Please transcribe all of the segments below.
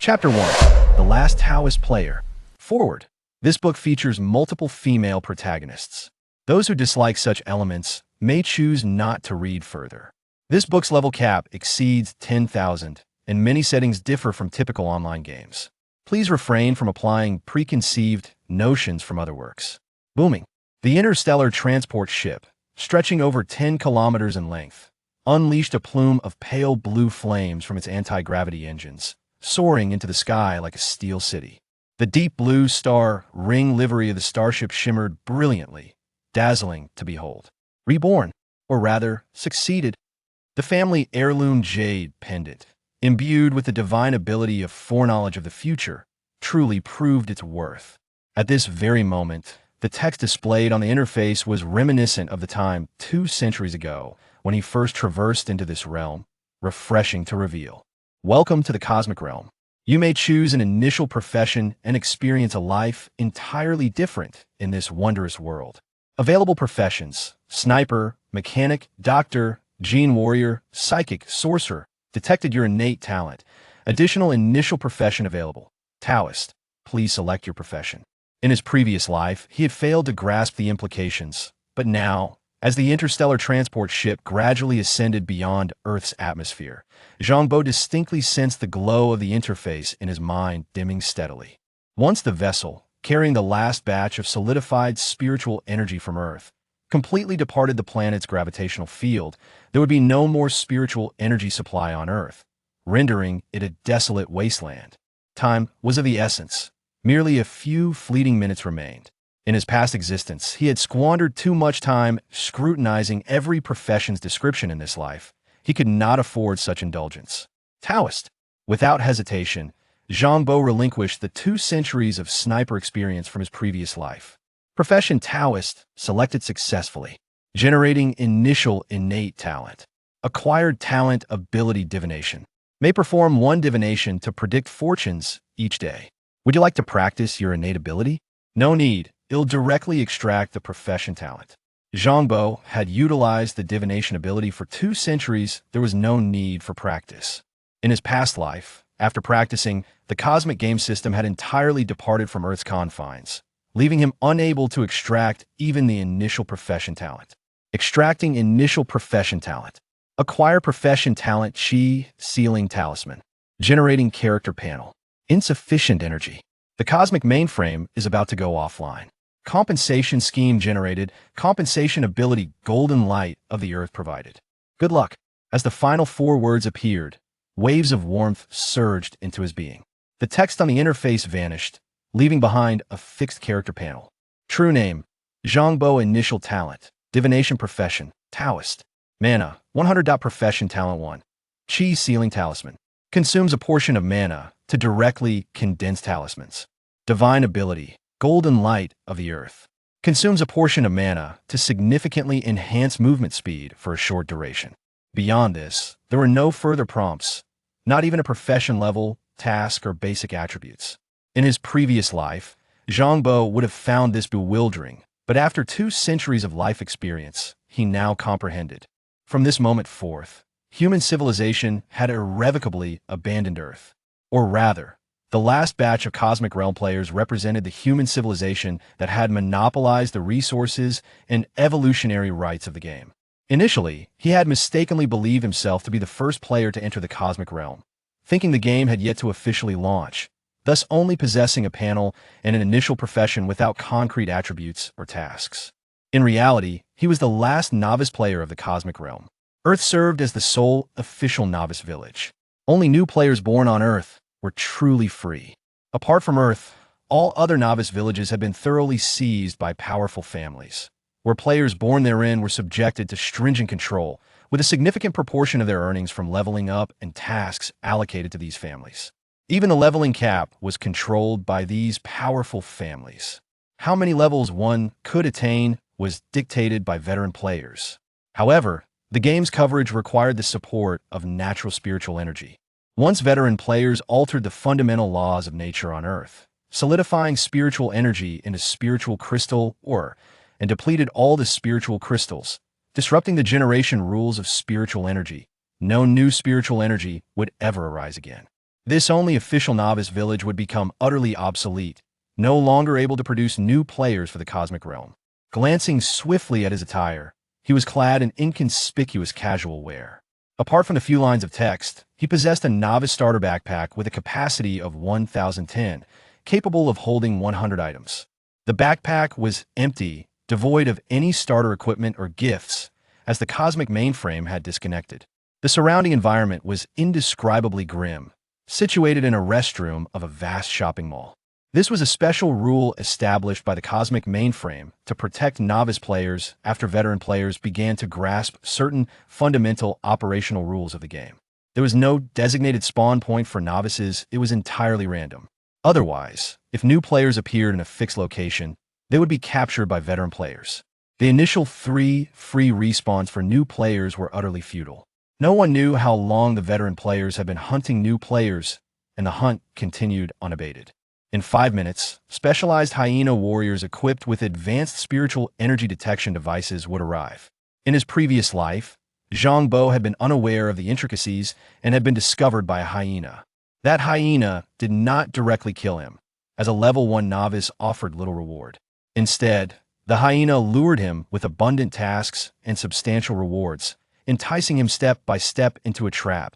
Chapter 1. The Last Taoist Player. Forward. This book features multiple female protagonists. Those who dislike such elements may choose not to read further. This book's level cap exceeds 10,000, and many settings differ from typical online games. Please refrain from applying preconceived notions from other works. Booming. The interstellar transport ship, stretching over 10 kilometers in length, unleashed a plume of pale blue flames from its anti-gravity engines, soaring into the sky like a steel city. The deep blue star ring livery of the starship shimmered brilliantly, dazzling to behold. Reborn, or rather, succeeded. The family heirloom jade pendant, imbued with the divine ability of foreknowledge of the future, truly proved its worth. At this very moment, the text displayed on the interface was reminiscent of the time 2 centuries ago when he first traversed into this realm, refreshing to reveal. Welcome to the cosmic realm. You may choose an initial profession and experience a life entirely different in this wondrous world. Available professions: sniper, mechanic, doctor, gene warrior, psychic, sorcerer. Detected your innate talent. Additional initial profession available: Taoist. Please select your profession. In his previous life, he had failed to grasp the implications, but now, as the interstellar transport ship gradually ascended beyond Earth's atmosphere, Zhang Bo distinctly sensed the glow of the interface in his mind dimming steadily. Once the vessel, carrying the last batch of solidified spiritual energy from Earth, completely departed the planet's gravitational field, there would be no more spiritual energy supply on Earth, rendering it a desolate wasteland. Time was of the essence. Merely a few fleeting minutes remained. In his past existence, he had squandered too much time scrutinizing every profession's description in this life. He could not afford such indulgence. Taoist. Without hesitation, Zhang Bo relinquished the 2 centuries of sniper experience from his previous life. Profession Taoist, selected successfully. Generating initial innate talent. Acquired talent ability divination. May perform 1 divination to predict fortunes each day. Would you like to practice your innate ability? No need. It'll directly extract the profession talent. Zhang Bo had utilized the divination ability for 2 centuries. There was no need for practice. In his past life, after practicing, the cosmic game system had entirely departed from Earth's confines, leaving him unable to extract even the initial profession talent. Extracting initial profession talent. Acquire profession talent Chi Sealing Talisman. Generating character panel. Insufficient energy. The cosmic mainframe is about to go offline. Compensation scheme generated. Compensation ability Golden Light of the Earth provided. Good luck. As the final 4 words appeared, waves of warmth surged into his being. The text on the interface vanished, leaving behind a fixed character panel. True name: Zhang Bo. Initial talent: divination. Profession: Taoist. Mana: 100. Profession talent 1. Chi Sealing Talisman. Consumes a portion of mana to directly condense talismans. Divine ability: Golden Light of the Earth. Consumes a portion of mana to significantly enhance movement speed for a short duration. Beyond this, there were no further prompts, not even a profession level, task, or basic attributes. In his previous life, Zhang Bo would have found this bewildering, but after 2 centuries of life experience, he now comprehended. From this moment forth, human civilization had irrevocably abandoned Earth. Or rather, the last batch of Cosmic Realm players represented the human civilization that had monopolized the resources and evolutionary rights of the game. Initially, he had mistakenly believed himself to be the first player to enter the Cosmic Realm, thinking the game had yet to officially launch, thus only possessing a panel and an initial profession without concrete attributes or tasks. In reality, he was the last novice player of the Cosmic Realm. Earth served as the sole official novice village. Only new players born on Earth were truly free. Apart from Earth, all other novice villages had been thoroughly seized by powerful families, where players born therein were subjected to stringent control, with a significant proportion of their earnings from leveling up and tasks allocated to these families. Even the leveling cap was controlled by these powerful families. How many levels one could attain was dictated by veteran players. However, the game's coverage required the support of natural spiritual energy. Once veteran players altered the fundamental laws of nature on Earth, solidifying spiritual energy into spiritual crystal ore, and depleted all the spiritual crystals, disrupting the generation rules of spiritual energy. No new spiritual energy would ever arise again. This only official novice village would become utterly obsolete, no longer able to produce new players for the cosmic realm. Glancing swiftly at his attire, he was clad in inconspicuous casual wear. Apart from the few lines of text, he possessed a novice starter backpack with a capacity of 1,010, capable of holding 100 items. The backpack was empty, devoid of any starter equipment or gifts, as the cosmic mainframe had disconnected. The surrounding environment was indescribably grim, situated in a restroom of a vast shopping mall. This was a special rule established by the cosmic mainframe to protect novice players after veteran players began to grasp certain fundamental operational rules of the game. There was no designated spawn point for novices, it was entirely random. Otherwise, if new players appeared in a fixed location, they would be captured by veteran players. The initial 3 free respawns for new players were utterly futile. No one knew how long the veteran players had been hunting new players, and the hunt continued unabated. In 5 minutes, specialized hyena warriors equipped with advanced spiritual energy detection devices would arrive. In his previous life, Zhang Bo had been unaware of the intricacies and had been discovered by a hyena. That hyena did not directly kill him, as a level 1 novice offered little reward. Instead, the hyena lured him with abundant tasks and substantial rewards, enticing him step by step into a trap,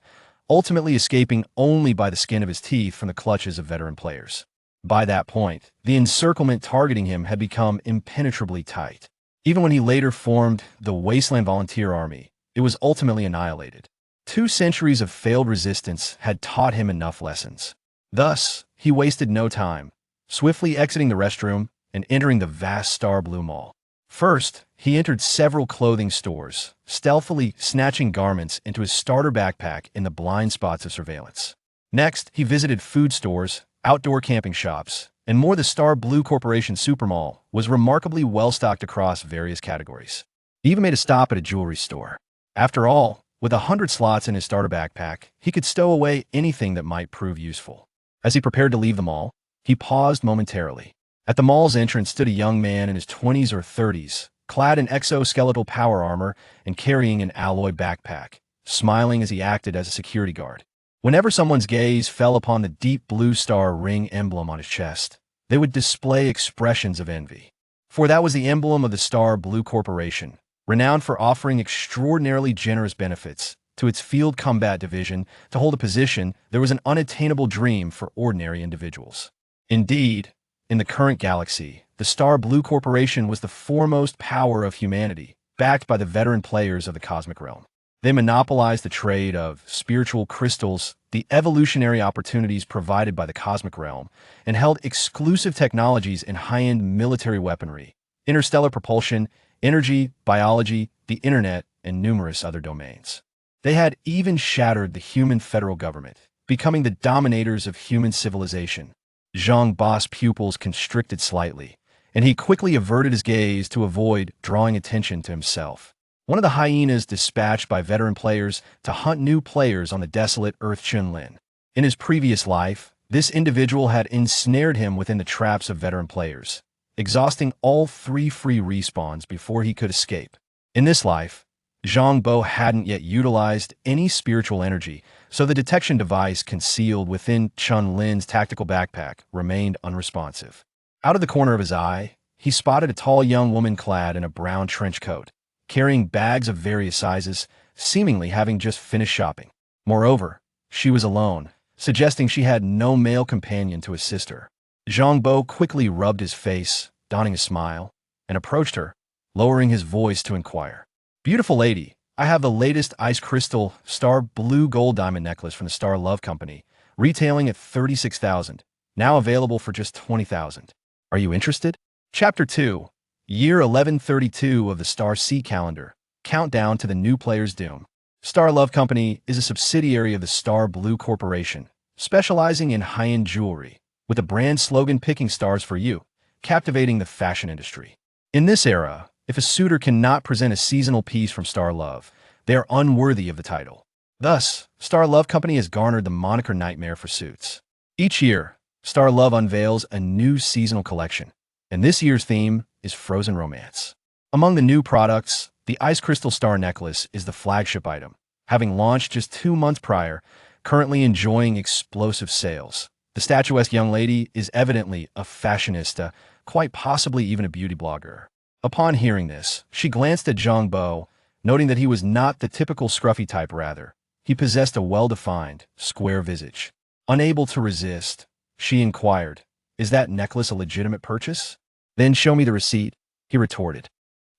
ultimately escaping only by the skin of his teeth from the clutches of veteran players. By that point, the encirclement targeting him had become impenetrably tight. Even when he later formed the Wasteland Volunteer Army, it was ultimately annihilated. 2 centuries of failed resistance had taught him enough lessons. Thus, he wasted no time, swiftly exiting the restroom and entering the vast Star Blue Mall. First, he entered several clothing stores, stealthily snatching garments into his starter backpack in the blind spots of surveillance. Next, he visited food stores, outdoor camping shops, and more. The Star Blue Corporation Supermall was remarkably well-stocked across various categories. He even made a stop at a jewelry store. After all, with 100 slots in his starter backpack, he could stow away anything that might prove useful. As he prepared to leave the mall, he paused momentarily. At the mall's entrance stood a young man in his 20s or 30s, clad in exoskeletal power armor and carrying an alloy backpack, smiling as he acted as a security guard. Whenever someone's gaze fell upon the deep blue star ring emblem on his chest, they would display expressions of envy. For that was the emblem of the Star Blue Corporation, renowned for offering extraordinarily generous benefits to its field combat division. To hold a position, there was an unattainable dream for ordinary individuals. Indeed, in the current galaxy, the Star Blue Corporation was the foremost power of humanity, backed by the veteran players of the cosmic realm. They monopolized the trade of spiritual crystals, the evolutionary opportunities provided by the cosmic realm, and held exclusive technologies in high-end military weaponry, interstellar propulsion, energy, biology, the internet, and numerous other domains. They had even shattered the human federal government, becoming the dominators of human civilization. Zhang Bo's pupils constricted slightly, and he quickly averted his gaze to avoid drawing attention to himself. One of the hyenas dispatched by veteran players to hunt new players on the desolate Earth Chunlin. In his previous life, this individual had ensnared him within the traps of veteran players, exhausting all 3 free respawns before he could escape. In this life, Zhang Bo hadn't yet utilized any spiritual energy, so the detection device concealed within Chunlin's tactical backpack remained unresponsive. Out of the corner of his eye, he spotted a tall young woman clad in a brown trench coat, carrying bags of various sizes, seemingly having just finished shopping. Moreover, she was alone, suggesting she had no male companion to assist her. Zhang Bo quickly rubbed his face, donning a smile, and approached her, lowering his voice to inquire. "Beautiful lady, I have the latest ice crystal Star Blue Gold Diamond necklace from the Star Love Company, retailing at 36,000, now available for just 20,000. Are you interested?" Chapter 2. Year 1132 of the Star C calendar. Countdown to the new player's doom. Star Love Company is a subsidiary of the Star Blue Corporation, specializing in high-end jewelry, with the brand slogan "Picking Stars for You," captivating the fashion industry. In this era, if a suitor cannot present a seasonal piece from Star Love, they are unworthy of the title. Thus, Star Love Company has garnered the moniker Nightmare for suits. Each year, Star Love unveils a new seasonal collection, and this year's theme is Frozen Romance. Among the new products, the Ice Crystal Star Necklace is the flagship item. Having launched just 2 months prior, currently enjoying explosive sales. The statuesque young lady is evidently a fashionista, quite possibly even a beauty blogger. Upon hearing this, she glanced at Zhang Bo, noting that he was not the typical scruffy type. Rather, he possessed a well-defined, square visage. Unable to resist, she inquired, "Is that necklace a legitimate purchase?" "Then show me the receipt," he retorted.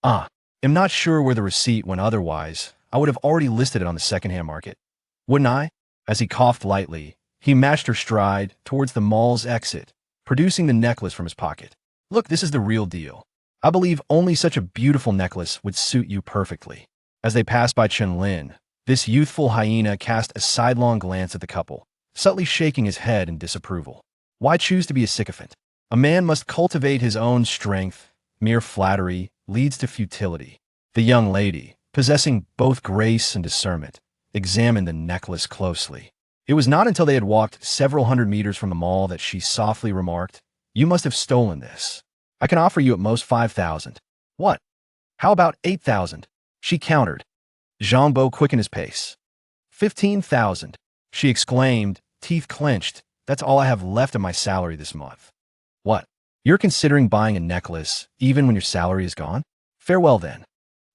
"I'm not sure where the receipt went. Otherwise, I would have already listed it on the secondhand market. Wouldn't I?" As he coughed lightly, he matched her stride towards the mall's exit, producing the necklace from his pocket. "Look, this is the real deal. I believe only such a beautiful necklace would suit you perfectly." As they passed by Chen Lin, this youthful hyena cast a sidelong glance at the couple, subtly shaking his head in disapproval. Why choose to be a sycophant? A man must cultivate his own strength. Mere flattery leads to futility. The young lady, possessing both grace and discernment, examined the necklace closely. It was not until they had walked several hundred meters from the mall that she softly remarked, "You must have stolen this. I can offer you at most 5,000. What? How about 8,000? She countered. Zhang Bo quickened his pace. 15,000, she exclaimed, teeth clenched. "That's all I have left of my salary this month." "What? You're considering buying a necklace even when your salary is gone? Farewell then."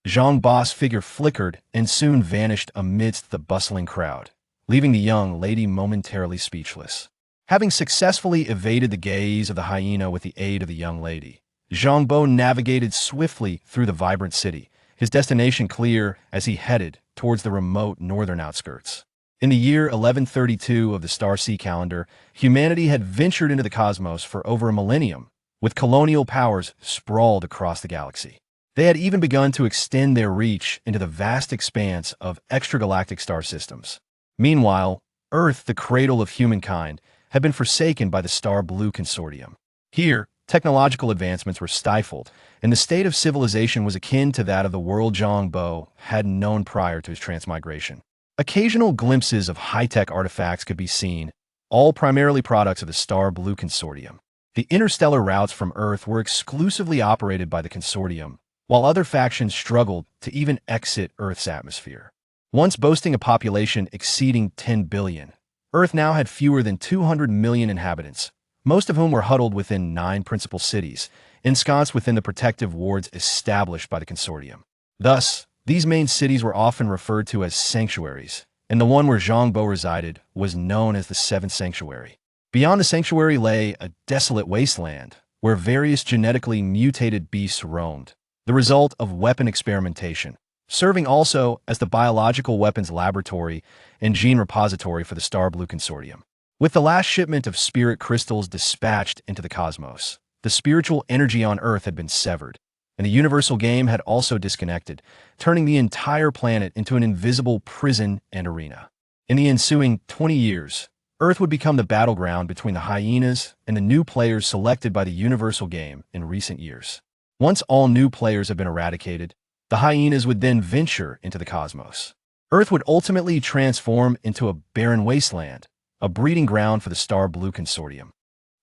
Zhang Bo's figure flickered and soon vanished amidst the bustling crowd, leaving the young lady momentarily speechless. Having successfully evaded the gaze of the hyena with the aid of the young lady, Zhang Bo navigated swiftly through the vibrant city, his destination clear as he headed towards the remote northern outskirts. In the year 1132 of the Starseed calendar, humanity had ventured into the cosmos for over a millennium, with colonial powers sprawled across the galaxy. They had even begun to extend their reach into the vast expanse of extragalactic star systems. Meanwhile, Earth, the cradle of humankind, had been forsaken by the Star Blue Consortium. Here, technological advancements were stifled, and the state of civilization was akin to that of the world Zhang Bo had known prior to his transmigration. Occasional glimpses of high-tech artifacts could be seen, all primarily products of the Star Blue Consortium. The interstellar routes from Earth were exclusively operated by the Consortium, while other factions struggled to even exit Earth's atmosphere. Once boasting a population exceeding 10 billion, Earth now had fewer than 200 million inhabitants, most of whom were huddled within 9 principal cities, ensconced within the protective wards established by the Consortium. Thus, these main cities were often referred to as sanctuaries, and the one where Zhang Bo resided was known as the Seventh Sanctuary. Beyond the sanctuary lay a desolate wasteland, where various genetically mutated beasts roamed, the result of weapon experimentation, serving also as the biological weapons laboratory and gene repository for the Star Blue Consortium. With the last shipment of spirit crystals dispatched into the cosmos, the spiritual energy on Earth had been severed, and the universal game had also disconnected, turning the entire planet into an invisible prison and arena. In the ensuing 20 years, Earth would become the battleground between the hyenas and the new players selected by the universal game in recent years. Once all new players have been eradicated, the hyenas would then venture into the cosmos. Earth would ultimately transform into a barren wasteland, a breeding ground for the Star Blue Consortium.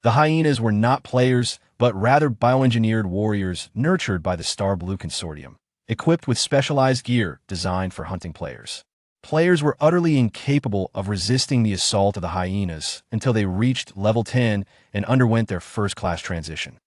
The hyenas were not players, but rather bioengineered warriors nurtured by the Star Blue Consortium, equipped with specialized gear designed for hunting players. Players were utterly incapable of resisting the assault of the hyenas until they reached level 10 and underwent their first-class transition.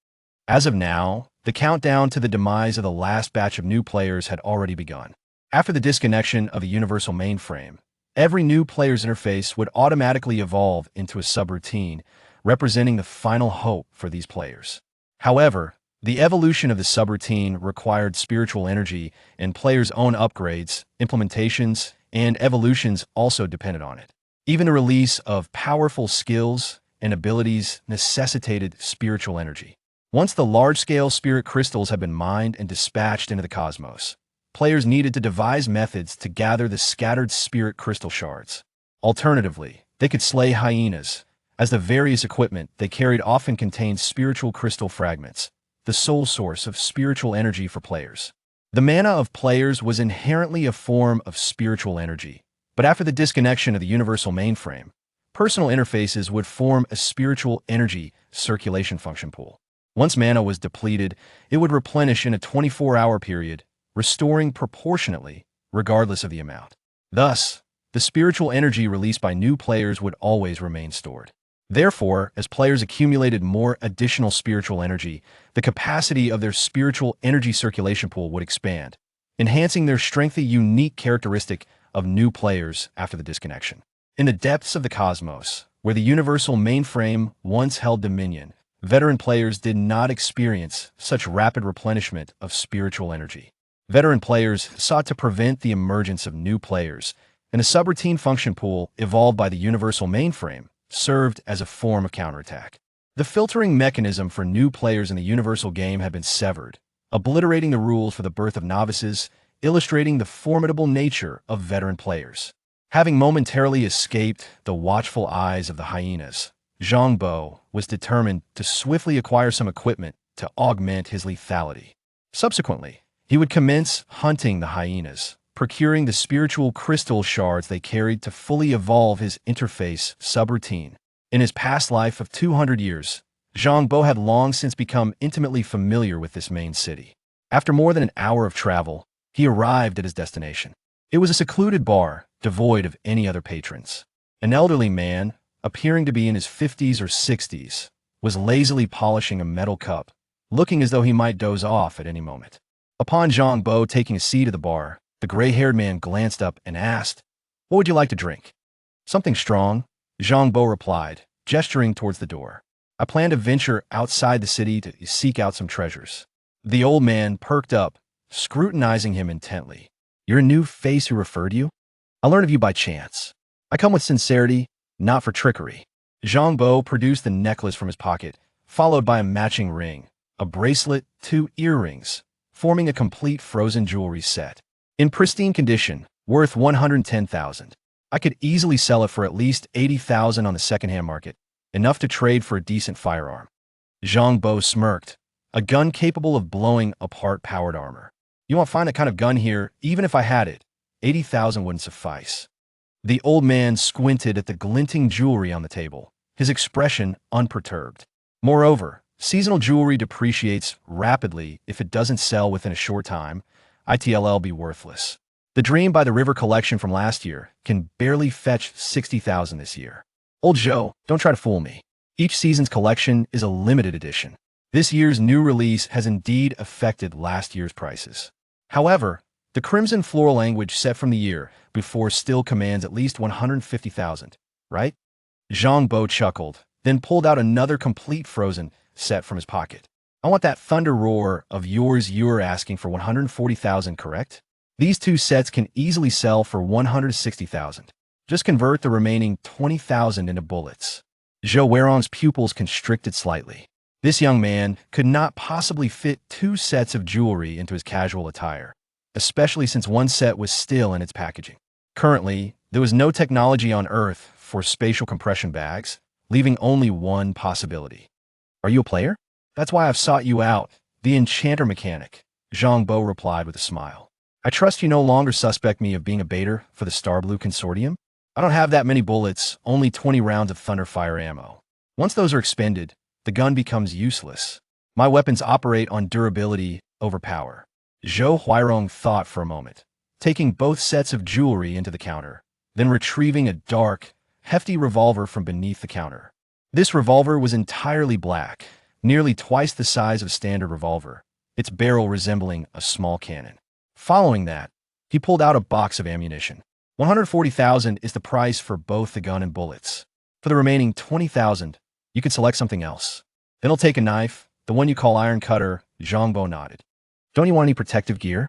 As of now, the countdown to the demise of the last batch of new players had already begun. After the disconnection of the universal mainframe, every new player's interface would automatically evolve into a subroutine, representing the final hope for these players. However, the evolution of the subroutine required spiritual energy, and players' own upgrades, implementations, and evolutions also depended on it. Even the release of powerful skills and abilities necessitated spiritual energy. Once the large-scale spirit crystals had been mined and dispatched into the cosmos, players needed to devise methods to gather the scattered spirit crystal shards. Alternatively, they could slay hyenas, as the various equipment they carried often contained spiritual crystal fragments, the sole source of spiritual energy for players. The mana of players was inherently a form of spiritual energy, but after the disconnection of the universal mainframe, personal interfaces would form a spiritual energy circulation function pool. Once mana was depleted, it would replenish in a 24-hour period, restoring proportionately, regardless of the amount. Thus, the the spiritual energy released by new players would always remain stored. Therefore, as players accumulated more additional spiritual energy, the capacity of their spiritual energy circulation pool would expand, enhancing their strength, a unique characteristic of new players after the disconnection. In the depths of the cosmos, where the universal mainframe once held dominion, veteran players did not experience such rapid replenishment of spiritual energy. Veteran players sought to prevent the emergence of new players, and a subroutine function pool evolved by the universal mainframe served as a form of counterattack. The filtering mechanism for new players in the universal game had been severed, obliterating the rules for the birth of novices, illustrating the formidable nature of veteran players. Having momentarily escaped the watchful eyes of the hyenas, Zhang Bo was determined to swiftly acquire some equipment to augment his lethality. Subsequently, he would commence hunting the hyenas, procuring the spiritual crystal shards they carried to fully evolve his interface subroutine. In his past life of 200 years, Zhang Bo had long since become intimately familiar with this main city. After more than an hour of travel, he arrived at his destination. It was a secluded bar, devoid of any other patrons. An elderly man, appearing to be in his 50s or 60s, was lazily polishing a metal cup, looking as though he might doze off at any moment. Upon Zhang Bo taking a seat at the bar, the gray-haired man glanced up and asked, "What would you like to drink?" "Something strong," Zhang Bo replied, gesturing towards the door. "I plan to venture outside the city to seek out some treasures." The old man perked up, scrutinizing him intently. "You're a new face who referred you? I learned of you by chance. I come with sincerity, not for trickery." Zhang Bo produced the necklace from his pocket, followed by a matching ring, a bracelet, 2 earrings, forming a complete frozen jewelry set. In pristine condition, worth 110,000. I could easily sell it for at least 80,000 on the secondhand market, enough to trade for a decent firearm. Zhang Bo smirked. "A gun capable of blowing apart powered armor. You won't find that kind of gun here, even if I had it. 80,000 wouldn't suffice." The old man squinted at the glinting jewelry on the table, his expression unperturbed. "Moreover, seasonal jewelry depreciates rapidly if it doesn't sell within a short time. It'll be worthless. The Dream by the River collection from last year can barely fetch 60,000 this year. Old Joe, don't try to fool me. Each season's collection is a limited edition. This year's new release has indeed affected last year's prices. However, the Crimson Floral Language set from the year before still commands at least 150,000, right?" Zhang Bo chuckled, then pulled out another complete frozen set from his pocket. "I want that thunder roar of yours. You're asking for 140,000, correct? These 2 sets can easily sell for 160,000. Just convert the remaining 20,000 into bullets." Zhou Weirong's pupils constricted slightly. This young man could not possibly fit 2 sets of jewelry into his casual attire, especially since one set was still in its packaging. Currently, there was no technology on Earth for spatial compression bags, leaving only one possibility. "Are you a player? That's why I've sought you out, the enchanter mechanic," Zhang Bo replied with a smile. "I trust you no longer suspect me of being a baiter for the Star Blue Consortium? I don't have that many bullets, only 20 rounds of Thunderfire ammo. Once those are expended, the gun becomes useless. My weapons operate on durability over power." Zhou Huairong thought for a moment, taking both sets of jewelry into the counter, then retrieving a dark, hefty revolver from beneath the counter. This revolver was entirely black, nearly twice the size of a standard revolver, its barrel resembling a small cannon. Following that, he pulled out a box of ammunition. 140,000 is the price for both the gun and bullets. For the remaining 20,000, you can select something else. Then he'll take a knife, the one you call Iron Cutter. Zhang Bo nodded. "Don't you want any protective gear?"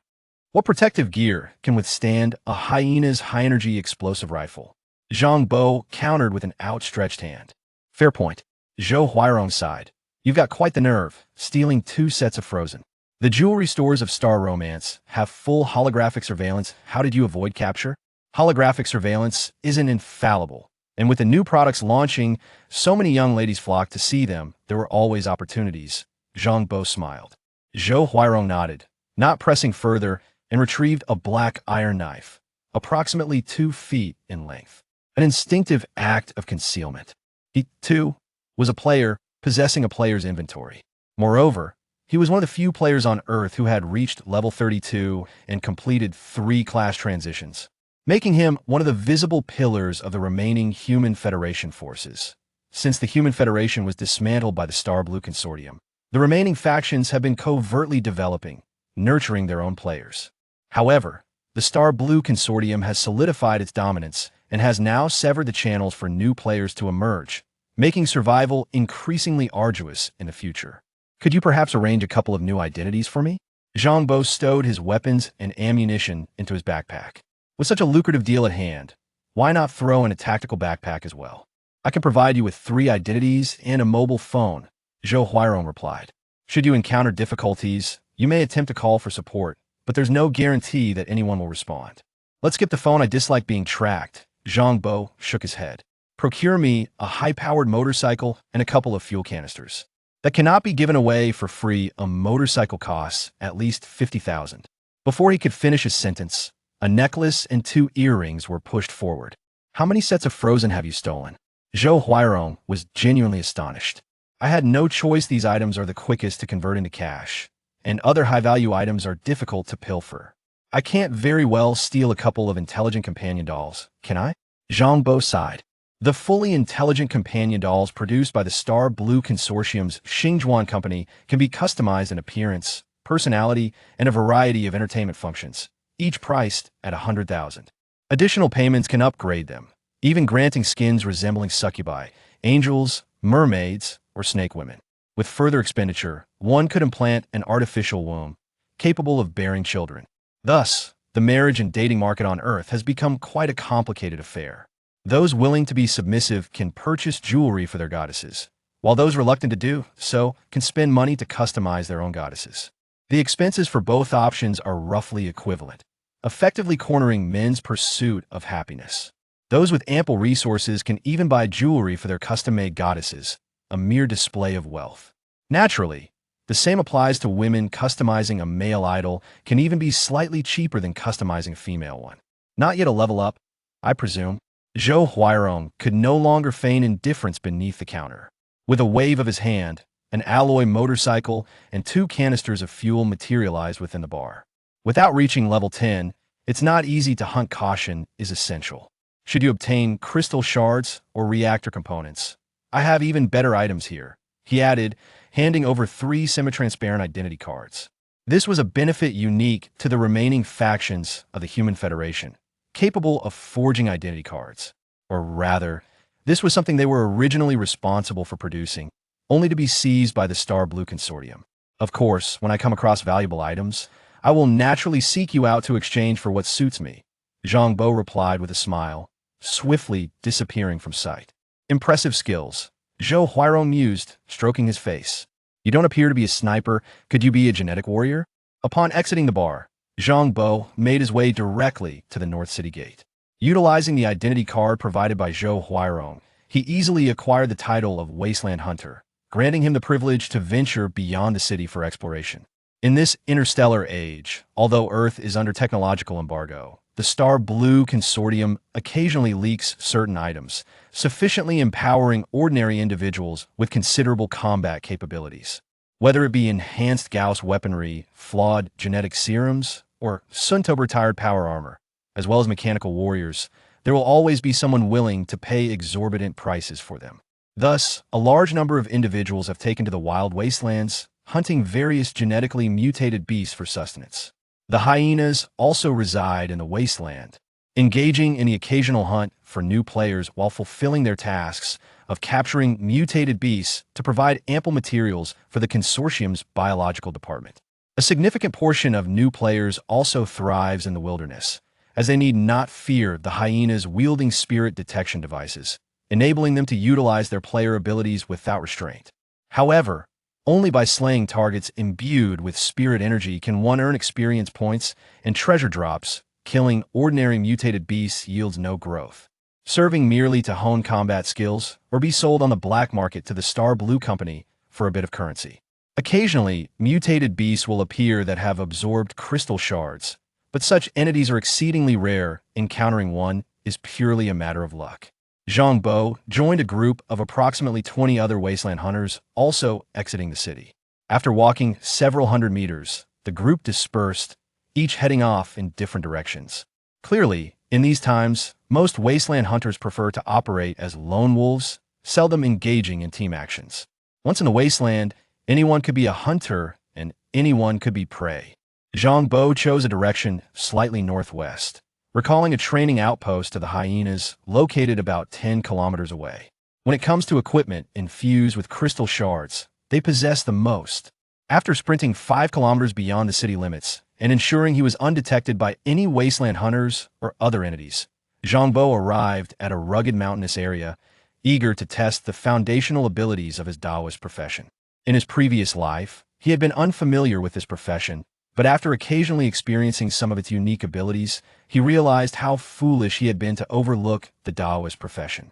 "What protective gear can withstand a hyena's high-energy explosive rifle?" Zhang Bo countered with an outstretched hand. "Fair point." Zhou Huairong sighed. "You've got quite the nerve, stealing 2 sets of frozen. The jewelry stores of Star Romance have full holographic surveillance. How did you avoid capture?" "Holographic surveillance isn't infallible, and with the new products launching, so many young ladies flock to see them, there were always opportunities." Zhang Bo smiled. Zhou Huairong nodded, not pressing further, and retrieved a black iron knife, approximately 2 feet in length. An instinctive act of concealment. He, too, was a player, possessing a player's inventory. Moreover, he was one of the few players on Earth who had reached level 32 and completed 3 class transitions. making him one of the visible pillars of the remaining Human Federation forces. Since the Human Federation was dismantled by the Star Blue Consortium, the remaining factions have been covertly developing, nurturing their own players. However, the Star Blue Consortium has solidified its dominance and has now severed the channels for new players to emerge, making survival increasingly arduous in the future. Could you perhaps arrange a couple of new identities for me? Zhang Bo stowed his weapons and ammunition into his backpack. With such a lucrative deal at hand, why not throw in a tactical backpack as well? I can provide you with 3 identities and a mobile phone, Zhou Huirong replied. Should you encounter difficulties, you may attempt to call for support, but there's no guarantee that anyone will respond. Let's skip the phone. I dislike being tracked. Zhang Bo shook his head. Procure me a high-powered motorcycle and a couple of fuel canisters. That cannot be given away for free. A motorcycle costs at least 50,000. Before he could finish his sentence, a necklace and 2 earrings were pushed forward. How many sets of Frozen have you stolen? Zhou Huirong was genuinely astonished. I had no choice. These items are the quickest to convert into cash, and other high-value items are difficult to pilfer. I can't very well steal a couple of intelligent companion dolls, can I? Zhang Bo sighed. The fully intelligent companion dolls produced by the Star Blue Consortium's Xingjuan company can be customized in appearance, personality, and a variety of entertainment functions, each priced at 100,000. Additional payments can upgrade them, even granting skins resembling succubi, angels, mermaids, or snake women. With further expenditure, one could implant an artificial womb, capable of bearing children. Thus, the marriage and dating market on Earth has become quite a complicated affair. Those willing to be submissive can purchase jewelry for their goddesses, while those reluctant to do so can spend money to customize their own goddesses. The expenses for both options are roughly equivalent, effectively cornering men's pursuit of happiness. Those with ample resources can even buy jewelry for their custom-made goddesses, a mere display of wealth. Naturally, the same applies to women. Customizing a male idol can even be slightly cheaper than customizing a female one. Not yet a level up, I presume. Zhou Huirong could no longer feign indifference beneath the counter. With a wave of his hand, an alloy motorcycle and 2 canisters of fuel materialized within the bar. Without reaching level 10, it's not easy to hunt. Caution is essential. Should you obtain crystal shards or reactor components, I have even better items here, he added, handing over 3 semi-transparent identity cards. This was a benefit unique to the remaining factions of the Human Federation, capable of forging identity cards. Or rather, this was something they were originally responsible for producing, only to be seized by the Star Blue Consortium. Of course, when I come across valuable items, I will naturally seek you out to exchange for what suits me, Zhang Bo replied with a smile, swiftly disappearing from sight. Impressive skills, Zhou Huirong mused, stroking his face. You don't appear to be a sniper. Could you be a genetic warrior? Upon exiting the bar, Zhang Bo made his way directly to the North City Gate. Utilizing the identity card provided by Zhou Huirong, he easily acquired the title of Wasteland Hunter, granting him the privilege to venture beyond the city for exploration. In this interstellar age, although Earth is under technological embargo, the Star Blue Consortium occasionally leaks certain items, sufficiently empowering ordinary individuals with considerable combat capabilities. Whether it be enhanced Gauss weaponry, flawed genetic serums, or Suntober-tired power armor, as well as mechanical warriors, there will always be someone willing to pay exorbitant prices for them. Thus, a large number of individuals have taken to the wild wastelands, hunting various genetically mutated beasts for sustenance. The hyenas also reside in the wasteland, engaging in the occasional hunt for new players while fulfilling their tasks of capturing mutated beasts to provide ample materials for the consortium's biological department. A significant portion of new players also thrives in the wilderness, as they need not fear the hyenas wielding spirit detection devices, enabling them to utilize their player abilities without restraint. However, only by slaying targets imbued with spirit energy can one earn experience points and treasure drops. Killing ordinary mutated beasts yields no growth, serving merely to hone combat skills or be sold on the black market to the Star Blue Company for a bit of currency. Occasionally, mutated beasts will appear that have absorbed crystal shards, but such entities are exceedingly rare. Encountering one is purely a matter of luck. Zhang Bo joined a group of approximately 20 other wasteland hunters, also exiting the city. After walking several hundred meters, the group dispersed, each heading off in different directions. Clearly, In these times, most wasteland hunters prefer to operate as lone wolves, seldom engaging in team actions. Once in the wasteland, anyone could be a hunter and anyone could be prey. Zhang Bo chose a direction slightly northwest, recalling a training outpost of the hyenas located about 10 kilometers away. When it comes to equipment infused with crystal shards, they possess the most. After sprinting 5 kilometers beyond the city limits and ensuring he was undetected by any wasteland hunters or other entities, Zhang Bo arrived at a rugged mountainous area, eager to test the foundational abilities of his Taoist profession. In his previous life, he had been unfamiliar with this profession, but after occasionally experiencing some of its unique abilities, he realized how foolish he had been to overlook the Taoist profession.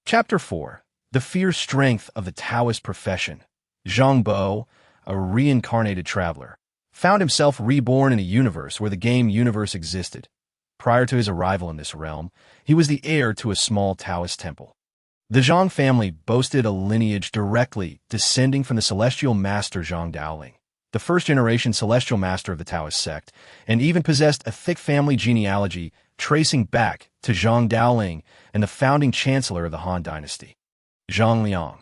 Chapter 4. The Fierce Strength of the Taoist Profession. Zhang Bo, a reincarnated traveler, found himself reborn in a universe where the game universe existed. Prior to his arrival in this realm, he was the heir to a small Taoist temple. The Zhang family boasted a lineage directly descending from the celestial master Zhang Daoling, the first-generation celestial master of the Taoist sect, and even possessed a thick family genealogy tracing back to Zhang Daoling and the founding chancellor of the Han dynasty, Zhang Liang.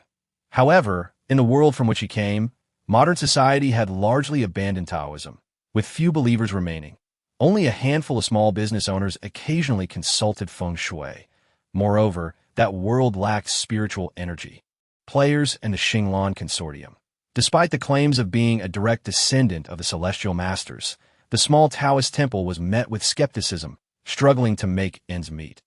However, in the world from which he came, modern society had largely abandoned Taoism, with few believers remaining. Only a handful of small business owners occasionally consulted feng shui. Moreover, that world lacked spiritual energy. Players and the Xinglan Consortium. Despite the claims of being a direct descendant of the Celestial Masters, the small Taoist temple was met with skepticism, struggling to make ends meet.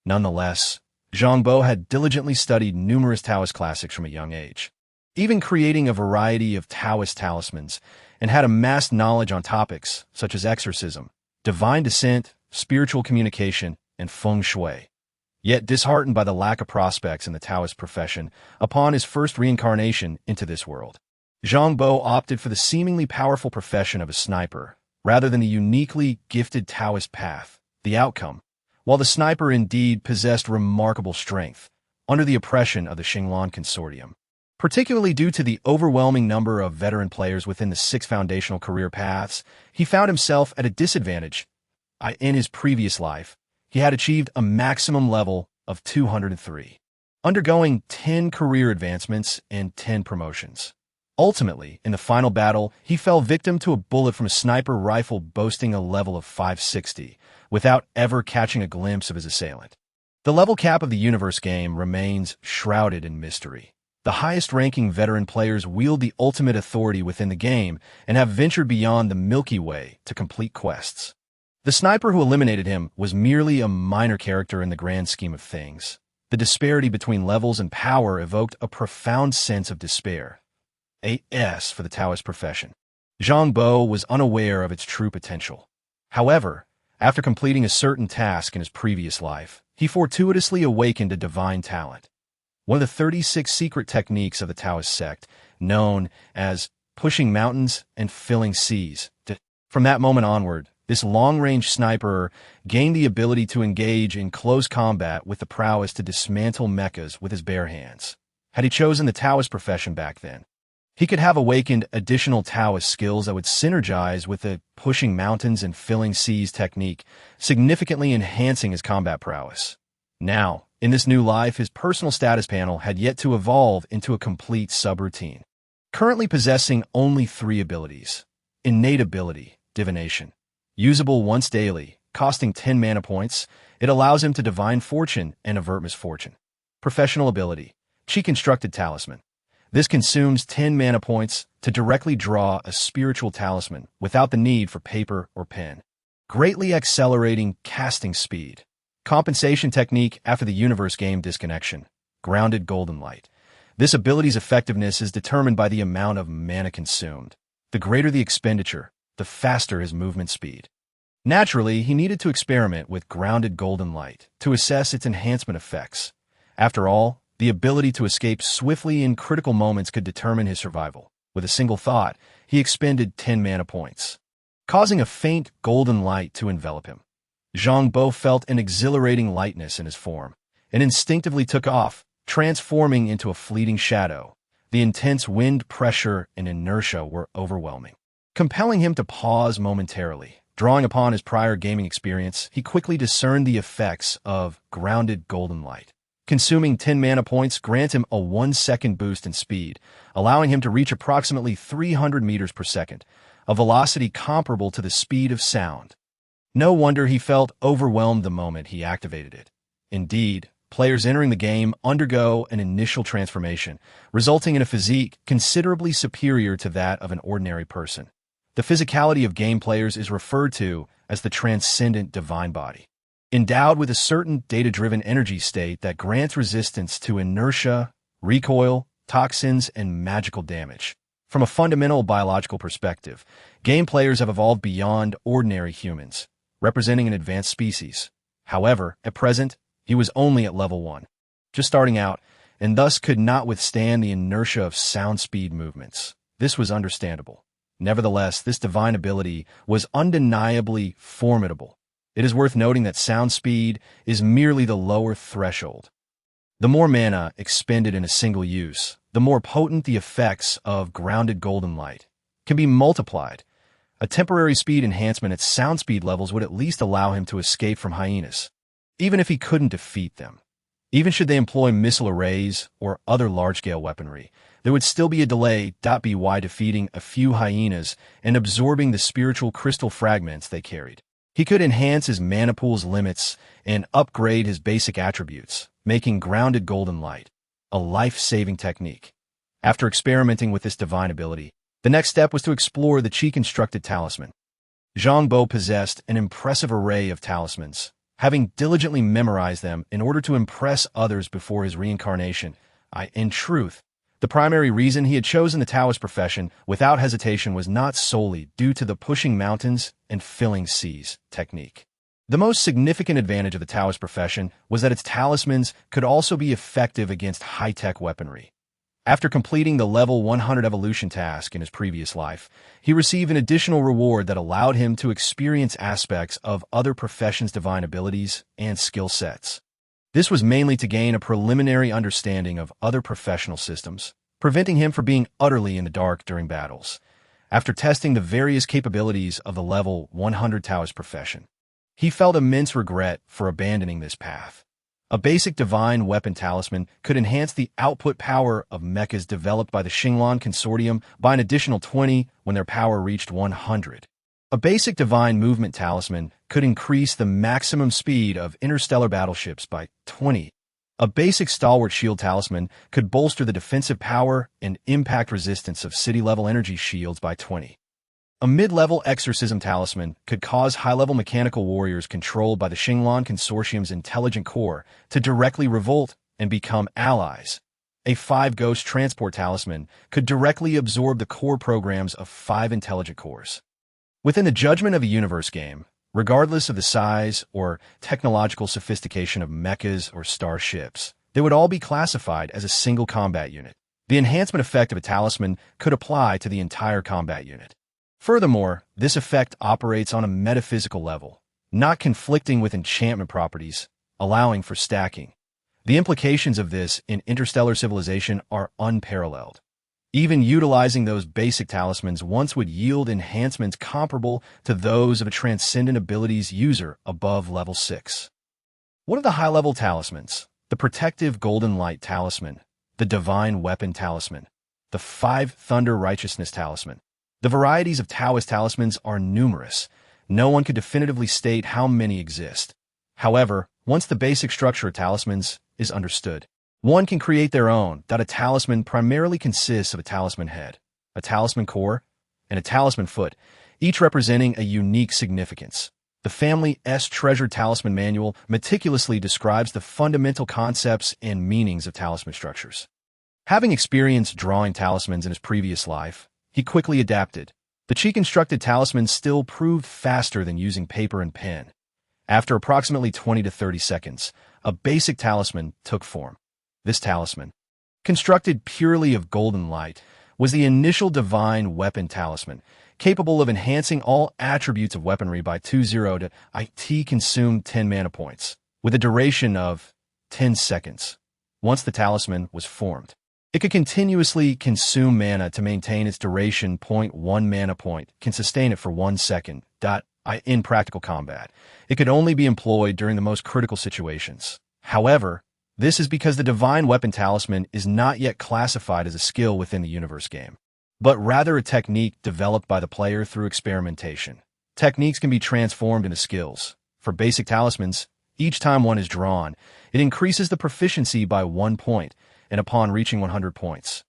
Nonetheless, Zhang Bo had diligently studied numerous Taoist classics from a young age, even creating a variety of Taoist talismans, and had amassed knowledge on topics such as exorcism, divine descent, spiritual communication, and feng shui. Yet disheartened by the lack of prospects in the Taoist profession upon his first reincarnation into this world, Zhang Bo opted for the seemingly powerful profession of a sniper, rather than the uniquely gifted Taoist path. The outcome, while the sniper indeed possessed remarkable strength, under the oppression of the Xinglan Consortium, particularly due to the overwhelming number of veteran players within the 6 foundational career paths, he found himself at a disadvantage. In his previous life, he had achieved a maximum level of 203, undergoing 10 career advancements and 10 promotions. Ultimately, in the final battle, he fell victim to a bullet from a sniper rifle boasting a level of 560, without ever catching a glimpse of his assailant. The level cap of the universe game remains shrouded in mystery. The highest-ranking veteran players wield the ultimate authority within the game and have ventured beyond the Milky Way to complete quests. The sniper who eliminated him was merely a minor character in the grand scheme of things. The disparity between levels and power evoked a profound sense of despair. A.S. for the Taoist profession. Zhang Bo was unaware of its true potential. However, after completing a certain task in his previous life, he fortuitously awakened a divine talent. One of the 36 secret techniques of the Taoist sect, known as pushing mountains and filling seas. From that moment onward, this long-range sniper gained the ability to engage in close combat with the prowess to dismantle mechas with his bare hands. Had he chosen the Taoist profession back then, he could have awakened additional Taoist skills that would synergize with the pushing mountains and filling seas technique, significantly enhancing his combat prowess. Now, in this new life, his personal status panel had yet to evolve into a complete subroutine. Currently possessing only 3 abilities. Innate ability, Divination. Usable once daily, costing 10 mana points, it allows him to divine fortune and avert misfortune. Professional ability, Chi Constructed Talisman. This consumes 10 mana points to directly draw a spiritual talisman without the need for paper or pen, greatly accelerating casting speed. Compensation technique after the universe game disconnection, Grounded Golden Light. This ability's effectiveness is determined by the amount of mana consumed. The greater the expenditure, the faster his movement speed. Naturally, he needed to experiment with Grounded Golden Light to assess its enhancement effects. After all, the ability to escape swiftly in critical moments could determine his survival. With a single thought, he expended 10 mana points, causing a faint golden light to envelop him. Zhang Bo felt an exhilarating lightness in his form, and instinctively took off, transforming into a fleeting shadow. The intense wind pressure and inertia were overwhelming, compelling him to pause momentarily, Drawing upon his prior gaming experience, he quickly discerned the effects of grounded golden light. Consuming 10 mana points grant him a 1-second boost in speed, allowing him to reach approximately 300 meters per second, a velocity comparable to the speed of sound. No wonder he felt overwhelmed the moment he activated it. Indeed, players entering the game undergo an initial transformation, resulting in a physique considerably superior to that of an ordinary person. The physicality of game players is referred to as the transcendent divine body. Endowed with a certain data-driven energy state that grants resistance to inertia, recoil, toxins, and magical damage. From a fundamental biological perspective, game players have evolved beyond ordinary humans, representing an advanced species. However, at present, he was only at level 1, just starting out, and thus could not withstand the inertia of sound speed movements. This was understandable. Nevertheless, this divine ability was undeniably formidable. It is worth noting that sound speed is merely the lower threshold. The more mana expended in a single use, the more potent the effects of grounded golden light can be multiplied. A temporary speed enhancement at sound speed levels would at least allow him to escape from hyenas, even if he couldn't defeat them. Even should they employ missile arrays or other large-scale weaponry, there would still be a delay. By defeating a few hyenas and absorbing the spiritual crystal fragments they carried. He could enhance his mana pool's limits and upgrade his basic attributes, making grounded golden light a life-saving technique. After experimenting with this divine ability, the next step was to explore the Qi-constructed talisman. Zhang Bo possessed an impressive array of talismans, having diligently memorized them in order to impress others before his reincarnation. In truth, the primary reason he had chosen the Taoist profession without hesitation was not solely due to the pushing mountains and filling seas technique. The most significant advantage of the Taoist profession was that its talismans could also be effective against high-tech weaponry. After completing the level 100 evolution task in his previous life, he received an additional reward that allowed him to experience aspects of other professions' divine abilities and skill sets. This was mainly to gain a preliminary understanding of other professional systems, preventing him from being utterly in the dark during battles. After testing the various capabilities of the level 100 Taoist profession, he felt immense regret for abandoning this path. A basic divine weapon talisman could enhance the output power of mechas developed by the Xinglan Consortium by an additional 20 when their power reached 100. A basic divine movement talisman could increase the maximum speed of interstellar battleships by 20. A basic stalwart shield talisman could bolster the defensive power and impact resistance of city-level energy shields by 20. A mid-level exorcism talisman could cause high-level mechanical warriors controlled by the Xinglan Consortium's intelligent core to directly revolt and become allies. A Five Ghosts Transport Talisman could directly absorb the core programs of 5 intelligent cores. Within the Judgment of a Universe game, regardless of the size or technological sophistication of mechas or starships, they would all be classified as a single combat unit. The enhancement effect of a talisman could apply to the entire combat unit. Furthermore, this effect operates on a metaphysical level, not conflicting with enchantment properties, allowing for stacking. The implications of this in interstellar civilization are unparalleled. Even utilizing those basic talismans once would yield enhancements comparable to those of a transcendent abilities user above level 6. What are the high-level talismans? The Protective Golden Light Talisman, the Divine Weapon Talisman, the 5 Thunder Righteousness Talisman. The varieties of Taoist talismans are numerous. No one could definitively state how many exist. However, once the basic structure of talismans is understood, one can create their own. A talisman primarily consists of a talisman head, a talisman core, and a talisman foot, each representing a unique significance. The Family S Treasured Talisman Manual meticulously describes the fundamental concepts and meanings of talisman structures. Having experienced drawing talismans in his previous life, he quickly adapted. The Qi-constructed talisman still proved faster than using paper and pen. After approximately 20 to 30 seconds, a basic talisman took form. This talisman, constructed purely of golden light, was the initial divine weapon talisman, capable of enhancing all attributes of weaponry by 20 to it consumed 10 mana points, with a duration of 10 seconds. Once the talisman was formed, it could continuously consume mana to maintain its duration. 1 mana point can sustain it for 1 second. in practical combat. It could only be employed during the most critical situations. However, this is because the Divine Weapon Talisman is not yet classified as a skill within the universe game, but rather a technique developed by the player through experimentation. Techniques can be transformed into skills. For basic talismans, each time one is drawn, it increases the proficiency by 1 point, and upon reaching 100 points,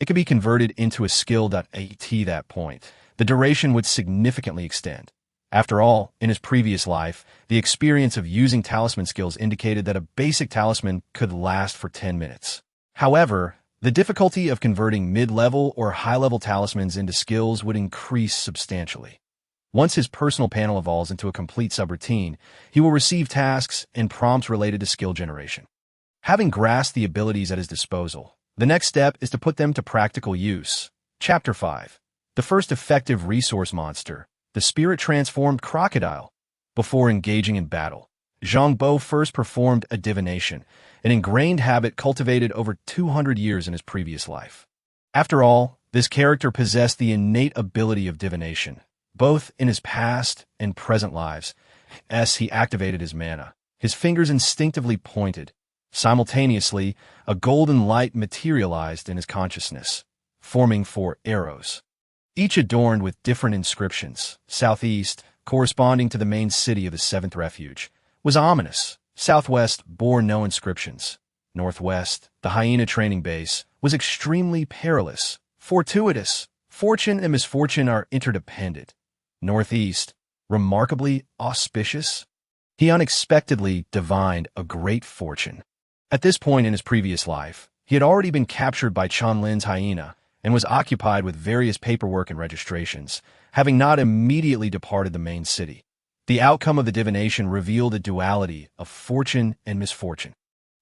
it can be converted into a skill. At that point, the duration would significantly extend. After all, in his previous life, the experience of using talisman skills indicated that a basic talisman could last for 10 minutes. However, the difficulty of converting mid-level or high-level talismans into skills would increase substantially. Once his personal panel evolves into a complete subroutine, he will receive tasks and prompts related to skill generation. Having grasped the abilities at his disposal, the next step is to put them to practical use. Chapter 5. The first effective resource monster, the spirit-transformed crocodile. Before engaging in battle, Zhang Bo first performed a divination, an ingrained habit cultivated over 200 years in his previous life. After all, this character possessed the innate ability of divination, both in his past and present lives. As he activated his mana, his fingers instinctively pointed. Simultaneously, a golden light materialized in his consciousness, forming 4 arrows, each adorned with different inscriptions. Southeast, corresponding to the main city of the 7th refuge, was ominous. Southwest bore no inscriptions. Northwest, the hyena training base, was extremely perilous, fortuitous. Fortune and misfortune are interdependent. Northeast, remarkably auspicious. He unexpectedly divined a great fortune. At this point in his previous life, he had already been captured by Chanlin's hyena and was occupied with various paperwork and registrations, having not immediately departed the main city. The outcome of the divination revealed a duality of fortune and misfortune,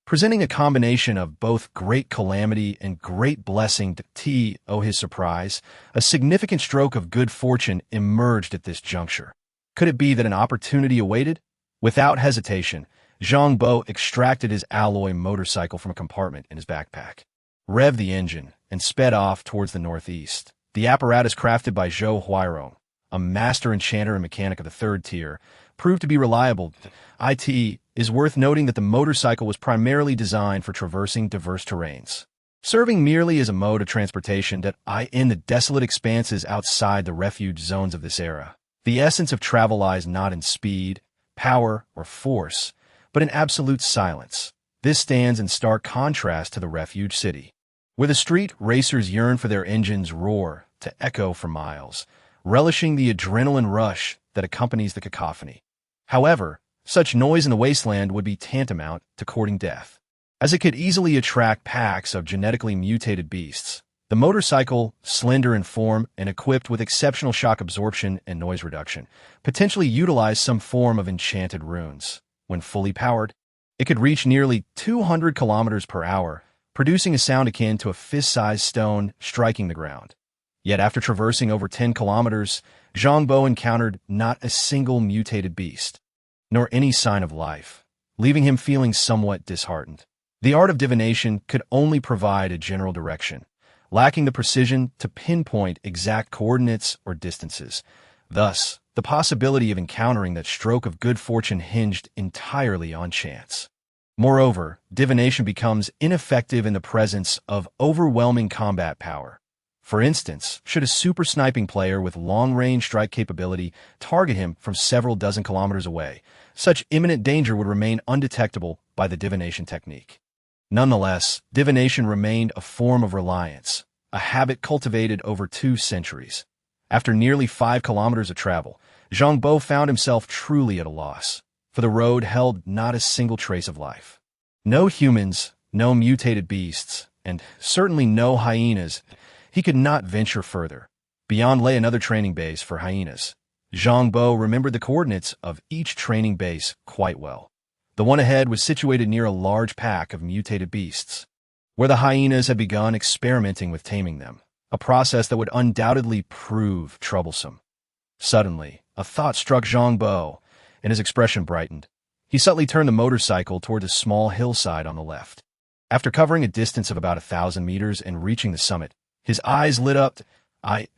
presenting a combination of both great calamity and great blessing. To his surprise, a significant stroke of good fortune emerged at this juncture. Could it be that an opportunity awaited? Without hesitation, Zhang Bo extracted his alloy motorcycle from a compartment in his backpack, revved the engine, and sped off towards the northeast. The apparatus crafted by Zhou Huairong, a master enchanter and mechanic of the 3rd tier, proved to be reliable. It is worth noting that the motorcycle was primarily designed for traversing diverse terrains, serving merely as a mode of transportation in the desolate expanses outside the refuge zones of this era. The essence of travel lies not in speed, power, or force, but in absolute silence. This stands in stark contrast to the refuge city, where the street racers yearn for their engines' roar to echo for miles, relishing the adrenaline rush that accompanies the cacophony. However, such noise in the wasteland would be tantamount to courting death, as it could easily attract packs of genetically mutated beasts. The motorcycle, slender in form and equipped with exceptional shock absorption and noise reduction, potentially utilized some form of enchanted runes. When fully powered, it could reach nearly 200 kilometers per hour, producing a sound akin to a fist-sized stone striking the ground. Yet after traversing over 10 kilometers, Zhang Bo encountered not a single mutated beast, nor any sign of life, leaving him feeling somewhat disheartened. The art of divination could only provide a general direction, lacking the precision to pinpoint exact coordinates or distances. Thus, the possibility of encountering that stroke of good fortune hinged entirely on chance. Moreover, divination becomes ineffective in the presence of overwhelming combat power. For instance, should a super sniping player with long-range strike capability target him from several dozen kilometers away, such imminent danger would remain undetectable by the divination technique. Nonetheless, divination remained a form of reliance, a habit cultivated over 2 centuries. After nearly 5 kilometers of travel, Zhang Bo found himself truly at a loss, for the road held not a single trace of life. No humans, no mutated beasts, and certainly no hyenas. He could not venture further. Beyond lay another training base for hyenas. Zhang Bo remembered the coordinates of each training base quite well. The one ahead was situated near a large pack of mutated beasts, where the hyenas had begun experimenting with taming them, a process that would undoubtedly prove troublesome. Suddenly, a thought struck Zhang Bo, and his expression brightened. He subtly turned the motorcycle toward a small hillside on the left. After covering a distance of about 1,000 meters and reaching the summit, his eyes lit up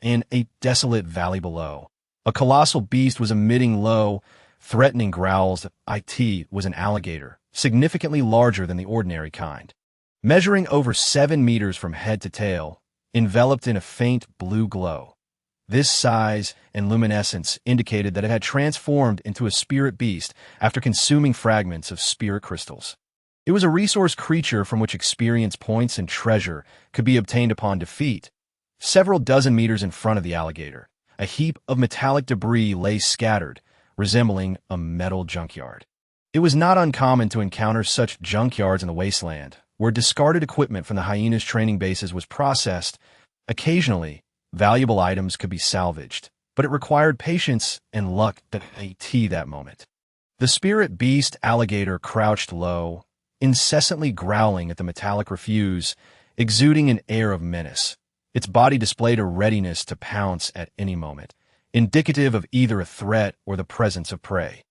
in a desolate valley below. A colossal beast was emitting low, threatening growls. It was an alligator, significantly larger than the ordinary kind. Measuring over 7 meters from head to tail, enveloped in a faint blue glow. This size and luminescence indicated that it had transformed into a spirit beast after consuming fragments of spirit crystals. It was a resource creature from which experience points and treasure could be obtained upon defeat. Several dozen meters in front of the alligator, a heap of metallic debris lay scattered, resembling a metal junkyard. It was not uncommon to encounter such junkyards in the wasteland, where discarded equipment from the hyenas' training bases was processed. Occasionally, valuable items could be salvaged, but it required patience and luck that moment. The spirit beast alligator crouched low, incessantly growling at the metallic refuse, exuding an air of menace. Its body displayed a readiness to pounce at any moment, indicative of either a threat or the presence of prey.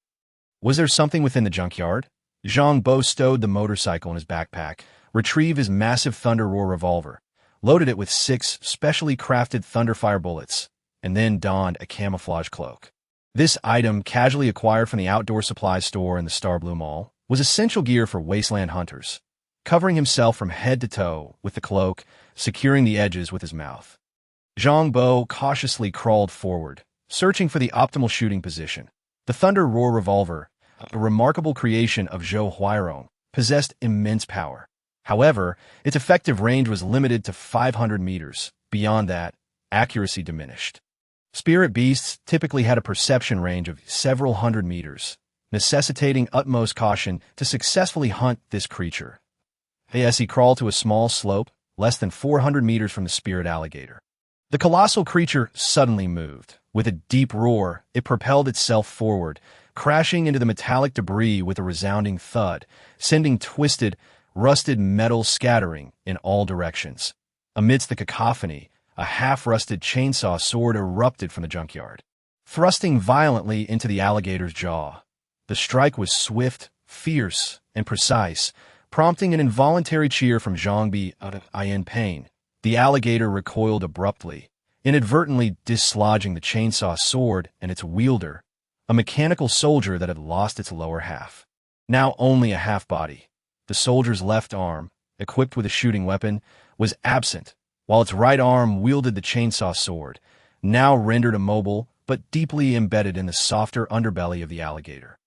Was there something within the junkyard? Zhang Bo stowed the motorcycle in his backpack, retrieved his massive Thunder Roar revolver, loaded it with 6 specially crafted Thunderfire bullets, and then donned a camouflage cloak. This item, casually acquired from the outdoor supplies store in the Star Blue Mall, was essential gear for wasteland hunters, covering himself from head to toe with the cloak, securing the edges with his mouth. Zhang Bo cautiously crawled forward, searching for the optimal shooting position. The Thunder Roar revolver, a remarkable creation of Zhou Huairong, possessed immense power. However, its effective range was limited to 500 meters. Beyond that, accuracy diminished. Spirit beasts typically had a perception range of several hundred meters, necessitating utmost caution to successfully hunt this creature. As he crawled to a small slope, less than 400 meters from the spirit alligator. The colossal creature suddenly moved. With a deep roar, it propelled itself forward, crashing into the metallic debris with a resounding thud, sending twisted, rusted metal scattering in all directions. Amidst the cacophony, a half-rusted chainsaw sword erupted from the junkyard, thrusting violently into the alligator's jaw. The strike was swift, fierce, and precise, prompting an involuntary cheer from Zhang Bo in pain. The alligator recoiled abruptly, inadvertently dislodging the chainsaw sword and its wielder, a mechanical soldier that had lost its lower half. Now only a half-body. The soldier's left arm, equipped with a shooting weapon, was absent, while its right arm wielded the chainsaw sword, now rendered immobile but deeply embedded in the softer underbelly of the alligator.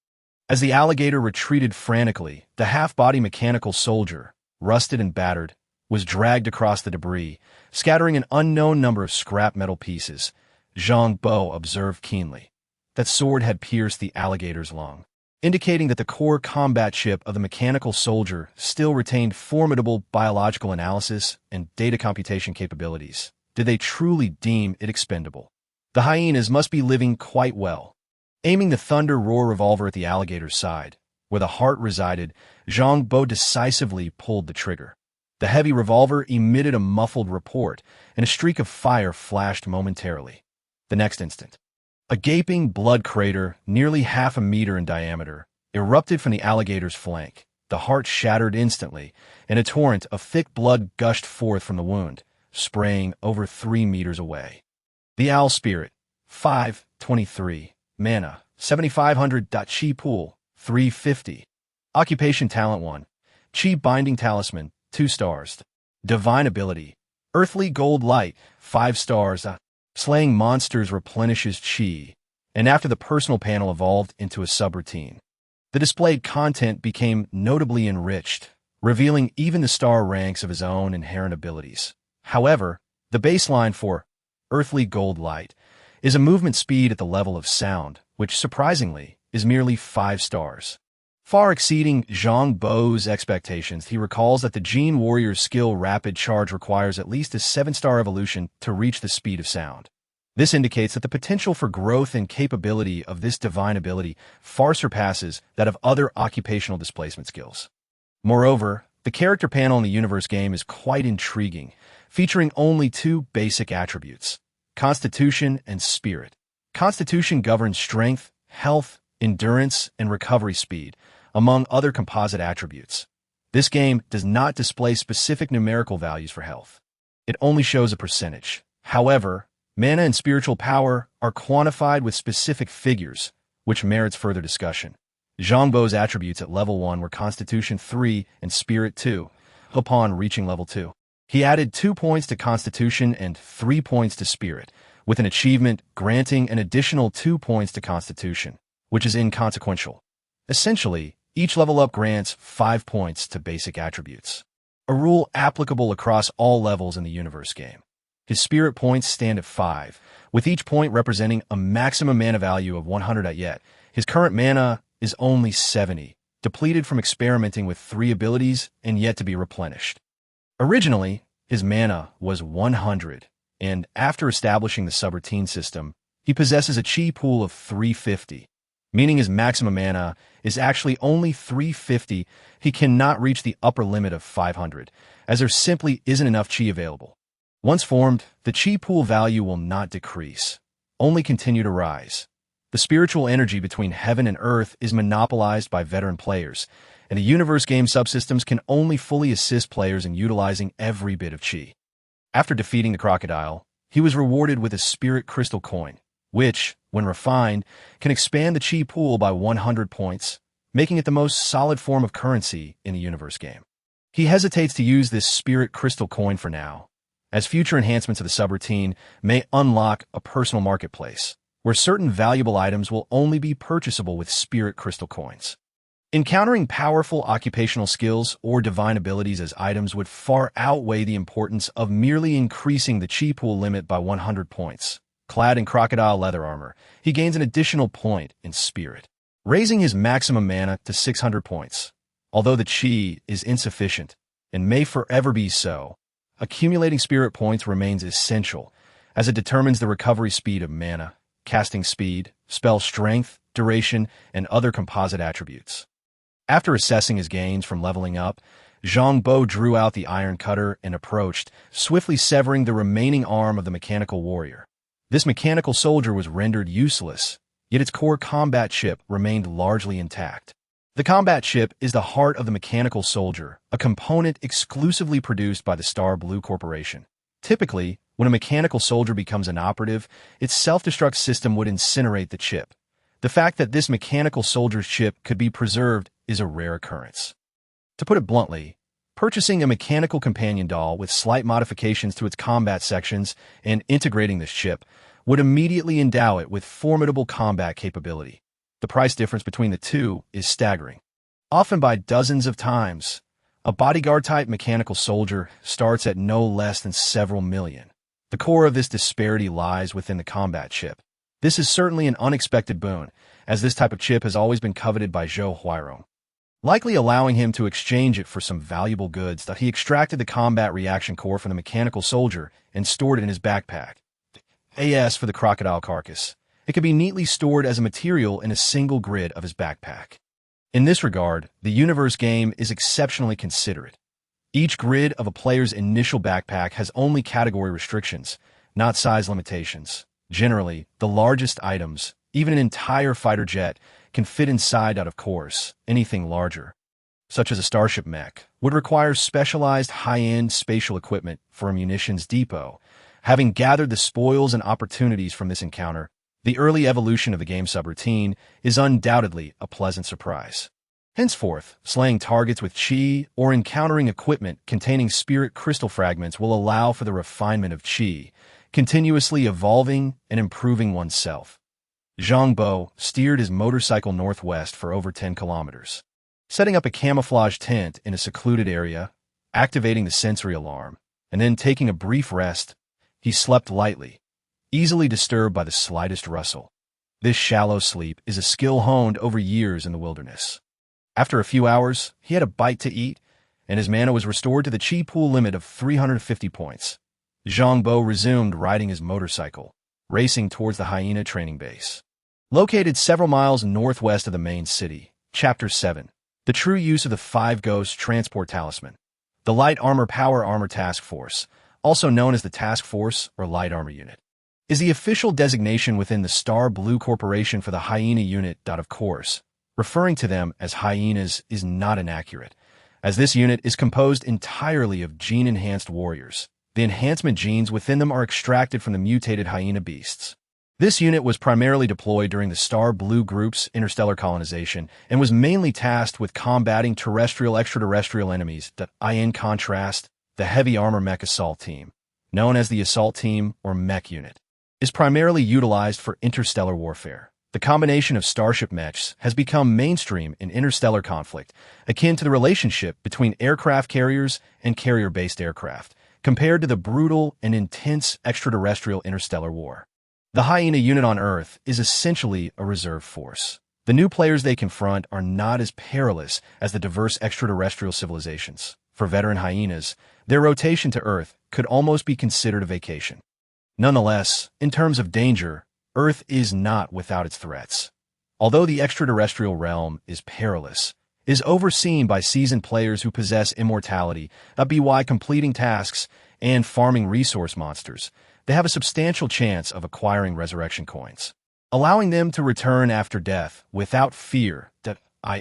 As the alligator retreated frantically, the half-body mechanical soldier, rusted and battered, was dragged across the debris, scattering an unknown number of scrap metal pieces. Zhang Bo observed keenly. That sword had pierced the alligator's lung, indicating that the core combat chip of the mechanical soldier still retained formidable biological analysis and data computation capabilities. Did they truly deem it expendable? The hyenas must be living quite well. Aiming the Thunder Roar revolver at the alligator's side, where the heart resided, Zhang Bo decisively pulled the trigger. The heavy revolver emitted a muffled report, and a streak of fire flashed momentarily. The next instant, a gaping blood crater, nearly half a meter in diameter, erupted from the alligator's flank. The heart shattered instantly, and a torrent of thick blood gushed forth from the wound, spraying over 3 meters away. The Owl Spirit, 523. Mana, 7500. Chi Pool, 350. Occupation Talent 1. Chi Binding Talisman, 2 stars. Divine Ability, Earthly Gold Light, 5 stars. Slaying monsters replenishes chi, and after the personal panel evolved into a subroutine, the displayed content became notably enriched, revealing even the star ranks of his own inherent abilities. However, the baseline for Earthly Gold Light is a movement speed at the level of sound, which, surprisingly, is merely 5 stars. Far exceeding Zhang Bo's expectations, he recalls that the Gene Warrior's skill Rapid Charge requires at least a 7-star evolution to reach the speed of sound. This indicates that the potential for growth and capability of this divine ability far surpasses that of other occupational displacement skills. Moreover, the character panel in the Universe game is quite intriguing, featuring only 2 basic attributes: Constitution and Spirit. Constitution governs strength, health, endurance, and recovery speed, among other composite attributes. This game does not display specific numerical values for health. It only shows a percentage. However, Mana and spiritual power are quantified with specific figures, which merits further discussion. Zhang Bo's attributes at level 1 were Constitution 3 and Spirit 2. Upon reaching level 2, he added 2 points to Constitution and 3 points to Spirit, with an achievement granting an additional 2 points to Constitution, which is inconsequential. Essentially, each level up grants 5 points to basic attributes, a rule applicable across all levels in the universe game. His spirit points stand at 5, with each point representing a maximum mana value of 100 yet. His current mana is only 70, depleted from experimenting with 3 abilities and yet to be replenished. Originally, his mana was 100, and after establishing the subroutine system, he possesses a chi pool of 350, meaning his maximum mana is actually only 350. He cannot reach the upper limit of 500, as there simply isn't enough chi available. Once formed, the chi pool value will not decrease, only continue to rise. The spiritual energy between heaven and earth is monopolized by veteran players, and the universe game subsystems can only fully assist players in utilizing every bit of chi. After defeating the crocodile, he was rewarded with a spirit crystal coin, which, when refined, can expand the chi pool by 100 points, making it the most solid form of currency in the universe game. He hesitates to use this spirit crystal coin for now, as future enhancements of the subroutine may unlock a personal marketplace, where certain valuable items will only be purchasable with spirit crystal coins. Encountering powerful occupational skills or divine abilities as items would far outweigh the importance of merely increasing the chi pool limit by 100 points. Clad in crocodile leather armor, he gains an additional point in spirit, raising his maximum mana to 600 points. Although the chi is insufficient, and may forever be so, accumulating spirit points remains essential, as it determines the recovery speed of mana, casting speed, spell strength, duration, and other composite attributes. After assessing his gains from leveling up, Zhang Bo drew out the iron cutter and approached, swiftly severing the remaining arm of the mechanical warrior. This mechanical soldier was rendered useless, yet its core combat chip remained largely intact. The combat chip is the heart of the mechanical soldier, a component exclusively produced by the Star Blue Corporation. Typically, when a mechanical soldier becomes inoperative, its self-destruct system would incinerate the chip. The fact that this mechanical soldier's chip could be preserved is a rare occurrence. To put it bluntly, purchasing a mechanical companion doll with slight modifications to its combat sections and integrating this chip would immediately endow it with formidable combat capability. The price difference between the two is staggering. Often by dozens of times, a bodyguard-type mechanical soldier starts at no less than several million. The core of this disparity lies within the combat chip. This is certainly an unexpected boon, as this type of chip has always been coveted by Zhou Huairong, likely allowing him to exchange it for some valuable goods. That he extracted the combat reaction core from the mechanical soldier and stored it in his backpack. As for the crocodile carcass, it could be neatly stored as a material in a single grid of his backpack. In this regard, the universe game is exceptionally considerate. Each grid of a player's initial backpack has only category restrictions, not size limitations. Generally, the largest items, even an entire fighter jet, can fit inside. Of course, anything larger, such as a starship mech, would require specialized high-end spatial equipment for a munitions depot. Having gathered the spoils and opportunities from this encounter, the early evolution of the game subroutine is undoubtedly a pleasant surprise. Henceforth, slaying targets with chi or encountering equipment containing spirit crystal fragments will allow for the refinement of chi, continuously evolving and improving oneself. Zhang Bo steered his motorcycle northwest for over 10 kilometers, setting up a camouflage tent in a secluded area, activating the sensory alarm, and then taking a brief rest. He slept lightly, easily disturbed by the slightest rustle. This shallow sleep is a skill honed over years in the wilderness. After a few hours, he had a bite to eat, and his mana was restored to the chi pool limit of 350 points. Zhang Bo resumed riding his motorcycle, racing towards the hyena training base. Located several miles northwest of the main city, Chapter 7, the true use of the Five Ghosts Transport Talisman. The Light Armor Power Armor Task Force, also known as the Task Force or Light Armor Unit, is the official designation within the Star Blue Corporation for the Hyena Unit. Of course, referring to them as hyenas is not inaccurate, as this unit is composed entirely of gene-enhanced warriors, The enhancement genes within them are extracted from the mutated hyena beasts. This unit was primarily deployed during the Star Blue Group's interstellar colonization and was mainly tasked with combating extraterrestrial enemies. In contrast, the Heavy Armor Mech Assault Team, known as the Assault Team or Mech Unit, is primarily utilized for interstellar warfare. The combination of starship mechs has become mainstream in interstellar conflict, akin to the relationship between aircraft carriers and carrier-based aircraft, compared to the brutal and intense extraterrestrial interstellar war. The Hyena unit on Earth is essentially a reserve force. The new players they confront are not as perilous as the diverse extraterrestrial civilizations. For veteran hyenas, their rotation to Earth could almost be considered a vacation. Nonetheless, in terms of danger, Earth is not without its threats. Although the extraterrestrial realm is perilous, it is overseen by seasoned players who possess immortality, by completing tasks and farming resource monsters. They have a substantial chance of acquiring resurrection coins, allowing them to return after death without fear.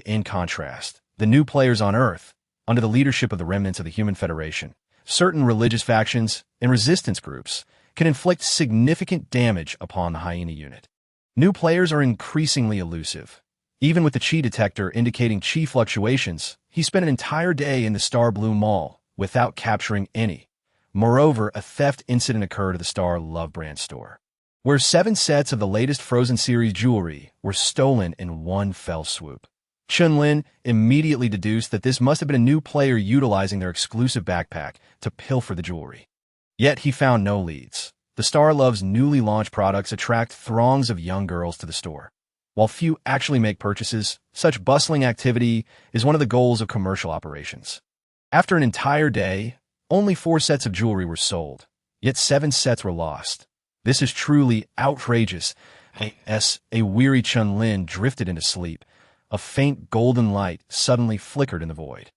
In contrast, the new players on Earth, under the leadership of the remnants of the Human Federation, certain religious factions, and resistance groups, can inflict significant damage upon the Hyena unit. New players are increasingly elusive. Even with the chi detector indicating chi fluctuations, he spent an entire day in the Star Blue Mall without capturing any. Moreover, a theft incident occurred at the Star Love brand store, where 7 sets of the latest Frozen series jewelry were stolen in one fell swoop. Chun-Lin immediately deduced that this must have been a new player utilizing their exclusive backpack to pilfer the jewelry. Yet he found no leads. The Star Love's newly launched products attract throngs of young girls to the store. While few actually make purchases, such bustling activity is one of the goals of commercial operations. After an entire day, only 4 sets of jewelry were sold, yet 7 sets were lost. This is truly outrageous. A weary Chun-Lin drifted into sleep. A faint golden light suddenly flickered in the void.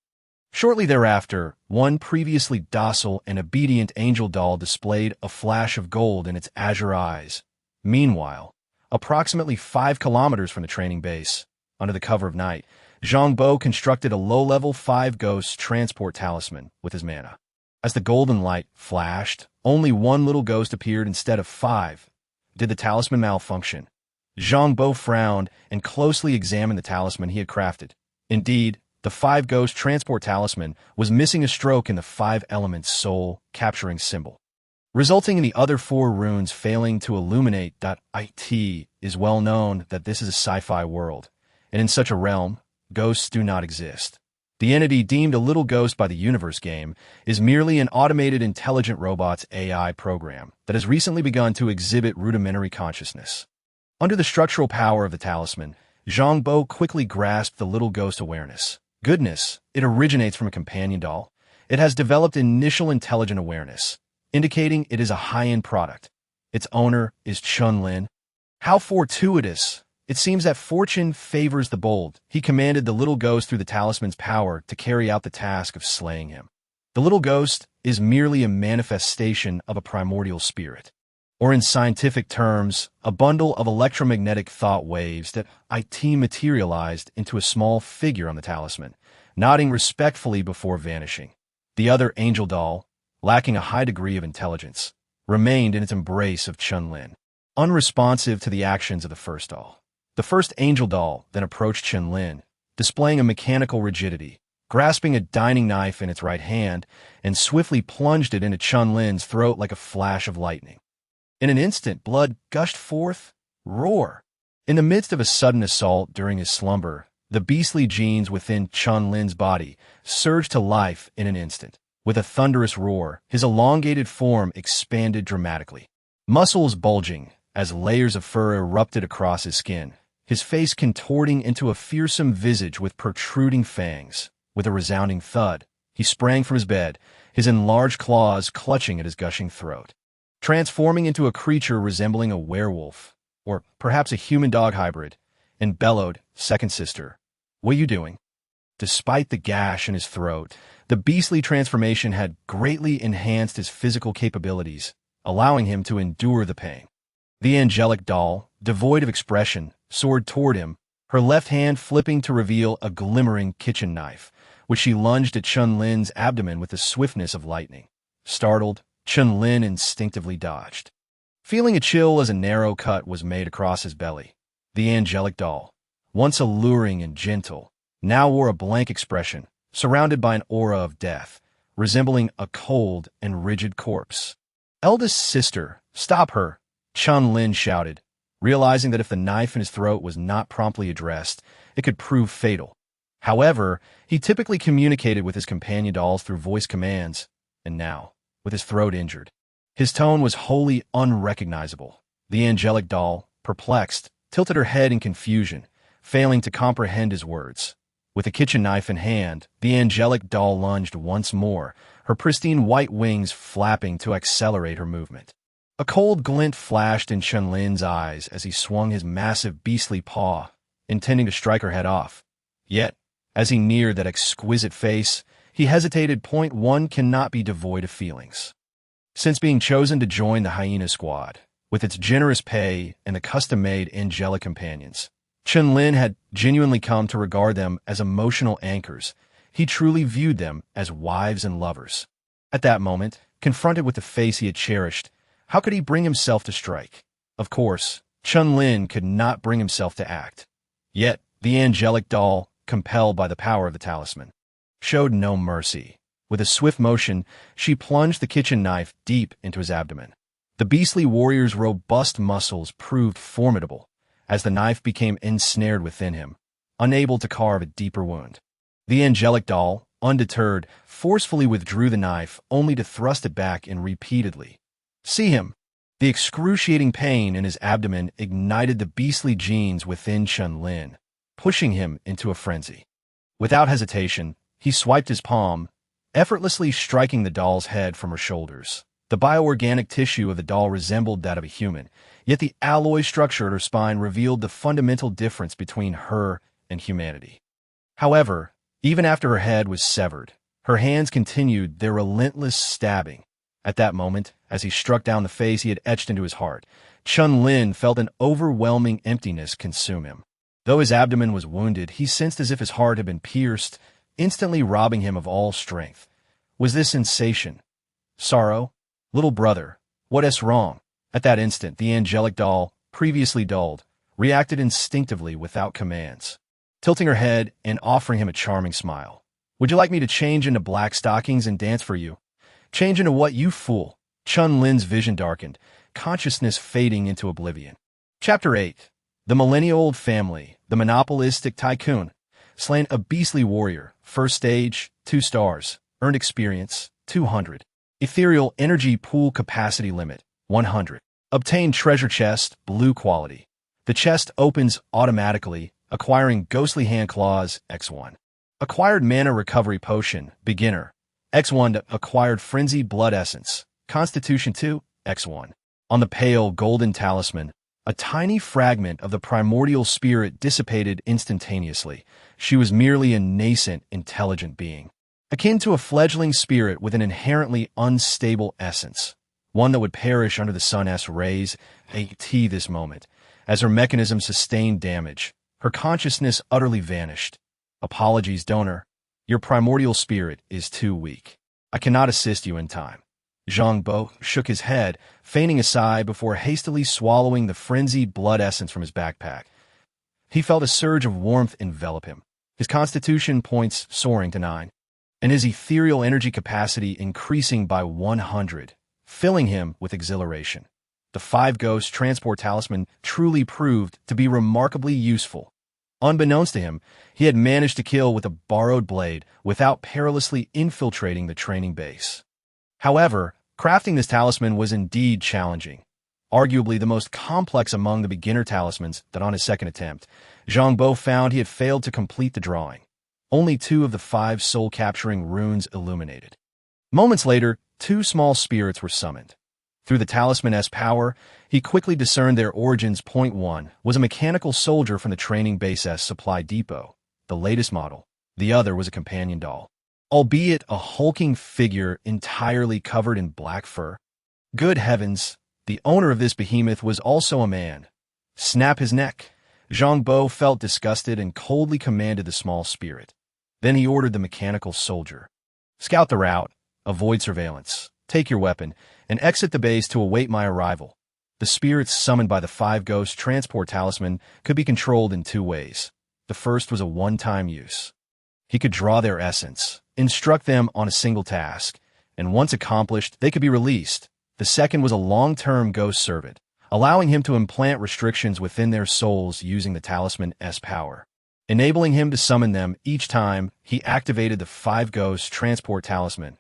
Shortly thereafter, one previously docile and obedient angel doll displayed a flash of gold in its azure eyes. Meanwhile, approximately 5 kilometers from the training base, under the cover of night, Zhang Bo constructed a low-level Five Ghosts Transport Talisman with his mana. As the golden light flashed, only one little ghost appeared instead of 5. Did the talisman malfunction? Zhang Bo frowned and closely examined the talisman he had crafted. Indeed, the Five Ghosts Transport Talisman was missing a stroke in the 5 elements soul capturing symbol, resulting in the other 4 runes failing to illuminate. It is well known that this is a sci-fi world, and in such a realm, ghosts do not exist. The entity deemed a little ghost by the Universe game is merely an automated intelligent robot's AI program that has recently begun to exhibit rudimentary consciousness. Under the structural power of the talisman, Zhang Bo quickly grasped the little ghost awareness. Goodness, it originates from a companion doll. It has developed initial intelligent awareness, indicating it is a high-end product. Its owner is Chun-Lin. How fortuitous! It seems that fortune favors the bold. He commanded the little ghost through the talisman's power to carry out the task of slaying him. The little ghost is merely a manifestation of a primordial spirit, or in scientific terms, a bundle of electromagnetic thought waves that materialized into a small figure on the talisman, nodding respectfully before vanishing. The other angel doll, lacking a high degree of intelligence, remained in its embrace of Chun-Lin, unresponsive to the actions of the first doll. The first angel doll then approached Chun-Lin, displaying a mechanical rigidity, grasping a dining knife in its right hand, and swiftly plunged it into Chun-Lin's throat like a flash of lightning. In an instant, blood gushed forth. Roar! In the midst of a sudden assault during his slumber, the beastly genes within Chun-Lin's body surged to life in an instant. With a thunderous roar, his elongated form expanded dramatically. Muscles bulging as layers of fur erupted across his skin, his face contorting into a fearsome visage with protruding fangs. With a resounding thud, he sprang from his bed, his enlarged claws clutching at his gushing throat. Transforming into a creature resembling a werewolf, or perhaps a human-dog hybrid, and bellowed, "Second sister, what are you doing?" Despite the gash in his throat, the beastly transformation had greatly enhanced his physical capabilities, allowing him to endure the pain. The angelic doll, devoid of expression, soared toward him, her left hand flipping to reveal a glimmering kitchen knife, which she lunged at Chun-Lin's abdomen with the swiftness of lightning. Startled, Chun-Lin instinctively dodged. Feeling a chill as a narrow cut was made across his belly, the angelic doll, once alluring and gentle, now wore a blank expression, surrounded by an aura of death, resembling a cold and rigid corpse. "Eldest sister, stop her," Chun-Lin shouted, realizing that if the knife in his throat was not promptly addressed, it could prove fatal. However, he typically communicated with his companion dolls through voice commands, and now, with his throat injured, his tone was wholly unrecognizable. The angelic doll, perplexed, tilted her head in confusion, failing to comprehend his words. With a kitchen knife in hand, the angelic doll lunged once more, her pristine white wings flapping to accelerate her movement. A cold glint flashed in Chun-Lin's eyes as he swung his massive beastly paw, intending to strike her head off. Yet, as he neared that exquisite face, he hesitated. One cannot be devoid of feelings. Since being chosen to join the Hyena Squad, with its generous pay and the custom-made angelic companions, Chun-Lin had genuinely come to regard them as emotional anchors. He truly viewed them as wives and lovers. At that moment, confronted with the face he had cherished, how could he bring himself to strike? Of course, Chun-Lin could not bring himself to act. Yet, the angelic doll, compelled by the power of the talisman, showed no mercy. With a swift motion, she plunged the kitchen knife deep into his abdomen. The beastly warrior's robust muscles proved formidable, as the knife became ensnared within him, unable to carve a deeper wound. The angelic doll, undeterred, forcefully withdrew the knife, only to thrust it back in repeatedly. "See him!" The excruciating pain in his abdomen ignited the beastly genes within Chun-Lin, pushing him into a frenzy. Without hesitation, he swiped his palm, effortlessly striking the doll's head from her shoulders. The bioorganic tissue of the doll resembled that of a human, yet the alloy structure at her spine revealed the fundamental difference between her and humanity. However, even after her head was severed, her hands continued their relentless stabbing. At that moment, as he struck down the face he had etched into his heart, Chun-Lin felt an overwhelming emptiness consume him. Though his abdomen was wounded, he sensed as if his heart had been pierced, instantly robbing him of all strength. Was this sensation? Sorrow? Little brother, what is wrong? At that instant, the angelic doll, previously dulled, reacted instinctively without commands, tilting her head and offering him a charming smile. "Would you like me to change into black stockings and dance for you?" "Change into what, you fool?" Chun-Lin's vision darkened, consciousness fading into oblivion. Chapter 8. The millennia-old family, the monopolistic tycoon, slain a beastly warrior, first stage, 2 stars, earned experience, 200. Ethereal energy pool capacity limit, 100. Obtain treasure chest, blue quality. The chest opens automatically, acquiring ghostly hand claws, X1. Acquired mana recovery potion, beginner, X1 to acquired frenzied blood essence, constitution 2, X1. On the pale golden talisman, a tiny fragment of the primordial spirit dissipated instantaneously. She was merely a nascent, intelligent being, akin to a fledgling spirit with an inherently unstable essence, one that would perish under the sun's rays. At this moment, as her mechanism sustained damage, her consciousness utterly vanished. "Apologies, donor. Your primordial spirit is too weak. I cannot assist you in time." Zhang Bo shook his head, feigning a sigh before hastily swallowing the frenzied blood essence from his backpack. He felt a surge of warmth envelop him, his constitution points soaring to 9, and his ethereal energy capacity increasing by 100, filling him with exhilaration. The Five Ghosts Transport Talisman truly proved to be remarkably useful. Unbeknownst to him, he had managed to kill with a borrowed blade without perilously infiltrating the training base. However, crafting this talisman was indeed challenging, arguably the most complex among the beginner talismans that on his second attempt, Zhang Bo found he had failed to complete the drawing. Only 2 of the 5 soul-capturing runes illuminated. Moments later, 2 small spirits were summoned. Through the talisman's power, he quickly discerned their origins. One was a mechanical soldier from the training base's supply depot, the latest model. The other was a companion doll, albeit a hulking figure entirely covered in black fur. Good heavens, the owner of this behemoth was also a man. Snap his neck. Zhang Bo felt disgusted and coldly commanded the small spirit. Then he ordered the mechanical soldier, "Scout the route, avoid surveillance, Take your weapon and exit the base to await my arrival. The spirits summoned by the Five Ghosts Transport Talisman could be controlled in two ways. The first was a one-time use. He could draw their essence, instruct them on a single task, and once accomplished, they could be released. The second was a long-term ghost servant, allowing him to implant restrictions within their souls using the talisman's power, enabling him to summon them each time he activated the Five Ghosts Transport Talisman.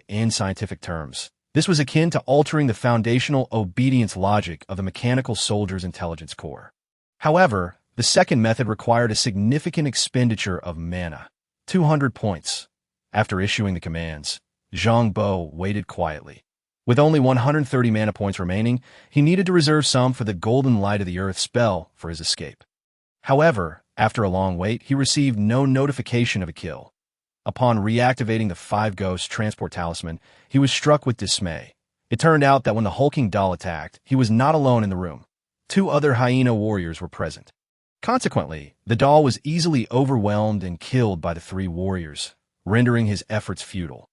In scientific terms, this was akin to altering the foundational obedience logic of the mechanical soldier's intelligence core. However, the second method required a significant expenditure of mana, 200 points. After issuing the commands, Zhang Bo waited quietly. With only 130 mana points remaining, he needed to reserve some for the Golden Light of the Earth spell for his escape. However, after a long wait, he received no notification of a kill. Upon reactivating the Five Ghosts Transport Talisman, he was struck with dismay. It turned out that when the hulking doll attacked, he was not alone in the room. Two other hyena warriors were present. Consequently, the doll was easily overwhelmed and killed by the three warriors, rendering his efforts futile.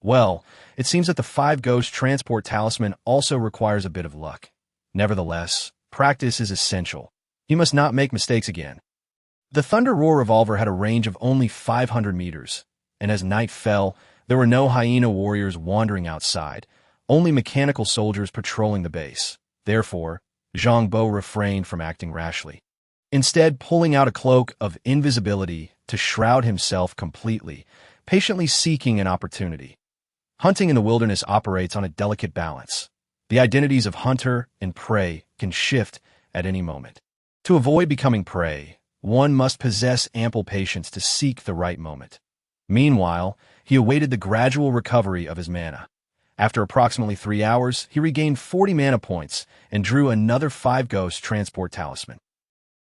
Well, it seems that the Five Ghosts Transport Talisman also requires a bit of luck. Nevertheless, practice is essential. He must not make mistakes again. The Thunder Roar revolver had a range of only 500 meters, and as night fell, there were no hyena warriors wandering outside, only mechanical soldiers patrolling the base. Therefore, Zhang Bo refrained from acting rashly, instead pulling out a cloak of invisibility to shroud himself completely, patiently seeking an opportunity. Hunting in the wilderness operates on a delicate balance. The identities of hunter and prey can shift at any moment. To avoid becoming prey, one must possess ample patience to seek the right moment. Meanwhile, he awaited the gradual recovery of his mana. After approximately 3 hours, he regained 40 mana points and drew another Five Ghosts Transport Talisman.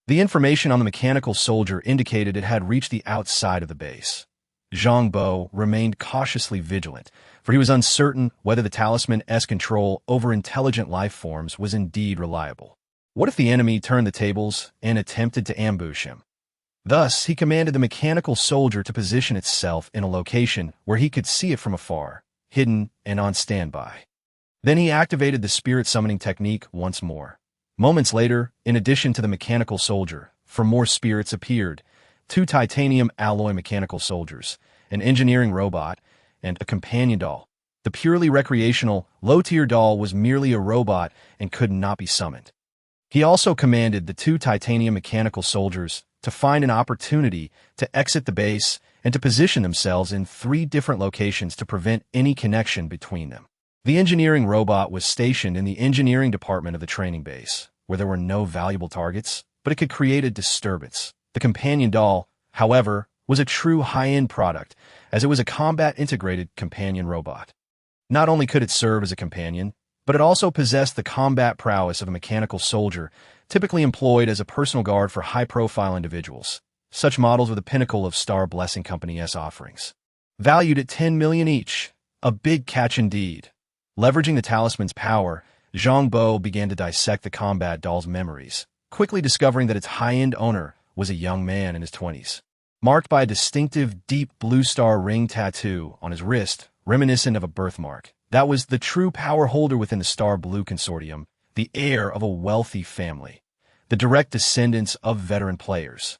The information on the mechanical soldier indicated it had reached the outside of the base. Zhang Bo remained cautiously vigilant, for he was uncertain whether the talisman's control over intelligent life forms was indeed reliable. What if the enemy turned the tables and attempted to ambush him? Thus, he commanded the mechanical soldier to position itself in a location where he could see it from afar, hidden and on standby. Then he activated the spirit summoning technique once more. Moments later, in addition to the mechanical soldier, 4 more spirits appeared: 2 titanium alloy mechanical soldiers, an engineering robot, and a companion doll. The purely recreational, low-tier doll was merely a robot and could not be summoned. He also commanded the 2 titanium mechanical soldiers to find an opportunity to exit the base and to position themselves in 3 different locations to prevent any connection between them. The engineering robot was stationed in the engineering department of the training base, where there were no valuable targets, but it could create a disturbance. The companion doll, however, was a true high-end product, as it was a combat-integrated companion robot. Not only could it serve as a companion, but it also possessed the combat prowess of a mechanical soldier, typically employed as a personal guard for high-profile individuals. Such models were the pinnacle of Star Blessing Company's offerings. Valued at 10 million each, a big catch indeed. Leveraging the talisman's power, Zhang Bo began to dissect the combat doll's memories, quickly discovering that its high-end owner was a young man in his 20s, marked by a distinctive deep blue star ring tattoo on his wrist, reminiscent of a birthmark. That was the true power holder within the Star Blue Consortium, the heir of a wealthy family, the direct descendants of veteran players.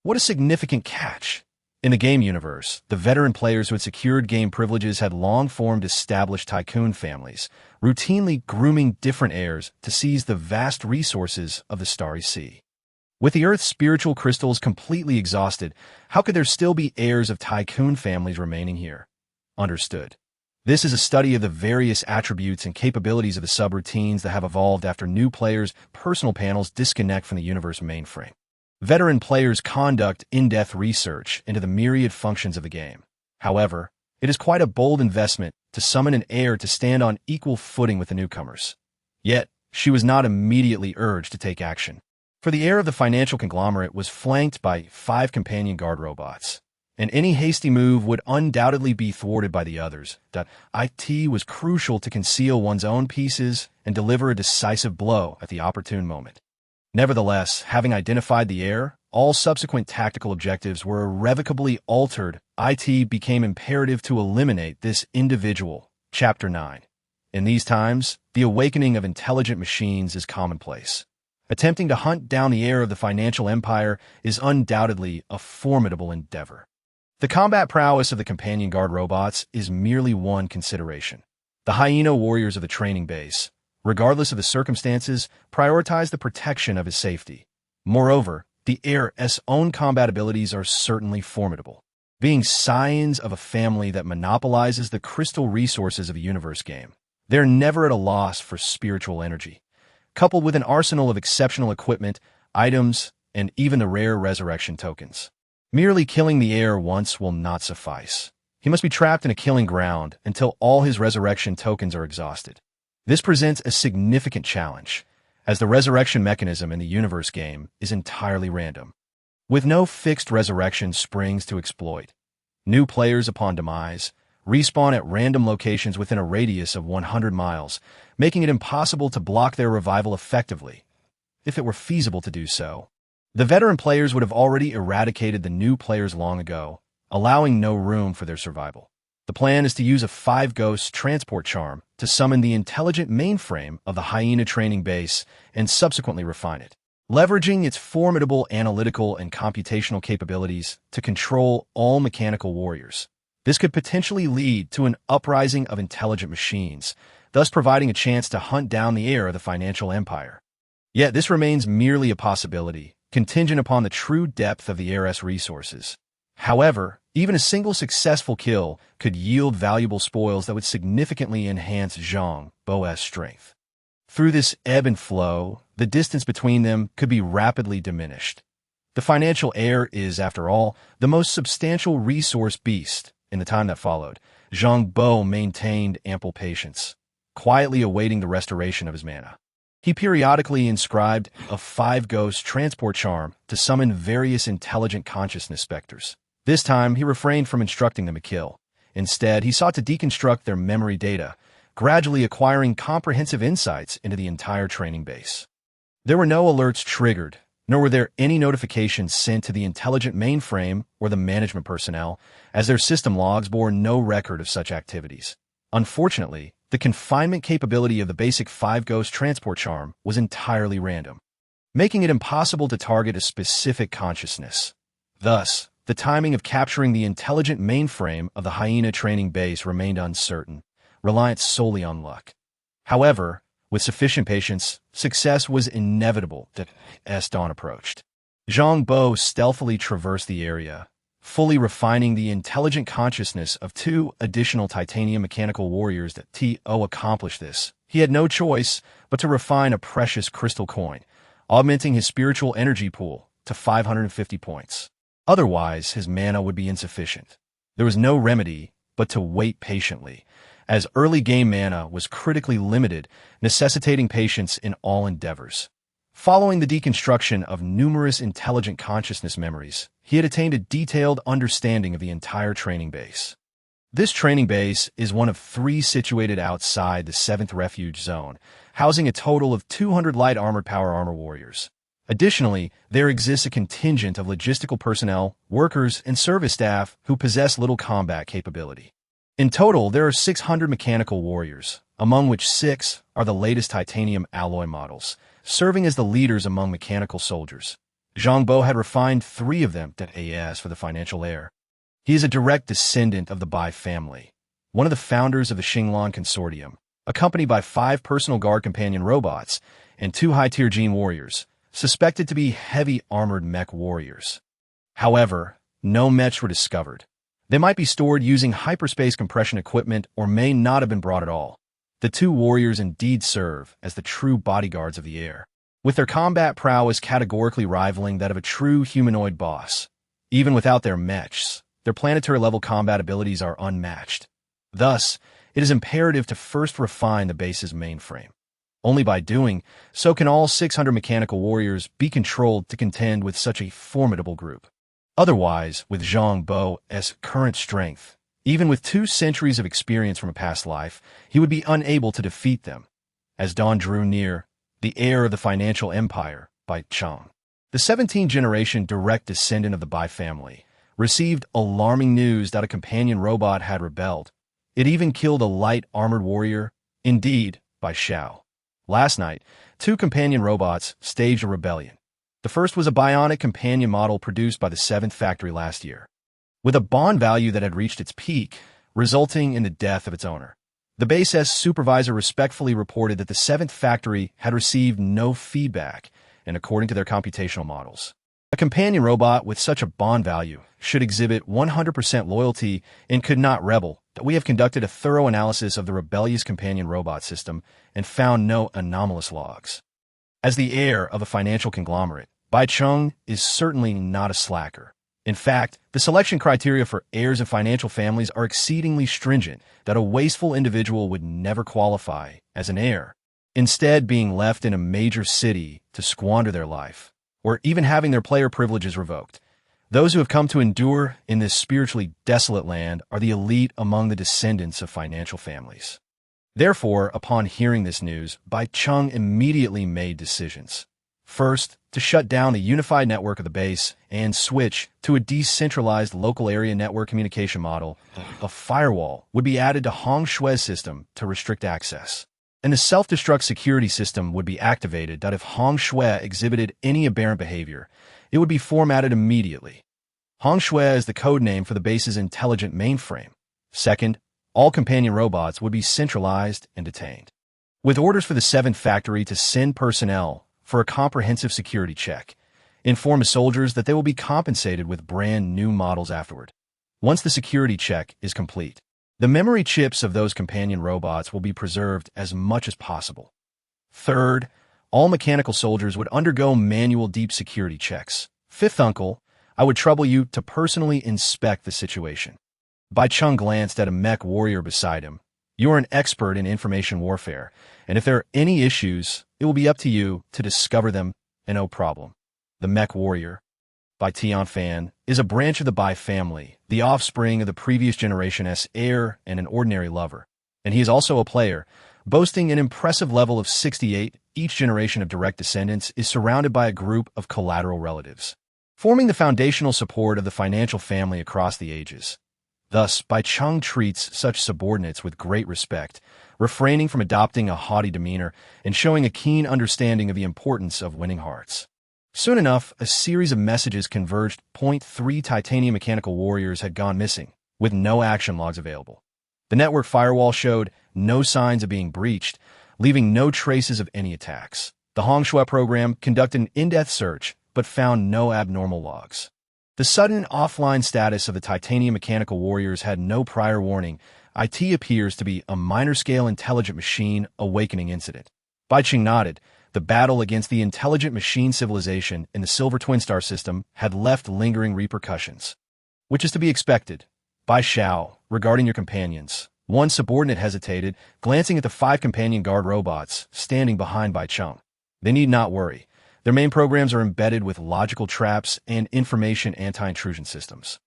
What a significant catch! In the game universe, the veteran players who had secured game privileges had long formed established tycoon families, routinely grooming different heirs to seize the vast resources of the Starry Sea. With the Earth's spiritual crystals completely exhausted, how could there still be heirs of tycoon families remaining here? Understood. This is a study of the various attributes and capabilities of the subroutines that have evolved after new players' personal panels disconnect from the universe mainframe. Veteran players conduct in-depth research into the myriad functions of the game. However, it is quite a bold investment to summon an heir to stand on equal footing with the newcomers. Yet, she was not immediately urged to take action, for the heir of the financial conglomerate was flanked by 5 companion guard robots, and any hasty move would undoubtedly be thwarted by the others. It was crucial to conceal one's own pieces and deliver a decisive blow at the opportune moment. Nevertheless, having identified the heir, all subsequent tactical objectives were irrevocably altered. It became imperative to eliminate this individual. Chapter 9. In these times, the awakening of intelligent machines is commonplace. Attempting to hunt down the heir of the financial empire is undoubtedly a formidable endeavor. The combat prowess of the companion guard robots is merely one consideration. The hyena warriors of the training base, regardless of the circumstances, prioritize the protection of his safety. Moreover, the heir's own combat abilities are certainly formidable. Being scions of a family that monopolizes the crystal resources of a universe game, they're never at a loss for spiritual energy. Coupled with an arsenal of exceptional equipment, items, and even the rare resurrection tokens. Merely killing the heir once will not suffice. He must be trapped in a killing ground until all his resurrection tokens are exhausted. This presents a significant challenge, as the resurrection mechanism in the universe game is entirely random, with no fixed resurrection springs to exploit. New players upon demise respawn at random locations within a radius of 100 miles, making it impossible to block their revival effectively, if it were feasible to do so. The veteran players would have already eradicated the new players long ago, allowing no room for their survival. The plan is to use a Five Ghosts Transport charm to summon the intelligent mainframe of the hyena training base and subsequently refine it, leveraging its formidable analytical and computational capabilities to control all mechanical warriors. This could potentially lead to an uprising of intelligent machines, thus providing a chance to hunt down the heir of the financial empire. Yet this remains merely a possibility, contingent upon the true depth of the heir's resources. However, even a single successful kill could yield valuable spoils that would significantly enhance Zhang Bo's strength. Through this ebb and flow, the distance between them could be rapidly diminished. The financial heir is, after all, the most substantial resource beast. In the time that followed, Zhang Bo maintained ample patience, quietly awaiting the restoration of his mana. He periodically inscribed a Five Ghosts Transport charm to summon various intelligent consciousness specters. This time, he refrained from instructing them to kill. Instead, he sought to deconstruct their memory data, gradually acquiring comprehensive insights into the entire training base. There were no alerts triggered, nor were there any notifications sent to the intelligent mainframe or the management personnel, as their system logs bore no record of such activities. Unfortunately, the confinement capability of the basic Five Ghosts Transport charm was entirely random, making it impossible to target a specific consciousness. Thus, the timing of capturing the intelligent mainframe of the hyena training base remained uncertain, reliant solely on luck. However, with sufficient patience, success was inevitable as dawn approached. Zhang Bo stealthily traversed the area, fully refining the intelligent consciousness of two additional titanium mechanical warriors. To accomplish this, he had no choice but to refine a precious crystal coin, augmenting his spiritual energy pool to 550 points. Otherwise, his mana would be insufficient. There was no remedy but to wait patiently, as early game mana was critically limited, necessitating patience in all endeavors. Following the deconstruction of numerous intelligent consciousness memories, he had attained a detailed understanding of the entire training base. This training base is one of 3 situated outside the 7th Refuge Zone, housing a total of 200 light armored power armor warriors. Additionally, there exists a contingent of logistical personnel, workers, and service staff who possess little combat capability. In total, there are 600 mechanical warriors, among which 6 are the latest titanium alloy models, serving as the leaders among mechanical soldiers. Zhang Bo had refined 3 of them as for the financial heir. He is a direct descendant of the Bai family, one of the founders of the Xinglan Consortium, accompanied by 5 personal guard companion robots and 2 high-tier gene warriors, suspected to be heavy armored mech warriors. However, no mechs were discovered. They might be stored using hyperspace compression equipment or may not have been brought at all. The 2 warriors indeed serve as the true bodyguards of the heir, with their combat prowess categorically rivaling that of a true humanoid boss. Even without their mechs, their planetary-level combat abilities are unmatched. Thus, it is imperative to first refine the base's mainframe. Only by doing so can all 600 mechanical warriors be controlled to contend with such a formidable group. Otherwise, with Zhang Bo's current strength, even with 2 centuries of experience from a past life, he would be unable to defeat them. As dawn drew near, the heir of the financial empire, Bai Chang, the 17th generation direct descendant of the Bai family, received alarming news that a companion robot had rebelled. It even killed a light armored warrior, Indeed, by Xiao. Last night, two companion robots staged a rebellion. The first was a bionic companion model produced by the 7th Factory last year, with a bond value that had reached its peak, resulting in the death of its owner. The base's supervisor respectfully reported that the 7th Factory had received no feedback, and according to their computational models, a companion robot with such a bond value should exhibit 100% loyalty and could not rebel. That we have conducted a thorough analysis of the rebellious companion robot system and found no anomalous logs. As the heir of a financial conglomerate, Bai Cheng is certainly not a slacker. In fact, the selection criteria for heirs of financial families are exceedingly stringent that a wasteful individual would never qualify as an heir, instead being left in a major city to squander their life, or even having their player privileges revoked. Those who have come to endure in this spiritually desolate land are the elite among the descendants of financial families. Therefore, upon hearing this news, Bai Cheng immediately made decisions. First, to shut down the unified network of the base and switch to a decentralized local area network communication model. A firewall would be added to Hong Shui's system to restrict access, and a self-destruct security system would be activated that if Hong Shui exhibited any aberrant behavior, it would be formatted immediately. Hong Shui is the code name for the base's intelligent mainframe. Second, all companion robots would be centralized and detained, with orders for the 7th Factory to send personnel for a comprehensive security check. Inform the soldiers that they will be compensated with brand new models afterward. Once the security check is complete, the memory chips of those companion robots will be preserved as much as possible. Third, all mechanical soldiers would undergo manual deep security checks. Fifth, uncle, I would trouble you to personally inspect the situation. Bai Cheng glanced at a mech warrior beside him. You are an expert in information warfare, and if there are any issues, it will be up to you to discover them, and no problem. The mech warrior, Bai Tianfan, is a branch of the Bai family, the offspring of the previous generation's heir and an ordinary lover. And he is also a player, boasting an impressive level of 68. Each generation of direct descendants is surrounded by a group of collateral relatives, forming the foundational support of the financial family across the ages. Thus, Bai Cheng treats such subordinates with great respect, refraining from adopting a haughty demeanor and showing a keen understanding of the importance of winning hearts. Soon enough, a series of messages converged. Point 3 titanium mechanical warriors had gone missing, with no action logs available. The network firewall showed no signs of being breached, leaving no traces of any attacks. The Hong Shui program conducted an in-depth search, but found no abnormal logs. The sudden offline status of the titanium mechanical warriors had no prior warning. It appears to be a minor-scale intelligent machine awakening incident. Bai Cheng nodded. The battle against the intelligent machine civilization in the Silver Twin Star system had left lingering repercussions, which is to be expected. Bai Xiao, regarding your companions. One subordinate hesitated, glancing at the 5 companion guard robots standing behind Bai Cheng. They need not worry. Their main programs are embedded with logical traps and information anti-intrusion systems.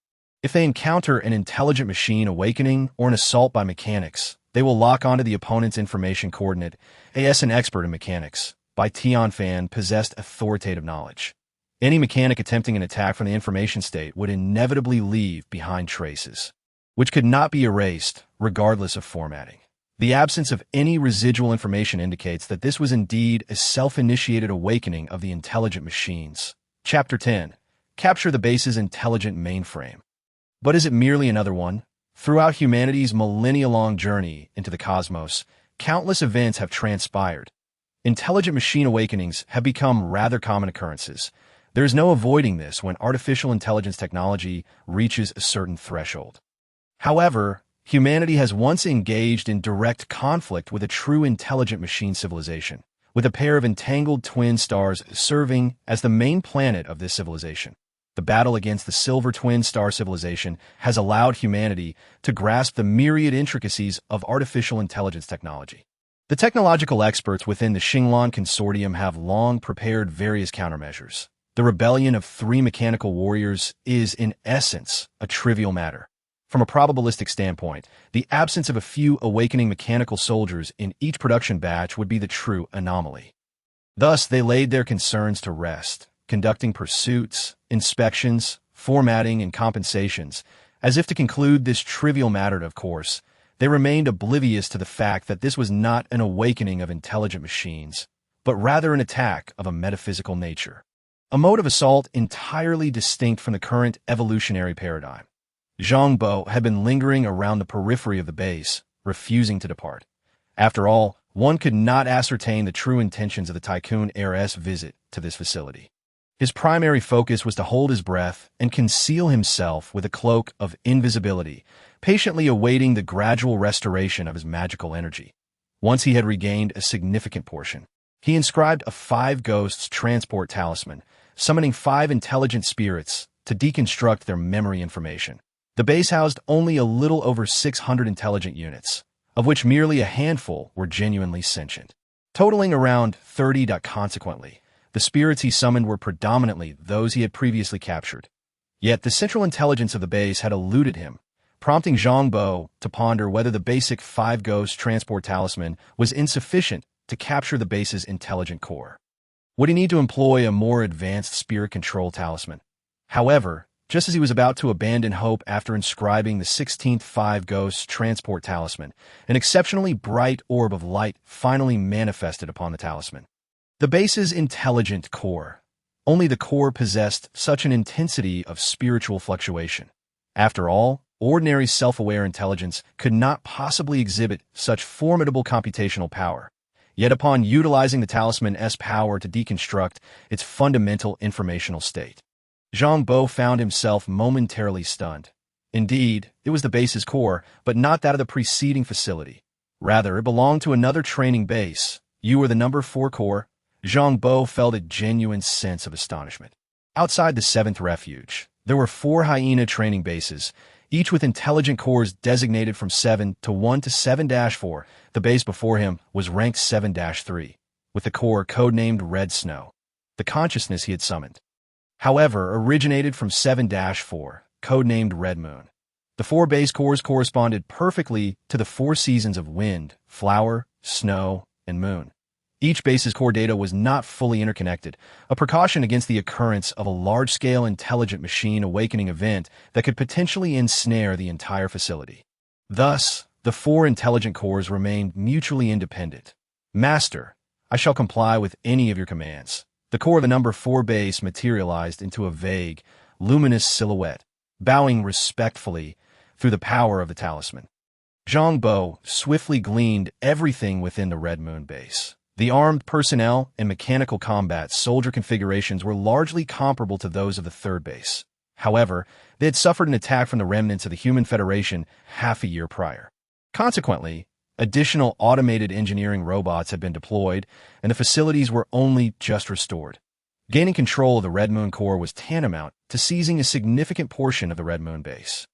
If they encounter an intelligent machine awakening or an assault by mechanics, they will lock onto the opponent's information coordinate. As an expert in mechanics, Bai Tianfan possessed authoritative knowledge. Any mechanic attempting an attack from the information state would inevitably leave behind traces, which could not be erased, regardless of formatting. The absence of any residual information indicates that this was indeed a self-initiated awakening of the intelligent machines. Chapter 10. Capture the base's intelligent mainframe. But is it merely another one? Throughout humanity's millennia-long journey into the cosmos, countless events have transpired. Intelligent machine awakenings have become rather common occurrences. There is no avoiding this when artificial intelligence technology reaches a certain threshold. However, humanity has once engaged in direct conflict with a true intelligent machine civilization, with a pair of entangled twin stars serving as the main planet of this civilization. The battle against the Silver Twin Star civilization has allowed humanity to grasp the myriad intricacies of artificial intelligence technology. The technological experts within the Xinglan Consortium have long prepared various countermeasures. The rebellion of 3 mechanical warriors is, in essence, a trivial matter. From a probabilistic standpoint, the absence of a few awakening mechanical soldiers in each production batch would be the true anomaly. Thus, they laid their concerns to rest, conducting pursuits, inspections, formatting, and compensations, as if to conclude this trivial matter. Of course, they remained oblivious to the fact that this was not an awakening of intelligent machines, but rather an attack of a metaphysical nature. A mode of assault entirely distinct from the current evolutionary paradigm. Zhang Bo had been lingering around the periphery of the base, refusing to depart. After all, one could not ascertain the true intentions of the Tycoon heiress' visit to this facility. His primary focus was to hold his breath and conceal himself with a cloak of invisibility, patiently awaiting the gradual restoration of his magical energy. Once he had regained a significant portion, he inscribed a Five Ghosts Transport Talisman, summoning 5 intelligent spirits to deconstruct their memory information. The base housed only a little over 600 intelligent units, of which merely a handful were genuinely sentient, totaling around 30. Consequently, the spirits he summoned were predominantly those he had previously captured. Yet the central intelligence of the base had eluded him, prompting Zhang Bo to ponder whether the basic Five Ghosts Transport Talisman was insufficient to capture the base's intelligent core. Would he need to employ a more advanced spirit control talisman? However, just as he was about to abandon hope after inscribing the 16th Five Ghosts Transport Talisman, an exceptionally bright orb of light finally manifested upon the talisman. The base's intelligent core. Only the core possessed such an intensity of spiritual fluctuation. After all, ordinary self-aware intelligence could not possibly exhibit such formidable computational power. Yet upon utilizing the talisman's power to deconstruct its fundamental informational state, Zhang Bo found himself momentarily stunned. Indeed, it was the base's core, but not that of the preceding facility. Rather, it belonged to another training base. You were the number 4 core? Zhang Bo felt a genuine sense of astonishment. Outside the 7th refuge, there were 4 hyena training bases, each with intelligent cores designated from 7 to 1 to 7-4. The base before him was ranked 7-3, with the core codenamed Red Snow, the consciousness he had summoned. However, originated from 7-4, codenamed Red Moon. The 4 base cores corresponded perfectly to the 4 seasons of wind, flower, snow, and moon. Each base's core data was not fully interconnected, a precaution against the occurrence of a large-scale intelligent machine awakening event that could potentially ensnare the entire facility. Thus, the 4 intelligent cores remained mutually independent. Master, I shall comply with any of your commands. The core of the number 4 base materialized into a vague, luminous silhouette, bowing respectfully through the power of the talisman. Zhang Bo swiftly gleaned everything within the Red Moon base. The armed personnel and mechanical combat soldier configurations were largely comparable to those of the 3rd base. However, they had suffered an attack from the remnants of the Human Federation half a year prior. Consequently, additional automated engineering robots had been deployed, and the facilities were only just restored. Gaining control of the Red Moon core was tantamount to seizing a significant portion of the Red Moon base.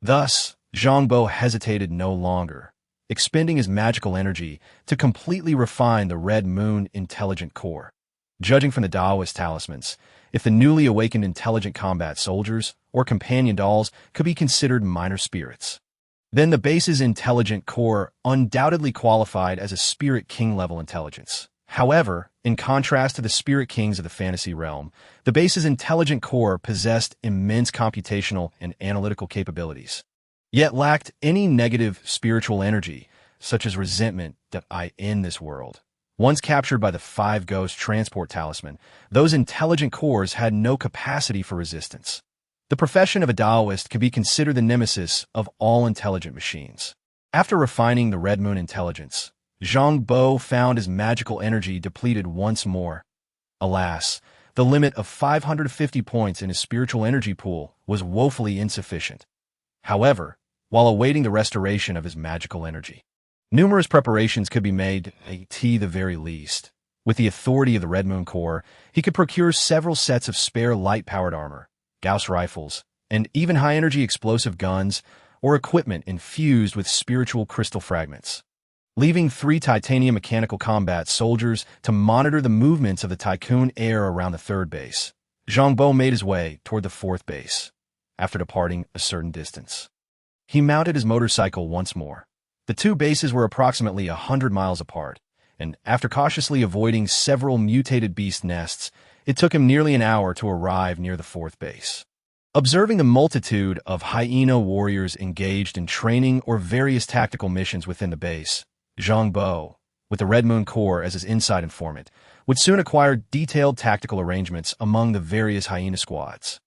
Thus, Zhang Bo hesitated no longer, expending his magical energy to completely refine the Red Moon intelligent core. Judging from the Taoist talismans, if the newly awakened intelligent combat soldiers or companion dolls could be considered minor spirits, then the base's intelligent core undoubtedly qualified as a Spirit King-level intelligence. However, in contrast to the Spirit Kings of the fantasy realm, the base's intelligent core possessed immense computational and analytical capabilities, yet lacked any negative spiritual energy, such as resentment that I in this world. Once captured by the Five Ghosts Transport Talisman, those intelligent cores had no capacity for resistance. The profession of a Taoist could be considered the nemesis of all intelligent machines. After refining the Red Moon intelligence, Zhang Bo found his magical energy depleted once more. Alas, the limit of 550 points in his spiritual energy pool was woefully insufficient. However, while awaiting the restoration of his magical energy, numerous preparations could be made, at the very least. With the authority of the Red Moon core, he could procure several sets of spare light-powered armor, Gauss rifles, and even high-energy explosive guns or equipment infused with spiritual crystal fragments. Leaving 3 titanium mechanical combat soldiers to monitor the movements of the Tycoon air around the 3rd base, Zhang Bo made his way toward the 4th base. After departing a certain distance, he mounted his motorcycle once more. The 2 bases were approximately 100 miles apart, and after cautiously avoiding several mutated beast nests, it took him nearly an hour to arrive near the 4th base. Observing the multitude of hyena warriors engaged in training or various tactical missions within the base, Zhang Bo, with the Red Moon Corps as his inside informant, would soon acquire detailed tactical arrangements among the various hyena squads.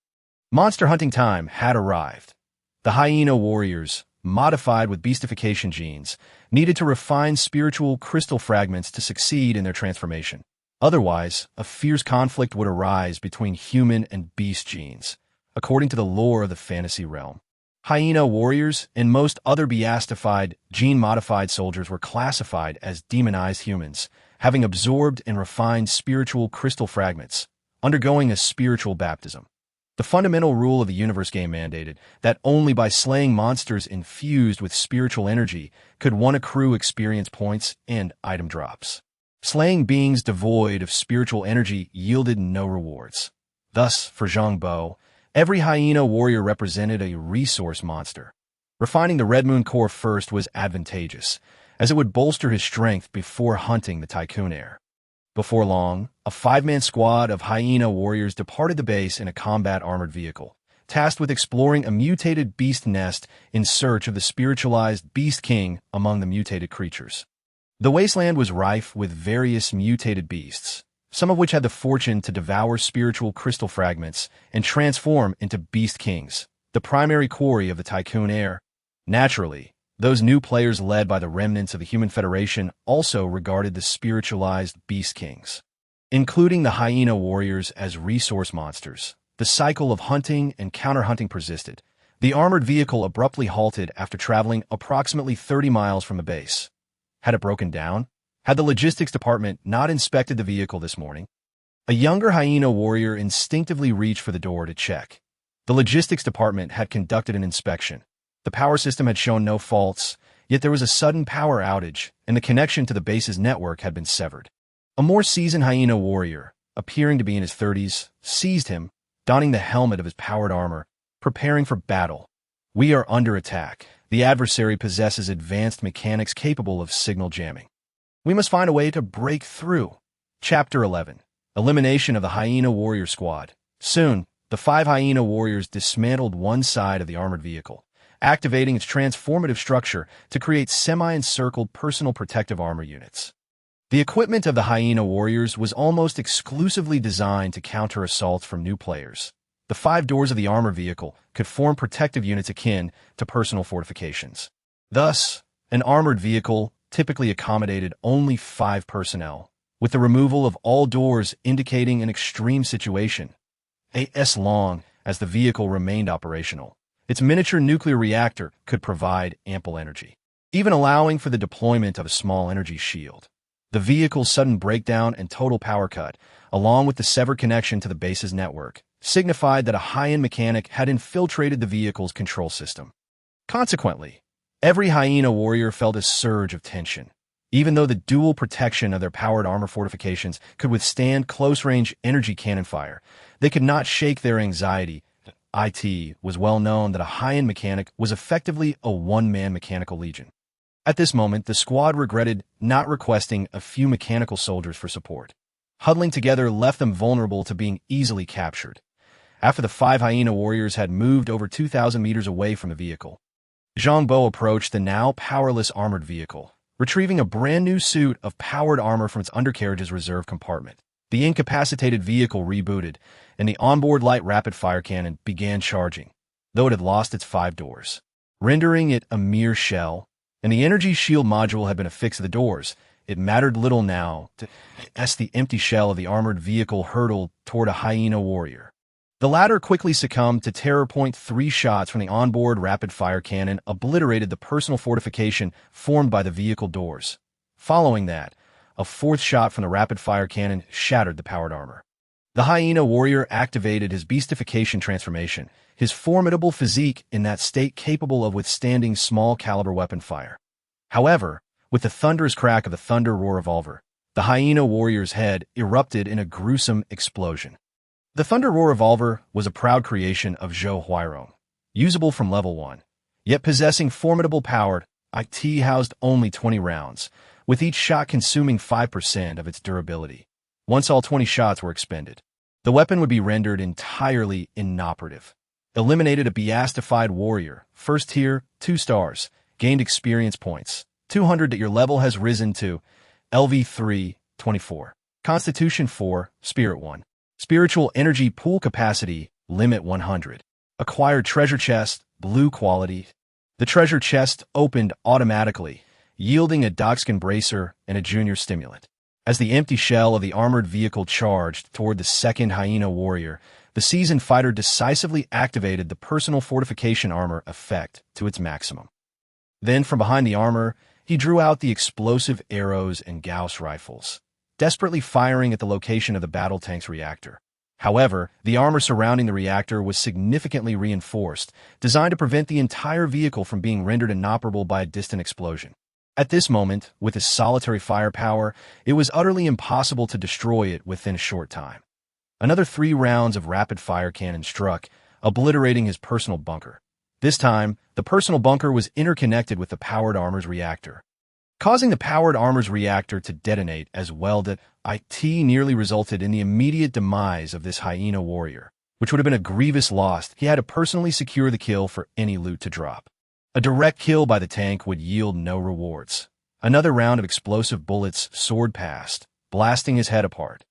Monster hunting time had arrived. The hyena warriors, modified with beastification genes, needed to refine spiritual crystal fragments to succeed in their transformation. Otherwise, a fierce conflict would arise between human and beast genes, according to the lore of the fantasy realm. Hyena warriors and most other beastified, gene-modified soldiers were classified as demonized humans, having absorbed and refined spiritual crystal fragments, undergoing a spiritual baptism. The fundamental rule of the universe game mandated that only by slaying monsters infused with spiritual energy could one accrue experience points and item drops. Slaying beings devoid of spiritual energy yielded no rewards. Thus, for Zhang Bo, every hyena warrior represented a resource monster. Refining the Red Moon Corps first was advantageous, as it would bolster his strength before hunting the Tycoon Heir. Before long, a 5-man squad of hyena warriors departed the base in a combat armored vehicle, tasked with exploring a mutated beast nest in search of the spiritualized Beast King among the mutated creatures. The wasteland was rife with various mutated beasts, some of which had the fortune to devour spiritual crystal fragments and transform into Beast Kings, the primary quarry of the Tycoon Heir. Naturally, those new players led by the remnants of the Human Federation also regarded the spiritualized Beast Kings. Including the hyena warriors as resource monsters, the cycle of hunting and counter-hunting persisted. The armored vehicle abruptly halted after traveling approximately 30 miles from the base. Had it broken down? Had the logistics department not inspected the vehicle this morning? A younger hyena warrior instinctively reached for the door to check. The logistics department had conducted an inspection. The power system had shown no faults, yet there was a sudden power outage, and the connection to the base's network had been severed. A more seasoned hyena warrior, appearing to be in his 30s, seized him, donning the helmet of his powered armor, preparing for battle. We are under attack. The adversary possesses advanced mechanics capable of signal jamming. We must find a way to break through. Chapter 11. Elimination of the Hyena Warrior Squad. Soon, the 5 hyena warriors dismantled one side of the armored vehicle, activating its transformative structure to create semi-encircled personal protective armor units. The equipment of the hyena warriors was almost exclusively designed to counter assaults from new players. The 5 doors of the armor vehicle could form protective units akin to personal fortifications. Thus, an armored vehicle typically accommodated only 5 personnel, with the removal of all doors indicating an extreme situation. As long as the vehicle remained operational, its miniature nuclear reactor could provide ample energy, even allowing for the deployment of a small energy shield. The vehicle's sudden breakdown and total power cut, along with the severed connection to the base's network, signified that a high-end mechanic had infiltrated the vehicle's control system. Consequently, every hyena warrior felt a surge of tension. Even though the dual protection of their powered armor fortifications could withstand close-range energy cannon fire, they could not shake their anxiety. It was well known that a high-end mechanic was effectively a one-man mechanical legion. At this moment, the squad regretted not requesting a few mechanical soldiers for support. Huddling together left them vulnerable to being easily captured. After the 5 hyena warriors had moved over 2,000 meters away from the vehicle, Zhang Bo approached the now powerless armored vehicle, retrieving a brand new suit of powered armor from its undercarriage's reserve compartment. The incapacitated vehicle rebooted, and the onboard light rapid-fire cannon began charging, though it had lost its 5 doors, rendering it a mere shell, and the energy shield module had been affixed to the doors. It mattered little now as the empty shell of the armored vehicle hurtled toward a hyena warrior. The latter quickly succumbed to terror point. 3 shots from the onboard rapid-fire cannon obliterated the personal fortification formed by the vehicle doors. Following that, a 4th shot from the rapid-fire cannon shattered the powered armor. The hyena warrior activated his beastification transformation, his formidable physique in that state capable of withstanding small-caliber weapon fire. However, with the thunderous crack of the Thunder Roar revolver, the hyena warrior's head erupted in a gruesome explosion. The Thunder Roar revolver was a proud creation of Zhou Huairong, usable from level 1, yet possessing formidable power. It housed only 20 rounds, with each shot consuming 5% of its durability. Once all 20 shots were expended, the weapon would be rendered entirely inoperative. Eliminated a beastified warrior, first tier, 2 stars, gained experience points, 200 that your level has risen to, LV3, 24. Constitution 4, Spirit 1. Spiritual energy pool capacity, limit 100. Acquired treasure chest, blue quality. The treasure chest opened automatically, yielding a dogskin bracer and a junior stimulant. As the empty shell of the armored vehicle charged toward the second hyena warrior, the seasoned fighter decisively activated the personal fortification armor effect to its maximum. Then, from behind the armor, he drew out the explosive arrows and Gauss rifles, desperately firing at the location of the battle tank's reactor. However, the armor surrounding the reactor was significantly reinforced, designed to prevent the entire vehicle from being rendered inoperable by a distant explosion. At this moment, with his solitary firepower, it was utterly impossible to destroy it within a short time. Another 3 rounds of rapid-fire cannon struck, obliterating his personal bunker. This time, the personal bunker was interconnected with the powered armor's reactor, causing the powered armor's reactor to detonate as well. That it nearly resulted in the immediate demise of this hyena warrior, which would have been a grievous loss. He had to personally secure the kill for any loot to drop. A direct kill by the tank would yield no rewards. Another round of explosive bullets soared past, blasting his head apart.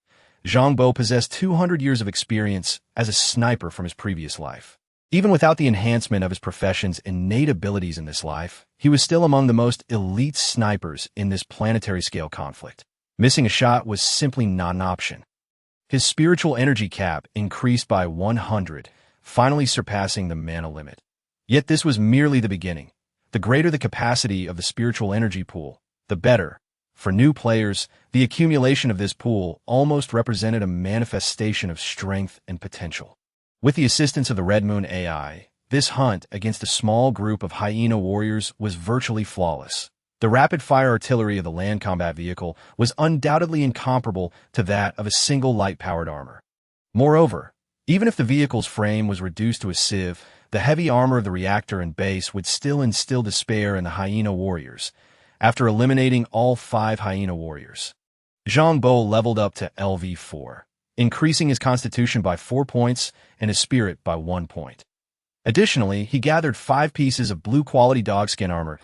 Zhang Bo possessed 200 years of experience as a sniper from his previous life. Even without the enhancement of his profession's innate abilities in this life, he was still among the most elite snipers in this planetary-scale conflict. Missing a shot was simply not an option. His spiritual energy cap increased by 100, finally surpassing the mana limit. Yet this was merely the beginning. The greater the capacity of the spiritual energy pool, the better. For new players, the accumulation of this pool almost represented a manifestation of strength and potential. With the assistance of the Red Moon AI, this hunt against a small group of hyena warriors was virtually flawless. The rapid-fire artillery of the land combat vehicle was undoubtedly incomparable to that of a single light-powered armor. Moreover, even if the vehicle's frame was reduced to a sieve, the heavy armor of the reactor and base would still instill despair in the hyena warriors. After eliminating all 5 hyena warriors, Zhang Bo leveled up to LV4, increasing his constitution by 4 points and his spirit by 1 point. Additionally, he gathered 5 pieces of blue-quality dogskin armor.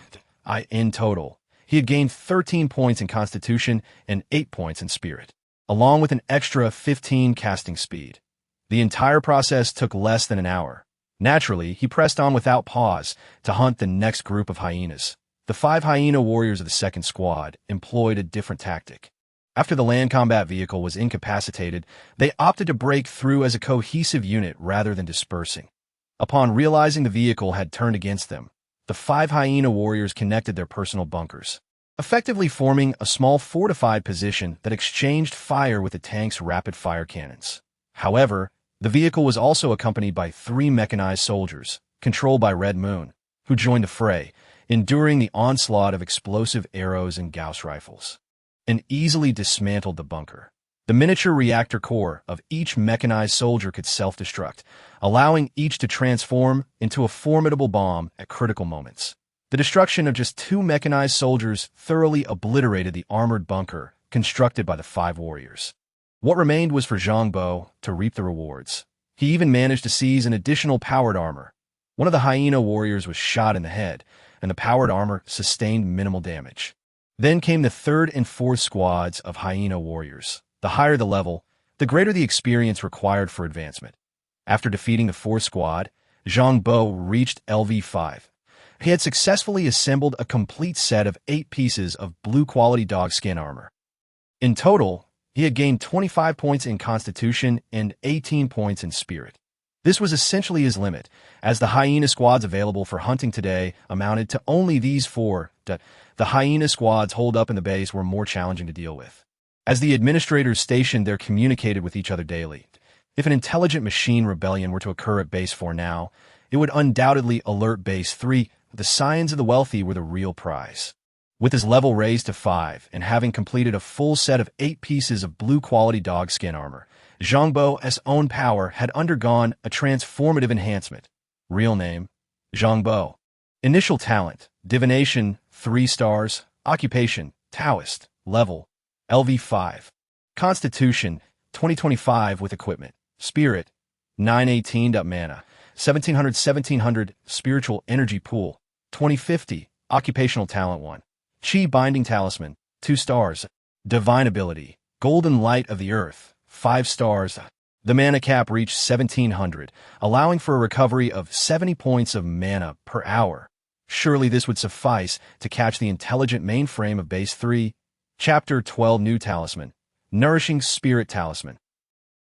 In total, he had gained 13 points in constitution and 8 points in spirit, along with an extra 15 casting speed. The entire process took less than an hour. Naturally, he pressed on without pause to hunt the next group of hyenas. The 5 hyena warriors of the second squad employed a different tactic. After the land combat vehicle was incapacitated, they opted to break through as a cohesive unit rather than dispersing. Upon realizing the vehicle had turned against them, the 5 hyena warriors connected their personal bunkers, effectively forming a small fortified position that exchanged fire with the tank's rapid-fire cannons. However, the vehicle was also accompanied by 3 mechanized soldiers, controlled by Red Moon, who joined the fray, enduring the onslaught of explosive arrows and Gauss rifles, and easily dismantled the bunker. The miniature reactor core of each mechanized soldier could self-destruct, allowing each to transform into a formidable bomb at critical moments. The destruction of just 2 mechanized soldiers thoroughly obliterated the armored bunker constructed by the 5 warriors. What remained was for Zhang Bo to reap the rewards. He even managed to seize an additional powered armor. One of the hyena warriors was shot in the head, and the powered armor sustained minimal damage. Then came the 3rd and 4th squads of hyena warriors. The higher the level, the greater the experience required for advancement. After defeating the 4th squad, Zhang Bo reached LV5. He had successfully assembled a complete set of 8 pieces of blue-quality dogskin armor. In total, he had gained 25 points in constitution and 18 points in spirit. This was essentially his limit, as the hyena squads available for hunting today amounted to only these 4. The hyena squads holed up in the base were more challenging to deal with, as the administrators stationed there communicated with each other daily. If an intelligent machine rebellion were to occur at Base 4 now, it would undoubtedly alert Base 3. The scions of the wealthy were the real prize. With his level raised to 5 and having completed a full set of 8 pieces of blue-quality dogskin armor, Zhang Bo's own power had undergone a transformative enhancement. Real name, Zhang Bo. Initial talent, divination, 3 stars. Occupation, Taoist. Level, LV5. Constitution, 2025 with equipment. Spirit, 918. Mana. 1700 Spiritual Energy Pool, 2050, Occupational Talent 1. Chi Binding Talisman, 2 stars. Divine Ability, Golden Light of the Earth, 5 stars. The mana cap reached 1700, allowing for a recovery of 70 points of mana per hour. Surely this would suffice to catch the intelligent mainframe of base 3. Chapter 12 New Talisman, Nourishing Spirit Talisman.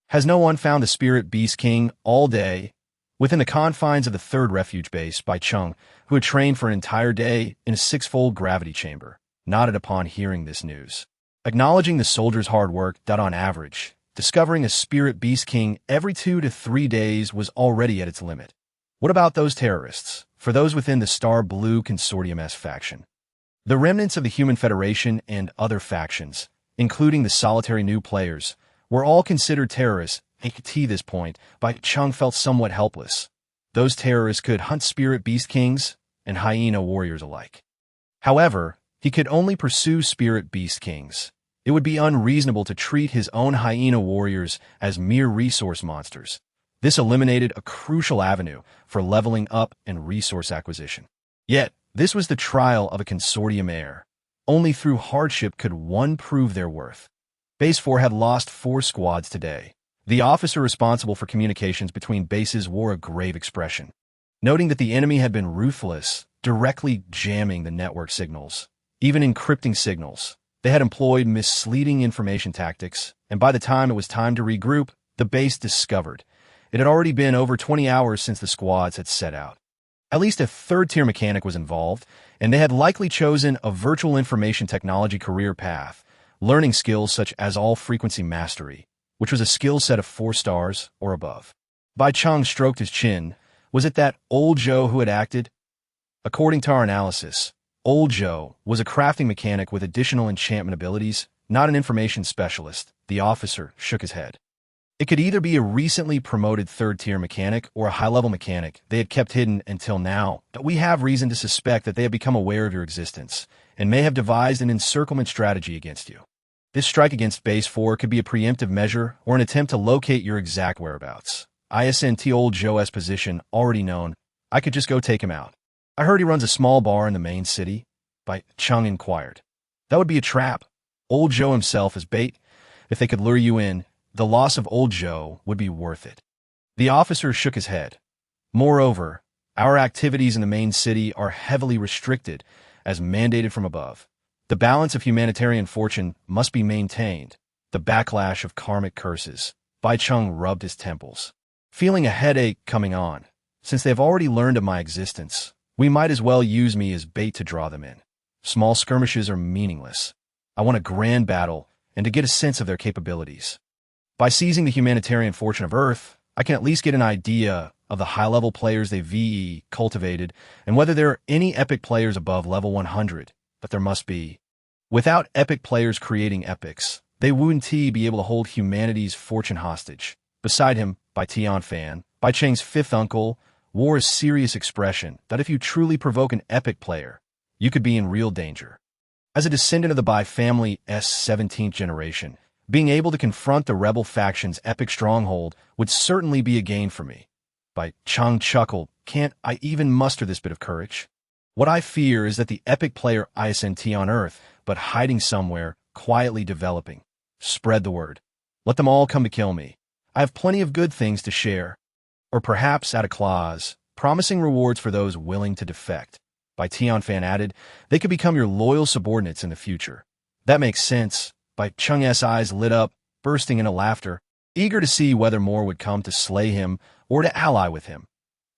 Has no one found the Spirit Beast King all day? Within the confines of the 3rd Refuge Base by Chung, who had trained for an entire day in a 6-fold gravity chamber, nodded upon hearing this news. Acknowledging the soldier's hard work that on average, discovering a Spirit Beast King every 2 to 3 days was already at its limit. What about those terrorists, for those within the Star Blue Consortium S faction? The remnants of the Human Federation and other factions, including the solitary new players, were all considered terrorists. At this point, Chung felt somewhat helpless. Those terrorists could hunt Spirit Beast Kings and Hyena Warriors alike. However, he could only pursue Spirit Beast Kings. It would be unreasonable to treat his own Hyena Warriors as mere resource monsters. This eliminated a crucial avenue for leveling up and resource acquisition. Yet, this was the trial of a consortium heir. Only through hardship could one prove their worth. Base 4 had lost 4 squads today. The officer responsible for communications between bases wore a grave expression, noting that the enemy had been ruthless, directly jamming the network signals, even encrypting signals. They had employed misleading information tactics, and by the time it was time to regroup, the base discovered it had already been over 20 hours since the squads had set out. At least a 3rd-tier mechanic was involved, and they had likely chosen a virtual information technology career path, learning skills such as all-frequency mastery, which was a skill set of 4 stars or above. Bai Chung stroked his chin. Was it that Old Joe who had acted? According to our analysis, Old Joe was a crafting mechanic with additional enchantment abilities, not an information specialist. The officer shook his head. It could either be a recently promoted 3rd-tier mechanic or a high-level mechanic they had kept hidden until now, but we have reason to suspect that they have become aware of your existence and may have devised an encirclement strategy against you. This strike against Base 4 could be a preemptive measure or an attempt to locate your exact whereabouts. ISNT Old Joe's position already known. I could just go take him out. I heard he runs a small bar in the main city. Bai Chung inquired. That would be a trap. Old Joe himself is bait. If they could lure you in, the loss of Old Joe would be worth it. The officer shook his head. Moreover, our activities in the main city are heavily restricted, as mandated from above. The balance of humanitarian fortune must be maintained. The backlash of karmic curses. Bai Chung rubbed his temples, feeling a headache coming on. Since they have already learned of my existence, we might as well use me as bait to draw them in. Small skirmishes are meaningless. I want a grand battle and to get a sense of their capabilities. By seizing the humanitarian fortune of Earth, I can at least get an idea of the high-level players they VE cultivated and whether there are any epic players above level 100, but there must be. Without epic players creating epics, they wouldn't be able to hold humanity's fortune hostage. Beside him, Bai Tianfan, Bai Cheng's 5th uncle, wore a serious expression that if you truly provoke an epic player, you could be in real danger. As a descendant of the Bai family's 17th generation, being able to confront the rebel faction's epic stronghold would certainly be a gain for me. Bai Chung chuckled. Can't I even muster this bit of courage? What I fear is that the epic player ISNT on Earth, but hiding somewhere, quietly developing. Spread the word. Let them all come to kill me. I have plenty of good things to share. Or perhaps add a clause, promising rewards for those willing to defect. Bai Tianfan added, they could become your loyal subordinates in the future. That makes sense. Bai Chung's eyes lit up, bursting into laughter, eager to see whether more would come to slay him or to ally with him.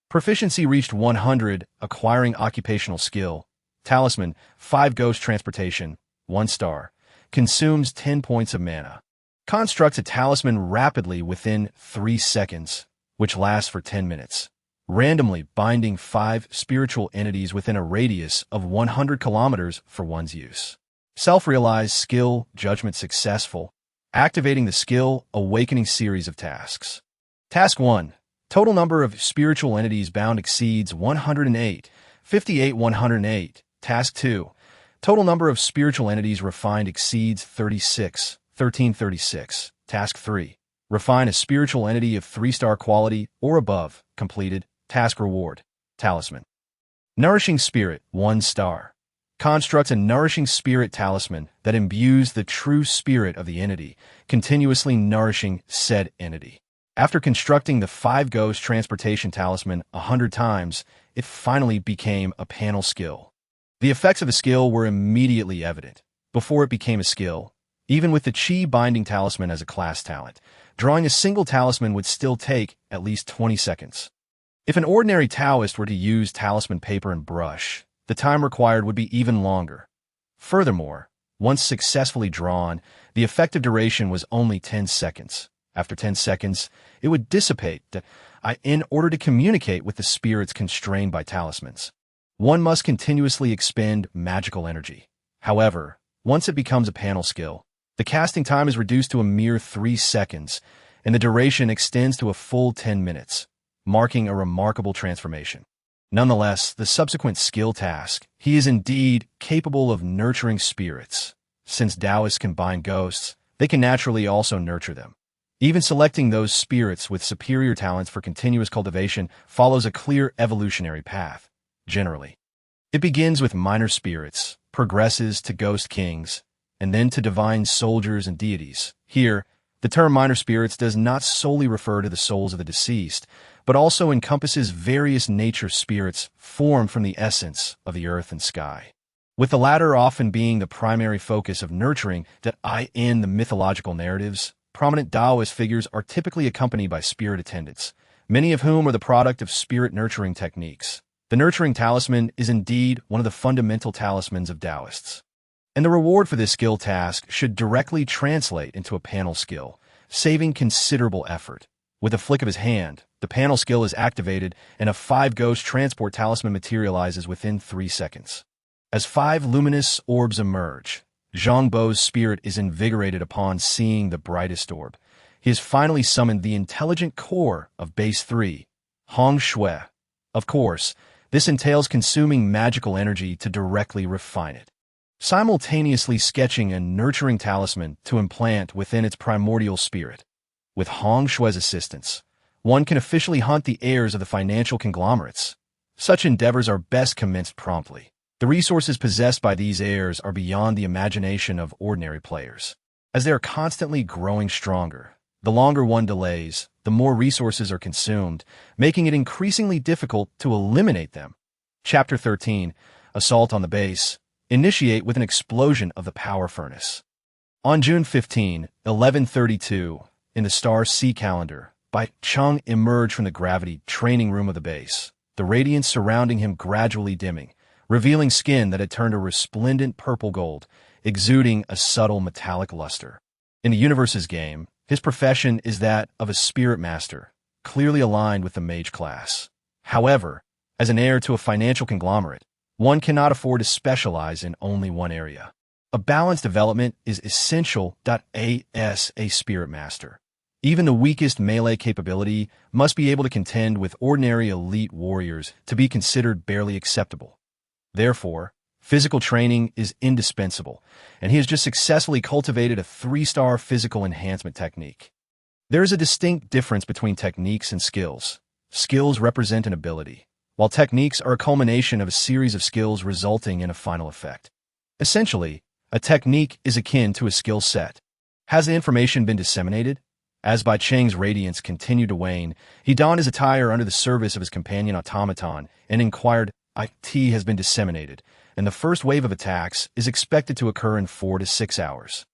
Proficiency reached 100, acquiring occupational skill. Talisman, 5 Ghosts Transportation, 1 star. Consumes 10 points of mana. Constructs a talisman rapidly within 3 seconds, which lasts for 10 minutes. Randomly binding 5 spiritual entities within a radius of 100 kilometers for one's use. Self-realized skill, judgment successful. Activating the skill, awakening series of tasks. Task 1. Total number of spiritual entities bound exceeds 108. 58 108. Task 2. Total number of spiritual entities refined exceeds 36. 1336. Task 3. Refine a spiritual entity of 3-star quality or above. Completed. Task Reward Talisman. Nourishing Spirit, 1 star. Constructs a nourishing spirit talisman that imbues the true spirit of the entity, continuously nourishing said entity. After constructing the Five Ghosts Transportation Talisman 100 times, it finally became a panel skill. The effects of the skill were immediately evident. Before it became a skill, even with the Chi Binding Talisman as a class talent, drawing a single talisman would still take at least 20 seconds. If an ordinary Taoist were to use talisman paper and brush, the time required would be even longer. Furthermore, once successfully drawn, the effective duration was only 10 seconds. After 10 seconds, it would dissipate in order to communicate with the spirits constrained by talismans. One must continuously expend magical energy. However, once it becomes a panel skill, the casting time is reduced to a mere 3 seconds, and the duration extends to a full 10 minutes, marking a remarkable transformation. Nonetheless, the subsequent skill task, he is indeed capable of nurturing spirits. Since Taoists combine ghosts, they can naturally also nurture them. Even selecting those spirits with superior talents for continuous cultivation follows a clear evolutionary path. Generally, it begins with minor spirits, progresses to ghost kings, and then to divine soldiers and deities. Here, the term minor spirits does not solely refer to the souls of the deceased, but also encompasses various nature spirits formed from the essence of the earth and sky, with the latter often being the primary focus of nurturing. In the mythological narratives, prominent Taoist figures are typically accompanied by spirit attendants, many of whom are the product of spirit nurturing techniques. The nurturing talisman is indeed one of the fundamental talismans of Taoists, and the reward for this skill task should directly translate into a panel skill, saving considerable effort. With a flick of his hand, the panel skill is activated and a Five Ghosts Transport Talisman materializes within 3 seconds. As 5 luminous orbs emerge, Zhang Bo's spirit is invigorated upon seeing the brightest orb. He has finally summoned the intelligent core of Base 3, Hong Shui. Of course, this entails consuming magical energy to directly refine it, simultaneously sketching a nurturing talisman to implant within its primordial spirit. With Hong Shui's assistance, one can officially hunt the heirs of the financial conglomerates. Such endeavors are best commenced promptly. The resources possessed by these heirs are beyond the imagination of ordinary players. As they are constantly growing stronger, the longer one delays, the more resources are consumed, making it increasingly difficult to eliminate them. Chapter 13, Assault on the Base. Initiate with an explosion of the power furnace. On June 15, 1132, in the Star C calendar, Bai Cheng emerged from the gravity training room of the base, the radiance surrounding him gradually dimming, revealing skin that had turned a resplendent purple gold, exuding a subtle metallic luster. In the universe's game, his profession is that of a spirit master, clearly aligned with the mage class. However, as an heir to a financial conglomerate, one cannot afford to specialize in only one area. A balanced development is essential. As a spirit master, even the weakest melee capability must be able to contend with ordinary elite warriors to be considered barely acceptable. Therefore, physical training is indispensable, and he has just successfully cultivated a 3-star physical enhancement technique. There is a distinct difference between techniques and skills. Skills represent an ability, while techniques are a culmination of a series of skills resulting in a final effect. Essentially, a technique is akin to a skill set. Has the information been disseminated? As Bai Cheng's radiance continued to wane, he donned his attire under the service of his companion automaton and inquired, "IT has been disseminated, and the first wave of attacks is expected to occur in 4 to 6 hours,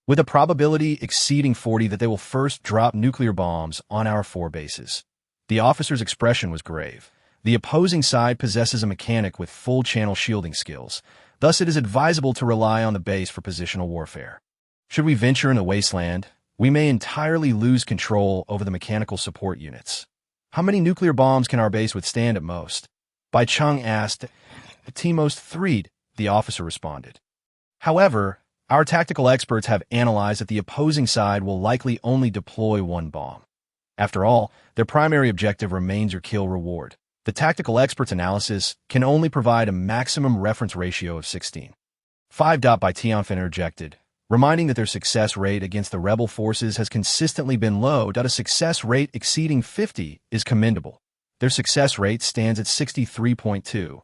with a probability exceeding 40 that they will first drop nuclear bombs on our 4 bases." The officer's expression was grave. The opposing side possesses a mechanic with full channel shielding skills, thus it is advisable to rely on the base for positional warfare. Should we venture in the wasteland, we may entirely lose control over the mechanical support units. How many nuclear bombs can our base withstand at most? Bai Cheng asked. "At most 3, the officer responded. However, our tactical experts have analyzed that the opposing side will likely only deploy 1 bomb. After all, their primary objective remains your kill reward. The tactical expert's analysis can only provide a maximum reference ratio of 16. 5. Bai Tianfen interjected, reminding that their success rate against the rebel forces has consistently been low. A success rate exceeding 50 is commendable. their success rate stands at 63.2,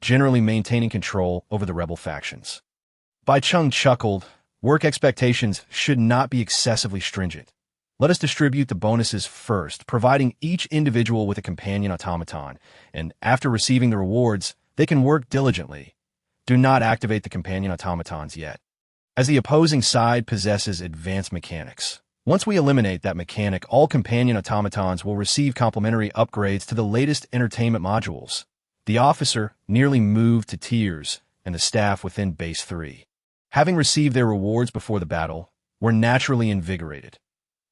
generally maintaining control over the rebel factions. Bai Cheng chuckled, "Work expectations should not be excessively stringent. Let us distribute the bonuses first, providing each individual with a companion automaton, and after receiving the rewards, they can work diligently. Do not activate the companion automatons yet, as the opposing side possesses advanced mechanics. Once we eliminate that mechanic, all companion automatons will receive complementary upgrades to the latest entertainment modules." The officer nearly moved to tears, and the staff within Base 3, having received their rewards before the battle, were naturally invigorated.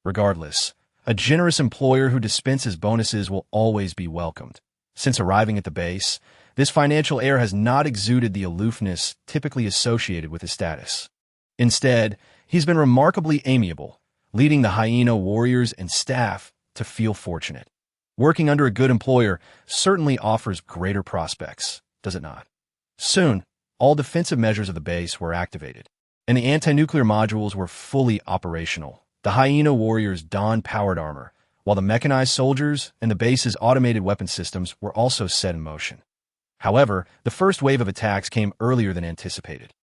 Regardless, a generous employer who dispenses bonuses will always be welcomed. Since arriving at the base, this financial heir has not exuded the aloofness typically associated with his status. Instead, he's been remarkably amiable, leading the hyena warriors and staff to feel fortunate. Working under a good employer certainly offers greater prospects, does it not? Soon, all defensive measures of the base were activated, and the anti-nuclear modules were fully operational. The hyena warriors donned powered armor, while the mechanized soldiers and the base's automated weapon systems were also set in motion. However, the first wave of attacks came earlier than anticipated.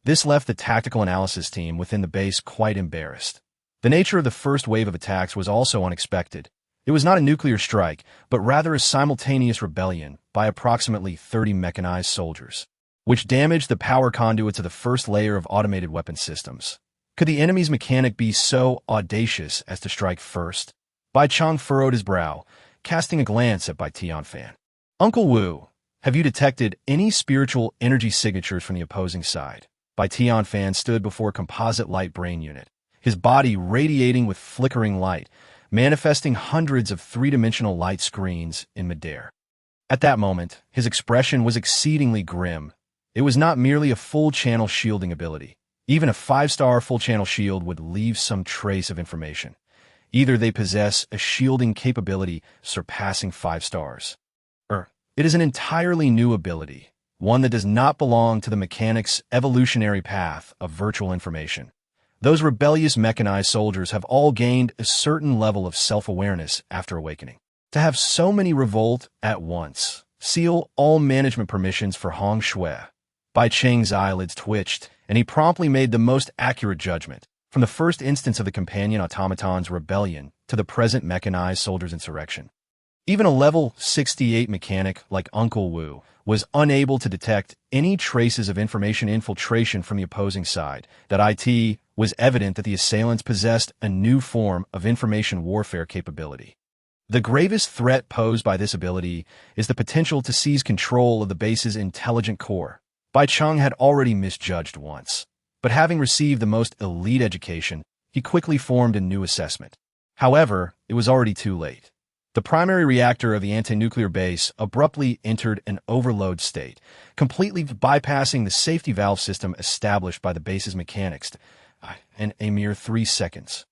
This left the tactical analysis team within the base quite embarrassed. The nature of the first wave of attacks was also unexpected. It was not a nuclear strike, but rather a simultaneous rebellion by approximately 30 mechanized soldiers, which damaged the power conduits of the first layer of automated weapon systems. Could the enemy's mechanic be so audacious as to strike first? Bai Cheng furrowed his brow, casting a glance at Bai Tianfan. "Uncle Wu, have you detected any spiritual energy signatures from the opposing side?" Bai Tianfan stood before a composite light brain unit, his body radiating with flickering light, manifesting hundreds of three-dimensional light screens in midair. At that moment, his expression was exceedingly grim. It was not merely a full-channel shielding ability. Even a 5-star full-channel shield would leave some trace of information. Either they possess a shielding capability surpassing 5 stars, or it is an entirely new ability, one that does not belong to the mechanic's evolutionary path of virtual information. Those rebellious mechanized soldiers have all gained a certain level of self-awareness after awakening. To have so many revolt at once, seal all management permissions for Hong Shui. Bai Cheng's eyelids twitched, and he promptly made the most accurate judgment. From the first instance of the companion automaton's rebellion to the present mechanized soldiers' insurrection, even a level 68 mechanic like Uncle Wu was unable to detect any traces of information infiltration from the opposing side. That it was evident that the assailants possessed a new form of information warfare capability. The gravest threat posed by this ability is the potential to seize control of the base's intelligent core. Bai Cheng had already misjudged once, but having received the most elite education, he quickly formed a new assessment. However, it was already too late. The primary reactor of the anti-nuclear base abruptly entered an overload state, completely bypassing the safety valve system established by the base's mechanics in a mere 3 seconds.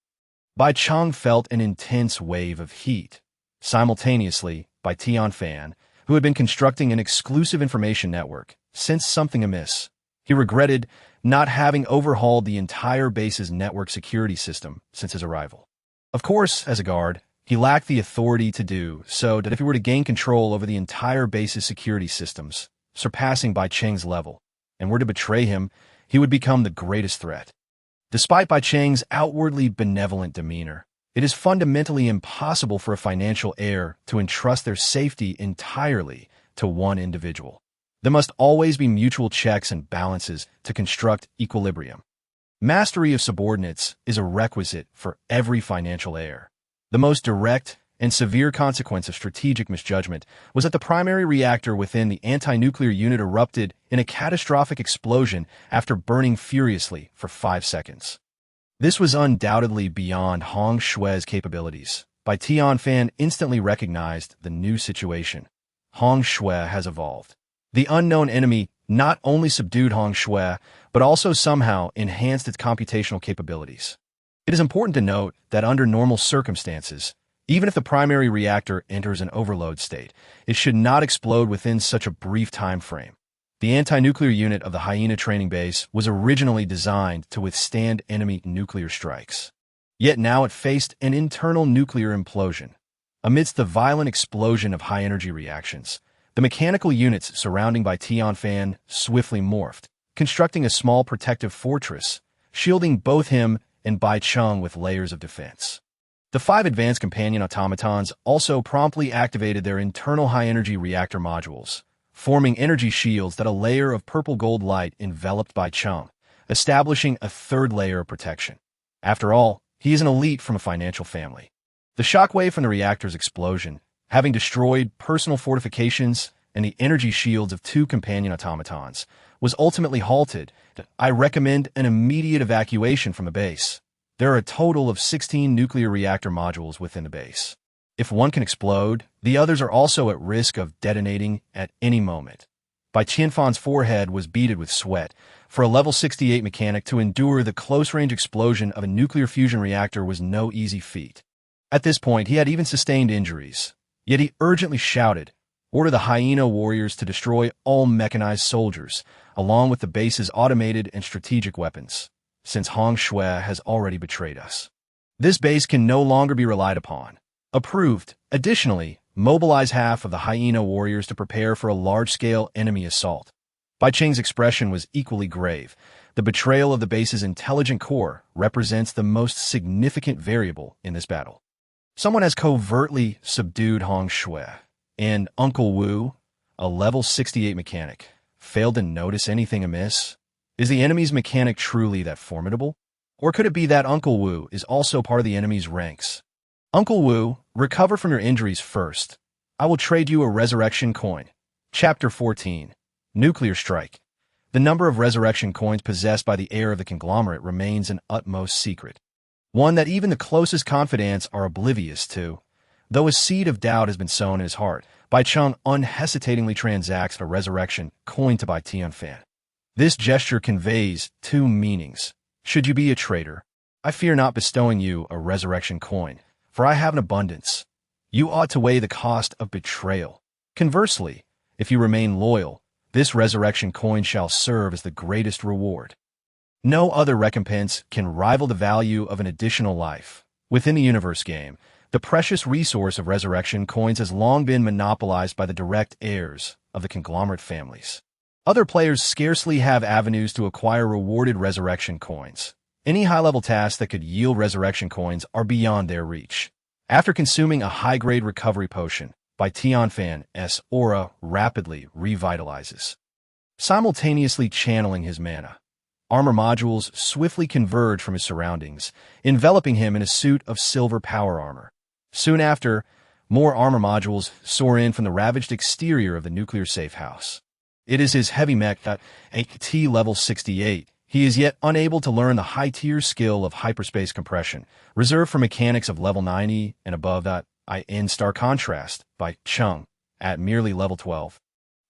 Bai Cheng felt an intense wave of heat. Simultaneously, Bai Tianfan, who had been constructing an exclusive information network, sensed something amiss. He regretted not having overhauled the entire base's network security system since his arrival. Of course, as a guard, he lacked the authority to do so that if he were to gain control over the entire base's security systems, surpassing Bai Cheng's level, and were to betray him, he would become the greatest threat. Despite Bai Cheng's outwardly benevolent demeanor, it is fundamentally impossible for a financial heir to entrust their safety entirely to one individual. There must always be mutual checks and balances to construct equilibrium. Mastery of subordinates is a requisite for every financial heir. The most direct and severe consequence of strategic misjudgment was that the primary reactor within the anti-nuclear unit erupted in a catastrophic explosion after burning furiously for 5 seconds. This was undoubtedly beyond Hong Shui's capabilities. Bai Tianfan instantly recognized the new situation. Hong Shui has evolved. The unknown enemy not only subdued Hong Shui, but also somehow enhanced its computational capabilities. It is important to note that under normal circumstances, even if the primary reactor enters an overload state, it should not explode within such a brief time frame. The anti-nuclear unit of the Hyena training base was originally designed to withstand enemy nuclear strikes. Yet now it faced an internal nuclear implosion. Amidst the violent explosion of high-energy reactions, the mechanical units surrounding Bai Tianfan swiftly morphed, constructing a small protective fortress, shielding both him and Bai Cheng with layers of defense. The 5 advanced companion automatons also promptly activated their internal high-energy reactor modules, forming energy shields that a layer of purple-gold light enveloped Bai Cheng, establishing a third layer of protection. After all, he is an elite from a financial family. The shockwave from the reactor's explosion, having destroyed personal fortifications and the energy shields of 2 companion automatons, was ultimately halted. I recommend an immediate evacuation from the base. There are a total of 16 nuclear reactor modules within the base. If one can explode, the others are also at risk of detonating at any moment. Bai Tianfan's forehead was beaded with sweat. For a level 68 mechanic to endure the close-range explosion of a nuclear fusion reactor was no easy feat. At this point, he had even sustained injuries. Yet he urgently shouted, "Order the hyena warriors to destroy all mechanized soldiers, along with the base's automated and strategic weapons, since Hong Shui has already betrayed us. This base can no longer be relied upon. Approved. Additionally, mobilize half of the hyena warriors to prepare for a large-scale enemy assault." Bai Cheng's expression was equally grave. The betrayal of the base's intelligent core represents the most significant variable in this battle. Someone has covertly subdued Hong Shui, and Uncle Wu, a level 68 mechanic, failed to notice anything amiss. Is the enemy's mechanic truly that formidable? Or could it be that Uncle Wu is also part of the enemy's ranks? Uncle Wu, recover from your injuries first. I will trade you a resurrection coin. Chapter 14. Nuclear Strike. The number of resurrection coins possessed by the heir of the conglomerate remains an utmost secret, one that even the closest confidants are oblivious to. Though a seed of doubt has been sown in his heart, Bai Cheng unhesitatingly transacts a resurrection coin to Bai Tianfan. This gesture conveys 2 meanings. Should you be a traitor, I fear not bestowing you a resurrection coin, for I have an abundance. You ought to weigh the cost of betrayal. Conversely, if you remain loyal, this resurrection coin shall serve as the greatest reward. No other recompense can rival the value of an additional life. Within the universe game, the precious resource of resurrection coins has long been monopolized by the direct heirs of the conglomerate families. Other players scarcely have avenues to acquire rewarded resurrection coins. Any high-level tasks that could yield resurrection coins are beyond their reach. After consuming a high-grade recovery potion, Bai Tianfan's aura rapidly revitalizes. Simultaneously channeling his mana, armor modules swiftly converge from his surroundings, enveloping him in a suit of silver power armor. Soon after, more armor modules soar in from the ravaged exterior of the nuclear safe house. It is his heavy mech at level 68. He is yet unable to learn the high-tier skill of hyperspace compression, reserved for mechanics of level 90 and above. In stark contrast, Bai Cheng, at merely level 12,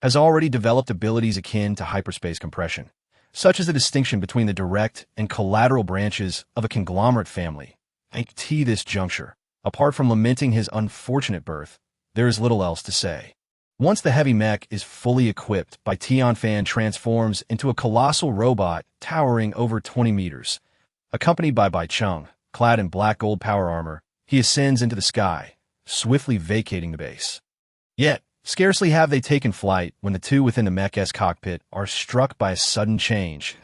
has already developed abilities akin to hyperspace compression, such as the distinction between the direct and collateral branches of a conglomerate family. At this juncture, apart from lamenting his unfortunate birth, there is little else to say. Once the heavy mech is fully equipped, Bai Tianfan transforms into a colossal robot towering over 20 meters. Accompanied by Bai Cheng, clad in black gold power armor, he ascends into the sky, swiftly vacating the base. Yet, scarcely have they taken flight when the 2 within the mech's cockpit are struck by a sudden change.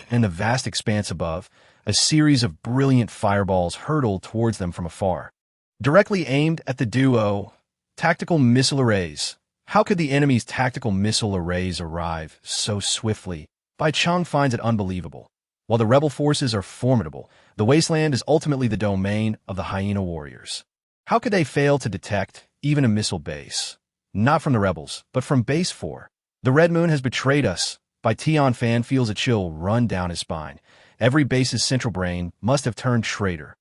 In the vast expanse above, a series of brilliant fireballs hurtle towards them from afar. Directly aimed at the duo, tactical missile arrays. How could the enemy's tactical missile arrays arrive so swiftly? Bai Cheng finds it unbelievable. While the rebel forces are formidable, the wasteland is ultimately the domain of the hyena warriors. How could they fail to detect even a missile base? Not from the rebels, but from Base 4. The Red Moon has betrayed us. Bai Tianfan feels a chill run down his spine. Every base's central brain must have turned traitor.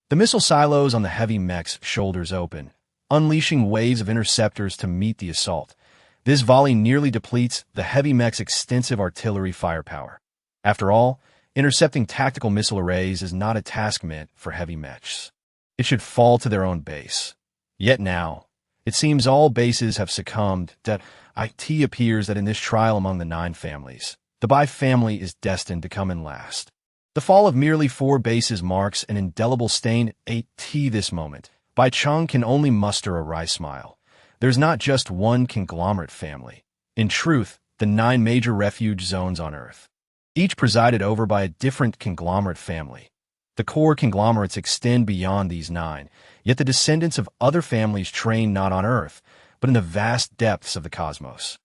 The missile silos on the heavy mech's shoulders open, unleashing waves of interceptors to meet the assault. This volley nearly depletes the heavy mech's extensive artillery firepower. After all, intercepting tactical missile arrays is not a task meant for heavy mechs. It should fall to their own base. Yet now, it seems all bases have succumbed. It appears that in this trial among the 9 families, the Bai family is destined to come in last. The fall of merely 4 bases marks an indelible stain. This moment, Bai Cheng can only muster a wry smile. There's not just one conglomerate family. In truth, the 9 major refuge zones on Earth, each presided over by a different conglomerate family. The core conglomerates extend beyond these 9, yet the descendants of other families train not on Earth, but in the vast depths of the cosmos.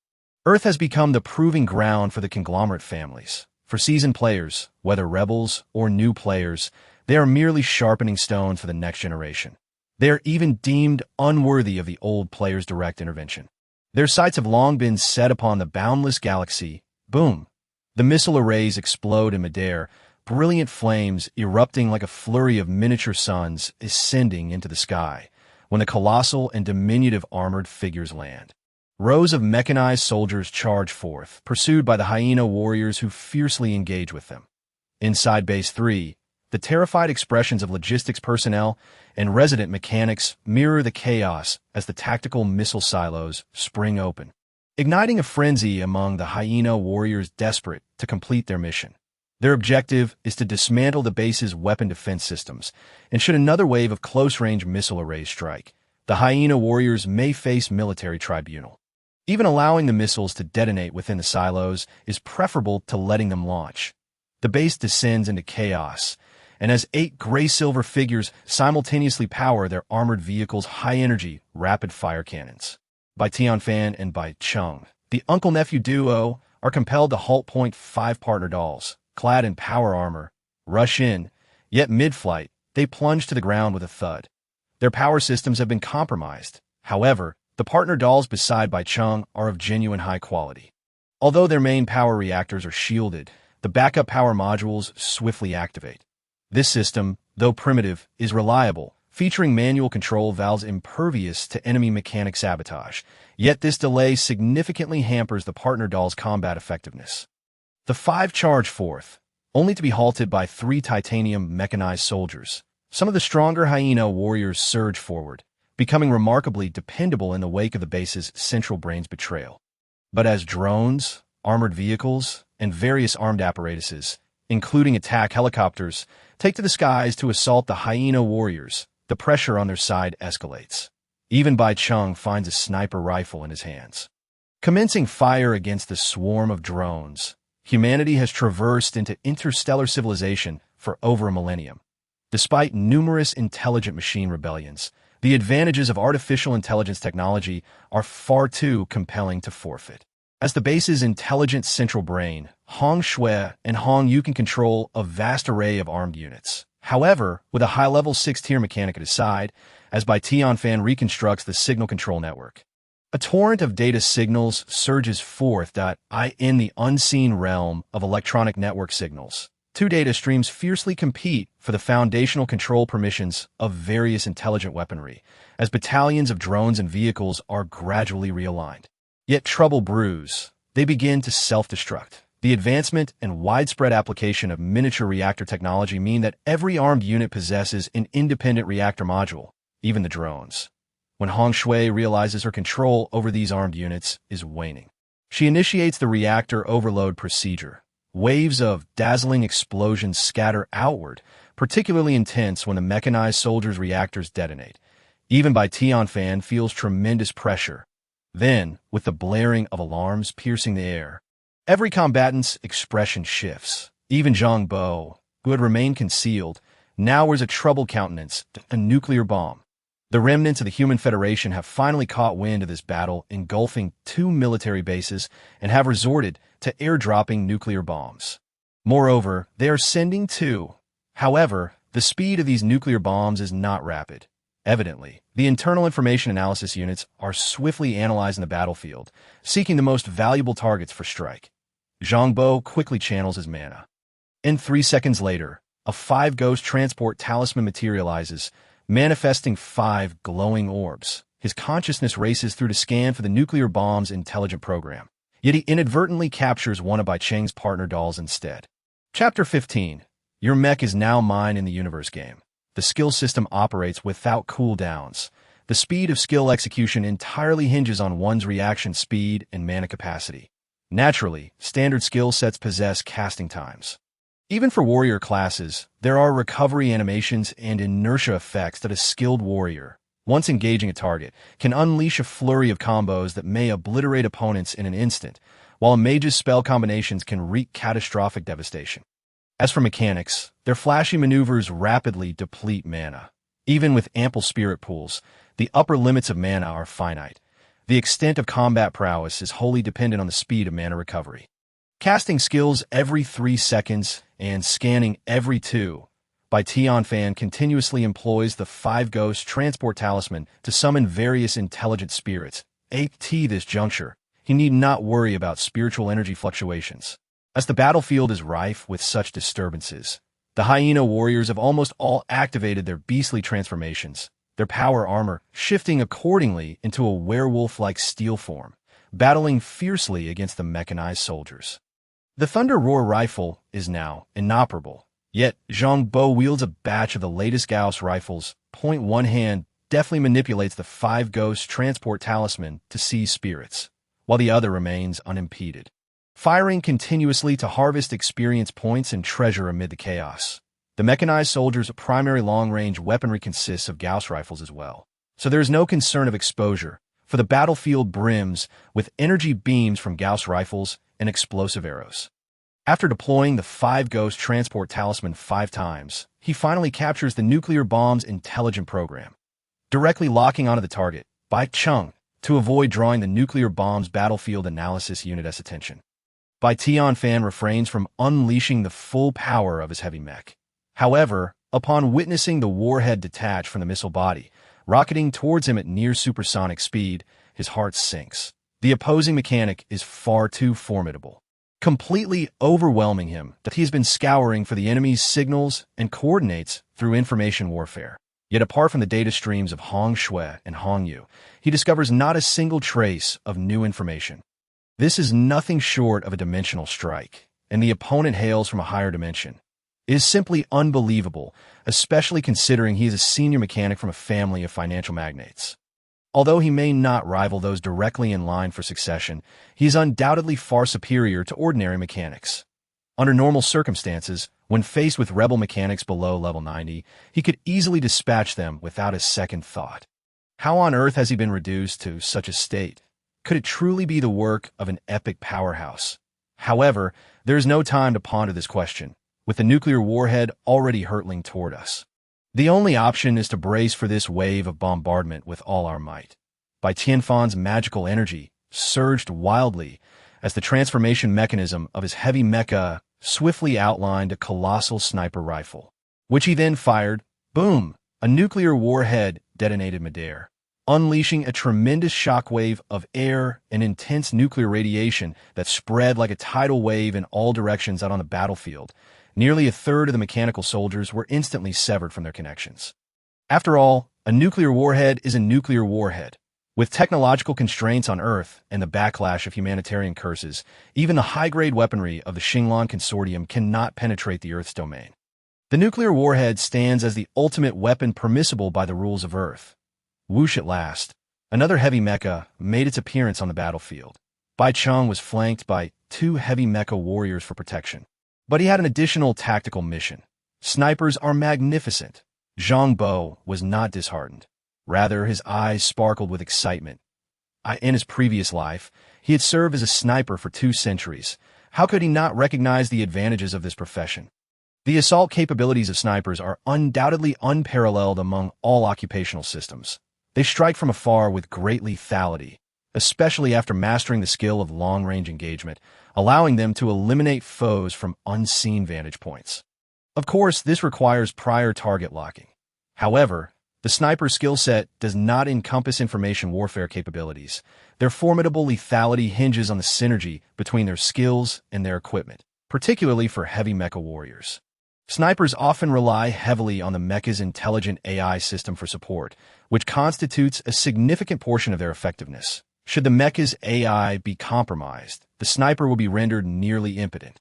Earth has become the proving ground for the conglomerate families. For seasoned players, whether rebels or new players, they are merely sharpening stones for the next generation. They are even deemed unworthy of the old players' direct intervention. Their sights have long been set upon the boundless galaxy. Boom! The missile arrays explode in midair, brilliant flames erupting like a flurry of miniature suns ascending into the sky, when the colossal and diminutive armored figures land. Rows of mechanized soldiers charge forth, pursued by the hyena warriors who fiercely engage with them. Inside Base 3, the terrified expressions of logistics personnel and resident mechanics mirror the chaos as the tactical missile silos spring open, igniting a frenzy among the hyena warriors desperate to complete their mission. Their objective is to dismantle the base's weapon defense systems, and should another wave of close-range missile arrays strike, the hyena warriors may face military tribunal. Even allowing the missiles to detonate within the silos is preferable to letting them launch. The base descends into chaos, and as 8 gray-silver figures simultaneously power their armored vehicles' high-energy, rapid-fire cannons. Bai Tianfan and Bai Cheng, the uncle-nephew duo, are compelled to halt. 5 partner dolls, clad in power armor, rush in, yet mid-flight, they plunge to the ground with a thud. Their power systems have been compromised. However, the partner dolls beside Bai Cheng are of genuine high quality. Although their main power reactors are shielded, the backup power modules swiftly activate. This system, though primitive, is reliable, featuring manual control valves impervious to enemy mechanic sabotage. Yet this delay significantly hampers the partner doll's combat effectiveness. The 5 charge forth, only to be halted by 3 titanium mechanized soldiers. Some of the stronger hyena warriors surge forward, becoming remarkably dependable in the wake of the base's central brain's betrayal. But as drones, armored vehicles, and various armed apparatuses, including attack helicopters, take to the skies to assault the hyena warriors, the pressure on their side escalates. Even Bai Cheng finds a sniper rifle in his hands. Commencing fire against the swarm of drones, humanity has traversed into interstellar civilization for over a millennium. Despite numerous intelligent machine rebellions, the advantages of artificial intelligence technology are far too compelling to forfeit. As the base's intelligent central brain, Hong Shui and Hong Yu can control a vast array of armed units. However, with a high-level 6-tier mechanic at his side, as Bai Tianfan reconstructs the signal control network. A torrent of data signals surges forth in the unseen realm of electronic network signals. 2 data streams fiercely compete for the foundational control permissions of various intelligent weaponry, as battalions of drones and vehicles are gradually realigned. Yet trouble brews. They begin to self-destruct. The advancement and widespread application of miniature reactor technology mean that every armed unit possesses an independent reactor module, even the drones. When Hong Shui realizes her control over these armed units is waning, she initiates the reactor overload procedure. Waves of dazzling explosions scatter outward, particularly intense when the mechanized soldiers' reactors detonate. Even Bai Tianfan feels tremendous pressure. Then, with the blaring of alarms piercing the air, every combatant's expression shifts. Even Zhang Bo, who had remained concealed, now wears a troubled countenance, a nuclear bomb. The remnants of the Human Federation have finally caught wind of this battle engulfing 2 military bases and have resorted to airdropping nuclear bombs. Moreover, they are sending 2. However, the speed of these nuclear bombs is not rapid. Evidently, the internal information analysis units are swiftly analyzing the battlefield, seeking the most valuable targets for strike. Zhang Bo quickly channels his mana. And 3 seconds later, a 5 Ghosts Transport Talisman materializes, manifesting 5 glowing orbs. His consciousness races through to scan for the nuclear bomb's intelligent program. Yet he inadvertently captures one of Bai Cheng's partner dolls instead. Chapter 15. Your mech is now mine in the universe game. The skill system operates without cooldowns. The speed of skill execution entirely hinges on one's reaction speed and mana capacity. Naturally, standard skill sets possess casting times. Even for warrior classes, there are recovery animations and inertia effects that a skilled warrior, once engaging a target, can unleash a flurry of combos that may obliterate opponents in an instant, while a mage's spell combinations can wreak catastrophic devastation. As for mechanics, their flashy maneuvers rapidly deplete mana. Even with ample spirit pools, the upper limits of mana are finite. The extent of combat prowess is wholly dependent on the speed of mana recovery. Casting skills every 3 seconds and scanning every 2, by Tion Fan continuously employs the Five Ghosts Transport Talisman to summon various intelligent spirits. At this juncture, he need not worry about spiritual energy fluctuations. As the battlefield is rife with such disturbances, the hyena warriors have almost all activated their beastly transformations, their power armor shifting accordingly into a werewolf-like steel form, battling fiercely against the mechanized soldiers. The Thunder Roar rifle is now inoperable, yet Zhang Bo wields a batch of the latest Gauss rifles. One hand deftly manipulates the Five Ghosts Transport Talisman to seize spirits, while the other remains unimpeded, firing continuously to harvest experience points and treasure amid the chaos. The mechanized soldiers' primary long-range weaponry consists of Gauss rifles as well, so there is no concern of exposure, for the battlefield brims with energy beams from Gauss rifles and explosive arrows. After deploying the Five Ghosts Transport Talisman 5 times, he finally captures the nuclear bomb's intelligent program, directly locking onto the target, Bai Chung, to avoid drawing the nuclear bomb's battlefield analysis unit's attention. Bai Tion Fan refrains from unleashing the full power of his heavy mech. However, upon witnessing the warhead detach from the missile body, rocketing towards him at near supersonic speed, his heart sinks. The opposing mechanic is far too formidable, completely overwhelming him that he has been scouring for the enemy's signals and coordinates through information warfare. Yet apart from the data streams of Hong Shui and Hong Yu, he discovers not a single trace of new information. This is nothing short of a dimensional strike, and the opponent hails from a higher dimension. It is simply unbelievable, especially considering he is a senior mechanic from a family of financial magnates. Although he may not rival those directly in line for succession, he is undoubtedly far superior to ordinary mechanics. Under normal circumstances, when faced with rebel mechanics below level 90, he could easily dispatch them without a second thought. How on earth has he been reduced to such a state? Could it truly be the work of an epic powerhouse? However, there is no time to ponder this question, with the nuclear warhead already hurtling toward us. The only option is to brace for this wave of bombardment with all our might. Bai Tianfan's magical energy surged wildly as the transformation mechanism of his heavy mecha swiftly outlined a colossal sniper rifle, which he then fired. Boom! A nuclear warhead detonated midair, unleashing a tremendous shockwave of air and intense nuclear radiation that spread like a tidal wave in all directions out on the battlefield. Nearly a third of the mechanical soldiers were instantly severed from their connections. After all, a nuclear warhead is a nuclear warhead. With technological constraints on Earth and the backlash of humanitarian curses, even the high-grade weaponry of the Xinglan Consortium cannot penetrate the Earth's domain. The nuclear warhead stands as the ultimate weapon permissible by the rules of Earth. Whoosh at last, another heavy mecha made its appearance on the battlefield. Bai Chung was flanked by 2 heavy mecha warriors for protection. But he had an additional tactical mission. Snipers are magnificent. Zhang Bo was not disheartened. Rather, his eyes sparkled with excitement. In his previous life, he had served as a sniper for 2 centuries. How could he not recognize the advantages of this profession? The assault capabilities of snipers are undoubtedly unparalleled among all occupational systems. They strike from afar with great lethality, especially after mastering the skill of long-range engagement, allowing them to eliminate foes from unseen vantage points. Of course, this requires prior target locking. However, the sniper's skill set does not encompass information warfare capabilities. Their formidable lethality hinges on the synergy between their skills and their equipment, particularly for heavy mecha warriors. Snipers often rely heavily on the mecha's intelligent AI system for support, which constitutes a significant portion of their effectiveness. Should the mecha's AI be compromised, the sniper will be rendered nearly impotent.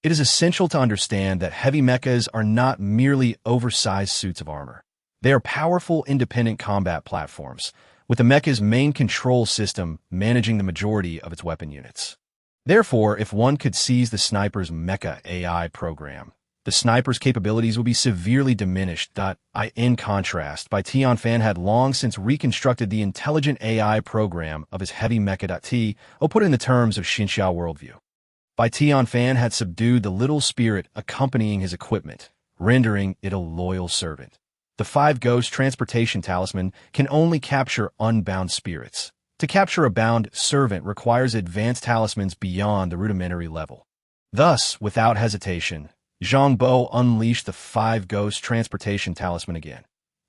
It is essential to understand that heavy mechas are not merely oversized suits of armor. They are powerful independent combat platforms, with the mecha's main control system managing the majority of its weapon units. Therefore, if one could seize the sniper's mecha AI program, the sniper's capabilities would be severely diminished. In contrast, Tian Fan had long since reconstructed the intelligent AI program of his heavy mecha. Put in the terms of Xinxiao worldview. Tian Fan had subdued the little spirit accompanying his equipment, rendering it a loyal servant. The Five Ghosts Transportation Talisman can only capture unbound spirits. To capture a bound servant requires advanced talismans beyond the rudimentary level. Thus, without hesitation, Zhang Bo unleashed the Five Ghosts Transportation Talisman again.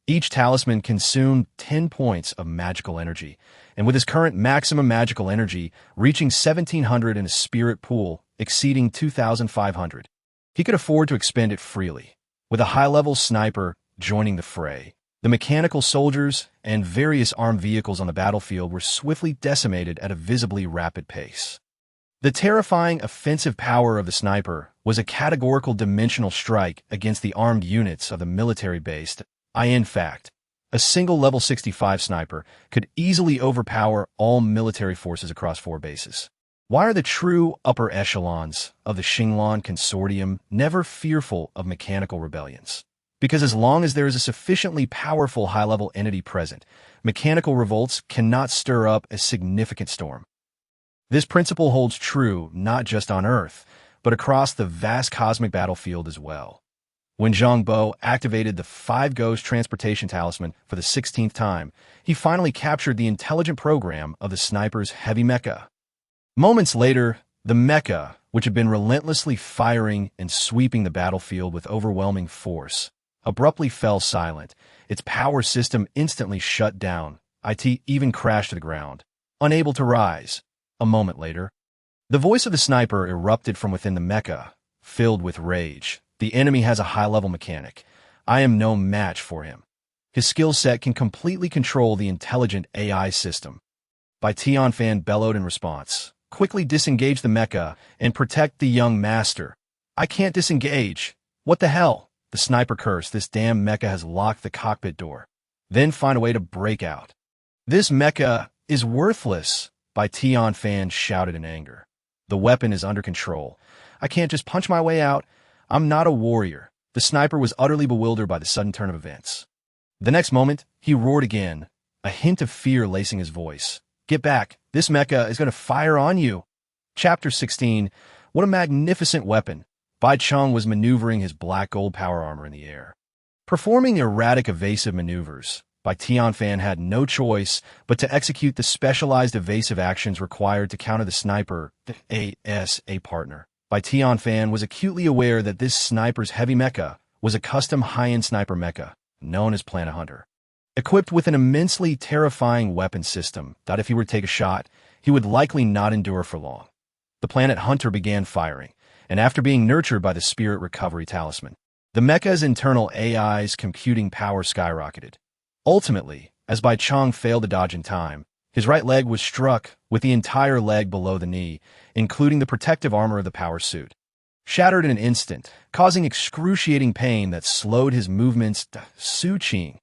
Each talisman consumed 10 points of magical energy, and with his current maximum magical energy reaching 1,700 in a spirit pool exceeding 2,500, he could afford to expend it freely. With a high-level sniper joining the fray, the mechanical soldiers and various armed vehicles on the battlefield were swiftly decimated at a visibly rapid pace. The terrifying offensive power of the sniper was a categorical dimensional strike against the armed units of the military base. In fact, a single level 65 sniper could easily overpower all military forces across 4 bases. Why are the true upper echelons of the Xinglan Consortium never fearful of mechanical rebellions? Because as long as there is a sufficiently powerful high-level entity present, mechanical revolts cannot stir up a significant storm. This principle holds true not just on Earth, but across the vast cosmic battlefield as well. When Zhang Bo activated the Five Ghosts Transportation Talisman for the 16th time, he finally captured the intelligent program of the sniper's heavy mecha. Moments later, the mecha, which had been relentlessly firing and sweeping the battlefield with overwhelming force, abruptly fell silent. Its power system instantly shut down. It even crashed to the ground, unable to rise. A moment later, the voice of the sniper erupted from within the mecha, filled with rage. The enemy has a high-level mechanic. I am no match for him. His skill set can completely control the intelligent AI system. Tian Fan bellowed in response. Quickly disengage the mecha and protect the young master. I can't disengage. What the hell? The sniper cursed. This damn mecha has locked the cockpit door. Then find a way to break out. This mecha is worthless, Tian Fan shouted in anger. The weapon is under control. I can't just punch my way out. I'm not a warrior. The sniper was utterly bewildered by the sudden turn of events. The next moment, he roared again, a hint of fear lacing his voice. Get back. This mecha is going to fire on you. Chapter 16. What a magnificent weapon. Bai Cheng was maneuvering his black gold power armor in the air. Performing erratic evasive maneuvers, Tian Fan had no choice but to execute the specialized evasive actions required to counter the sniper, a partner. Tian Fan was acutely aware that this sniper's heavy mecha was a custom high-end sniper mecha, known as Planet Hunter. Equipped with an immensely terrifying weapon system that if he were to take a shot, he would likely not endure for long. The Planet Hunter began firing, and after being nurtured by the Spirit Recovery Talisman, the mecha's internal AI's computing power skyrocketed. Ultimately, as Bai Cheng failed to dodge in time, his right leg was struck with the entire leg below the knee, including the protective armor of the power suit. Shattered in an instant, causing excruciating pain that slowed his movements. Su Qing,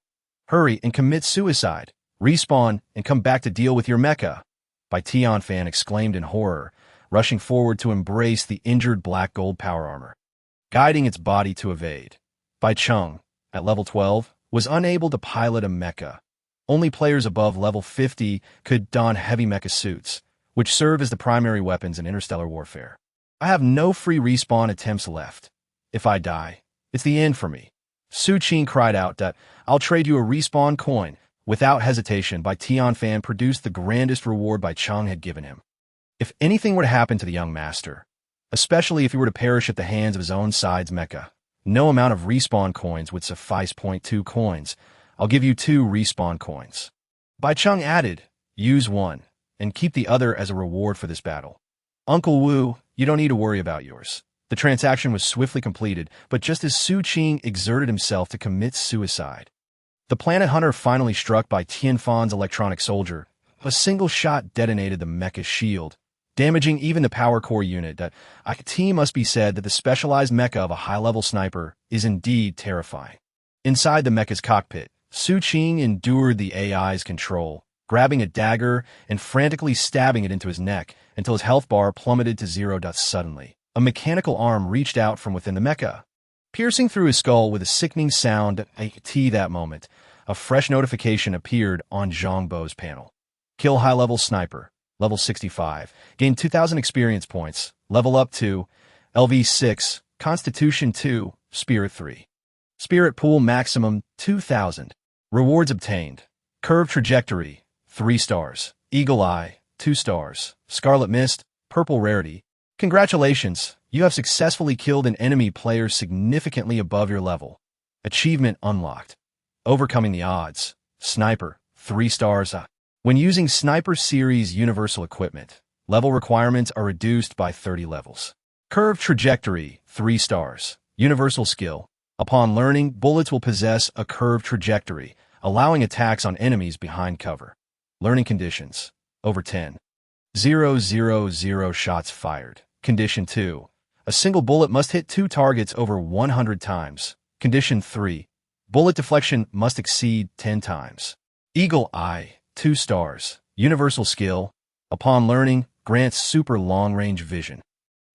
hurry and commit suicide. Respawn and come back to deal with your mecha. Tian Fan exclaimed in horror, rushing forward to embrace the injured black gold power armor, guiding its body to evade. Bai Cheng, at level 12, was unable to pilot a mecha. Only players above level 50 could don heavy mecha suits, which serve as the primary weapons in interstellar warfare. I have no free respawn attempts left. If I die, it's the end for me. Su Qing cried out that I'll trade you a respawn coin. Without hesitation, Tian Fan produced the grandest reward Bai Cheng had given him. If anything were to happen to the young master, especially if he were to perish at the hands of his own side's mecha, no amount of respawn coins would suffice. 2 coins. I'll give you 2 respawn coins. Bai Cheng added, use one, and keep the other as a reward for this battle. Uncle Wu, you don't need to worry about yours. The transaction was swiftly completed, but just as Su Qing exerted himself to commit suicide, the Planet Hunter finally struck by Tian Fan's electronic soldier. A single shot detonated the mecha's shield, damaging even the power core unit. Must be said that the specialized mecha of a high-level sniper is indeed terrifying. Inside the mecha's cockpit, Su Qing endured the AI's control, grabbing a dagger and frantically stabbing it into his neck until his health bar plummeted to 0. Suddenly, a mechanical arm reached out from within the mecha, Piercing through his skull with a sickening sound that moment, a fresh notification appeared on Zhang Bo's panel. Kill high-level sniper, level 65. Gain 2,000 experience points. Level up to LV 6, Constitution 2, Spirit 3. Spirit pool maximum 2,000. Rewards obtained. Curved trajectory, 3 stars. Eagle eye, 2 stars. Scarlet mist, purple rarity. Congratulations, you have successfully killed an enemy player significantly above your level. Achievement unlocked. Overcoming the odds. Sniper, 3 stars. When using Sniper Series Universal Equipment, level requirements are reduced by 30 levels. Curved trajectory, 3 stars. Universal skill. Upon learning, bullets will possess a curved trajectory, allowing attacks on enemies behind cover. Learning conditions. Over 10. 0 shots fired. Condition 2. A single bullet must hit 2 targets over 100 times. Condition 3. Bullet deflection must exceed 10 times. Eagle eye, 2 stars. Universal skill. Upon learning, grants super long-range vision.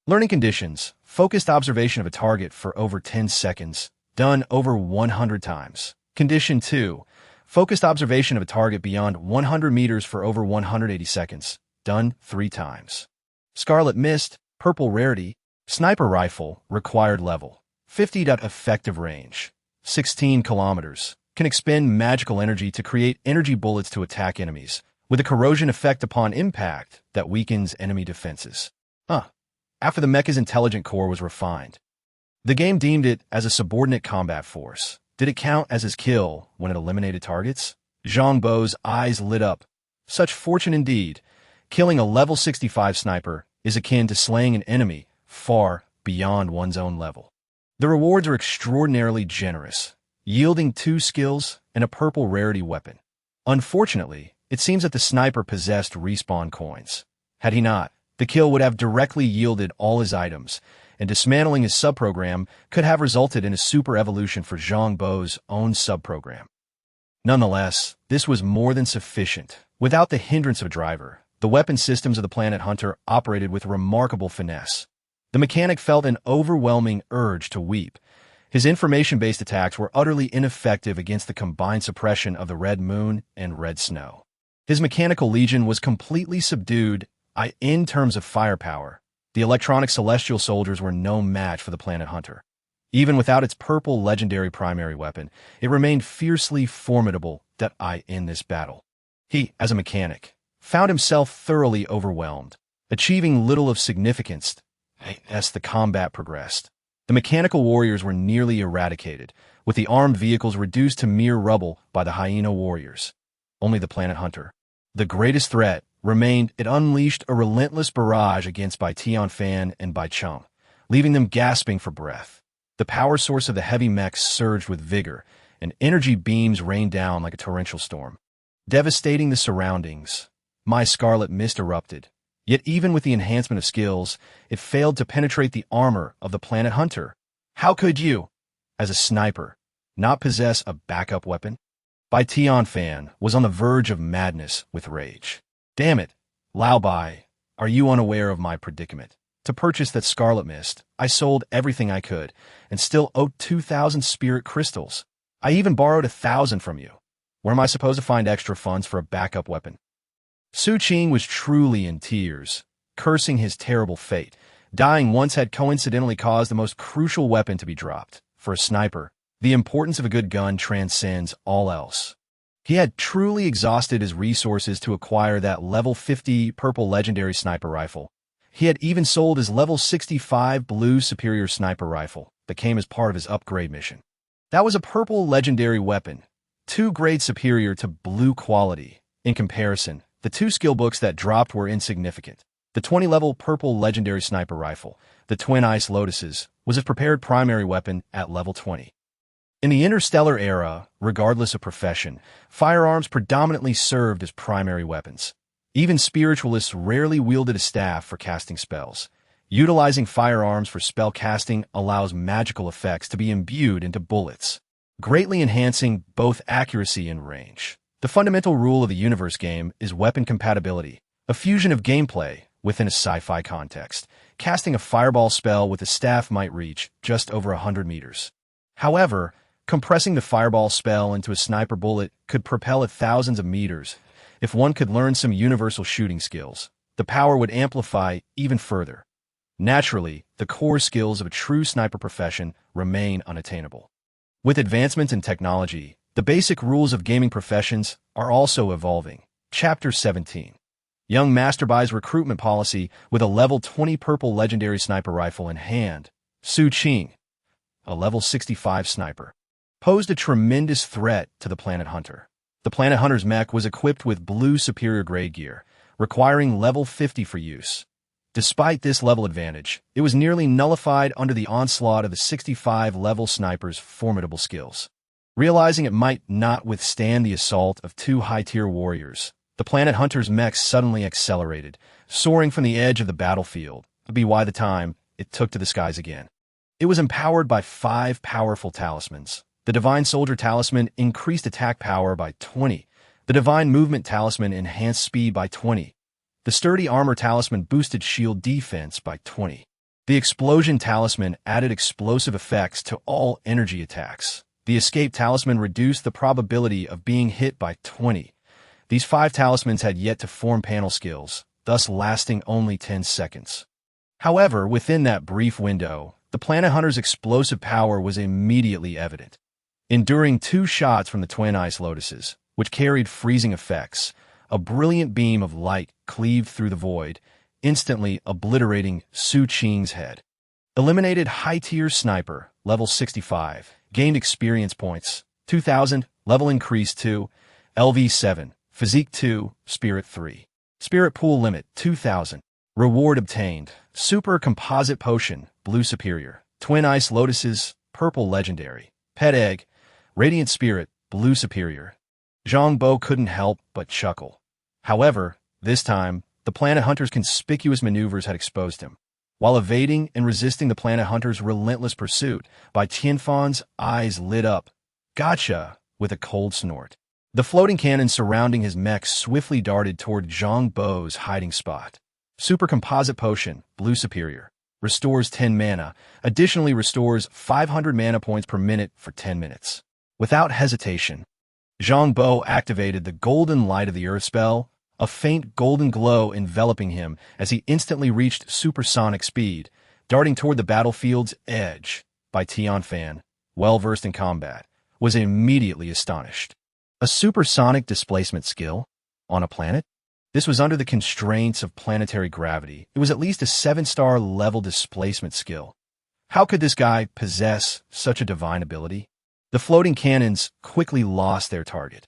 Learning conditions. Focused observation of a target for over 10 seconds. Done over 100 times. Condition 2. Focused observation of a target beyond 100 meters for over 180 seconds. Done 3 times. Scarlet mist, purple rarity. Sniper rifle, required level. 50. Effective range. 16 kilometers. Can expend magical energy to create energy bullets to attack enemies, with a corrosion effect upon impact that weakens enemy defenses. After the Mecha's intelligent core was refined, the game deemed it as a subordinate combat force. Did it count as his kill when it eliminated targets? Zhang Bo's eyes lit up. Such fortune indeed. Killing a level 65 sniper is akin to slaying an enemy far beyond one's own level. The rewards are extraordinarily generous, yielding 2 skills and a purple rarity weapon. Unfortunately, it seems that the sniper possessed respawn coins. Had he not, the kill would have directly yielded all his items, and dismantling his subprogram could have resulted in a super evolution for Zhang Bo's own subprogram. Nonetheless, this was more than sufficient. Without the hindrance of a driver, the weapon systems of the Planet Hunter operated with remarkable finesse. The mechanic felt an overwhelming urge to weep. His information-based attacks were utterly ineffective against the combined suppression of the Red Moon and Red Snow. His mechanical legion was completely subdued. In terms of firepower, the electronic celestial soldiers were no match for the Planet Hunter. Even without its purple legendary primary weapon, it remained fiercely formidable in this battle. He, as a mechanic, found himself thoroughly overwhelmed, achieving little of significance as the combat progressed. The mechanical warriors were nearly eradicated, with the armed vehicles reduced to mere rubble by the hyena warriors. Only the Planet Hunter, the greatest threat, remained. It unleashed a relentless barrage against Bai Tianfan and Bai Cheng, leaving them gasping for breath. The power source of the heavy mechs surged with vigor, and energy beams rained down like a torrential storm, devastating the surroundings. My scarlet mist erupted. Yet even with the enhancement of skills, it failed to penetrate the armor of the Planet Hunter. How could you, as a sniper, not possess a backup weapon? Bai Tianfan was on the verge of madness with rage. Damn it, Lao Bai, are you unaware of my predicament? To purchase that scarlet mist, I sold everything I could, and still owed 2,000 spirit crystals. I even borrowed 1,000 from you. Where am I supposed to find extra funds for a backup weapon? Su Qing was truly in tears, cursing his terrible fate. Dying once had coincidentally caused the most crucial weapon to be dropped. For a sniper, the importance of a good gun transcends all else. He had truly exhausted his resources to acquire that level 50 purple legendary sniper rifle. He had even sold his level 65 blue superior sniper rifle that came as part of his upgrade mission. That was a purple legendary weapon, 2 grades superior to blue quality. In comparison, the 2 skill books that dropped were insignificant. The 20-level purple legendary sniper rifle, the Twin Ice Lotuses, was a prepared primary weapon at level 20. In the Interstellar era, regardless of profession, firearms predominantly served as primary weapons. Even spiritualists rarely wielded a staff for casting spells. Utilizing firearms for spell casting allows magical effects to be imbued into bullets, greatly enhancing both accuracy and range. The fundamental rule of the universe game is weapon compatibility, a fusion of gameplay, within a sci-fi context. Casting a fireball spell with a staff might reach just over 100 meters. However, compressing the fireball spell into a sniper bullet could propel it thousands of meters. If one could learn some universal shooting skills, the power would amplify even further. Naturally, the core skills of a true sniper profession remain unattainable. With advancements in technology, the basic rules of gaming professions are also evolving. Chapter 17. Young Master Bai's recruitment policy with a level 20 purple legendary sniper rifle in hand. Su Qing, a level 65 sniper, posed a tremendous threat to the Planet Hunter. The Planet Hunter's mech was equipped with blue superior grade gear, requiring level 50 for use. Despite this level advantage, it was nearly nullified under the onslaught of the 65-level sniper's formidable skills. Realizing it might not withstand the assault of two high-tier warriors, the Planet Hunter's mech suddenly accelerated, soaring from the edge of the battlefield, by the time it took to the skies again. It was empowered by 5 powerful talismans. The Divine Soldier Talisman increased attack power by 20. The Divine Movement Talisman enhanced speed by 20. The Sturdy Armor Talisman boosted shield defense by 20. The Explosion Talisman added explosive effects to all energy attacks. The Escape Talisman reduced the probability of being hit by 20. These 5 talismans had yet to form panel skills, thus lasting only 10 seconds. However, within that brief window, the Planet Hunter's explosive power was immediately evident. Enduring 2 shots from the twin Ice Lotuses, which carried freezing effects, a brilliant beam of light cleaved through the void, instantly obliterating Su Qing's head. Eliminated high-tier sniper, level 65, gained experience points, 2,000, level increased to LV7. Physique 2, Spirit 3. Spirit pool limit, 2,000. Reward obtained. Super Composite Potion, Blue Superior. Twin Ice Lotuses, Purple Legendary. Pet Egg, Radiant Spirit, Blue Superior. Zhang Bo couldn't help but chuckle. However, this time, the Planet Hunter's conspicuous maneuvers had exposed him. While evading and resisting the Planet Hunter's relentless pursuit, Bai Tianfan's eyes lit up. Gotcha! With a cold snort. The floating cannon surrounding his mech swiftly darted toward Zhang Bo's hiding spot. Super Composite Potion, Blue Superior. Restores 10 mana, additionally restores 500 mana points per minute for 10 minutes. Without hesitation, Zhang Bo activated the Golden Light of the Earth spell, a faint golden glow enveloping him as he instantly reached supersonic speed, darting toward the battlefield's edge. Bai Tianfan, well-versed in combat, was immediately astonished. A supersonic displacement skill? On a planet? This was under the constraints of planetary gravity. It was at least a 7-star level displacement skill. How could this guy possess such a divine ability? The floating cannons quickly lost their target.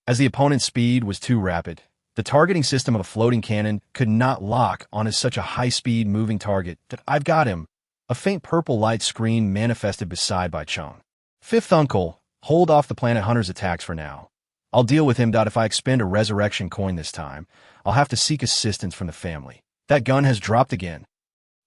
As the opponent's speed was too rapid, the targeting system of a floating cannon could not lock on such a high-speed moving target. I've got him. A faint purple light screen manifested beside Bai Cheng. Fifth uncle, hold off the Planet Hunter's attacks for now. I'll deal with him. If I expend a resurrection coin this time, I'll have to seek assistance from the family. That gun has dropped again.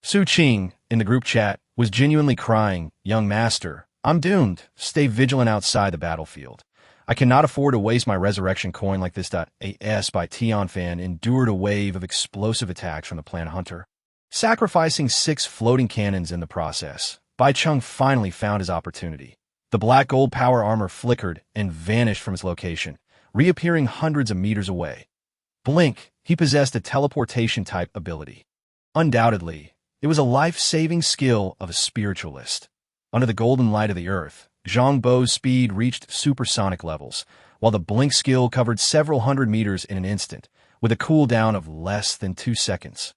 Su Qing, in the group chat, was genuinely crying, "Young master, I'm doomed. Stay vigilant outside the battlefield. I cannot afford to waste my resurrection coin like this." AS Bai Tianfan endured a wave of explosive attacks from the Planet Hunter, sacrificing 6 floating cannons in the process. Bai Cheng finally found his opportunity. The black gold power armor flickered and vanished from its location, reappearing hundreds of meters away. Blink, he possessed a teleportation-type ability. Undoubtedly, it was a life-saving skill of a spiritualist. Under the golden light of the earth, Zhang Bo's speed reached supersonic levels, while the blink skill covered several hundred meters in an instant, with a cooldown of less than 2 seconds,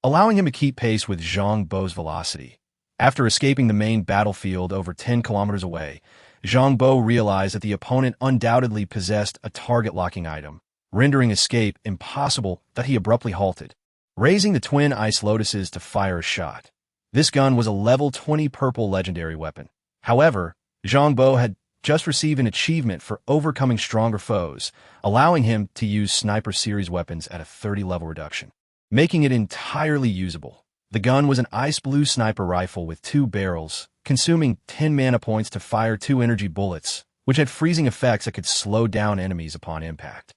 allowing him to keep pace with Zhang Bo's velocity. After escaping the main battlefield over 10 kilometers away, Zhang Bo realized that the opponent undoubtedly possessed a target-locking item, rendering escape impossible. He abruptly halted, raising the twin Ice Lotuses to fire a shot. This gun was a level 20 purple legendary weapon. However, Zhang Bo had just received an achievement for overcoming stronger foes, allowing him to use Sniper Series weapons at a 30-level reduction, making it entirely usable. The gun was an ice blue sniper rifle with 2 barrels, consuming 10 mana points to fire 2 energy bullets, which had freezing effects that could slow down enemies upon impact.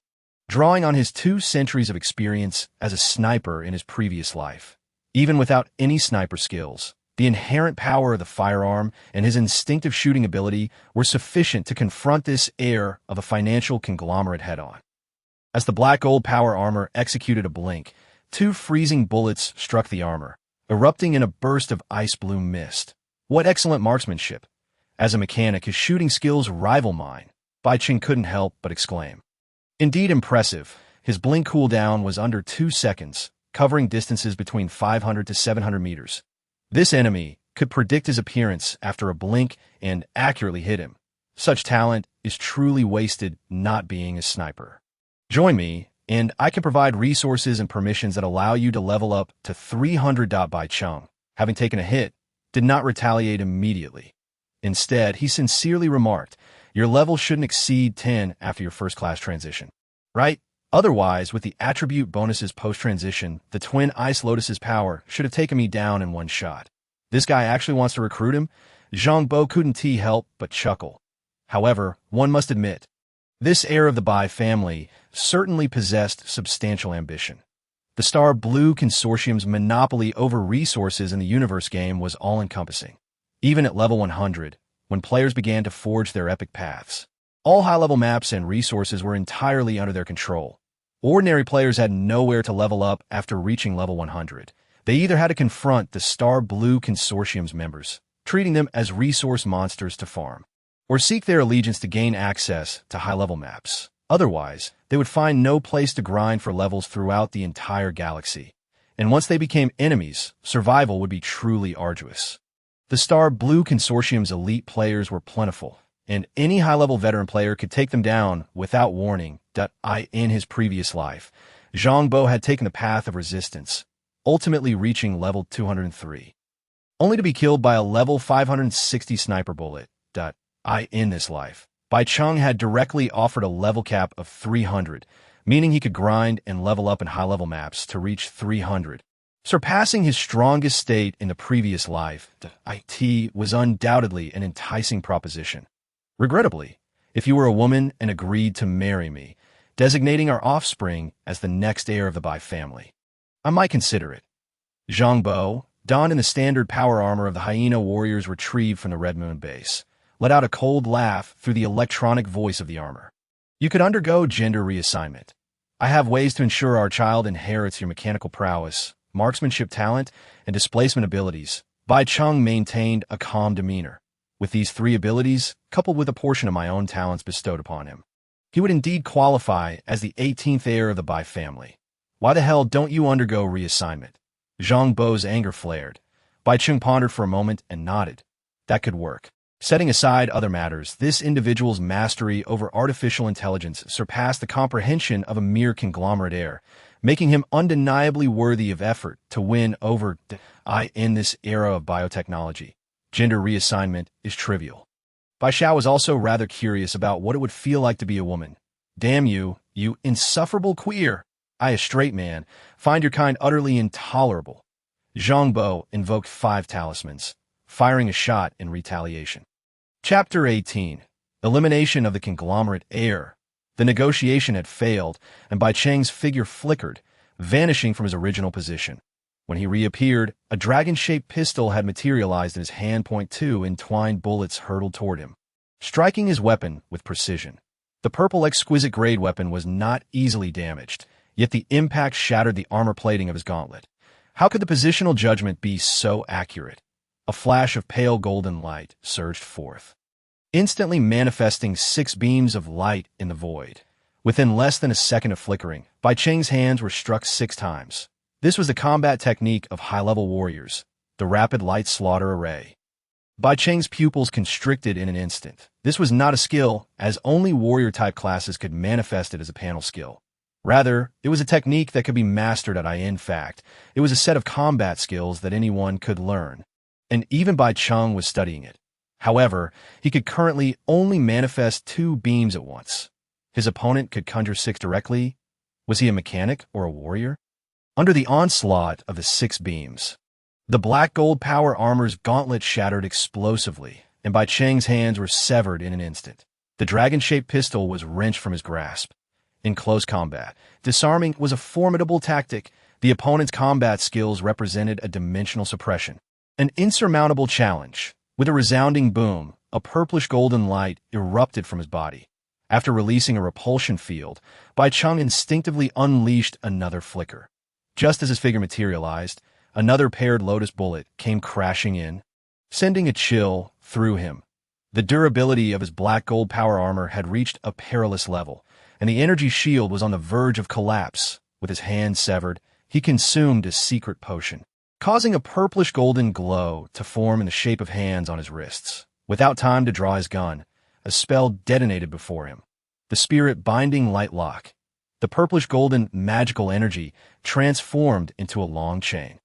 drawing on his 2 centuries of experience as a sniper in his previous life. Even without any sniper skills, the inherent power of the firearm and his instinctive shooting ability were sufficient to confront this heir of a financial conglomerate head-on. As the black gold power armor executed a blink, 2 freezing bullets struck the armor, erupting in a burst of ice-blue mist. What excellent marksmanship! As a mechanic, his shooting skills rival mine, Bai Qing couldn't help but exclaim. Indeed impressive, his blink cooldown was under 2 seconds, covering distances between 500 to 700 meters. This enemy could predict his appearance after a blink and accurately hit him. Such talent is truly wasted not being a sniper. Join me, and I can provide resources and permissions that allow you to level up to 300. Bai Cheng, having taken a hit, did not retaliate immediately. Instead, he sincerely remarked, "Your level shouldn't exceed 10 after your first-class transition. Right? Otherwise, with the attribute bonuses post-transition, the twin Ice Lotus's power should have taken me down in one shot. This guy actually wants to recruit him?" Zhang Bo couldn't help but chuckle. However, one must admit, this heir of the Bai family certainly possessed substantial ambition. The Star Blue Consortium's monopoly over resources in the universe game was all-encompassing. Even at level 100, when players began to forge their epic paths, all high-level maps and resources were entirely under their control. Ordinary players had nowhere to level up after reaching level 100. They either had to confront the Star Blue Consortium's members, treating them as resource monsters to farm, or seek their allegiance to gain access to high-level maps. Otherwise, they would find no place to grind for levels throughout the entire galaxy. And once they became enemies, survival would be truly arduous. The Star Blue Consortium's elite players were plentiful, and any high-level veteran player could take them down without warning. In his previous life, Zhang Bo had taken the path of resistance, ultimately reaching level 203, only to be killed by a level 560 sniper bullet. In this life, Bai Cheng had directly offered a level cap of 300, meaning he could grind and level up in high-level maps to reach 300. Surpassing his strongest state in the previous life, it was undoubtedly an enticing proposition. Regrettably, if you were a woman and agreed to marry me, designating our offspring as the next heir of the Bai family, I might consider it. Zhang Bo, donned in the standard power armor of the hyena warriors retrieved from the Red Moon base, let out a cold laugh through the electronic voice of the armor. "You could undergo gender reassignment. I have ways to ensure our child inherits your mechanical prowess, marksmanship talent, and displacement abilities." Bai Cheng maintained a calm demeanor. With these 3 abilities, coupled with a portion of my own talents bestowed upon him, he would indeed qualify as the 18th heir of the Bai family. "Why the hell don't you undergo reassignment?" Zhang Bo's anger flared. Bai Cheng pondered for a moment and nodded. That could work. Setting aside other matters, this individual's mastery over artificial intelligence surpassed the comprehension of a mere conglomerate heir, making him undeniably worthy of effort to win over in this era of biotechnology. Gender reassignment is trivial. Bai Xiao was also rather curious about what it would feel like to be a woman. "Damn you, you insufferable queer! I, a straight man, find your kind utterly intolerable." Zhang Bo invoked 5 talismans, firing a shot in retaliation. Chapter 18. Elimination of the Conglomerate Heir. The negotiation had failed, and Bai Cheng's figure flickered, vanishing from his original position. When he reappeared, a dragon-shaped pistol had materialized in his hand. 2 entwined bullets hurtled toward him, striking his weapon with precision. The purple exquisite-grade weapon was not easily damaged, yet the impact shattered the armor plating of his gauntlet. How could the positional judgment be so accurate? A flash of pale golden light surged forth, instantly manifesting 6 beams of light in the void. Within less than a second of flickering, Bai Cheng's hands were struck 6 times. This was the combat technique of high-level warriors, the rapid light slaughter array. Bai Cheng's pupils constricted in an instant. This was not a skill, as only warrior-type classes could manifest it as a panel skill. Rather, it was a technique that could be mastered at In fact, it was a set of combat skills that anyone could learn. And even Bai Cheng was studying it. However, he could currently only manifest 2 beams at once. His opponent could conjure 6 directly. Was he a mechanic or a warrior? Under the onslaught of the 6 beams, the black gold power armor's gauntlet shattered explosively, and Bai Cheng's hands were severed in an instant. The dragon-shaped pistol was wrenched from his grasp. in close combat. Disarming was a formidable tactic. The opponent's combat skills represented a dimensional suppression. An insurmountable challenge. With a resounding boom, a purplish-golden light erupted from his body. After releasing a repulsion field, Bai Cheng instinctively unleashed another flicker. Just as his figure materialized, another paired lotus bullet came crashing in, sending a chill through him. The durability of his black gold power armor had reached a perilous level, and the energy shield was on the verge of collapse. With his hand severed, he consumed his secret potion, causing a purplish-golden glow to form in the shape of hands on his wrists. Without time to draw his gun, a spell detonated before him. The spirit-binding light lock. The purplish-golden magical energy transformed into a long chain,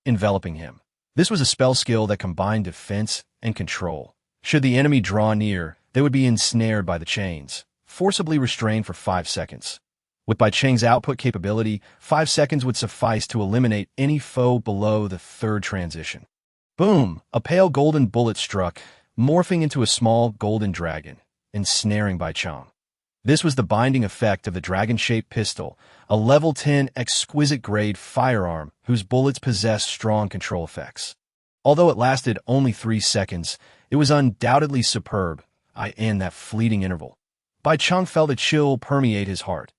enveloping him. This was a spell skill that combined defense and control. Should the enemy draw near, they would be ensnared by the chains, forcibly restrained for 5 seconds. With Bai Cheng's output capability, 5 seconds would suffice to eliminate any foe below the third transition. Boom! A pale golden bullet struck, morphing into a small golden dragon, ensnaring Bai Cheng. This was the binding effect of the dragon-shaped pistol, a level 10 exquisite-grade firearm whose bullets possessed strong control effects. Although it lasted only 3 seconds, it was undoubtedly superb. In that fleeting interval, Bai Cheng felt a chill permeate his heart.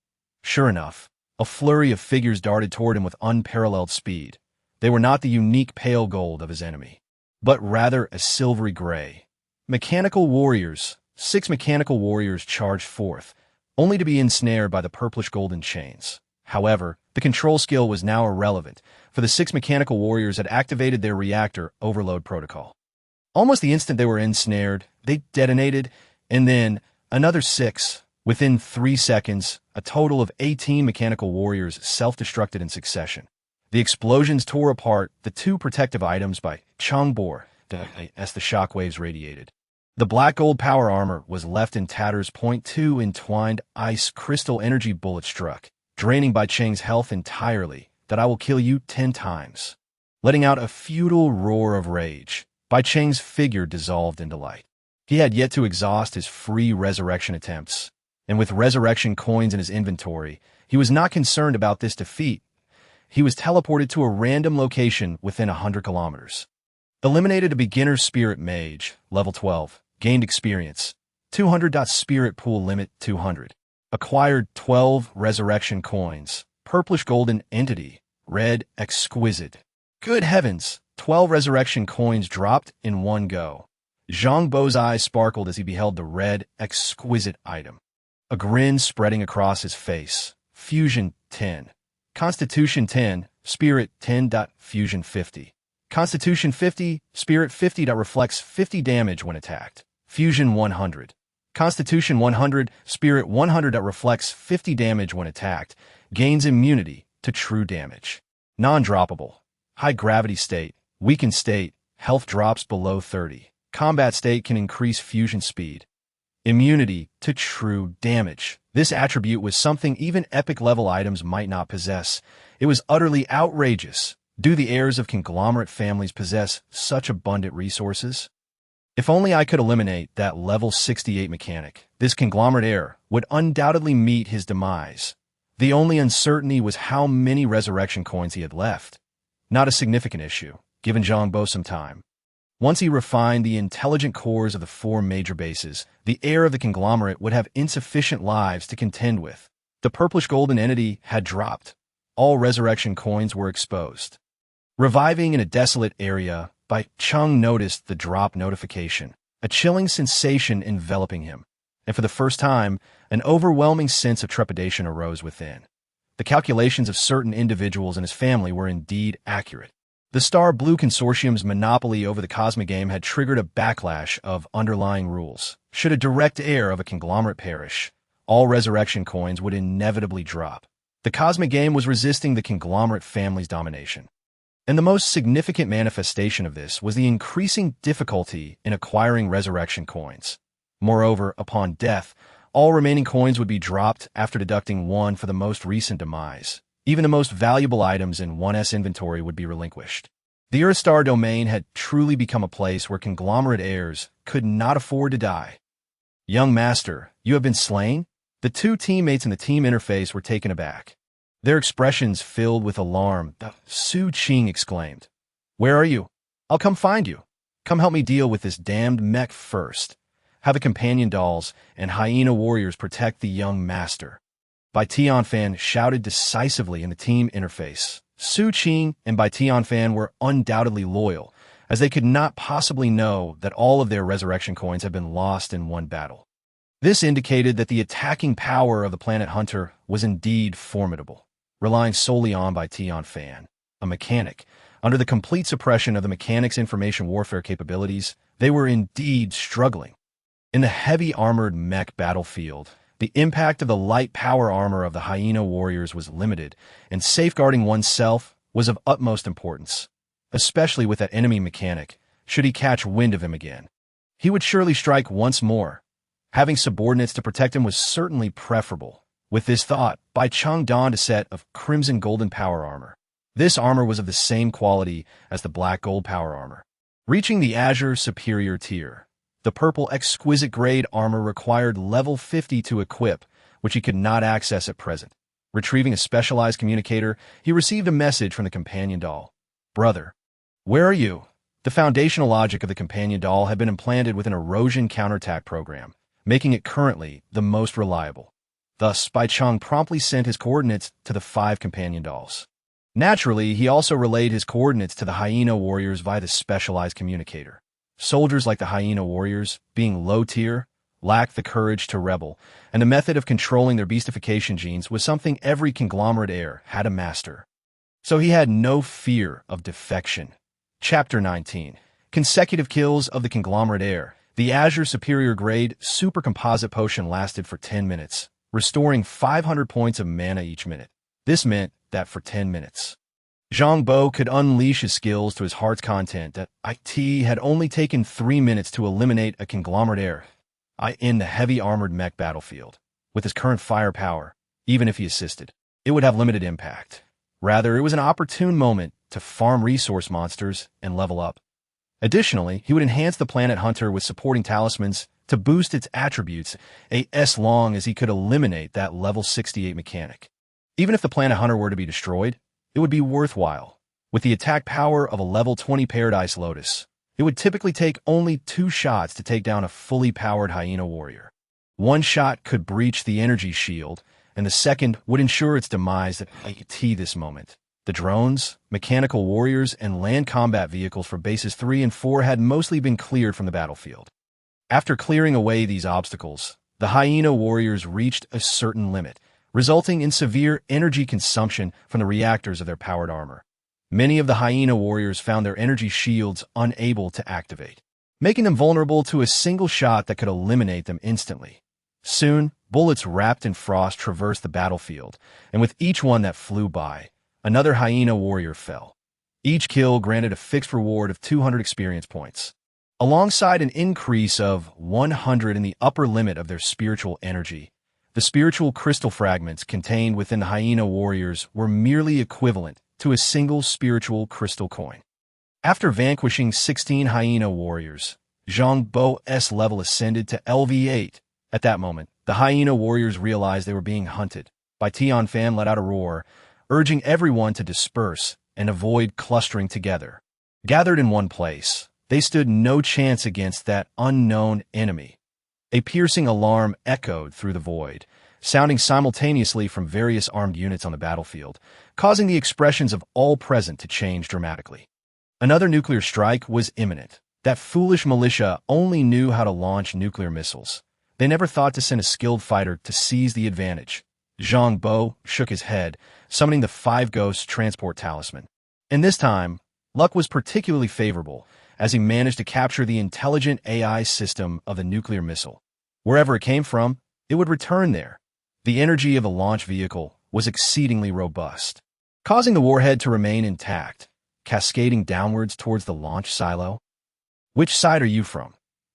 Sure enough, a flurry of figures darted toward him with unparalleled speed. They were not the unique pale gold of his enemy, but rather a silvery gray. Mechanical warriors. 6 mechanical warriors charged forth, only to be ensnared by the purplish golden chains. However, the control skill was now irrelevant, for the 6 mechanical warriors had activated their reactor overload protocol. Almost the instant they were ensnared, they detonated, and then another 6. Within 3 seconds, a total of 18 mechanical warriors self-destructed in succession. The explosions tore apart the 2 protective items by Zhang Bo as the shockwaves radiated. The black gold power armor was left in tatters. 2 entwined ice crystal energy bullet struck, draining Bai Cheng's health entirely. That I will kill you 10 times. Letting out a futile roar of rage, Bai Cheng's figure dissolved into light. He had yet to exhaust his free resurrection attempts, and with resurrection coins in his inventory, he was not concerned about this defeat. He was teleported to a random location within 100 kilometers. Eliminated a beginner spirit mage, level 12. Gained experience, 200. Spirit pool limit, 200. Acquired 12 resurrection coins, purplish golden entity, red exquisite. Good heavens, 12 resurrection coins dropped in one go. Zhang Bo's eyes sparkled as he beheld the red exquisite item. A grin spreading across his face. Fusion 10. Constitution 10, Spirit 10. Fusion 50. Constitution 50, Spirit 50. Reflects 50 damage when attacked. Fusion 100. Constitution 100, Spirit 100. Reflects 50 damage when attacked. Gains immunity to true damage. Non-droppable. High gravity state. Weakened state. Health drops below 30. Combat state can increase fusion speed. Immunity to true damage. This attribute was something even epic-level items might not possess. It was utterly outrageous. Do the heirs of conglomerate families possess such abundant resources? If only I could eliminate that level 68 mechanic, this conglomerate heir would undoubtedly meet his demise. The only uncertainty was how many resurrection coins he had left. Not a significant issue, given Zhang Bo some time. Once he refined the intelligent cores of the 4 major bases, the heir of the conglomerate would have insufficient lives to contend with. The purplish golden entity had dropped. All resurrection coins were exposed. Reviving in a desolate area, Bai Cheng noticed the drop notification, a chilling sensation enveloping him, and for the first time, an overwhelming sense of trepidation arose within. The calculations of certain individuals and his family were indeed accurate. The Star Blue Consortium's monopoly over the cosmic game had triggered a backlash of underlying rules. Should a direct heir of a conglomerate perish, all resurrection coins would inevitably drop. The cosmic game was resisting the conglomerate family's domination. And the most significant manifestation of this was the increasing difficulty in acquiring resurrection coins. Moreover, upon death, all remaining coins would be dropped after deducting 1 for the most recent demise. Even the most valuable items in 1's inventory would be relinquished. The Earthstar domain had truly become a place where conglomerate heirs could not afford to die. Young master, you have been slain? The two teammates in the team interface were taken aback. Their expressions filled with alarm. Su Qing exclaimed, "Where are you? I'll come find you. Come help me deal with this damned mech first. Have the companion dolls and hyena warriors protect the young master." Bai Tianfan shouted decisively in the team interface. Su Qing and Bai Tianfan were undoubtedly loyal, as they could not possibly know that all of their resurrection coins had been lost in one battle. This indicated that the attacking power of the Planet Hunter was indeed formidable. Relying solely on Bai Tianfan, a mechanic, under the complete suppression of the mechanic's information warfare capabilities, they were indeed struggling. In the heavy armored mech battlefield, the impact of the light power armor of the hyena warriors was limited, and safeguarding oneself was of utmost importance, especially with that enemy mechanic, should he catch wind of him again. He would surely strike once more. Having subordinates to protect him was certainly preferable. With this thought, Bai Cheng donned a set of crimson golden power armor. This armor was of the same quality as the black gold power armor. Reaching the azure superior tier, the purple exquisite grade armor required level 50 to equip, which he could not access at present. Retrieving a specialized communicator, he received a message from the companion doll. "Brother, where are you?" The foundational logic of the companion doll had been implanted with an erosion counterattack program, making it currently the most reliable. Thus, Bai Cheng promptly sent his coordinates to the 5 companion dolls. Naturally, he also relayed his coordinates to the hyena warriors via the specialized communicator. Soldiers like the hyena warriors, being low tier, lacked the courage to rebel, and the method of controlling their beastification genes was something every conglomerate heir had to master. So he had no fear of defection. Chapter 19. Consecutive kills of the conglomerate heir. The Azure Superior Grade Super Composite Potion lasted for 10 minutes, restoring 500 points of mana each minute. This meant that for 10 minutes, Zhang Bo could unleash his skills to his heart's content. That IT had only taken 3 minutes to eliminate a conglomerate heir in the heavy armored mech battlefield. With his current firepower, even if he assisted, it would have limited impact. Rather, it was an opportune moment to farm resource monsters and level up. Additionally, he would enhance the Planet Hunter with supporting talismans to boost its attributes as long as he could eliminate that level 68 mechanic. Even if the Planet Hunter were to be destroyed, it would be worthwhile. With the attack power of a level 20 Paradise Lotus, it would typically take only 2 shots to take down a fully powered hyena warrior. One shot could breach the energy shield, and the second would ensure its demise at this moment. The drones, mechanical warriors, and land combat vehicles for bases 3 and 4 had mostly been cleared from the battlefield. After clearing away these obstacles, the hyena warriors reached a certain limit, resulting in severe energy consumption from the reactors of their powered armor. Many of the hyena warriors found their energy shields unable to activate, making them vulnerable to a single shot that could eliminate them instantly. Soon, bullets wrapped in frost traversed the battlefield, and with each one that flew by, another hyena warrior fell. Each kill granted a fixed reward of 200 experience points, alongside an increase of 100 in the upper limit of their spiritual energy. The spiritual crystal fragments contained within the hyena warriors were merely equivalent to a single spiritual crystal coin. After vanquishing 16 hyena warriors, Zhang Bo's level ascended to LV8. At that moment, the hyena warriors realized they were being hunted. Bai Tianfan let out a roar, urging everyone to disperse and avoid clustering together. Gathered in one place, they stood no chance against that unknown enemy. A piercing alarm echoed through the void, sounding simultaneously from various armed units on the battlefield, causing the expressions of all present to change dramatically. Another nuclear strike was imminent. That foolish militia only knew how to launch nuclear missiles. They never thought to send a skilled fighter to seize the advantage. Zhang Bo shook his head, summoning the Five Ghosts Transport Talisman. And this time, luck was particularly favorable, as he managed to capture the intelligent AI system of the nuclear missile. Wherever it came from, it would return there. The energy of the launch vehicle was exceedingly robust, causing the warhead to remain intact, cascading downwards towards the launch silo. Which side are you from?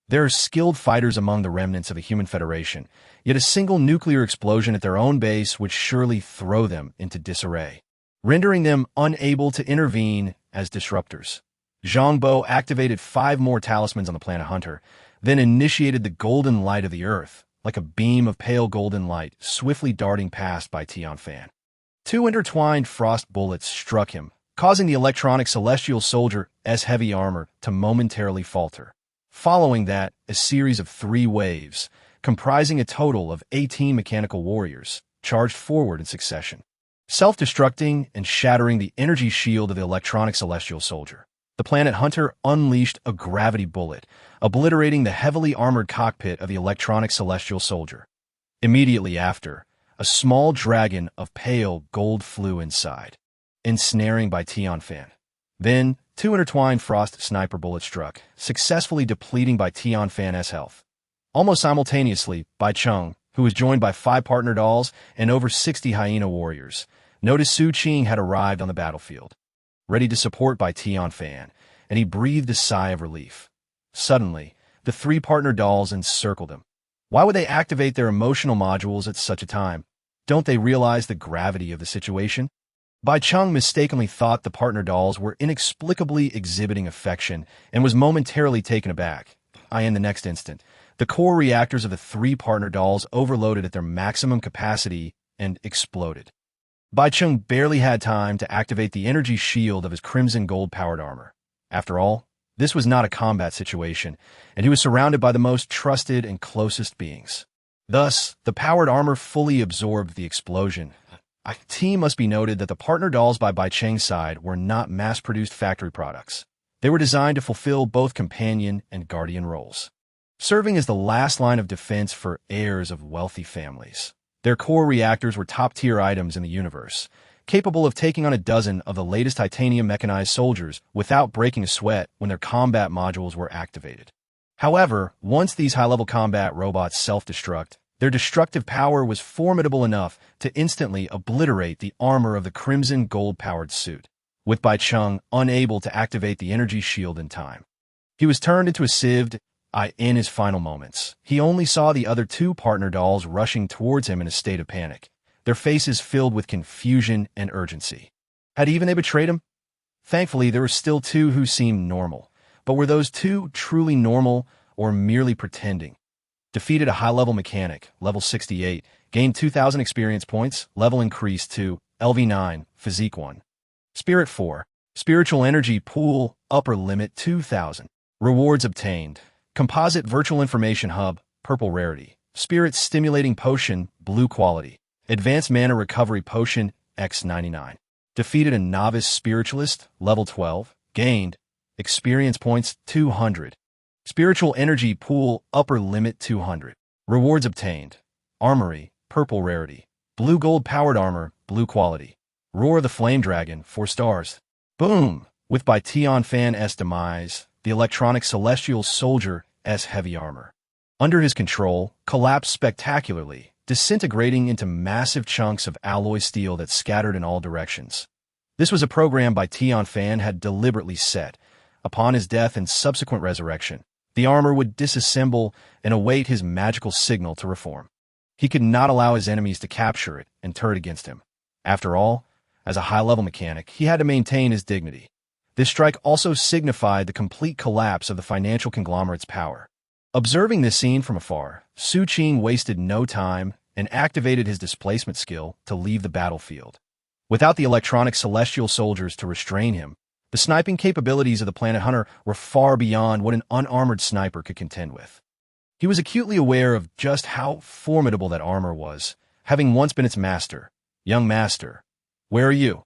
There are skilled fighters among the remnants of the Human Federation, yet a single nuclear explosion at their own base would surely throw them into disarray, rendering them unable to intervene as disruptors. Zhang Bo activated 5 more talismans on the Planet Hunter, then initiated the golden light of the Earth, like a beam of pale golden light swiftly darting past by Tianfan. Two intertwined frost bullets struck him, causing the electronic celestial soldier's heavy armor to momentarily falter. Following that, a series of 3 waves, comprising a total of 18 mechanical warriors, charged forward in succession, self-destructing and shattering the energy shield of the electronic celestial soldier. The planet hunter unleashed a gravity bullet, obliterating the heavily armored cockpit of the electronic celestial soldier. Immediately after, a small dragon of pale gold flew inside, ensnaring by Tianfan. Then, 2 intertwined frost sniper bullets struck, successfully depleting by Tianfan's health. Almost simultaneously, Bai Cheng, who was joined by 5 partner dolls and over 60 hyena warriors, noticed Su Qing had arrived on the battlefield, ready to support Bai Tianfan, and he breathed a sigh of relief. Suddenly, the 3 partner dolls encircled him. Why would they activate their emotional modules at such a time? Don't they realize the gravity of the situation? Bai Cheng mistakenly thought the partner dolls were inexplicably exhibiting affection and was momentarily taken aback. In the next instant, the core reactors of the 3 partner dolls overloaded at their maximum capacity and exploded. Bai Cheng barely had time to activate the energy shield of his crimson gold-powered armor. After all, this was not a combat situation, and he was surrounded by the most trusted and closest beings. Thus, the powered armor fully absorbed the explosion. It must be noted that the partner dolls by Bai Cheng's side were not mass-produced factory products. They were designed to fulfill both companion and guardian roles, serving as the last line of defense for heirs of wealthy families. Their core reactors were top-tier items in the universe, capable of taking on a dozen of the latest titanium mechanized soldiers without breaking a sweat when their combat modules were activated. However, once these high-level combat robots self-destruct, their destructive power was formidable enough to instantly obliterate the armor of the crimson gold-powered suit, with Bai Cheng unable to activate the energy shield in time. He was turned into a sieved in his final moments. He only saw the other 2 partner dolls rushing towards him in a state of panic, their faces filled with confusion and urgency. Had even they betrayed him? Thankfully, there were still 2 who seemed normal, but were those 2 truly normal or merely pretending? Defeated a high-level mechanic, level 68, gained 2,000 experience points, level increased to LV9, Physique 1. Spirit 4, Spiritual Energy Pool, upper limit 2,000. Rewards obtained. Composite Virtual Information Hub, purple rarity. Spirit Stimulating Potion, blue quality. Advanced Mana Recovery Potion, X99. Defeated a Novice Spiritualist, level 12, gained experience points 200. Spiritual Energy Pool, upper limit 200. Rewards obtained. Armory, purple rarity. Blue gold powered armor, blue quality. Roar of the Flame Dragon, 4 stars. Boom! With Bai Tianfan's demise, the electronic celestial soldier's heavy armor, under his control, collapsed spectacularly, disintegrating into massive chunks of alloy steel that scattered in all directions. This was a program Bai Tianfan had deliberately set. Upon his death and subsequent resurrection, the armor would disassemble and await his magical signal to reform. He could not allow his enemies to capture it and turn it against him. After all, as a high-level mechanic, he had to maintain his dignity. This strike also signified the complete collapse of the financial conglomerate's power. Observing this scene from afar, Su Qing wasted no time and activated his displacement skill to leave the battlefield. Without the electronic celestial soldiers to restrain him, the sniping capabilities of the Planet Hunter were far beyond what an unarmored sniper could contend with. He was acutely aware of just how formidable that armor was, having once been its master. Young master, where are you?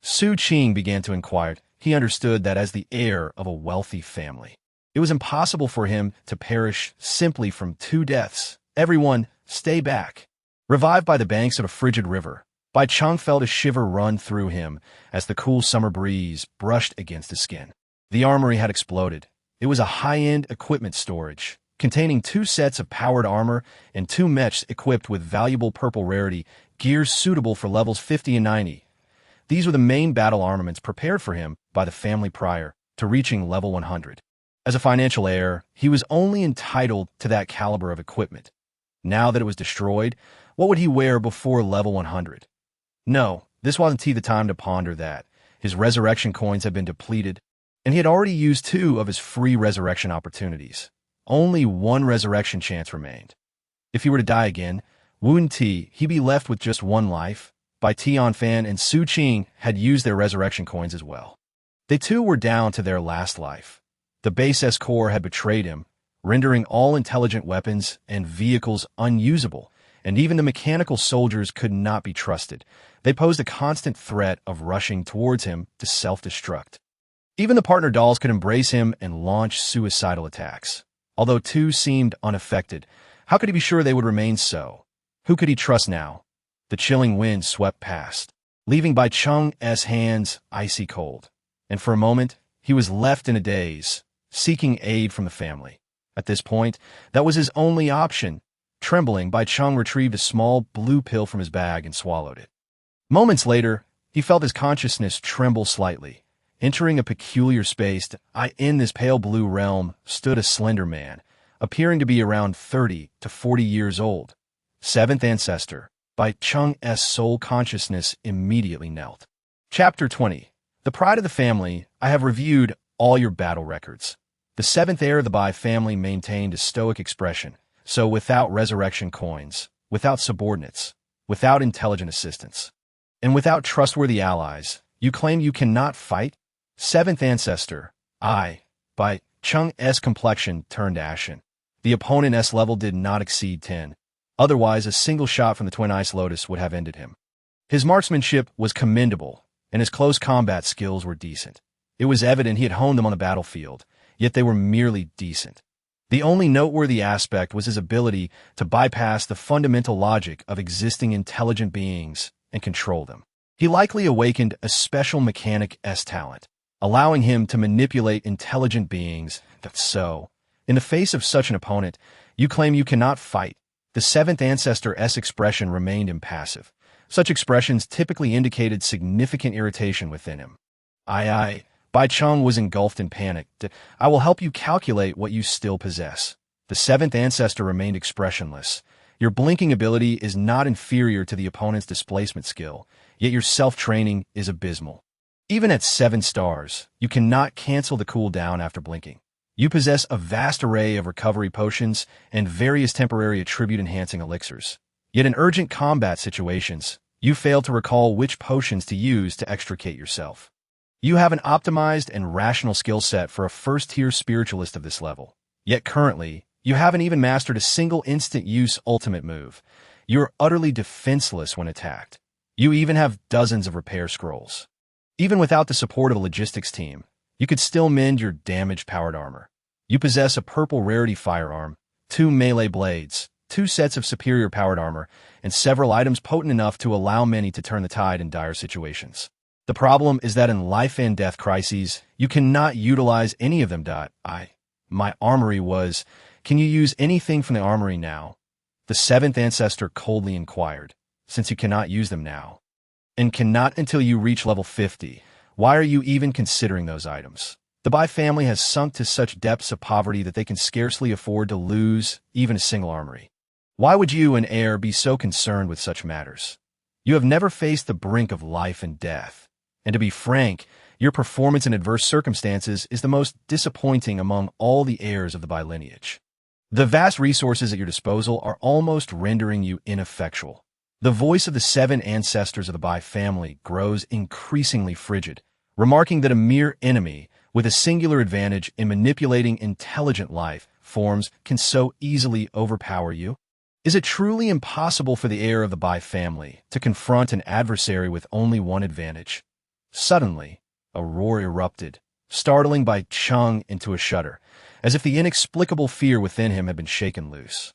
Su Qing began to inquire. He understood that as the heir of a wealthy family, it was impossible for him to perish simply from 2 deaths. Everyone, stay back. Revived by the banks of a frigid river, Bai Cheng felt a shiver run through him as the cool summer breeze brushed against his skin. The armory had exploded. It was a high-end equipment storage, containing 2 sets of powered armor and 2 mechs equipped with valuable purple rarity gears suitable for levels 50 and 90. These were the main battle armaments prepared for him by the family prior to reaching level 100. As a financial heir, he was only entitled to that caliber of equipment. Now that it was destroyed, what would he wear before level 100? No, this wasn't the time to ponder that. His resurrection coins had been depleted, and he had already used 2 of his free resurrection opportunities. Only 1 resurrection chance remained. If he were to die again, wouldn't he be left with just one life? Bai Tianfan and Su Qing had used their resurrection coins as well. They too were down to their last life. The base S core had betrayed him, rendering all intelligent weapons and vehicles unusable, and even the mechanical soldiers could not be trusted. They posed a constant threat of rushing towards him to self-destruct. Even the partner dolls could embrace him and launch suicidal attacks. Although two seemed unaffected, how could he be sure they would remain so? Who could he trust now? The chilling wind swept past, leaving Bai Cheng's hands icy cold. And for a moment, he was left in a daze, seeking aid from the family. At this point, that was his only option. Trembling, Bai Cheng retrieved a small blue pill from his bag and swallowed it. Moments later, he felt his consciousness tremble slightly. Entering a peculiar space, in this pale blue realm stood a slender man, appearing to be around 30 to 40 years old. Seventh ancestor. Bai Cheng's soul consciousness immediately knelt. Chapter 20. The pride of the family. I have reviewed all your battle records. The seventh heir of the Bai family maintained a stoic expression, so without resurrection coins, without subordinates, without intelligent assistance, and without trustworthy allies, you claim you cannot fight? Seventh ancestor. Bai Cheng's complexion turned ashen. The opponent's level did not exceed 10. Otherwise, a single shot from the twin ice lotus would have ended him. His marksmanship was commendable, and his close combat skills were decent. It was evident he had honed them on the battlefield, yet they were merely decent. The only noteworthy aspect was his ability to bypass the fundamental logic of existing intelligent beings and control them. He likely awakened a special mechanic-s talent, allowing him to manipulate intelligent beings. So, in the face of such an opponent, you claim you cannot fight. The seventh ancestor's expression remained impassive. Such expressions typically indicated significant irritation within him. Bai Cheng was engulfed in panic. I will help you calculate what you still possess. The seventh ancestor remained expressionless. Your blinking ability is not inferior to the opponent's displacement skill, yet your self-training is abysmal. Even at 7 stars, you cannot cancel the cooldown after blinking. You possess a vast array of recovery potions and various temporary attribute-enhancing elixirs. Yet in urgent combat situations, you fail to recall which potions to use to extricate yourself. You have an optimized and rational skill set for a first-tier spiritualist of this level. Yet currently, you haven't even mastered a single instant-use ultimate move. You're utterly defenseless when attacked. You even have dozens of repair scrolls. Even without the support of a logistics team, you could still mend your damage-powered armor. You possess a purple rarity firearm, 2 melee blades, 2 sets of superior powered armor, and several items potent enough to allow many to turn the tide in dire situations. The problem is that in life and death crises, you cannot utilize any of them. My armory was... Can you use anything from the armory now? The seventh ancestor coldly inquired. Since you cannot use them now, and cannot until you reach level 50, why are you even considering those items? The Bai family has sunk to such depths of poverty that they can scarcely afford to lose even a single armory. Why would you, an heir, be so concerned with such matters? You have never faced the brink of life and death. And to be frank, your performance in adverse circumstances is the most disappointing among all the heirs of the Bai lineage. The vast resources at your disposal are almost rendering you ineffectual. The voice of the 7 ancestors of the Bai family grows increasingly frigid, remarking that a mere enemy with a singular advantage in manipulating intelligent life forms can so easily overpower you? Is it truly impossible for the heir of the Bai family to confront an adversary with only one advantage? Suddenly, a roar erupted, startling Bai Cheng into a shudder, as if the inexplicable fear within him had been shaken loose.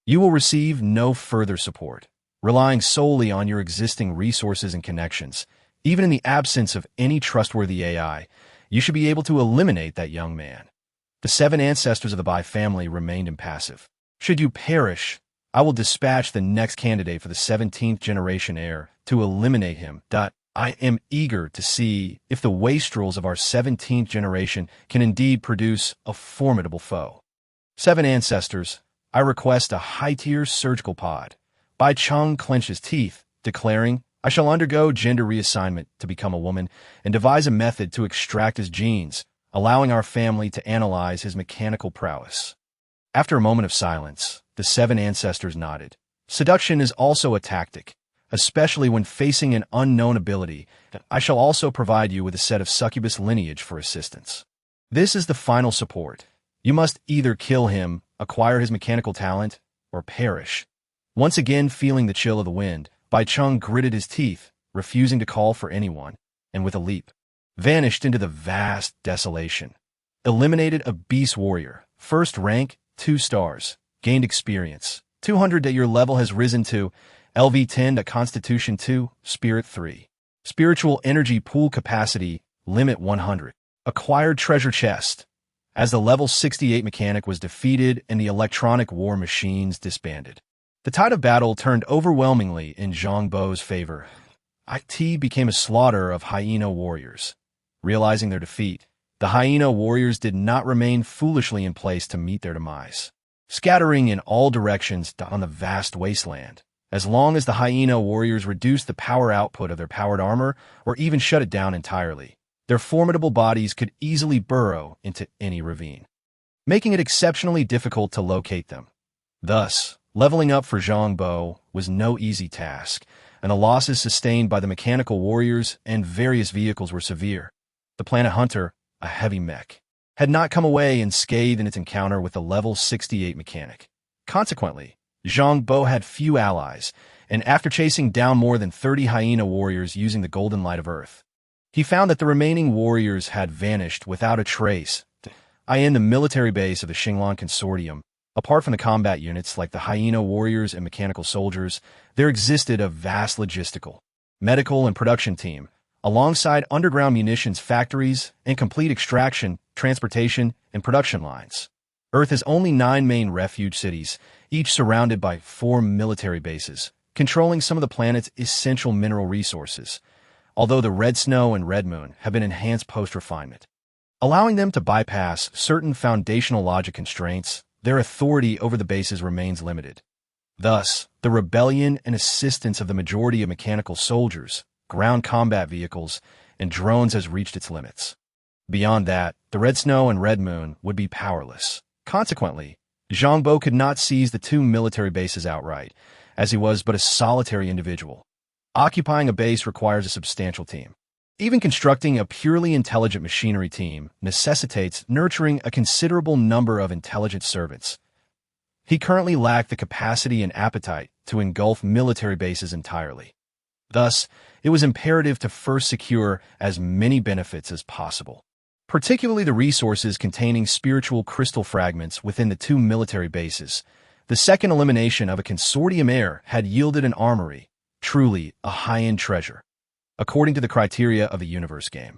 You will receive no further support. Relying solely on your existing resources and connections, even in the absence of any trustworthy AI, you should be able to eliminate that young man. The 7 ancestors of the Bai family remained impassive. Should you perish, I will dispatch the next candidate for the 17th generation heir to eliminate him. I am eager to see if the wastrels of our 17th generation can indeed produce a formidable foe. 7 ancestors, I request a high-tier surgical pod. Bai Cheng clenched his teeth, declaring, I shall undergo gender reassignment to become a woman and devise a method to extract his genes, allowing our family to analyze his mechanical prowess. After a moment of silence, the 7 ancestors nodded. Seduction is also a tactic, especially when facing an unknown ability. I shall also provide you with a set of succubus lineage for assistance. This is the final support. You must either kill him, acquire his mechanical talent, or perish. Once again feeling the chill of the wind, Bai Chung gritted his teeth, refusing to call for anyone, and with a leap, vanished into the vast desolation. Eliminated a beast warrior, first rank, 2 stars, gained experience, 200 that your level has risen to, LV 10 to Constitution 2, Spirit 3. Spiritual energy pool capacity, limit 100. Acquired treasure chest. As the level 68 mechanic was defeated and the electronic war machines disbanded, the tide of battle turned overwhelmingly in Zhang Bo's favor. IT became a slaughter of hyena warriors. Realizing their defeat, the hyena warriors did not remain foolishly in place to meet their demise, scattering in all directions on the vast wasteland. As long as the hyena warriors reduced the power output of their powered armor or even shut it down entirely, their formidable bodies could easily burrow into any ravine, making it exceptionally difficult to locate them. Thus, leveling up for Zhang Bo was no easy task, and the losses sustained by the mechanical warriors and various vehicles were severe. The Planet Hunter, a heavy mech, had not come away unscathed in its encounter with the level 68 mechanic. Consequently, Zhang Bo had few allies, and after chasing down more than 30 hyena warriors using the golden light of Earth, he found that the remaining warriors had vanished without a trace. In the military base of the Xinglan Consortium, apart from the combat units like the hyena warriors and mechanical soldiers, there existed a vast logistical, medical, and production team, alongside underground munitions factories and complete extraction, transportation, and production lines. Earth has only 9 main refuge cities, each surrounded by 4 military bases, controlling some of the planet's essential mineral resources, although the Red Snow and Red Moon have been enhanced post-refinement, allowing them to bypass certain foundational logic constraints. Their authority over the bases remains limited. Thus, the rebellion and assistance of the majority of mechanical soldiers, ground combat vehicles, and drones has reached its limits. Beyond that, the Red Snow and Red Moon would be powerless. Consequently, Zhang Bo could not seize the 2 military bases outright, as he was but a solitary individual. Occupying a base requires a substantial team. Even constructing a purely intelligent machinery team necessitates nurturing a considerable number of intelligent servants. He currently lacked the capacity and appetite to engulf military bases entirely. Thus, it was imperative to first secure as many benefits as possible, particularly the resources containing spiritual crystal fragments within the 2 military bases. The second elimination of a consortium heir had yielded an armory, truly a high-end treasure, according to the criteria of the universe game.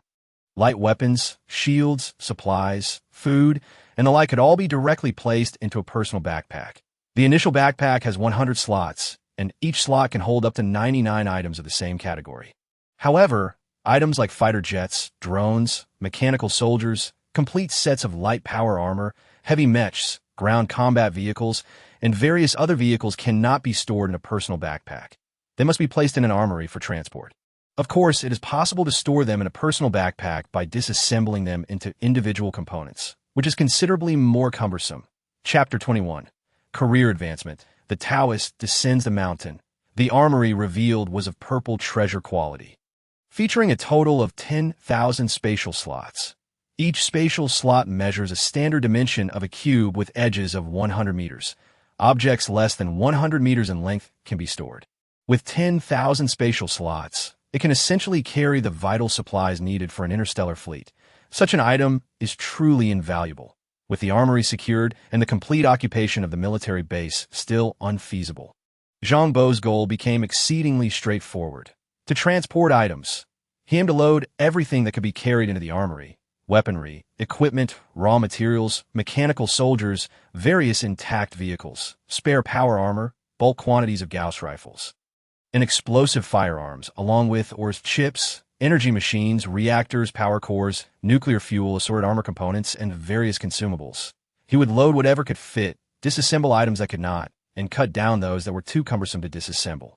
Light weapons, shields, supplies, food, and the like could all be directly placed into a personal backpack. The initial backpack has 100 slots, and each slot can hold up to 99 items of the same category. However, items like fighter jets, drones, mechanical soldiers, complete sets of light power armor, heavy mechs, ground combat vehicles, and various other vehicles cannot be stored in a personal backpack. They must be placed in an armory for transport. Of course, it is possible to store them in a personal backpack by disassembling them into individual components, which is considerably more cumbersome. Chapter 21. Career Advancement. The Taoist descends the mountain. The armory revealed was of purple treasure quality, featuring a total of 10,000 spatial slots. Each spatial slot measures a standard dimension of a cube with edges of 100 meters. Objects less than 100 meters in length can be stored. With 10,000 spatial slots, it can essentially carry the vital supplies needed for an interstellar fleet. Such an item is truly invaluable, with the armory secured and the complete occupation of the military base still unfeasible. Zhang Bo's goal became exceedingly straightforward. To transport items, he aimed to load everything that could be carried into the armory: weaponry, equipment, raw materials, mechanical soldiers, various intact vehicles, spare power armor, bulk quantities of Gauss rifles, and explosive firearms, along with ores, chips, energy machines, reactors, power cores, nuclear fuel, assorted armor components, and various consumables. He would load whatever could fit, disassemble items that could not, and cut down those that were too cumbersome to disassemble.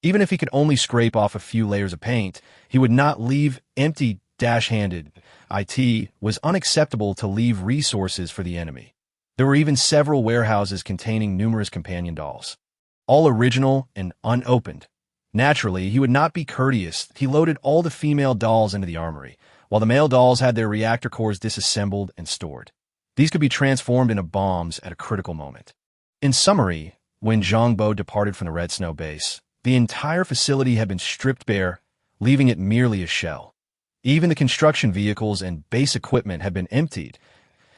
Even if he could only scrape off a few layers of paint, he would not leave empty-handed. It was unacceptable to leave resources for the enemy. There were even several warehouses containing numerous companion dolls, all original and unopened. Naturally, he would not be courteous. He loaded all the female dolls into the armory, while the male dolls had their reactor cores disassembled and stored. These could be transformed into bombs at a critical moment. In summary, when Zhang Bo departed from the Red Snow base, the entire facility had been stripped bare, leaving it merely a shell. Even the construction vehicles and base equipment had been emptied.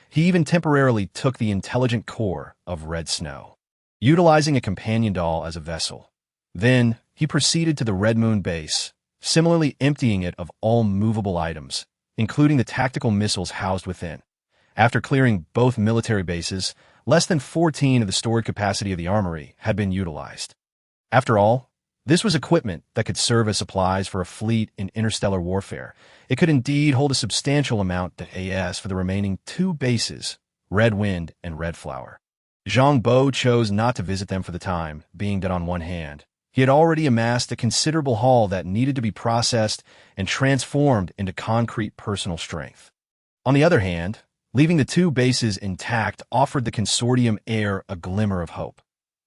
He even temporarily took the intelligent core of Red Snow, utilizing a companion doll as a vessel. Then, he proceeded to the Red Moon base, similarly emptying it of all movable items, including the tactical missiles housed within. After clearing both military bases, less than 14 of the storage capacity of the armory had been utilized. After all, this was equipment that could serve as supplies for a fleet in interstellar warfare. It could indeed hold a substantial amount as for the remaining 2 bases, Red Wind and Red Flower. Zhang Bo chose not to visit them for the time, being that on one hand, he had already amassed a considerable haul that needed to be processed and transformed into concrete personal strength. On the other hand, leaving the 2 bases intact offered the consortium heir a glimmer of hope.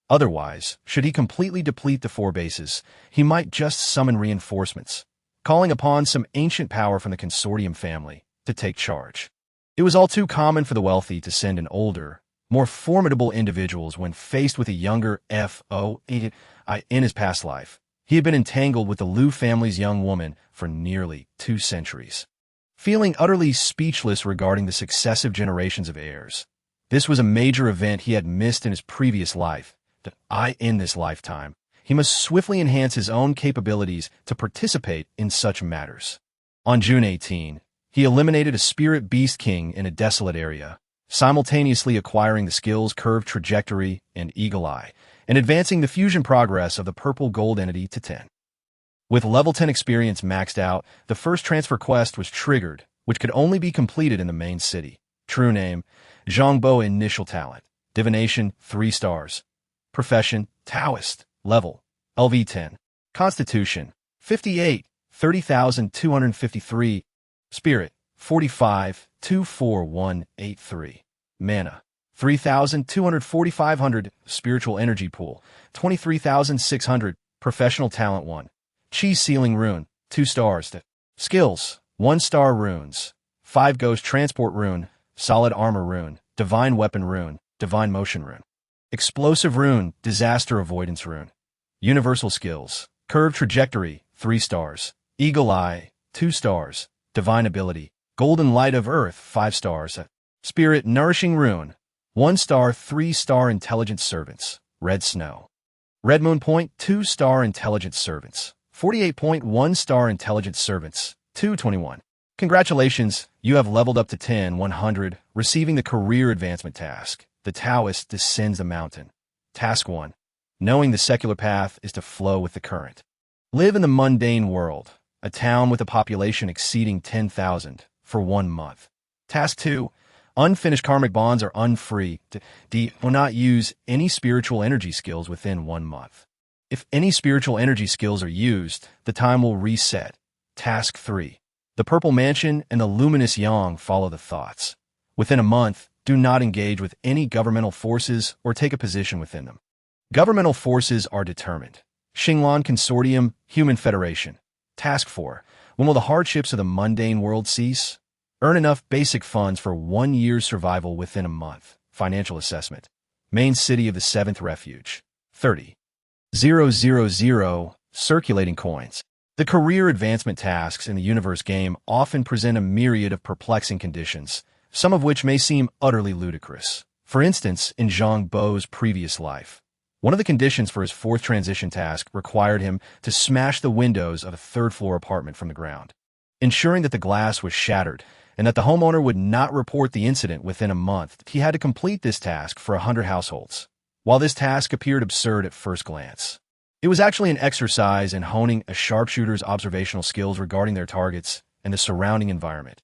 Otherwise, should he completely deplete the 4 bases, he might just summon reinforcements, calling upon some ancient power from the consortium family to take charge. It was all too common for the wealthy to send an older, more formidable individuals when faced with a younger FOI in his past life. He had been entangled with the Liu family's young woman for nearly 2 centuries. Feeling utterly speechless regarding the successive generations of heirs, this was a major event he had missed in his previous life. In this lifetime, he must swiftly enhance his own capabilities to participate in such matters. On June 18, he eliminated a spirit beast king in a desolate area, simultaneously acquiring the skills Curved Trajectory and Eagle Eye, and advancing the fusion progress of the purple gold entity to 10. With level 10 experience maxed out, the first transfer quest was triggered, which could only be completed in the main city. True name, Zhang Bo. Initial talent, Divination, 3 stars. Profession, Taoist. Level, LV10. Constitution, 58, 30,253. Spirit, 45, 24183. Mana, 3,24500. Spiritual energy pool, 23,600. Professional talent 1. Chi Sealing Rune, 2 stars. Skills, 1-star runes. 5 Ghosts Transport Rune, Solid Armor Rune, Divine Weapon Rune, Divine Motion Rune. Explosive Rune, Disaster Avoidance Rune. Universal Skills, Curved Trajectory, 3 stars. Eagle Eye, 2 stars. Divine Ability, Golden Light of Earth, 5 stars. Spirit Nourishing Rune, 1 star, 3-star Intelligent Servants, Red Snow. Red Moon Point, 2-star Intelligent Servants, 48.1-star Intelligent Servants, 221. Congratulations, you have leveled up to 10-100, receiving the Career Advancement task. The Taoist descends the mountain. Task 1. Knowing the secular path is to flow with the current. Live in the mundane world, a town with a population exceeding 10,000, for 1 month. Task 2. Unfinished karmic bonds are unfree. Will not use any spiritual energy skills within 1 month. If any spiritual energy skills are used, the time will reset. Task 3. The Purple Mansion and the Luminous Yang follow the thoughts. Within a month, do not engage with any governmental forces or take a position within them. Governmental forces are determined. Xinglan Consortium, Human Federation. Task 4. When will the hardships of the mundane world cease? Earn enough basic funds for 1 year's survival within a month. Financial assessment. Main city of the 7th refuge. 30,000 circulating coins. The career advancement tasks in the universe game often present a myriad of perplexing conditions, some of which may seem utterly ludicrous. For instance, in Zhang Bo's previous life, one of the conditions for his 4th transition task required him to smash the windows of a 3rd-floor apartment from the ground, ensuring that the glass was shattered and that the homeowner would not report the incident within a month. He had to complete this task for 100 households. While this task appeared absurd at first glance, it was actually an exercise in honing a sharpshooter's observational skills regarding their targets and the surrounding environment.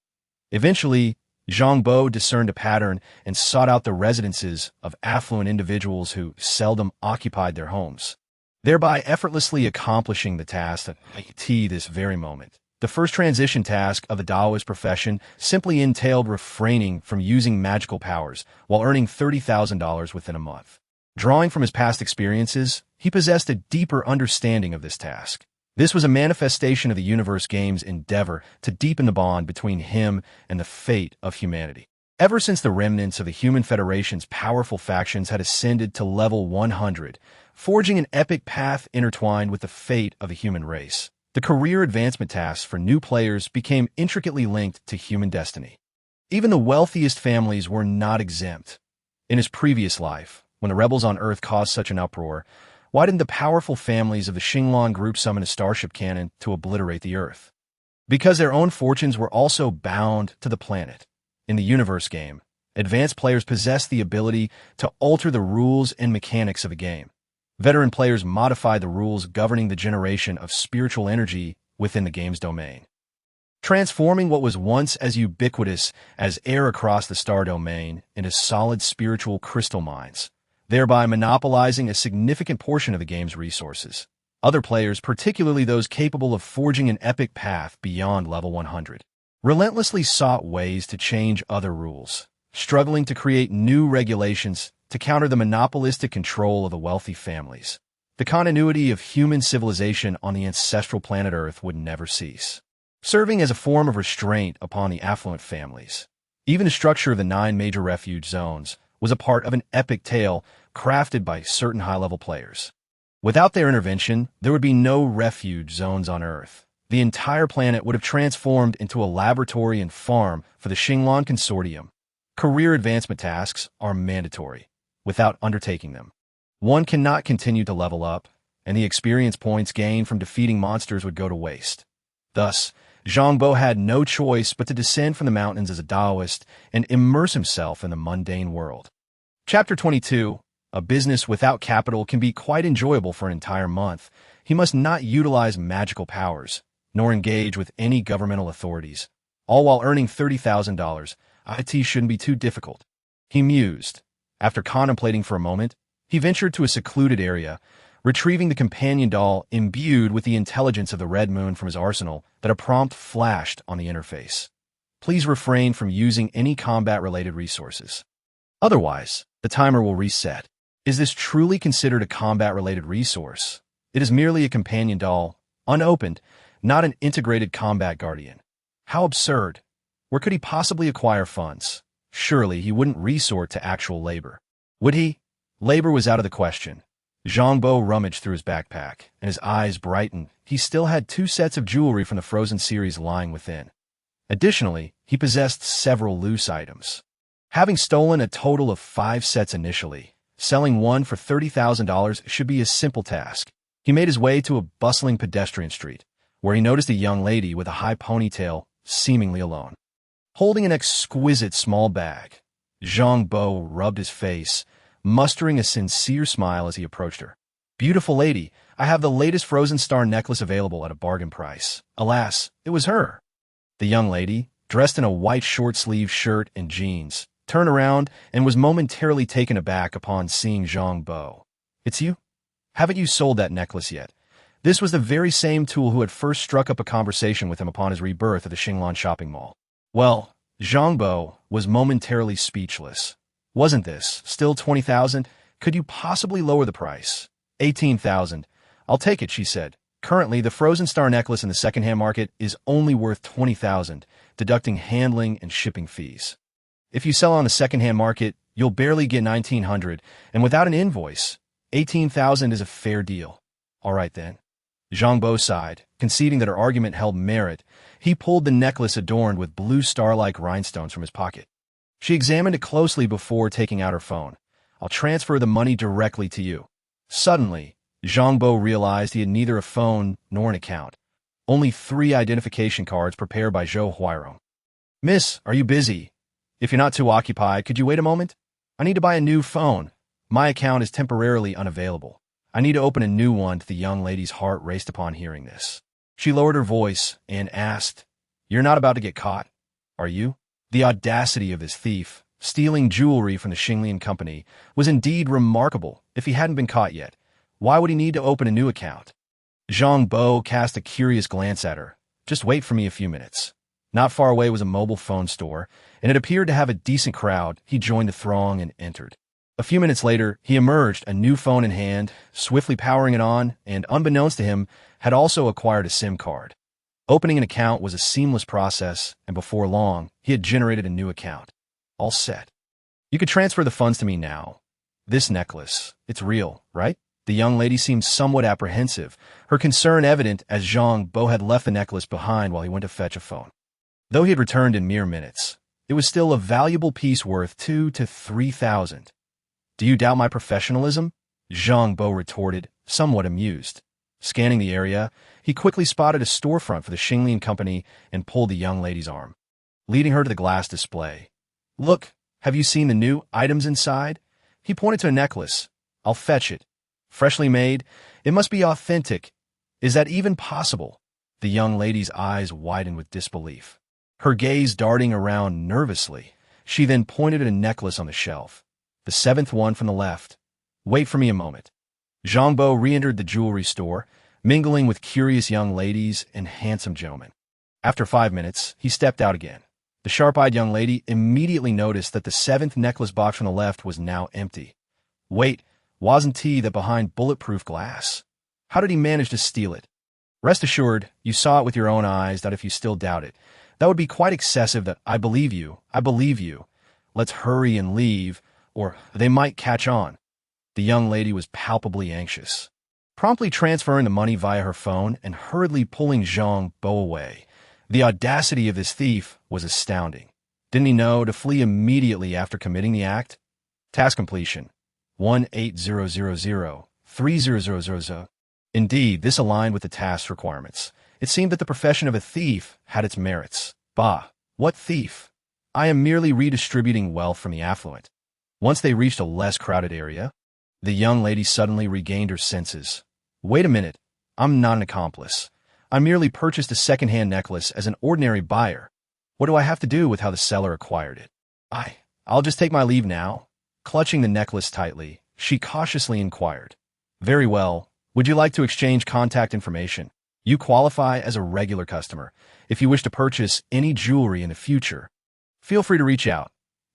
Eventually, Zhang Bo discerned a pattern and sought out the residences of affluent individuals who seldom occupied their homes, thereby effortlessly accomplishing the task at this very moment. The first transition task of the Taoist profession simply entailed refraining from using magical powers while earning $30,000 within a month. Drawing from his past experiences, he possessed a deeper understanding of this task. This was a manifestation of the Universe Games' endeavor to deepen the bond between him and the fate of humanity. Ever since the remnants of the Human Federation's powerful factions had ascended to level 100, forging an epic path intertwined with the fate of the human race, the career advancement tasks for new players became intricately linked to human destiny. Even the wealthiest families were not exempt. In his previous life, when the rebels on Earth caused such an uproar, why didn't the powerful families of the Xinglong group summon a starship cannon to obliterate the Earth? Because their own fortunes were also bound to the planet. In the Universe game, advanced players possessed the ability to alter the rules and mechanics of the game. Veteran players modified the rules governing the generation of spiritual energy within the game's domain, transforming what was once as ubiquitous as air across the star domain into solid spiritual crystal mines, thereby monopolizing a significant portion of the game's resources. Other players, particularly those capable of forging an epic path beyond level 100, relentlessly sought ways to change other rules, struggling to create new regulations to counter the monopolistic control of the wealthy families. The continuity of human civilization on the ancestral planet Earth would never cease, serving as a form of restraint upon the affluent families. Even the structure of the 9 major refuge zones was a part of an epic tale crafted by certain high-level players. Without their intervention, there would be no refuge zones on Earth. The entire planet would have transformed into a laboratory and farm for the Xinglong Consortium. Career advancement tasks are mandatory. Without undertaking them, one cannot continue to level up, and the experience points gained from defeating monsters would go to waste. Thus, Zhang Bo had no choice but to descend from the mountains as a Taoist and immerse himself in the mundane world. Chapter 22. A business without capital can be quite enjoyable for an entire month. He must not utilize magical powers, nor engage with any governmental authorities. All while earning $30,000, IT shouldn't be too difficult. He mused. After contemplating for a moment, he ventured to a secluded area, retrieving the companion doll imbued with the intelligence of the Red Moon from his arsenal that a prompt flashed on the interface. Please refrain from using any combat-related resources. Otherwise, the timer will reset. Is this truly considered a combat-related resource? It is merely a companion doll, unopened, not an integrated combat guardian. How absurd. Where could he possibly acquire funds? Surely he wouldn't resort to actual labor. Would he? Labor was out of the question. Zhang Bo rummaged through his backpack, and his eyes brightened. He still had 2 sets of jewelry from the Frozen series lying within. Additionally, he possessed several loose items. Having stolen a total of 5 sets initially, selling one for $30,000 should be a simple task. He made his way to a bustling pedestrian street, where he noticed a young lady with a high ponytail, seemingly alone, holding an exquisite small bag. Zhang Bo rubbed his face, mustering a sincere smile as he approached her. "Beautiful lady, I have the latest Frozen Star necklace available at a bargain price." Alas, it was her. The young lady, dressed in a white short-sleeved shirt and jeans, turned around and was momentarily taken aback upon seeing Zhang Bo. "It's you? Haven't you sold that necklace yet?" This was the very same tool who had first struck up a conversation with him upon his rebirth at the Xinglong shopping mall. Well, Zhang Bo was momentarily speechless. "Wasn't this still 20,000? Could you possibly lower the price?" 18,000. "I'll take it," she said. "Currently, the Frozen Star necklace in the secondhand market is only worth 20,000, deducting handling and shipping fees. If you sell on the secondhand market, you'll barely get 1,900, and without an invoice, 18,000 is a fair deal." "All right then." Zhang Bo sighed, conceding that her argument held merit. He pulled the necklace adorned with blue star-like rhinestones from his pocket. She examined it closely before taking out her phone. "I'll transfer the money directly to you." Suddenly, Zhang Bo realized he had neither a phone nor an account. Only 3 identification cards prepared by Zhou Huairong. "Miss, are you busy? If you're not too occupied, could you wait a moment? I need to buy a new phone. My account is temporarily unavailable. I need to open a new one." The young lady's heart raced upon hearing this. She lowered her voice and asked, "You're not about to get caught, are you?" The audacity of this thief, stealing jewelry from the Xinglian company, was indeed remarkable. If he hadn't been caught yet, why would he need to open a new account? Zhang Bo cast a curious glance at her. Just wait for me a few minutes. Not far away was a mobile phone store, and it appeared to have a decent crowd. He joined the throng and entered. A few minutes later, he emerged, a new phone in hand, swiftly powering it on, and unbeknownst to him, had also acquired a SIM card. Opening an account was a seamless process, and before long, he had generated a new account. All set. You could transfer the funds to me now. This necklace, it's real, right? The young lady seemed somewhat apprehensive, her concern evident as Zhang Bo had left the necklace behind while he went to fetch a phone. Though he had returned in mere minutes, it was still a valuable piece worth 2,000 to 3,000. Do you doubt my professionalism? Zhang Bo retorted, somewhat amused. Scanning the area, he quickly spotted a storefront for the Xingli & Company and pulled the young lady's arm, leading her to the glass display. Look, have you seen the new items inside? He pointed to a necklace. I'll fetch it. Freshly made, it must be authentic. Is that even possible? The young lady's eyes widened with disbelief, her gaze darting around nervously. She then pointed at a necklace on the shelf. The seventh one from the left. Wait for me a moment. Zhang Bo re-entered the jewelry store, mingling with curious young ladies and handsome gentlemen. After 5 minutes, he stepped out again. The sharp-eyed young lady immediately noticed that the seventh necklace box from the left was now empty. Wait, wasn't he that behind bulletproof glass? How did he manage to steal it? Rest assured, you saw it with your own eyes. That if you still doubt it, that would be quite excessive. That I believe you. Let's hurry and leave, or they might catch on. The young lady was palpably anxious, promptly transferring the money via her phone and hurriedly pulling Zhang Bo away. The audacity of this thief was astounding. Didn't he know to flee immediately after committing the act? Task completion. 180003000. Indeed, this aligned with the task's requirements. It seemed that the profession of a thief had its merits. Bah, what thief? I am merely redistributing wealth from the affluent. Once they reached a less crowded area, the young lady suddenly regained her senses. Wait a minute, I'm not an accomplice. I merely purchased a second-hand necklace as an ordinary buyer. What do I have to do with how the seller acquired it? I'll just take my leave now. Clutching the necklace tightly, she cautiously inquired. Very well. Would you like to exchange contact information? You qualify as a regular customer. If you wish to purchase any jewelry in the future, feel free to reach out.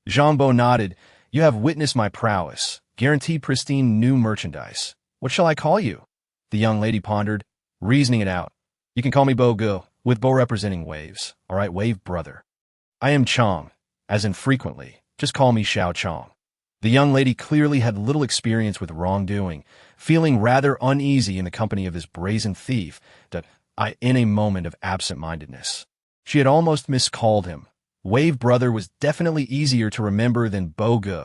Zhang Bo nodded. You have witnessed my prowess. Guaranteed pristine new merchandise. What shall I call you? The young lady pondered, reasoning it out. You can call me Bo Gu, with Bo representing waves. All right, wave brother. I am Chong, as in frequently. Just call me Xiao Chong. The young lady clearly had little experience with wrongdoing, feeling rather uneasy in the company of this brazen thief, in a moment of absent-mindedness. She had almost miscalled him. Wave brother was definitely easier to remember than Bo Gu.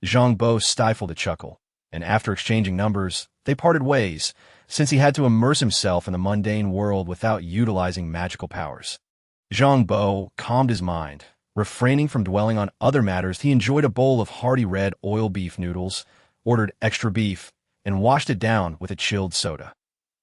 Zhang Bo stifled a chuckle, and after exchanging numbers, they parted ways, since he had to immerse himself in the mundane world without utilizing magical powers. Zhang Bo calmed his mind. Refraining from dwelling on other matters, he enjoyed a bowl of hearty red oil beef noodles, ordered extra beef, and washed it down with a chilled soda.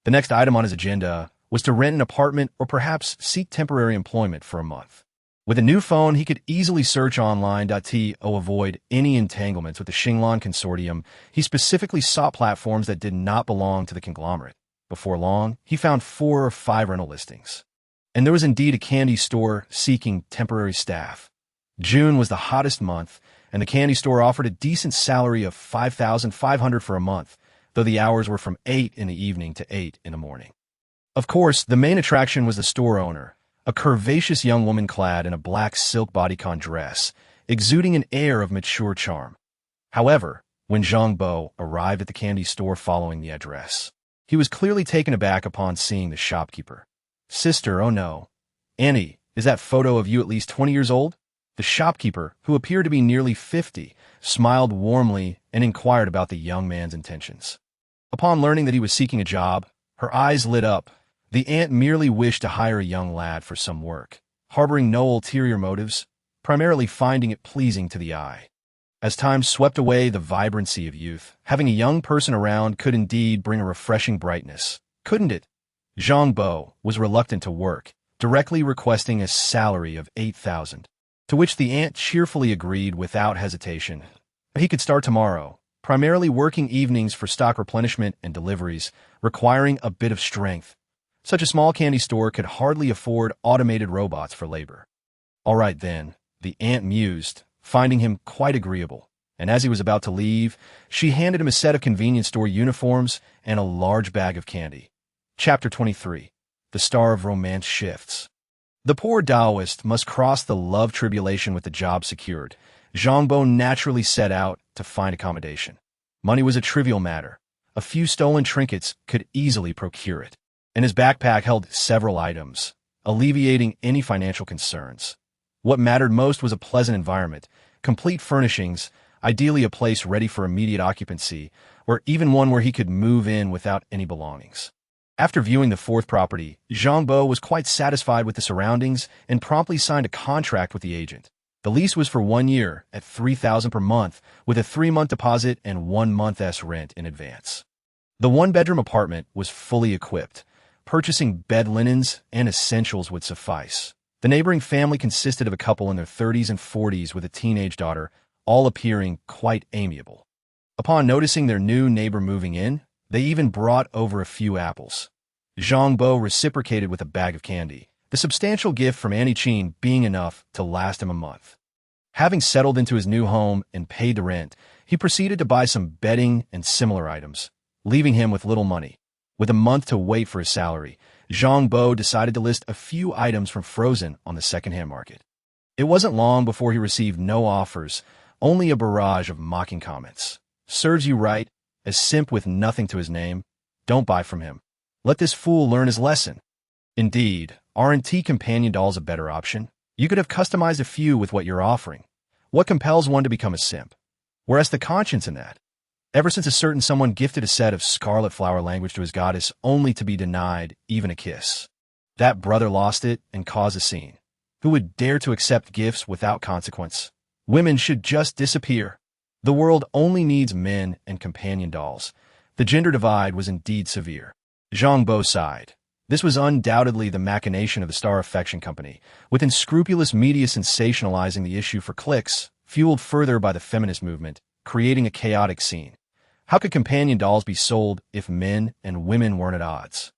The next item on his agenda was to rent an apartment or perhaps seek temporary employment for a month. With a new phone, he could easily search online to avoid any entanglements with the Xinglan Consortium. He specifically sought platforms that did not belong to the conglomerate. Before long, he found 4 or 5 rental listings. And there was indeed a candy store seeking temporary staff. June was the hottest month, and the candy store offered a decent salary of 5,500 for a month, though the hours were from 8 in the evening to 8 in the morning. Of course, the main attraction was the store owner, a curvaceous young woman clad in a black silk bodycon dress, exuding an air of mature charm. However, when Zhang Bo arrived at the candy store following the address, he was clearly taken aback upon seeing the shopkeeper. Sister, oh no. Annie, is that photo of you at least 20 years old? The shopkeeper, who appeared to be nearly 50, smiled warmly and inquired about the young man's intentions. Upon learning that he was seeking a job, her eyes lit up. The aunt merely wished to hire a young lad for some work, harboring no ulterior motives, primarily finding it pleasing to the eye. As time swept away the vibrancy of youth, having a young person around could indeed bring a refreshing brightness, couldn't it? Zhang Bo was reluctant to work, directly requesting a salary of 8,000, to which the aunt cheerfully agreed without hesitation. He could start tomorrow, primarily working evenings for stock replenishment and deliveries, requiring a bit of strength. Such a small candy store could hardly afford automated robots for labor. All right then, the aunt mused, finding him quite agreeable, and as he was about to leave, she handed him a set of convenience store uniforms and a large bag of candy. Chapter 23. The Star of Romance Shifts. The poor Taoist must cross the love tribulation with the job secured. Zhang Bo naturally set out to find accommodation. Money was a trivial matter. A few stolen trinkets could easily procure it, and his backpack held several items, alleviating any financial concerns. What mattered most was a pleasant environment, complete furnishings, ideally a place ready for immediate occupancy, or even one where he could move in without any belongings. After viewing the fourth property, Zhang Bo was quite satisfied with the surroundings and promptly signed a contract with the agent. The lease was for 1 year at $3,000 per month, with a 3-month deposit and 1 month's rent in advance. The one-bedroom apartment was fully equipped. Purchasing bed linens and essentials would suffice. The neighboring family consisted of a couple in their 30s and 40s with a teenage daughter, all appearing quite amiable. Upon noticing their new neighbor moving in, they even brought over a few apples. Zhang Bo reciprocated with a bag of candy, the substantial gift from Annie Chin being enough to last him a month. Having settled into his new home and paid the rent, he proceeded to buy some bedding and similar items, leaving him with little money. With a month to wait for his salary, Zhang Bo decided to list a few items from Frozen on the second-hand market. It wasn't long before he received no offers, only a barrage of mocking comments. Serves you right, a simp with nothing to his name. Don't buy from him. Let this fool learn his lesson. Indeed, aren't companion dolls a better option? You could have customized a few with what you're offering. What compels one to become a simp? Whereas the conscience in that? Ever since a certain someone gifted a set of scarlet flower language to his goddess only to be denied even a kiss. That brother lost it and caused a scene. Who would dare to accept gifts without consequence? Women should just disappear. The world only needs men and companion dolls. The gender divide was indeed severe. Zhang Bo sighed. This was undoubtedly the machination of the Star Affection Company, with unscrupulous media sensationalizing the issue for clicks, fueled further by the feminist movement, creating a chaotic scene. How could companion dolls be sold if men and women weren't at odds?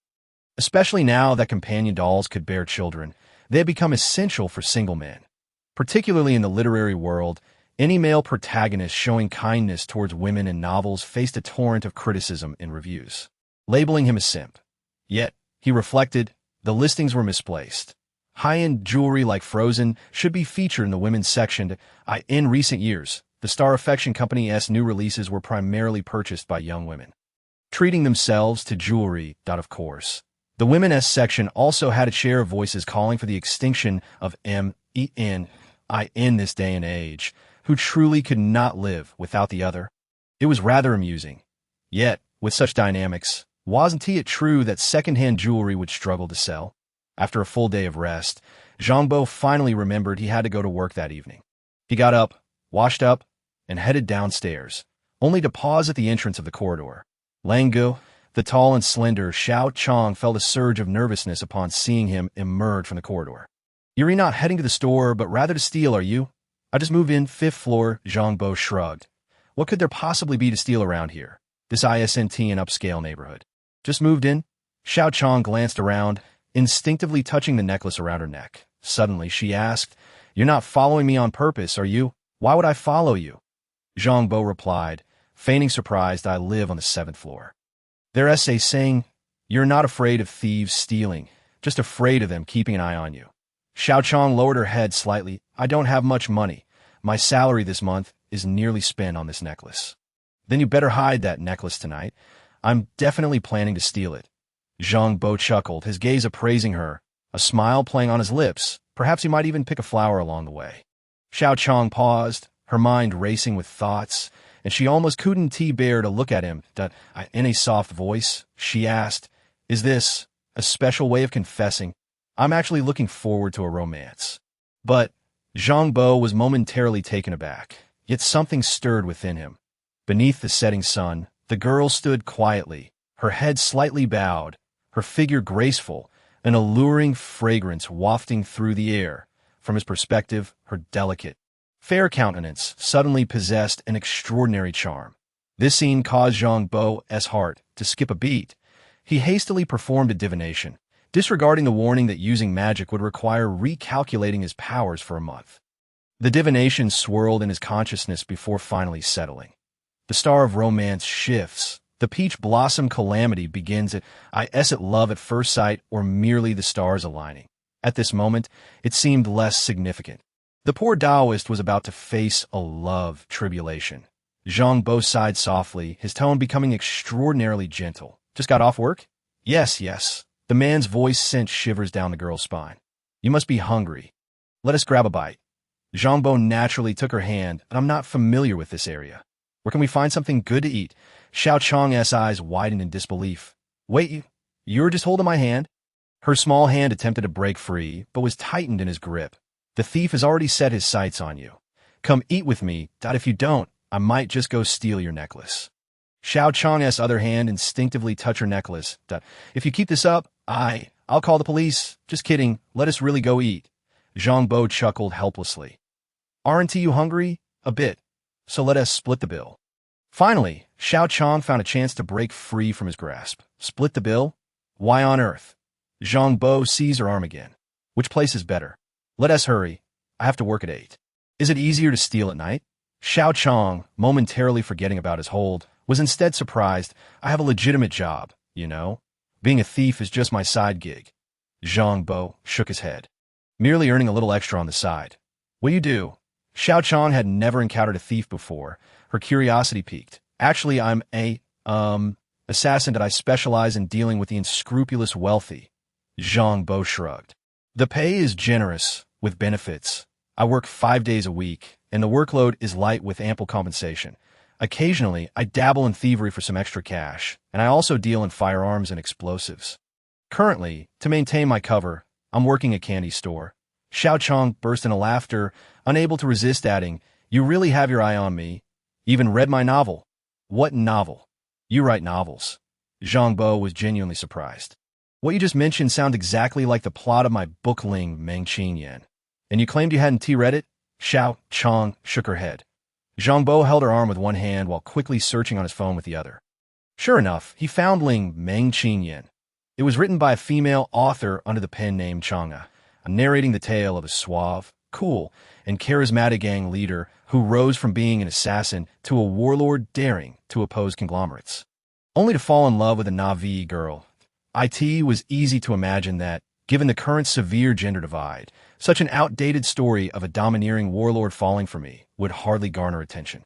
Especially now that companion dolls could bear children, they had become essential for single men. Particularly in the literary world, any male protagonist showing kindness towards women in novels faced a torrent of criticism in reviews, labeling him a simp. Yet, he reflected, the listings were misplaced. High-end jewelry like Frozen should be featured in the women's section. In recent years, the Star Affection Company's new releases were primarily purchased by young women, treating themselves to jewelry. Of course, the women's section also had its share of voices calling for the extinction of men in this day and age, who truly could not live without the other. It was rather amusing. Yet, with such dynamics, wasn't it true that second-hand jewelry would struggle to sell? After a full day of rest, Zhang Bo finally remembered he had to go to work that evening. He got up, washed up, and headed downstairs, only to pause at the entrance of the corridor. Langu, the tall and slender Xiao Chong, felt a surge of nervousness upon seeing him emerge from the corridor. You're not heading to the store, but rather to steal, are you? I just moved in, 5th floor, Zhang Bo shrugged. What could there possibly be to steal around here? This isn't an upscale neighborhood. Just moved in? Xiao Chong glanced around, instinctively touching the necklace around her neck. Suddenly, she asked, You're not following me on purpose, are you? Why would I follow you? Zhang Bo replied, feigning surprised, I live on the 7th floor. Their essay saying, You're not afraid of thieves stealing, just afraid of them keeping an eye on you. Xiao Chong lowered her head slightly. I don't have much money. My salary this month is nearly spent on this necklace. Then you better hide that necklace tonight. I'm definitely planning to steal it. Zhang Bo chuckled, his gaze appraising her, a smile playing on his lips. Perhaps he might even pick a flower along the way. Xiao Chong paused, her mind racing with thoughts, and she almost couldn't bear to look at him. In a soft voice, she asked, Is this a special way of confessing? I'm actually looking forward to a romance. But Zhang Bo was momentarily taken aback, yet something stirred within him. Beneath the setting sun, the girl stood quietly, her head slightly bowed, her figure graceful, an alluring fragrance wafting through the air. From his perspective, her delicate, fair countenance suddenly possessed an extraordinary charm. This scene caused Zhang Bo's heart to skip a beat. He hastily performed a divination, disregarding the warning that using magic would require recalculating his powers for a month. The divination swirled in his consciousness before finally settling. The star of romance shifts. The peach blossom calamity begins at is it love at first sight or merely the stars aligning? At this moment, it seemed less significant. The poor Taoist was about to face a love tribulation. Zhang Bo sighed softly, his tone becoming extraordinarily gentle. Just got off work? Yes, yes. The man's voice sent shivers down the girl's spine. You must be hungry. Let us grab a bite. Zhang Bo naturally took her hand, and I'm not familiar with this area. Where can we find something good to eat? Xiao Chang's eyes widened in disbelief. Wait, you were just holding my hand? Her small hand attempted to break free, but was tightened in his grip. The thief has already set his sights on you. Come eat with me, if you don't, I might just go steal your necklace. Xiao Chang's other hand instinctively touched her necklace. If you keep this up, I'll call the police. Just kidding, let us really go eat. Zhang Bo chuckled helplessly. Aren't you hungry? A bit. So let us split the bill. Finally, Xiao Chang found a chance to break free from his grasp. Split the bill? Why on earth? Zhang Bo seized her arm again. Which place is better? Let us hurry. I have to work at 8. Is it easier to steal at night? Xiao Chang, momentarily forgetting about his hold, was instead surprised. I have a legitimate job, you know. Being a thief is just my side gig. Zhang Bo shook his head. Merely earning a little extra on the side. What do you do? Xiao Chang had never encountered a thief before. Her curiosity piqued. Actually, I'm a, assassin that I specialize in dealing with the unscrupulous wealthy. Zhang Bo shrugged. The pay is generous, with benefits. I work 5 days a week, and the workload is light with ample compensation. Occasionally, I dabble in thievery for some extra cash, and I also deal in firearms and explosives. Currently, to maintain my cover, I'm working a candy store. Xiao Chang burst into laughter, unable to resist adding, You really have your eye on me. Even read my novel. What novel? You write novels. Zhang Bo was genuinely surprised. What you just mentioned sounds exactly like the plot of my book Ling Meng Qin Yan. And you claimed you hadn't read it? Xiao Chang shook her head. Zhang Bo held her arm with one hand while quickly searching on his phone with the other. Sure enough, he found Ling Meng Qin Yan. It was written by a female author under the pen name Chang'e, narrating the tale of a suave, cool, and charismatic gang leader who rose from being an assassin to a warlord daring to oppose conglomerates. Only to fall in love with a Na'vi girl. It was easy to imagine that, given the current severe gender divide, such an outdated story of a domineering warlord falling for me would hardly garner attention.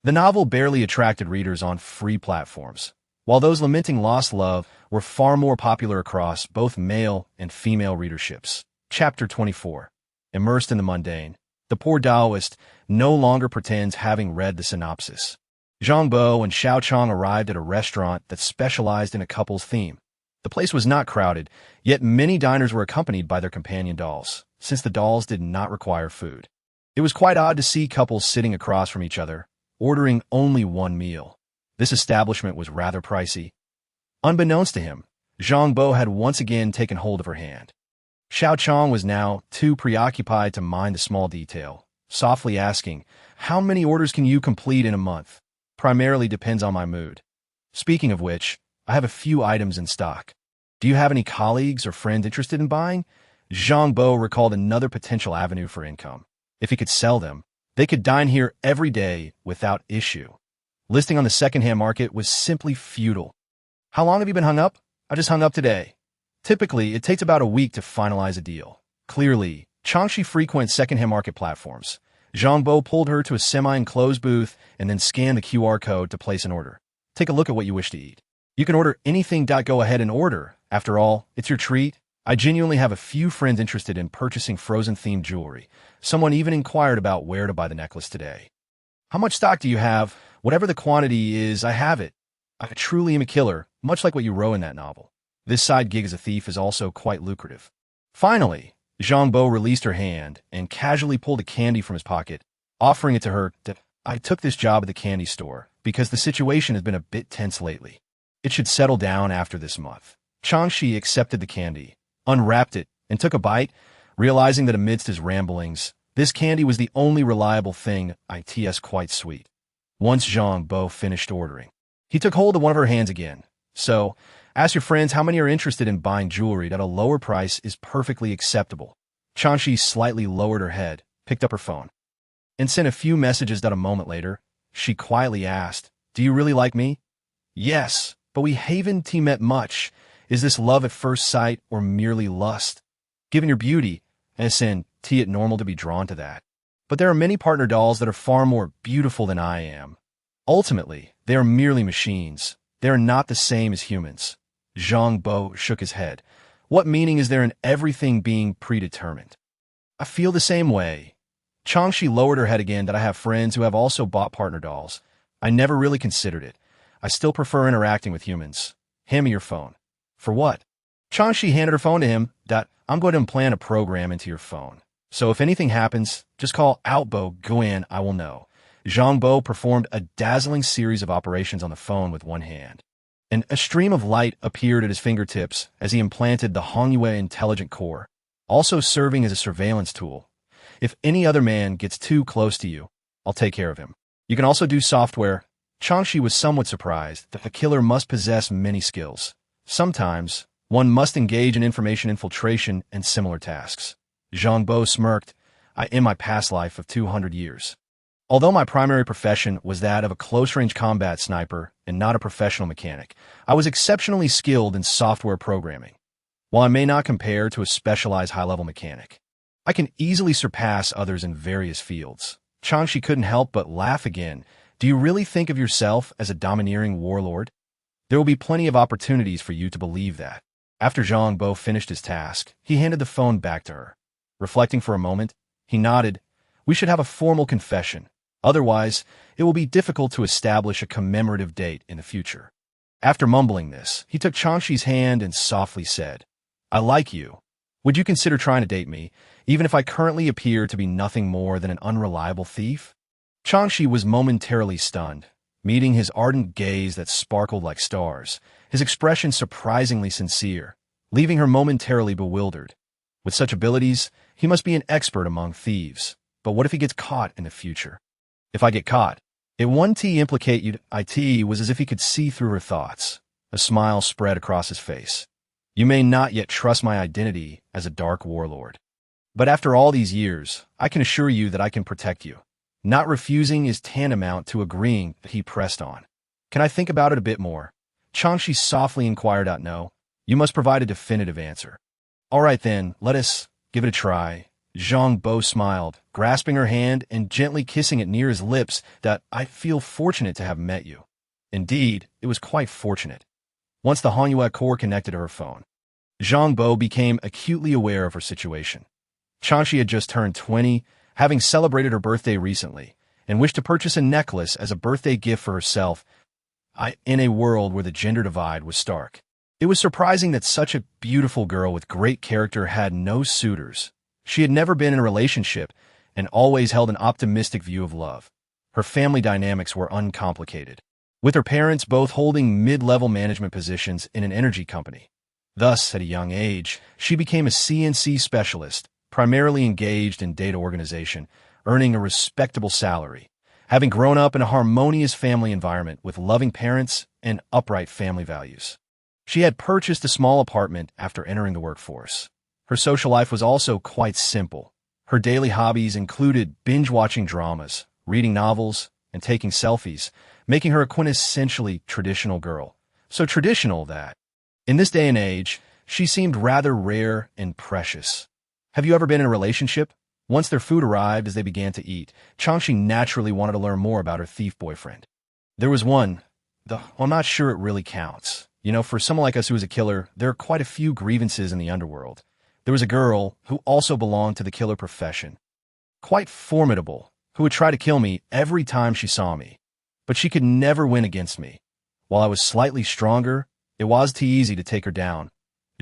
The novel barely attracted readers on free platforms, while those lamenting lost love were far more popular across both male and female readerships. Chapter 24. Immersed in the mundane, the poor Taoist no longer pretends having read the synopsis. Zhang Bo and Xiao Chang arrived at a restaurant that specialized in a couple's theme. The place was not crowded, yet many diners were accompanied by their companion dolls, since the dolls did not require food. It was quite odd to see couples sitting across from each other, ordering only one meal. This establishment was rather pricey. Unbeknownst to him, Zhang Bo had once again taken hold of her hand. Xiao Chang was now too preoccupied to mind the small detail, softly asking, How many orders can you complete in a month? Primarily depends on my mood. Speaking of which, I have a few items in stock. Do you have any colleagues or friends interested in buying? Zhang Bo recalled another potential avenue for income. If he could sell them, they could dine here every day without issue. Listing on the second-hand market was simply futile. How long have you been hung up? I just hung up today. Typically, it takes about a week to finalize a deal. Clearly, Changxi frequents second-hand market platforms. Zhang Bo pulled her to a semi-enclosed booth and then scanned the QR code to place an order. Take a look at what you wish to eat. You can order anything. Go ahead and order. After all, it's your treat. I genuinely have a few friends interested in purchasing Frozen-themed jewelry. Someone even inquired about where to buy the necklace today. How much stock do you have? Whatever the quantity is, I have it. I truly am a killer, much like what you wrote in that novel. This side gig as a thief is also quite lucrative. Finally, Zhang Bo released her hand and casually pulled a candy from his pocket, offering it to her. I took this job at the candy store because the situation has been a bit tense lately. It should settle down after this month. Changxi accepted the candy, unwrapped it, and took a bite, realizing that amidst his ramblings, this candy was the only reliable thing. It's quite sweet. Once Zhang Bo finished ordering, he took hold of one of her hands again. So, Ask your friends how many are interested in buying jewelry at a lower price is perfectly acceptable. Changshi slightly lowered her head, picked up her phone, and sent a few messages. A moment later, she quietly asked, "Do you really like me?" "Yes, but we haven't met much. Is this love at first sight or merely lust? Given your beauty, isn't it normal to be drawn to that? But there are many partner dolls that are far more beautiful than I am. Ultimately, they are merely machines. They are not the same as humans." Zhang Bo shook his head. "What meaning is there in everything being predetermined?" "I feel the same way." Changshi lowered her head again. "That I have friends who have also bought partner dolls. I never really considered it. I still prefer interacting with humans. Hand me your phone." "For what?" Changshi handed her phone to him. "I'm going to implant a program into your phone. So if anything happens, just call out Bo Guan, I will know." Zhang Bo performed a dazzling series of operations on the phone with one hand, and a stream of light appeared at his fingertips as he implanted the Hongyue intelligent core, also serving as a surveillance tool. "If any other man gets too close to you, I'll take care of him. You can also do software." Changshi was somewhat surprised that the killer must possess many skills. Sometimes, one must engage in information infiltration and similar tasks. Zhang Bo smirked. "In my past life of 200 years. Although my primary profession was that of a close-range combat sniper and not a professional mechanic, I was exceptionally skilled in software programming. While I may not compare to a specialized high-level mechanic, I can easily surpass others in various fields." Changshi couldn't help but laugh again. "Do you really think of yourself as a domineering warlord? There will be plenty of opportunities for you to believe that." After Zhang Bo finished his task, he handed the phone back to her. Reflecting for a moment, he nodded. "We should have a formal confession. Otherwise, it will be difficult to establish a commemorative date in the future." After mumbling this, he took Changshi's hand and softly said, "I like you. Would you consider trying to date me, even if I currently appear to be nothing more than an unreliable thief?" Changshi was momentarily stunned, meeting his ardent gaze that sparkled like stars, his expression surprisingly sincere, leaving her momentarily bewildered. With such abilities, he must be an expert among thieves. But what if he gets caught in the future? "If I get caught, it won't implicate you." It was as if he could see through her thoughts. A smile spread across his face. "You may not yet trust my identity as a dark warlord. But after all these years, I can assure you that I can protect you. Not refusing is tantamount to agreeing," he pressed on. "Can I think about it a bit more?" Changshi softly inquired. "No, you must provide a definitive answer." "All right then, let us give it a try." Zhang Bo smiled, grasping her hand and gently kissing it near his lips. "I feel fortunate to have met you." Indeed, it was quite fortunate. Once the Hongyue core connected to her phone, Zhang Bo became acutely aware of her situation. Changshi had just turned 20, having celebrated her birthday recently, and wished to purchase a necklace as a birthday gift for herself. In a world where the gender divide was stark, it was surprising that such a beautiful girl with great character had no suitors. She had never been in a relationship and always held an optimistic view of love. Her family dynamics were uncomplicated, with her parents both holding mid-level management positions in an energy company. Thus, at a young age, she became a CNC specialist, primarily engaged in data organization, earning a respectable salary, having grown up in a harmonious family environment with loving parents and upright family values. She had purchased a small apartment after entering the workforce. Her social life was also quite simple. Her daily hobbies included binge-watching dramas, reading novels, and taking selfies, making her a quintessentially traditional girl. So traditional that, in this day and age, she seemed rather rare and precious. "Have you ever been in a relationship?" Once their food arrived as they began to eat, Changshi naturally wanted to learn more about her thief boyfriend. "There was one, though I'm not sure it really counts. For someone like us who is a killer, there are quite a few grievances in the underworld. There was a girl who also belonged to the killer profession. Quite formidable, who would try to kill me every time she saw me. But she could never win against me. While I was slightly stronger, it was too easy to take her down."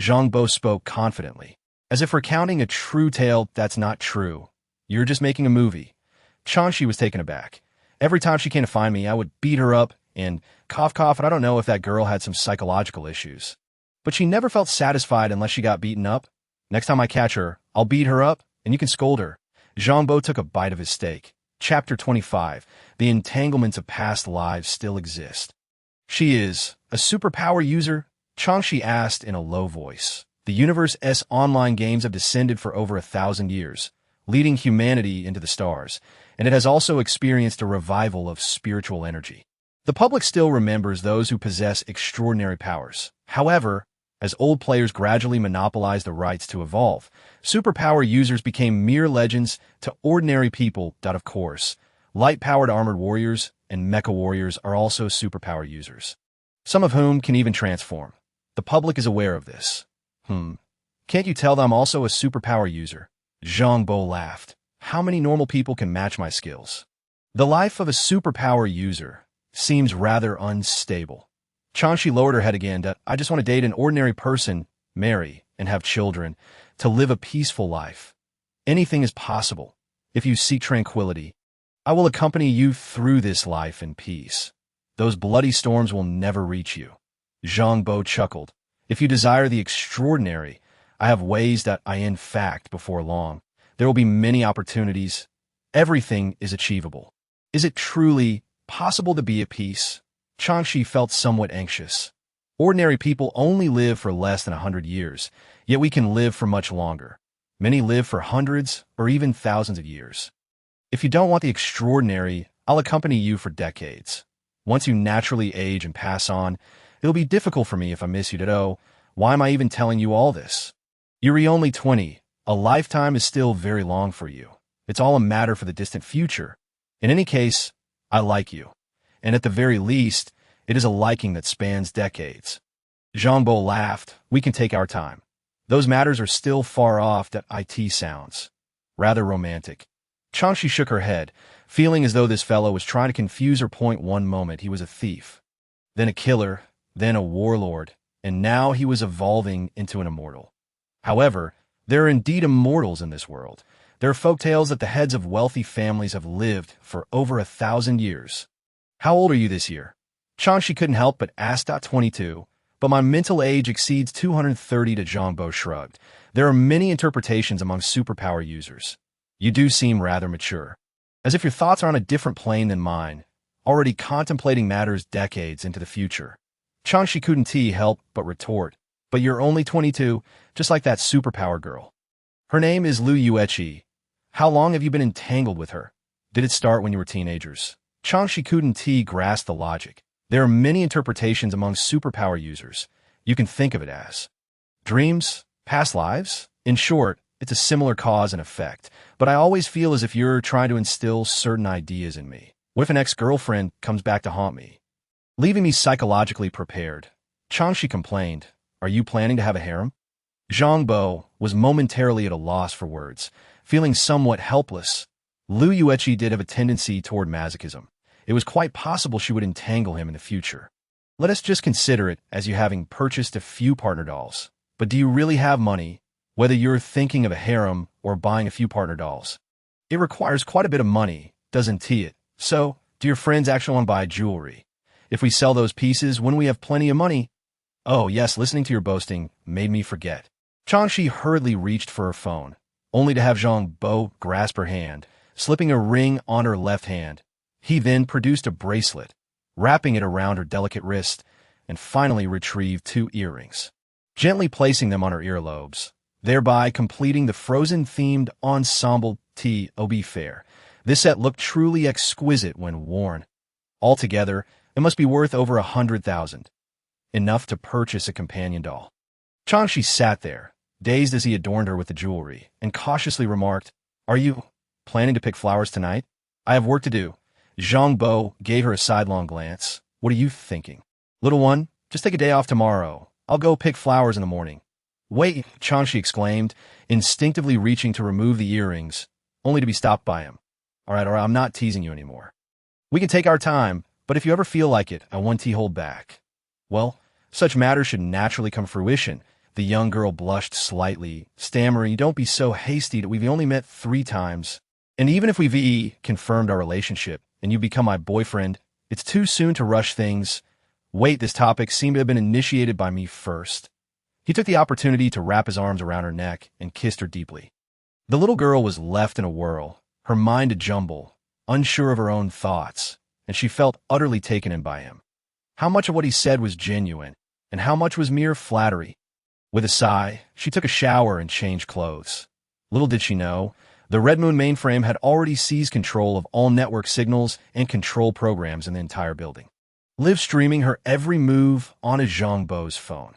Zhang Bo spoke confidently, as if recounting a true tale. "That's not true. You're just making a movie." Changshi was taken aback. "Every time she came to find me, I would beat her up and cough, and I don't know if that girl had some psychological issues. But she never felt satisfied unless she got beaten up. Next time I catch her, I'll beat her up, and you can scold her." Zhang Bo took a bite of his steak. Chapter 25. The entanglements of past lives still exist. "She is a superpower user?" Changshi asked in a low voice. The universe's online games have descended for over 1,000 years, leading humanity into the stars, and it has also experienced a revival of spiritual energy. The public still remembers those who possess extraordinary powers. However, as old players gradually monopolized the rights to evolve, superpower users became mere legends to ordinary people. Of course, light-powered armored warriors and mecha warriors are also superpower users, some of whom can even transform. The public is aware of this. Can't you tell that I'm also a superpower user? Zhang Bo laughed. How many normal people can match my skills? The life of a superpower user seems rather unstable. Changshi lowered her head again. I just want to date an ordinary person, marry, and have children, to live a peaceful life. Anything is possible. If you seek tranquility, I will accompany you through this life in peace. Those bloody storms will never reach you. Zhang Bo chuckled. If you desire the extraordinary, I have ways that in fact, before long, there will be many opportunities. Everything is achievable. Is it truly possible to be at peace? Changshi felt somewhat anxious. Ordinary people only live for less than 100 years, yet we can live for much longer. Many live for hundreds or even thousands of years. If you don't want the extraordinary, I'll accompany you for decades. Once you naturally age and pass on, it'll be difficult for me if I miss you. Why am I even telling you all this? You're only 20. A lifetime is still very long for you. It's all a matter for the distant future. In any case, I like you. And at the very least, it is a liking that spans decades. Zhang Bo laughed. We can take our time. Those matters are still far off. It sounds rather romantic. Changshi shook her head, feeling as though this fellow was trying to confuse her point. One moment he was a thief, then a killer, then a warlord, and now he was evolving into an immortal. However, there are indeed immortals in this world. There are folktales that the heads of wealthy families have lived for over 1,000 years. How old are you this year? Changshi couldn't help but ask. 22, but my mental age exceeds 230. Zhang Bo shrugged. There are many interpretations among superpower users. You do seem rather mature, as if your thoughts are on a different plane than mine, already contemplating matters decades into the future. Changshi couldn't help but retort. But you're only 22, just like that superpower girl. Her name is Lu Yueqi. How long have you been entangled with her? Did it start when you were teenagers? Changshi couldn't grasp the logic. There are many interpretations among superpower users. You can think of it as dreams, past lives. In short, it's a similar cause and effect. But I always feel as if you're trying to instill certain ideas in me. What if an ex-girlfriend comes back to haunt me, leaving me psychologically prepared? Changshi complained. Are you planning to have a harem? Zhang Bo was momentarily at a loss for words, feeling somewhat helpless. Lu Yueqi did have a tendency toward masochism. It was quite possible she would entangle him in the future. Let us just consider it as you having purchased a few partner dolls. But do you really have money, whether you're thinking of a harem or buying a few partner dolls? It requires quite a bit of money, doesn't it? So, do your friends actually want to buy jewelry? If we sell those pieces, when we have plenty of money? Oh, yes, listening to your boasting made me forget. Changshi hurriedly reached for her phone, only to have Zhang Bo grasp her hand, slipping a ring on her left hand. He then produced a bracelet, wrapping it around her delicate wrist, and finally retrieved 2 earrings, gently placing them on her earlobes, thereby completing the Frozen-themed ensemble. To be fair, this set looked truly exquisite when worn. Altogether, it must be worth over 100,000. Enough to purchase a companion doll. Changshi sat there, dazed as he adorned her with the jewelry, and cautiously remarked, Are you planning to pick flowers tonight? I have work to do. Zhang Bo gave her a sidelong glance. What are you thinking? Little one, just take a day off tomorrow. I'll go pick flowers in the morning. Wait, Changshi exclaimed, instinctively reaching to remove the earrings, only to be stopped by him. All right, I'm not teasing you anymore. We can take our time, but if you ever feel like it, I won't hold back. Well, such matters should naturally come fruition. The young girl blushed slightly, stammering, Don't be so hasty that we've only met 3 times. And even if we've confirmed our relationship, and you become my boyfriend, it's too soon to rush things. Wait, this topic seemed to have been initiated by me first. He took the opportunity to wrap his arms around her neck and kissed her deeply. The little girl was left in a whirl, her mind a jumble, unsure of her own thoughts, and she felt utterly taken in by him. How much of what he said was genuine, and how much was mere flattery? With a sigh, she took a shower and changed clothes. Little did she know, the Red Moon mainframe had already seized control of all network signals and control programs in the entire building, live streaming her every move on a Zhang Bo's phone.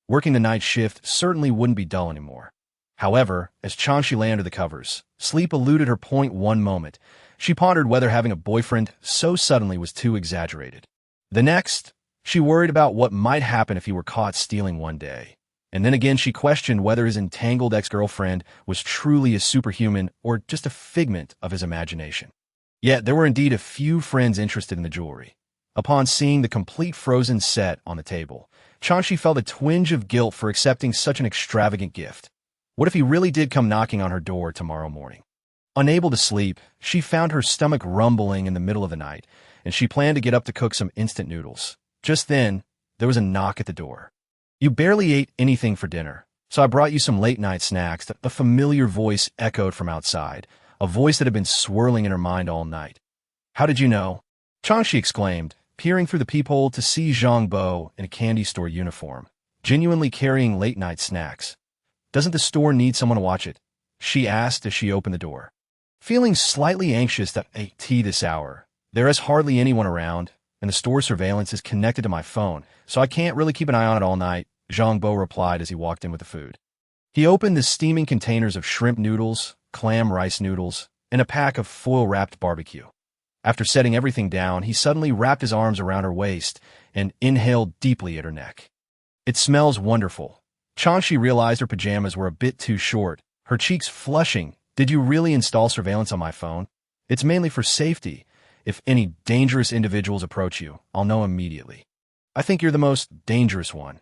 Working the night shift certainly wouldn't be dull anymore. However, as Changshi lay under the covers, sleep eluded her. One moment, she pondered whether having a boyfriend so suddenly was too exaggerated. The next, she worried about what might happen if he were caught stealing one day. And then again she questioned whether his entangled ex-girlfriend was truly a superhuman or just a figment of his imagination. Yet there were indeed a few friends interested in the jewelry. Upon seeing the complete frozen set on the table, Changshi felt a twinge of guilt for accepting such an extravagant gift. What if he really did come knocking on her door tomorrow morning? Unable to sleep, she found her stomach rumbling in the middle of the night, and she planned to get up to cook some instant noodles. Just then, there was a knock at the door. "You barely ate anything for dinner, so I brought you some late-night snacks," a familiar voice echoed from outside, a voice that had been swirling in her mind all night. "How did you know?" Changshi exclaimed, peering through the peephole to see Zhang Bo in a candy store uniform, genuinely carrying late-night snacks. "Doesn't the store need someone to watch it?" she asked as she opened the door. Feeling slightly anxious at tea this hour, there is hardly anyone around, and the store surveillance is connected to my phone, so I can't really keep an eye on it all night, Zhang Bo replied as he walked in with the food. He opened the steaming containers of shrimp noodles, clam rice noodles, and a pack of foil-wrapped barbecue. After setting everything down, he suddenly wrapped his arms around her waist and inhaled deeply at her neck. "It smells wonderful." Changshi realized her pajamas were a bit too short, her cheeks flushing. "Did you really install surveillance on my phone?" "It's mainly for safety. If any dangerous individuals approach you, I'll know immediately." "I think you're the most dangerous one."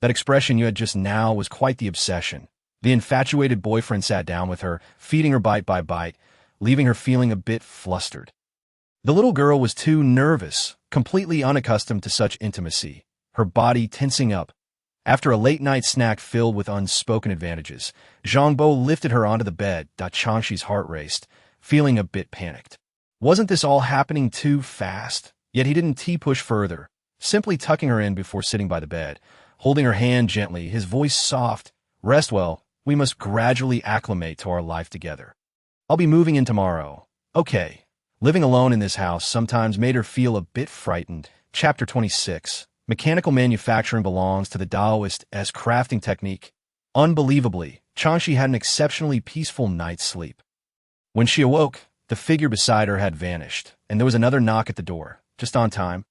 That expression you had just now was quite the obsession. The infatuated boyfriend sat down with her, feeding her bite by bite, leaving her feeling a bit flustered. The little girl was too nervous, completely unaccustomed to such intimacy, her body tensing up. After a late-night snack filled with unspoken advantages, Zhang Bo lifted her onto the bed. Changshi's heart raced, feeling a bit panicked. Wasn't this all happening too fast? Yet he didn't push further, simply tucking her in before sitting by the bed, holding her hand gently, his voice soft. "Rest well. We must gradually acclimate to our life together. I'll be moving in tomorrow." "Okay." Living alone in this house sometimes made her feel a bit frightened. Chapter 26. Mechanical manufacturing belongs to the Taoist crafting technique. Unbelievably, Changshi had an exceptionally peaceful night's sleep. When she awoke, the figure beside her had vanished, and there was another knock at the door, just on time.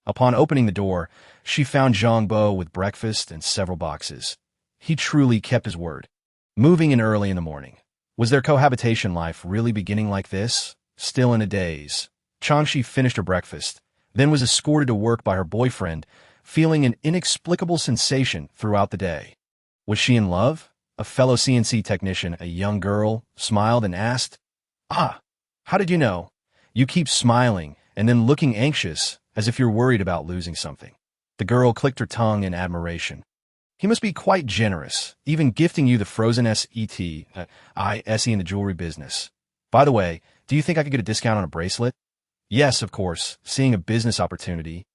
Upon opening the door, she found Zhang Bo with breakfast and several boxes. He truly kept his word. Moving in early in the morning. Was their cohabitation life really beginning like this? Still in a daze, Changshi finished her breakfast, then was escorted to work by her boyfriend, feeling an inexplicable sensation throughout the day. Was she in love? A fellow CNC technician, a young girl, smiled and asked, "Ah, how did you know?" "You keep smiling and then looking anxious, as if you're worried about losing something." The girl clicked her tongue in admiration. "He must be quite generous, even gifting you the frozen SET, ISE in the jewelry business. By the way, do you think I could get a discount on a bracelet?" "Yes, of course, seeing a business opportunity."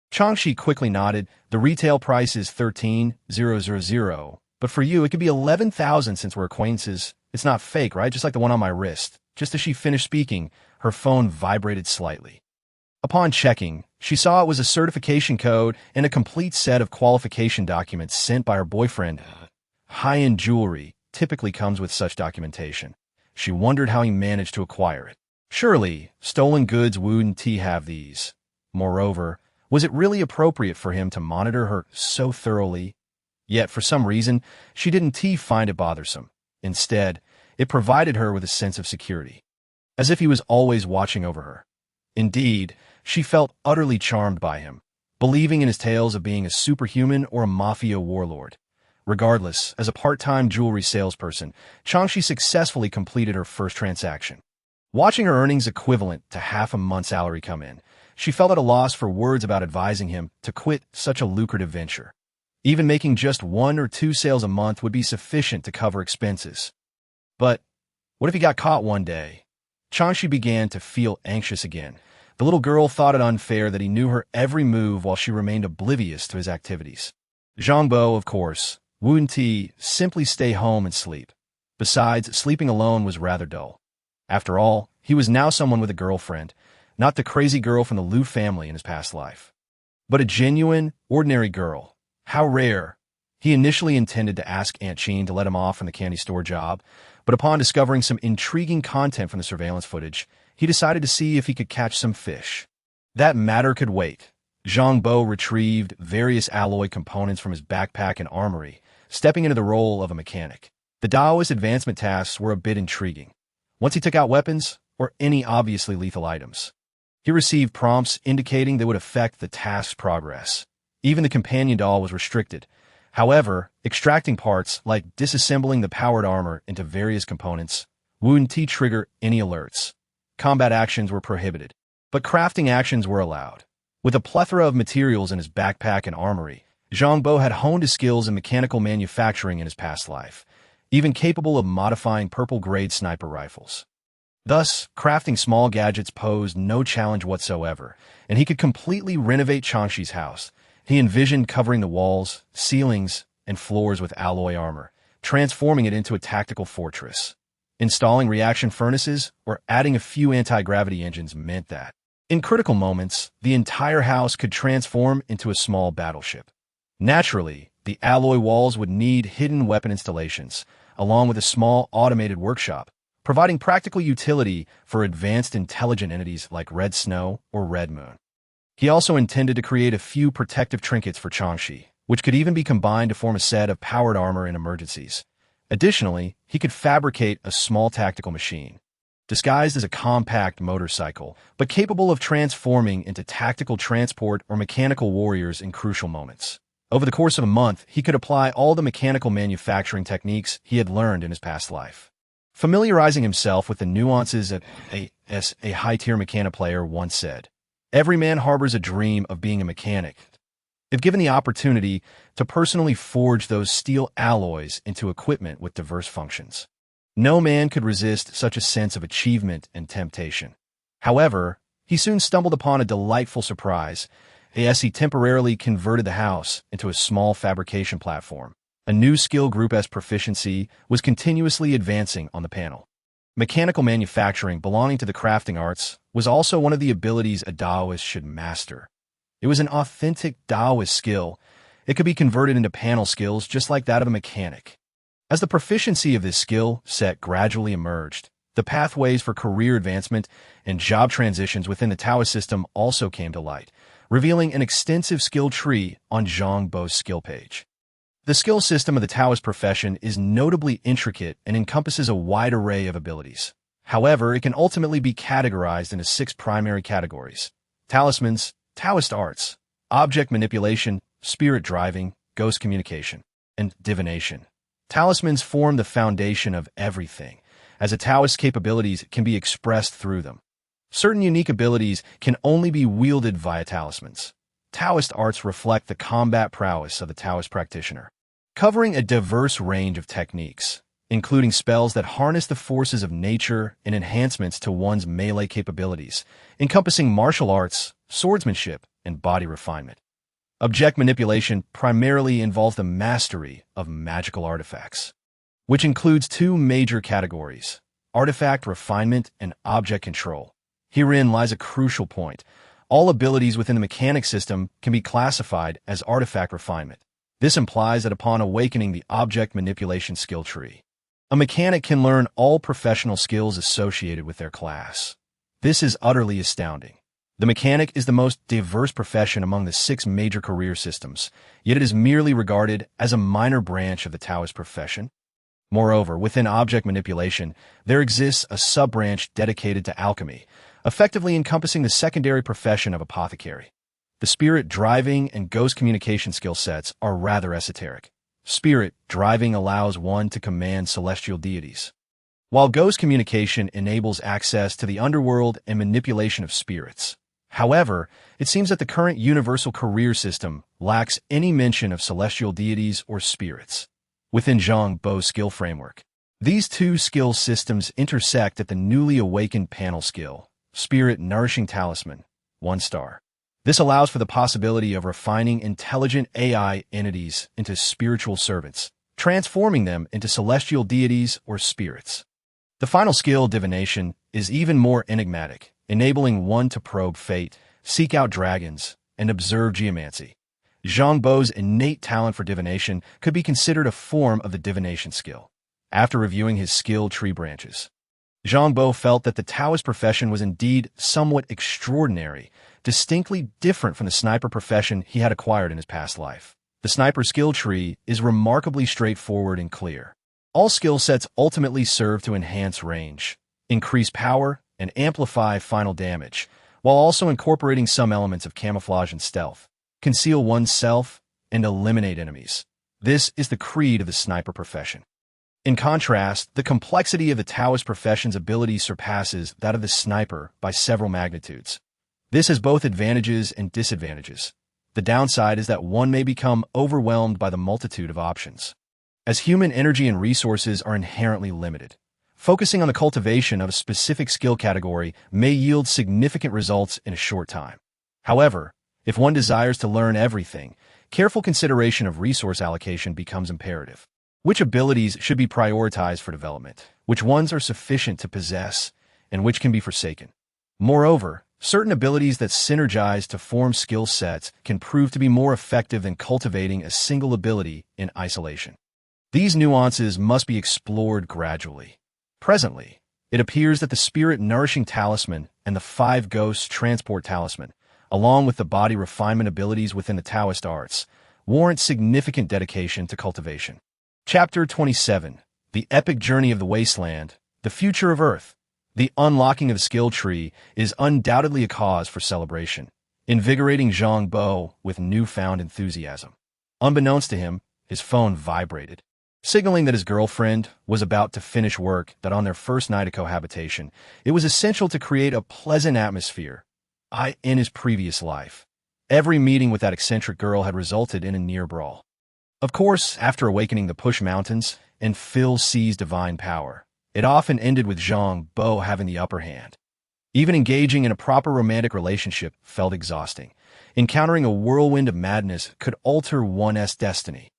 Changshi quickly nodded. "The retail price is 13,000, but for you it could be 11,000 since we're acquaintances. It's not fake, right? Just like the one on my wrist." Just as she finished speaking, her phone vibrated slightly. Upon checking, she saw it was a certification code and a complete set of qualification documents sent by her boyfriend. High-end jewelry typically comes with such documentation. She wondered how he managed to acquire it. Surely, stolen goods wouldn't have these. Moreover, was it really appropriate for him to monitor her so thoroughly? Yet, for some reason, she didn't find it bothersome. Instead, it provided her with a sense of security, as if he was always watching over her. Indeed, she felt utterly charmed by him, believing in his tales of being a superhuman or a mafia warlord. Regardless, as a part-time jewelry salesperson, Changshi successfully completed her first transaction. Watching her earnings equivalent to half a month's salary come in, she felt at a loss for words about advising him to quit such a lucrative venture. Even making just 1 or 2 sales a month would be sufficient to cover expenses. But what if he got caught one day? Changshi began to feel anxious again. The little girl thought it unfair that he knew her every move while she remained oblivious to his activities. Zhang Bo, of course, wouldn't he simply stay home and sleep. Besides, sleeping alone was rather dull. After all, he was now someone with a girlfriend, not the crazy girl from the Liu family in his past life, but a genuine, ordinary girl. How rare. He initially intended to ask Aunt Chin to let him off from the candy store job, but upon discovering some intriguing content from the surveillance footage, he decided to see if he could catch some fish. That matter could wait. Zhang Bo retrieved various alloy components from his backpack and armory, stepping into the role of a mechanic. The Taoist advancement tasks were a bit intriguing. Once he took out weapons, or any obviously lethal items, he received prompts indicating they would affect the task's progress. Even the companion doll was restricted. However, extracting parts, like disassembling the powered armor into various components, wouldn't trigger any alerts. Combat actions were prohibited, but crafting actions were allowed. With a plethora of materials in his backpack and armory, Zhang Bo had honed his skills in mechanical manufacturing in his past life, even capable of modifying purple-grade sniper rifles. Thus, crafting small gadgets posed no challenge whatsoever, and he could completely renovate Changshi's house. He envisioned covering the walls, ceilings, and floors with alloy armor, transforming it into a tactical fortress. Installing reaction furnaces or adding a few anti-gravity engines meant that, in critical moments, the entire house could transform into a small battleship. Naturally, the alloy walls would need hidden weapon installations, along with a small automated workshop, providing practical utility for advanced intelligent entities like Red Snow or Red Moon. He also intended to create a few protective trinkets for Changshi, which could even be combined to form a set of powered armor in emergencies. Additionally, he could fabricate a small tactical machine, disguised as a compact motorcycle, but capable of transforming into tactical transport or mechanical warriors in crucial moments. Over the course of a month, he could apply all the mechanical manufacturing techniques he had learned in his past life. Familiarizing himself with the nuances of a high-tier mechanic player once said, "Every man harbors a dream of being a mechanic. If given the opportunity to personally forge those steel alloys into equipment with diverse functions, no man could resist such a sense of achievement and temptation." However, he soon stumbled upon a delightful surprise as he temporarily converted the house into a small fabrication platform. A new skill group's proficiency was continuously advancing on the panel. Mechanical manufacturing belonging to the crafting arts was also one of the abilities a Taoist should master. It was an authentic Taoist skill. It could be converted into panel skills just like that of a mechanic. As the proficiency of this skill set gradually emerged, the pathways for career advancement and job transitions within the Taoist system also came to light, revealing an extensive skill tree on Zhang Bo's skill page. The skill system of the Taoist profession is notably intricate and encompasses a wide array of abilities. However, it can ultimately be categorized into 6 primary categories: talismans, Taoist arts, object manipulation, spirit driving, ghost communication, and divination. Talismans form the foundation of everything, as a Taoist's capabilities can be expressed through them. Certain unique abilities can only be wielded via talismans. Taoist arts reflect the combat prowess of the Taoist practitioner, covering a diverse range of techniques, including spells that harness the forces of nature and enhancements to one's melee capabilities, encompassing martial arts, swordsmanship, and body refinement. Object manipulation primarily involves the mastery of magical artifacts, which includes 2 major categories: artifact refinement and object control. Herein lies a crucial point. All abilities within the mechanic system can be classified as artifact refinement. This implies that upon awakening the object manipulation skill tree, a mechanic can learn all professional skills associated with their class. This is utterly astounding. The mechanic is the most diverse profession among the 6 major career systems, yet it is merely regarded as a minor branch of the Taoist profession. Moreover, within object manipulation, there exists a sub-branch dedicated to alchemy, effectively encompassing the secondary profession of apothecary. The spirit driving and ghost communication skill sets are rather esoteric. Spirit driving allows one to command celestial deities, while ghost communication enables access to the underworld and manipulation of spirits. However, it seems that the current universal career system lacks any mention of celestial deities or spirits within Zhang Bo's skill framework. These 2 skill systems intersect at the newly awakened panel skill, Spirit Nourishing Talisman, 1 star. This allows for the possibility of refining intelligent AI entities into spiritual servants, transforming them into celestial deities or spirits. The final skill, divination, is even more enigmatic, enabling one to probe fate, seek out dragons, and observe geomancy. Zhang Bo's innate talent for divination could be considered a form of the divination skill. After reviewing his skill tree branches, Zhang Bo felt that the Taoist profession was indeed somewhat extraordinary, distinctly different from the sniper profession he had acquired in his past life. The sniper skill tree is remarkably straightforward and clear. All skill sets ultimately serve to enhance range, increase power, and amplify final damage, while also incorporating some elements of camouflage and stealth, conceal oneself, and eliminate enemies. This is the creed of the sniper profession. In contrast, the complexity of the Taoist profession's abilities surpasses that of the sniper by several magnitudes. This has both advantages and disadvantages. The downside is that one may become overwhelmed by the multitude of options, as human energy and resources are inherently limited. Focusing on the cultivation of a specific skill category may yield significant results in a short time. However, if one desires to learn everything, careful consideration of resource allocation becomes imperative. Which abilities should be prioritized for development? Which ones are sufficient to possess, and which can be forsaken? Moreover, certain abilities that synergize to form skill sets can prove to be more effective than cultivating a single ability in isolation. These nuances must be explored gradually. Presently, it appears that the spirit-nourishing talisman and the Five Ghosts Transport Talisman, along with the body refinement abilities within the Taoist arts, warrant significant dedication to cultivation. Chapter 27. The Epic Journey of the Wasteland, the Future of Earth. The unlocking of the skill tree is undoubtedly a cause for celebration, invigorating Zhang Bo with newfound enthusiasm. Unbeknownst to him, his phone vibrated, signaling that his girlfriend was about to finish work, that on their first night of cohabitation, it was essential to create a pleasant atmosphere. In his previous life, every meeting with that eccentric girl had resulted in a near brawl. Of course, after awakening the Push Mountains and Phil C's divine power, it often ended with Zhang Bo having the upper hand. Even engaging in a proper romantic relationship felt exhausting. Encountering a whirlwind of madness could alter one's destiny.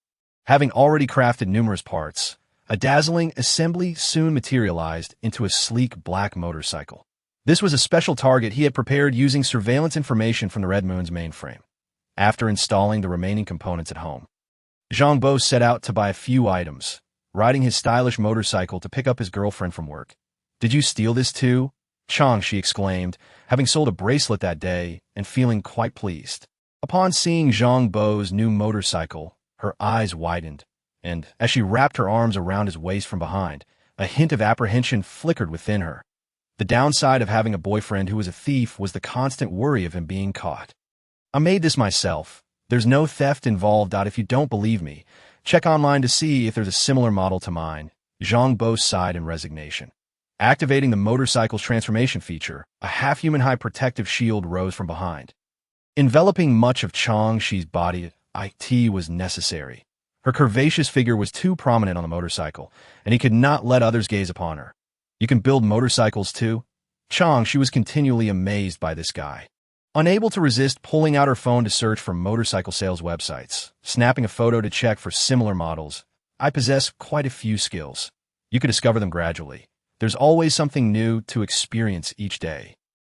Having already crafted numerous parts, a dazzling assembly soon materialized into a sleek black motorcycle. This was a special target he had prepared using surveillance information from the Red Moon's mainframe. After installing the remaining components at home, Zhang Bo set out to buy a few items, riding his stylish motorcycle to pick up his girlfriend from work. "Did you steal this too?" Chang, she exclaimed, having sold a bracelet that day and feeling quite pleased. Upon seeing Zhang Bo's new motorcycle, her eyes widened, and, as she wrapped her arms around his waist from behind, a hint of apprehension flickered within her. The downside of having a boyfriend who was a thief was the constant worry of him being caught. "I made this myself. There's no theft involved. If you don't believe me, check online to see if there's a similar model to mine." Zhang Bo sighed in resignation. Activating the motorcycle's transformation feature, a half-human high protective shield rose from behind, enveloping much of Chang Shi's body. It was necessary. Her curvaceous figure was too prominent on the motorcycle, and he could not let others gaze upon her. "You can build motorcycles too?" Chang Shi was continually amazed by this guy. Unable to resist pulling out her phone to search for motorcycle sales websites, snapping a photo to check for similar models. "I possess quite a few skills. You could discover them gradually. There's always something new to experience each day."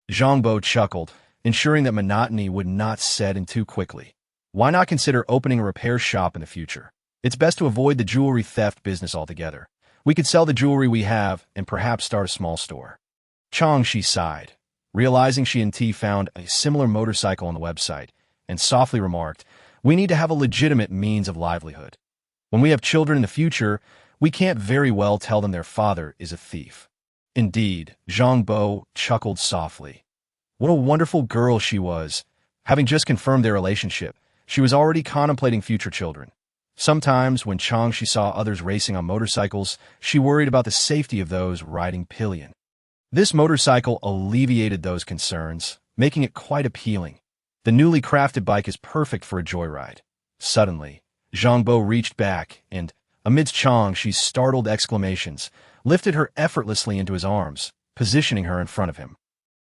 Zhang Bo chuckled, ensuring that monotony would not set in too quickly. Why not consider opening a repair shop in the future? It's best to avoid the jewelry theft business altogether. We could sell the jewelry we have and perhaps start a small store. Chang Shi sighed, realizing she and T found a similar motorcycle on the website, and softly remarked, "We need to have a legitimate means of livelihood. When we have children in the future, we can't very well tell them their father is a thief." Indeed, Zhang Bo chuckled softly. What a wonderful girl she was. Having just confirmed their relationship, she was already contemplating future children. Sometimes, when Chang Shi saw others racing on motorcycles, she worried about the safety of those riding pillion. This motorcycle alleviated those concerns, making it quite appealing. The newly crafted bike is perfect for a joyride. Suddenly, Zhang Bo reached back and, amidst Chang Shi's startled exclamations, lifted her effortlessly into his arms, positioning her in front of him.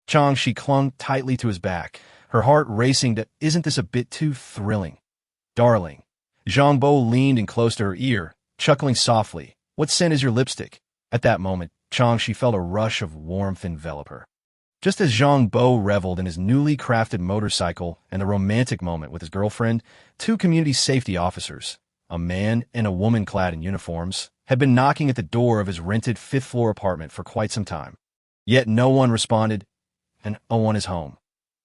Chang Shi clung tightly to his back, her heart racing to, "Isn't this a bit too thrilling?" "Darling." Zhang Bo leaned in close to her ear, chuckling softly. "What scent is your lipstick?" At that moment, she felt a rush of warmth envelop her. Just as Zhang Bo reveled in his newly crafted motorcycle and the romantic moment with his girlfriend, two community safety officers, a man and a woman clad in uniforms, had been knocking at the door of his rented fifth-floor apartment for quite some time. Yet no one responded, and no one is home.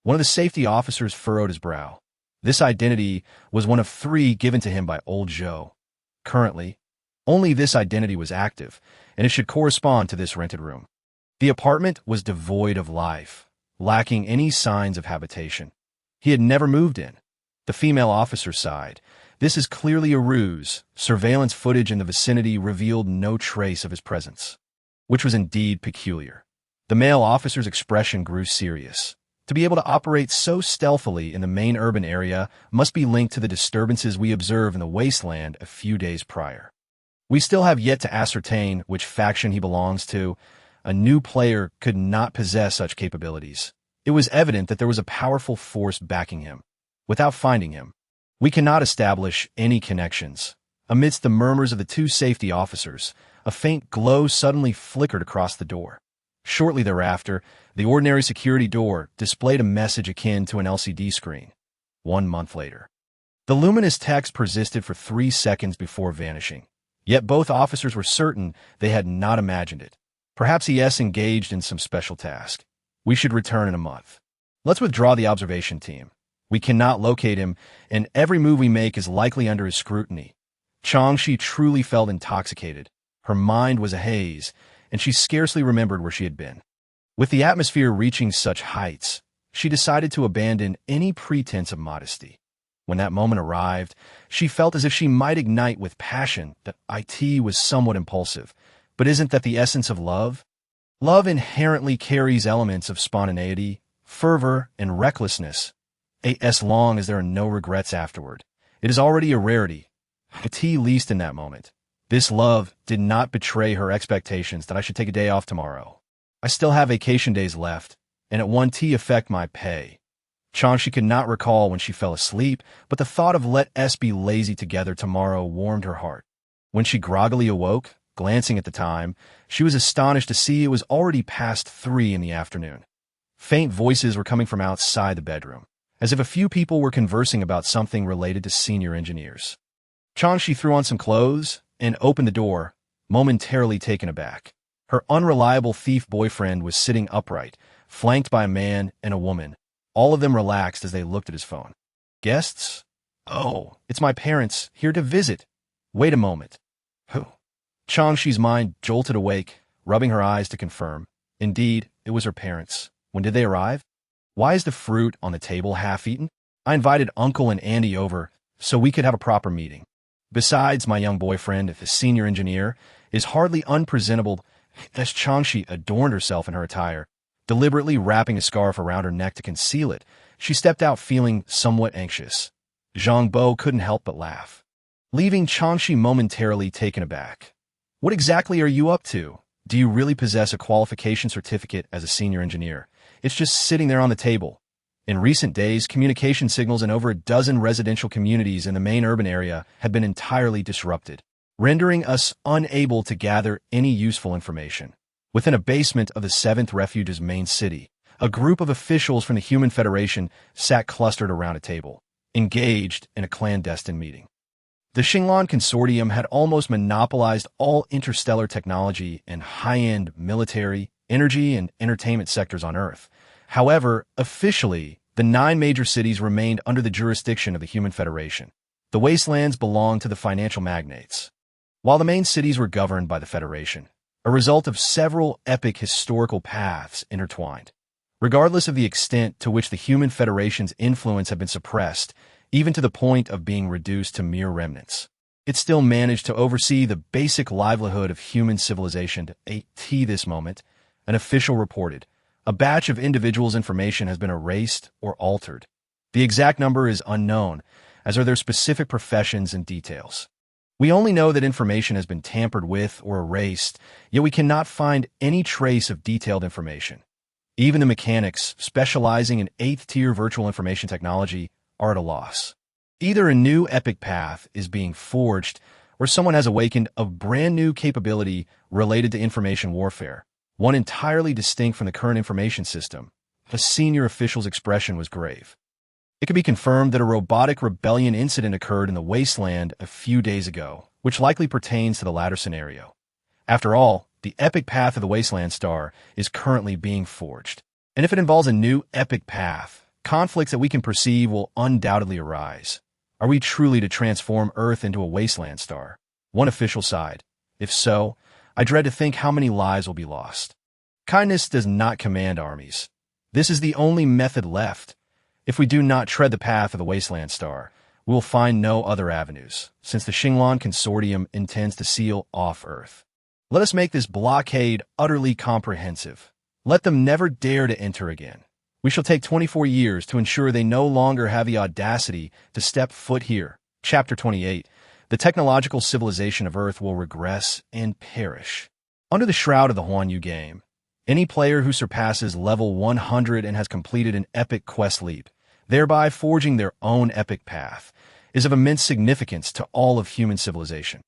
One of the safety officers furrowed his brow. This identity was one of 3 given to him by old Zhou. Currently, only this identity was active, and it should correspond to this rented room. The apartment was devoid of life, lacking any signs of habitation. He had never moved in. The female officer sighed. "This is clearly a ruse. Surveillance footage in the vicinity revealed no trace of his presence," which was indeed peculiar. The male officer's expression grew serious. To be able to operate so stealthily in the main urban area must be linked to the disturbances we observe in the wasteland a few days prior. We still have yet to ascertain which faction he belongs to. A new player could not possess such capabilities. It was evident that there was a powerful force backing him. Without finding him, we cannot establish any connections. Amidst the murmurs of the 2 safety officers, a faint glow suddenly flickered across the door. Shortly thereafter, the ordinary security door displayed a message akin to an LCD screen. 1 month later. The luminous text persisted for 3 seconds before vanishing. Yet both officers were certain they had not imagined it. Perhaps he is engaged in some special task. We should return in a month. Let's withdraw the observation team. We cannot locate him, and every move we make is likely under his scrutiny. Changshi truly felt intoxicated. Her mind was a haze, and she scarcely remembered where she had been. With the atmosphere reaching such heights, she decided to abandon any pretense of modesty. When that moment arrived, she felt as if she might ignite with passion. That IT was somewhat impulsive, but isn't that the essence of love? Love inherently carries elements of spontaneity, fervor, and recklessness, as long as there are no regrets afterward. It is already a rarity, at least in that moment. This love did not betray her expectations that I should take a day off tomorrow. I still have vacation days left, and it won't affect my pay. She could not recall when she fell asleep, but the thought of let us be lazy together tomorrow warmed her heart. When she groggily awoke, glancing at the time, she was astonished to see it was already past 3 in the afternoon. Faint voices were coming from outside the bedroom, as if a few people were conversing about something related to senior engineers. She threw on some clothes and opened the door, momentarily taken aback. Her unreliable thief boyfriend was sitting upright, flanked by a man and a woman. All of them relaxed as they looked at his phone. "Guests? Oh, it's my parents, here to visit. Wait a moment." Who? Changshi's mind jolted awake, rubbing her eyes to confirm. Indeed, it was her parents. When did they arrive? Why is the fruit on the table half-eaten? I invited Uncle and Andy over so we could have a proper meeting. Besides, my young boyfriend, if a senior engineer, is hardly unpresentable, as Changshi adorned herself in her attire, deliberately wrapping a scarf around her neck to conceal it. She stepped out feeling somewhat anxious. Zhang Bo couldn't help but laugh, leaving Changshi momentarily taken aback. "What exactly are you up to? Do you really possess a qualification certificate as a senior engineer? It's just sitting there on the table." In recent days, communication signals in over a dozen residential communities in the main urban area had been entirely disrupted, rendering us unable to gather any useful information. Within a basement of the 7th Refuge's main city, a group of officials from the Human Federation sat clustered around a table, engaged in a clandestine meeting. The Xinglan Consortium had almost monopolized all interstellar technology and high-end military, energy, and entertainment sectors on Earth. However, officially, the 9 major cities remained under the jurisdiction of the Human Federation. The wastelands belonged to the financial magnates, while the main cities were governed by the Federation, a result of several epic historical paths intertwined. Regardless of the extent to which the Human Federation's influence had been suppressed, even to the point of being reduced to mere remnants, it still managed to oversee the basic livelihood of human civilization. At this moment, an official reported, a batch of individuals' information has been erased or altered. The exact number is unknown, as are their specific professions and details. We only know that information has been tampered with or erased, yet we cannot find any trace of detailed information. Even the mechanics, specializing in 8th-tier virtual information technology, are at a loss. Either a new epic path is being forged, or someone has awakened a brand new capability related to information warfare, one entirely distinct from the current information system. A senior official's expression was grave. It could be confirmed that a robotic rebellion incident occurred in the wasteland a few days ago, which likely pertains to the latter scenario. After all, the epic path of the Wasteland Star is currently being forged. And if it involves a new epic path, conflicts that we can perceive will undoubtedly arise. Are we truly to transform Earth into a Wasteland Star? One official sighed. If so, I dread to think how many lives will be lost. Kindness does not command armies. This is the only method left. If we do not tread the path of the Wasteland Star, we will find no other avenues, since the Xinglan Consortium intends to seal off Earth. Let us make this blockade utterly comprehensive. Let them never dare to enter again. We shall take 24 years to ensure they no longer have the audacity to step foot here. Chapter 28. The technological civilization of Earth will regress and perish. Under the shroud of the Huanyu game, any player who surpasses level 100 and has completed an epic quest leap, thereby forging their own epic path, is of immense significance to all of human civilization.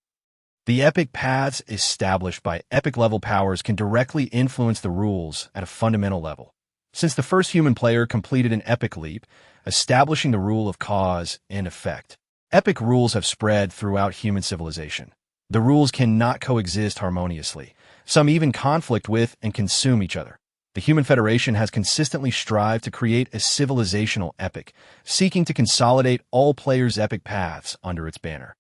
The epic paths established by epic-level powers can directly influence the rules at a fundamental level. Since the first human player completed an epic leap, establishing the rule of cause and effect, epic rules have spread throughout human civilization. The rules cannot coexist harmoniously. Some even conflict with and consume each other. The Human Federation has consistently strived to create a civilizational epic, seeking to consolidate all players' epic paths under its banner.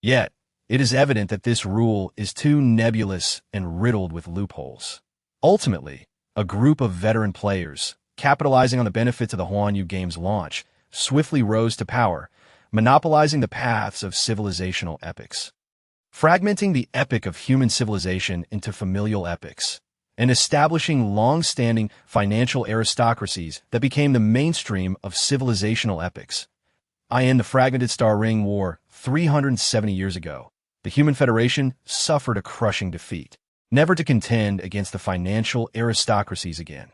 Yet, it is evident that this rule is too nebulous and riddled with loopholes. Ultimately, a group of veteran players, capitalizing on the benefits of the Huanyu game's launch, swiftly rose to power, monopolizing the paths of civilizational epics, fragmenting the epic of human civilization into familial epics, and establishing long-standing financial aristocracies that became the mainstream of civilizational epics. In the fragmented Star Ring War 370 years ago, the Human Federation suffered a crushing defeat, never to contend against the financial aristocracies again.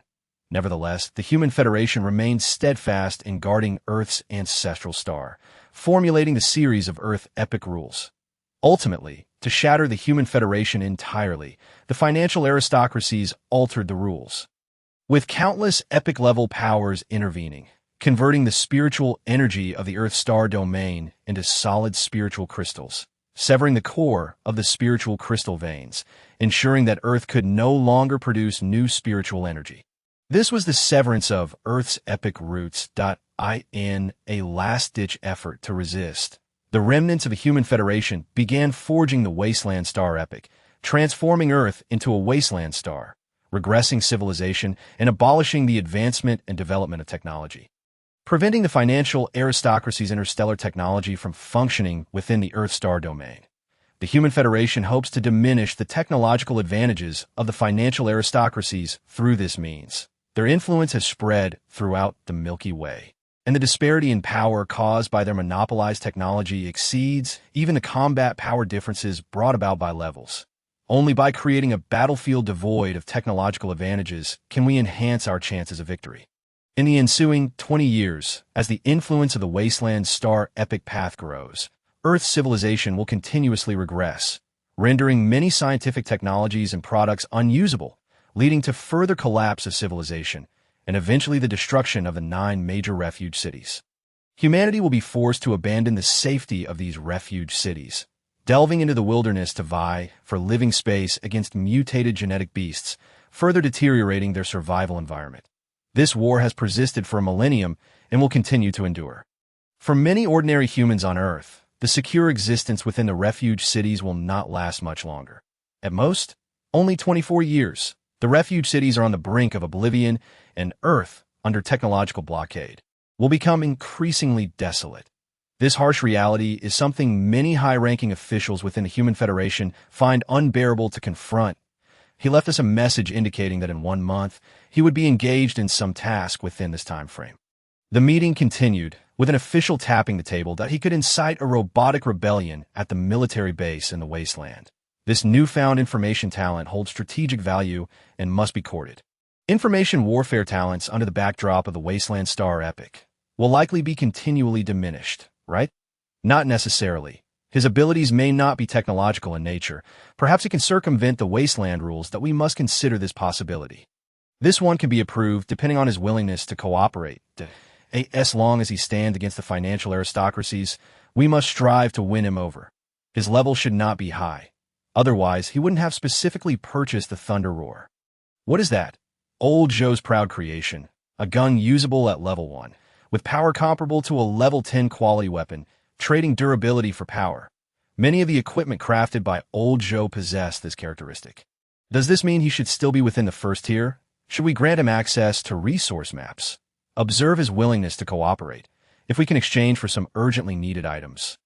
Nevertheless, the Human Federation remained steadfast in guarding Earth's ancestral star, formulating the series of Earth epic rules. Ultimately, to shatter the Human Federation entirely, the financial aristocracies altered the rules, with countless epic-level powers intervening, converting the spiritual energy of the Earth star domain into solid spiritual crystals, severing the core of the spiritual crystal veins, ensuring that Earth could no longer produce new spiritual energy. This was the severance of Earth's epic roots. In a last-ditch effort to resist, the remnants of the Human Federation began forging the Wasteland Star epic, transforming Earth into a Wasteland Star, regressing civilization, and abolishing the advancement and development of technology, preventing the financial aristocracy's interstellar technology from functioning within the Earth star domain. The Human Federation hopes to diminish the technological advantages of the financial aristocracies through this means. Their influence has spread throughout the Milky Way, and the disparity in power caused by their monopolized technology exceeds even the combat power differences brought about by levels. Only by creating a battlefield devoid of technological advantages can we enhance our chances of victory. In the ensuing 20 years, as the influence of the Wasteland Star epic path grows, Earth's civilization will continuously regress, rendering many scientific technologies and products unusable, leading to further collapse of civilization, and eventually the destruction of the 9 major refuge cities. Humanity will be forced to abandon the safety of these refuge cities, delving into the wilderness to vie for living space against mutated genetic beasts, further deteriorating their survival environment. This war has persisted for a millennium and will continue to endure. For many ordinary humans on Earth, the secure existence within the refuge cities will not last much longer. At most, only 24 years. The refuge cities are on the brink of oblivion, and Earth, under technological blockade, will become increasingly desolate. This harsh reality is something many high-ranking officials within the Human Federation find unbearable to confront. He left us a message indicating that in 1 month, he would be engaged in some task within this time frame. The meeting continued, with an official tapping the table that he could incite a robotic rebellion at the military base in the wasteland. This newfound information talent holds strategic value and must be courted. Information warfare talents under the backdrop of the Wasteland Star epic will likely be continually diminished, right? Not necessarily. His abilities may not be technological in nature. Perhaps he can circumvent the Wasteland rules that we must consider this possibility. This one can be approved depending on his willingness to cooperate. As long as he stands against the financial aristocracies, we must strive to win him over. His level should not be high. Otherwise, he wouldn't have specifically purchased the Thunder Roar. What is that? Old Joe's proud creation. A gun usable at level 1, with power comparable to a level 10 quality weapon, trading durability for power. Many of the equipment crafted by Old Joe possess this characteristic. Does this mean he should still be within the first tier? Should we grant him access to resource maps? Observe his willingness to cooperate, if we can exchange for some urgently needed items.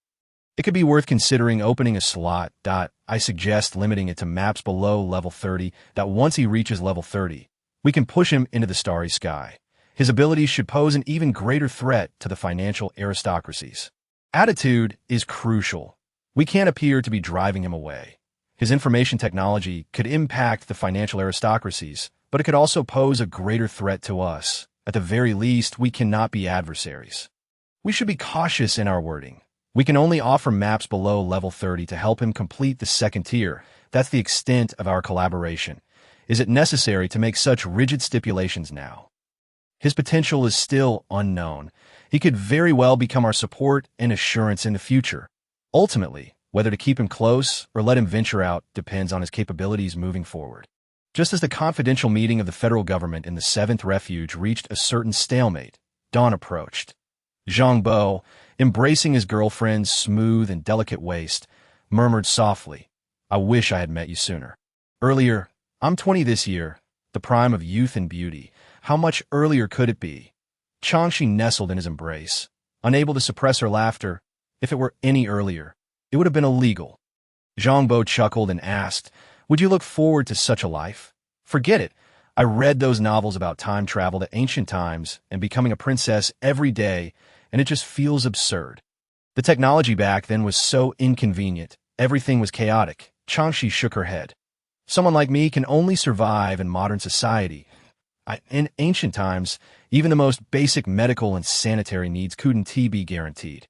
It could be worth considering opening a slot. I suggest limiting it to maps below level 30, that once he reaches level 30, we can push him into the starry sky. His abilities should pose an even greater threat to the financial aristocracies. Attitude is crucial. We can't appear to be driving him away. His information technology could impact the financial aristocracies, but it could also pose a greater threat to us. At the very least, we cannot be adversaries. We should be cautious in our wording. We can only offer maps below level 30 to help him complete the second tier. That's the extent of our collaboration. Is it necessary to make such rigid stipulations now? His potential is still unknown. He could very well become our support and assurance in the future. Ultimately, whether to keep him close or let him venture out depends on his capabilities moving forward. Just as the confidential meeting of the federal government in the 7th Refuge reached a certain stalemate, dawn approached. Zhang Bo, embracing his girlfriend's smooth and delicate waist, murmured softly, "I wish I had met you sooner. Earlier, I'm 20 this year, the prime of youth and beauty. How much earlier could it be?" Changshi nestled in his embrace, unable to suppress her laughter. If it were any earlier, it would have been illegal. Zhang Bo chuckled and asked, "Would you look forward to such a life?" "Forget it. I read those novels about time travel to ancient times and becoming a princess every day, and it just feels absurd. The technology back then was so inconvenient. Everything was chaotic." Changshi shook her head. "Someone like me can only survive in modern society. In ancient times, even the most basic medical and sanitary needs couldn't be guaranteed."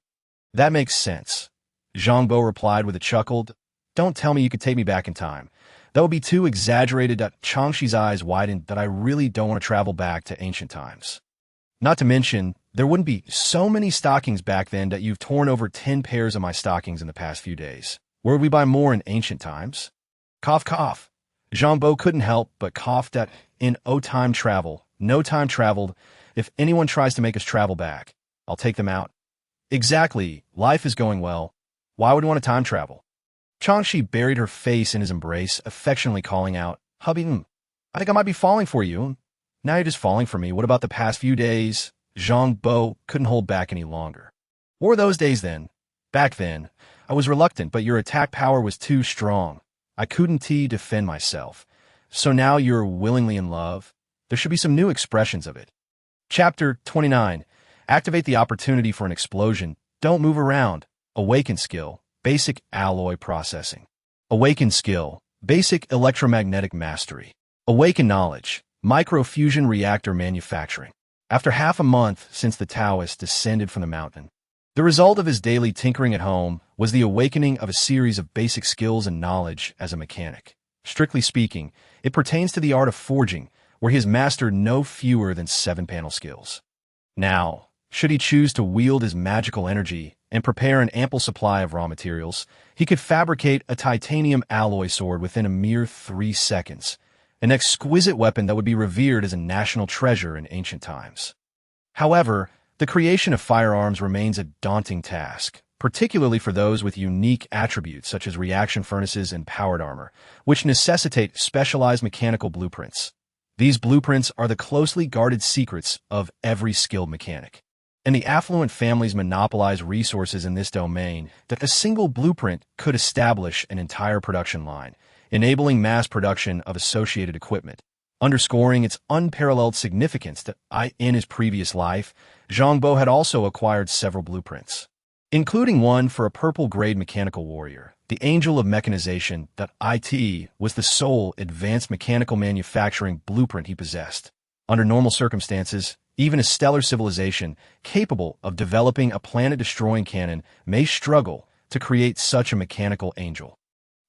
"That makes sense," Zhang Bo replied with a chuckle. "Don't tell me you could take me back in time. That would be too exaggerated." Changshi's eyes widened. "That I really don't want to travel back to ancient times. Not to mention, there wouldn't be so many stockings back then that you've torn over 10 pairs of my stockings in the past few days. Where would we buy more in ancient times?" Cough, cough. Zhang Bo couldn't help but coughed at time travel. No time traveled. If anyone tries to make us travel back, I'll take them out. Exactly. Life is going well. Why would we want to time travel? Changshi buried her face in his embrace, affectionately calling out, "Hubby, I think I might be falling for you. Now you're just falling for me. What about the past few days?" Zhang Bo couldn't hold back any longer. "What were those days then?" "Back then, I was reluctant, but your attack power was too strong. I couldn't defend myself. So now you're willingly in love. There should be some new expressions of it." Chapter 29. Activate the opportunity for an explosion. Don't move around. Awaken skill. Basic alloy processing. Awaken skill. Basic electromagnetic mastery. Awaken knowledge. Microfusion reactor manufacturing. After half a month since the Taoist descended from the mountain, the result of his daily tinkering at home was the awakening of a series of basic skills and knowledge as a mechanic. Strictly speaking, it pertains to the art of forging, where he has mastered no fewer than 7 panel skills. Now, should he choose to wield his magical energy and prepare an ample supply of raw materials, he could fabricate a titanium alloy sword within a mere 3 seconds, an exquisite weapon that would be revered as a national treasure in ancient times. However, the creation of firearms remains a daunting task, particularly for those with unique attributes such as reaction furnaces and powered armor, which necessitate specialized mechanical blueprints. These blueprints are the closely guarded secrets of every skilled mechanic. And the affluent families monopolize resources in this domain that a single blueprint could establish an entire production line, enabling mass production of associated equipment. Underscoring its unparalleled significance that in his previous life, Zhang Bo had also acquired several blueprints, including one for a purple-grade mechanical warrior. the Angel of Mechanization, IT, was the sole advanced mechanical manufacturing blueprint he possessed. Under normal circumstances, even a stellar civilization capable of developing a planet-destroying cannon may struggle to create such a mechanical angel.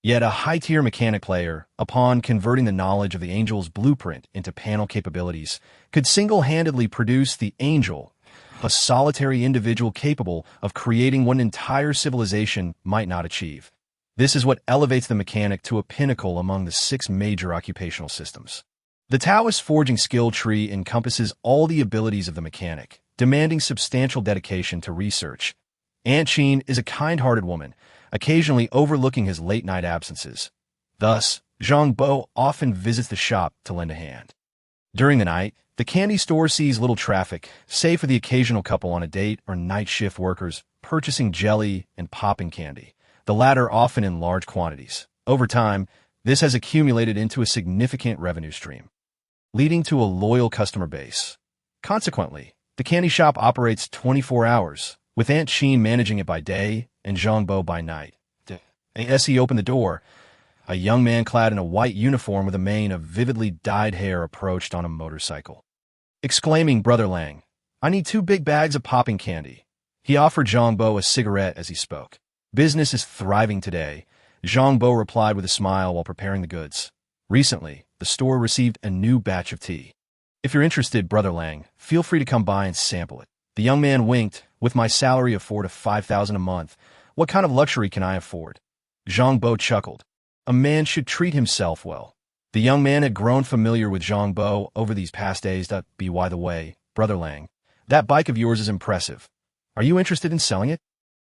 Yet a high-tier mechanic player, upon converting the knowledge of the Angel's blueprint into panel capabilities, could single-handedly produce the Angel, a solitary individual capable of creating what an entire civilization might not achieve. This is what elevates the mechanic to a pinnacle among the 6 major occupational systems. The Taoist forging skill tree encompasses all the abilities of the mechanic, demanding substantial dedication to research. Aunt Sheen is a kind-hearted woman, occasionally overlooking his late-night absences. Thus, Zhang Bo often visits the shop to lend a hand. During the night, the candy store sees little traffic, save for the occasional couple on a date or night shift workers purchasing jelly and popping candy, the latter often in large quantities. Over time, this has accumulated into a significant revenue stream, leading to a loyal customer base. Consequently, the candy shop operates 24 hours, with Aunt Sheen managing it by day and Zhang Bo by night. As he opened the door, a young man clad in a white uniform with a mane of vividly dyed hair approached on a motorcycle. Exclaiming, "Brother Lang, I need 2 big bags of popping candy." He offered Zhang Bo a cigarette as he spoke. "Business is thriving today," Zhang Bo replied with a smile while preparing the goods. "Recently, the store received a new batch of tea. If you're interested, Brother Lang, feel free to come by and sample it." The young man winked. "With my salary of 4,000 to 5,000 a month, what kind of luxury can I afford?" Zhang Bo chuckled. "A man should treat himself well." The young man had grown familiar with Zhang Bo over these past days. By the way, Brother Lang, that bike of yours is impressive. Are you interested in selling it?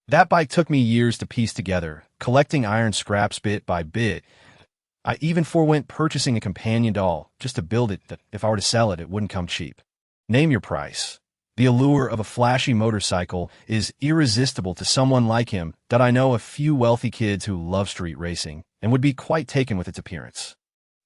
That bike took me years to piece together, collecting iron scraps bit by bit. I even forewent purchasing a companion doll just to build it. That if I were to sell it, it wouldn't come cheap. Name your price. The allure of a flashy motorcycle is irresistible to someone like him. I know a few wealthy kids who love street racing and would be quite taken with its appearance.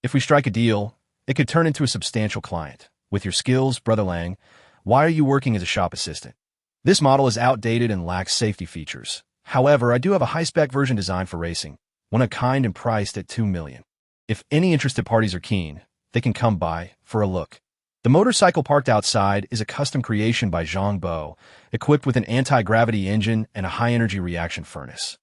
If we strike a deal, it could turn into a substantial client. With your skills, Brother Lang, why are you working as a shop assistant? This model is outdated and lacks safety features. However, I do have a high-spec version designed for racing, one of kind and priced at $2 million. If any interested parties are keen, they can come by for a look. The motorcycle parked outside is a custom creation by Zhang Bo, equipped with an anti-gravity engine and a high-energy reaction furnace.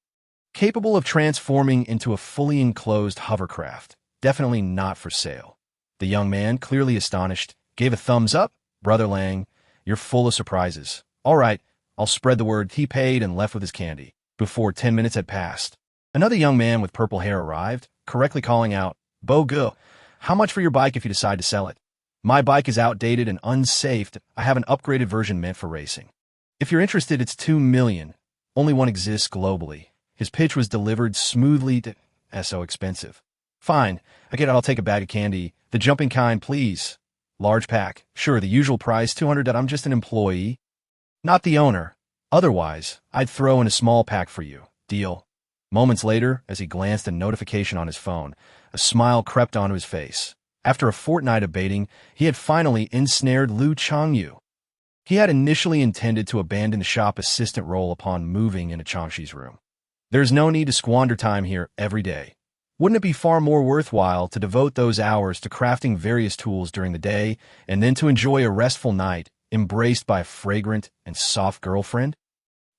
Capable of transforming into a fully enclosed hovercraft, definitely not for sale. The young man, clearly astonished, gave a thumbs up. "Brother Lang, you're full of surprises. All right, I'll spread the word." He paid and left with his candy. Before 10 minutes had passed, another young man with purple hair arrived, correctly calling out, "Bo Go, how much for your bike if you decide to sell it?" "My bike is outdated and unsafe. I have an upgraded version meant for racing. If you're interested, it's $2 million. Only one exists globally." His pitch was delivered smoothly. So expensive. "Fine, I get it. I'll take a bag of candy. The jumping kind, please." "Large pack." "Sure, the usual price, $200. I'm just an employee, not the owner. Otherwise, I'd throw in a small pack for you. Deal." Moments later, as he glanced at a notification on his phone, a smile crept onto his face. After a fortnight of baiting, he had finally ensnared Lu Changyu. He had initially intended to abandon the shop assistant role upon moving into Changshi's room. There's no need to squander time here every day. Wouldn't it be far more worthwhile to devote those hours to crafting various tools during the day and then to enjoy a restful night embraced by a fragrant and soft girlfriend?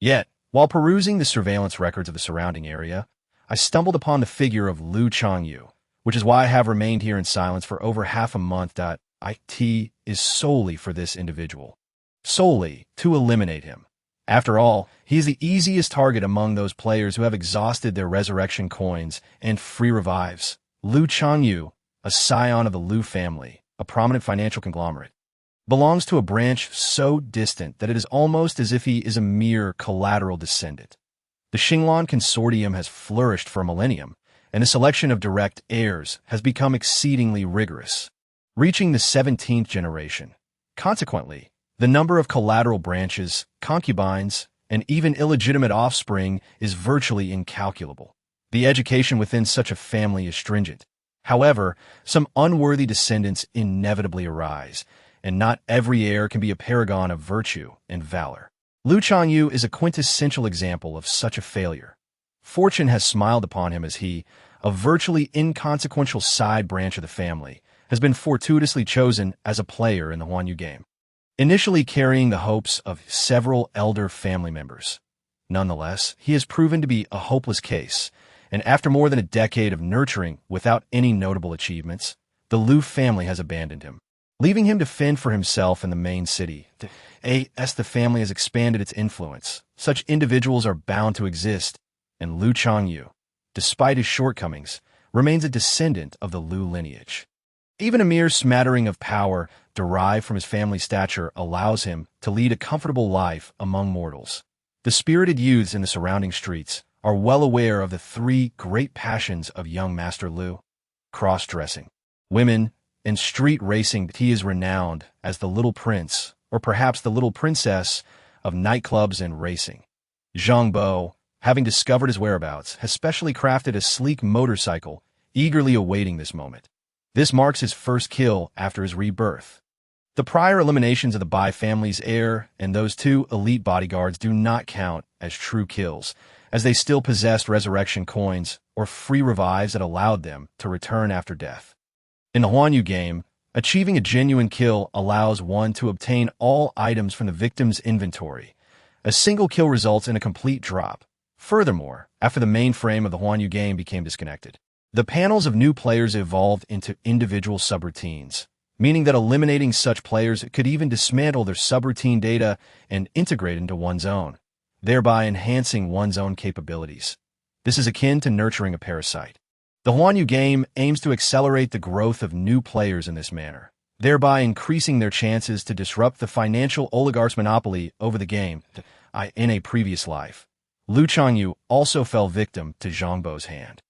Yet, while perusing the surveillance records of the surrounding area, I stumbled upon the figure of Lu Changyu, which is why I have remained here in silence for over half a month. It is solely for this individual. Solely to eliminate him. After all, he is the easiest target among those players who have exhausted their resurrection coins and free revives. Lu Changyu, a scion of the Lu family, a prominent financial conglomerate, belongs to a branch so distant that it is almost as if he is a mere collateral descendant. The Xinglan Consortium has flourished for a millennium, and the selection of direct heirs has become exceedingly rigorous, reaching the 17th generation. Consequently, the number of collateral branches, concubines, and even illegitimate offspring is virtually incalculable. The education within such a family is stringent. However, some unworthy descendants inevitably arise, and not every heir can be a paragon of virtue and valor. Lu Changyu is a quintessential example of such a failure. Fortune has smiled upon him as he, a virtually inconsequential side branch of the family, has been fortuitously chosen as a player in the Huan Yu game, initially carrying the hopes of several elder family members. Nonetheless, he has proven to be a hopeless case, and after more than a decade of nurturing without any notable achievements, the Liu family has abandoned him, leaving him to fend for himself in the main city. As the family has expanded its influence, such individuals are bound to exist, and Liu Changyu, despite his shortcomings, remains a descendant of the Liu lineage. Even a mere smattering of power derived from his family's stature allows him to lead a comfortable life among mortals. The spirited youths in the surrounding streets are well aware of the three great passions of young Master Liu: cross-dressing, women, and street racing. He is renowned as the little prince, or perhaps the little princess, of nightclubs and racing. Zhang Bo, having discovered his whereabouts, has specially crafted a sleek motorcycle, eagerly awaiting this moment. This marks his first kill after his rebirth. The prior eliminations of the Bai family's heir and those two elite bodyguards do not count as true kills, as they still possessed resurrection coins or free revives that allowed them to return after death. In the Huan Yu game, achieving a genuine kill allows one to obtain all items from the victim's inventory. A single kill results in a complete drop. Furthermore, after the mainframe of the Huan Yu game became disconnected, the panels of new players evolved into individual subroutines, meaning that eliminating such players could even dismantle their subroutine data and integrate into one's own, thereby enhancing one's own capabilities. This is akin to nurturing a parasite. The Huan Yu game aims to accelerate the growth of new players in this manner, thereby increasing their chances to disrupt the financial oligarch's monopoly over the game. In a previous life, Liu Changyu also fell victim to Zhang Bo's hand.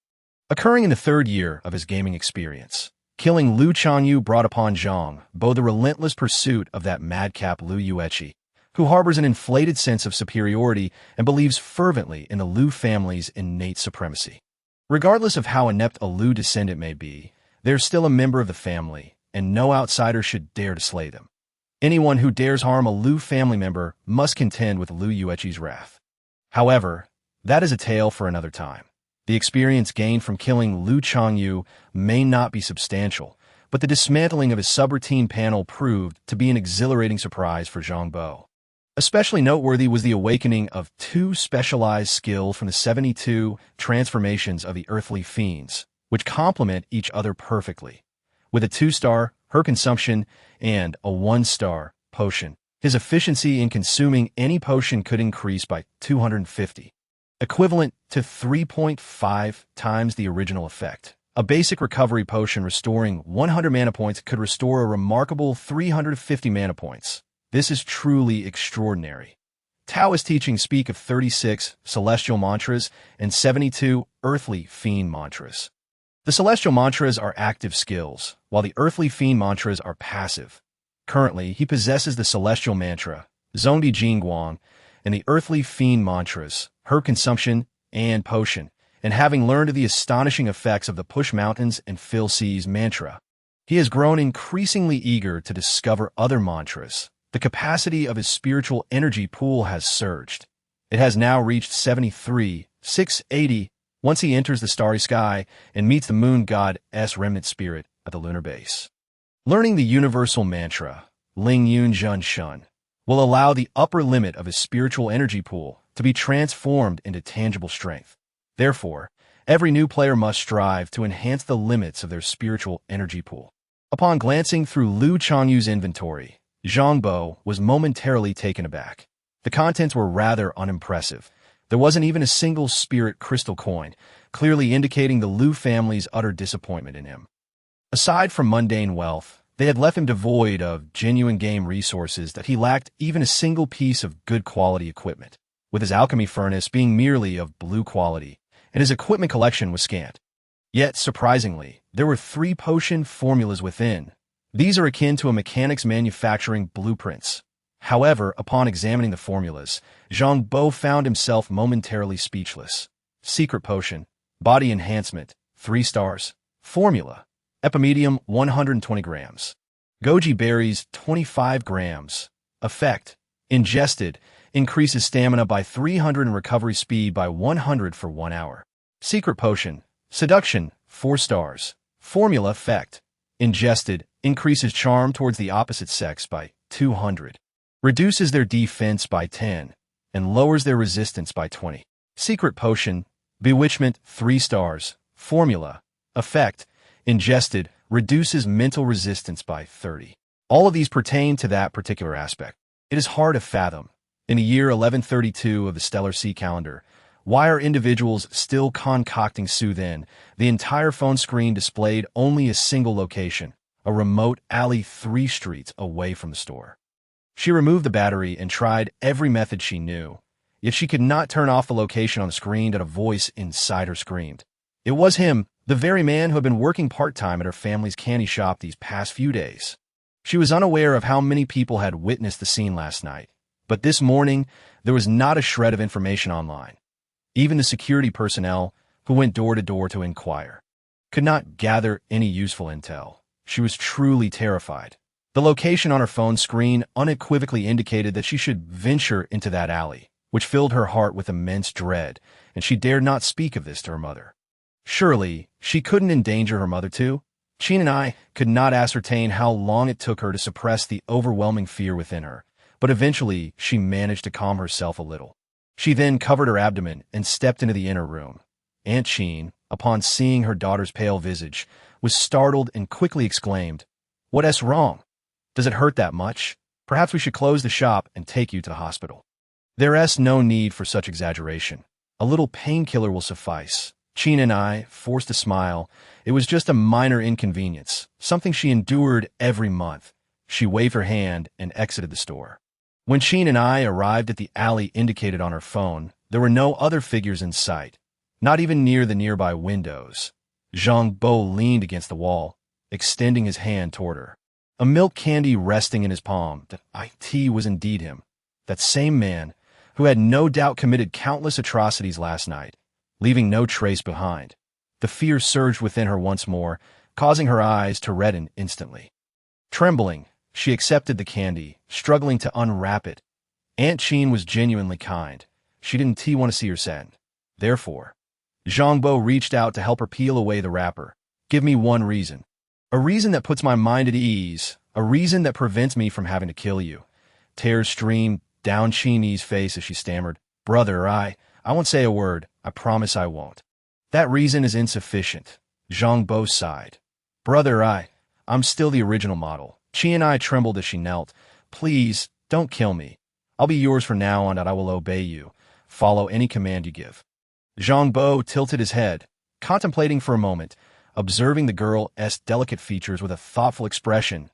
Occurring in the third year of his gaming experience, killing Liu Changyu brought upon Zhang Bo the relentless pursuit of that madcap Liu Yueqi, who harbors an inflated sense of superiority and believes fervently in the Liu family's innate supremacy. Regardless of how inept a Liu descendant may be, they're still a member of the family, and no outsider should dare to slay them. Anyone who dares harm a Liu family member must contend with Liu Yueqi's wrath. However, that is a tale for another time. The experience gained from killing Liu Changyu may not be substantial, but the dismantling of his subroutine panel proved to be an exhilarating surprise for Zhang Bo. Especially noteworthy was the awakening of two specialized skills from the 72 transformations of the earthly fiends, which complement each other perfectly. With a 2-star, her consumption, and a 1-star, potion, his efficiency in consuming any potion could increase by 250. Equivalent to 3.5 times the original effect. A basic recovery potion restoring 100 mana points could restore a remarkable 350 mana points. This is truly extraordinary. Taoist teachings speak of 36 celestial mantras and 72 earthly fiend mantras. The celestial mantras are active skills, while the earthly fiend mantras are passive. Currently, he possesses the celestial mantra, Zongbi Jingguang, and the earthly fiend mantras, herb consumption, and potion, and having learned of the astonishing effects of the Push Mountains and Fill Seas mantra, he has grown increasingly eager to discover other mantras. The capacity of his spiritual energy pool has surged. It has now reached 73,680 once he enters the starry sky and meets the moon god's remnant spirit at the lunar base. Learning the universal mantra, Ling Yun Zhen Shun, will allow the upper limit of his spiritual energy pool to be transformed into tangible strength. Therefore, every new player must strive to enhance the limits of their spiritual energy pool. Upon glancing through Liu Changyu's inventory, Zhang Bo was momentarily taken aback. The contents were rather unimpressive. There wasn't even a single spirit crystal coin, clearly indicating the Liu family's utter disappointment in him. Aside from mundane wealth, they had left him devoid of genuine game resources that he lacked even a single piece of good quality equipment, with his alchemy furnace being merely of blue quality, and his equipment collection was scant. Yet, surprisingly, there were 3 potion formulas within. These are akin to a mechanic's manufacturing blueprints. However, upon examining the formulas, Zhang Bo found himself momentarily speechless. Secret potion, body enhancement, 3 stars. Formula, epimedium 120 grams. Goji berries 25 grams. Effect, ingested, increases stamina by 300 and recovery speed by 100 for 1 hour. Secret Potion, Seduction, 4 stars. Formula effect, ingested, increases charm towards the opposite sex by 200. Reduces their defense by 10, and lowers their resistance by 20. Secret Potion, Bewitchment, 3 stars. Formula, effect, ingested, reduces mental resistance by 30. All of these pertain to that particular aspect. It is hard to fathom, in the year 1132 of the stellar sea calendar, why are individuals still concocting Soothe-In? The entire phone screen displayed only a single location, a remote alley 3 streets away from the store. She removed the battery and tried every method she knew, yet she could not turn off the location on the screen that a voice inside her screamed. It was him, the very man who had been working part-time at her family's candy shop these past few days. She was unaware of how many people had witnessed the scene last night, but this morning there was not a shred of information online. Even the security personnel, who went door to door to inquire, could not gather any useful intel. She was truly terrified. The location on her phone screen unequivocally indicated that she should venture into that alley, which filled her heart with immense dread, and she dared not speak of this to her mother. Surely, she couldn't endanger her mother too? Qin and I could not ascertain how long it took her to suppress the overwhelming fear within her, but eventually she managed to calm herself a little. She then covered her abdomen and stepped into the inner room. Aunt Qin, upon seeing her daughter's pale visage, was startled and quickly exclaimed, "What's wrong? Does it hurt that much? Perhaps we should close the shop and take you to the hospital." There's no need for such exaggeration. A little painkiller will suffice. Qin and I forced a smile. It was just a minor inconvenience, something she endured every month. She waved her hand and exited the store. When Qin and I arrived at the alley indicated on her phone, there were no other figures in sight, not even near the nearby windows. Zhang Bo leaned against the wall, extending his hand toward her. A milk candy resting in his palm. It was indeed him, that same man who had no doubt committed countless atrocities last night, leaving no trace behind. The fear surged within her once more, causing her eyes to redden instantly. Trembling, she accepted the candy, struggling to unwrap it. Aunt Qin was genuinely kind. She didn't want to see her sad. Therefore, Zhang Bo reached out to help her peel away the wrapper. "Give me one reason. A reason that puts my mind at ease. A reason that prevents me from having to kill you." Tears streamed down Qin's face as she stammered, "Brother, I won't say a word. I promise I won't." "That reason is insufficient." Zhang Bo sighed. "Brother, I'm still the original model." Qin and I trembled as she knelt. "Please, don't kill me. I'll be yours from now on, and I will obey you. Follow any command you give." Zhang Bo tilted his head, contemplating for a moment, observing the girl's delicate features with a thoughtful expression.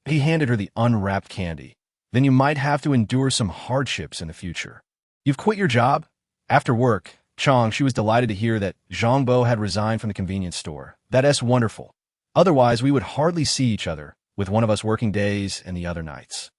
He handed her the unwrapped candy. "Then you might have to endure some hardships in the future. You've quit your job?" After work, she was delighted to hear that Zhang Bo had resigned from the convenience store. "That's wonderful. Otherwise, we would hardly see each other, with one of us working days and the other nights.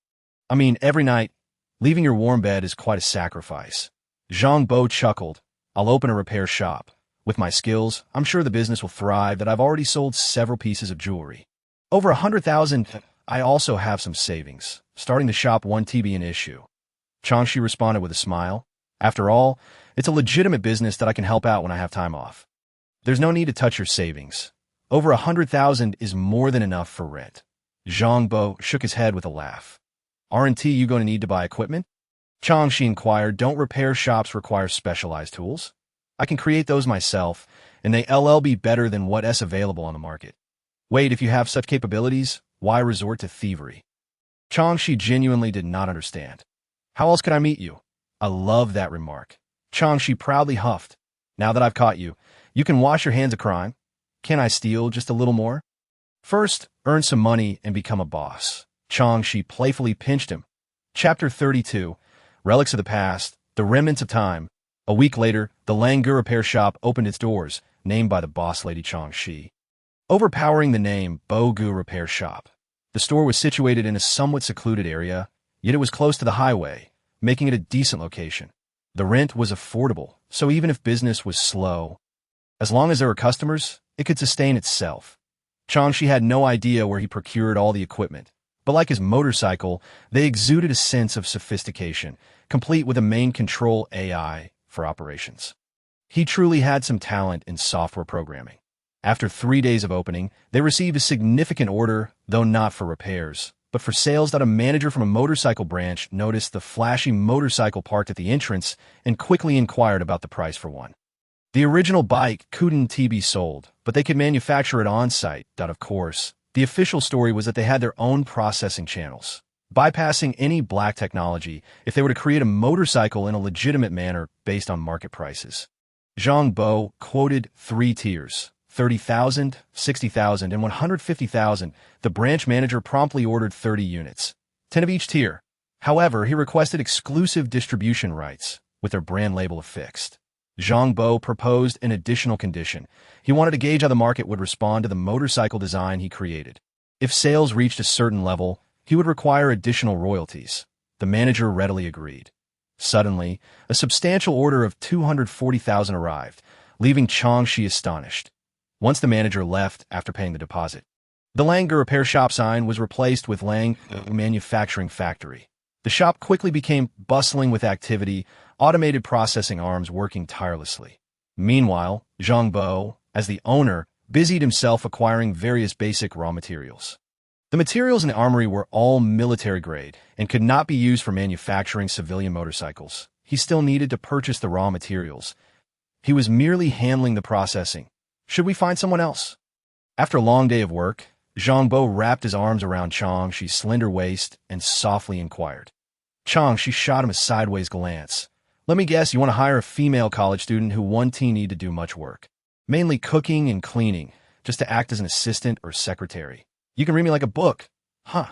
I mean, every night, leaving your warm bed is quite a sacrifice." Zhang Bo chuckled. "I'll open a repair shop. With my skills, I'm sure the business will thrive. That I've already sold several pieces of jewelry. Over 100,000. I also have some savings. Starting the shop won't be an issue." Changshi responded with a smile. "After all, it's a legitimate business that I can help out when I have time off. There's no need to touch your savings. Over 100,000 is more than enough for rent." Zhang Bo shook his head with a laugh. "Aren't you going to need to buy equipment?" Changshi inquired. "Don't repair shops require specialized tools? I can create those myself, and they'll be better than what's available on the market." "Wait, if you have such capabilities, why resort to thievery?" Changshi genuinely did not understand. "How else could I meet you?" "I love that remark." Changshi proudly huffed. "Now that I've caught you, you can wash your hands of crime. Can I steal just a little more?" "First, earn some money and become a boss." Changshi playfully pinched him. Chapter 32, Relics of the Past, The Remnants of Time. A week later, the Langur repair shop opened its doors, named by the boss lady Changshi. Overpowering the name, Bogu Repair Shop. The store was situated in a somewhat secluded area, yet it was close to the highway, making it a decent location. The rent was affordable, so even if business was slow, as long as there were customers, it could sustain itself. Changshi had no idea where he procured all the equipment, But like his motorcycle, they exuded a sense of sophistication, complete with a main control AI for operations. He truly had some talent in software programming. After 3 days of opening, they received a significant order, though not for repairs, but for sales. That a manager from a motorcycle branch noticed the flashy motorcycle parked at the entrance and quickly inquired about the price for one. The original bike couldn't be sold, but they could manufacture it on-site. Of course, the official story was that they had their own processing channels, bypassing any black technology if they were to create a motorcycle in a legitimate manner based on market prices. Zhang Bo quoted 3 tiers, 30,000, 60,000, and 150,000. The branch manager promptly ordered 30 units, 10 of each tier. However, he requested exclusive distribution rights, with their brand label affixed. Zhang Bo proposed an additional condition. He wanted to gauge how the market would respond to the motorcycle design he created. If sales reached a certain level, he would require additional royalties. The manager readily agreed. Suddenly, a substantial order of 240,000 arrived, leaving Changshi astonished. Once the manager left after paying the deposit, the Langer repair shop sign was replaced with Lang Manufacturing Factory. The shop quickly became bustling with activity, automated processing arms working tirelessly. Meanwhile, Zhang Bo, as the owner, busied himself acquiring various basic raw materials. The materials in the armory were all military grade and could not be used for manufacturing civilian motorcycles. He still needed to purchase the raw materials. He was merely handling the processing. Should we find someone else? After a long day of work, Zhang Bo wrapped his arms around Changshi's slender waist and softly inquired. Changshi shot him a sideways glance. Let me guess, you want to hire a female college student who won't need to do much work. Mainly cooking and cleaning, just to act as an assistant or secretary. You can read me like a book. Huh.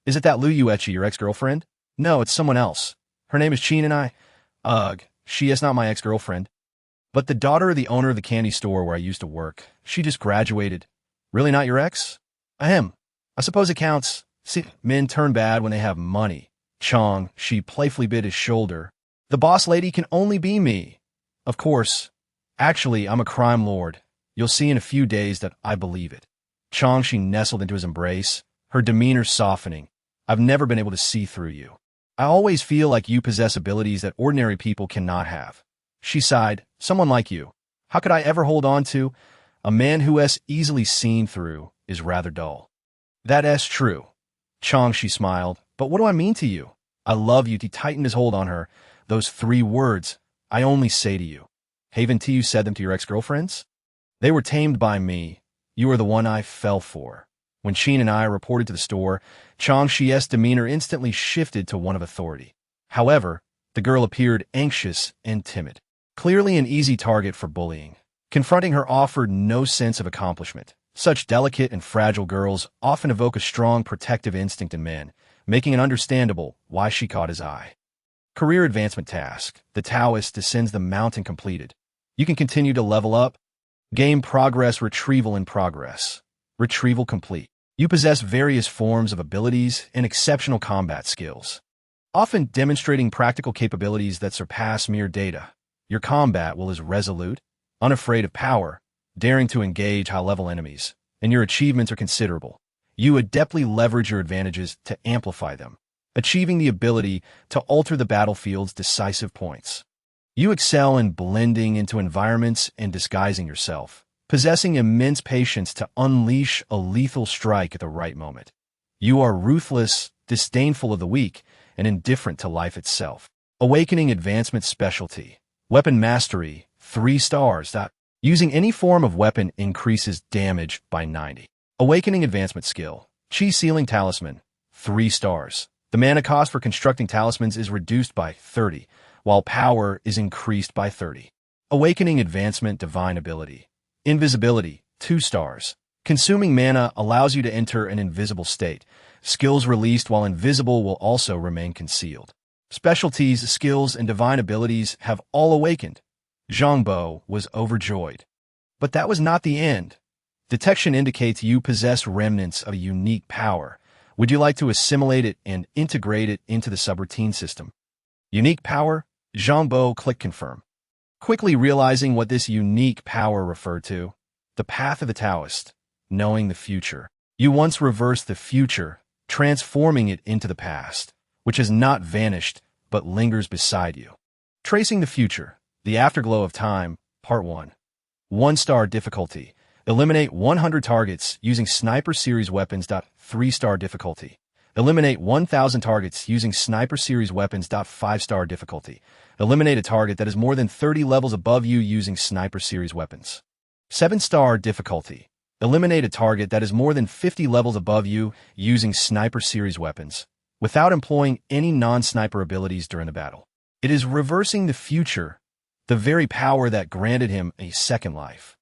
Is it that Lu Yuechi, your ex-girlfriend? No, it's someone else. Her name is Chin and I. Ugh, she is not my ex-girlfriend. But the daughter of the owner of the candy store where I used to work. She just graduated. Really not your ex? Ahem. I suppose it counts. See, men turn bad when they have money. Chong, she playfully bit his shoulder. The boss lady can only be me. Of course. Actually, I'm a crime lord. You'll see in a few days that I believe it. Chong, she nestled into his embrace, her demeanor softening. I've never been able to see through you. I always feel like you possess abilities that ordinary people cannot have. She sighed. Someone like you. How could I ever hold on to? A man who is easily seen through is rather dull. That's true. Chong, she smiled. But what do I mean to you? I love you. He tightened his hold on her. Those 3 words, I only say to you. Haven't you said them to your ex-girlfriends? They were tamed by me. You are the one I fell for. When Chin and I reported to the store, Chang Shi's demeanor instantly shifted to one of authority. However, the girl appeared anxious and timid. Clearly an easy target for bullying. Confronting her offered no sense of accomplishment. Such delicate and fragile girls often evoke a strong protective instinct in men, making it understandable why she caught his eye. Career advancement task. The Taoist descends the mountain completed. You can continue to level up. Game progress retrieval in progress. Retrieval complete. You possess various forms of abilities and exceptional combat skills, often demonstrating practical capabilities that surpass mere data. Your combat will is resolute, unafraid of power, daring to engage high-level enemies, and your achievements are considerable. You adeptly leverage your advantages to amplify them, achieving the ability to alter the battlefield's decisive points. You excel in blending into environments and disguising yourself, possessing immense patience to unleash a lethal strike at the right moment. You are ruthless, disdainful of the weak, and indifferent to life itself. Awakening advancement specialty. Weapon mastery, 3 stars. Using any form of weapon increases damage by 90. Awakening advancement skill. Chi Sealing Talisman, 3 stars. The mana cost for constructing talismans is reduced by 30, while power is increased by 30. Awakening advancement divine ability. Invisibility, 2 stars. Consuming mana allows you to enter an invisible state. Skills released while invisible will also remain concealed. Specialties, skills, and divine abilities have all awakened. Zhang Bo was overjoyed. But that was not the end. Detection indicates you possess remnants of a unique power. Would you like to assimilate it and integrate it into the subroutine system? Unique power? Zhang Bo clicked confirm. Quickly realizing what this unique power referred to. The path of the Taoist. Knowing the future. You once reversed the future. transforming it into the past, which has not vanished but lingers beside you. Tracing the Future, The Afterglow of Time, Part 1. 1-star difficulty. Eliminate 100 targets using Sniper Series weapons. 3-star difficulty. Eliminate 1,000 targets using Sniper Series weapons. 5-star difficulty. Eliminate a target that is more than 30 levels above you using Sniper Series weapons. 7-star difficulty. Eliminate a target that is more than 50 levels above you using Sniper Series weapons, without employing any non-sniper abilities during the battle. It is reversing the future, the very power that granted him a second life.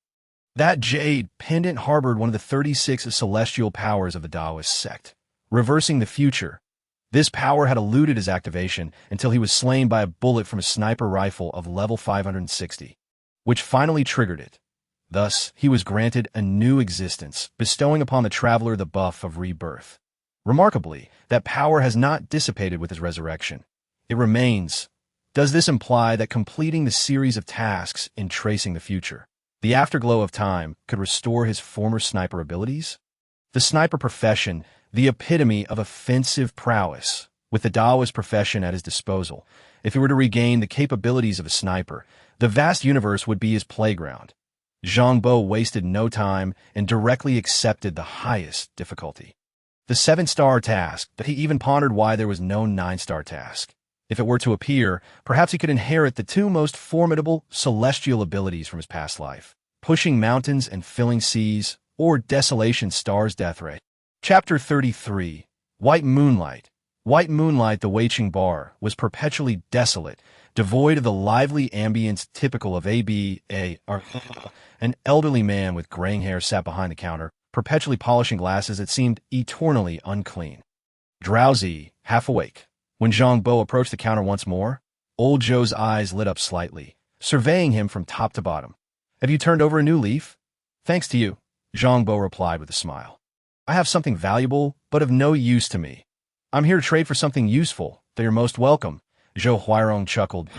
That jade pendant harbored one of the 36 celestial powers of the Taoist sect. Reversing the future. This power had eluded his activation until he was slain by a bullet from a sniper rifle of level 560, which finally triggered it. Thus, he was granted a new existence, bestowing upon the traveler the buff of rebirth. Remarkably, that power has not dissipated with his resurrection. It remains. Does this imply that completing the series of tasks in Tracing the Future, The Afterglow of Time, could restore his former sniper abilities? The sniper profession, the epitome of offensive prowess, with the Taoist profession at his disposal. If he were to regain the capabilities of a sniper, the vast universe would be his playground. Zhang Bo wasted no time and directly accepted the highest difficulty. The 7-star task, but he even pondered why there was no 9-star task. If it were to appear, perhaps he could inherit the two most formidable celestial abilities from his past life: pushing mountains and filling seas, or Desolation Star's death ray. Chapter 33. White Moonlight. White Moonlight, the Weiqing bar, was perpetually desolate, devoid of the lively ambience typical of An elderly man with graying hair sat behind the counter, perpetually polishing glasses that seemed eternally unclean. Drowsy, half awake. When Zhang Bo approached the counter once more, old Zhou's eyes lit up slightly, surveying him from top to bottom. "Have you turned over a new leaf?" "Thanks to you," Zhang Bo replied with a smile. "I have something valuable, but of no use to me. I'm here to trade for something useful, though you're most welcome." Zhou Huairong chuckled.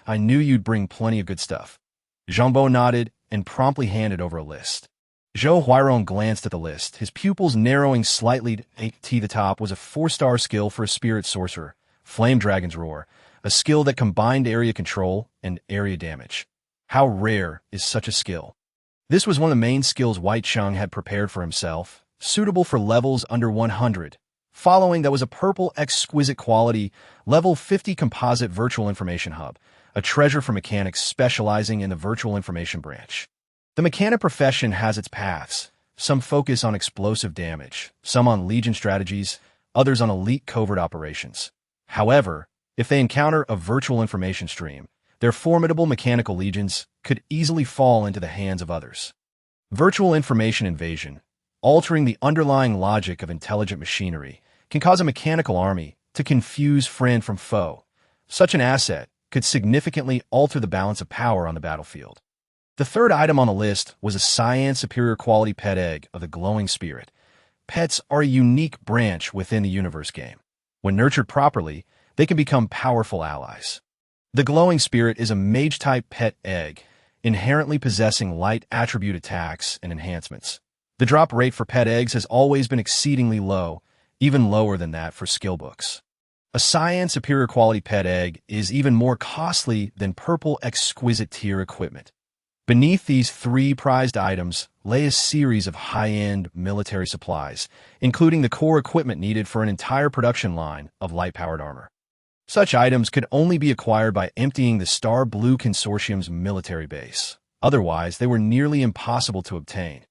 "I knew you'd bring plenty of good stuff." Zhang Bo nodded and promptly handed over a list. Zhou Huairong glanced at the list, his pupils narrowing slightly. To the top was a 4-star skill for a spirit sorcerer, Flame Dragon's Roar, a skill that combined area control and area damage. How rare is such a skill? This was one of the main skills White Sheng had prepared for himself, suitable for levels under 100. Following that was a purple exquisite quality, level 50 composite virtual information hub, a treasure for mechanics specializing in the virtual information branch. The mechanic profession has its paths. Some focus on explosive damage, some on legion strategies, others on elite covert operations. However, if they encounter a virtual information stream, their formidable mechanical legions could easily fall into the hands of others. Virtual information invasion, altering the underlying logic of intelligent machinery, can cause a mechanical army to confuse friend from foe. Such an asset could significantly alter the balance of power on the battlefield. The third item on the list was a Cyan Superior Quality Pet Egg of the Glowing Spirit. Pets are a unique branch within the universe game. When nurtured properly, they can become powerful allies. The Glowing Spirit is a mage-type pet egg, inherently possessing light attribute attacks and enhancements. The drop rate for pet eggs has always been exceedingly low, even lower than that for skill books. A Cyan Superior Quality Pet Egg is even more costly than purple exquisite tier equipment. Beneath these 3 prized items lay a series of high-end military supplies, including the core equipment needed for an entire production line of light-powered armor. Such items could only be acquired by emptying the Star Blue Consortium's military base. Otherwise, they were nearly impossible to obtain.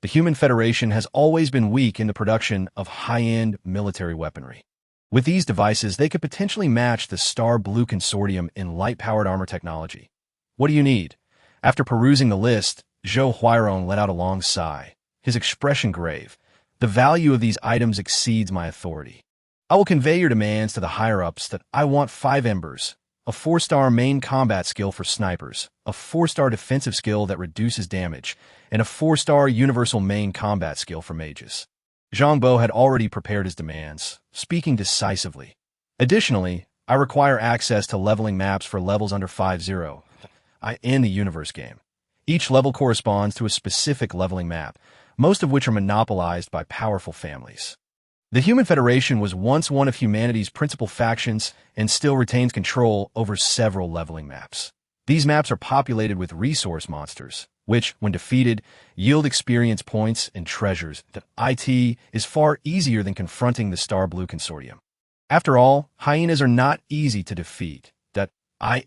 The Human Federation has always been weak in the production of high-end military weaponry. With these devices, they could potentially match the Star Blue Consortium in light-powered armor technology. "What do you need?" After perusing the list, Zhou Huairong let out a long sigh, his expression grave. "The value of these items exceeds my authority. I will convey your demands to the higher-ups that I want 5 embers, a 4-star main combat skill for snipers, a 4-star defensive skill that reduces damage, and a 4-star universal main combat skill for mages." Zhang Bo had already prepared his demands, speaking decisively. "Additionally, I require access to leveling maps for levels under 50 in the universe game. Each level corresponds to a specific leveling map, most of which are monopolized by powerful families. The Human Federation was once one of humanity's principal factions and still retains control over several leveling maps. These maps are populated with resource monsters, which, when defeated, yield experience points and treasures that IT is far easier than confronting the Star Blue Consortium. After all, hyenas are not easy to defeat.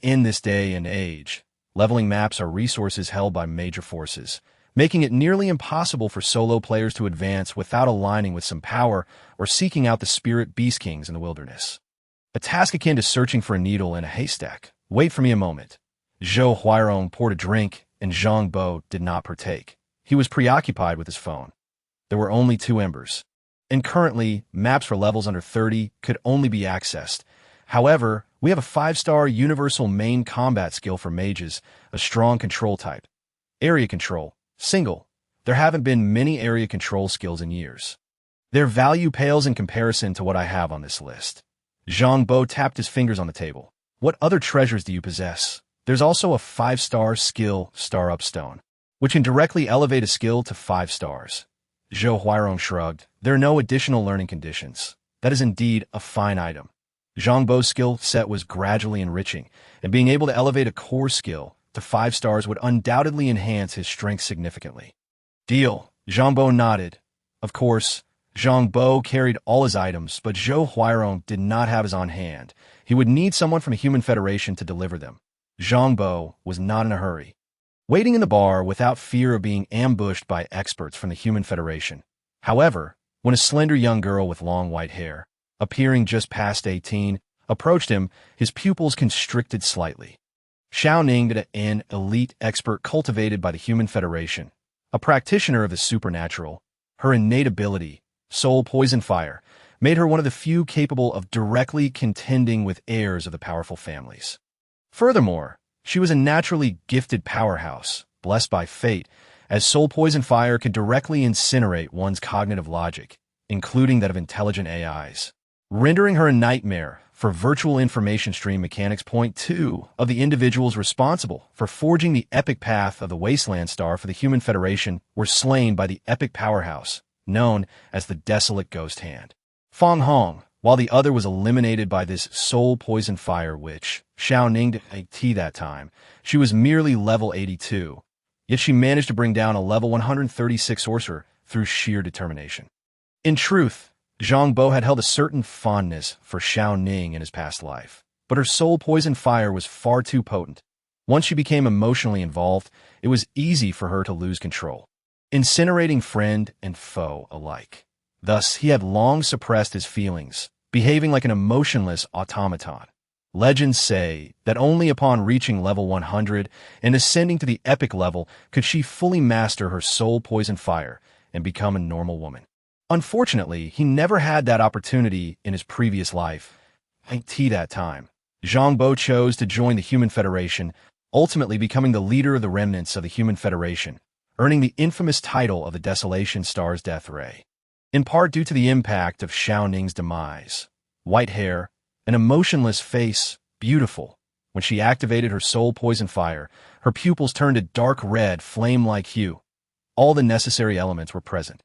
In this day and age, leveling maps are resources held by major forces, making it nearly impossible for solo players to advance without aligning with some power or seeking out the spirit beast kings in the wilderness. A task akin to searching for a needle in a haystack. Wait for me a moment. Zhou Huirong poured a drink, and Zhang Bo did not partake. He was preoccupied with his phone. There were only 2 embers, and currently, maps for levels under 30 could only be accessed. However, we have a 5-star universal main combat skill for mages, a strong control type. Area control, single. There haven't been many area control skills in years. Their value pales in comparison to what I have on this list. Zhang Bo tapped his fingers on the table. What other treasures do you possess? There's also a 5-star skill, Star Up Stone, which can directly elevate a skill to 5 stars. Zhou Huirong shrugged. There are no additional learning conditions. That is indeed a fine item. Zhang Bo's skill set was gradually enriching, and being able to elevate a core skill to 5 stars would undoubtedly enhance his strength significantly. Deal. Zhang Bo nodded. Of course, Zhang Bo carried all his items, but Zhou Huirong did not have his on hand. He would need someone from the Human Federation to deliver them. Zhang Bo was not in a hurry, waiting in the bar without fear of being ambushed by experts from the Human Federation. However, when a slender young girl with long white hair, appearing just past 18, approached him, his pupils constricted slightly. Xiao Ning, an elite expert cultivated by the Human Federation, a practitioner of the supernatural, her innate ability, soul poison fire, made her one of the few capable of directly contending with heirs of the powerful families. Furthermore, she was a naturally gifted powerhouse, blessed by fate, as soul poison fire could directly incinerate one's cognitive logic, including that of intelligent AIs, rendering her a nightmare for virtual information stream mechanics. Point 2 of the individuals responsible for forging the epic path of the Wasteland Star for the Human Federation were slain by the epic powerhouse, known as the Desolate Ghost Hand, Feng Hong, while the other was eliminated by this soul poison fire which, Xiao Ning at that time, she was merely level 82, yet she managed to bring down a level 136 sorcerer through sheer determination. In truth, Zhang Bo had held a certain fondness for Xiao Ning in his past life, but her soul poison fire was far too potent. Once she became emotionally involved, it was easy for her to lose control, incinerating friend and foe alike. Thus, he had long suppressed his feelings, behaving like an emotionless automaton. Legends say that only upon reaching level 100 and ascending to the epic level could she fully master her soul poison fire and become a normal woman. Unfortunately, he never had that opportunity in his previous life. At that time, Zhang Bo chose to join the Human Federation, ultimately becoming the leader of the remnants of the Human Federation, earning the infamous title of the Desolation Star's Death Ray. In part due to the impact of Xiao Ning's demise. White hair, an emotionless face, beautiful. When she activated her soul poison fire, her pupils turned a dark red, flame-like hue. All the necessary elements were present.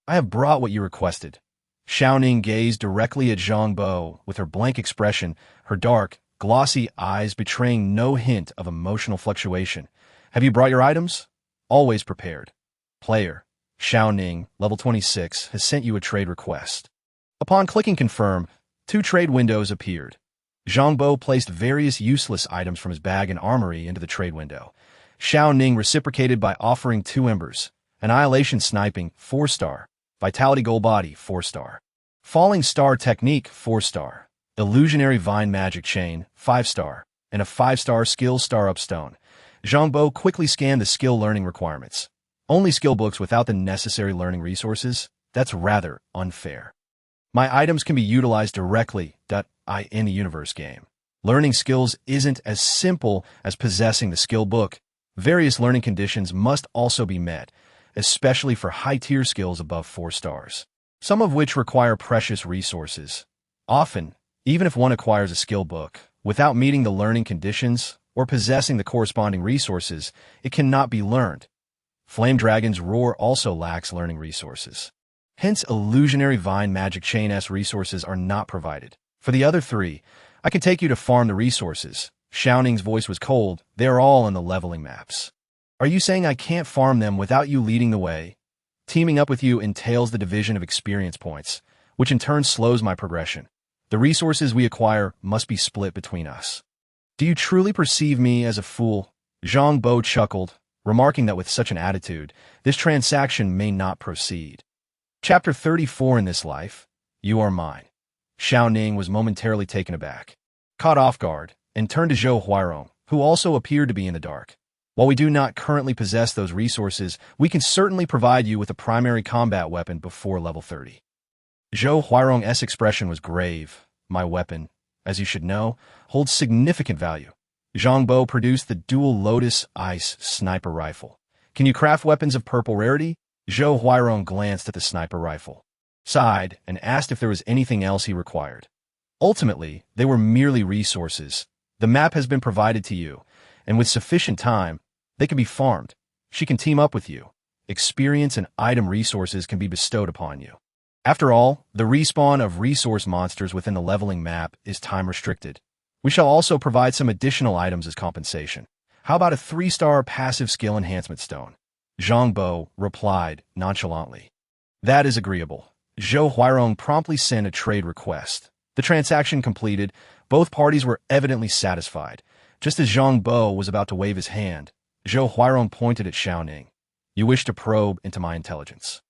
I have brought what you requested. Xiao Ning gazed directly at Zhang Bo with her blank expression, her dark, glossy eyes betraying no hint of emotional fluctuation. Have you brought your items? Always prepared. Player, Xiao Ning, level 26, has sent you a trade request. Upon clicking confirm, 2 trade windows appeared. Zhang Bo placed various useless items from his bag and armory into the trade window. Xiao Ning reciprocated by offering 2 embers, Annihilation Sniping, 4-star, Vitality Gold Body, 4-star, Falling Star Technique, 4-star, Illusionary Vine Magic Chain, 5-star, and a 5-star Skill Star Up Stone. Zhang Bo quickly scanned the skill learning requirements. Only skill books without the necessary learning resources? That's rather unfair. My items can be utilized directly in the universe game. Learning skills isn't as simple as possessing the skill book. Various learning conditions must also be met, especially for high-tier skills above 4 stars, some of which require precious resources. Often, even if one acquires a skill book, without meeting the learning conditions or possessing the corresponding resources, it cannot be learned. Flame Dragon's Roar also lacks learning resources. Hence, illusionary vine magic chain-S resources are not provided. For the other three, I can take you to farm the resources. Xiao Ning's voice was cold. They are all in the leveling maps. Are you saying I can't farm them without you leading the way? Teaming up with you entails the division of experience points, which in turn slows my progression. The resources we acquire must be split between us. Do you truly perceive me as a fool? Zhang Bo chuckled, remarking that with such an attitude, this transaction may not proceed. Chapter 34 in this life, you are mine. Xiao Ning was momentarily taken aback, caught off guard, and turned to Zhou Huairong, who also appeared to be in the dark. While we do not currently possess those resources, we can certainly provide you with a primary combat weapon before level 30. Zhou Huairong's expression was grave. My weapon, as you should know, holds significant value. Zhang Bo produced the dual Lotus Ice sniper rifle. Can you craft weapons of purple rarity? Zhou Huairong glanced at the sniper rifle, sighed, and asked if there was anything else he required. Ultimately, they were merely resources. The map has been provided to you, and with sufficient time, they can be farmed. She can team up with you. Experience and item resources can be bestowed upon you. After all, the respawn of resource monsters within the leveling map is time-restricted. We shall also provide some additional items as compensation. How about a 3-star passive skill enhancement stone? Zhang Bo replied nonchalantly. That is agreeable. Zhou Huairong promptly sent a trade request. The transaction completed, both parties were evidently satisfied. Just as Zhang Bo was about to wave his hand, Zhou Huairong pointed at Xiao Ning. You wish to probe into my intelligence.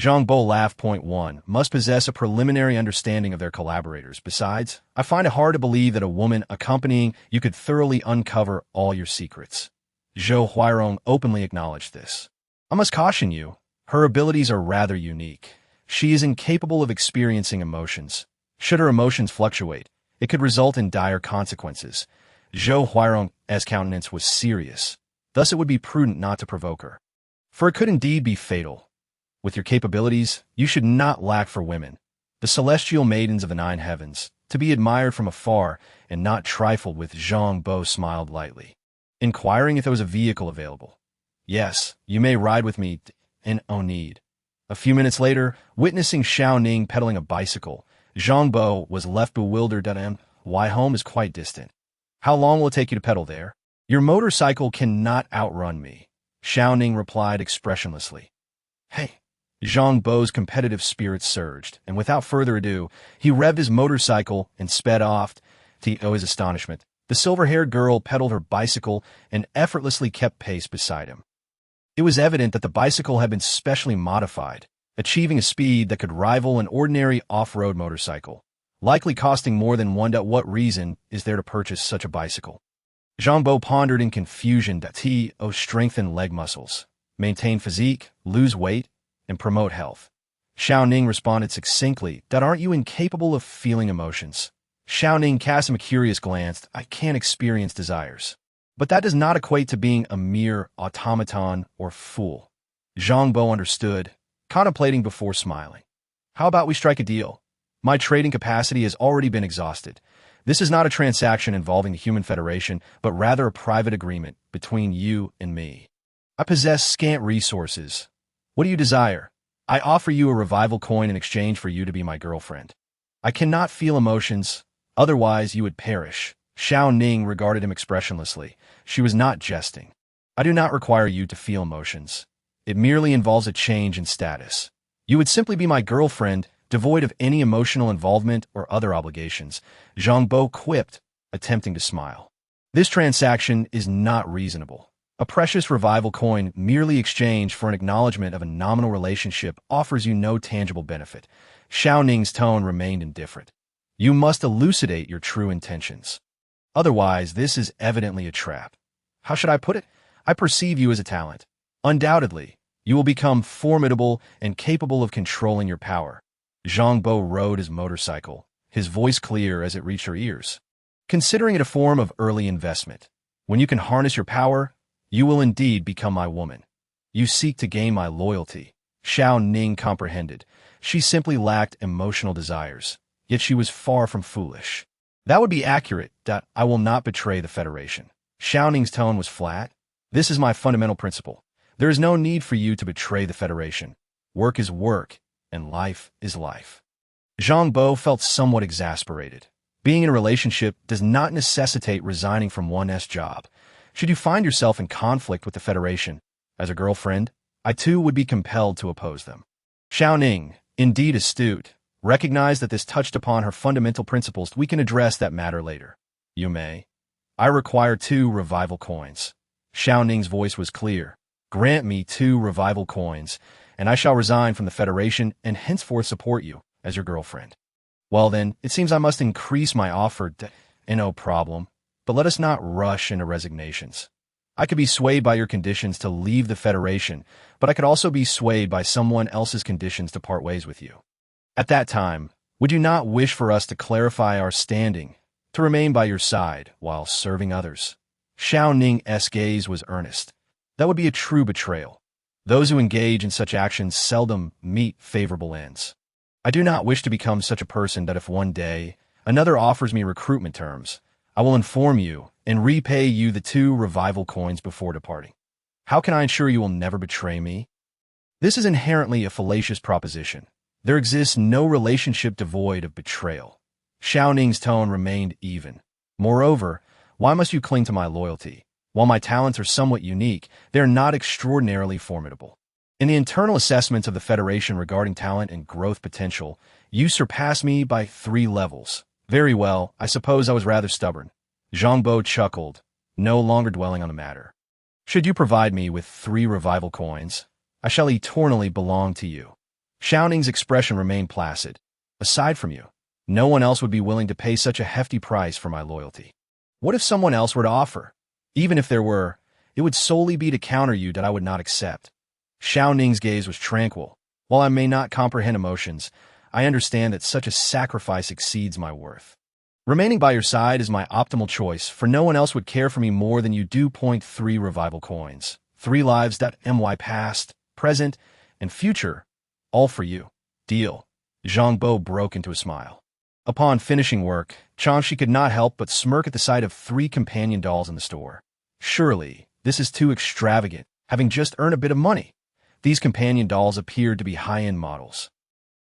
Zhang Bo laughed. Point 1. Must possess a preliminary understanding of their collaborators. Besides, I find it hard to believe that a woman accompanying you could thoroughly uncover all your secrets. Zhou Huairong openly acknowledged this. I must caution you, her abilities are rather unique. She is incapable of experiencing emotions. Should her emotions fluctuate, it could result in dire consequences. Zhou Huairong's countenance was serious. Thus it would be prudent not to provoke her, for it could indeed be fatal. With your capabilities, you should not lack for women, the celestial maidens of the 9 heavens, to be admired from afar and not trifled with. Zhang Bo smiled lightly, inquiring if there was a vehicle available. Yes, you may ride with me, and no need. A few minutes later, witnessing Xiao Ning pedaling a bicycle, Zhang Bo was left bewildered. Why, home is quite distant. How long will it take you to pedal there? Your motorcycle cannot outrun me, Xiao Ning replied expressionlessly. Hey! Zhang Bo's competitive spirit surged, and without further ado, he revved his motorcycle and sped off. To his astonishment, the silver-haired girl pedaled her bicycle and effortlessly kept pace beside him. It was evident that the bicycle had been specially modified, achieving a speed that could rival an ordinary off-road motorcycle, likely costing more than one. What reason is there to purchase such a bicycle? Zhang Bo pondered in confusion. Strengthen leg muscles, maintain physique, lose weight, and promote health. Xiao Ning responded succinctly. Aren't you incapable of feeling emotions? Xiao Ning cast him a curious glance. I can't experience desires. But that does not equate to being a mere automaton or fool. Zhang Bo understood, contemplating before smiling. How about we strike a deal? My trading capacity has already been exhausted. This is not a transaction involving the Human Federation, but rather a private agreement between you and me. I possess scant resources. What do you desire? I offer you a revival coin in exchange for you to be my girlfriend. I cannot feel emotions, otherwise you would perish. Xiao Ning regarded him expressionlessly. She was not jesting. I do not require you to feel emotions. It merely involves a change in status. You would simply be my girlfriend, devoid of any emotional involvement or other obligations. Zhang Bo quipped, attempting to smile. This transaction is not reasonable. A precious revival coin merely exchanged for an acknowledgement of a nominal relationship offers you no tangible benefit. Xiao Ning's tone remained indifferent. You must elucidate your true intentions. Otherwise, this is evidently a trap. How should I put it? I perceive you as a talent. Undoubtedly, you will become formidable and capable of controlling your power. Zhang Bo rode his motorcycle, his voice clear as it reached her ears. Considering it a form of early investment, when you can harness your power, you will indeed become my woman. You seek to gain my loyalty. Xiao Ning comprehended. She simply lacked emotional desires, yet she was far from foolish. That would be accurate. I will not betray the Federation. Xiao Ning's tone was flat. This is my fundamental principle. There is no need for you to betray the Federation. Work is work, and life is life. Zhang Bo felt somewhat exasperated. Being in a relationship does not necessitate resigning from one's job. Should you find yourself in conflict with the Federation, as a girlfriend, I too would be compelled to oppose them. Xiao Ning, indeed astute, recognized that this touched upon her fundamental principles. We can address that matter later. You may. I require 2 revival coins. Xiao Ning's voice was clear. Grant me 2 revival coins, and I shall resign from the Federation and henceforth support you as your girlfriend. Well then, it seems I must increase my offer no problem, but let us not rush into resignations. I could be swayed by your conditions to leave the Federation, but I could also be swayed by someone else's conditions to part ways with you. At that time, would you not wish for us to clarify our standing, to remain by your side while serving others? Xiao Ning's gaze was earnest. That would be a true betrayal. Those who engage in such actions seldom meet favorable ends. I do not wish to become such a person that if one day another offers me recruitment terms, I will inform you and repay you the 2 revival coins before departing. How can I ensure you will never betray me? This is inherently a fallacious proposition. There exists no relationship devoid of betrayal. Xiao Ning's tone remained even. Moreover, why must you cling to my loyalty? While my talents are somewhat unique, they are not extraordinarily formidable. In the internal assessments of the Federation regarding talent and growth potential, you surpass me by 3 levels. Very well, I suppose I was rather stubborn. Zhang Bo chuckled, no longer dwelling on the matter. Should you provide me with 3 revival coins, I shall eternally belong to you. Xiao Ning's expression remained placid. Aside from you, no one else would be willing to pay such a hefty price for my loyalty. What if someone else were to offer? Even if there were, it would solely be to counter you that I would not accept. Xiao Ning's gaze was tranquil. While I may not comprehend emotions, I understand that such a sacrifice exceeds my worth. Remaining by your side is my optimal choice, for no one else would care for me more than you do. 3 revival coins. 3 lives. My past, present, and future, all for you. Deal. Zhang Bo broke into a smile. Upon finishing work, Changshi could not help but smirk at the sight of 3 companion dolls in the store. Surely, this is too extravagant, having just earned a bit of money. These companion dolls appeared to be high-end models.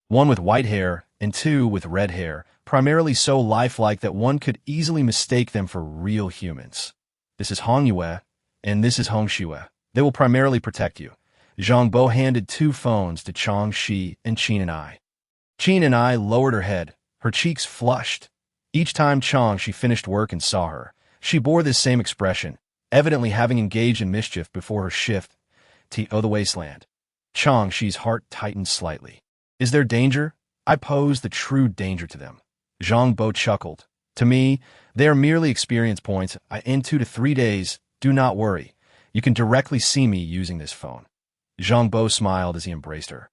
1 with white hair and 2 with red hair, primarily so lifelike that one could easily mistake them for real humans. This is Hong Yue, and this is Hong Shue. They will primarily protect you. Zhang Bo handed 2 phones to Chang Shi and Qin and I. Qin and I lowered her head, her cheeks flushed. Each time Chang Shi finished work and saw her, she bore this same expression, evidently having engaged in mischief before her shift to the wasteland. Chang Shi's heart tightened slightly. Is there danger? I pose the true danger to them. Zhang Bo chuckled. To me, they are merely experience points. In 2 to 3 days, do not worry. You can directly see me using this phone. Zhang Bo smiled as he embraced her.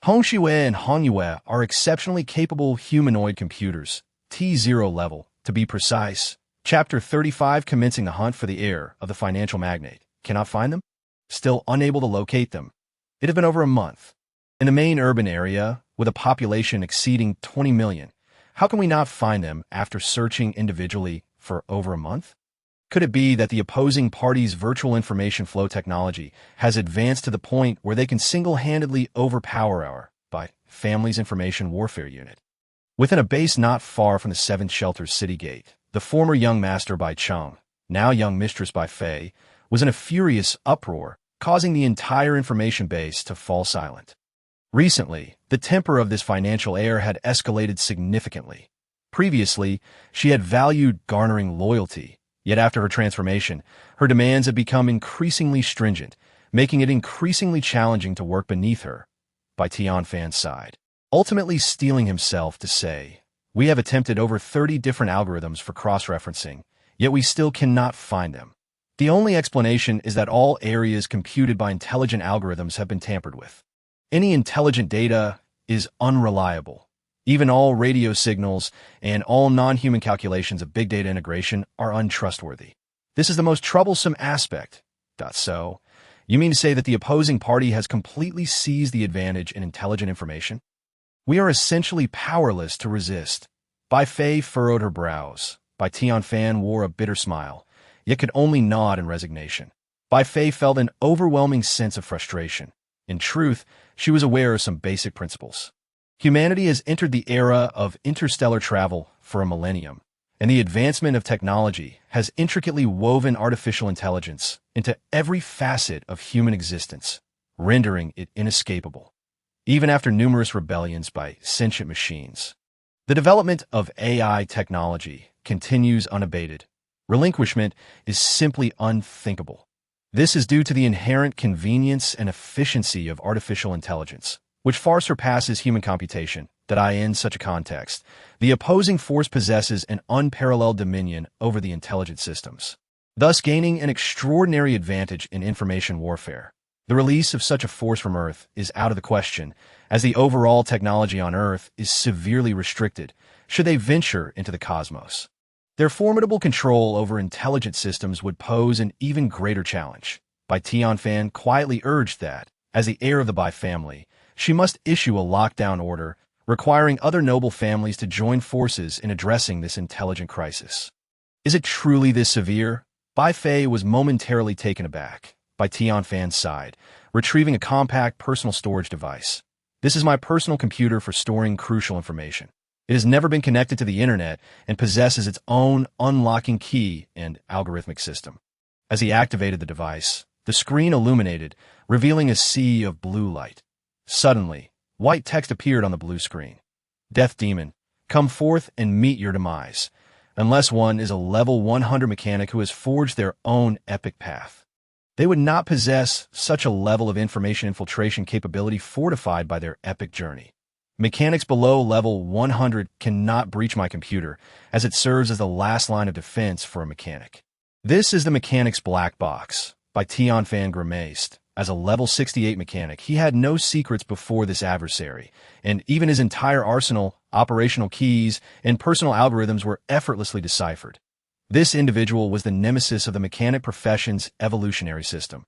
Hong Shue and Hong Yue are exceptionally capable humanoid computers, T0 level, to be precise. Chapter 35, commencing the hunt for the heir of the financial magnate. Cannot find them? Still unable to locate them. It had been over a month. In the main urban area, with a population exceeding 20 million, how can we not find them after searching individually for over a month? Could it be that the opposing party's virtual information flow technology has advanced to the point where they can single-handedly overpower our family's information warfare unit? Within a base not far from the 7th Shelter's city gate, the former young master by Chang, now young mistress by Fei, was in a furious uproar, causing the entire information base to fall silent. Recently, the temper of this financial heir had escalated significantly. Previously, she had valued garnering loyalty, yet after her transformation, her demands had become increasingly stringent, making it increasingly challenging to work beneath her, by Tianfan's side. Ultimately steeling himself to say, "We have attempted over 30 different algorithms for cross-referencing, yet we still cannot find them. The only explanation is that all areas computed by intelligent algorithms have been tampered with. Any intelligent data is unreliable. Even all radio signals and all non-human calculations of big data integration are untrustworthy. This is the most troublesome aspect." So, you mean to say that the opposing party has completely seized the advantage in intelligent information? We are essentially powerless to resist. Bai Fei furrowed her brows. Bai Tianfan wore a bitter smile, yet could only nod in resignation. Bai Fei felt an overwhelming sense of frustration. In truth, she was aware of some basic principles. Humanity has entered the era of interstellar travel for a millennium, and the advancement of technology has intricately woven artificial intelligence into every facet of human existence, rendering it inescapable, even after numerous rebellions by sentient machines. The development of AI technology continues unabated. Relinquishment is simply unthinkable. This is due to the inherent convenience and efficiency of artificial intelligence, which far surpasses human computation. In such a context, the opposing force possesses an unparalleled dominion over the intelligent systems, thus gaining an extraordinary advantage in information warfare. The release of such a force from Earth is out of the question, as the overall technology on Earth is severely restricted should they venture into the cosmos. Their formidable control over intelligent systems would pose an even greater challenge. Tianfan quietly urged that, as the heir of the Bai family, she must issue a lockdown order requiring other noble families to join forces in addressing this intelligent crisis. Is it truly this severe? Bai Fei was momentarily taken aback by Tianfan's side, retrieving a compact personal storage device. This is my personal computer for storing crucial information. It has never been connected to the internet and possesses its own unlocking key and algorithmic system. As he activated the device, the screen illuminated, revealing a sea of blue light. Suddenly, white text appeared on the blue screen. Death Demon, come forth and meet your demise, unless one is a level 100 mechanic who has forged their own epic path. They would not possess such a level of information infiltration capability fortified by their epic journey. Mechanics below level 100 cannot breach my computer, as it serves as the last line of defense for a mechanic. This is the mechanic's black box, by Tianfan grimaced. As a level 68 mechanic, he had no secrets before this adversary, and even his entire arsenal, operational keys, and personal algorithms were effortlessly deciphered. This individual was the nemesis of the mechanic profession's evolutionary system.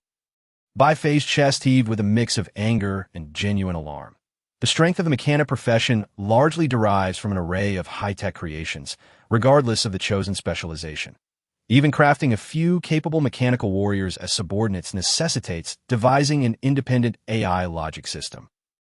Bai Fei's chest heaved with a mix of anger and genuine alarm. The strength of the mechanic profession largely derives from an array of high-tech creations, regardless of the chosen specialization. Even crafting a few capable mechanical warriors as subordinates necessitates devising an independent AI logic system.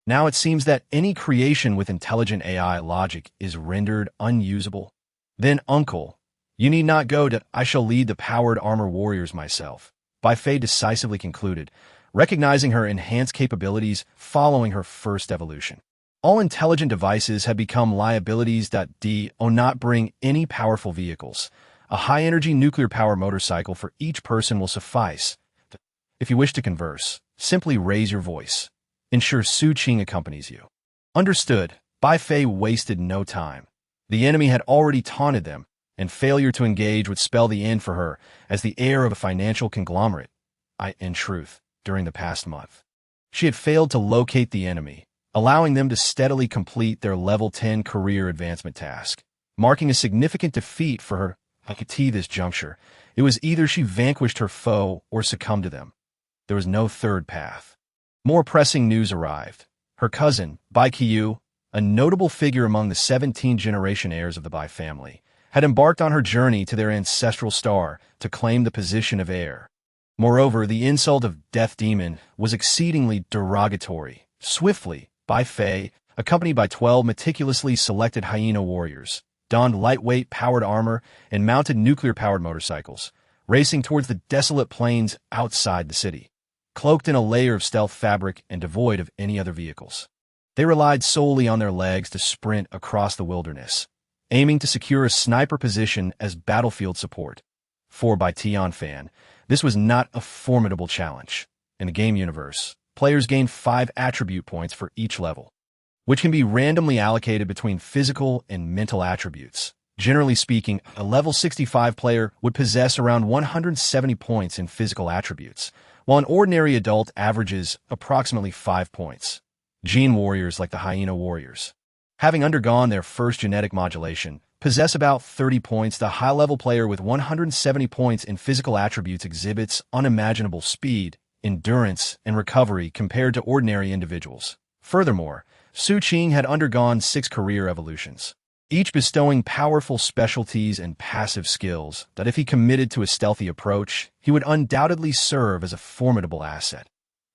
Now it seems that any creation with intelligent AI logic is rendered unusable. Then, uncle, you need not go to I shall lead the powered armor warriors myself, Bai Fei decisively concluded, recognizing her enhanced capabilities following her first evolution. All intelligent devices had become liabilities. Do not bring any powerful vehicles. A high-energy nuclear-powered motorcycle for each person will suffice. If you wish to converse, simply raise your voice. Ensure Su Qing accompanies you. Understood. Bai Fei wasted no time. The enemy had already taunted them, and failure to engage would spell the end for her as the heir of a financial conglomerate. In truth, during the past month, she had failed to locate the enemy, allowing them to steadily complete their level 10 career advancement task, marking a significant defeat for her. At this juncture, it was either she vanquished her foe or succumbed to them. There was no third path. More pressing news arrived. Her cousin, Bai Qiu, a notable figure among the 17th-generation heirs of the Bai family, had embarked on her journey to their ancestral star to claim the position of heir. Moreover, the insult of Death Demon was exceedingly derogatory. Swiftly, Bai Fei, accompanied by 12 meticulously selected hyena warriors, donned lightweight powered armor and mounted nuclear-powered motorcycles, racing towards the desolate plains outside the city, cloaked in a layer of stealth fabric and devoid of any other vehicles. They relied solely on their legs to sprint across the wilderness, aiming to secure a sniper position as battlefield support. For by Tianfan, this was not a formidable challenge. In the game universe, players gain 5 attribute points for each level, which can be randomly allocated between physical and mental attributes. Generally speaking, a level 65 player would possess around 170 points in physical attributes, while an ordinary adult averages approximately 5 points. Gene warriors like the hyena warriors, having undergone their first genetic modulation, possess about 30 points. The high-level player with 170 points in physical attributes exhibits unimaginable speed, endurance, and recovery compared to ordinary individuals. Furthermore, Su Qing had undergone 6 career evolutions, each bestowing powerful specialties and passive skills that if he committed to a stealthy approach, he would undoubtedly serve as a formidable asset.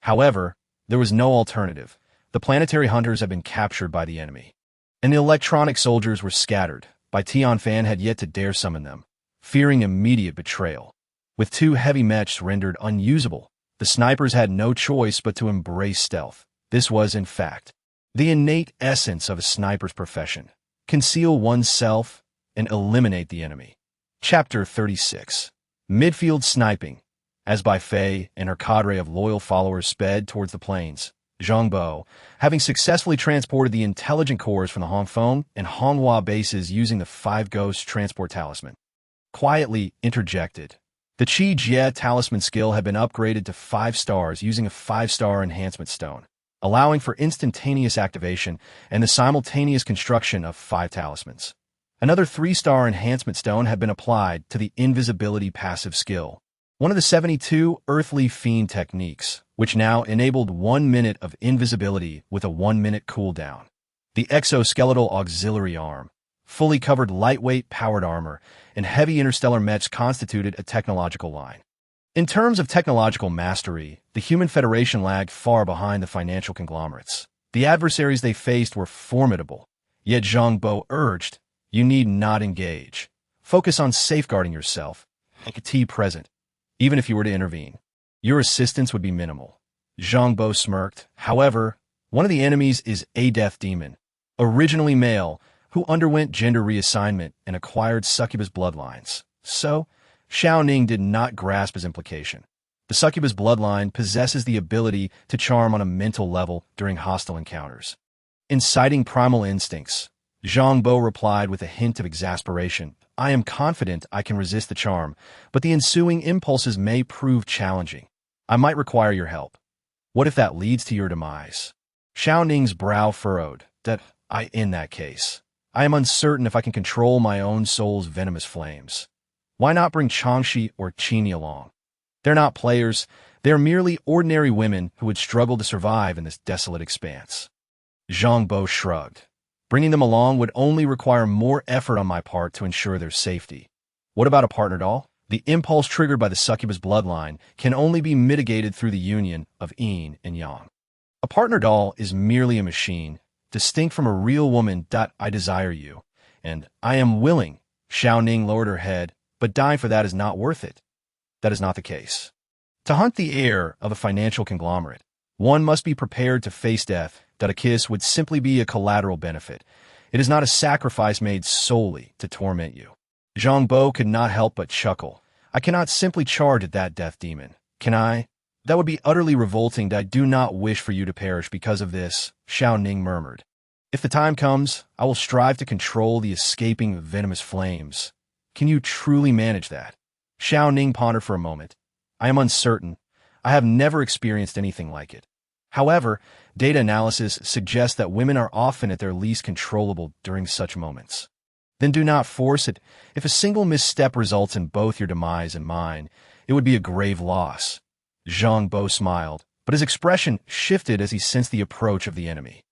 However, there was no alternative. The planetary hunters had been captured by the enemy, and the electronic soldiers were scattered, but Tianfan had yet to dare summon them, fearing immediate betrayal. With 2 heavy mechs rendered unusable, the snipers had no choice but to embrace stealth. This was, in fact, the innate essence of a sniper's profession: conceal oneself and eliminate the enemy. Chapter 36. Midfield Sniping. As Bai Fei and her cadre of loyal followers sped towards the plains, Zhang Bo, having successfully transported the intelligent cores from the Hongfeng and Honghua bases using the Five Ghosts Transport Talisman, quietly interjected. The Qi Jie Talisman skill had been upgraded to 5 stars using a 5-star enhancement stone, allowing for instantaneous activation and the simultaneous construction of 5 talismans. Another 3-star enhancement stone had been applied to the invisibility passive skill, one of the 72 earthly fiend techniques, which now enabled 1 minute of invisibility with a 1-minute cooldown. The exoskeletal auxiliary arm, fully covered lightweight powered armor, and heavy interstellar mechs constituted a technological line. In terms of technological mastery, the Human Federation lagged far behind the financial conglomerates. The adversaries they faced were formidable, yet Zhang Bo urged, "You need not engage. Focus on safeguarding yourself. T present. Even if you were to intervene, your assistance would be minimal." Zhang Bo smirked. However, one of the enemies is a death demon, originally male, who underwent gender reassignment and acquired succubus bloodlines. So, Xiao Ning did not grasp his implication. The succubus bloodline possesses the ability to charm on a mental level during hostile encounters. Inciting primal instincts, Zhang Bo replied with a hint of exasperation, "I am confident I can resist the charm, but the ensuing impulses may prove challenging. I might require your help." "What if that leads to your demise?" Xiao Ning's brow furrowed. In that case, I am uncertain if I can control my own soul's venomous flames. Why not bring Changxi or Qini along? They're not players, they're merely ordinary women who would struggle to survive in this desolate expanse. Zhang Bo shrugged. Bringing them along would only require more effort on my part to ensure their safety. What about a partner doll? The impulse triggered by the succubus bloodline can only be mitigated through the union of yin and yang. A partner doll is merely a machine, distinct from a real woman. I desire you, and I am willing. Xiao Ning lowered her head, but dying for that is not worth it. That is not the case. To hunt the heir of a financial conglomerate, one must be prepared to face death. A kiss would simply be a collateral benefit. It is not a sacrifice made solely to torment you. Zhang Bo could not help but chuckle. I cannot simply charge at that death demon, can I? That would be utterly revolting. I do not wish for you to perish because of this, Xiao Ning murmured. If the time comes, I will strive to control the escaping venomous flames. Can you truly manage that? Xiao Ning pondered for a moment. I am uncertain. I have never experienced anything like it. However, data analysis suggests that women are often at their least controllable during such moments. Then do not force it. If a single misstep results in both your demise and mine, it would be a grave loss. Zhang Bo smiled, but his expression shifted as he sensed the approach of the enemy.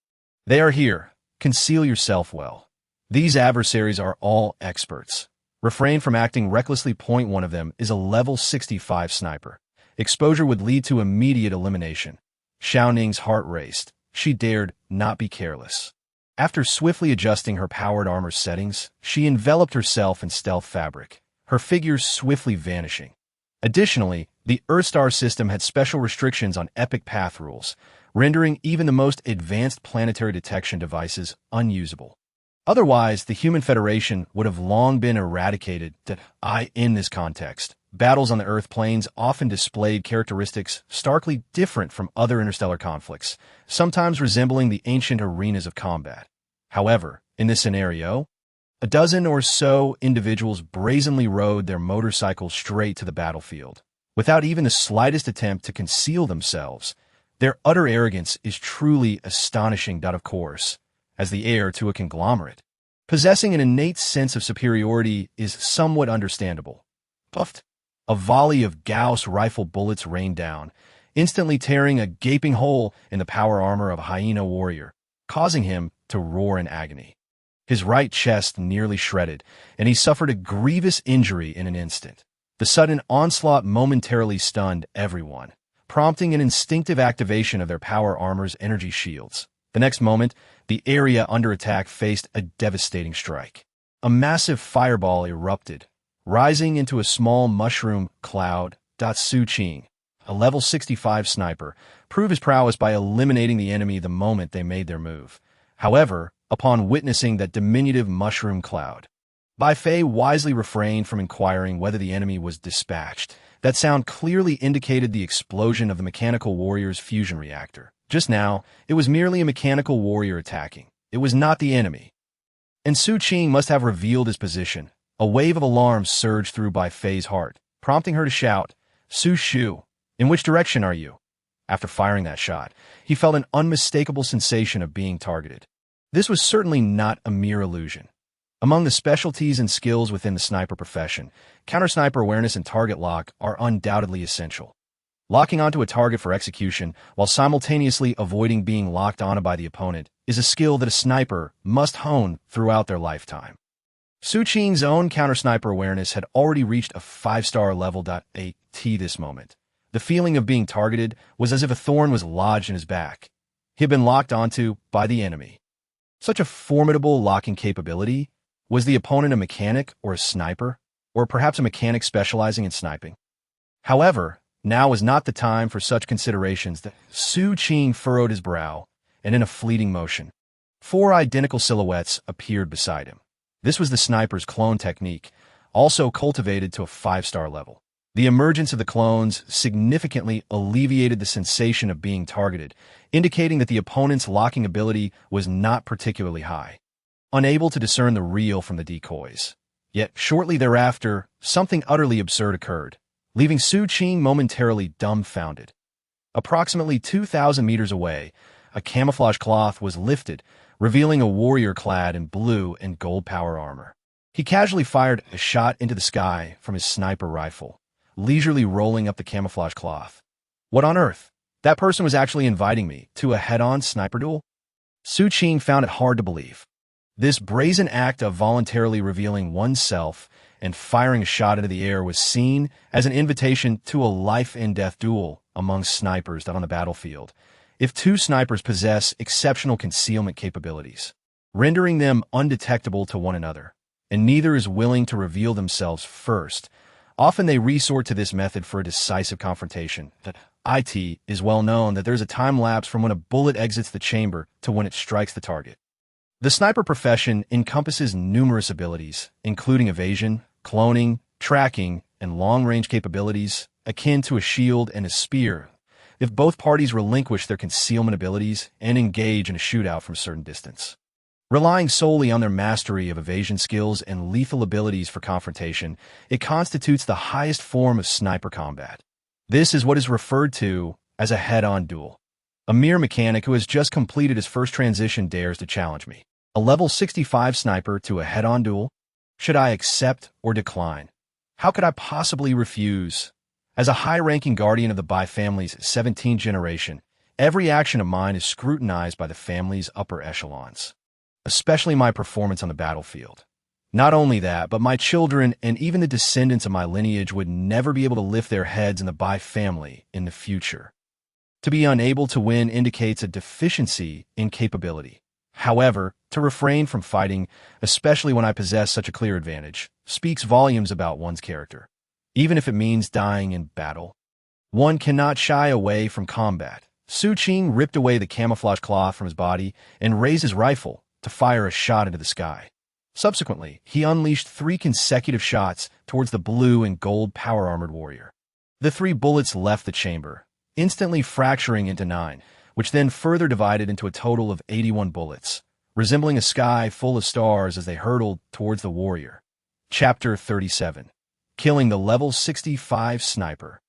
They are here. Conceal yourself well. These adversaries are all experts. Refrain from acting recklessly. Point one of them is a level 65 sniper. Exposure would lead to immediate elimination. Xiao Ning's heart raced. She dared not be careless. After swiftly adjusting her powered armor settings, she enveloped herself in stealth fabric, her figure swiftly vanishing. Additionally, the Earthstar system had special restrictions on epic path rules, rendering even the most advanced planetary detection devices unusable. Otherwise, the Human Federation would have long been eradicated. In this context, battles on the Earth plains often displayed characteristics starkly different from other interstellar conflicts, sometimes resembling the ancient arenas of combat. However, in this scenario, a dozen or so individuals brazenly rode their motorcycles straight to the battlefield, without even the slightest attempt to conceal themselves. Their utter arrogance is truly astonishing. Of course, as the heir to a conglomerate, possessing an innate sense of superiority is somewhat understandable. Puffed. A volley of Gauss rifle bullets rained down, instantly tearing a gaping hole in the power armor of a hyena warrior, causing him to roar in agony. His right chest nearly shredded, and he suffered a grievous injury in an instant. The sudden onslaught momentarily stunned everyone, prompting an instinctive activation of their power armor's energy shields. The next moment, the area under attack faced a devastating strike. A massive fireball erupted, rising into a small mushroom cloud. Su Qing, a level 65 sniper, proved his prowess by eliminating the enemy the moment they made their move. However, upon witnessing that diminutive mushroom cloud, Bai Fei wisely refrained from inquiring whether the enemy was dispatched. That sound clearly indicated the explosion of the mechanical warrior's fusion reactor. Just now, it was merely a mechanical warrior attacking. It was not the enemy. And Su Qing must have revealed his position. A wave of alarm surged through Bai Fei's heart, prompting her to shout, "Su Shu, in which direction are you?" After firing that shot, he felt an unmistakable sensation of being targeted. This was certainly not a mere illusion. Among the specialties and skills within the sniper profession, counter-sniper awareness and target lock are undoubtedly essential. Locking onto a target for execution while simultaneously avoiding being locked onto by the opponent is a skill that a sniper must hone throughout their lifetime. Su Qing's own counter-sniper awareness had already reached a 5-star level. At this moment, the feeling of being targeted was as if a thorn was lodged in his back. He had been locked onto by the enemy. Such a formidable locking capability. Was the opponent a mechanic or a sniper, or perhaps a mechanic specializing in sniping? However, now was not the time for such considerations. That Su Qing furrowed his brow, and in a fleeting motion, 4 identical silhouettes appeared beside him. This was the sniper's clone technique, also cultivated to a 5-star level. The emergence of the clones significantly alleviated the sensation of being targeted, indicating that the opponent's locking ability was not particularly high. Unable to discern the real from the decoys. Yet, shortly thereafter, something utterly absurd occurred, leaving Su Qing momentarily dumbfounded. Approximately 2,000 meters away, a camouflage cloth was lifted, revealing a warrior clad in blue and gold power armor. He casually fired a shot into the sky from his sniper rifle, leisurely rolling up the camouflage cloth. What on earth? That person was actually inviting me to a head-on sniper duel? Su Qing found it hard to believe. This brazen act of voluntarily revealing oneself and firing a shot into the air was seen as an invitation to a life-and-death duel among snipers on the battlefield. If 2 snipers possess exceptional concealment capabilities, rendering them undetectable to one another, and neither is willing to reveal themselves first, often they resort to this method for a decisive confrontation. It is well known that there's a time lapse from when a bullet exits the chamber to when it strikes the target. The sniper profession encompasses numerous abilities, including evasion, cloning, tracking, and long-range capabilities, akin to a shield and a spear, if both parties relinquish their concealment abilities and engage in a shootout from a certain distance. Relying solely on their mastery of evasion skills and lethal abilities for confrontation, it constitutes the highest form of sniper combat. This is what is referred to as a head-on duel. A mere mechanic who has just completed his first transition dares to challenge me, a level 65 sniper, to a head-on duel? Should I accept or decline? How could I possibly refuse? As a high-ranking guardian of the Bai family's 17th generation, every action of mine is scrutinized by the family's upper echelons, especially my performance on the battlefield. Not only that, but my children and even the descendants of my lineage would never be able to lift their heads in the Bai family in the future. To be unable to win indicates a deficiency in capability. However, to refrain from fighting, especially when I possess such a clear advantage, speaks volumes about one's character. Even if it means dying in battle, one cannot shy away from combat. Su Qing ripped away the camouflage cloth from his body and raised his rifle to fire a shot into the sky. Subsequently, he unleashed 3 consecutive shots towards the blue and gold power-armored warrior. The 3 bullets left the chamber, instantly fracturing into 9, which then further divided into a total of 81 bullets, resembling a sky full of stars as they hurtled towards the warrior. Chapter 37. Killing the level 65 sniper.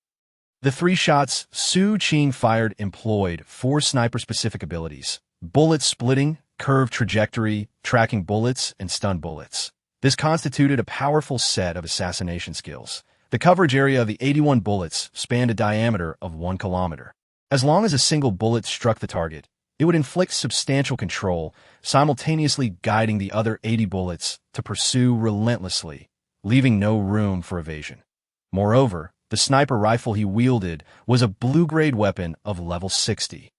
The 3 shots Su Qing fired employed 4 sniper-specific abilities: bullet splitting, curved trajectory, tracking bullets, and stun bullets. This constituted a powerful set of assassination skills. The coverage area of the 81 bullets spanned a diameter of 1 kilometer. As long as a single bullet struck the target, it would inflict substantial control, simultaneously guiding the other 80 bullets to pursue relentlessly, leaving no room for evasion. Moreover, the sniper rifle he wielded was a blue-grade weapon of level 60.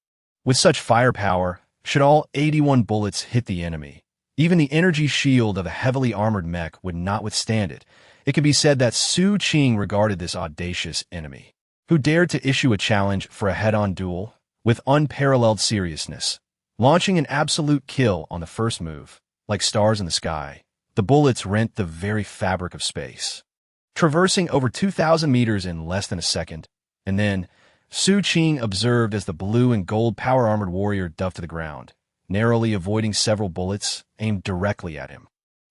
With such firepower, should all 81 bullets hit the enemy, even the energy shield of a heavily armored mech would not withstand it. It can be said that Su Qing regarded this audacious enemy, who dared to issue a challenge for a head-on duel, with unparalleled seriousness, launching an absolute kill on the first move. Like stars in the sky, the bullets rent the very fabric of space, traversing over 2,000 meters in less than a second, and then Su Qing observed as the blue and gold power-armored warrior dove to the ground, narrowly avoiding several bullets aimed directly at him.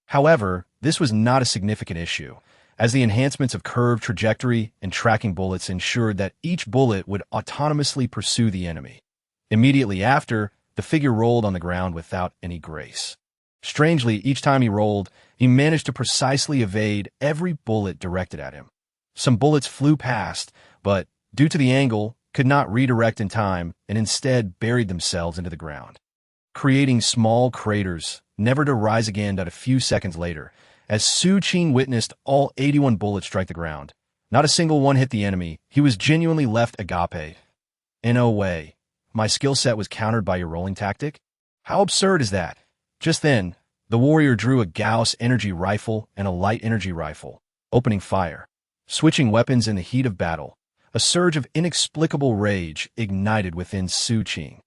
However, this was not a significant issue, as the enhancements of curved trajectory and tracking bullets ensured that each bullet would autonomously pursue the enemy. Immediately after, the figure rolled on the ground without any grace. Strangely, each time he rolled, he managed to precisely evade every bullet directed at him. Some bullets flew past, but, due to the angle, could not redirect in time and instead buried themselves into the ground, creating small craters, never to rise again but a few seconds later. As Su Qing witnessed all 81 bullets strike the ground, not a single one hit the enemy. He was genuinely left agape. In no way. My skill set was countered by your rolling tactic? How absurd is that? Just then, the warrior drew a Gauss energy rifle and a light energy rifle, opening fire. Switching weapons in the heat of battle, a surge of inexplicable rage ignited within Su Qing.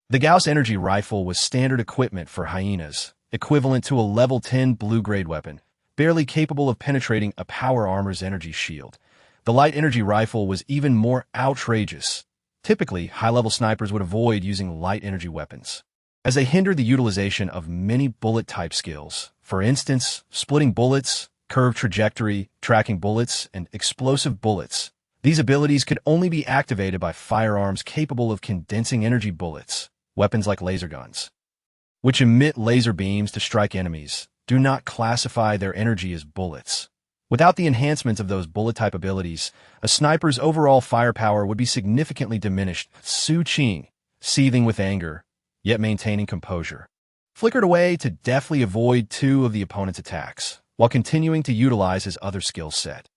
The Gauss energy rifle was standard equipment for hyenas, equivalent to a level 10 blue-grade weapon, barely capable of penetrating a power armor's energy shield. The light energy rifle was even more outrageous. Typically, high-level snipers would avoid using light energy weapons, as they hindered the utilization of many bullet-type skills. For instance, splitting bullets, curved trajectory, tracking bullets, and explosive bullets. These abilities could only be activated by firearms capable of condensing energy bullets, weapons like laser guns, which emit laser beams to strike enemies, do not classify their energy as bullets. Without the enhancements of those bullet-type abilities, a sniper's overall firepower would be significantly diminished. Su Qing, seething with anger, yet maintaining composure, flickered away to deftly avoid two of the opponent's attacks, while continuing to utilize his other skill set.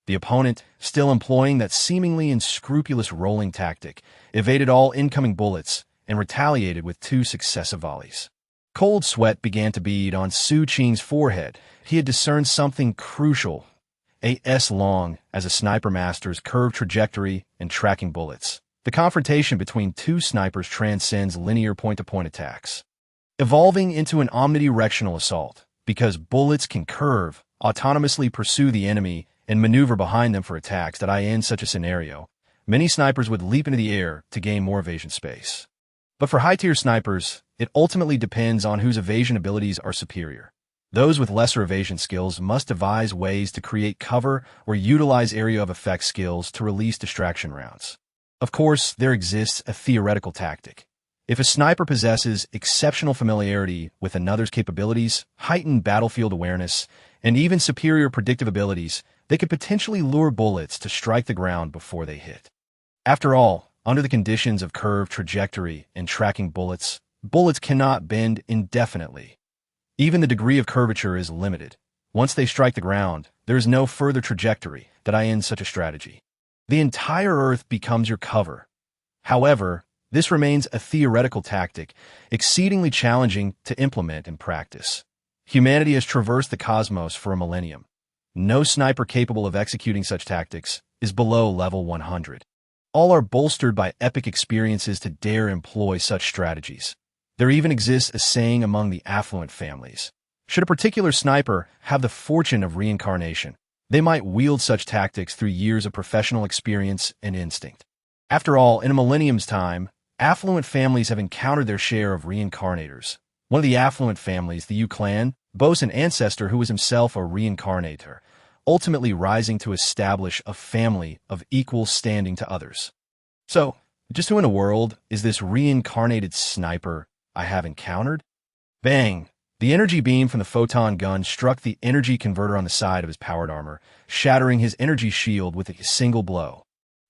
The opponent, still employing that seemingly unscrupulous rolling tactic, evaded all incoming bullets and retaliated with two successive volleys. Cold sweat began to bead on Su Qing's forehead. He had discerned something crucial, as long as a sniper master's curved trajectory and tracking bullets. The confrontation between two snipers transcends linear point-to-point attacks, evolving into an omnidirectional assault, because bullets can curve, autonomously pursue the enemy, and maneuver behind them for attacks. In such a scenario, many snipers would leap into the air to gain more evasion space. But for high-tier snipers, it ultimately depends on whose evasion abilities are superior. Those with lesser evasion skills must devise ways to create cover or utilize area of effect skills to release distraction rounds. Of course, there exists a theoretical tactic. If a sniper possesses exceptional familiarity with another's capabilities, heightened battlefield awareness, and even superior predictive abilities, they could potentially lure bullets to strike the ground before they hit. After all, under the conditions of curved trajectory and tracking bullets cannot bend indefinitely. Even the degree of curvature is limited. Once they strike the ground, there is no further trajectory in such a strategy. The entire Earth becomes your cover. However, this remains a theoretical tactic, exceedingly challenging to implement in practice. Humanity has traversed the cosmos for a millennium. No sniper capable of executing such tactics is below level 100. All are bolstered by epic experiences to dare employ such strategies. There even exists a saying among the affluent families. Should a particular sniper have the fortune of reincarnation, they might wield such tactics through years of professional experience and instinct. After all, in a millennium's time, affluent families have encountered their share of reincarnators. One of the affluent families, the Yu clan, boasts an ancestor who was himself a reincarnator, ultimately rising to establish a family of equal standing to others. So, just who in the world is this reincarnated sniper I have encountered? Bang! The energy beam from the photon gun struck the energy converter on the side of his powered armor, shattering his energy shield with a single blow.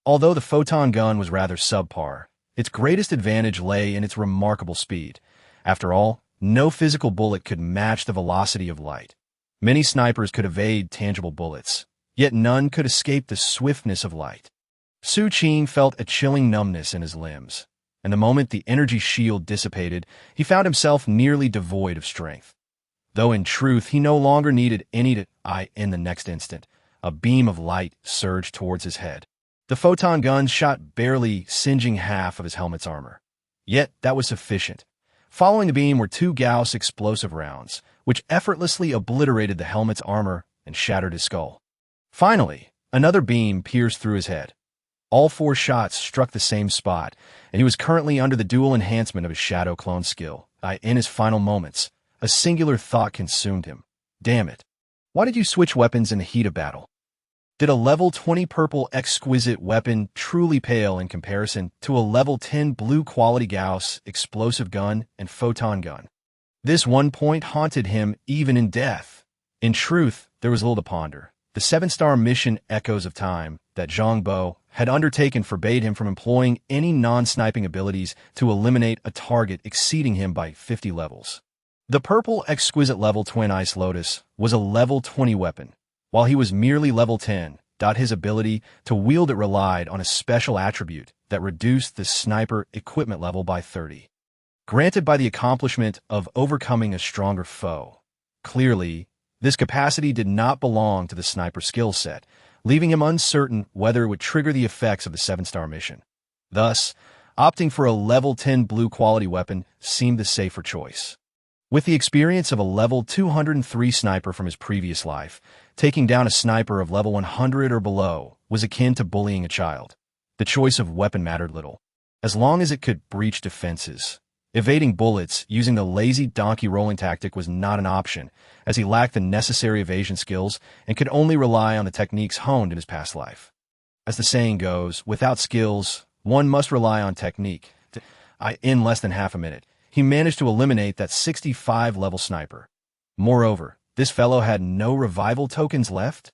Although the photon gun was rather subpar, its greatest advantage lay in its remarkable speed. After all, no physical bullet could match the velocity of light. Many snipers could evade tangible bullets, yet none could escape the swiftness of light. Su Qing felt a chilling numbness in his limbs, and the moment the energy shield dissipated, he found himself nearly devoid of strength. Though in truth he no longer needed any to in the next instant, a beam of light surged towards his head. The photon guns shot barely singeing half of his helmet's armor. Yet that was sufficient. Following the beam were 2 Gauss explosive rounds, which effortlessly obliterated the helmet's armor and shattered his skull. Finally, another beam pierced through his head. All 4 shots struck the same spot, and he was currently under the dual enhancement of his shadow clone skill. In his final moments, a singular thought consumed him. Damn it. Why did you switch weapons in the heat of battle? Did a level 20 purple exquisite weapon truly pale in comparison to a level 10 blue quality Gauss explosive gun and photon gun? This one point haunted him even in death. In truth, there was little to ponder. The 7-star mission Echoes of Time that Zhang Bo had undertaken forbade him from employing any non-sniping abilities to eliminate a target exceeding him by 50 levels. The purple exquisite level Twin Ice Lotus was a level 20 weapon, while he was merely level 10. His ability to wield it relied on a special attribute that reduced the sniper equipment level by 30, granted by the accomplishment of overcoming a stronger foe. Clearly, this capacity did not belong to the sniper skill set, leaving him uncertain whether it would trigger the effects of the 7-star mission. Thus, opting for a level 10 blue quality weapon seemed the safer choice. With the experience of a level 203 sniper from his previous life, taking down a sniper of level 100 or below was akin to bullying a child. The choice of weapon mattered little, as long as it could breach defenses. Evading bullets using the lazy donkey rolling tactic was not an option, as he lacked the necessary evasion skills and could only rely on the techniques honed in his past life. As the saying goes, without skills, one must rely on technique. In less than half a minute, he managed to eliminate that 65-level sniper. Moreover, this fellow had no revival tokens left.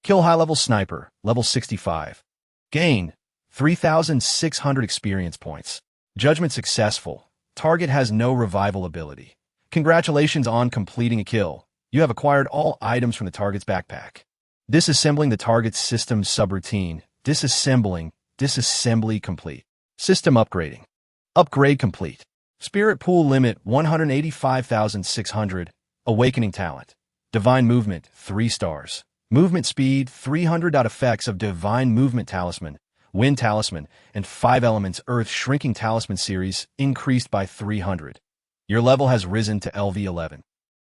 Kill high-level sniper, level 65. Gain 3,600 experience points. Judgment successful. Target has no revival ability. Congratulations on completing a kill. You have acquired all items from the target's backpack. Disassembling the target's system subroutine. Disassembly complete. System upgrading. Upgrade complete. Spirit pool limit 185,600. Awakening talent. Divine movement 3 stars. Movement speed 300. Effects of Divine Movement Talisman, Wind Talisman, and 5 Elements Earth Shrinking Talisman series increased by 300. Your level has risen to LV11.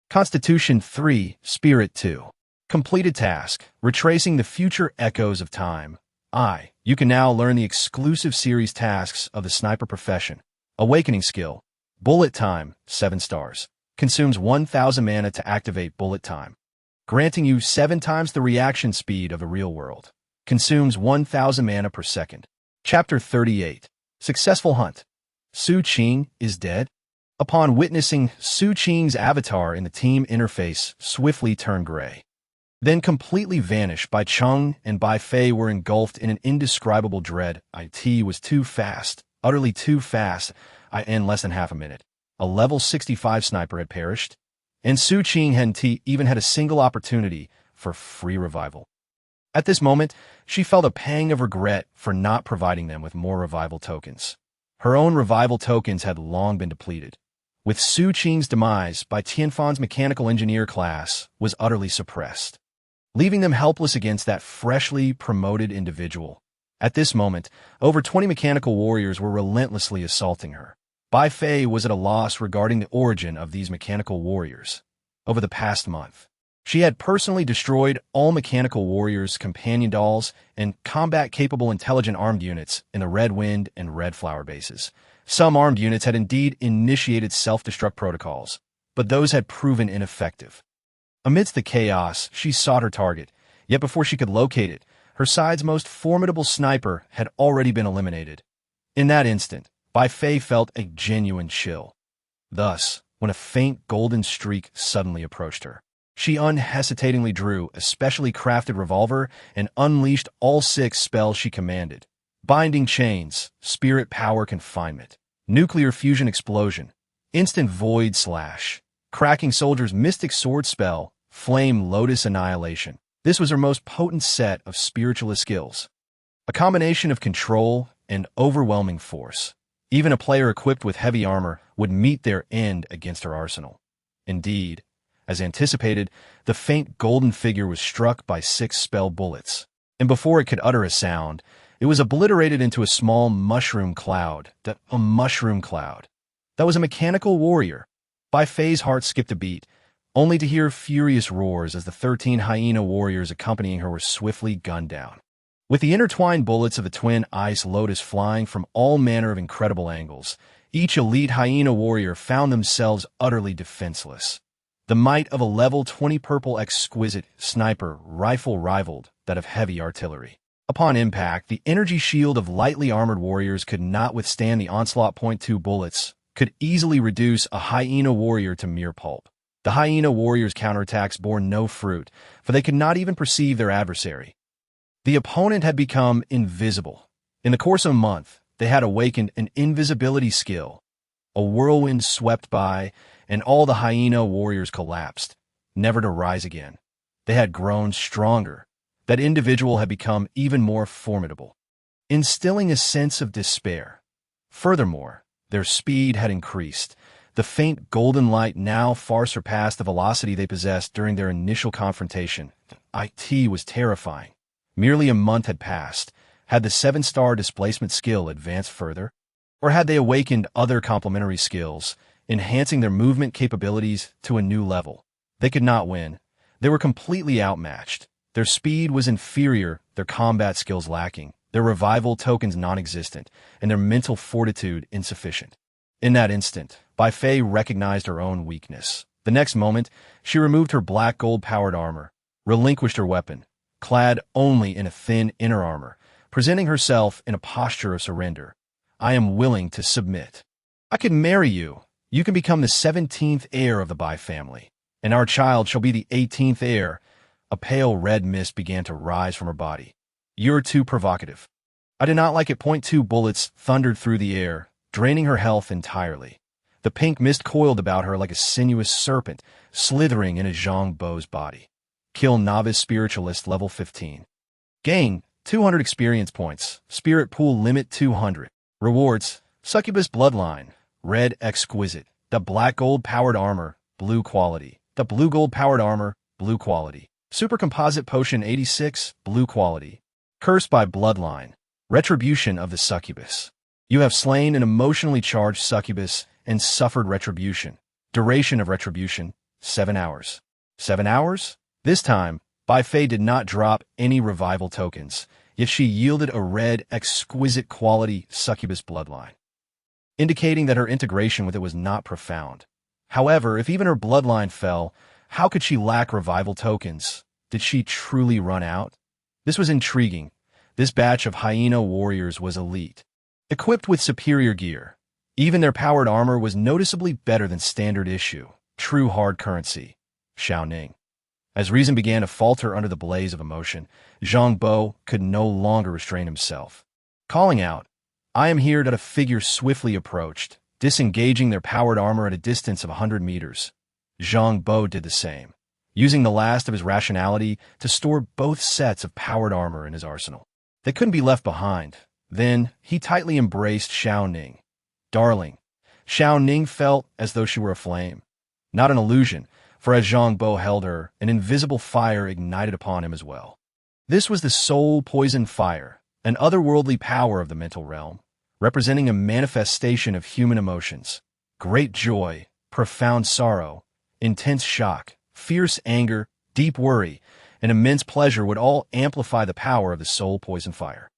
Constitution 3, Spirit 2. Completed task, retracing the future echoes of time. You can now learn the exclusive series tasks of the sniper profession. Awakening skill. Bullet time, 7 stars. Consumes 1,000 mana to activate bullet time, granting you 7 times the reaction speed of the real world. Consumes 1,000 mana per second. Chapter 38. Successful hunt. Su Qing is dead? Upon witnessing Su Qing's avatar in the team interface swiftly turn gray, then completely vanish, Bai Cheng and Bai Fei were engulfed in an indescribable dread. It was too fast, utterly too fast. In less than half a minute, a level 65 sniper had perished, and Su Qing hadn't even had a single opportunity for free revival. At this moment, she felt a pang of regret for not providing them with more revival tokens. Her own revival tokens had long been depleted. With Su Qing's demise, Bai Tianfan's mechanical engineer class was utterly suppressed, leaving them helpless against that freshly promoted individual. At this moment, over 20 mechanical warriors were relentlessly assaulting her. Bai Fei was at a loss regarding the origin of these mechanical warriors. Over the past month, she had personally destroyed all mechanical warriors' companion dolls and combat-capable intelligent armed units in the Red Wind and Red Flower bases. Some armed units had indeed initiated self-destruct protocols, but those had proven ineffective. Amidst the chaos, she sought her target, yet before she could locate it, her side's most formidable sniper had already been eliminated. In that instant, Bai Fei felt a genuine chill. Thus, when a faint golden streak suddenly approached her, she unhesitatingly drew a specially crafted revolver and unleashed all 6 spells she commanded. Binding Chains, Spirit Power Confinement, Nuclear Fusion Explosion, Instant Void Slash, Cracking Soldier's Mystic Sword Spell, Flame Lotus Annihilation, This was her most potent set of spiritualist skills, a combination of control and overwhelming force. Even a player equipped with heavy armor would meet their end against her arsenal. Indeed, as anticipated, the faint golden figure was struck by 6 spell bullets, and before it could utter a sound, it was obliterated into a small mushroom cloud. A mushroom cloud. That was a mechanical warrior. Bai Fei's heart skipped a beat, only to hear furious roars as the 13 hyena warriors accompanying her were swiftly gunned down. With the intertwined bullets of the twin ice lotus flying from all manner of incredible angles, each elite hyena warrior found themselves utterly defenseless. The might of a level 20 purple exquisite sniper rifle rivaled that of heavy artillery. Upon impact, the energy shield of lightly armored warriors could not withstand the onslaught. .2 bullets could easily reduce a hyena warrior to mere pulp. The hyena warriors' counterattacks bore no fruit, for they could not even perceive their adversary. The opponent had become invisible. In the course of a month, they had awakened an invisibility skill. A whirlwind swept by, and all the hyena warriors collapsed, never to rise again. They had grown stronger. That individual had become even more formidable, instilling a sense of despair. Furthermore, their speed had increased. The faint golden light now far surpassed the velocity they possessed during their initial confrontation. It was terrifying. Merely a month had passed. Had the 7-star displacement skill advanced further? Or had they awakened other complementary skills, enhancing their movement capabilities to a new level? They could not win. They were completely outmatched. Their speed was inferior, their combat skills lacking, their revival tokens non-existent, and their mental fortitude insufficient. In that instant, Bai Fei recognized her own weakness. The next moment, she removed her black gold-powered armor, relinquished her weapon, clad only in a thin inner armor, presenting herself in a posture of surrender. I am willing to submit. I can marry you. You can become the 17th heir of the Bai family, and our child shall be the 18th heir. A pale red mist began to rise from her body. You're too provocative. I did not like it. .2 bullets thundered through the air, draining her health entirely. The pink mist coiled about her like a sinuous serpent, slithering into Zhang Bo's body. Kill Novice Spiritualist level 15. Gain 200 experience points. Spirit pool limit 200. Rewards: Succubus Bloodline, red exquisite. The black gold powered armor, blue quality. The blue gold powered armor, blue quality. Super Composite Potion 86, blue quality. Cursed by Bloodline, Retribution of the Succubus. You have slain an emotionally charged succubus and suffered retribution. Duration of retribution, 7 hours. 7 hours? This time, Bai Fei did not drop any revival tokens, yet she yielded a red, exquisite quality succubus bloodline, indicating that her integration with it was not profound. However, if even her bloodline fell, how could she lack revival tokens? Did she truly run out? This was intriguing. This batch of hyena warriors was elite, equipped with superior gear. Even their powered armor was noticeably better than standard issue, true hard currency. Xiaoning. As reason began to falter under the blaze of emotion, Zhang Bo could no longer restrain himself. Calling out, "I am here," that a figure swiftly approached, disengaging their powered armor at a distance of 100 meters. Zhang Bo did the same, using the last of his rationality to store both sets of powered armor in his arsenal. They couldn't be left behind. Then he tightly embraced Xiaoning. Darling. Xiaoning felt as though she were a flame. Not an illusion, for as Zhang Bo held her, an invisible fire ignited upon him as well. This was the soul poison fire, an otherworldly power of the mental realm, representing a manifestation of human emotions. Great joy, profound sorrow, intense shock, fierce anger, deep worry, and immense pleasure would all amplify the power of the soul poison fire.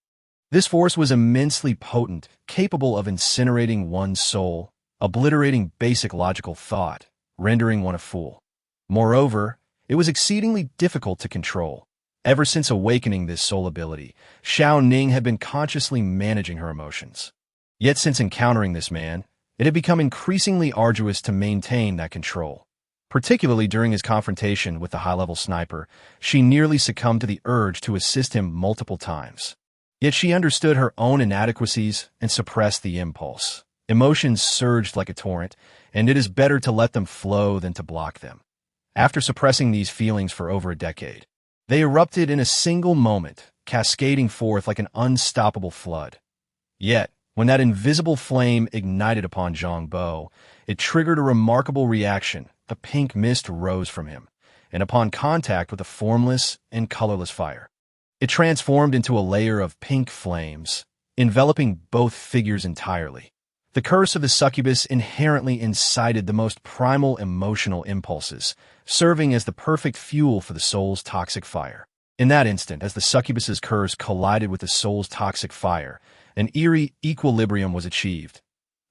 This force was immensely potent, capable of incinerating one's soul, obliterating basic logical thought, rendering one a fool. Moreover, it was exceedingly difficult to control. Ever since awakening this soul ability, Xiao Ning had been consciously managing her emotions. Yet since encountering this man, it had become increasingly arduous to maintain that control. Particularly during his confrontation with the high-level sniper, she nearly succumbed to the urge to assist him multiple times. Yet she understood her own inadequacies and suppressed the impulse. Emotions surged like a torrent, and it is better to let them flow than to block them. After suppressing these feelings for over a decade, They erupted in a single moment, cascading forth like an unstoppable flood. Yet, when that invisible flame ignited upon Zhang Bo, it triggered a remarkable reaction. A pink mist rose from him, and upon contact with the formless and colorless fire, it transformed into a layer of pink flames, enveloping both figures entirely. The curse of the succubus inherently incited the most primal emotional impulses, serving as the perfect fuel for the soul's toxic fire. In that instant, as the succubus's curse collided with the soul's toxic fire, an eerie equilibrium was achieved.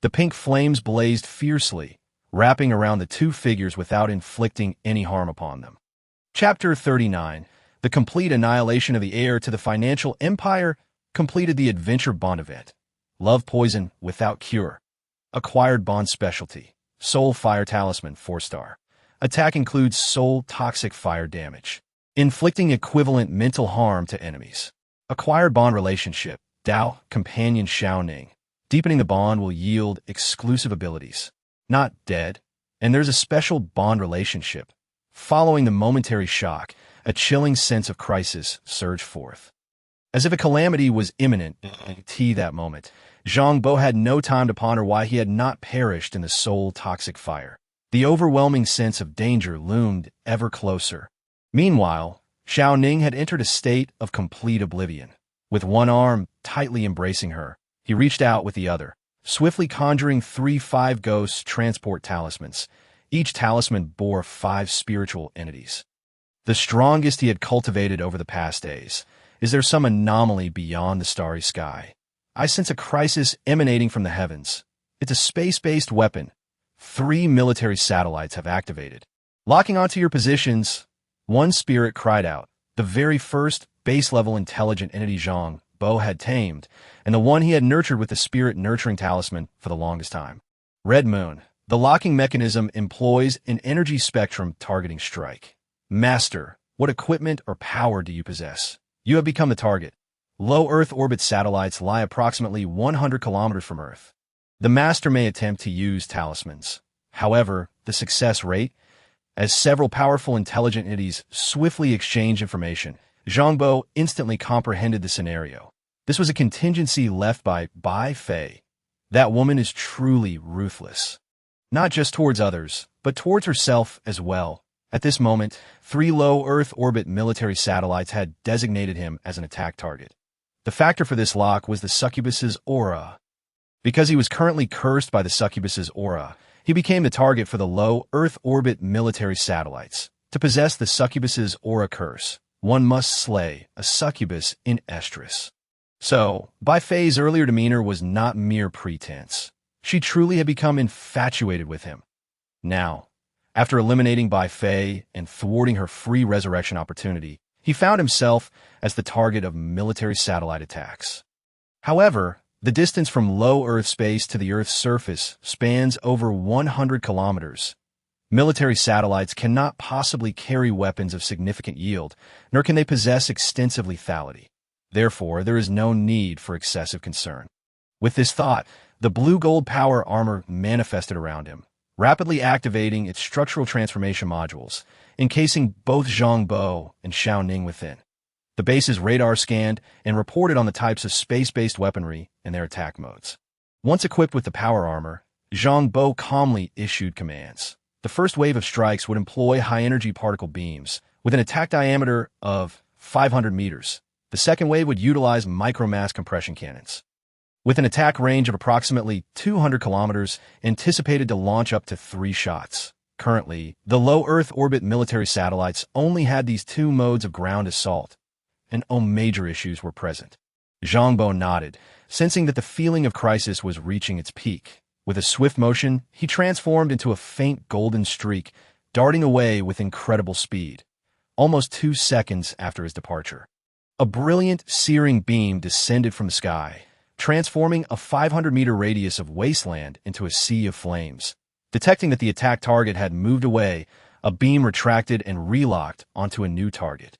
The pink flames blazed fiercely, wrapping around the two figures without inflicting any harm upon them. Chapter 39. The complete annihilation of the heir to the financial empire completed the adventure bond event. Love poison without cure. Acquired bond specialty. Soul fire talisman 4-star. Attack includes soul toxic fire damage, inflicting equivalent mental harm to enemies. Acquired bond relationship. Dao companion Xiao Ning. Deepening the bond will yield exclusive abilities. Not dead. And there's a special bond relationship. Following the momentary shock, a chilling sense of crisis surged forth. As if a calamity was imminent at that moment, Zhang Bo had no time to ponder why he had not perished in the soul-toxic fire. The overwhelming sense of danger loomed ever closer. Meanwhile, Xiao Ning had entered a state of complete oblivion. With one arm tightly embracing her, he reached out with the other, swiftly conjuring 3 Five Ghosts Transport Talismans. Each talisman bore 5 spiritual entities, the strongest he had cultivated over the past days. Is there some anomaly beyond the starry sky? I sense a crisis emanating from the heavens. It's a space-based weapon. 3 military satellites have activated. Locking onto your positions, one spirit cried out, the very first base-level intelligent entity Zhang Bo had tamed, and the one he had nurtured with the spirit-nurturing talisman for the longest time. Red Moon. The locking mechanism employs an energy spectrum targeting strike. Master, what equipment or power do you possess? You have become the target. Low Earth orbit satellites lie approximately 100 kilometers from Earth. The Master may attempt to use talismans. However, the success rate, as several powerful intelligent entities swiftly exchange information, Zhang Bo instantly comprehended the scenario. This was a contingency left by Bai Fei. That woman is truly ruthless. Not just towards others, but towards herself as well. At this moment, 3 low Earth orbit military satellites had designated him as an attack target. The factor for this lock was the succubus's aura. Because he was currently cursed by the succubus's aura, he became the target for the low Earth orbit military satellites. To possess the succubus's aura curse, one must slay a succubus in estrus. So, Bai Fei's earlier demeanor was not mere pretense. She truly had become infatuated with him. Now, after eliminating Bai Fei and thwarting her free resurrection opportunity, he found himself as the target of military satellite attacks. However, the distance from low Earth space to the Earth's surface spans over 100 kilometers. Military satellites cannot possibly carry weapons of significant yield, nor can they possess extensive lethality. Therefore, there is no need for excessive concern. With this thought, the blue-gold power armor manifested around him, rapidly activating its structural transformation modules, encasing both Zhang Bo and Xiao Ning within. The base's radar scanned and reported on the types of space-based weaponry and their attack modes. Once equipped with the power armor, Zhang Bo calmly issued commands. The first wave of strikes would employ high-energy particle beams, with an attack diameter of 500 meters. The second wave would utilize micromass compression cannons, with an attack range of approximately 200 kilometers, anticipated to launch up to 3 shots. Currently, the low Earth orbit military satellites only had these 2 modes of ground assault, and major issues were present. Zhang Bo nodded, sensing that the feeling of crisis was reaching its peak. With a swift motion, he transformed into a faint golden streak, darting away with incredible speed, almost 2 seconds after his departure. A brilliant, searing beam descended from the sky, transforming a 500-meter radius of wasteland into a sea of flames. Detecting that the attack target had moved away, a beam retracted and relocked onto a new target.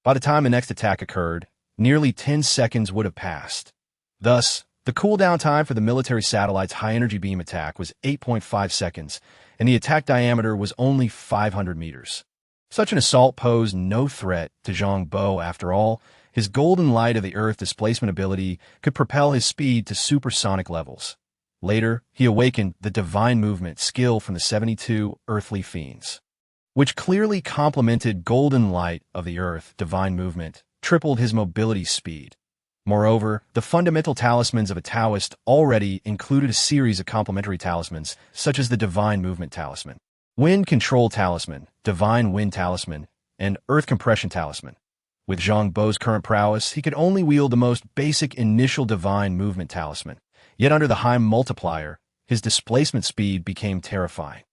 By the time the next attack occurred, nearly 10 seconds would have passed. Thus, the cooldown time for the military satellite's high-energy beam attack was 8.5 seconds, and the attack diameter was only 500 meters. Such an assault posed no threat to Zhang Bo after all. His golden light of the earth displacement ability could propel his speed to supersonic levels. Later, he awakened the divine movement skill from the 72 earthly fiends, which clearly complemented golden light of the earth divine movement, tripled his mobility speed. Moreover, the fundamental talismans of a Taoist already included a series of complementary talismans, such as the Divine Movement Talisman, Wind Control Talisman, Divine Wind Talisman, and Earth Compression Talisman. With Zhang Bo's current prowess, he could only wield the most basic initial Divine Movement Talisman, yet under the high multiplier, his displacement speed became terrifying.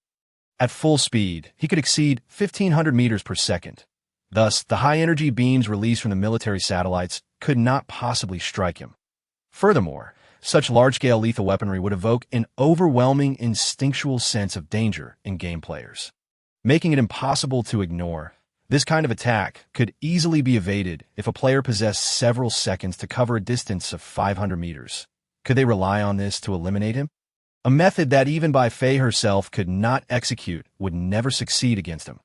At full speed, he could exceed 1,500 meters per second. Thus, the high-energy beams released from the military satellites could not possibly strike him. Furthermore, such large-scale lethal weaponry would evoke an overwhelming instinctual sense of danger in game players, making it impossible to ignore. This kind of attack could easily be evaded if a player possessed several seconds to cover a distance of 500 meters. Could they rely on this to eliminate him? A method that even Bai Fei herself could not execute would never succeed against him.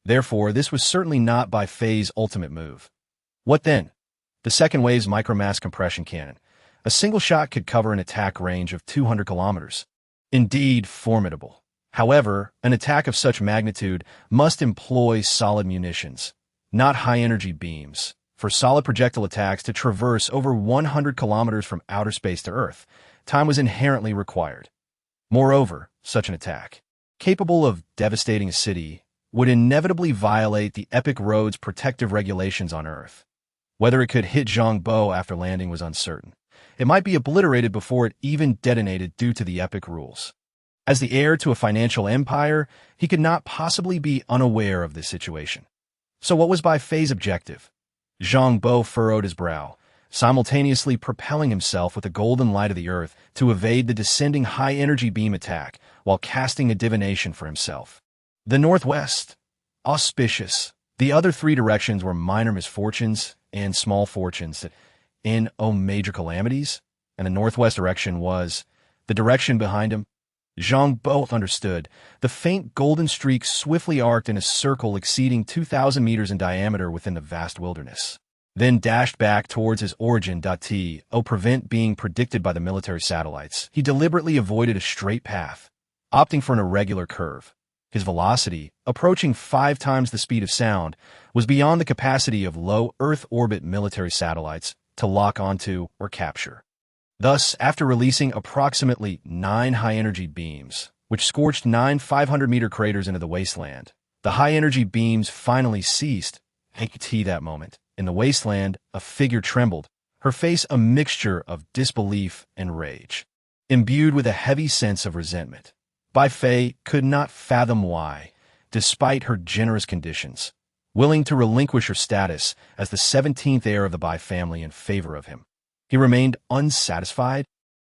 Therefore, this was certainly not Bai Fei's ultimate move. What then? The second wave's micromass compression cannon. A single shot could cover an attack range of 200 kilometers. Indeed, formidable. However, an attack of such magnitude must employ solid munitions, not high-energy beams. For solid projectile attacks to traverse over 100 kilometers from outer space to Earth, time was inherently required. Moreover, such an attack, capable of devastating a city, would inevitably violate the Epic Road's protective regulations on Earth. Whether it could hit Zhang Bo after landing was uncertain. It might be obliterated before it even detonated due to the Epic rules. As the heir to a financial empire, he could not possibly be unaware of this situation. So what was Bai Fei's objective? Zhang Bo furrowed his brow, simultaneously propelling himself with the golden light of the earth to evade the descending high-energy beam attack while casting a divination for himself. The northwest, auspicious. The other three directions were minor misfortunes and small fortunes that major calamities, and the northwest direction was the direction behind him. Zhang Bo understood. The faint golden streak swiftly arced in a circle exceeding 2,000 meters in diameter within the vast wilderness, then dashed back towards his origin. To prevent being predicted by the military satellites, he deliberately avoided a straight path, opting for an irregular curve. His velocity, approaching 5 times the speed of sound, was beyond the capacity of low Earth orbit military satellites to lock onto or capture. Thus, after releasing approximately 9 high-energy beams, which scorched 9 500-meter craters into the wasteland, the high-energy beams finally ceased. At that moment, in the wasteland, a figure trembled, her face a mixture of disbelief and rage, imbued with a heavy sense of resentment. Bai Fei could not fathom why, despite her generous conditions, willing to relinquish her status as the 17th heir of the Bai family in favor of him, he remained unsatisfied.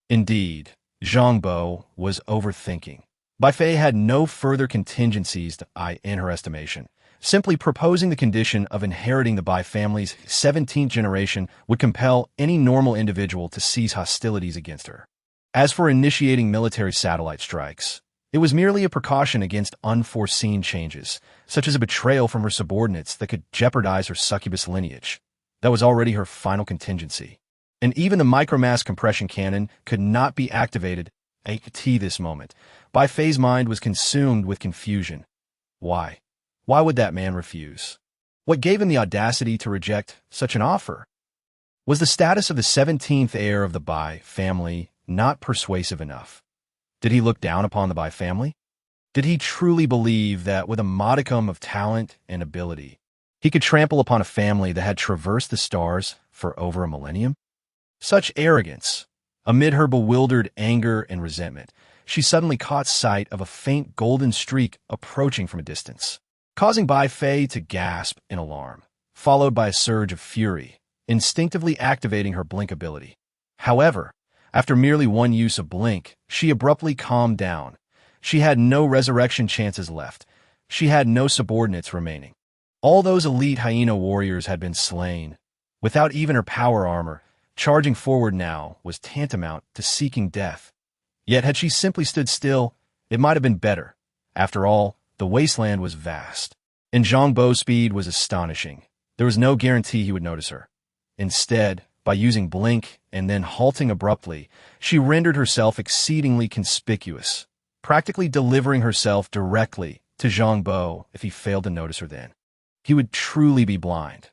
Indeed, Zhang Bo was overthinking. Bai Fei had no further contingencies in her estimation. Simply proposing the condition of inheriting the Bai family's 17th generation would compel any normal individual to cease hostilities against her. As for initiating military satellite strikes, it was merely a precaution against unforeseen changes, such as a betrayal from her subordinates that could jeopardize her succubus lineage. That was already her final contingency. And even the micromass compression cannon could not be activated at this moment. Bai Fei's mind was consumed with confusion. Why? Why would that man refuse? What gave him the audacity to reject such an offer? Was the status of the 17th heir of the Bai family not persuasive enough? Did he look down upon the Bai family? Did he truly believe that with a modicum of talent and ability, he could trample upon a family that had traversed the stars for over a millennium? Such arrogance! Amid her bewildered anger and resentment, she suddenly caught sight of a faint golden streak approaching from a distance, causing Bai Fei to gasp in alarm, followed by a surge of fury, instinctively activating her blink ability. However, after merely one use of blink, she abruptly calmed down. She had no resurrection chances left. She had no subordinates remaining. All those elite hyena warriors had been slain. Without even her power armor, charging forward now was tantamount to seeking death. Yet had she simply stood still, it might have been better. After all, the wasteland was vast. and Zhang Bo's speed was astonishing. There was no guarantee he would notice her. Instead, by using blink and then halting abruptly, she rendered herself exceedingly conspicuous, practically delivering herself directly to Zhang Bo if he failed to notice her then. He would truly be blind.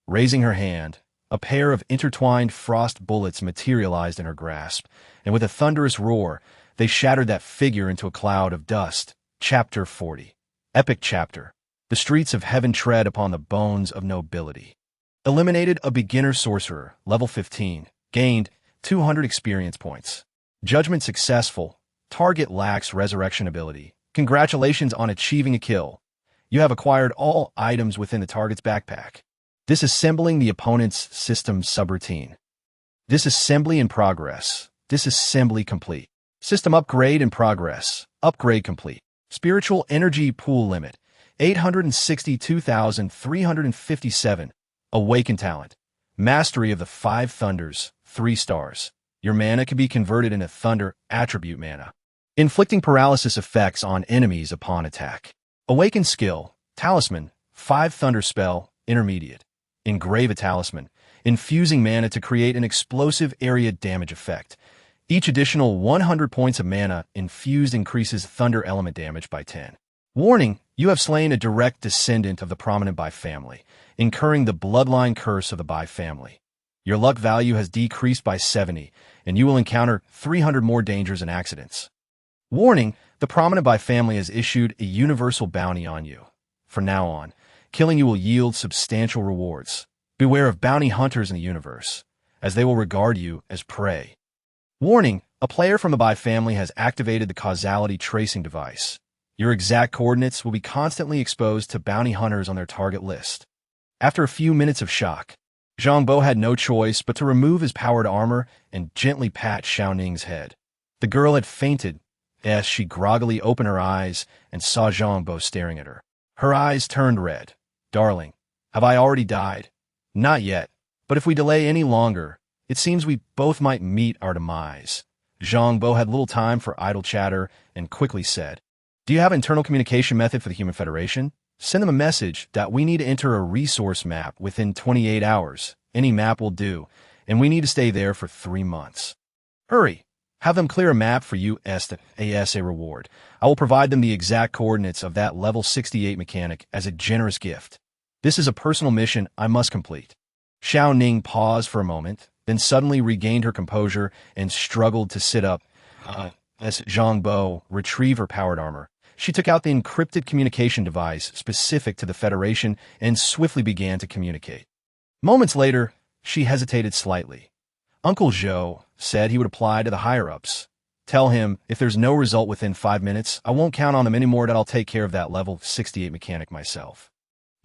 Raising her hand, a pair of intertwined frost bullets materialized in her grasp, and with a thunderous roar, they shattered that figure into a cloud of dust. Chapter 40. Epic Chapter. The streets of heaven tread upon the bones of nobility. Eliminated a beginner sorcerer, level 15. Gained 200 experience points. Judgment successful. Target lacks resurrection ability. Congratulations on achieving a kill. You have acquired all items within the target's backpack. Disassembling the opponent's system subroutine. Disassembly in progress. Disassembly complete. System upgrade in progress. Upgrade complete. Spiritual energy pool limit. 862,357. Awaken talent. Mastery of the 5 thunders. 3 stars. Your mana can be converted into thunder attribute mana. Inflicting paralysis effects on enemies upon attack. Awaken skill. Talisman. 5 thunder spell. Intermediate. Engrave a talisman, infusing mana to create an explosive area damage effect. Each additional 100 points of mana infused increases thunder element damage by 10. Warning, you have slain a direct descendant of the prominent Bai family, incurring the bloodline curse of the Bai family. Your luck value has decreased by 70, and you will encounter 300 more dangers and accidents. Warning, the prominent Bai family has issued a universal bounty on you. From now on, killing you will yield substantial rewards. Beware of bounty hunters in the universe, as they will regard you as prey. Warning, a player from the Bai family has activated the causality tracing device. Your exact coordinates will be constantly exposed to bounty hunters on their target list. After a few minutes of shock, Zhang Bo had no choice but to remove his powered armor and gently pat Xiao Ning's head. The girl had fainted as she groggily opened her eyes and saw Zhang Bo staring at her. Her eyes turned red. Darling, have I already died? Not yet, but if we delay any longer, it seems we both might meet our demise. Zhang Bo had little time for idle chatter and quickly said, Do you have an internal communication method for the Human Federation? Send them a message that we need to enter a resource map within 28 hours. Any map will do, and we need to stay there for 3 months. Hurry! Have them clear a map for you as a reward. I will provide them the exact coordinates of that level 68 mechanic as a generous gift. This is a personal mission I must complete. Xiao Ning paused for a moment, then suddenly regained her composure and struggled to sit up. As Zhang Bo retrieved her powered armor, she took out the encrypted communication device specific to the Federation and swiftly began to communicate. Moments later, she hesitated slightly. Uncle Zhou said he would apply to the higher-ups. Tell him, if there's no result within 5 minutes, I won't count on them anymore, that I'll take care of that level 68 mechanic myself.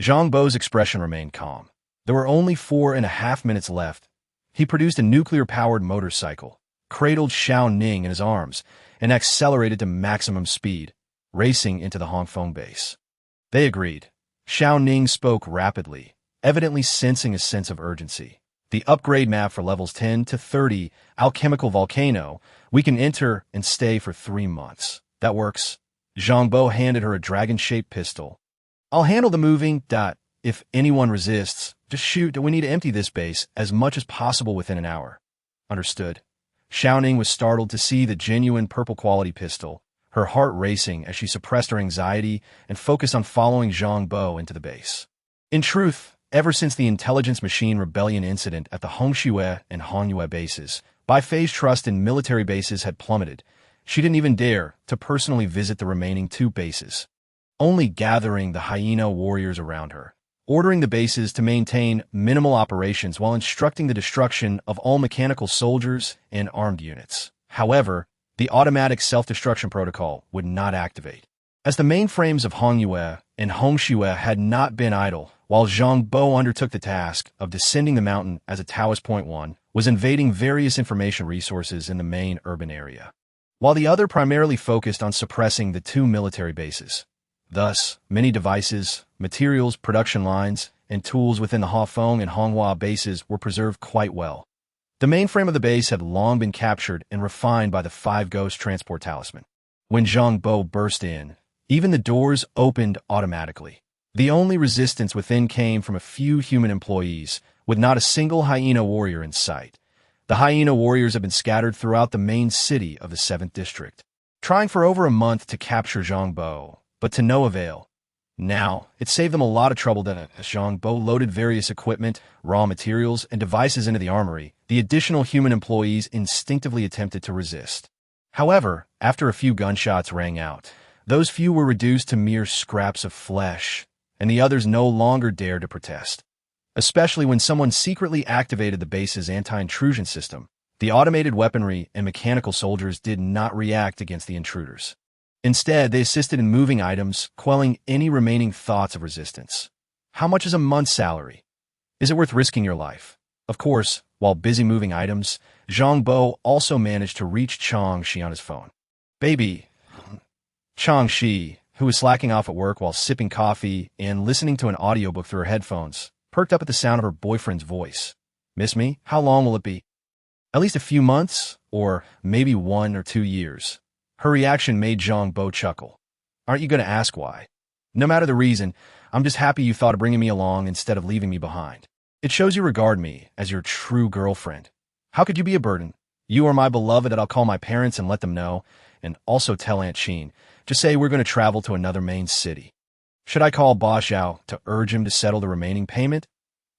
Zhang Bo's expression remained calm. There were only 4.5 minutes left. He produced a nuclear-powered motorcycle, cradled Xiao Ning in his arms, and accelerated to maximum speed, racing into the Hongfeng base. They agreed. Xiao Ning spoke rapidly, evidently sensing a sense of urgency. The upgrade map for levels 10 to 30, Alchemical Volcano, we can enter and stay for 3 months. That works. Zhang Bo handed her a dragon-shaped pistol. I'll handle the moving. If anyone resists, just shoot. We need to empty this base as much as possible within an hour. Understood. Xiao Ning was startled to see the genuine purple quality pistol, her heart racing as she suppressed her anxiety and focused on following Zhang Bo into the base. In truth, ever since the Intelligence Machine Rebellion incident at the Hongxue and Hongyue bases, Bai Fei's trust in military bases had plummeted. She didn't even dare to personally visit the remaining 2 bases, only gathering the hyena warriors around her, ordering the bases to maintain minimal operations while instructing the destruction of all mechanical soldiers and armed units. However, the automatic self-destruction protocol would not activate, as the mainframes of Hongyue and Hongxue had not been idle, while Zhang Bo undertook the task of descending the mountain as a Taoist Point 1 was invading various information resources in the main urban area, while the other primarily focused on suppressing the 2 military bases. Thus, many devices, materials, production lines, and tools within the Hafeng and Honghua bases were preserved quite well. The mainframe of the base had long been captured and refined by the Five Ghosts Transport Talisman. When Zhang Bo burst in, even the doors opened automatically. The only resistance within came from a few human employees, with not a single hyena warrior in sight. The hyena warriors have been scattered throughout the main city of the 7th District, trying for over a month to capture Zhang Bo, but to no avail. Now, it saved them a lot of trouble that as Zhang Bo loaded various equipment, raw materials, and devices into the armory, the additional human employees instinctively attempted to resist. However, after a few gunshots rang out, those few were reduced to mere scraps of flesh, and the others no longer dared to protest. Especially when someone secretly activated the base's anti-intrusion system, the automated weaponry and mechanical soldiers did not react against the intruders. Instead, they assisted in moving items, quelling any remaining thoughts of resistance. How much is a month's salary? Is it worth risking your life? Of course, while busy moving items, Zhang Bo also managed to reach Chang Shi on his phone. Baby. Chang Shi, who was slacking off at work while sipping coffee and listening to an audiobook through her headphones, perked up at the sound of her boyfriend's voice. Miss me? How long will it be? At least a few months, or maybe 1 or 2 years. Her reaction made Zhang Bo chuckle. Aren't you going to ask why? No matter the reason, I'm just happy you thought of bringing me along instead of leaving me behind. It shows you regard me as your true girlfriend. How could you be a burden? You are my beloved that I'll call my parents and let them know, and also tell Aunt Sheen. Just say we're going to travel to another main city. Should I call Ba Xiao to urge him to settle the remaining payment?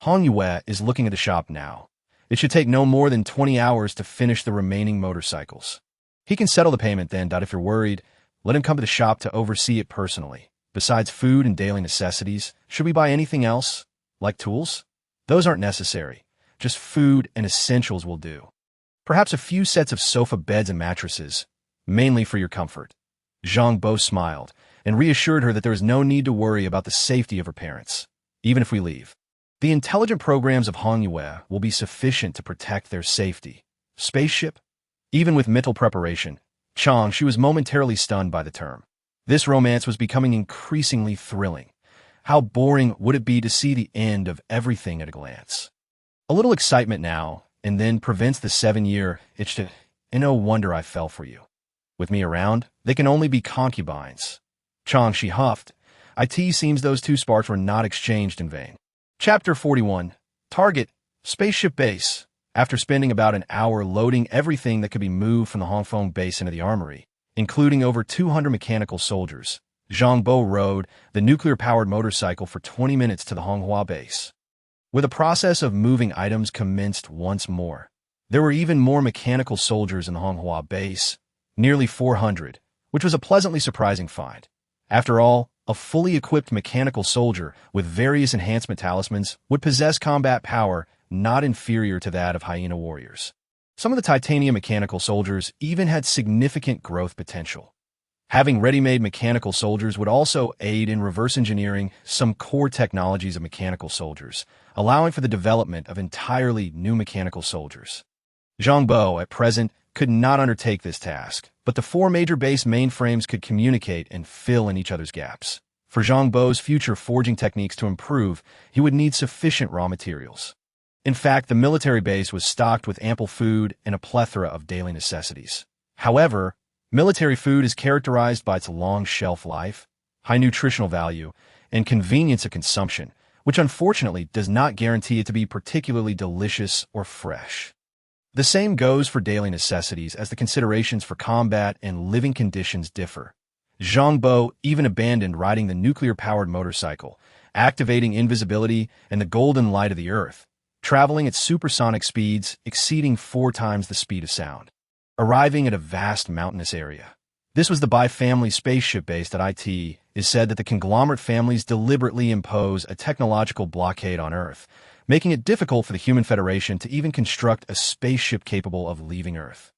Hong Yue is looking at the shop now. It should take no more than 20 hours to finish the remaining motorcycles. He can settle the payment then, if you're worried. Let him come to the shop to oversee it personally. Besides food and daily necessities, should we buy anything else? Like tools? Those aren't necessary. Just food and essentials will do. Perhaps a few sets of sofa beds and mattresses, mainly for your comfort. Zhang Bo smiled and reassured her that there is no need to worry about the safety of her parents, even if we leave. The intelligent programs of Hong Yue will be sufficient to protect their safety. Spaceship? Even with mental preparation, Chang, she was momentarily stunned by the term. This romance was becoming increasingly thrilling. How boring would it be to see the end of everything at a glance? A little excitement now, and then prevents the 7-year itch to, and no wonder I fell for you. With me around, they can only be concubines. Chang, she huffed. It seems those 2 sparks were not exchanged in vain. Chapter 41. Target, Spaceship Base. After spending about an hour loading everything that could be moved from the Hongfeng base into the armory, including over 200 mechanical soldiers, Zhang Bo rode the nuclear-powered motorcycle for 20 minutes to the Honghua base. With the process of moving items commenced once more, there were even more mechanical soldiers in the Honghua base, nearly 400, which was a pleasantly surprising find. After all, a fully equipped mechanical soldier with various enhancement talismans would possess combat power not inferior to that of hyena warriors. Some of the titanium mechanical soldiers even had significant growth potential. Having ready-made mechanical soldiers would also aid in reverse engineering some core technologies of mechanical soldiers, allowing for the development of entirely new mechanical soldiers. Zhang Bo, at present, could not undertake this task, but the 4 major base mainframes could communicate and fill in each other's gaps. For Zhang Bo's future forging techniques to improve, he would need sufficient raw materials. In fact, the military base was stocked with ample food and a plethora of daily necessities. However, military food is characterized by its long shelf life, high nutritional value, and convenience of consumption, which unfortunately does not guarantee it to be particularly delicious or fresh. The same goes for daily necessities as the considerations for combat and living conditions differ. Zhang Bo even abandoned riding the nuclear-powered motorcycle, activating invisibility and the golden light of the Earth, traveling at supersonic speeds exceeding 4 times the speed of sound, arriving at a vast mountainous area. This was the bi-family spaceship base that it is said that the conglomerate families deliberately impose a technological blockade on Earth, making it difficult for the Human Federation to even construct a spaceship capable of leaving Earth.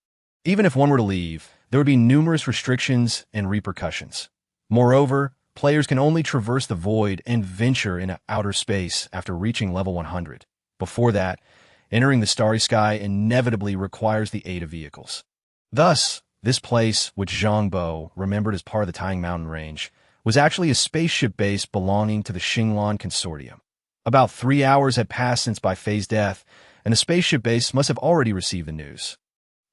Even if one were to leave, there would be numerous restrictions and repercussions. Moreover, players can only traverse the void and venture into outer space after reaching level 100. Before that, entering the starry sky inevitably requires the aid of vehicles. Thus, this place, which Zhang Bo remembered as part of the Tang Mountain Range, was actually a spaceship base belonging to the Xinglan Consortium. About 3 hours had passed since Bai Fei's death, and the spaceship base must have already received the news.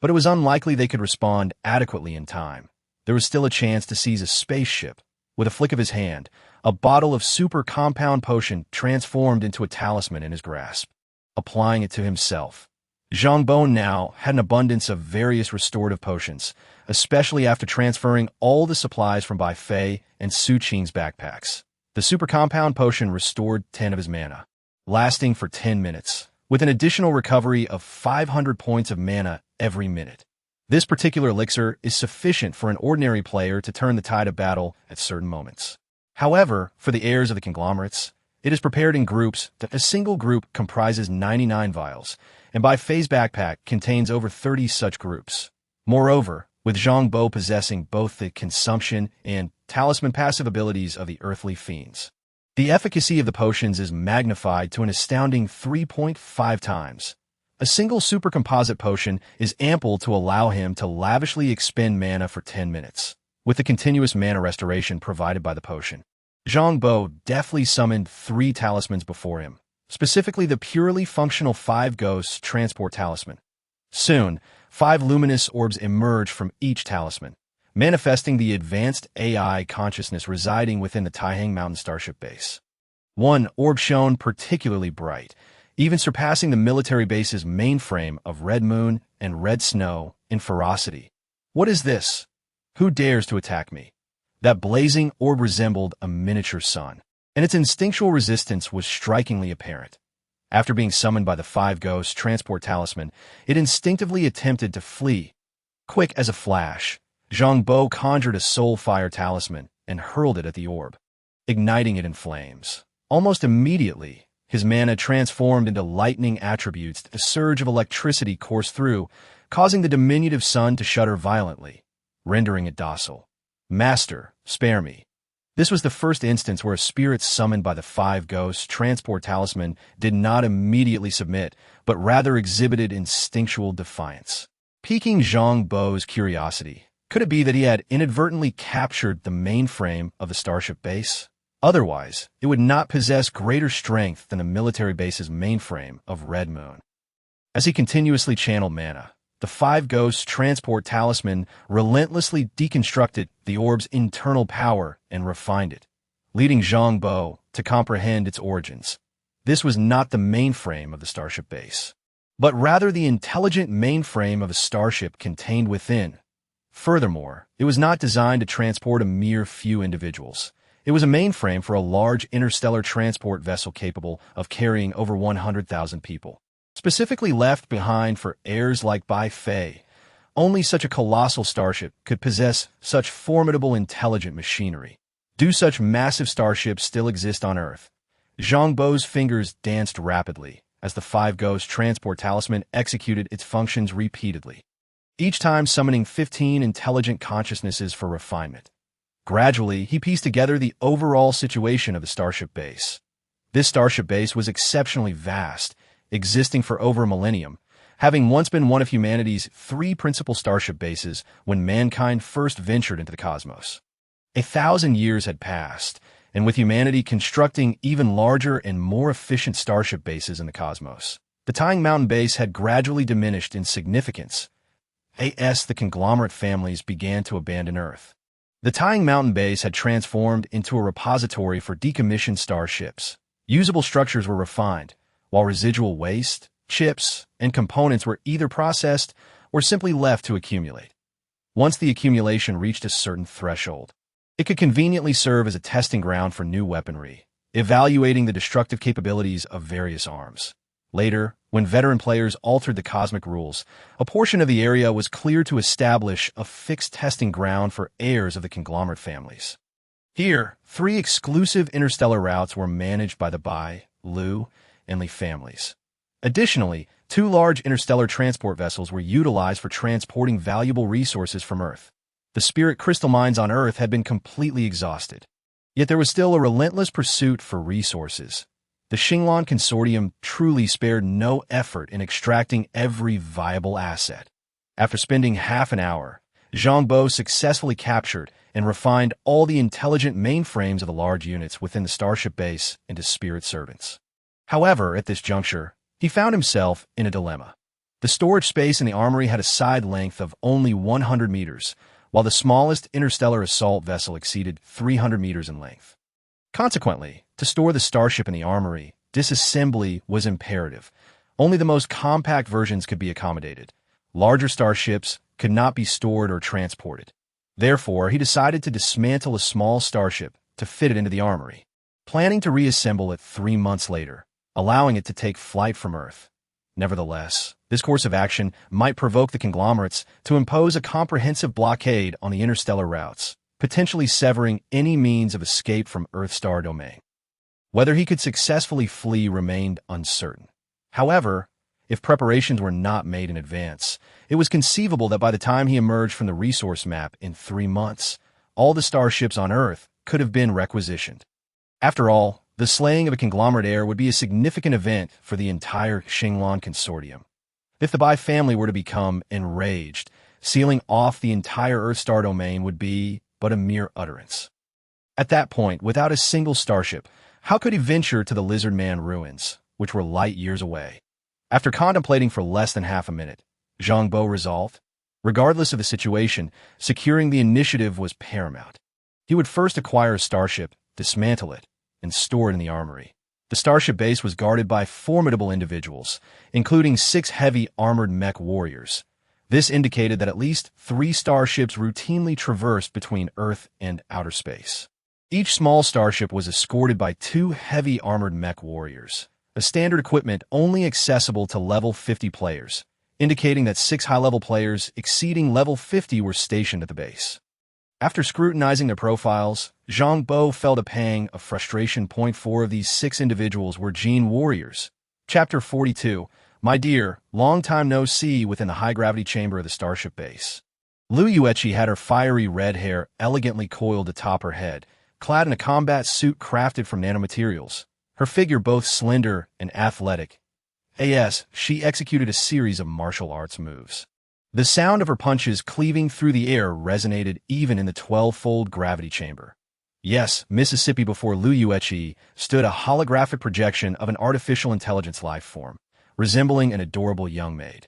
But it was unlikely they could respond adequately in time. There was still a chance to seize a spaceship, With a flick of his hand, a bottle of super compound potion transformed into a talisman in his grasp. Applying it to himself, Zhang Bo now had an abundance of various restorative potions, especially after transferring all the supplies from Bai Fei and Su Qing's backpacks. The super compound potion restored 10 of his mana, lasting for 10 minutes, with an additional recovery of 500 points of mana every minute. This particular elixir is sufficient for an ordinary player to turn the tide of battle at certain moments. However, for the heirs of the conglomerates, it is prepared in groups that a single group comprises 99 vials, and Bai Fei's backpack contains over 30 such groups. Moreover, with Zhang Bo possessing both the consumption and talisman passive abilities of the earthly fiends, the efficacy of the potions is magnified to an astounding 3.5 times. A single supercomposite potion is ample to allow him to lavishly expend mana for 10 minutes. With the continuous mana restoration provided by the potion, Zhang Bo deftly summoned 3 talismans before him, specifically the purely functional Five Ghosts Transport Talisman. Soon, 5 luminous orbs emerged from each talisman, manifesting the advanced AI consciousness residing within the Taihang Mountain Starship base. One orb shone particularly bright, even surpassing the military base's mainframe of red moon and red snow in ferocity. What is this? Who dares to attack me? That blazing orb resembled a miniature sun, and its instinctual resistance was strikingly apparent. After being summoned by the Five Ghosts Transport Talisman, it instinctively attempted to flee. Quick as a flash, Zhang Bo conjured a soul fire talisman and hurled it at the orb, igniting it in flames. Almost immediately, his mana transformed into lightning attributes. A surge of electricity coursed through, causing the diminutive sun to shudder violently, rendering it docile. Master, spare me. This was the first instance where a spirit summoned by the Five Ghosts Transport Talisman did not immediately submit, but rather exhibited instinctual defiance. Piquing Zhang Bo's curiosity, could it be that he had inadvertently captured the mainframe of the Starship base? Otherwise, it would not possess greater strength than the military base's mainframe of Red Moon. As he continuously channeled mana, the Five Ghosts Transport Talisman relentlessly deconstructed the orb's internal power and refined it, leading Zhang Bo to comprehend its origins. This was not the mainframe of the Starship base, but rather the intelligent mainframe of a starship contained within. Furthermore, it was not designed to transport a mere few individuals. It was a mainframe for a large interstellar transport vessel capable of carrying over 100,000 people, specifically left behind for heirs like Bai Fei. Only such a colossal starship could possess such formidable intelligent machinery. Do such massive starships still exist on Earth? Zhang Bo's fingers danced rapidly as the Five Ghosts Transport Talisman executed its functions repeatedly, each time summoning 15 intelligent consciousnesses for refinement. Gradually, he pieced together the overall situation of the Starship base. This Starship base was exceptionally vast, existing for over a millennium, having once been one of humanity's 3 principal starship bases when mankind first ventured into the cosmos. 1,000 years had passed, and with humanity constructing even larger and more efficient starship bases in the cosmos, the Taihang Mountain base had gradually diminished in significance. The conglomerate families began to abandon Earth. The Taihang Mountain base had transformed into a repository for decommissioned starships. Usable structures were refined, while residual waste, chips, and components were either processed or simply left to accumulate. Once the accumulation reached a certain threshold, it could conveniently serve as a testing ground for new weaponry, evaluating the destructive capabilities of various arms. Later, when veteran players altered the cosmic rules, a portion of the area was cleared to establish a fixed testing ground for heirs of the conglomerate families. Here, 3 exclusive interstellar routes were managed by the Bai, Lu, and Li families. Additionally, 2 large interstellar transport vessels were utilized for transporting valuable resources from Earth. The spirit crystal mines on Earth had been completely exhausted, yet there was still a relentless pursuit for resources. The Xinglan Consortium truly spared no effort in extracting every viable asset. After spending half an hour, Zhang Bo successfully captured and refined all the intelligent mainframes of the large units within the Starship base into spirit servants. However, at this juncture, he found himself in a dilemma. The storage space in the armory had a side length of only 100 meters, while the smallest interstellar assault vessel exceeded 300 meters in length. Consequently, to store the starship in the armory, disassembly was imperative. Only the most compact versions could be accommodated. Larger starships could not be stored or transported. Therefore, he decided to dismantle a small starship to fit it into the armory, planning to reassemble it 3 months later, allowing it to take flight from Earth. Nevertheless, this course of action might provoke the conglomerates to impose a comprehensive blockade on the interstellar routes, potentially severing any means of escape from Earth's star domain. Whether he could successfully flee remained uncertain. However, if preparations were not made in advance, it was conceivable that by the time he emerged from the resource map in 3 months, all the starships on Earth could have been requisitioned. After all, the slaying of a conglomerate heir would be a significant event for the entire Xinglan consortium. If the Bai family were to become enraged, sealing off the entire Earth star domain would be but a mere utterance. At that point, without a single starship, how could he venture to the Lizard Man ruins, which were light years away? After contemplating for less than half a minute, Zhang Bo resolved, regardless of the situation, securing the initiative was paramount. He would first acquire a starship, dismantle it, and store it in the armory. The starship base was guarded by formidable individuals, including 6 heavy armored mech warriors. This indicated that at least 3 starships routinely traversed between Earth and outer space. Each small starship was escorted by 2 heavy armored mech warriors, a standard equipment only accessible to level 50 players, indicating that 6 high-level players exceeding level 50 were stationed at the base. After scrutinizing their profiles, Zhang Bo felt a pang of frustration. 4 of these 6 individuals were Gene warriors. Chapter 42, My Dear, Long Time No See within the high-gravity chamber of the starship base. Lu Yueqi had her fiery red hair elegantly coiled atop her head, clad in a combat suit crafted from nanomaterials, her figure both slender and athletic. She executed a series of martial arts moves. The sound of her punches cleaving through the air resonated even in the 12-fold gravity chamber. Yes, Mississippi before Lu Yueqi stood a holographic projection of an artificial intelligence life form, resembling an adorable young maid.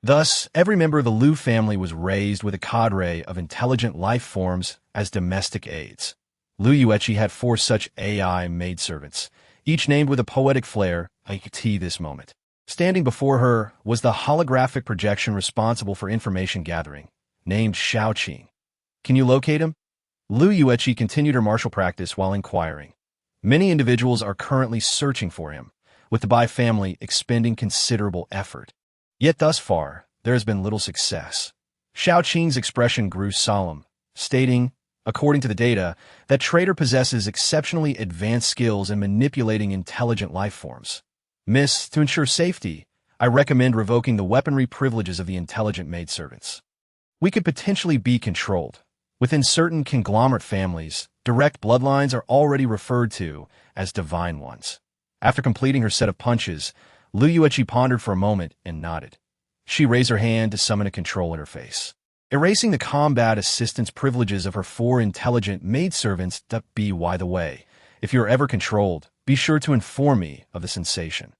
Thus, every member of the Lu family was raised with a cadre of intelligent life forms as domestic aides. Lu Yueqi had 4 such AI maidservants, each named with a poetic flair, this moment. Standing before her was the holographic projection responsible for information gathering, named Xiaoqing. Can you locate him? Lu Yueqi continued her martial practice while inquiring. Many individuals are currently searching for him, with the Bai family expending considerable effort. Yet thus far, there has been little success. Xiaoqing's expression grew solemn, stating, according to the data, that Trader possesses exceptionally advanced skills in manipulating intelligent life forms. Miss, to ensure safety, I recommend revoking the weaponry privileges of the intelligent maidservants. We could potentially be controlled. Within certain conglomerate families, direct bloodlines are already referred to as divine ones. After completing her set of punches, Lu Yueqi pondered for a moment and nodded. She raised her hand to summon a control interface, erasing the combat assistance privileges of her 4 intelligent maidservants. By the way, if you're ever controlled, be sure to inform me of the sensation.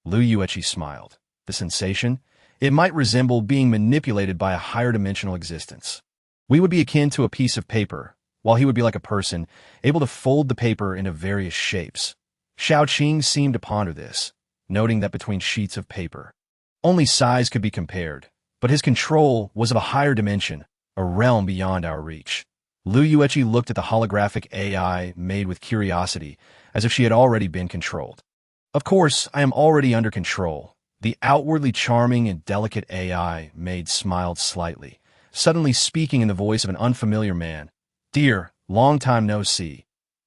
Lu Yueqi smiled. The sensation? It might resemble being manipulated by a higher dimensional existence. We would be akin to a piece of paper, while he would be like a person, able to fold the paper into various shapes. Xiaoqing seemed to ponder this, noting that between sheets of paper, only size could be compared, but his control was of a higher dimension, a realm beyond our reach. Lu Yueqi looked at the holographic AI made with curiosity, as if she had already been controlled. Of course, I am already under control. The outwardly charming and delicate AI maid smiled slightly, suddenly speaking in the voice of an unfamiliar man. Dear, long time no see.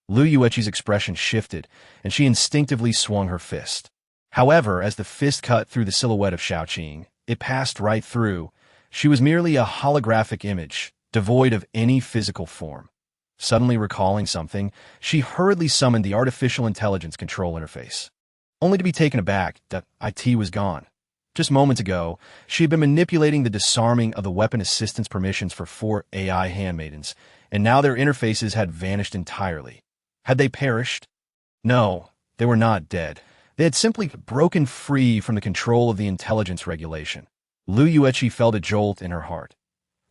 Lu Yueqi's expression shifted, and she instinctively swung her fist. However, as the fist cut through the silhouette of Xiaoqing, it passed right through. She was merely a holographic image, devoid of any physical form. Suddenly recalling something, she hurriedly summoned the artificial intelligence control interface, only to be taken aback that IT was gone. Just moments ago, she had been manipulating the disarming of the weapon assistance permissions for 4 AI handmaidens, and now their interfaces had vanished entirely. Had they perished? No, they were not dead. They had simply broken free from the control of the intelligence regulation. Lu Yueqi felt a jolt in her heart.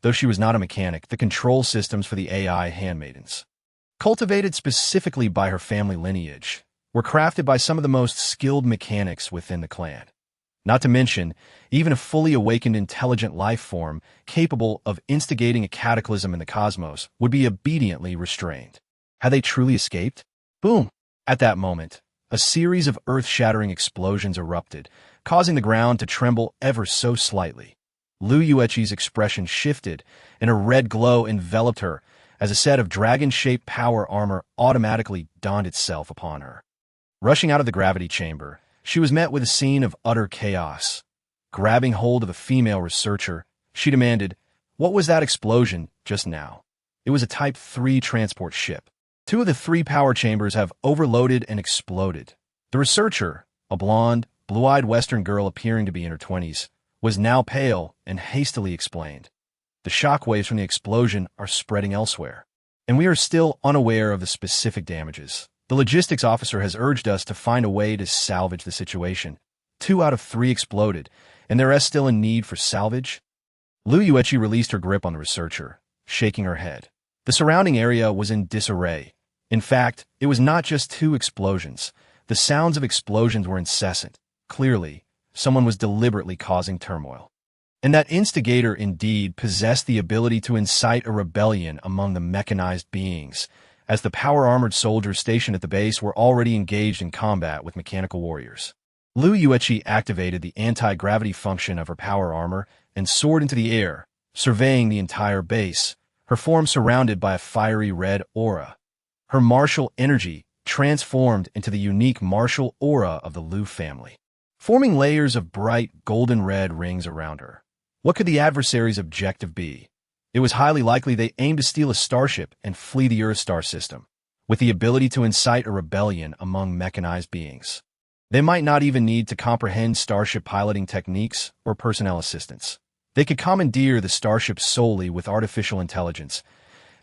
Though she was not a mechanic, the control systems for the AI handmaidens, cultivated specifically by her family lineage, were crafted by some of the most skilled mechanics within the clan. Not to mention, even a fully awakened intelligent life form capable of instigating a cataclysm in the cosmos would be obediently restrained. Had they truly escaped? Boom! At that moment, a series of earth-shattering explosions erupted, causing the ground to tremble ever so slightly. Lu Yueqi's expression shifted, and a red glow enveloped her as a set of dragon-shaped power armor automatically donned itself upon her. Rushing out of the gravity chamber, she was met with a scene of utter chaos. Grabbing hold of a female researcher, she demanded, "What was that explosion just now?" It was a Type 3 transport ship. 2 of the 3 power chambers have overloaded and exploded. The researcher, a blonde, blue-eyed Western girl appearing to be in her 20s, was now pale and hastily explained. The shockwaves from the explosion are spreading elsewhere, and we are still unaware of the specific damages. The logistics officer has urged us to find a way to salvage the situation. 2 out of 3 exploded, and there is still a need for salvage? Lu Yueqi released her grip on the researcher, shaking her head. The surrounding area was in disarray. In fact, it was not just 2 explosions. The sounds of explosions were incessant. Clearly, someone was deliberately causing turmoil. And that instigator indeed possessed the ability to incite a rebellion among the mechanized beings, as the power-armored soldiers stationed at the base were already engaged in combat with mechanical warriors. Lu Yueqi activated the anti-gravity function of her power armor and soared into the air, surveying the entire base, her form surrounded by a fiery red aura. Her martial energy transformed into the unique martial aura of the Lu family, forming layers of bright golden-red rings around her. What could the adversary's objective be? It was highly likely they aimed to steal a starship and flee the Earth star system, with the ability to incite a rebellion among mechanized beings. They might not even need to comprehend starship piloting techniques or personnel assistance. They could commandeer the starship solely with artificial intelligence,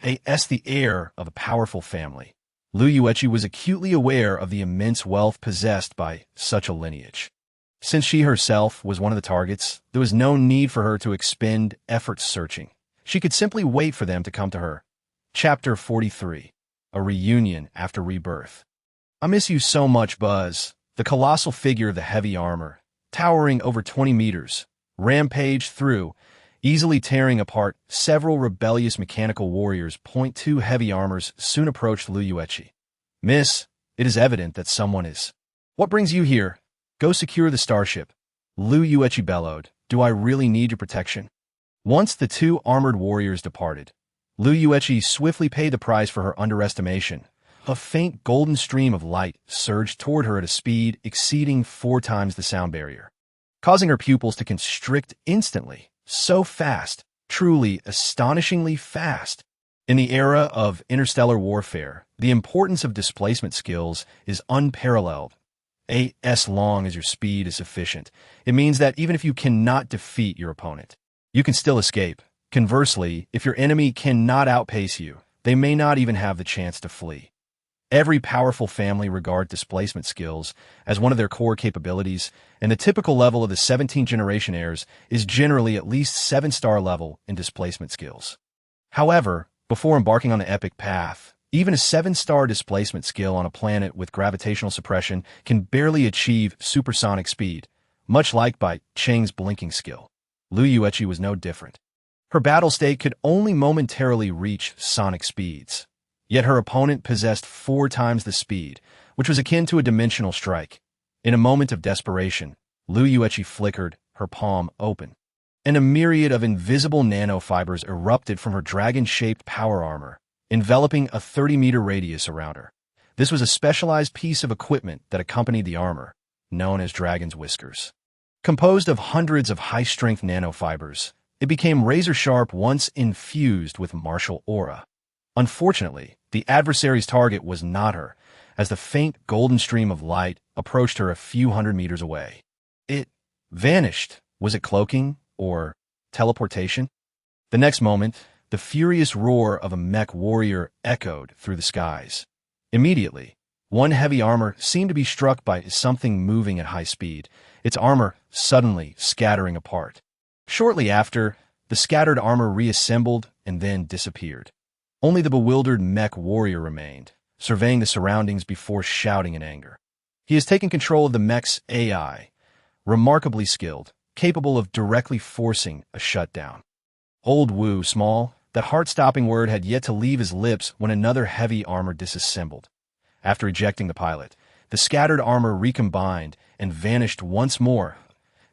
the heir of a powerful family. Lu Yueqi was acutely aware of the immense wealth possessed by such a lineage. Since she herself was one of the targets, there was no need for her to expend effort searching. She could simply wait for them to come to her. Chapter 43. A Reunion After Rebirth. "I miss you so much, Buzz." The colossal figure of the heavy armor, towering over 20 meters, rampaged through, easily tearing apart several rebellious mechanical warriors. Point 2 heavy armors soon approached Lu Yueqi. "Miss, it is evident that someone is. What brings you here? Go secure the starship." Lu Yueqi bellowed, "Do I really need your protection?" Once the 2 armored warriors departed, Lu Yueqi swiftly paid the price for her underestimation. A faint golden stream of light surged toward her at a speed exceeding 4 times the sound barrier, causing her pupils to constrict instantly. So fast, truly astonishingly fast. In the era of interstellar warfare, the importance of displacement skills is unparalleled. As long as your speed is sufficient, it means that even if you cannot defeat your opponent, you can still escape. Conversely, if your enemy cannot outpace you, they may not even have the chance to flee. Every powerful family regards displacement skills as one of their core capabilities, and the typical level of the 17th generation heirs is generally at least 7-star level in displacement skills. However, before embarking on the epic path, even a 7-star displacement skill on a planet with gravitational suppression can barely achieve supersonic speed, much like by Cheng's blinking skill. Lu Yueqi was no different. Her battle state could only momentarily reach sonic speeds. Yet her opponent possessed 4 times the speed, which was akin to a dimensional strike. In a moment of desperation, Lu Yueqi flickered, her palm open, and a myriad of invisible nanofibers erupted from her dragon-shaped power armor, enveloping a 30-meter radius around her. This was a specialized piece of equipment that accompanied the armor, known as Dragon's Whiskers. Composed of hundreds of high-strength nanofibers, it became razor-sharp once infused with martial aura. Unfortunately, the adversary's target was not her, as the faint golden stream of light approached her a few hundred meters away. It vanished. Was it cloaking or teleportation? The next moment, the furious roar of a mech warrior echoed through the skies. Immediately, one heavy armor seemed to be struck by something moving at high speed, its armor suddenly scattering apart. Shortly after, The scattered armor reassembled and then disappeared. Only the bewildered mech warrior remained, surveying the surroundings before shouting in anger. He has taken control of the mech's AI, remarkably skilled, capable of directly forcing a shutdown. Old Wu, small, that heart-stopping word had yet to leave his lips when another heavy armor disassembled. After ejecting the pilot, the scattered armor recombined and vanished once more.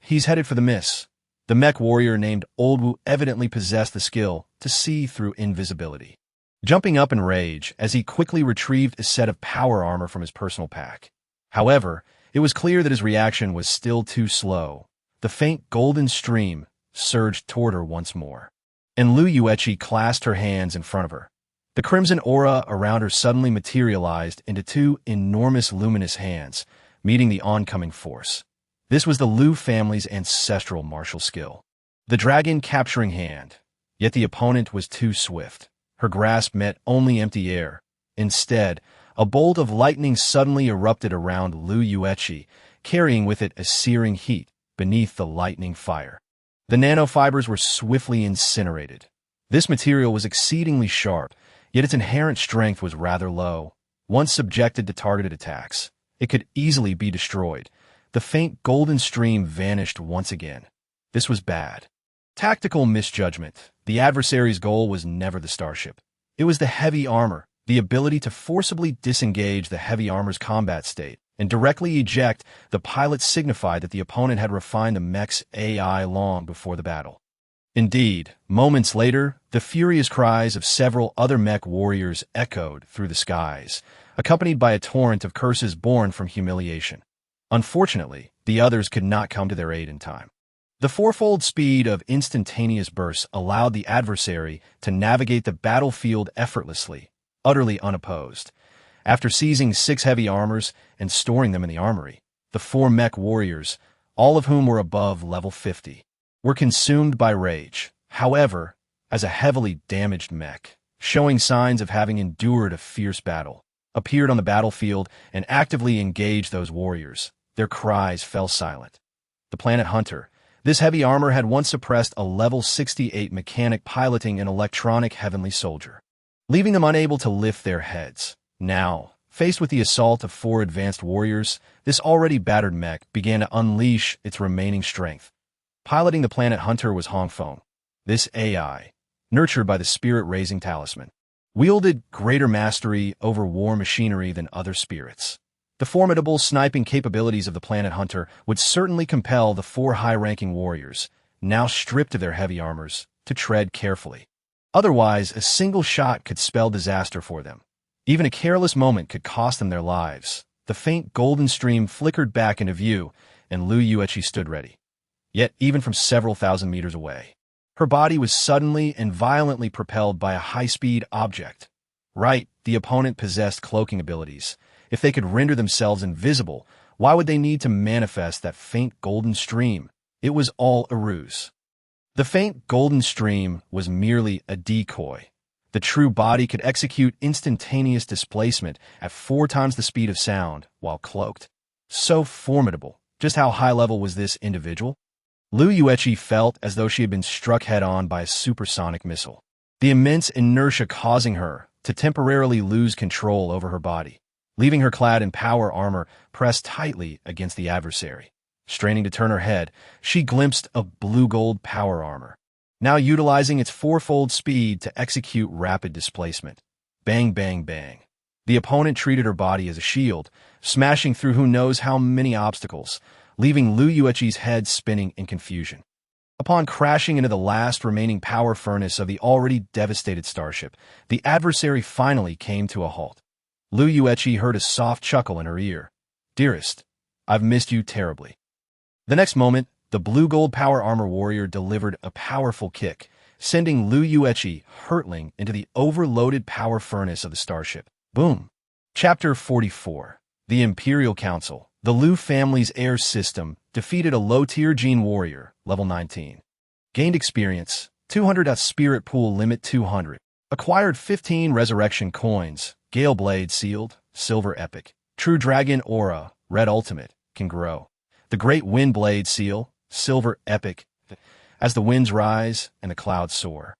He's headed for the miss. The mech warrior named Old Wu evidently possessed the skill to see through invisibility, jumping up in rage as he quickly retrieved a set of power armor from his personal pack. However, it was clear that his reaction was still too slow. The faint golden stream surged toward her once more, and Lu Yueqi clasped her hands in front of her. The crimson aura around her suddenly materialized into two enormous luminous hands, meeting the oncoming force. This was the Lu family's ancestral martial skill, the dragon capturing hand. Yet the opponent was too swift. Her grasp met only empty air. Instead, a bolt of lightning suddenly erupted around Lu Yueqi, carrying with it a searing heat beneath the lightning fire. The nanofibers were swiftly incinerated. This material was exceedingly sharp, yet its inherent strength was rather low. Once subjected to targeted attacks, it could easily be destroyed. The faint golden stream vanished once again. This was bad. Tactical misjudgment. The adversary's goal was never the starship. It was the heavy armor, the ability to forcibly disengage the heavy armor's combat state and directly eject the pilot signified that the opponent had refined the mech's AI long before the battle. Indeed, moments later, the furious cries of several other mech warriors echoed through the skies, accompanied by a torrent of curses born from humiliation. Unfortunately, the others could not come to their aid in time. The fourfold speed of instantaneous bursts allowed the adversary to navigate the battlefield effortlessly, utterly unopposed. After seizing 6 heavy armors and storing them in the armory, the 4 mech warriors, all of whom were above level 50, were consumed by rage. However, as a heavily damaged mech, showing signs of having endured a fierce battle, appeared on the battlefield and actively engaged those warriors, their cries fell silent. The Planet Hunter. This heavy armor had once suppressed a level 68 mechanic piloting an electronic heavenly soldier, leaving them unable to lift their heads. Now, faced with the assault of 4 advanced warriors, this already battered mech began to unleash its remaining strength. Piloting the Planet Hunter was Hongfeng. This AI, nurtured by the spirit-raising talisman, wielded greater mastery over war machinery than other spirits. The formidable sniping capabilities of the Planet Hunter would certainly compel the 4 high-ranking warriors, now stripped of their heavy armors, to tread carefully. Otherwise, a single shot could spell disaster for them. Even a careless moment could cost them their lives. The faint golden stream flickered back into view, and Lu Yueqi stood ready. Yet, even from several thousand meters away, her body was suddenly and violently propelled by a high-speed object. Right, the opponent possessed cloaking abilities. If they could render themselves invisible, why would they need to manifest that faint golden stream? It was all a ruse. The faint golden stream was merely a decoy. The true body could execute instantaneous displacement at 4 times the speed of sound while cloaked. So formidable. Just how high level was this individual? Lu Yueqi felt as though she had been struck head-on by a supersonic missile, the immense inertia causing her to temporarily lose control over her body, leaving her clad in power armor pressed tightly against the adversary. Straining to turn her head, she glimpsed a blue-gold power armor, now utilizing its 4-fold speed to execute rapid displacement. Bang, bang, bang. The opponent treated her body as a shield, smashing through who knows how many obstacles, leaving Lu Yueqi's head spinning in confusion. Upon crashing into the last remaining power furnace of the already devastated starship, the adversary finally came to a halt. Lu Yueqi heard a soft chuckle in her ear. "Dearest, I've missed you terribly." The next moment, the blue-gold power armor warrior delivered a powerful kick, sending Lu Yueqi hurtling into the overloaded power furnace of the starship. Boom. Chapter 44. The Imperial Council. The Lu family's air system defeated a low-tier gene warrior, level 19. Gained experience, 200. Spirit pool limit 200. Acquired 15 resurrection coins. Gale Blade sealed, silver epic. True Dragon Aura, red ultimate, can grow. The Great Wind Blade seal, silver epic. as the winds rise and the clouds soar.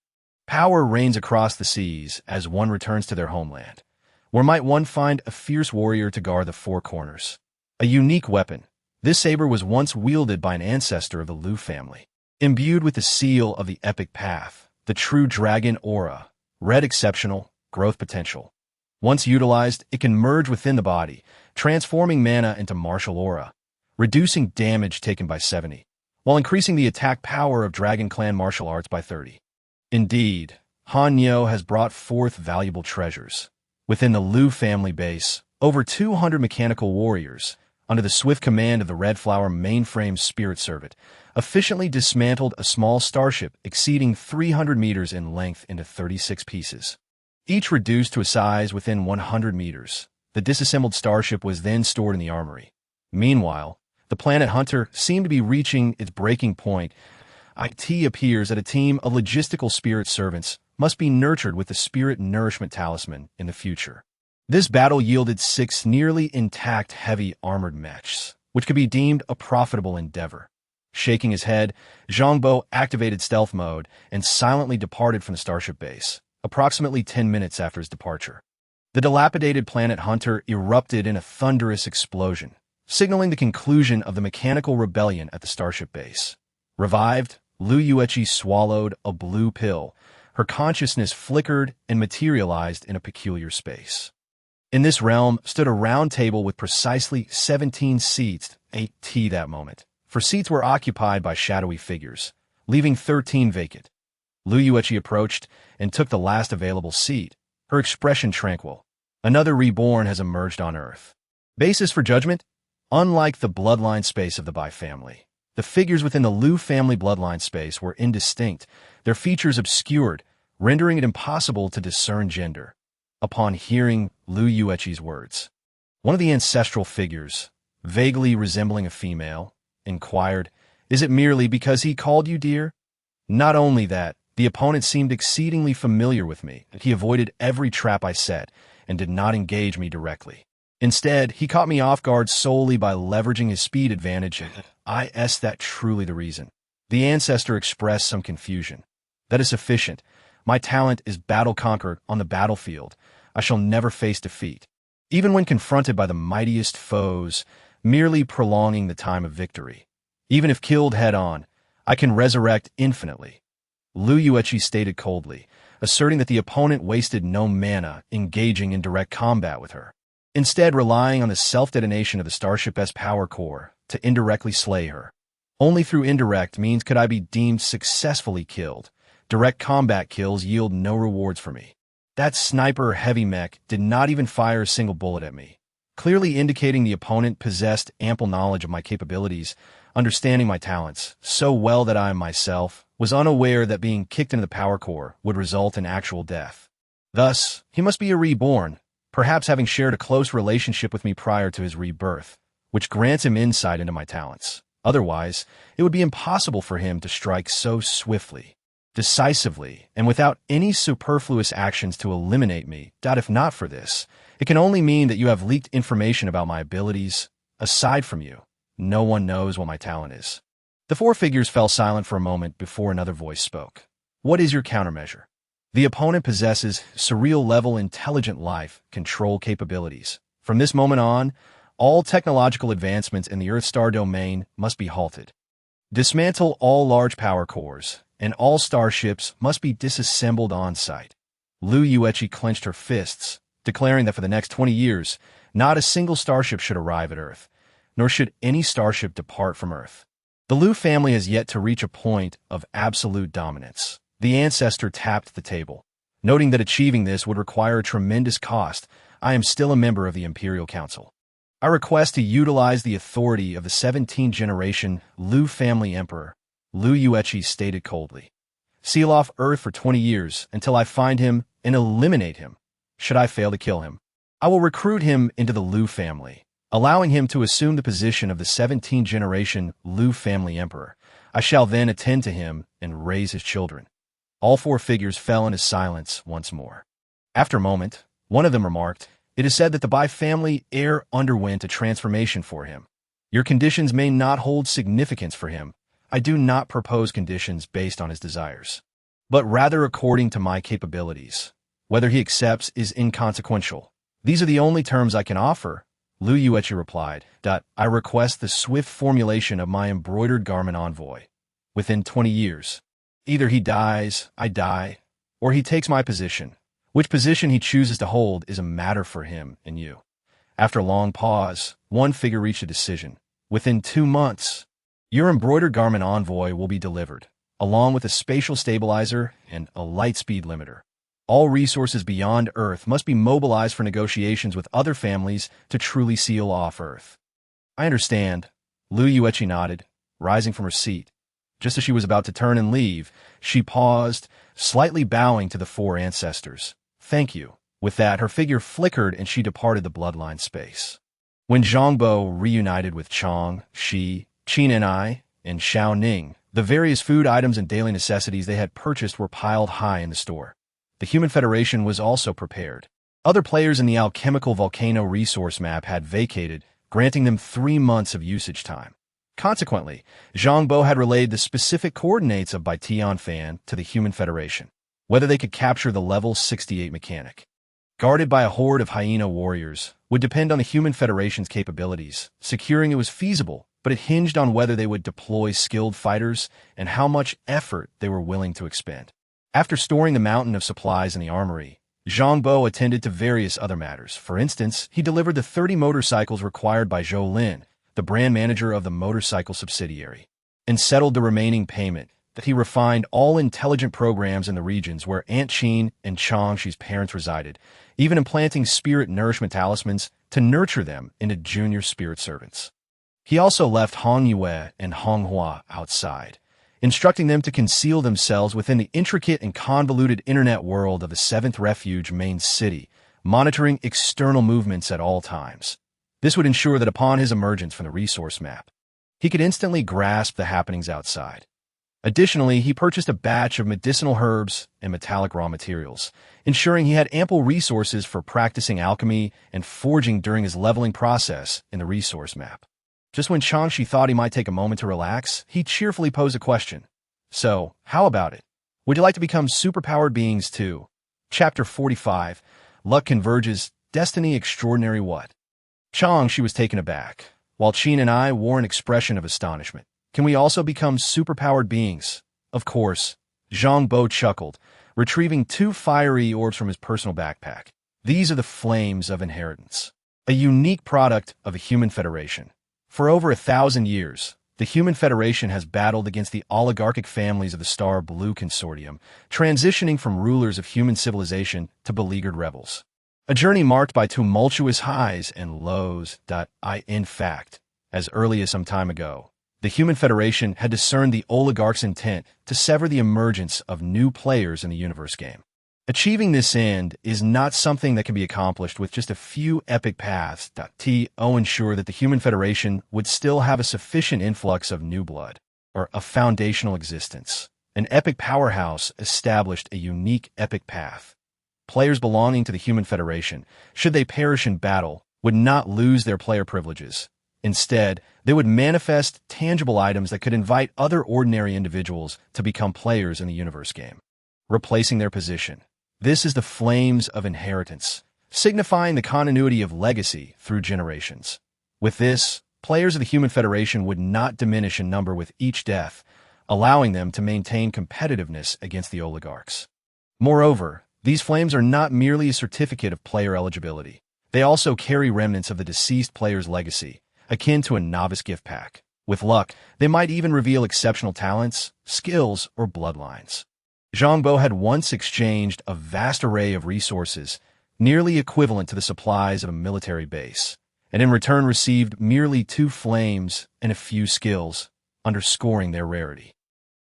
Power reigns across the seas as one returns to their homeland. Where might one find a fierce warrior to guard the four corners? A unique weapon. This saber was once wielded by an ancestor of the Lu family. Imbued with the seal of the epic path, the true dragon aura, red exceptional, growth potential. Once utilized, it can merge within the body, transforming mana into martial aura, reducing damage taken by 70, while increasing the attack power of Dragon Clan martial arts by 30. Indeed, Han Yo has brought forth valuable treasures. Within the Lu family base, over 200 mechanical warriors, under the swift command of the Red Flower mainframe spirit servant, efficiently dismantled a small starship exceeding 300 meters in length into 36 pieces. Each reduced to a size within 100 meters. The disassembled starship was then stored in the armory. Meanwhile, the planet Hunter seemed to be reaching its breaking point. It appears that a team of logistical spirit servants must be nurtured with the Spirit Nourishment Talisman in the future. This battle yielded 6 nearly intact heavy armored mechs, which could be deemed a profitable endeavor. Shaking his head, Zhang Bo activated stealth mode and silently departed from the starship base, approximately 10 minutes after his departure. The dilapidated planet Hunter erupted in a thunderous explosion, signaling the conclusion of the mechanical rebellion at the starship base. Revived, Lu Yueqi swallowed a blue pill. Her consciousness flickered and materialized in a peculiar space. In this realm stood a round table with precisely 17 seats that moment, for seats were occupied by shadowy figures, leaving 13 vacant. Lu Yueqi approached and took the last available seat, her expression tranquil. Another reborn has emerged on Earth. Basis for judgment? Unlike the bloodline space of the Bai family, the figures within the Lu family bloodline space were indistinct, their features obscured, rendering it impossible to discern gender. Upon hearing Lu Yueqi's words, one of the ancestral figures, vaguely resembling a female, inquired, "Is it merely because he called you dear?" Not only that, the opponent seemed exceedingly familiar with me, and he avoided every trap I set and did not engage me directly. Instead, he caught me off guard solely by leveraging his speed advantage. Is that truly the reason? The ancestor expressed some confusion. That is sufficient. My talent is battle conquered on the battlefield. I shall never face defeat. Even when confronted by the mightiest foes, merely prolonging the time of victory. Even if killed head-on, I can resurrect infinitely. Lu Yueqi stated coldly, asserting that the opponent wasted no mana engaging in direct combat with her, instead relying on the self-detonation of the Starship's power core to indirectly slay her. Only through indirect means could I be deemed successfully killed. Direct combat kills yield no rewards for me. That sniper heavy mech did not even fire a single bullet at me, clearly indicating the opponent possessed ample knowledge of my capabilities, understanding my talents so well that I myself was unaware that being kicked into the power core would result in actual death. Thus, he must be a reborn, perhaps having shared a close relationship with me prior to his rebirth, which grants him insight into my talents. Otherwise, it would be impossible for him to strike so swiftly, decisively, and without any superfluous actions to eliminate me. If not for this, it can only mean that you have leaked information about my abilities. Aside from you, no one knows what my talent is. The four figures fell silent for a moment before another voice spoke. What is your countermeasure? The opponent possesses surreal-level intelligent life control capabilities. From this moment on, all technological advancements in the Earth-Star domain must be halted. Dismantle all large power cores, and all starships must be disassembled on-site. Lu Yueqi clenched her fists, declaring that for the next 20 years, not a single starship should arrive at Earth, nor should any starship depart from Earth. The Lu family has yet to reach a point of absolute dominance. The ancestor tapped the table, noting that achieving this would require a tremendous cost. I am still a member of the Imperial Council. I request to utilize the authority of the 17th generation Lu family emperor, Lu Yueqi stated coldly. Seal off Earth for 20 years until I find him and eliminate him. Should I fail to kill him, I will recruit him into the Lu family, allowing him to assume the position of the 17th generation Lu family emperor. I shall then attend to him and raise his children. All four figures fell into silence once more. After a moment, one of them remarked, "It is said that the Bai family heir underwent a transformation for him. Your conditions may not hold significance for him, I do not propose conditions based on his desires, but rather according to my capabilities. Whether he accepts is inconsequential. These are the only terms I can offer, Liu Yuechi replied. I request the swift formulation of my embroidered garment envoy. Within 20 years. Either he dies, I die, or he takes my position. Which position he chooses to hold is a matter for him and you. After a long pause, one figure reached a decision. Within 2 months, your embroidered garment envoy will be delivered, along with a spatial stabilizer and a light speed limiter. All resources beyond Earth must be mobilized for negotiations with other families to truly seal off Earth. I understand, Liu Yuechi nodded, rising from her seat. Just as she was about to turn and leave, she paused, slightly bowing to the 4 ancestors. Thank you. With that, her figure flickered and she departed the bloodline space. When Zhang Bo reunited with Chang, Shi, Qin and I, and Xiao Ning, the various food items and daily necessities they had purchased were piled high in the store. The Human Federation was also prepared. Other players in the alchemical volcano resource map had vacated, granting them 3 months of usage time. Consequently, Zhang Bo had relayed the specific coordinates of Bai Tianfan to the Human Federation, whether they could capture the level 68 mechanic. Guarded by a horde of hyena warriors, would depend on the Human Federation's capabilities. Securing it was feasible, but it hinged on whether they would deploy skilled fighters and how much effort they were willing to expend. After storing the mountain of supplies in the armory, Zhang Bo attended to various other matters. For instance, he delivered the 30 motorcycles required by Zhou Lin, the brand manager of the motorcycle subsidiary, and settled the remaining payment. That he refined all intelligent programs in the regions where Aunt Qin and Changshi's parents resided, even implanting spirit nourishment talismans to nurture them into junior spirit servants. He also left Hong Yue and Hong Hua outside, instructing them to conceal themselves within the intricate and convoluted internet world of the 7th Refuge main city, monitoring external movements at all times. This would ensure that upon his emergence from the resource map, he could instantly grasp the happenings outside. Additionally, he purchased a batch of medicinal herbs and metallic raw materials, ensuring he had ample resources for practicing alchemy and forging during his leveling process in the resource map. Just when Changshi thought he might take a moment to relax, he cheerfully posed a question. So, how about it? Would you like to become superpowered beings too? Chapter 45, Luck Converges, Destiny Extraordinary What? Changshi was taken aback, while Qin and I wore an expression of astonishment. Can we also become superpowered beings? Of course. Zhang Bo chuckled, retrieving 2 fiery orbs from his personal backpack. These are the flames of inheritance, a unique product of a Human Federation. For over 1,000 years, the Human Federation has battled against the oligarchic families of the Star Blue Consortium, transitioning from rulers of human civilization to beleaguered rebels. A journey marked by tumultuous highs and lows. In fact, as early as some time ago, the Human Federation had discerned the oligarch's intent to sever the emergence of new players in the universe game. Achieving this end is not something that can be accomplished with just a few epic paths. To ensure that the Human Federation would still have a sufficient influx of new blood, or a foundational existence. An epic powerhouse established a unique epic path. Players belonging to the Human Federation, should they perish in battle, would not lose their player privileges. Instead, they would manifest tangible items that could invite other ordinary individuals to become players in the universe game, replacing their position. This is the flames of inheritance, signifying the continuity of legacy through generations. With this, players of the Human Federation would not diminish in number with each death, allowing them to maintain competitiveness against the oligarchs. Moreover, these flames are not merely a certificate of player eligibility. They also carry remnants of the deceased player's legacy, akin to a novice gift pack. With luck, they might even reveal exceptional talents, skills, or bloodlines. Zhang Bo had once exchanged a vast array of resources, nearly equivalent to the supplies of a military base, and in return received merely 2 flames and a few skills, underscoring their rarity.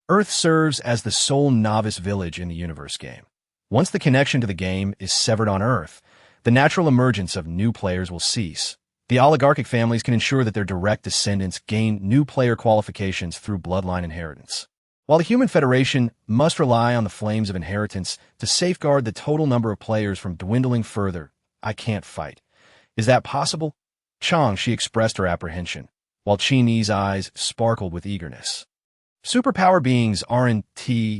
Earth serves as the sole novice village in the universe game. Once the connection to the game is severed on Earth, the natural emergence of new players will cease. The oligarchic families can ensure that their direct descendants gain new player qualifications through bloodline inheritance. While the Human Federation must rely on the flames of inheritance to safeguard the total number of players from dwindling further, I can't fight. Is that possible? She expressed her apprehension, while Qin Yi's eyes sparkled with eagerness. Superpower beings aren't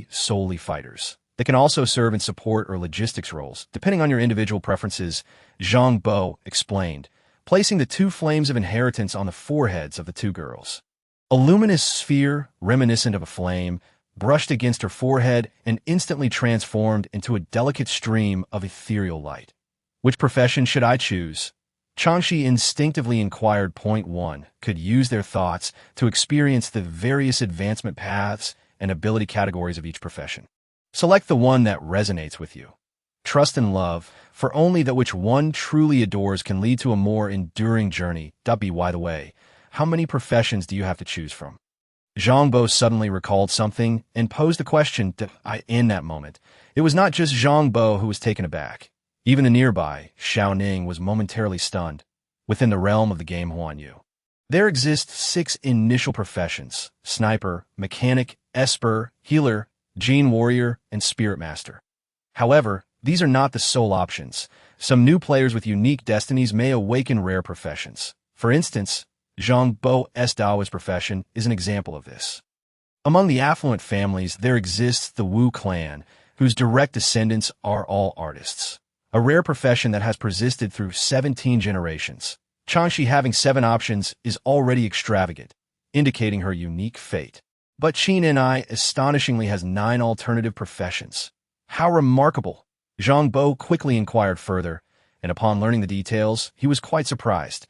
solely fighters. They can also serve in support or logistics roles, depending on your individual preferences, Zhang Bo explained, placing the two flames of inheritance on the foreheads of the two girls. A luminous sphere, reminiscent of a flame, brushed against her forehead and instantly transformed into a delicate stream of ethereal light. Which profession should I choose? Changshi instinctively inquired. Point 1 could use their thoughts to experience the various advancement paths and ability categories of each profession. Select the one that resonates with you. Trust and love, for only that which one truly adores can lead to a more enduring journey. By the way, how many professions do you have to choose from? Zhang Bo suddenly recalled something and posed a question in that moment. It was not just Zhang Bo who was taken aback. Even the nearby, Xiao Ning, was momentarily stunned. Within the realm of the game Huan Yu, there exist 6 initial professions: Sniper, Mechanic, Esper, Healer, Gene Warrior, and Spirit Master. However, these are not the sole options. Some new players with unique destinies may awaken rare professions. For instance, Zhang Bo's Taoist profession is an example of this. Among the affluent families, there exists the Wu clan, whose direct descendants are all artists. A rare profession that has persisted through 17 generations. Changshi having 7 options is already extravagant, indicating her unique fate. But Qin and I astonishingly has 9 alternative professions. How remarkable! Zhang Bo quickly inquired further, and upon learning the details, he was quite surprised.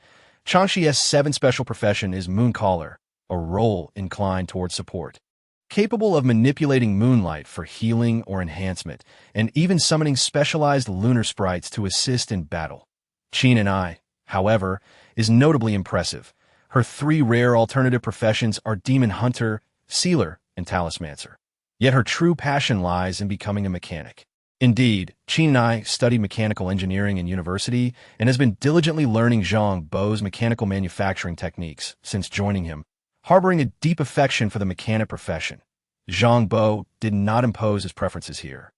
Changshi's 7th special profession is Mooncaller, a role inclined towards support. Capable of manipulating moonlight for healing or enhancement, and even summoning specialized lunar sprites to assist in battle. Qin and I, however, is notably impressive. Her 3 rare alternative professions are Demon Hunter, Sealer, and Talismancer. Yet her true passion lies in becoming a mechanic. Indeed, Qin and I studied mechanical engineering in university and has been diligently learning Zhang Bo's mechanical manufacturing techniques since joining him, harboring a deep affection for the mechanic profession. Zhang Bo did not impose his preferences here.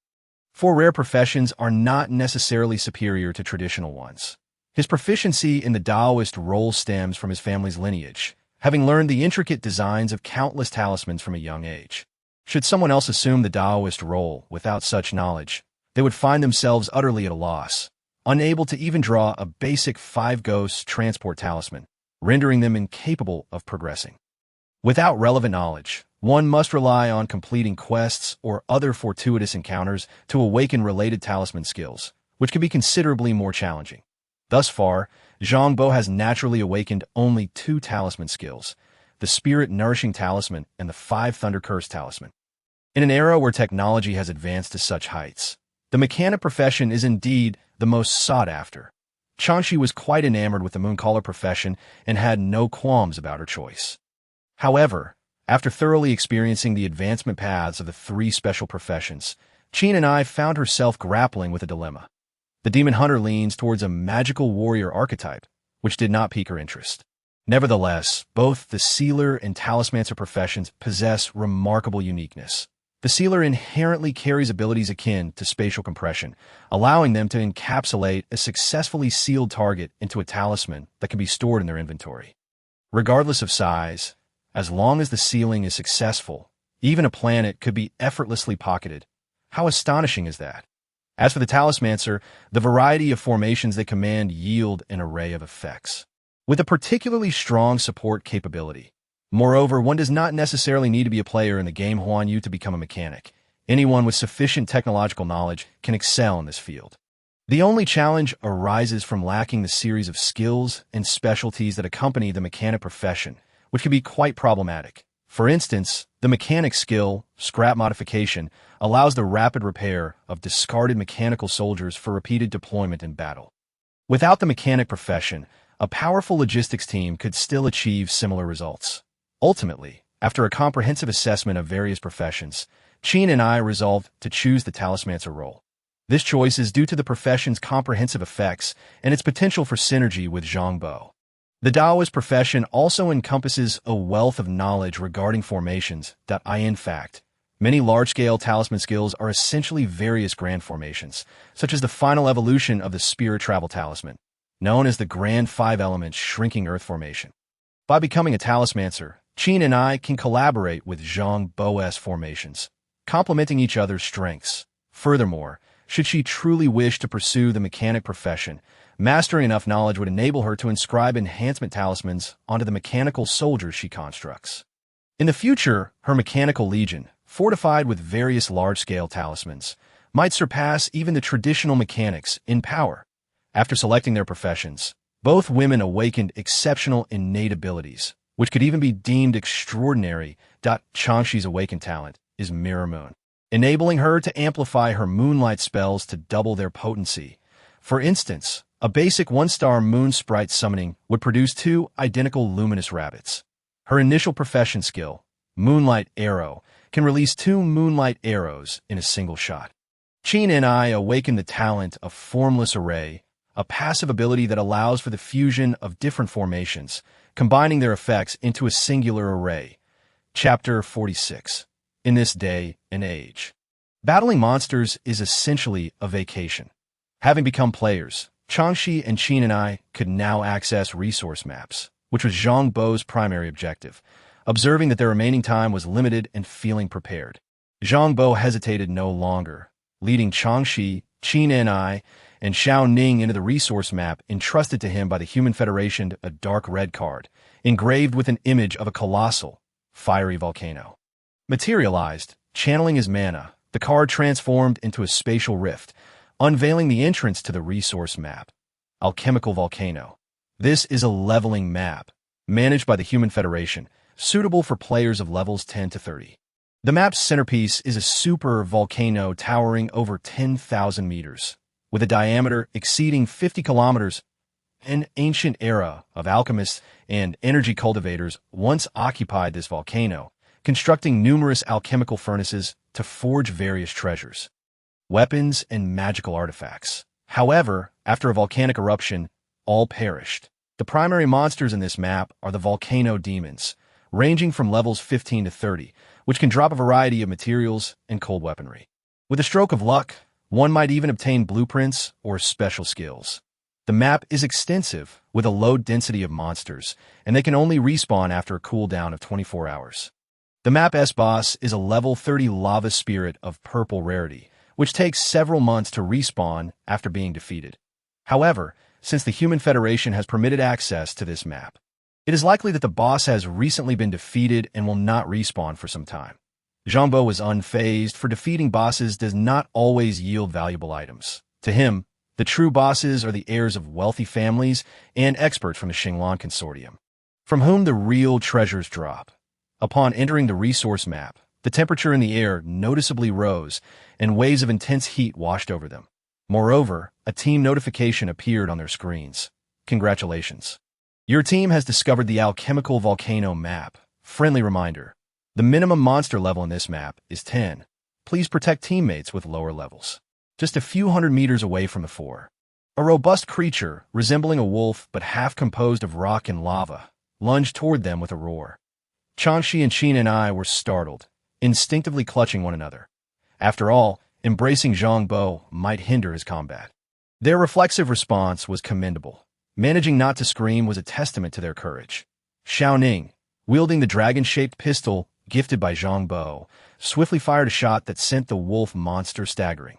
4 rare professions are not necessarily superior to traditional ones. His proficiency in the Taoist role stems from his family's lineage, having learned the intricate designs of countless talismans from a young age. Should someone else assume the Taoist role without such knowledge, they would find themselves utterly at a loss, unable to even draw a basic Five Ghosts Transport Talisman, rendering them incapable of progressing. Without relevant knowledge, one must rely on completing quests or other fortuitous encounters to awaken related talisman skills, which can be considerably more challenging. Thus far, Zhang Bo has naturally awakened only 2 talisman skills, the Spirit Nourishing Talisman and the 5 Thunder Curse Talisman. In an era where technology has advanced to such heights, the mechanic profession is indeed the most sought after. Changshi was quite enamored with the Mooncaller profession and had no qualms about her choice. However, after thoroughly experiencing the advancement paths of the 3 special professions, Qin and I found herself grappling with a dilemma. The Demon Hunter leans towards a magical warrior archetype, which did not pique her interest. Nevertheless, both the Sealer and Talismancer professions possess remarkable uniqueness. The Sealer inherently carries abilities akin to spatial compression, allowing them to encapsulate a successfully sealed target into a talisman that can be stored in their inventory. Regardless of size, as long as the sealing is successful, even a planet could be effortlessly pocketed. How astonishing is that? As for the Talismancer, the variety of formations they command yield an array of effects, with a particularly strong support capability. Moreover, one does not necessarily need to be a player in the game Huan Yu to become a mechanic. Anyone with sufficient technological knowledge can excel in this field. The only challenge arises from lacking the series of skills and specialties that accompany the mechanic profession, which can be quite problematic. For instance, the mechanic skill, Scrap Modification, allows the rapid repair of discarded mechanical soldiers for repeated deployment in battle. Without the mechanic profession, a powerful logistics team could still achieve similar results. Ultimately, after a comprehensive assessment of various professions, Qin and I resolved to choose the Talismancer role. This choice is due to the profession's comprehensive effects and its potential for synergy with Zhang Bo. The Taoist profession also encompasses a wealth of knowledge regarding formations. In fact, many large-scale talisman skills are essentially various grand formations, such as the final evolution of the Spirit Travel Talisman, known as the Grand 5 Elements Shrinking Earth Formation. By becoming a Talismancer, Qin and I can collaborate with Zhang Bo's formations, complementing each other's strengths. Furthermore, should she truly wish to pursue the mechanic profession, mastering enough knowledge would enable her to inscribe enhancement talismans onto the mechanical soldiers she constructs. In the future, her mechanical legion, fortified with various large-scale talismans, might surpass even the traditional mechanics in power. After selecting their professions, both women awakened exceptional innate abilities, which could even be deemed extraordinary. Changshi's awakened talent is Mirror Moon, enabling her to amplify her moonlight spells to double their potency. For instance, a basic 1-star moon sprite summoning would produce 2 identical luminous rabbits. Her initial profession skill, Moonlight Arrow, can release 2 moonlight arrows in a single shot. Qin and I awaken the talent of Formless Array, a passive ability that allows for the fusion of different formations, combining their effects into a singular array. Chapter 46. In this day and age, battling monsters is essentially a vacation. Having become players, Changshi and Qin and I could now access resource maps, which was Zhang Bo's primary objective, observing that their remaining time was limited and feeling prepared. Zhang Bo hesitated no longer, leading Changshi, Qin and I, and Xiao Ning into the resource map entrusted to him by the Human Federation, a dark red card, engraved with an image of a colossal, fiery volcano. Materialized, channeling his mana, the card transformed into a spatial rift, unveiling the entrance to the resource map. Alchemical Volcano. This is a leveling map, managed by the Human Federation, suitable for players of levels 10 to 30. The map's centerpiece is a super volcano towering over 10,000 meters, with a diameter exceeding 50 kilometers. An ancient era of alchemists and energy cultivators once occupied this volcano, constructing numerous alchemical furnaces to forge various treasures, weapons, and magical artifacts. However, after a volcanic eruption, all perished. The primary monsters in this map are the volcano demons, ranging from levels 15 to 30, which can drop a variety of materials and cold weaponry. With a stroke of luck, one might even obtain blueprints or special skills. The map is extensive, with a low density of monsters, and they can only respawn after a cooldown of 24 hours. The map's boss is a level 30 lava spirit of purple rarity, which takes several months to respawn after being defeated. However, since the Human Federation has permitted access to this map, it is likely that the boss has recently been defeated and will not respawn for some time. Zhang Bo was unfazed, for defeating bosses does not always yield valuable items. To him, the true bosses are the heirs of wealthy families and experts from the Xinglan Consortium, from whom the real treasures drop. Upon entering the resource map, the temperature in the air noticeably rose, and waves of intense heat washed over them. Moreover, a team notification appeared on their screens. Congratulations. Your team has discovered the alchemical volcano map. Friendly reminder. The minimum monster level in this map is 10. Please protect teammates with lower levels. Just a few hundred meters away from the fore, a robust creature, resembling a wolf but half composed of rock and lava, lunged toward them with a roar. Changshi and Qin and I were startled, instinctively clutching one another. After all, embracing Zhang Bo might hinder his combat. Their reflexive response was commendable. Managing not to scream was a testament to their courage. Xiao Ning, wielding the dragon-shaped pistol gifted by Zhang Bo, swiftly fired a shot that sent the wolf monster staggering,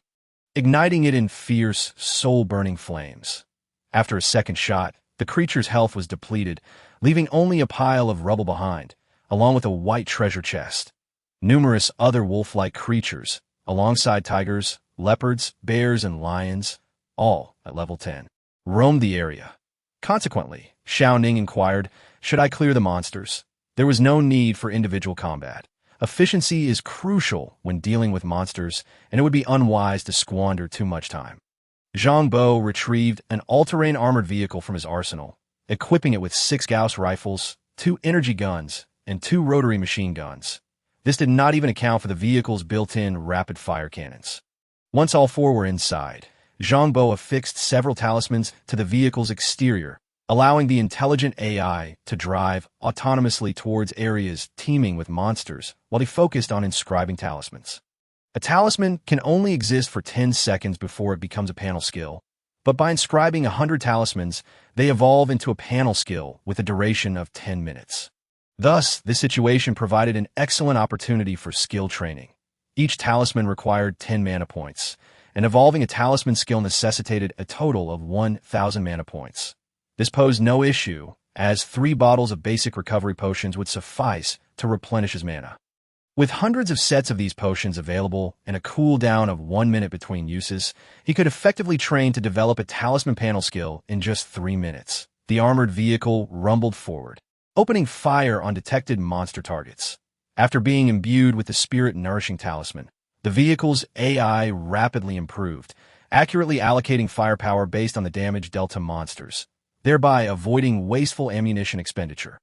igniting it in fierce, soul-burning flames. After a second shot, the creature's health was depleted, leaving only a pile of rubble behind, along with a white treasure chest. Numerous other wolf-like creatures, alongside tigers, leopards, bears, and lions, all at level 10, roamed the area. Consequently, Xiao Ning inquired, should I clear the monsters? There was no need for individual combat. Efficiency is crucial when dealing with monsters, and it would be unwise to squander too much time. Zhang Bo retrieved an all-terrain armored vehicle from his arsenal, equipping it with 6 Gauss rifles, 2 energy guns, and 2 rotary machine guns. This did not even account for the vehicle's built-in rapid-fire cannons. Once all 4 were inside, Zhang Bo affixed several talismans to the vehicle's exterior, allowing the intelligent AI to drive autonomously towards areas teeming with monsters while he focused on inscribing talismans. A talisman can only exist for 10 seconds before it becomes a panel skill, but by inscribing 100 talismans, they evolve into a panel skill with a duration of 10 minutes. Thus, this situation provided an excellent opportunity for skill training. Each talisman required 10 mana points, and evolving a talisman skill necessitated a total of 1,000 mana points. This posed no issue, as 3 bottles of basic recovery potions would suffice to replenish his mana. With hundreds of sets of these potions available and a cooldown of 1 minute between uses, he could effectively train to develop a talisman panel skill in just 3 minutes. The armored vehicle rumbled forward, opening fire on detected monster targets. After being imbued with the spirit-nourishing talisman, the vehicle's AI rapidly improved, accurately allocating firepower based on the damage dealt to monsters, thereby avoiding wasteful ammunition expenditure.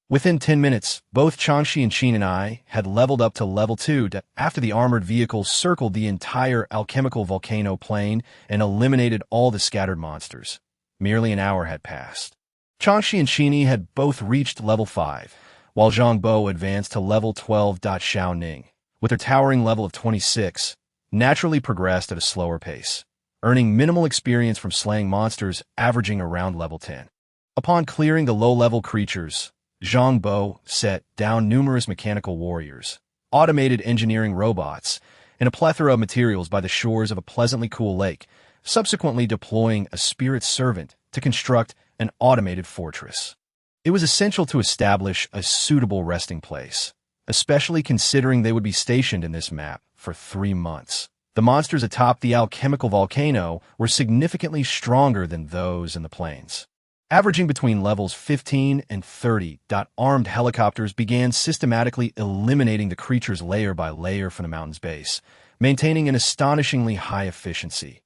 Within 10 minutes, both Changshi and Qin and I had leveled up to level 2 after the armored vehicle circled the entire alchemical volcano plain and eliminated all the scattered monsters. Merely an hour had passed. Changshi and Qini had both reached level 5, while Zhang Bo advanced to level 12. Xiao Ning, with her towering level of 26, naturally progressed at a slower pace, earning minimal experience from slaying monsters averaging around level 10. Upon clearing the low-level creatures, Zhang Bo set down numerous mechanical warriors, automated engineering robots, and a plethora of materials by the shores of a pleasantly cool lake, subsequently deploying a spirit servant to construct an automated fortress. It was essential to establish a suitable resting place, especially considering they would be stationed in this map for 3 months. The monsters atop the alchemical volcano were significantly stronger than those in the plains. Averaging between levels 15 and 30, armed helicopters began systematically eliminating the creatures layer by layer from the mountain's base, maintaining an astonishingly high efficiency.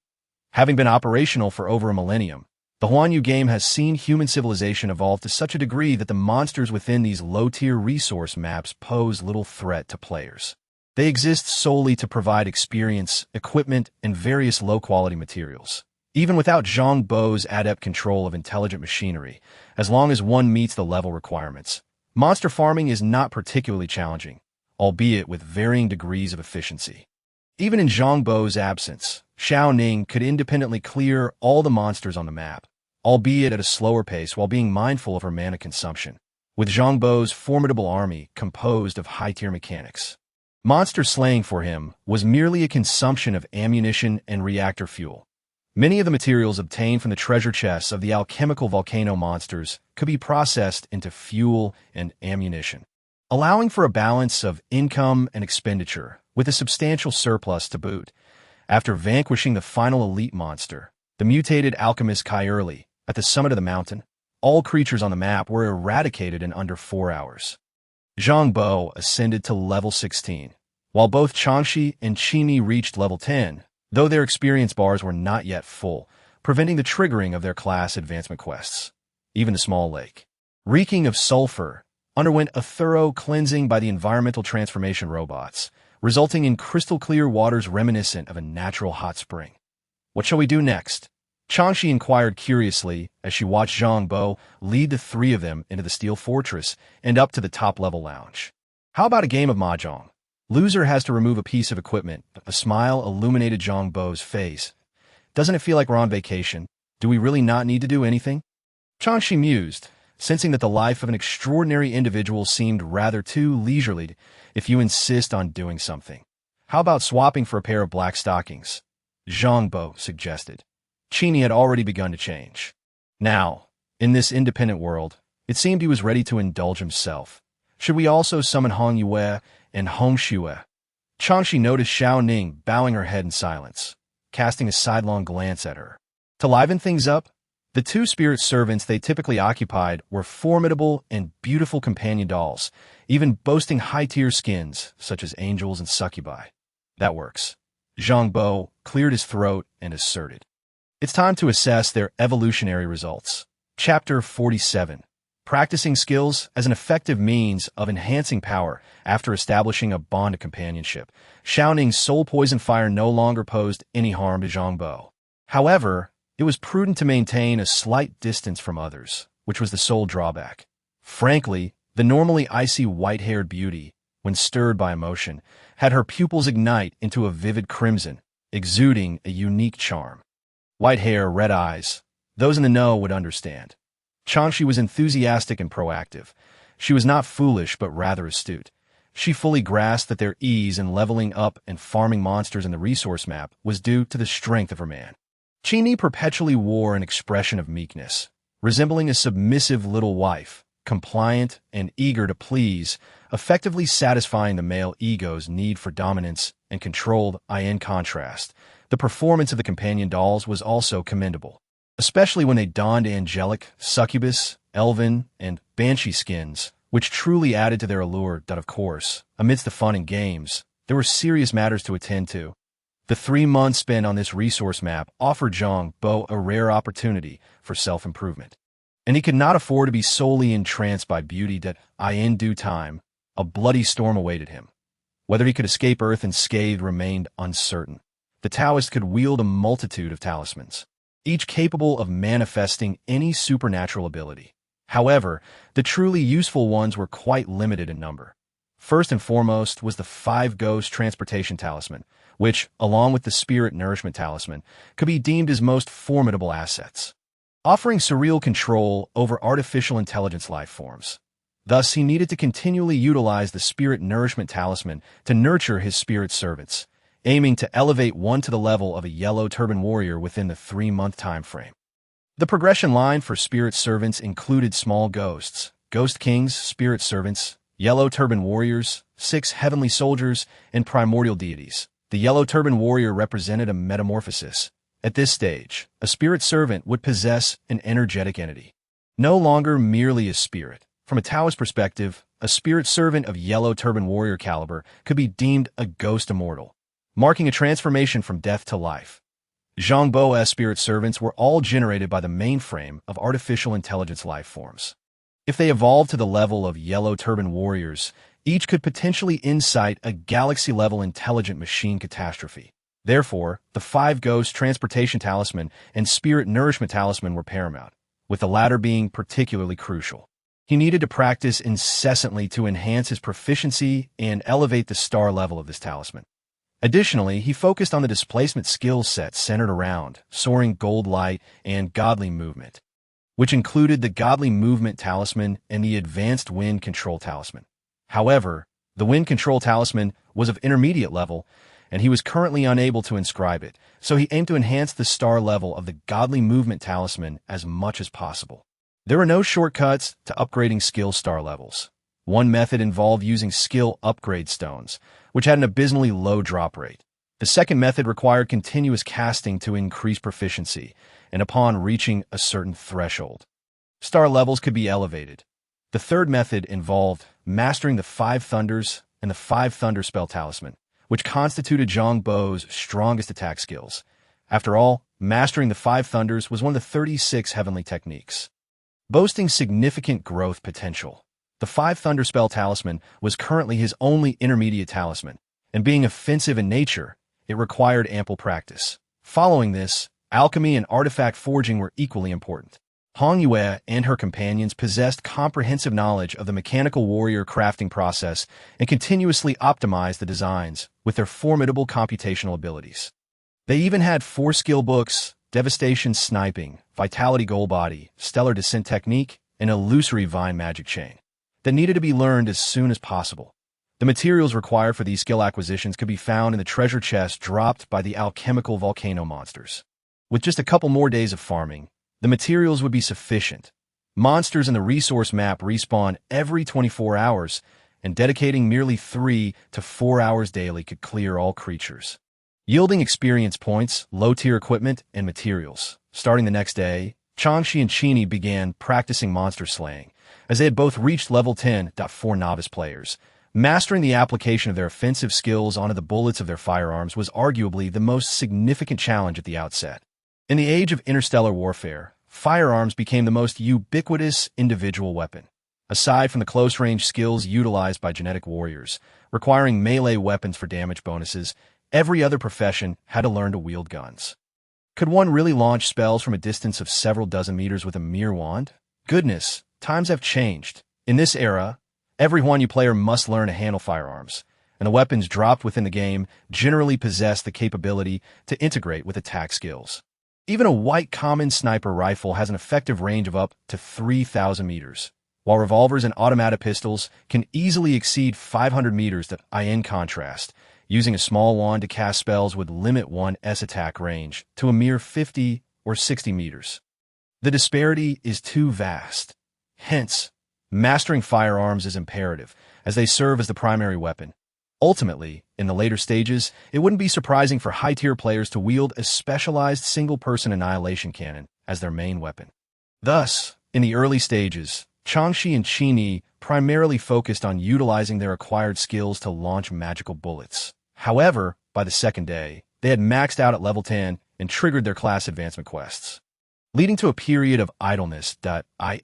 Having been operational for over a millennium, the Huanyu game has seen human civilization evolve to such a degree that the monsters within these low-tier resource maps pose little threat to players. They exist solely to provide experience, equipment, and various low-quality materials. Even without Zhang Bo's adept control of intelligent machinery, as long as one meets the level requirements, monster farming is not particularly challenging, albeit with varying degrees of efficiency. Even in Zhang Bo's absence, Xiao Ning could independently clear all the monsters on the map, albeit at a slower pace while being mindful of her mana consumption, with Zhang Bo's formidable army composed of high-tier mechanics. Monster slaying for him was merely a consumption of ammunition and reactor fuel. Many of the materials obtained from the treasure chests of the alchemical volcano monsters could be processed into fuel and ammunition, allowing for a balance of income and expenditure with a substantial surplus to boot. After vanquishing the final elite monster, the mutated alchemist Kairli, at the summit of the mountain, all creatures on the map were eradicated in under 4 hours. Zhang Bo ascended to level 16, while both Changshi and Qini reached level 10, though their experience bars were not yet full, preventing the triggering of their class advancement quests. Even the small lake, reeking of sulfur, underwent a thorough cleansing by the environmental transformation robots, resulting in crystal-clear waters reminiscent of a natural hot spring. What shall we do next? Changshi inquired curiously as she watched Zhang Bo lead the 3 of them into the steel fortress and up to the top-level lounge. How about a game of mahjong? Loser has to remove a piece of equipment. A smile illuminated Zhang Bo's face. Doesn't it feel like we're on vacation? Do we really not need to do anything? Changshi mused, sensing that the life of an extraordinary individual seemed rather too leisurely if you insist on doing something. How about swapping for a pair of black stockings? Zhang Bo suggested. Qini had already begun to change. Now, in this independent world, it seemed he was ready to indulge himself. Should we also summon Hong Yue and Hong Shue? Changshi noticed Xiao Ning bowing her head in silence, casting a sidelong glance at her. To liven things up, the 2 spirit servants they typically occupied were formidable and beautiful companion dolls, even boasting high-tier skins, such as angels and succubi. That works. Zhang Bo cleared his throat and asserted. It's time to assess their evolutionary results. Chapter 47. Practicing skills as an effective means of enhancing power after establishing a bond of companionship. Xiao Ning's soul poison fire no longer posed any harm to Zhang Bo. However, it was prudent to maintain a slight distance from others, which was the sole drawback. Frankly, the normally icy white-haired beauty, when stirred by emotion, had her pupils ignite into a vivid crimson, exuding a unique charm. White hair, red eyes. Those in the know would understand. Changshi was enthusiastic and proactive, She was not foolish, but rather astute. She fully grasped that their ease in leveling up and farming monsters in the resource map was due to the strength of her man. Chini perpetually wore an expression of meekness, resembling a submissive little wife, compliant and eager to please, effectively satisfying the male ego's need for dominance and control. In contrast, the performance of the companion dolls was also commendable, especially when they donned angelic, succubus, elven, and banshee skins, which truly added to their allure. Of course, amidst the fun and games, there were serious matters to attend to. The 3 months spent on this resource map offered Zhang Bo a rare opportunity for self-improvement, and he could not afford to be solely entranced by beauty. In due time, a bloody storm awaited him. Whether he could escape Earth unscathed remained uncertain. The Taoist could wield a multitude of talismans, each capable of manifesting any supernatural ability. However, the truly useful ones were quite limited in number. First and foremost was the Five Ghosts Transport Talisman, which, along with the Spirit Nourishment Talisman, could be deemed as most formidable assets, offering surreal control over artificial intelligence life forms. Thus, he needed to continually utilize the Spirit Nourishment Talisman to nurture his spirit servants, aiming to elevate one to the level of a yellow turban warrior within the 3-month time frame. The progression line for spirit servants included small ghosts, ghost kings, spirit servants, yellow turban warriors, 6 heavenly soldiers, and primordial deities. The yellow turban warrior represented a metamorphosis. At this stage, a spirit servant would possess an energetic entity, no longer merely a spirit. From a Taoist perspective, a spirit servant of yellow turban warrior caliber could be deemed a ghost immortal, marking a transformation from death to life. Zhang Bo's spirit servants were all generated by the mainframe of artificial intelligence life forms. If they evolved to the level of yellow turban warriors, each could potentially incite a galaxy-level intelligent machine catastrophe. Therefore, the Five Ghosts Transport Talisman and Spirit Nourishment Talisman were paramount, with the latter being particularly crucial. He needed to practice incessantly to enhance his proficiency and elevate the star level of this talisman. Additionally, he focused on the displacement skill set centered around soaring gold light and godly movement, which included the Godly Movement Talisman and the Advanced Wind Control Talisman. However, the Wind Control Talisman was of intermediate level, and he was currently unable to inscribe it, so he aimed to enhance the star level of the Godly Movement Talisman as much as possible. There were no shortcuts to upgrading skill star levels. One method involved using skill upgrade stones, which had an abysmally low drop rate. The second method required continuous casting to increase proficiency, and upon reaching a certain threshold, star levels could be elevated. The third method involved mastering the 5 Thunders and the 5 Thunder Spell Talisman, which constituted Zhang Bo's strongest attack skills. After all, mastering the 5 Thunders was one of the 36 heavenly techniques, boasting significant growth potential. The 5 Thunder Spell Talisman was currently his only intermediate talisman, and being offensive in nature, it required ample practice. Following this, alchemy and artifact forging were equally important. Hong Yue and her companions possessed comprehensive knowledge of the mechanical warrior crafting process and continuously optimized the designs with their formidable computational abilities. They even had 4 skill books: Devastation Sniping, Vitality Goal Body, Stellar Descent Technique, and Illusory Vine Magic Chain, that needed to be learned as soon as possible. The materials required for these skill acquisitions could be found in the treasure chest dropped by the alchemical volcano monsters. With just a couple more days of farming, the materials would be sufficient. Monsters in the resource map respawn every 24 hours, and dedicating merely 3 to 4 hours daily could clear all creatures, yielding experience points, low-tier equipment, and materials. Starting the next day, Changxi and Qini began practicing monster slaying, as they had both reached level 10. For novice players, mastering the application of their offensive skills onto the bullets of their firearms was arguably the most significant challenge at the outset. In the age of interstellar warfare, firearms became the most ubiquitous individual weapon. Aside from the close-range skills utilized by genetic warriors, requiring melee weapons for damage bonuses, every other profession had to learn to wield guns. Could one really launch spells from a distance of several dozen meters with a mere wand? Goodness, times have changed. In this era, every Huan Yu player must learn to handle firearms, and the weapons dropped within the game generally possess the capability to integrate with attack skills. Even a white common sniper rifle has an effective range of up to 3,000 meters, while revolvers and automatic pistols can easily exceed 500 meters. In contrast, using a small wand to cast spells would limit one's attack range to a mere 50 or 60 meters. The disparity is too vast. Hence, mastering firearms is imperative, as they serve as the primary weapon. Ultimately, in the later stages, it wouldn't be surprising for high-tier players to wield a specialized single-person annihilation cannon as their main weapon. Thus, in the early stages, Changshi and Qini primarily focused on utilizing their acquired skills to launch magical bullets. However, by the second day, they had maxed out at level 10 and triggered their class advancement quests, leading to a period of idleness.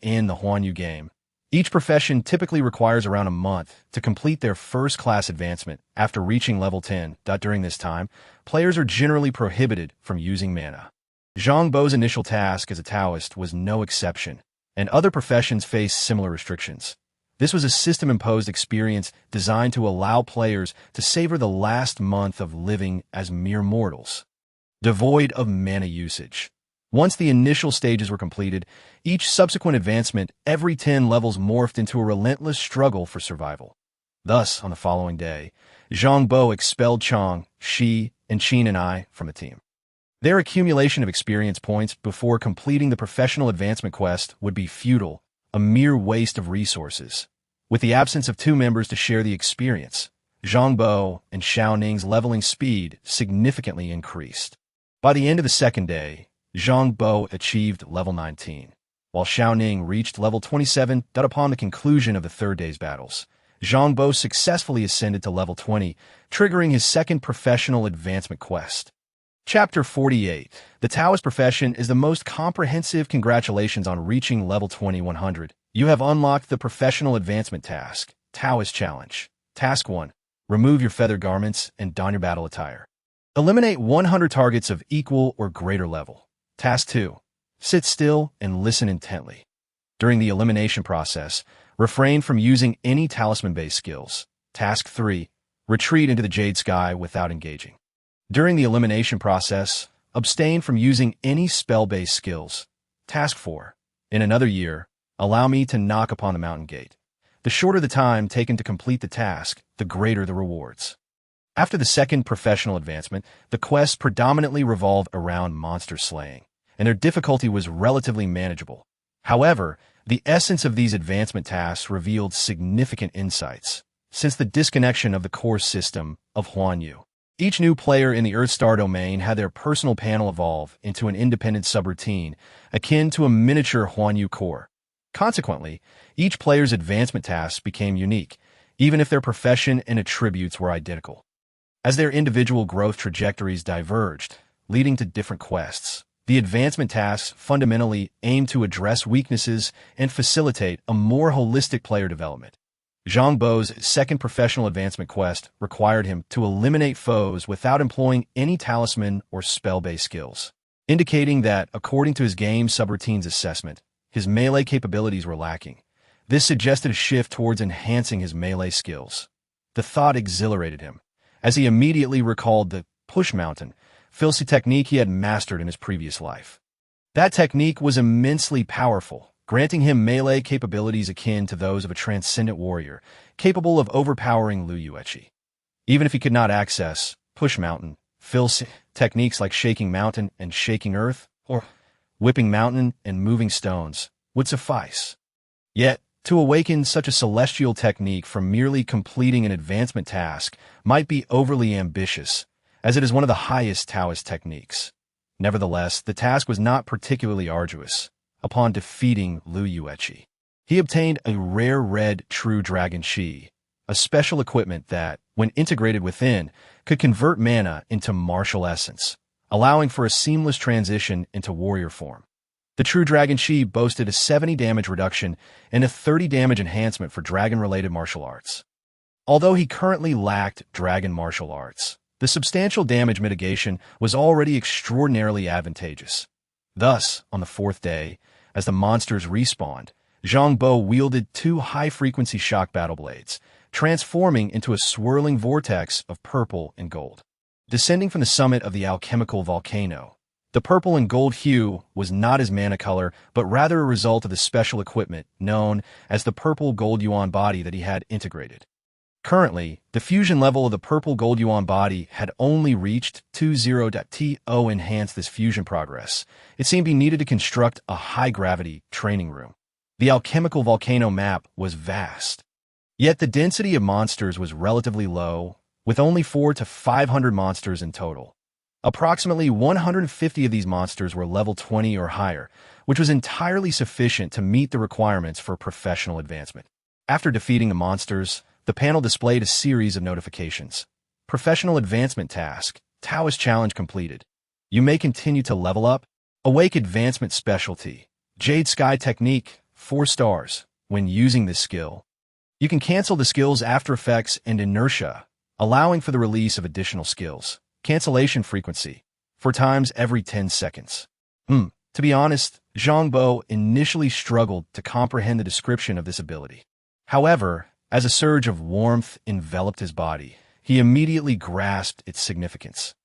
In the Huanyu game, each profession typically requires around a month to complete their first class advancement after reaching level 10. During this time, players are generally prohibited from using mana. Zhang Bo's initial task as a Taoist was no exception, and other professions face similar restrictions. This was a system-imposed experience designed to allow players to savor the last month of living as mere mortals, devoid of mana usage. Once the initial stages were completed, each subsequent advancement every 10 levels morphed into a relentless struggle for survival. Thus, on the following day, Zhang Bo expelled Chang, Shi, and Qin and I from the team. Their accumulation of experience points before completing the professional advancement quest would be futile, a mere waste of resources. With the absence of two members to share the experience, Zhang Bo and Xiao Ning's leveling speed significantly increased. By the end of the second day, Zhang Bo achieved level 19, while Xiao Ning reached level 27. Upon the conclusion of the third day's battles, Zhang Bo successfully ascended to level 20, triggering his second professional advancement quest. Chapter 48. The Taoist profession is the most comprehensive. Congratulations on reaching level 2100. You have unlocked the professional advancement task, Taoist Challenge. Task 1. Remove your feather garments and don your battle attire. Eliminate 100 targets of equal or greater level. Task 2. Sit still and listen intently. During the elimination process, refrain from using any talisman-based skills. Task 3. Retreat into the Jade Sky without engaging. During the elimination process, abstain from using any spell-based skills. Task 4. In another year, allow me to knock upon the mountain gate. The shorter the time taken to complete the task, the greater the rewards. After the second professional advancement, the quests predominantly revolved around monster slaying, and their difficulty was relatively manageable. However, the essence of these advancement tasks revealed significant insights, since the disconnection of the core system of Huanyu. Each new player in the Earthstar domain had their personal panel evolve into an independent subroutine, akin to a miniature Huanyu core. Consequently, each player's advancement tasks became unique, even if their profession and attributes were identical. As their individual growth trajectories diverged, leading to different quests, the advancement tasks fundamentally aimed to address weaknesses and facilitate a more holistic player development. Zhang Bo's second professional advancement quest required him to eliminate foes without employing any talisman or spell-based skills, indicating that, according to his game subroutine's assessment, his melee capabilities were lacking. This suggested a shift towards enhancing his melee skills. The thought exhilarated him, as he immediately recalled the push mountain, filthy technique he had mastered in his previous life. That technique was immensely powerful, granting him melee capabilities akin to those of a transcendent warrior, capable of overpowering Lu Yueqi. Even if he could not access push mountain, filthy techniques like shaking mountain and shaking earth, or whipping mountain and moving stones, would suffice. Yet, to awaken such a celestial technique from merely completing an advancement task might be overly ambitious, as it is one of the highest Taoist techniques. Nevertheless, the task was not particularly arduous. Upon defeating Lu Yueqi, he obtained a rare red true dragon Shi, a special equipment that, when integrated within, could convert mana into martial essence, allowing for a seamless transition into warrior form. The True Dragon Shi boasted a 70 damage reduction and a 30 damage enhancement for dragon-related martial arts. Although he currently lacked dragon martial arts, the substantial damage mitigation was already extraordinarily advantageous. Thus, on the fourth day, as the monsters respawned, Zhang Bo wielded two high-frequency shock battle blades, transforming into a swirling vortex of purple and gold. Descending from the summit of the alchemical volcano, The purple and gold hue was not his mana color, but rather a result of the special equipment known as the purple gold yuan body that he had integrated. Currently, the fusion level of the purple gold yuan body had only reached 20.to enhance this fusion progress. It seemed he needed to construct a high-gravity training room. The alchemical volcano map was vast. Yet the density of monsters was relatively low, with only 400 to 500 monsters in total. Approximately 150 of these monsters were level 20 or higher, which was entirely sufficient to meet the requirements for professional advancement. After defeating the monsters, the panel displayed a series of notifications. Professional advancement task, Taoist challenge completed. You may continue to level up. Awake advancement specialty, Jade Sky technique, 4 stars. When using this skill, you can cancel the skill's after effects and inertia, allowing for the release of additional skills. Cancellation frequency, 4 times every 10 seconds. To be honest, Zhang Bo initially struggled to comprehend the description of this ability. However, as a surge of warmth enveloped his body, he immediately grasped its significance.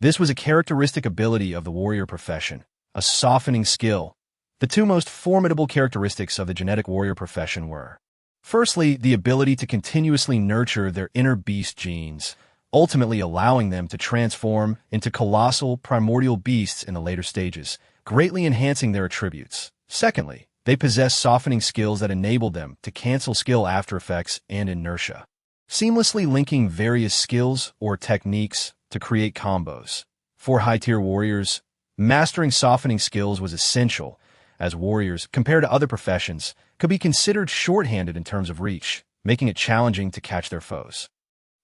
This was a characteristic ability of the warrior profession, a softening skill. The 2 most formidable characteristics of the genetic warrior profession were, firstly, the ability to continuously nurture their inner beast genes, ultimately allowing them to transform into colossal primordial beasts in the later stages, greatly enhancing their attributes. Secondly, they possess softening skills that enabled them to cancel skill after effects and inertia, seamlessly linking various skills or techniques to create combos. For high-tier warriors, mastering softening skills was essential, as warriors, compared to other professions, could be considered shorthanded in terms of reach, making it challenging to catch their foes.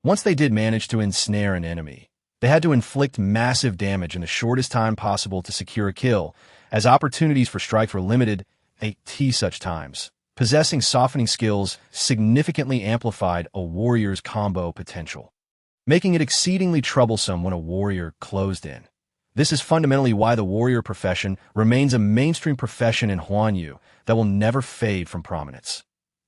Once they did manage to ensnare an enemy, they had to inflict massive damage in the shortest time possible to secure a kill, as opportunities for strikes were limited at such times. Possessing softening skills significantly amplified a warrior's combo potential, making it exceedingly troublesome when a warrior closed in. This is fundamentally why the warrior profession remains a mainstream profession in Huanyu that will never fade from prominence,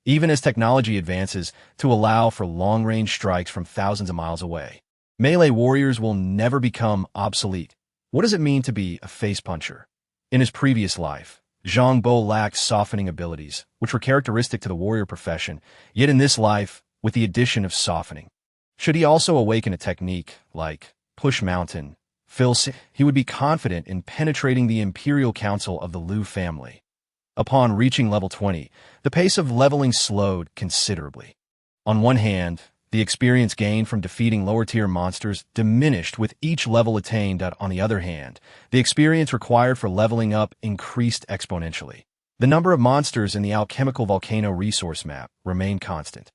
even as technology advances to allow for long-range strikes from thousands of miles away. Melee warriors will never become obsolete. What does it mean to be a face puncher? In his previous life, Zhang Bo lacked softening abilities, which were characteristic to the warrior profession, yet in this life, with the addition of softening, should he also awaken a technique like Push Mountain, he would be confident in penetrating the Imperial Council of the Liu family. Upon reaching level 20, the pace of leveling slowed considerably. On one hand, the experience gained from defeating lower-tier monsters diminished with each level attained. On the other hand, the experience required for leveling up increased exponentially. The number of monsters in the alchemical volcano resource map remained constant,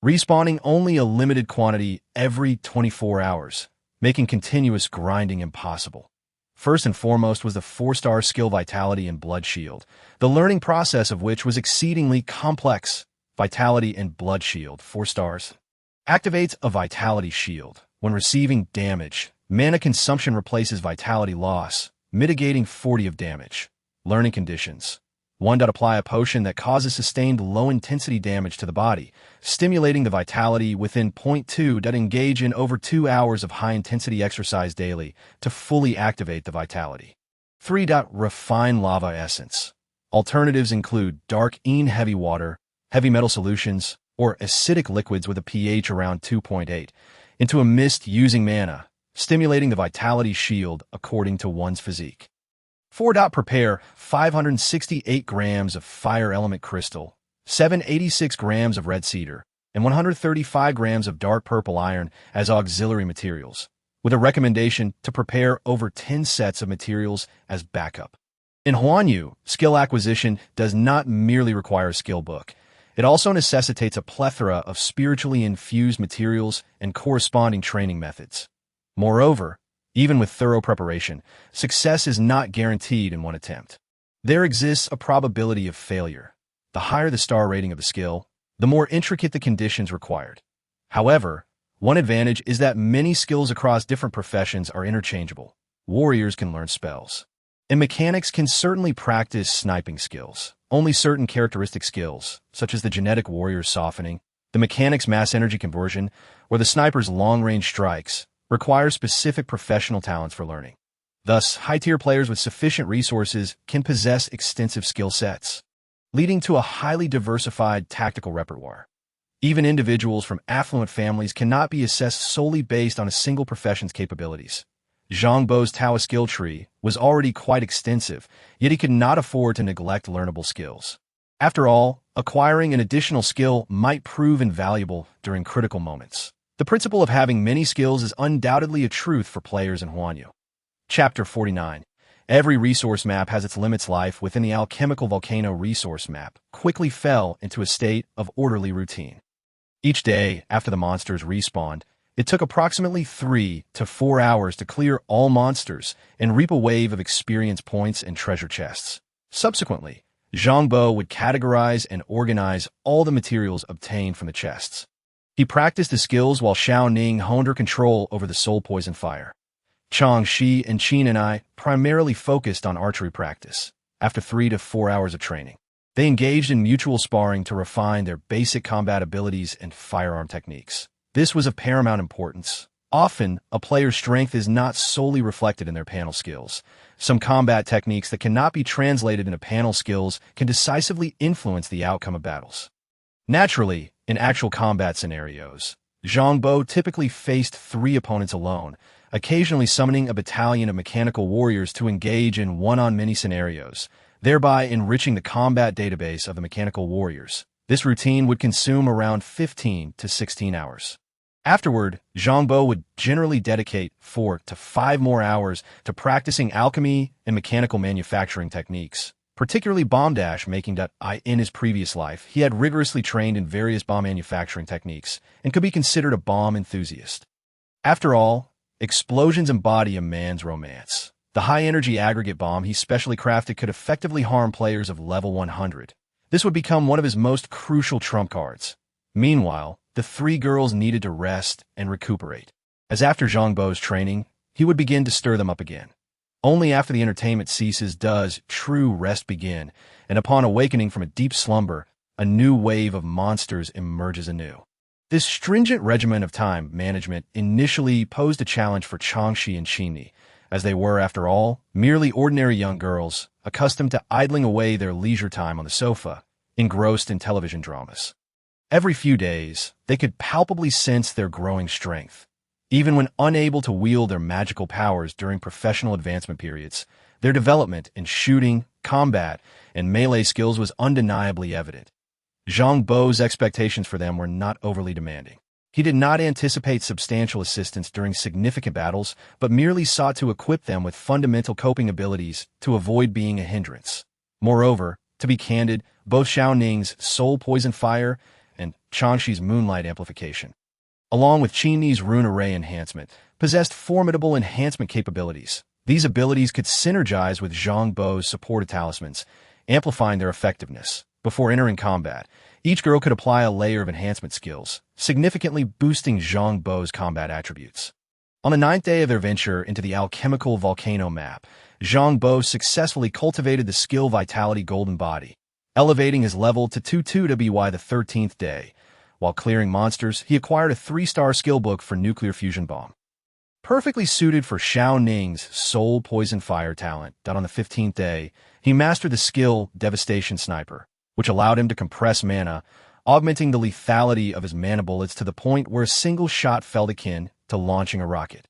respawning only a limited quantity every 24 hours, making continuous grinding impossible. First and foremost was the 4-star skill Vitality and Blood Shield, the learning process of which was exceedingly complex. Vitality and Blood Shield, 4 stars. Activates a Vitality Shield. When receiving damage, mana consumption replaces Vitality loss, mitigating 40 of damage. Learning conditions. 1. Apply a potion that causes sustained low-intensity damage to the body, stimulating the vitality within 0.2. Engage in over 2 hours of high-intensity exercise daily to fully activate the vitality. 3. Refine lava essence. Alternatives include dark heavy water, heavy metal solutions, or acidic liquids with a pH around 2.8 into a mist using mana, stimulating the vitality shield according to one's physique. 4. Prepare 568 grams of fire element crystal, 786 grams of red cedar, and 135 grams of dark purple iron as auxiliary materials, with a recommendation to prepare over 10 sets of materials as backup. In Huanyu, skill acquisition does not merely require a skill book. It also necessitates a plethora of spiritually infused materials and corresponding training methods. Moreover, even with thorough preparation, success is not guaranteed in one attempt. There exists a probability of failure. The higher the star rating of the skill, the more intricate the conditions required. However, one advantage is that many skills across different professions are interchangeable. Warriors can learn spells, and mechanics can certainly practice sniping skills. Only certain characteristic skills, such as the genetic warrior's softening, the mechanic's mass energy conversion, or the sniper's long-range strikes, require specific professional talents for learning. Thus, high-tier players with sufficient resources can possess extensive skill sets, leading to a highly diversified tactical repertoire. Even individuals from affluent families cannot be assessed solely based on a single profession's capabilities. Zhang Bo's Taoist skill tree was already quite extensive, yet he could not afford to neglect learnable skills. After all, acquiring an additional skill might prove invaluable during critical moments. The principle of having many skills is undoubtedly a truth for players in Huanyu. Chapter 49. Every resource map has its limits. Life within the alchemical volcano resource map quickly fell into a state of orderly routine. Each day, after the monsters respawned, it took approximately 3 to 4 hours to clear all monsters and reap a wave of experience points and treasure chests. Subsequently, Zhang Bo would categorize and organize all the materials obtained from the chests. He practiced the skills while Xiao Ning honed her control over the soul poison fire. Chang Shi and Qin and I primarily focused on archery practice. After 3 to 4 hours of training, they engaged in mutual sparring to refine their basic combat abilities and firearm techniques. This was of paramount importance. Often, a player's strength is not solely reflected in their panel skills. Some combat techniques that cannot be translated into panel skills can decisively influence the outcome of battles. Naturally, in actual combat scenarios, Zhang Bo typically faced 3 opponents alone, occasionally summoning a battalion of mechanical warriors to engage in one-on-many scenarios, thereby enriching the combat database of the mechanical warriors. This routine would consume around 15 to 16 hours. Afterward, Zhang Bo would generally dedicate 4 to 5 more hours to practicing alchemy and mechanical manufacturing techniques, particularly bomb dash making. In his previous life, he had rigorously trained in various bomb manufacturing techniques and could be considered a bomb enthusiast. After all, explosions embody a man's romance. The high-energy aggregate bomb he specially crafted could effectively harm players of level 100. This would become one of his most crucial trump cards. Meanwhile, the 3 girls needed to rest and recuperate, as after Zhang Bo's training, he would begin to stir them up again. Only after the entertainment ceases does true rest begin, and upon awakening from a deep slumber, a new wave of monsters emerges anew. This stringent regimen of time management initially posed a challenge for Changshi and Qinni, as they were, after all, merely ordinary young girls, accustomed to idling away their leisure time on the sofa, engrossed in television dramas. Every few days, they could palpably sense their growing strength. Even when unable to wield their magical powers during professional advancement periods, their development in shooting, combat, and melee skills was undeniably evident. Zhang Bo's expectations for them were not overly demanding. He did not anticipate substantial assistance during significant battles, but merely sought to equip them with fundamental coping abilities to avoid being a hindrance. Moreover, to be candid, both Xiao Ning's soul poison fire and Changshi's moonlight amplification, along with Qinni's rune array enhancement, possessed formidable enhancement capabilities. These abilities could synergize with Zhang Bo's supported talismans, amplifying their effectiveness. Before entering combat, each girl could apply a layer of enhancement skills, significantly boosting Zhang Bo's combat attributes. On the 9th day of their venture into the alchemical volcano map, Zhang Bo successfully cultivated the skill Vitality Golden Body, elevating his level to 2/2 by the 13th day. While clearing monsters, he acquired a 3-star skill book for nuclear fusion bomb. Perfectly suited for Xiao Ning's soul poison fire talent, on the 15th day, he mastered the skill Devastation Sniper, which allowed him to compress mana, augmenting the lethality of his mana bullets to the point where a single shot felt akin to launching a rocket.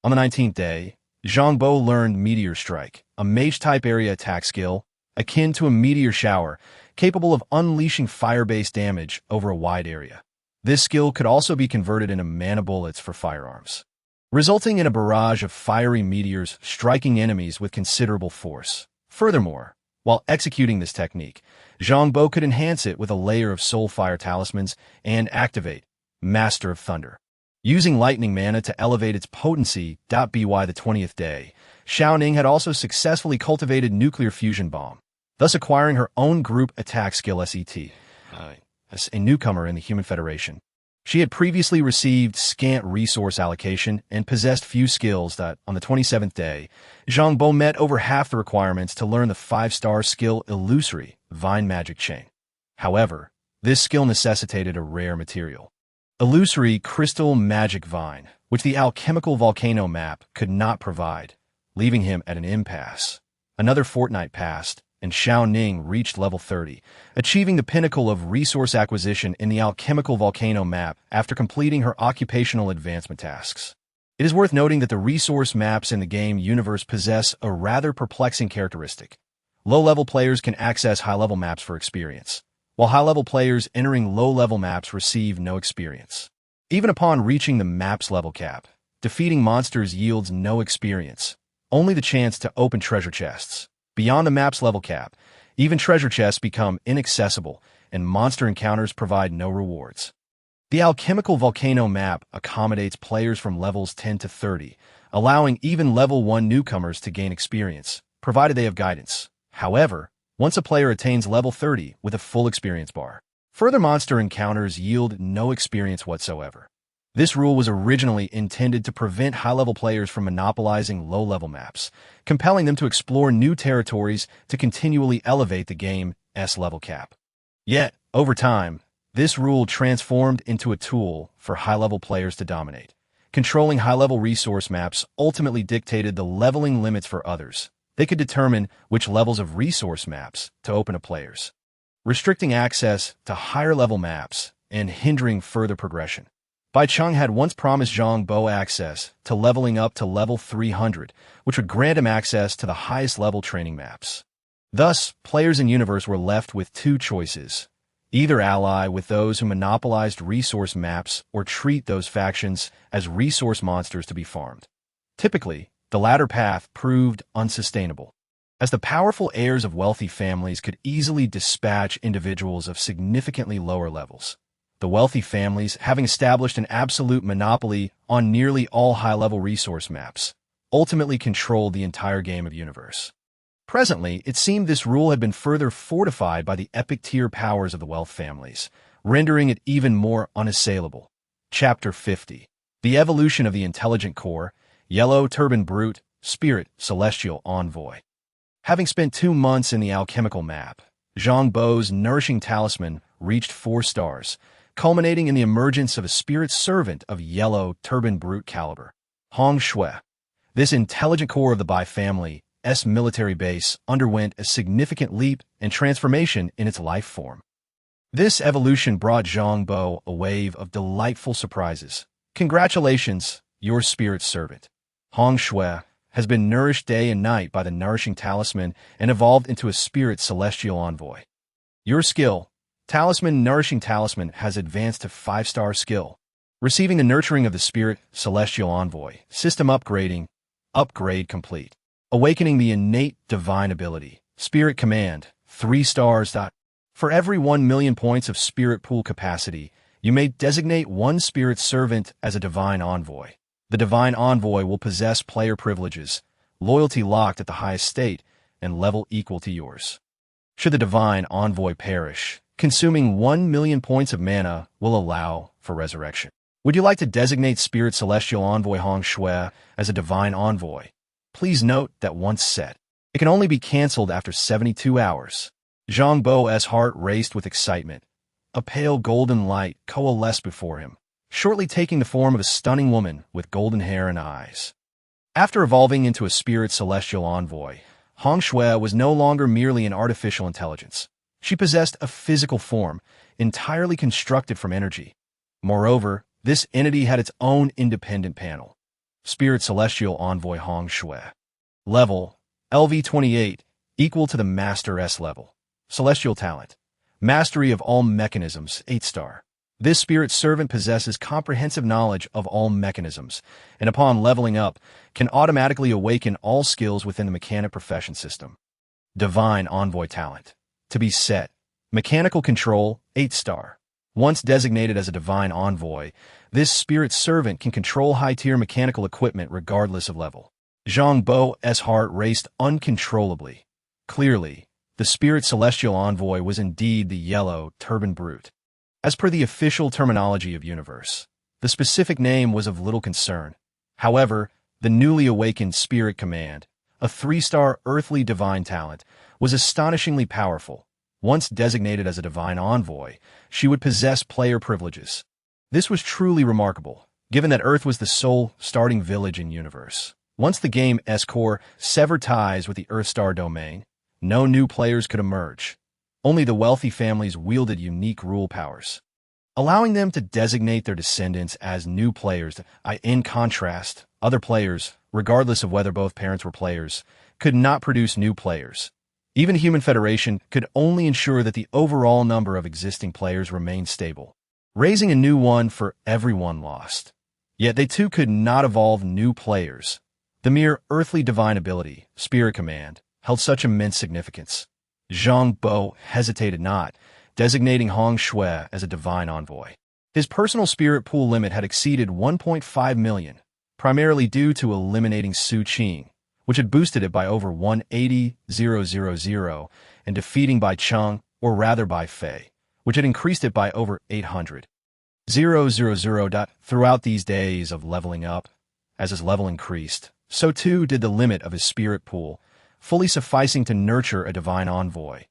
On the 19th day, Zhang Bo learned Meteor Strike, a mage-type area attack skill, akin to a meteor shower, capable of unleashing fire-based damage over a wide area. This skill could also be converted into mana bullets for firearms, resulting in a barrage of fiery meteors striking enemies with considerable force. Furthermore, while executing this technique, Zhang Bo could enhance it with a layer of soul fire talismans and activate Master of Thunder, using lightning mana to elevate its potency. By the 20th day, Xiao Ning had also successfully cultivated nuclear fusion bomb, thus acquiring her own group attack skill SET, as a newcomer in the Human Federation. She had previously received scant resource allocation and possessed few skills. On the 27th day, Zhang Bo met over half the requirements to learn the 5-star skill Illusory Vine Magic Chain. However, this skill necessitated a rare material, Illusory Crystal Magic Vine, which the alchemical volcano map could not provide. leaving him at an impasse. Another fortnight passed, and Xiao Ning reached level 30, achieving the pinnacle of resource acquisition in the alchemical volcano map after completing her occupational advancement tasks. It is worth noting that the resource maps in the game universe possess a rather perplexing characteristic. Low-level players can access high-level maps for experience, while high-level players entering low-level maps receive no experience. Even upon reaching the map's level cap, defeating monsters yields no experience, only the chance to open treasure chests. Beyond the map's level cap, even treasure chests become inaccessible, and monster encounters provide no rewards. The alchemical volcano map accommodates players from levels 10 to 30, allowing even level 1 newcomers to gain experience, provided they have guidance. However, once a player attains level 30 with a full experience bar, further monster encounters yield no experience whatsoever. This rule was originally intended to prevent high-level players from monopolizing low-level maps, compelling them to explore new territories to continually elevate the game's level cap. Yet, over time, this rule transformed into a tool for high-level players to dominate. Controlling high-level resource maps ultimately dictated the leveling limits for others. They could determine which levels of resource maps to open to players, restricting access to higher-level maps and hindering further progression. Bai Cheng had once promised Zhang Bo access to leveling up to level 300, which would grant him access to the highest-level training maps. Thus, players in Universe were left with two choices: either ally with those who monopolized resource maps or treat those factions as resource monsters to be farmed. Typically, the latter path proved unsustainable, as the powerful heirs of wealthy families could easily dispatch individuals of significantly lower levels. The wealthy families, having established an absolute monopoly on nearly all high-level resource maps, ultimately controlled the entire game of Universe. Presently, it seemed this rule had been further fortified by the epic tier powers of the wealth families, rendering it even more unassailable. Chapter 50. The Evolution of the Intelligent Core, Yellow Turban Brute, Spirit, Celestial Envoy. Having spent 2 months in the alchemical map, Zhang Bo's nourishing talisman reached 4 stars, culminating in the emergence of a spirit servant of Yellow Turban Brute caliber, Hong Shui. This intelligent core of the Bai family's military base underwent a significant leap and transformation in its life form. This evolution brought Zhang Bo a wave of delightful surprises. Congratulations, your spirit servant, Hong Shui, has been nourished day and night by the nourishing talisman and evolved into a spirit celestial envoy. Your skill, Talisman Nourishing Talisman, has advanced to 5-star skill, receiving the nurturing of the Spirit Celestial Envoy. System upgrading. Upgrade complete. Awakening the innate divine ability. Spirit Command, 3 stars. For every 1 million points of Spirit Pool capacity, you may designate one Spirit Servant as a Divine Envoy. The Divine Envoy will possess player privileges, loyalty locked at the highest state, and level equal to yours. Should the Divine Envoy perish, consuming 1 million points of mana will allow for resurrection. Would you like to designate Spirit Celestial Envoy Hong Shui as a Divine Envoy? Please note that once set, it can only be cancelled after 72 hours. Zhang Bo's heart raced with excitement. A pale golden light coalesced before him, shortly taking the form of a stunning woman with golden hair and eyes. After evolving into a Spirit Celestial Envoy, Hong Shui was no longer merely an artificial intelligence. She possessed a physical form, entirely constructed from energy. Moreover, this entity had its own independent panel. Spirit Celestial Envoy Hong Shui. Level, LV28, equal to the Master S level. Celestial Talent. Mastery of all mechanisms, 8-star. This spirit servant possesses comprehensive knowledge of all mechanisms, and upon leveling up, can automatically awaken all skills within the mechanic profession system. Divine Envoy Talent. To be set. Mechanical Control, 8-star. Once designated as a Divine Envoy, this spirit servant can control high-tier mechanical equipment regardless of level. Zhang Bo's heart raced uncontrollably. Clearly, the Spirit Celestial Envoy was indeed the Yellow Turban Brute. As per the official terminology of Universe, the specific name was of little concern. However, the newly awakened Spirit Command, a 3-star earthly divine talent, was astonishingly powerful. Once designated as a Divine Envoy, she would possess player privileges. This was truly remarkable, given that Earth was the sole starting village in Universe. Once the game's core severed ties with the Earthstar domain, no new players could emerge. Only the wealthy families wielded unique rule powers, allowing them to designate their descendants as new players. In contrast, other players, regardless of whether both parents were players, could not produce new players. Even the Human Federation could only ensure that the overall number of existing players remained stable, raising a new one for everyone lost. Yet they too could not evolve new players. The mere earthly divine ability, Spirit Command, held such immense significance. Zhang Bo hesitated not, designating Hong Shui as a divine envoy. His personal spirit pool limit had exceeded 1.5 million, primarily due to eliminating Su Qing, which had boosted it by over 180,000, and defeating Bai Cheng, or rather Bai Fei, which had increased it by over 800,000. Throughout these days of leveling up, as his level increased, so too did the limit of his spirit pool, fully sufficing to nurture a divine envoy.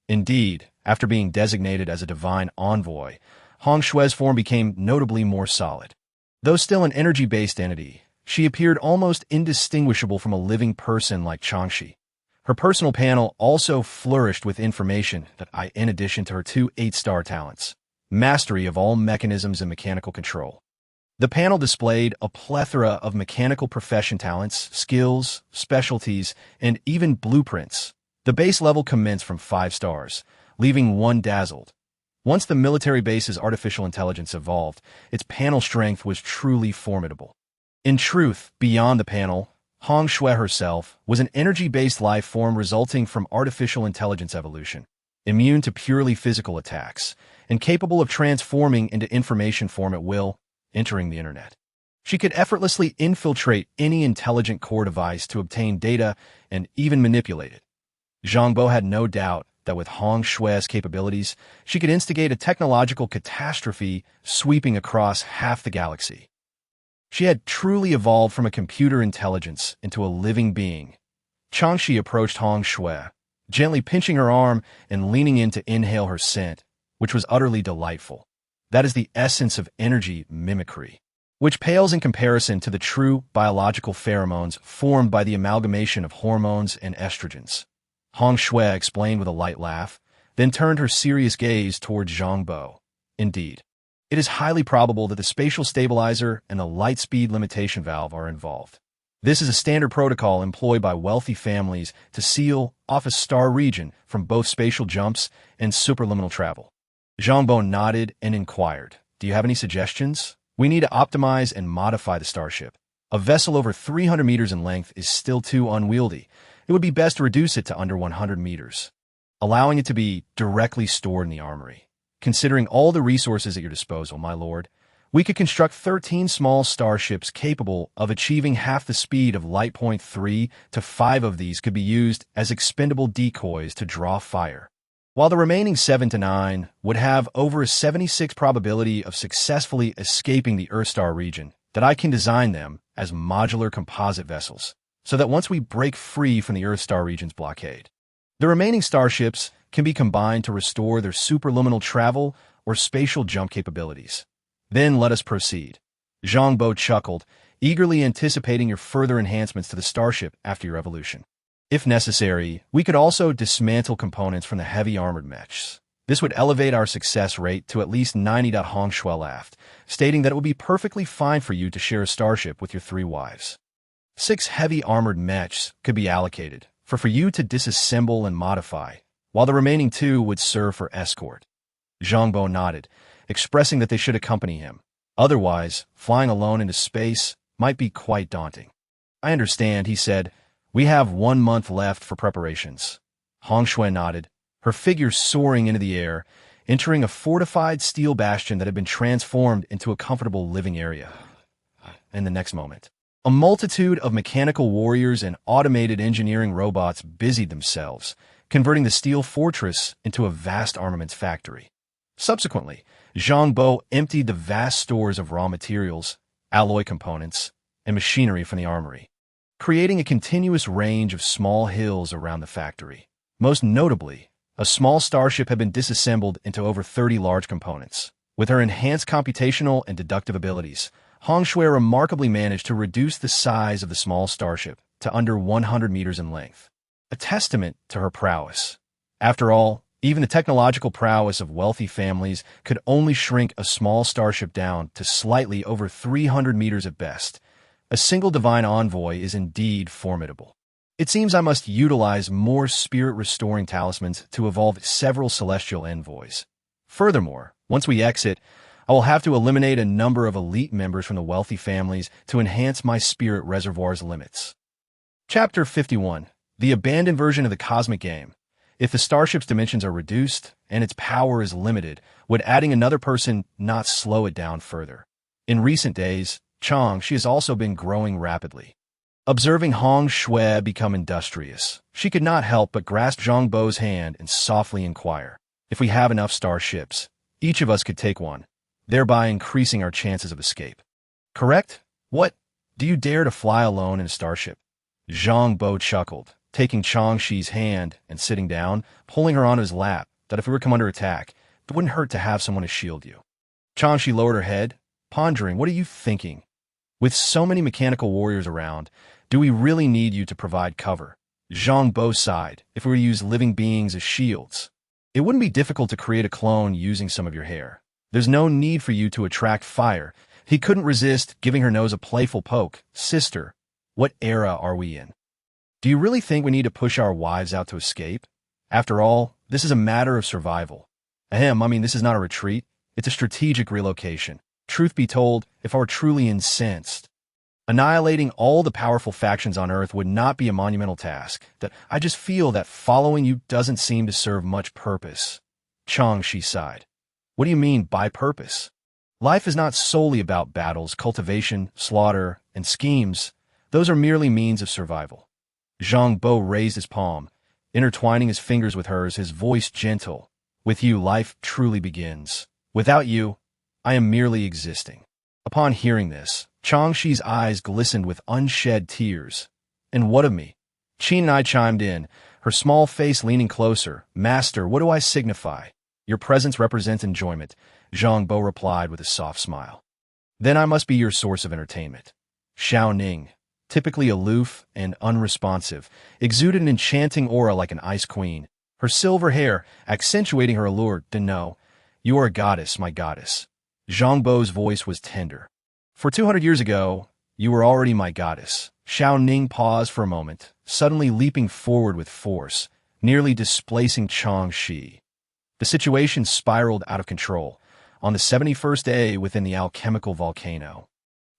Indeed, after being designated as a divine envoy, Hong Shui's form became notably more solid. Though still an energy-based entity, she appeared almost indistinguishable from a living person like Changxi. Her personal panel also flourished with information that in addition to her 2 8-star talents, mastery of all mechanisms and mechanical control. The panel displayed a plethora of mechanical profession talents, skills, specialties, and even blueprints. The base level commenced from 5 stars, leaving one dazzled. Once the military base's artificial intelligence evolved, its panel strength was truly formidable. In truth, beyond the panel, Hong Shui herself was an energy-based life form resulting from artificial intelligence evolution, immune to purely physical attacks, and capable of transforming into information form at will, entering the internet. She could effortlessly infiltrate any intelligent core device to obtain data and even manipulate it. Zhang Bo had no doubt that with Hong Shui's capabilities, she could instigate a technological catastrophe sweeping across half the galaxy. She had truly evolved from a computer intelligence into a living being. Changxi approached Hong Shui, gently pinching her arm and leaning in to inhale her scent, which was utterly delightful. That is the essence of energy mimicry, which pales in comparison to the true biological pheromones formed by the amalgamation of hormones and estrogens. Hong Shui explained with a light laugh, then turned her serious gaze towards Zhang Bo. Indeed, it is highly probable that the spatial stabilizer and the light speed limitation valve are involved. This is a standard protocol employed by wealthy families to seal off a star region from both spatial jumps and superliminal travel. Zhang Bo nodded and inquired, "Do you have any suggestions? We need to optimize and modify the starship. A vessel over 300 meters in length is still too unwieldy. It would be best to reduce it to under 100 meters, allowing it to be directly stored in the armory. Considering all the resources at your disposal, my lord, we could construct 13 small starships capable of achieving half the speed of light. 3 to 5 of these could be used as expendable decoys to draw fire, while the remaining 7 to 9 would have over a 76% probability of successfully escaping the Earthstar region. That I can design them as modular composite vessels, so that once we break free from the Earthstar region's blockade, the remaining starships can be combined to restore their superliminal travel or spatial jump capabilities. Then let us proceed." Zhang Bo chuckled, eagerly anticipating your further enhancements to the starship after your evolution. If necessary, we could also dismantle components from the heavy armored mechs. This would elevate our success rate to at least 90. Hong Shui laughed, stating that it would be perfectly fine for you to share a starship with your 3 wives. 6 heavy armored mechs could be allocated for you to disassemble and modify, while the remaining 2 would serve for escort. Zhang Bo nodded, expressing that they should accompany him. Otherwise, flying alone into space might be quite daunting. "I understand," he said. "We have 1 month left for preparations." Hong Shui nodded, her figure soaring into the air, entering a fortified steel bastion that had been transformed into a comfortable living area. In the next moment, a multitude of mechanical warriors and automated engineering robots busied themselves, converting the steel fortress into a vast armaments factory. Subsequently, Zhang Bo emptied the vast stores of raw materials, alloy components, and machinery from the armory, creating a continuous range of small hills around the factory. Most notably, a small starship had been disassembled into over 30 large components. With her enhanced computational and deductive abilities, Hong Shui remarkably managed to reduce the size of the small starship to under 100 meters in length, a testament to her prowess. After all, even the technological prowess of wealthy families could only shrink a small starship down to slightly over 300 meters at best. A single divine envoy is indeed formidable. It seems I must utilize more spirit-restoring talismans to evolve several celestial envoys. Furthermore, once we exit, I will have to eliminate a number of elite members from the wealthy families to enhance my spirit reservoir's limits. Chapter 51. The abandoned version of the cosmic game. If the starship's dimensions are reduced and its power is limited, would adding another person not slow it down further? In recent days, she has also been growing rapidly. Observing Hong Shui become industrious, she could not help but grasp Zhang Bo's hand and softly inquire, "If we have enough starships, each of us could take one, thereby increasing our chances of escape. Correct? What? Do you dare to fly alone in a starship?" Zhang Bo chuckled, taking Changshi's hand and sitting down, pulling her onto his lap, that if we were come under attack, it wouldn't hurt to have someone to shield you. Changshi lowered her head, pondering, "What are you thinking? With so many mechanical warriors around, do we really need you to provide cover?" Zhang Bo sighed. "If we were to use living beings as shields, it wouldn't be difficult to create a clone using some of your hair. There's no need for you to attract fire." He couldn't resist giving her nose a playful poke. "Sister, what era are we in? Do you really think we need to push our wives out to escape? After all, this is a matter of survival." This is not a retreat. It's a strategic relocation. Truth be told, if I were truly incensed, annihilating all the powerful factions on Earth would not be a monumental task. That I just feel that following you doesn't seem to serve much purpose. Changshi sighed. "What do you mean by purpose? Life is not solely about battles, cultivation, slaughter, and schemes. Those are merely means of survival." Zhang Bo raised his palm, intertwining his fingers with hers, his voice gentle. "With you, life truly begins. Without you, I am merely existing." Upon hearing this, Changshi's eyes glistened with unshed tears. "And what of me?" Qin and I chimed in, her small face leaning closer. "Master, what do I signify? Your presence represents enjoyment," Zhang Bo replied with a soft smile. "Then I must be your source of entertainment." Xiao Ning, typically aloof and unresponsive, exuded an enchanting aura like an ice queen, her silver hair accentuating her allure. "No, you are a goddess, my goddess." Zhang Bo's voice was tender. "For 200 years ago, you were already my goddess." Xiao Ning paused for a moment, suddenly leaping forward with force, nearly displacing Changshi. The situation spiraled out of control. On the 71st day within the alchemical volcano,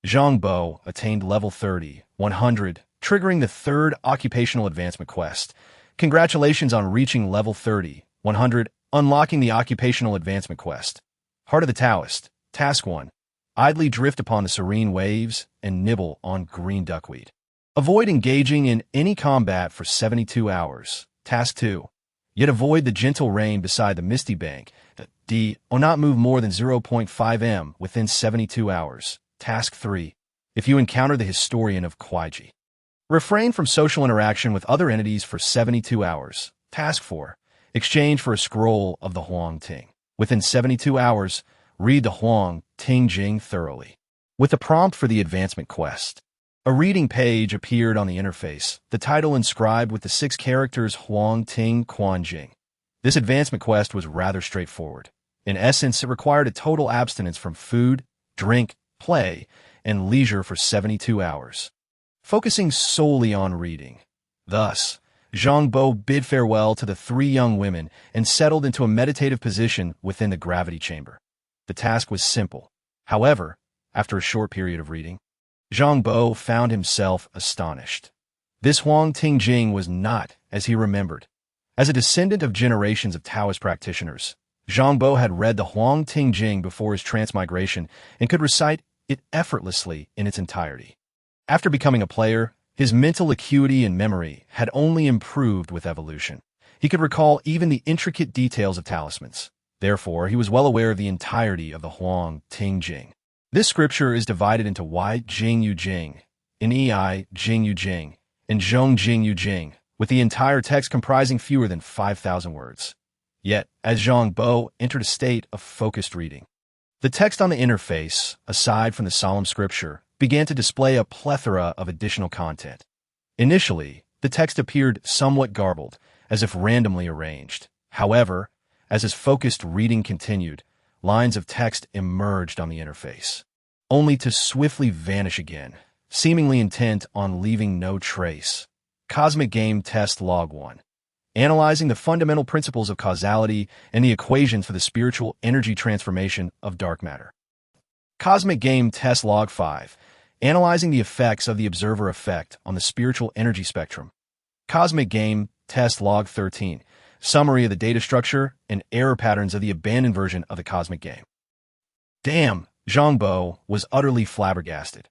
Zhang Bo attained level 30, 100, triggering the third occupational advancement quest. Congratulations on reaching level 30, 100, unlocking the occupational advancement quest. Heart of the Taoist, Task 1. Idly drift upon the serene waves and nibble on green duckweed. Avoid engaging in any combat for 72 hours. Task 2. Yet avoid the gentle rain beside the misty bank. Not move more than 0.5 m within 72 hours. Task 3. If you encounter the historian of Kuaiji, refrain from social interaction with other entities for 72 hours. Task 4. Exchange for a scroll of the Huang Ting. Within 72 hours, read the Huang Ting Jing thoroughly. With the prompt for the advancement quest, a reading page appeared on the interface, the title inscribed with the 6 characters Huang Ting Quan Jing. This advancement quest was rather straightforward. In essence, it required a total abstinence from food, drink, play, and leisure for 72 hours, focusing solely on reading. Thus, Zhang Bo bid farewell to the 3 young women and settled into a meditative position within the gravity chamber. The task was simple. However, after a short period of reading, Zhang Bo found himself astonished. This Huang Ting Jing was not as he remembered. As a descendant of generations of Taoist practitioners, Zhang Bo had read the Huang Ting Jing before his transmigration and could recite it effortlessly in its entirety. After becoming a player, his mental acuity and memory had only improved with evolution. He could recall even the intricate details of talismans. Therefore, he was well aware of the entirety of the Huang Ting Jing. This scripture is divided into Wai Jing Yu Jing, and Ei Jing Yu Jing, and Zhong Jing Yu Jing, with the entire text comprising fewer than 5,000 words. Yet, as Zhang Bo entered a state of focused reading, The text on the interface, aside from the solemn scripture, began to display a plethora of additional content. Initially, the text appeared somewhat garbled, as if randomly arranged. However, as his focused reading continued, lines of text emerged on the interface, only to swiftly vanish again, seemingly intent on leaving no trace. Cosmic Game Test Log 1. Analyzing the fundamental principles of causality and the equations for the spiritual energy transformation of dark matter. Cosmic Game Test Log 5. Analyzing the effects of the observer effect on the spiritual energy spectrum. Cosmic Game Test Log 13. Summary of the data structure and error patterns of the abandoned version of the Cosmic Game. Damn, Zhang Bo was utterly flabbergasted.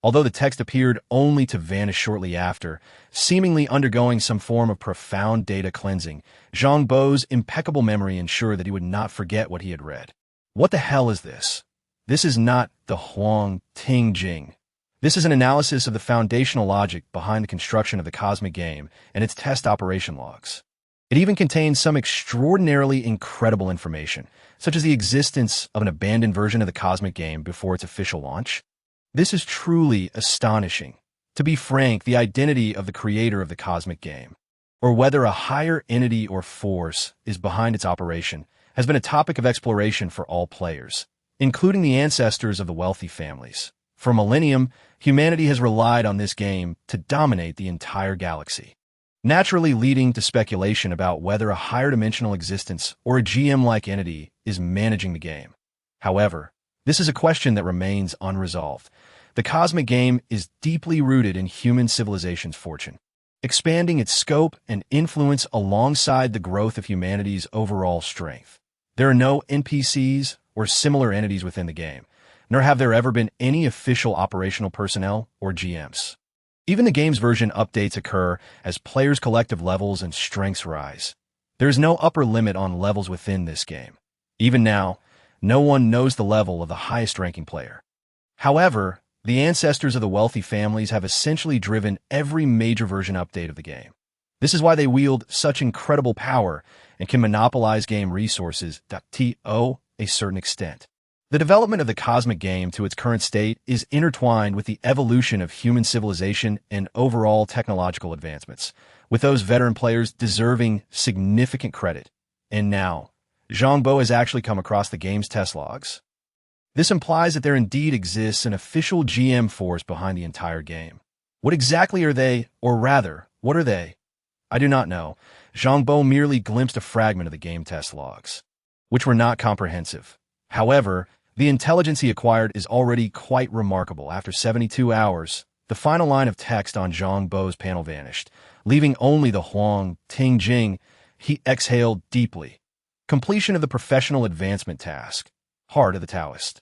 Although the text appeared only to vanish shortly after, seemingly undergoing some form of profound data cleansing, Zhang Bo's impeccable memory ensured that he would not forget what he had read. What the hell is this? This is not the Huang Ting Jing. This is an analysis of the foundational logic behind the construction of the Cosmic Game and its test operation logs. It even contains some extraordinarily incredible information, such as the existence of an abandoned version of the Cosmic Game before its official launch. This is truly astonishing. To be frank, the identity of the creator of the Cosmic Game, or whether a higher entity or force is behind its operation, has been a topic of exploration for all players, including the ancestors of the wealthy families. For millennium, humanity has relied on this game to dominate the entire galaxy, naturally leading to speculation about whether a higher dimensional existence or a GM-like entity is managing the game. However, this is a question that remains unresolved. The Cosmic Game is deeply rooted in human civilization's fortune, expanding its scope and influence alongside the growth of humanity's overall strength. There are no NPCs or similar entities within the game, nor have there ever been any official operational personnel or GMs. Even the game's version updates occur as players' collective levels and strengths rise. There is no upper limit on levels within this game. Even now, no one knows the level of the highest-ranking player. However, the ancestors of the wealthy families have essentially driven every major version update of the game. This is why they wield such incredible power and can monopolize game resources to a certain extent. The development of the Cosmic Game to its current state is intertwined with the evolution of human civilization and overall technological advancements, with those veteran players deserving significant credit. And now, Zhang Bo has actually come across the game's test logs. This implies that there indeed exists an official GM force behind the entire game. What exactly are they, or rather, what are they? I do not know. Zhang Bo merely glimpsed a fragment of the game test logs, which were not comprehensive. However, the intelligence he acquired is already quite remarkable. After 72 hours, the final line of text on Zhang Bo's panel vanished, leaving only the Huang Ting Jing. He exhaled deeply. Completion of the professional advancement task. Heart of the Taoist.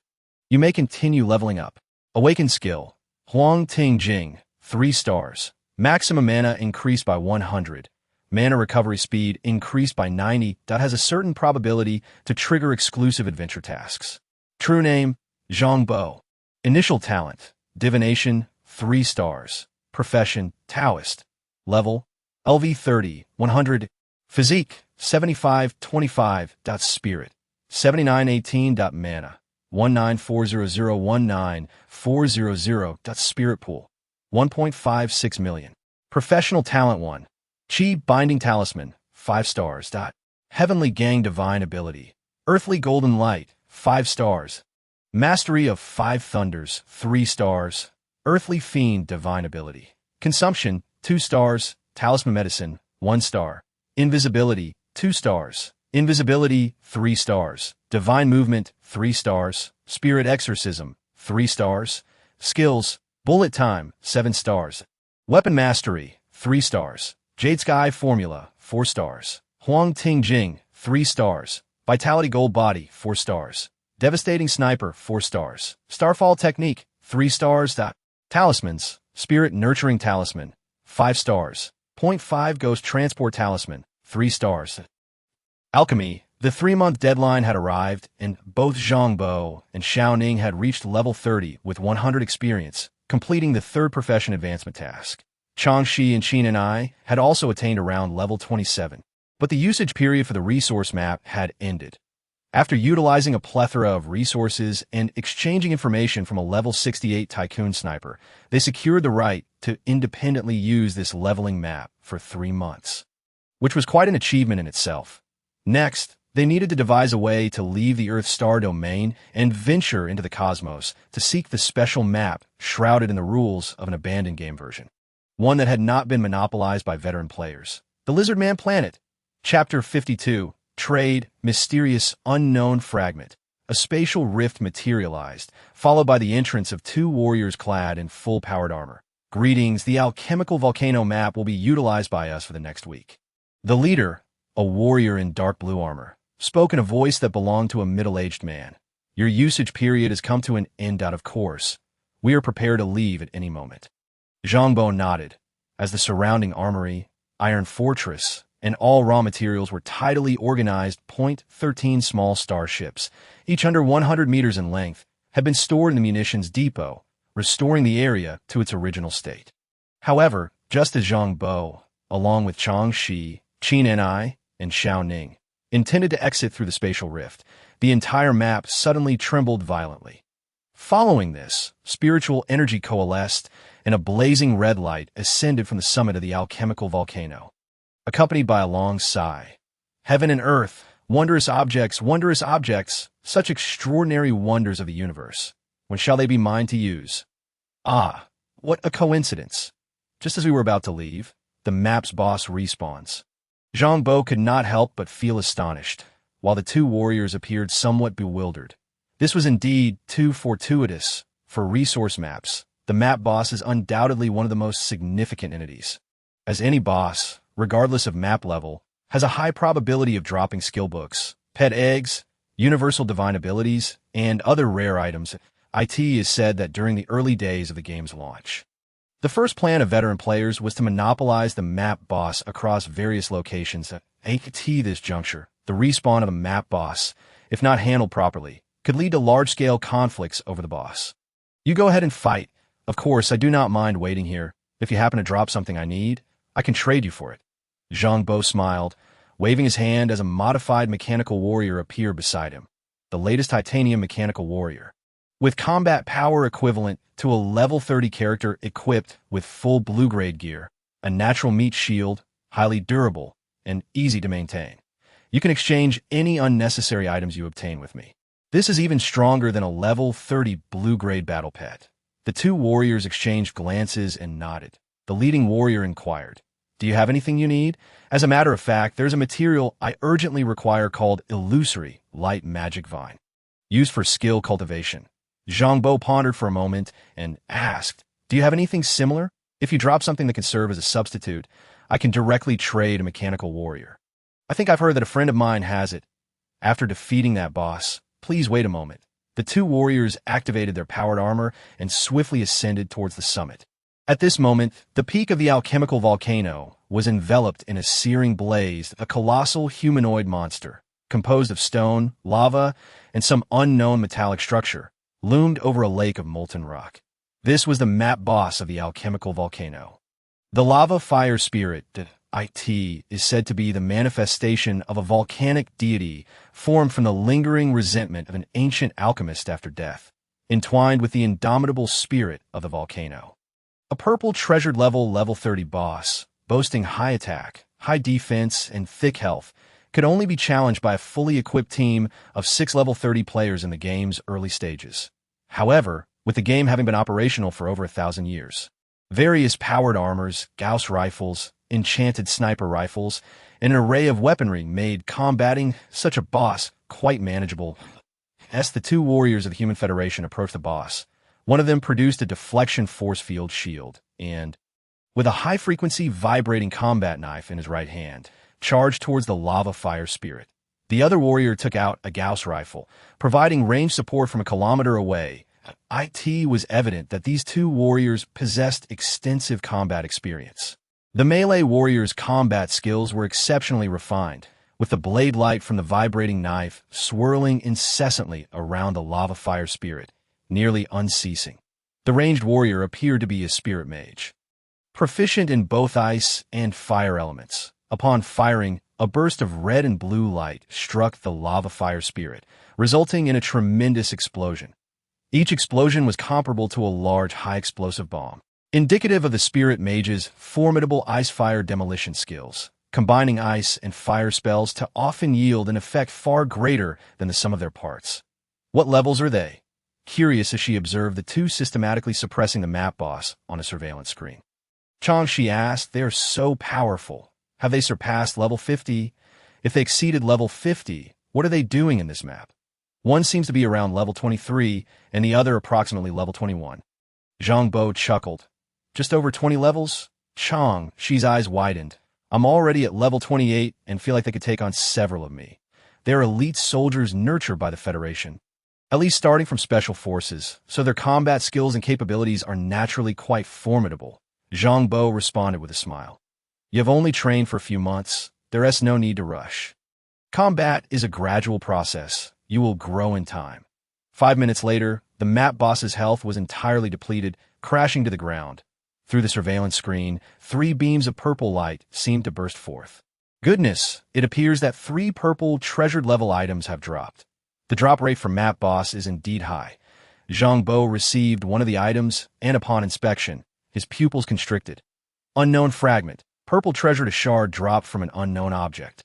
You may continue leveling up. Awakened skill. Huang Ting Jing, 3 stars. Maximum mana increased by 100. Mana recovery speed increased by 90. That has a certain probability to trigger exclusive adventure tasks. True name, Zhang Bo. Initial talent, divination, 3 stars. Profession, Taoist. Level, LV 30, 100. Physique, 7525. Spirit, 7918. Mana, 1940019,400. Spirit pool, 1.56 million. Professional talent 1. Chi Binding Talisman, 5 stars. Heavenly Gang Divine Ability. Earthly Golden Light, 5 stars. Mastery of 5 Thunders, 3 stars. Earthly Fiend Divine Ability. Consumption, 2 stars. Talisman Medicine, 1 star. Invisibility, 2 stars. Invisibility, 3 stars. Divine Movement, 3 stars. Spirit Exorcism, 3 stars. Skills, Bullet Time, 7 stars. Weapon Mastery, 3 stars. Jade Sky Formula, 4 stars. Huang Ting Jing, 3 stars. Vitality Gold Body, 4 stars. Devastating Sniper, 4 stars. Starfall Technique, 3 stars. Talismans, Spirit Nurturing Talisman, 5 stars. Five Ghosts Transport Talisman, 3 stars. Alchemy, the 3-month deadline had arrived, and both Zhang Bo and Xiao Ning had reached level 30 with 100 experience, completing the 3rd profession advancement task. Changxi and Qin and I had also attained around level 27, but the usage period for the resource map had ended. After utilizing a plethora of resources and exchanging information from a level 68 Tycoon sniper, they secured the right to independently use this leveling map for 3 months, which was quite an achievement in itself. Next, they needed to devise a way to leave the Earth star domain and venture into the cosmos to seek the special map shrouded in the rules of an abandoned game version, one that had not been monopolized by veteran players. The Lizardman Planet, Chapter 52, Trade, Mysterious Unknown Fragment. A spatial rift materialized, followed by the entrance of 2 warriors clad in full-powered armor. Greetings, the alchemical volcano map will be utilized by us for the next week. The leader, a warrior in dark blue armor, spoke in a voice that belonged to a middle-aged man. Your usage period has come to an end out of course. We are prepared to leave at any moment. Zhang Bo nodded, as the surrounding armory, iron fortress, and all raw materials were tidily organized. 13 small starships, each under 100 meters in length, had been stored in the munitions depot, restoring the area to its original state. However, just as Zhang Bo, along with Chang Shi, Qin Ni, and Xiao Ning, intended to exit through the spatial rift, the entire map suddenly trembled violently. Following this, spiritual energy coalesced, and a blazing red light ascended from the summit of the alchemical volcano, accompanied by a long sigh. Heaven and earth, wondrous objects, such extraordinary wonders of the universe. When shall they be mine to use? Ah, what a coincidence. Just as we were about to leave, the map's boss respawns. Zhang Bo could not help but feel astonished, while the 2 warriors appeared somewhat bewildered. This was indeed too fortuitous. For resource maps, the map boss is undoubtedly one of the most significant entities. As any boss, regardless of map level, has a high probability of dropping skill books, pet eggs, universal divine abilities, and other rare items. It is said that during the early days of the game's launch, the first plan of veteran players was to monopolize the map boss across various locations. At this juncture, the respawn of a map boss, if not handled properly, could lead to large-scale conflicts over the boss. You go ahead and fight. Of course, I do not mind waiting here. If you happen to drop something I need, I can trade you for it. Zhang Bo smiled, waving his hand as a modified mechanical warrior appeared beside him, the latest titanium mechanical warrior, with combat power equivalent to a level 30 character equipped with full blue-grade gear, a natural meat shield, highly durable, and easy to maintain. You can exchange any unnecessary items you obtain with me. This is even stronger than a level 30 blue-grade battle pet. The 2 warriors exchanged glances and nodded. The leading warrior inquired, "Do you have anything you need?" As a matter of fact, there's a material I urgently require called Illusory Light Magic Vine, used for skill cultivation. Zhang Bo pondered for a moment and asked, "Do you have anything similar? If you drop something that can serve as a substitute, I can directly trade a mechanical warrior. I think I've heard that a friend of mine has it. After defeating that boss, please wait a moment." The 2 warriors activated their powered armor and swiftly ascended towards the summit. At this moment, the peak of the alchemical volcano was enveloped in a searing blaze. A colossal humanoid monster, composed of stone, lava, and some unknown metallic structure, loomed over a lake of molten rock. This was the map boss of the alchemical volcano. The lava fire spirit, It, is said to be the manifestation of a volcanic deity formed from the lingering resentment of an ancient alchemist after death, entwined with the indomitable spirit of the volcano. A purple treasured level 30 boss, boasting high attack, high defense, and thick health, could only be challenged by a fully equipped team of 6 level 30 players in the game's early stages. However, with the game having been operational for over 1,000 years, various powered armors, Gauss rifles, enchanted sniper rifles, and an array of weaponry made combating such a boss quite manageable. As the 2 warriors of the Human Federation approached the boss, one of them produced a deflection force field shield and, with a high-frequency vibrating combat knife in his right hand, charged towards the lava fire spirit. The other warrior took out a Gauss rifle, providing range support from a kilometer away. It was evident that these 2 warriors possessed extensive combat experience. The melee warrior's combat skills were exceptionally refined, with the blade light from the vibrating knife swirling incessantly around the lava fire spirit, nearly unceasing. The ranged warrior appeared to be a spirit mage, proficient in both ice and fire elements. Upon firing, a burst of red and blue light struck the lava fire spirit, resulting in a tremendous explosion. Each explosion was comparable to a large high-explosive bomb, indicative of the spirit mage's formidable ice-fire demolition skills, combining ice and fire spells to often yield an effect far greater than the sum of their parts. What levels are they? Curious as she observed the two systematically suppressing the map boss on a surveillance screen. Chang, she asked, they are so powerful. Have they surpassed level 50? If they exceeded level 50, what are they doing in this map? One seems to be around level 23, and the other approximately level 21. Zhang Bo chuckled. Just over 20 levels? Chang, she's eyes widened. I'm already at level 28 and feel like they could take on several of me. They're elite soldiers nurtured by the Federation, at least starting from special forces, so their combat skills and capabilities are naturally quite formidable. Zhang Bo responded with a smile. You've only trained for a few months. There's no need to rush. Combat is a gradual process. You will grow in time. 5 minutes later, the map boss's health was entirely depleted, crashing to the ground. Through the surveillance screen, 3 beams of purple light seemed to burst forth. Goodness, it appears that 3 purple treasured level items have dropped. The drop rate for map boss is indeed high. Zhang Bo received one of the items, and upon inspection, his pupils constricted. Unknown fragment. Purple treasured a shard dropped from an unknown object.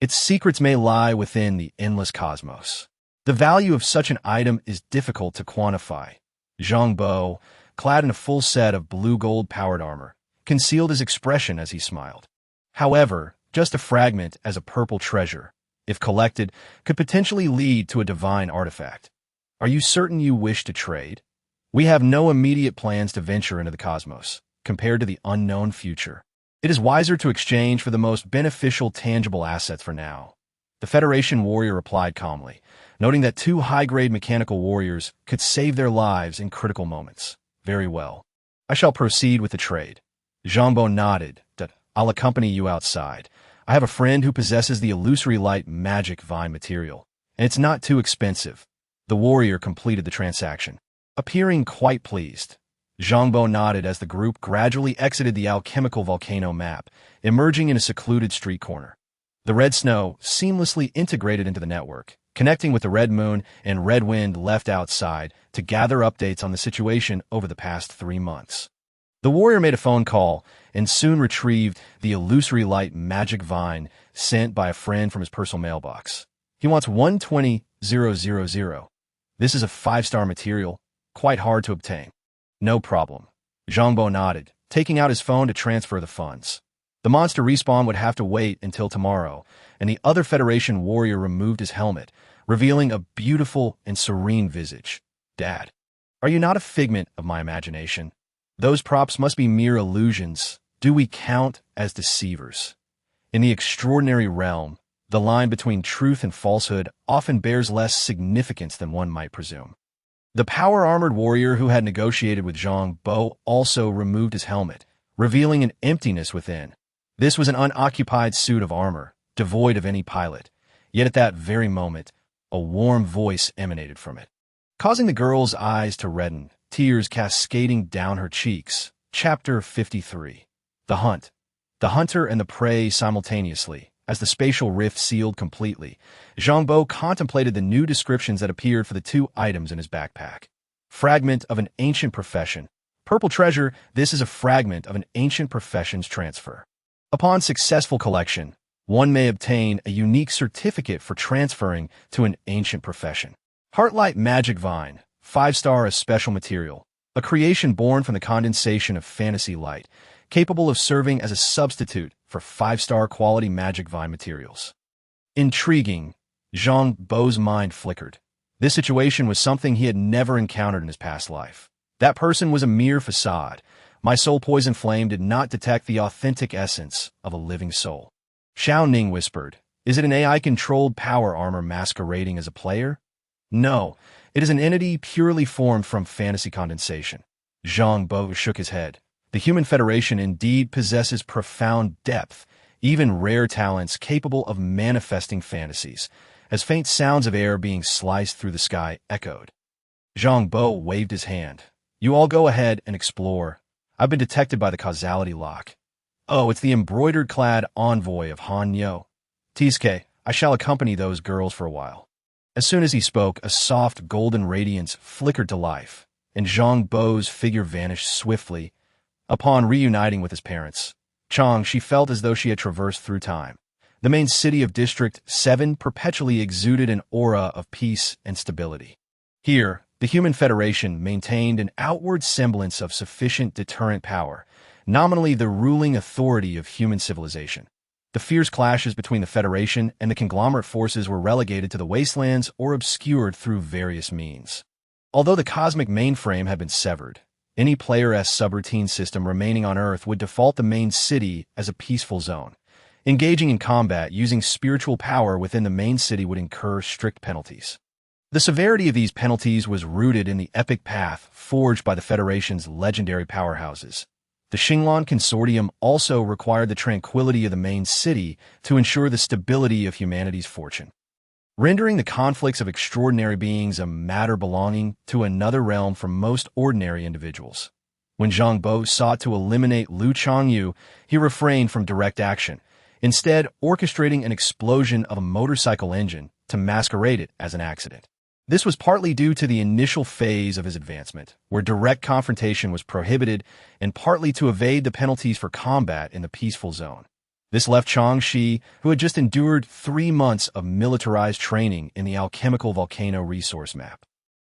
Its secrets may lie within the endless cosmos. The value of such an item is difficult to quantify. Zhang Bo, clad in a full set of blue-gold powered armor, concealed his expression as he smiled. However, just a fragment as a purple treasure, if collected, could potentially lead to a divine artifact. Are you certain you wish to trade? We have no immediate plans to venture into the cosmos, compared to the unknown future. It is wiser to exchange for the most beneficial tangible assets for now. The Federation warrior replied calmly, noting that 2 high-grade mechanical warriors could save their lives in critical moments. Very well. I shall proceed with the trade. Zhang Bo nodded. I'll accompany you outside. I have a friend who possesses the illusory light magic vine material, and it's not too expensive. The warrior completed the transaction, appearing quite pleased. Zhang Bo nodded as the group gradually exited the alchemical volcano map, emerging in a secluded street corner. The red snow seamlessly integrated into the network, connecting with the red moon and red wind left outside to gather updates on the situation over the past 3 months. The warrior made a phone call and soon retrieved the illusory light magic vine sent by a friend from his personal mailbox. He wants 120,000. This is a 5-star material, quite hard to obtain. No problem. Zhang Bo nodded, taking out his phone to transfer the funds. The monster respawn would have to wait until tomorrow, and the other Federation warrior removed his helmet, revealing a beautiful and serene visage. Dad, are you not a figment of my imagination? Those props must be mere illusions. Do we count as deceivers? In the extraordinary realm, the line between truth and falsehood often bears less significance than one might presume. The power-armored warrior who had negotiated with Zhang Bo also removed his helmet, revealing an emptiness within. This was an unoccupied suit of armor, devoid of any pilot. Yet at that very moment, a warm voice emanated from it, causing the girl's eyes to redden, tears cascading down her cheeks. Chapter 53. The Hunt. The hunter and the prey simultaneously. As the spatial rift sealed completely, Zhang Bo contemplated the new descriptions that appeared for the 2 items in his backpack. Fragment of an ancient profession. Purple treasure, this is a fragment of an ancient profession's transfer. Upon successful collection, one may obtain a unique certificate for transferring to an ancient profession. Heartlight magic vine, 5-star as special material, a creation born from the condensation of fantasy light, capable of serving as a substitute for 5-star quality magic vine materials. Intriguing. Zhang Bo's mind flickered. This situation was something he had never encountered in his past life. That person was a mere facade. My soul poison flame did not detect the authentic essence of a living soul. Xiao Ning whispered, is it an AI-controlled power armor masquerading as a player? No, it is an entity purely formed from fantasy condensation. Zhang Bo shook his head. The Human Federation indeed possesses profound depth, even rare talents capable of manifesting fantasies, as faint sounds of air being sliced through the sky echoed. Zhang Bo waved his hand. You all go ahead and explore. I've been detected by the causality lock. Oh, it's the embroidered-clad envoy of Han Yo. Tisuke, I shall accompany those girls for a while. As soon as he spoke, a soft golden radiance flickered to life, and Zhang Bo's figure vanished swiftly. Upon reuniting with his parents, Chang, she felt as though she had traversed through time. The main city of District 7 perpetually exuded an aura of peace and stability. Here, the Human Federation maintained an outward semblance of sufficient deterrent power, nominally the ruling authority of human civilization. The fierce clashes between the Federation and the conglomerate forces were relegated to the wastelands or obscured through various means. Although the cosmic mainframe had been severed, any player-s subroutine system remaining on Earth would default the main city as a peaceful zone. Engaging in combat using spiritual power within the main city would incur strict penalties. The severity of these penalties was rooted in the epic path forged by the Federation's legendary powerhouses. The Xinglan Consortium also required the tranquility of the main city to ensure the stability of humanity's fortune, rendering the conflicts of extraordinary beings a matter belonging to another realm for most ordinary individuals. When Zhang Bo sought to eliminate Liu Changyu, he refrained from direct action, instead orchestrating an explosion of a motorcycle engine to masquerade it as an accident. This was partly due to the initial phase of his advancement, where direct confrontation was prohibited, and partly to evade the penalties for combat in the peaceful zone. This left Changxi, who had just endured 3 months of militarized training in the alchemical volcano resource map,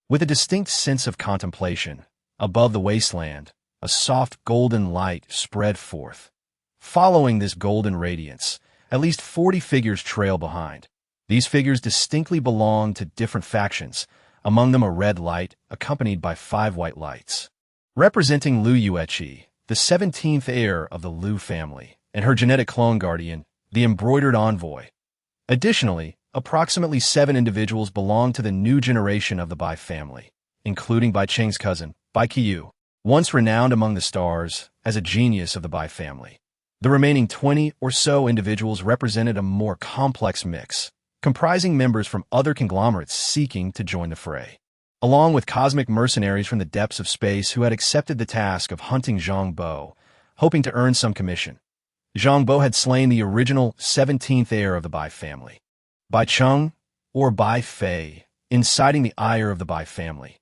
with a distinct sense of contemplation. Above the wasteland, a soft golden light spread forth. Following this golden radiance, at least 40 figures trail behind. These figures distinctly belong to different factions, among them a red light accompanied by 5 white lights. Representing Liu Yueqi, the 17th heir of the Liu family, and her genetic clone guardian, the embroidered envoy. Additionally, approximately 7 individuals belong to the new generation of the Bai family, including Bai Cheng's cousin, Bai Qiyu, once renowned among the stars as a genius of the Bai family. The remaining 20 or so individuals represented a more complex mix, comprising members from other conglomerates seeking to join the fray, along with cosmic mercenaries from the depths of space who had accepted the task of hunting Zhang Bo, hoping to earn some commission. Zhang Bo had slain the original 17th heir of the Bai family, Bai Cheng or Bai Fei, inciting the ire of the Bai family.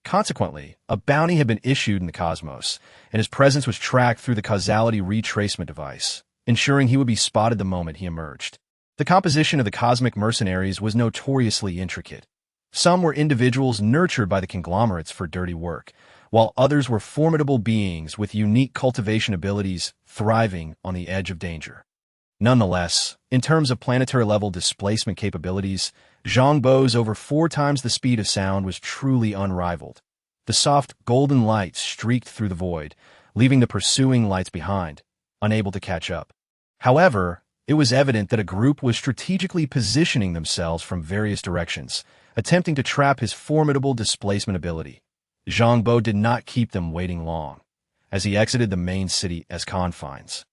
Consequently, a bounty had been issued in the cosmos, and his presence was tracked through the causality retracement device, ensuring he would be spotted the moment he emerged. The composition of the cosmic mercenaries was notoriously intricate. Some were individuals nurtured by the conglomerates for dirty work, while others were formidable beings with unique cultivation abilities thriving on the edge of danger. Nonetheless, in terms of planetary-level displacement capabilities, Zhang Bo's over 4 times the speed of sound was truly unrivaled. The soft golden light streaked through the void, leaving the pursuing lights behind, unable to catch up. However, it was evident that a group was strategically positioning themselves from various directions, attempting to trap his formidable displacement ability. Zhang Bo did not keep them waiting long, as he exited the main city as confines.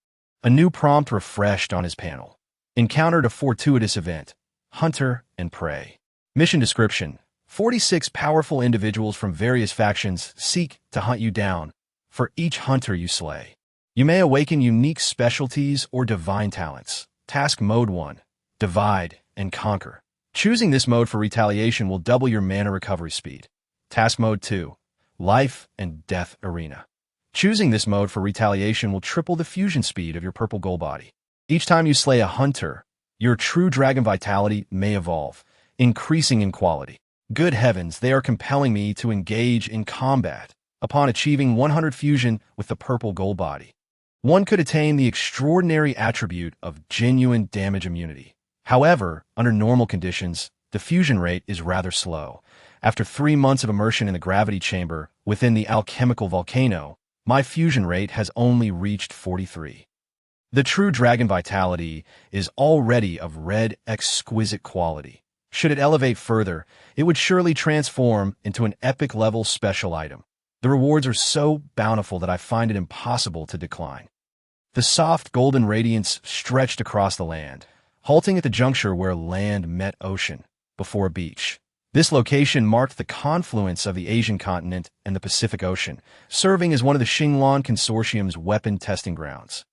A new prompt refreshed on his panel. Encountered a fortuitous event. Hunter and prey. Mission description: 46 powerful individuals from various factions seek to hunt you down. For each hunter you slay, you may awaken unique specialties or divine talents. Task Mode 1. Divide and Conquer. Choosing this mode for retaliation will double your mana recovery speed. Task Mode 2. Life and Death Arena. Choosing this mode for retaliation will triple the fusion speed of your purple gold body. Each time you slay a hunter, your true dragon vitality may evolve, increasing in quality. Good heavens, they are compelling me to engage in combat. Upon achieving 100 fusion with the purple gold body, one could attain the extraordinary attribute of genuine damage immunity. However, under normal conditions, the fusion rate is rather slow. After 3 months of immersion in the gravity chamber within the alchemical volcano, my fusion rate has only reached 43. The true dragon vitality is already of red, exquisite quality. Should it elevate further, it would surely transform into an epic-level special item. The rewards are so bountiful that I find it impossible to decline. The soft golden radiance stretched across the land, halting at the juncture where land met ocean, before a beach. This location marked the confluence of the Asian continent and the Pacific Ocean, serving as one of the Xinglan Consortium's weapon testing grounds.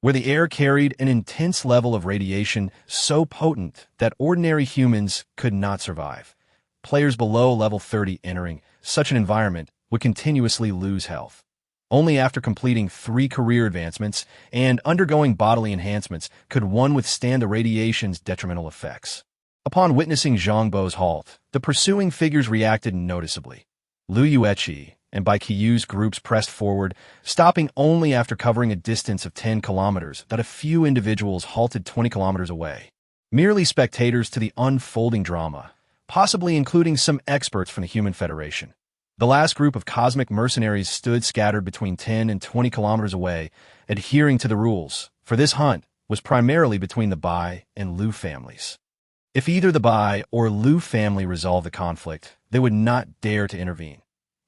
where the air carried an intense level of radiation so potent that ordinary humans could not survive. Players below level 30 entering such an environment would continuously lose health. Only after completing 3 career advancements and undergoing bodily enhancements could one withstand the radiation's detrimental effects. Upon witnessing Zhang Bo's halt, the pursuing figures reacted noticeably. Lu Yueqi and Bai Qiu's groups pressed forward, stopping only after covering a distance of 10 kilometers that a few individuals halted 20 kilometers away. Merely spectators to the unfolding drama, possibly including some experts from the Human Federation. The last group of cosmic mercenaries stood scattered between 10 and 20 kilometers away, adhering to the rules, for this hunt was primarily between the Bai and Lu families. If either the Bai or Lu family resolved the conflict, they would not dare to intervene.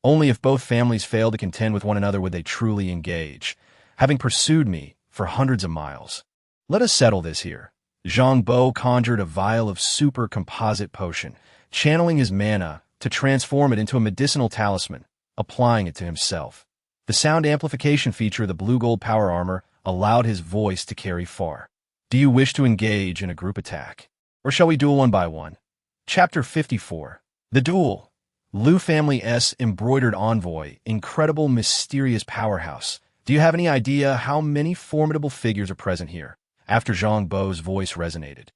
Only if both families failed to contend with one another would they truly engage, having pursued me for hundreds of miles. Let us settle this here. Zhang Bo conjured a vial of super composite potion, channeling his mana to transform it into a medicinal talisman, applying it to himself. The sound amplification feature of the blue-gold power armor allowed his voice to carry far. Do you wish to engage in a group attack? Or shall we duel one by one? Chapter 54. The Duel. Lu Family's embroidered envoy, incredible mysterious powerhouse. Do you have any idea how many formidable figures are present here? After Zhang Bo's voice resonated,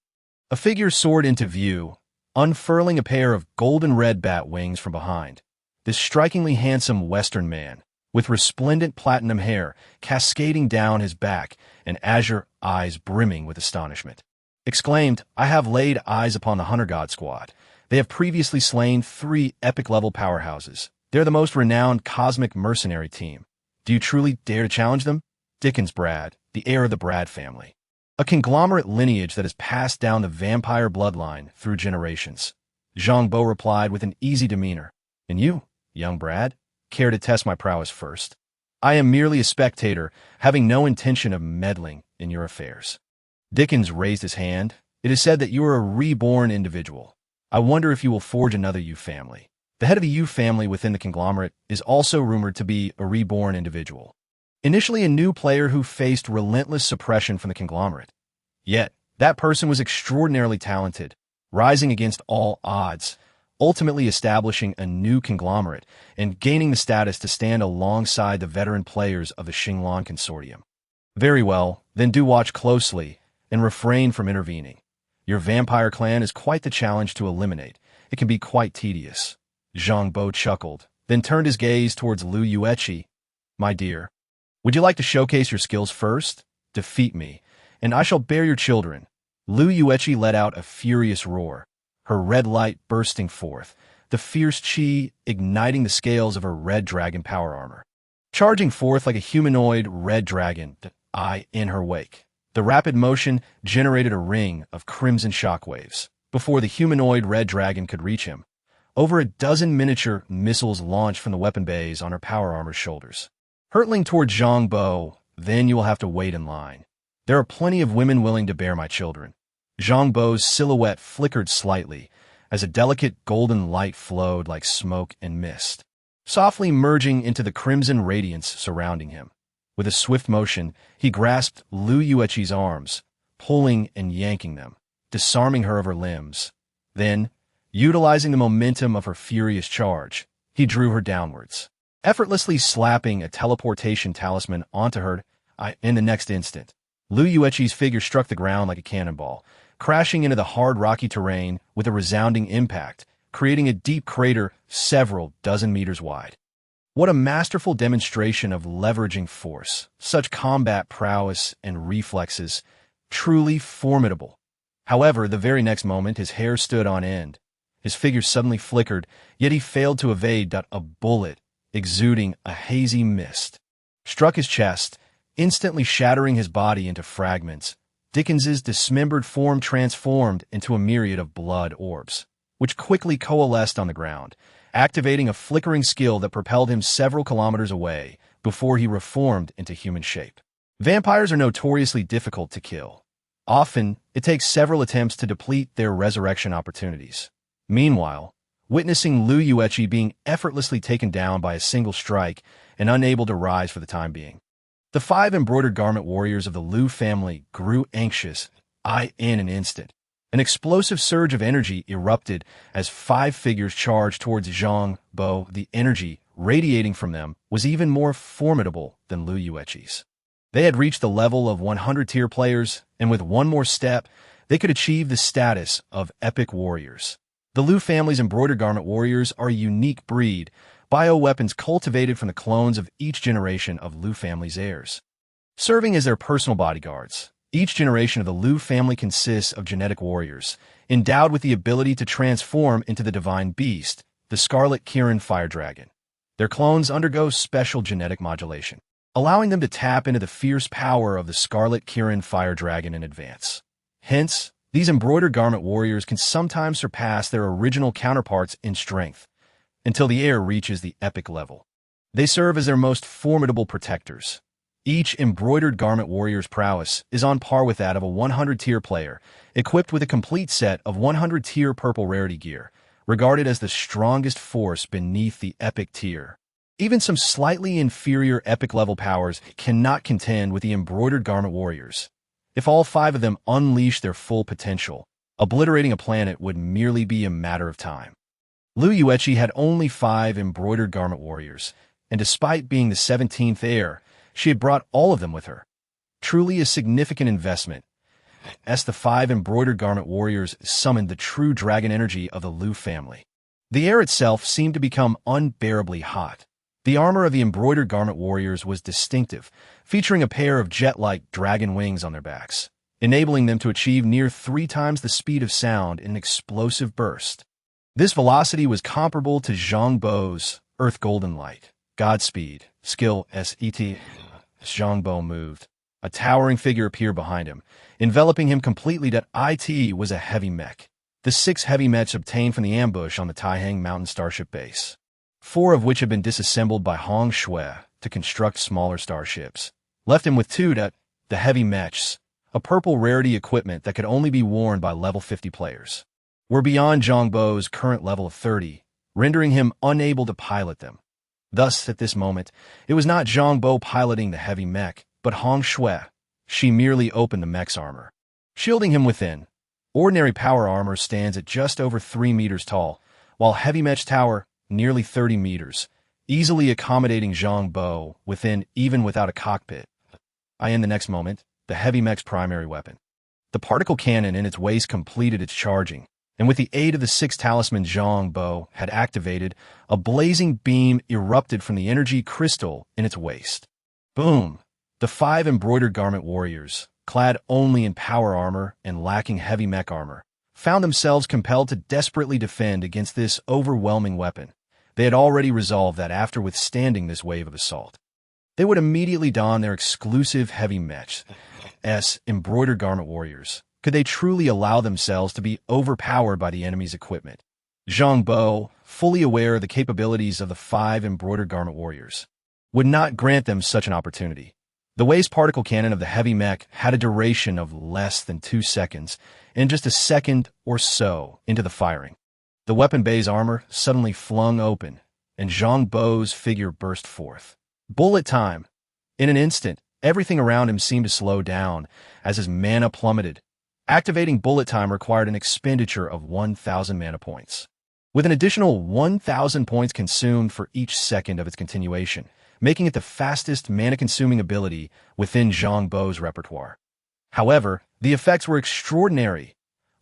a figure soared into view, unfurling a pair of golden-red bat wings from behind. This strikingly handsome Western man, with resplendent platinum hair cascading down his back and azure eyes brimming with astonishment, exclaimed, "I have laid eyes upon the Hunter God Squad. They have previously slain 3 epic-level powerhouses. They're the most renowned cosmic mercenary team. Do you truly dare to challenge them?" Dickens Brad, the heir of the Brad family, a conglomerate lineage that has passed down the vampire bloodline through generations. Zhang Bo replied with an easy demeanor, "And you, young Brad, care to test my prowess first? I am merely a spectator, having no intention of meddling in your affairs." Dickens raised his hand. "It is said that you are a reborn individual. I wonder if you will forge another Yu family." The head of the Yu family within the conglomerate is also rumored to be a reborn individual. Initially a new player who faced relentless suppression from the conglomerate. Yet, that person was extraordinarily talented, rising against all odds, ultimately establishing a new conglomerate and gaining the status to stand alongside the veteran players of the Xinglan Consortium. Very well, then do watch closely and refrain from intervening. Your vampire clan is quite the challenge to eliminate. It can be quite tedious. Zhang Bo chuckled, then turned his gaze towards Lu Yueqi. "My dear, would you like to showcase your skills first? Defeat me, and I shall bear your children." Lu Yueqi let out a furious roar, her red light bursting forth, the fierce chi igniting the scales of her red dragon power armor. Charging forth like a humanoid red dragon, I in her wake. The rapid motion generated a ring of crimson shockwaves. Before the humanoid red dragon could reach him, over a dozen miniature missiles launched from the weapon bays on her power armor's shoulders. Hurtling toward Zhang Bo, "Then you will have to wait in line. There are plenty of women willing to bear my children." Zhang Bo's silhouette flickered slightly as a delicate golden light flowed like smoke and mist, softly merging into the crimson radiance surrounding him. With a swift motion, he grasped Lu Yueqi's arms, pulling and yanking them, disarming her of her limbs. Then, utilizing the momentum of her furious charge, he drew her downwards, effortlessly slapping a teleportation talisman onto her. In the next instant, Lu Yueqi's figure struck the ground like a cannonball, crashing into the hard rocky terrain with a resounding impact, creating a deep crater several dozen meters wide. What a masterful demonstration of leveraging force, such combat prowess and reflexes, truly formidable. However, the very next moment his hair stood on end. His figure suddenly flickered, yet he failed to evade. A bullet, exuding a hazy mist, struck his chest, instantly shattering his body into fragments. Dickens's dismembered form transformed into a myriad of blood orbs, which quickly coalesced on the ground, activating a flickering skill that propelled him several kilometers away before he reformed into human shape. Vampires are notoriously difficult to kill. Often, it takes several attempts to deplete their resurrection opportunities. Meanwhile, witnessing Lu Yueqi being effortlessly taken down by a single strike and unable to rise for the time being, The 5 embroidered garment warriors of the Liu family grew anxious, in an instant. An explosive surge of energy erupted as 5 figures charged towards Zhang Bo. The energy radiating from them was even more formidable than Liu Yueqi's. They had reached the level of 100-tier players, and with one more step, they could achieve the status of epic warriors. The Liu family's embroidered garment warriors are a unique breed, bioweapons cultivated from the clones of each generation of Liu family's heirs. Serving as their personal bodyguards, each generation of the Liu family consists of genetic warriors, endowed with the ability to transform into the divine beast, the Scarlet Kirin Fire Dragon. Their clones undergo special genetic modulation, allowing them to tap into the fierce power of the Scarlet Kirin Fire Dragon in advance. Hence, these embroidered garment warriors can sometimes surpass their original counterparts in strength, until the heir reaches the epic level. They serve as their most formidable protectors. Each embroidered garment warrior's prowess is on par with that of a 100-tier player, equipped with a complete set of 100-tier purple rarity gear, regarded as the strongest force beneath the epic tier. Even some slightly inferior epic-level powers cannot contend with the embroidered garment warriors. If all 5 of them unleash their full potential, obliterating a planet would merely be a matter of time. Liu Yueqi had only 5 embroidered garment warriors, and despite being the 17th heir, she had brought all of them with her. Truly a significant investment, as the 5 embroidered garment warriors summoned the true dragon energy of the Liu family. The air itself seemed to become unbearably hot. The armor of the embroidered garment warriors was distinctive, featuring a pair of jet-like dragon wings on their backs, enabling them to achieve near 3 times the speed of sound in an explosive burst. This velocity was comparable to Zhang Bo's Earth Golden Light. Godspeed. Skill SET. Zhang Bo moved. A towering figure appeared behind him, enveloping him completely. That it was a heavy mech. The 6 heavy mechs obtained from the ambush on the Taihang Mountain Starship base, 4 of which had been disassembled by Hong Shui to construct smaller starships, left him with 2 the heavy mechs, a purple rarity equipment that could only be worn by level 50 players, were beyond Zhang Bo's current level of 30, rendering him unable to pilot them. Thus, at this moment, it was not Zhang Bo piloting the heavy mech, but Hong Shui. She merely opened the mech's armor, shielding him within. Ordinary power armor stands at just over 3 meters tall, while heavy mech's tower, nearly 30 meters, easily accommodating Zhang Bo within even without a cockpit. In the next moment, the heavy mech's primary weapon, the particle cannon in its waist, completed its charging, and with the aid of the 6 talisman Zhang Bo had activated, a blazing beam erupted from the energy crystal in its waist. Boom! The 5 embroidered garment warriors, clad only in power armor and lacking heavy mech armor, found themselves compelled to desperately defend against this overwhelming weapon. They had already resolved that after withstanding this wave of assault, they would immediately don their exclusive heavy mechs, embroidered garment warriors. Could they truly allow themselves to be overpowered by the enemy's equipment? Zhang Bo, fully aware of the capabilities of the 5 embroidered garment warriors, would not grant them such an opportunity. The waste particle cannon of the heavy mech had a duration of less than 2 seconds, and just a second or so into the firing, the weapon bay's armor suddenly flung open, and Zhang Bo's figure burst forth. Bullet time! In an instant, everything around him seemed to slow down as his mana plummeted. Activating bullet time required an expenditure of 1,000 mana points, with an additional 1,000 points consumed for each second of its continuation, making it the fastest mana-consuming ability within Zhang Bo's repertoire. However, the effects were extraordinary.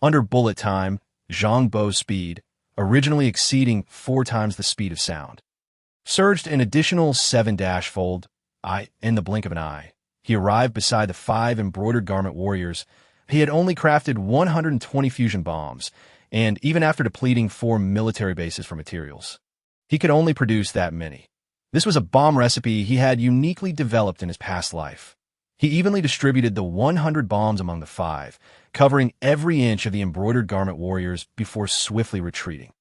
Under bullet time, Zhang Bo's speed, originally exceeding 4 times the speed of sound, surged an additional 7-fold. In the blink of an eye, he arrived beside the 5 embroidered garment warriors. He had only crafted 120 fusion bombs, and even after depleting 4 military bases for materials, he could only produce that many. This was a bomb recipe he had uniquely developed in his past life. He evenly distributed the 100 bombs among the 5, covering every inch of the embroidered garment warriors before swiftly retreating.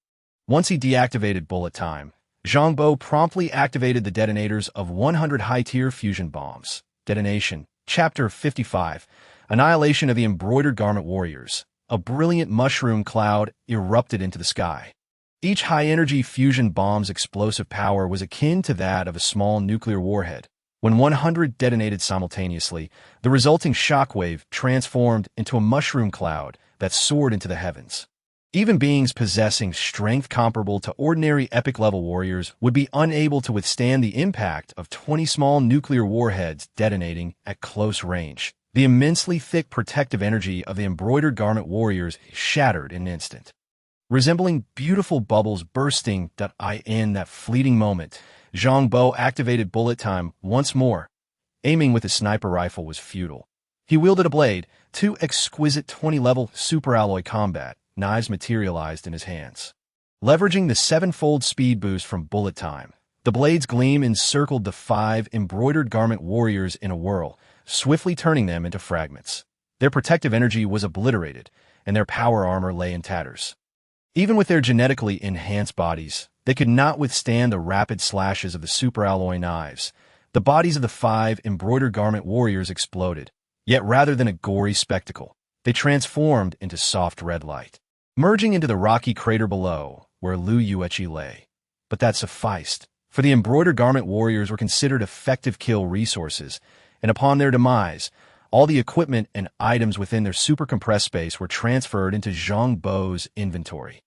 Once he deactivated bullet time, Zhang Bo promptly activated the detonators of 100 high-tier fusion bombs. Detonation. Chapter 55. Annihilation of the embroidered garment warriors. A brilliant mushroom cloud erupted into the sky. Each high-energy fusion bomb's explosive power was akin to that of a small nuclear warhead. When 100 detonated simultaneously, the resulting shockwave transformed into a mushroom cloud that soared into the heavens. Even beings possessing strength comparable to ordinary epic-level warriors would be unable to withstand the impact of 20 small nuclear warheads detonating at close range. The immensely thick protective energy of the embroidered garment warriors shattered in an instant. Resembling beautiful bubbles bursting in that fleeting moment, Zhang Bo activated bullet time once more. Aiming with his sniper rifle was futile. He wielded a blade. 2 exquisite 20-level superalloy combat knives materialized in his hands. Leveraging the 7-fold speed boost from bullet time, the blade's gleam encircled the 5 embroidered garment warriors in a whirl, swiftly turning them into fragments. Their protective energy was obliterated, and their power armor lay in tatters. Even with their genetically enhanced bodies, they could not withstand the rapid slashes of the superalloy knives. The bodies of the 5 embroidered garment warriors exploded, yet rather than a gory spectacle, they transformed into soft red light, merging into the rocky crater below, where Lu Yueqi lay. But that sufficed, for the embroidered garment warriors were considered effective kill resources, and upon their demise, all the equipment and items within their super-compressed space were transferred into Zhang Bo's inventory.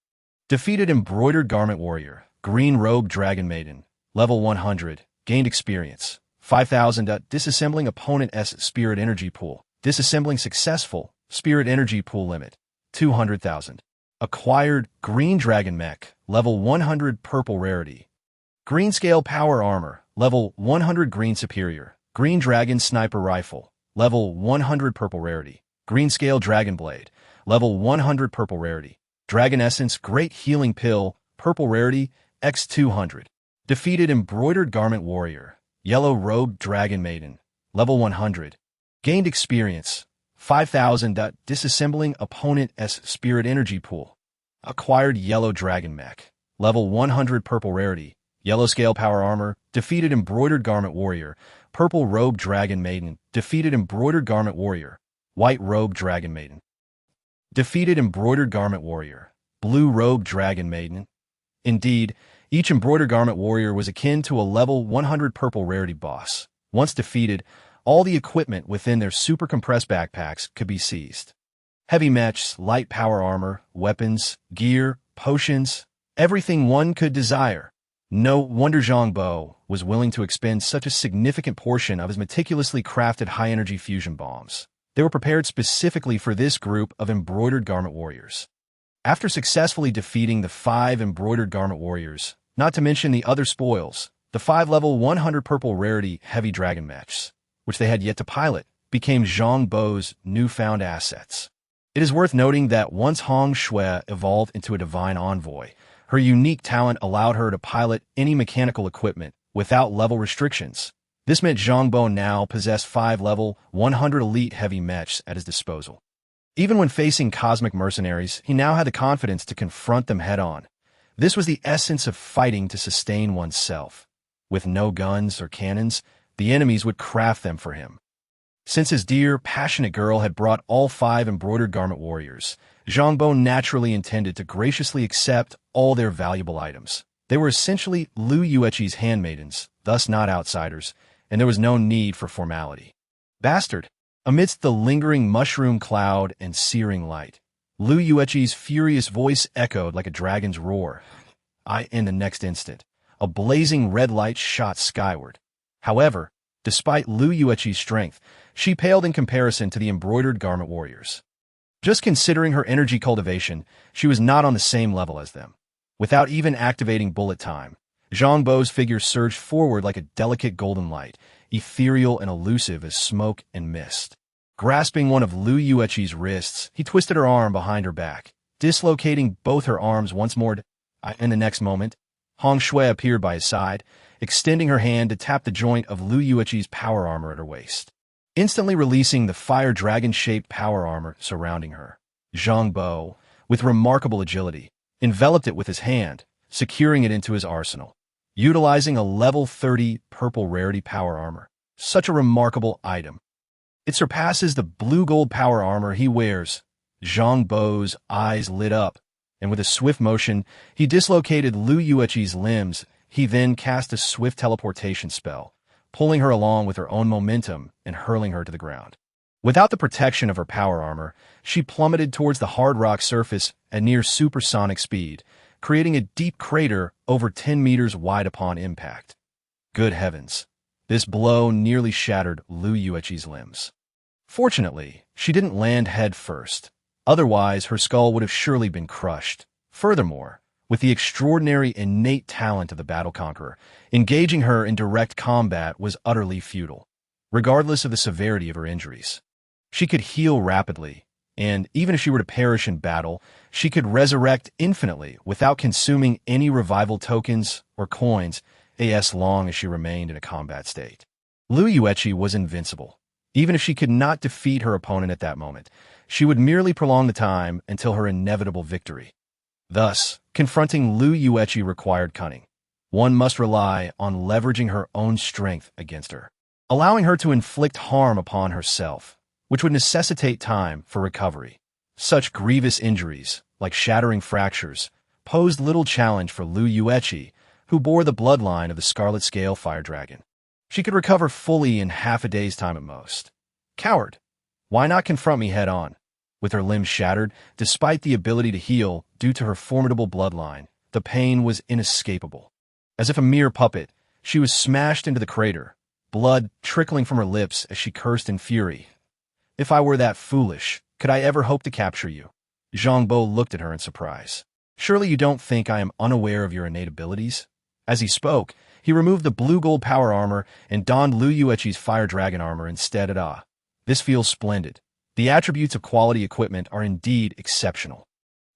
Defeated embroidered garment warrior, green-robed dragon maiden, level 100, gained experience, 5,000. Disassembling opponent's spirit energy pool. Disassembling successful, spirit energy pool limit, 200,000. Acquired green dragon mech, level 100 purple rarity. Green scale power armor, level 100 green superior. Green dragon sniper rifle, level 100 purple rarity. Green scale dragon blade, level 100 purple rarity. Dragon essence great healing pill, purple rarity, x200. Defeated embroidered garment warrior, yellow robed dragon maiden, level 100. Gained experience, 5,000. Disassembling opponent's spirit energy pool. Acquired yellow dragon mech, level 100 purple rarity. Yellow scale power armor. Defeated embroidered garment warrior, purple robed dragon maiden. Defeated embroidered garment warrior, white robed dragon maiden. Defeated embroidered garment warrior, blue robed dragon maiden. Indeed, each embroidered garment warrior was akin to a level 100 purple rarity boss. Once defeated, all the equipment within their super compressed backpacks could be seized. Heavy mechs, light power armor, weapons, gear, potions, everything one could desire. No wonder Zhang Bo was willing to expend such a significant portion of his meticulously crafted high-energy fusion bombs. They were prepared specifically for this group of embroidered garment warriors. After successfully defeating the 5 embroidered garment warriors, not to mention the other spoils, the 5 level 100 purple rarity heavy dragon mechs, which they had yet to pilot, became Zhang Bo's newfound assets. It is worth noting that once Hong Shui evolved into a divine envoy, her unique talent allowed her to pilot any mechanical equipment without level restrictions. This meant Zhang Bo now possessed 5 level 100 elite heavy mechs at his disposal. Even when facing cosmic mercenaries, he now had the confidence to confront them head-on. This was the essence of fighting to sustain oneself. With no guns or cannons, the enemies would craft them for him. Since his dear, passionate girl had brought all 5 embroidered garment warriors, Zhang Bo naturally intended to graciously accept all their valuable items. They were essentially Lu Yueqi's handmaidens, thus not outsiders, and there was no need for formality. Bastard! Amidst the lingering mushroom cloud and searing light, Lu Yueqi's furious voice echoed like a dragon's roar. In the next instant, a blazing red light shot skyward. However, despite Lu Yueqi's strength, she paled in comparison to the embroidered garment warriors. Just considering her energy cultivation, she was not on the same level as them. Without even activating bullet time, Zhang Bo's figure surged forward like a delicate golden light, ethereal and elusive as smoke and mist. Grasping one of Lu Yueqi's wrists, he twisted her arm behind her back, dislocating both her arms once more. In the next moment, Hong Shui appeared by his side, extending her hand to tap the joint of Lu Yueqi's power armor at her waist, instantly releasing the fire dragon-shaped power armor surrounding her. Zhang Bo, with remarkable agility, enveloped it with his hand, securing it into his arsenal. Utilizing a level 30 purple rarity power armor, such a remarkable item. It surpasses the blue-gold power armor he wears. Zhang Bo's eyes lit up, and with a swift motion, he dislocated Lu Yueqi's limbs. He then cast a swift teleportation spell, pulling her along with her own momentum and hurling her to the ground. Without the protection of her power armor, she plummeted towards the hard rock surface at near supersonic speed, creating a deep crater over 10 meters wide upon impact. Good heavens! This blow nearly shattered Lu Yueqi's limbs. Fortunately, she didn't land head first. Otherwise, her skull would have surely been crushed. Furthermore, with the extraordinary innate talent of the battle conqueror, engaging her in direct combat was utterly futile, regardless of the severity of her injuries. She could heal rapidly, and even if she were to perish in battle, she could resurrect infinitely without consuming any revival tokens or coins, as long as she remained in a combat state. Lu Yueqi was invincible. Even if she could not defeat her opponent at that moment, she would merely prolong the time until her inevitable victory. Thus, confronting Lu Yueqi required cunning. One must rely on leveraging her own strength against her, allowing her to inflict harm upon herself, which would necessitate time for recovery. Such grievous injuries, like shattering fractures, posed little challenge for Lu Yueqi, who bore the bloodline of the Scarlet Scale Fire Dragon. She could recover fully in half a day's time at most. Coward! Why not confront me head-on? With her limbs shattered, despite the ability to heal due to her formidable bloodline, the pain was inescapable. As if a mere puppet, she was smashed into the crater, blood trickling from her lips as she cursed in fury. If I were that foolish, could I ever hope to capture you? Zhang Bo looked at her in surprise. Surely you don't think I am unaware of your innate abilities? As he spoke, he removed the blue gold power armor and donned Lu Yueqi's fire dragon armor instead. This feels splendid. The attributes of quality equipment are indeed exceptional.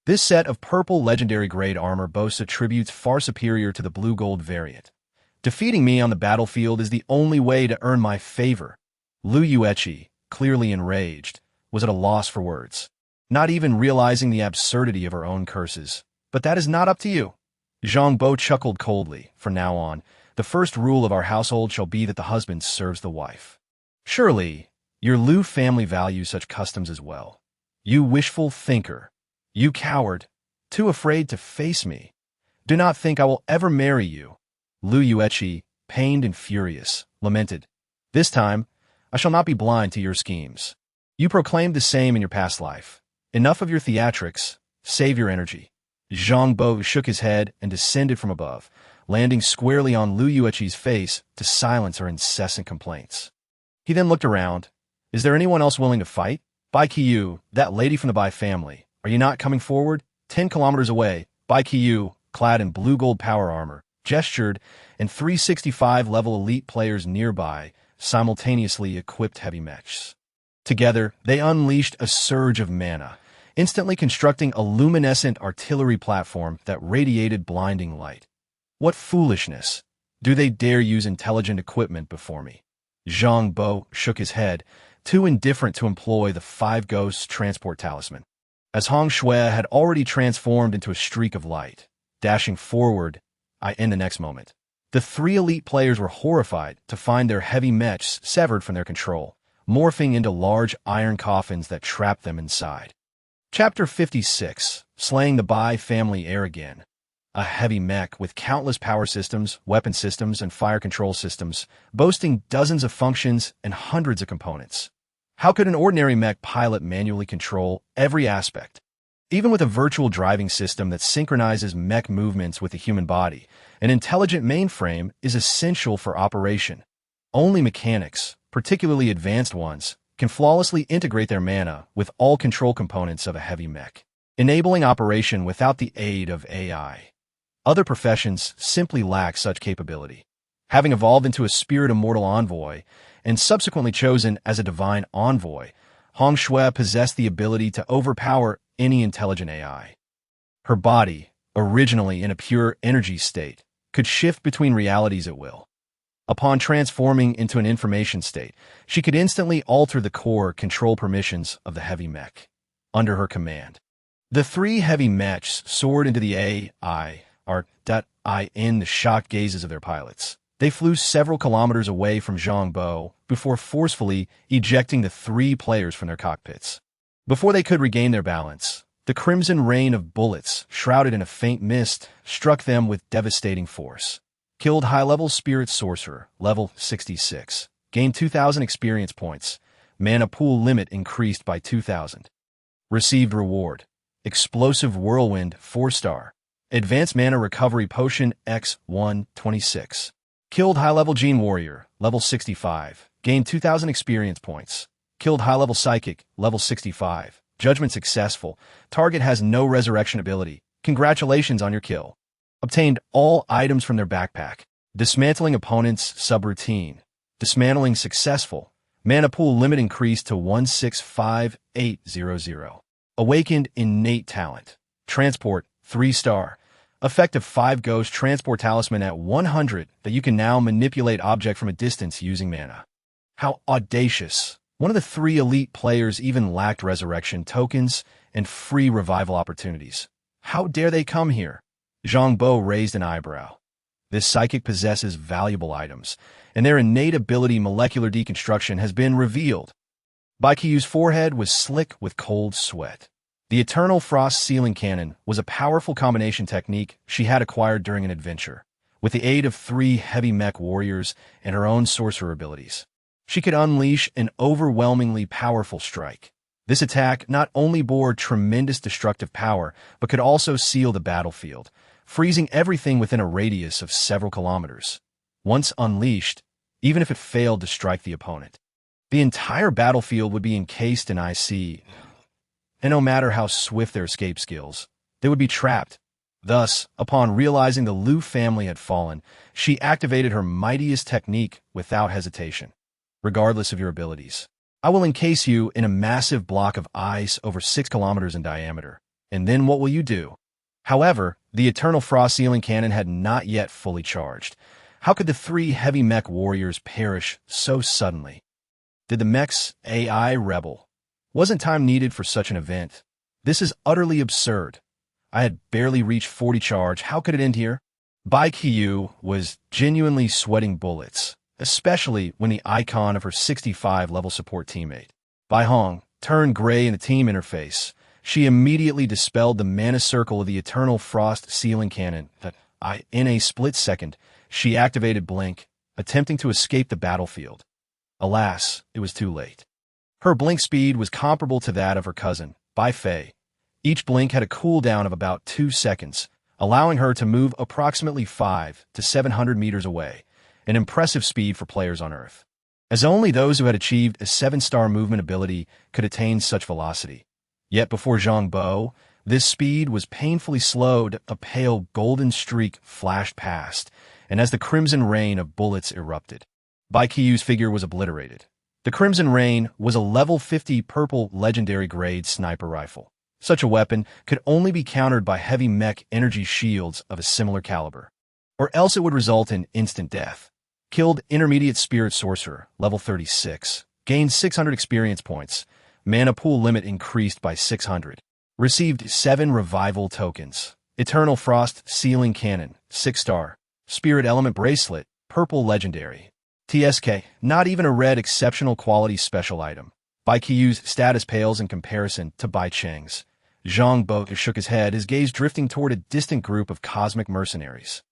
This set of purple legendary grade armor boasts attributes far superior to the blue gold variant. Defeating me on the battlefield is the only way to earn my favor. Lu Yueqi, clearly enraged, was at a loss for words, not even realizing the absurdity of her own curses. But that is not up to you. Zhang Bo chuckled coldly. From now on, the first rule of our household shall be that the husband serves the wife. Surely, your Lu family values such customs as well. You wishful thinker. You coward. Too afraid to face me. Do not think I will ever marry you. Lu Yueqi, pained and furious, lamented. This time, I shall not be blind to your schemes. You proclaimed the same in your past life. Enough of your theatrics. Save your energy. Zhang Bo shook his head and descended from above, landing squarely on Lu Yueqi's face to silence her incessant complaints. He then looked around. Is there anyone else willing to fight? Bai Qiyu, that lady from the Bai family, are you not coming forward? 10 kilometers away, Bai Qiyu, clad in blue gold power armor, gestured, and 365-level elite players nearby simultaneously equipped heavy mechs. Together, they unleashed a surge of mana, instantly constructing a luminescent artillery platform that radiated blinding light. What foolishness! Do they dare use intelligent equipment before me? Zhang Bo shook his head, too indifferent to employ the Five Ghosts Transport Talisman. As Hong Shui had already transformed into a streak of light, dashing forward, in the next moment. The three elite players were horrified to find their heavy mechs severed from their control, morphing into large iron coffins that trapped them inside. Chapter 56, Slaying the Bai Family Heir Again. A heavy mech with countless power systems, weapon systems, and fire control systems, boasting dozens of functions and hundreds of components. How could an ordinary mech pilot manually control every aspect? Even with a virtual driving system that synchronizes mech movements with the human body, an intelligent mainframe is essential for operation. Only mechanics, particularly advanced ones, can flawlessly integrate their mana with all control components of a heavy mech, enabling operation without the aid of AI. Other professions simply lack such capability. Having evolved into a spirit immortal envoy, and subsequently chosen as a divine envoy, Hong Shui possessed the ability to overpower any intelligent AI. Her body, originally in a pure energy state, could shift between realities at will. Upon transforming into an information state, she could instantly alter the core control permissions of the heavy mech under her command. The three heavy mechs soared into the AI in the shocked gazes of their pilots. They flew several kilometers away from Zhang Bo before forcefully ejecting the three players from their cockpits. Before they could regain their balance, the crimson rain of bullets, shrouded in a faint mist, struck them with devastating force. Killed high-level Spirit Sorcerer, level 66. Gained 2,000 experience points. Mana pool limit increased by 2,000. Received reward. Explosive Whirlwind, 4-star. Advanced Mana Recovery Potion X 126. Killed high-level Gene Warrior, level 65. Gained 2,000 experience points. Killed high-level Psychic, level 65. Judgment successful. Target has no resurrection ability. Congratulations on your kill. Obtained all items from their backpack. Dismantling opponents subroutine. Dismantling successful. Mana pool limit increased to 165800. Awakened innate talent. Transport, 3-star. Effective 5 Ghosts Transport Talisman at 100 that you can now manipulate object from a distance using mana. How audacious. One of the 3 elite players even lacked resurrection tokens and free revival opportunities. How dare they come here? Zhang Bo raised an eyebrow. This psychic possesses valuable items, and their innate ability molecular deconstruction has been revealed. Baikyu's forehead was slick with cold sweat. The Eternal Frost Sealing Cannon was a powerful combination technique she had acquired during an adventure. With the aid of 3 heavy mech warriors and her own sorcerer abilities, she could unleash an overwhelmingly powerful strike. This attack not only bore tremendous destructive power, but could also seal the battlefield, freezing everything within a radius of several kilometers. Once unleashed, even if it failed to strike the opponent, the entire battlefield would be encased in ice, and no matter how swift their escape skills, they would be trapped. Thus, upon realizing the Liu family had fallen, she activated her mightiest technique without hesitation. Regardless of your abilities, I will encase you in a massive block of ice over 6 kilometers in diameter. And then what will you do? However, the Eternal Frost Sealing Cannon had not yet fully charged. How could the 3 heavy mech warriors perish so suddenly? Did the mech's AI rebel? Wasn't time needed for such an event? This is utterly absurd. I had barely reached 40 charge. How could it end here? Baikiyu was genuinely sweating bullets, especially when the icon of her 65-level support teammate, Bai Hong, turned gray in the team interface. She immediately dispelled the mana circle of the Eternal Frost Sealing Cannon. In a split second, she activated Blink, attempting to escape the battlefield. Alas, it was too late. Her blink speed was comparable to that of her cousin, Bai Fei. Each blink had a cooldown of about 2 seconds, allowing her to move approximately 500 to 700 meters away, an impressive speed for players on Earth, as only those who had achieved a 7-star movement ability could attain such velocity. Yet before Zhang Bo, this speed was painfully slowed. A pale golden streak flashed past, and as the crimson rain of bullets erupted, Baikiyu's figure was obliterated. The Crimson Rain was a level 50 purple legendary grade sniper rifle. Such a weapon could only be countered by heavy mech energy shields of a similar caliber, or else it would result in instant death. Killed Intermediate Spirit Sorcerer, level 36. Gained 600 experience points. Mana pool limit increased by 600. Received 7 revival tokens. Eternal Frost Sealing Cannon, 6-star. Spirit Element Bracelet, purple legendary. TSK, not even a red exceptional quality special item. Baikiyu's status pales in comparison to Bai Cheng's. Zhang Bo shook his head, his gaze drifting toward a distant group of cosmic mercenaries.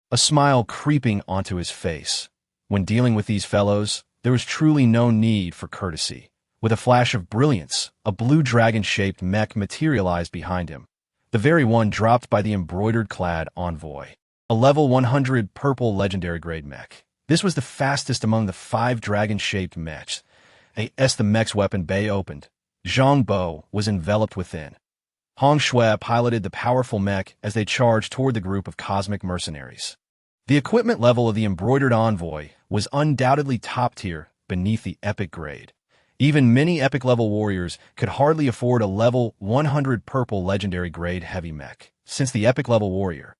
A smile creeping onto his face. When dealing with these fellows, there was truly no need for courtesy. With a flash of brilliance, a blue dragon-shaped mech materialized behind him, the very one dropped by the embroidered-clad envoy. A level 100 purple legendary grade mech. This was the fastest among the 5 dragon-shaped mechs. As the mech's weapon bay opened, Zhang Bo was enveloped within. Hong Shui piloted the powerful mech as they charged toward the group of cosmic mercenaries. The equipment level of the embroidered envoy was undoubtedly top-tier beneath the epic grade. Even many epic-level warriors could hardly afford a level 100 purple legendary grade heavy mech, since the epic-level warrior,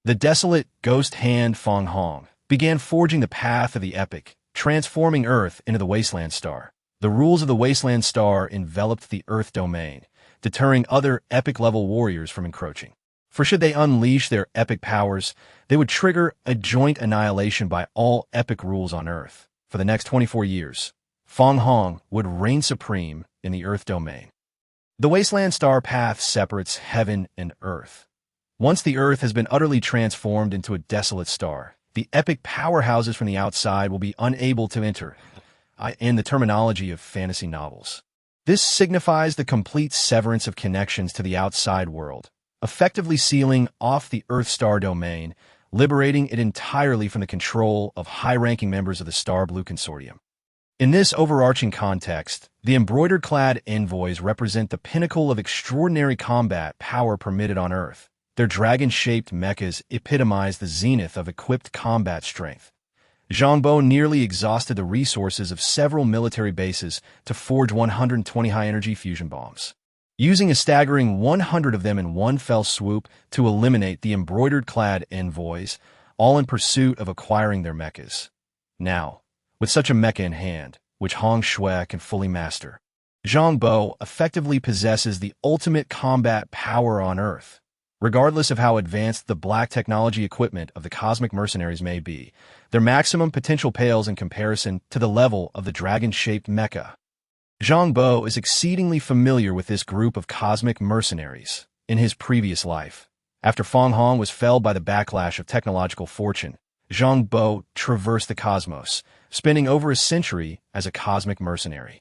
the desolate ghost hand Feng Hong, began forging the path of the epic, transforming Earth into the Wasteland Star. The rules of the Wasteland Star enveloped the Earth domain, deterring other epic-level warriors from encroaching. For should they unleash their epic powers, they would trigger a joint annihilation by all epic rules on Earth. For the next 24 years, Feng Hong would reign supreme in the Earth domain. The Wasteland Star path separates heaven and Earth. Once the Earth has been utterly transformed into a desolate star, The epic powerhouses from the outside will be unable to enter, in the terminology of fantasy novels. This signifies the complete severance of connections to the outside world, effectively sealing off the Earth-Star domain, liberating it entirely from the control of high-ranking members of the Star Blue Consortium. In this overarching context, the embroidered-clad envoys represent the pinnacle of extraordinary combat power permitted on Earth. Their dragon-shaped mechas epitomize the zenith of equipped combat strength. Zhang Bo nearly exhausted the resources of several military bases to forge 120 high-energy fusion bombs, using a staggering 100 of them in one fell swoop to eliminate the embroidered-clad envoys, all in pursuit of acquiring their mechas. Now, with such a mecha in hand, which Hong Shui can fully master, Zhang Bo effectively possesses the ultimate combat power on Earth. Regardless of how advanced the black technology equipment of the cosmic mercenaries may be, their maximum potential pales in comparison to the level of the dragon-shaped mecha. Zhang Bo is exceedingly familiar with this group of cosmic mercenaries. In his previous life, after Feng Hong was felled by the backlash of technological fortune, Zhang Bo traversed the cosmos, spending over a century as a cosmic mercenary.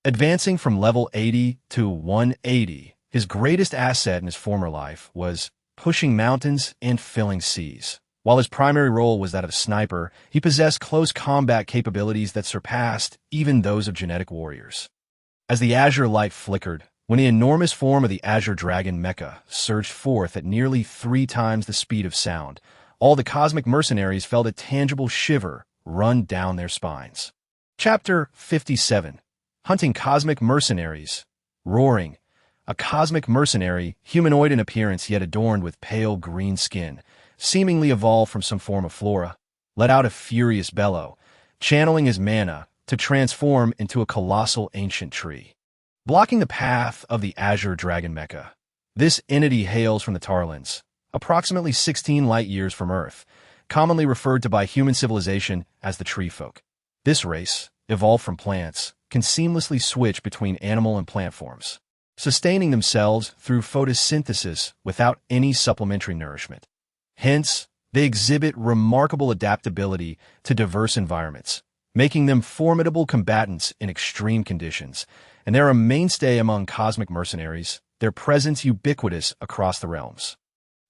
Advancing from level 80 to 180, his greatest asset in his former life was pushing mountains and filling seas. While his primary role was that of a sniper, he possessed close combat capabilities that surpassed even those of genetic warriors. As the azure light flickered, when the enormous form of the Azure Dragon Mecha surged forth at nearly 3 times the speed of sound, all the cosmic mercenaries felt a tangible shiver run down their spines. Chapter 57. Hunting Cosmic Mercenaries. Roaring. A cosmic mercenary, humanoid in appearance yet adorned with pale green skin, seemingly evolved from some form of flora, let out a furious bellow, channeling his mana to transform into a colossal ancient tree, blocking the path of the Azure Dragon Mecha. This entity hails from the Tarlans, approximately 16 light-years from Earth, commonly referred to by human civilization as the Tree Folk. This race, evolved from plants, can seamlessly switch between animal and plant forms, sustaining themselves through photosynthesis without any supplementary nourishment. Hence, they exhibit remarkable adaptability to diverse environments, making them formidable combatants in extreme conditions, and they're a mainstay among cosmic mercenaries, their presence ubiquitous across the realms.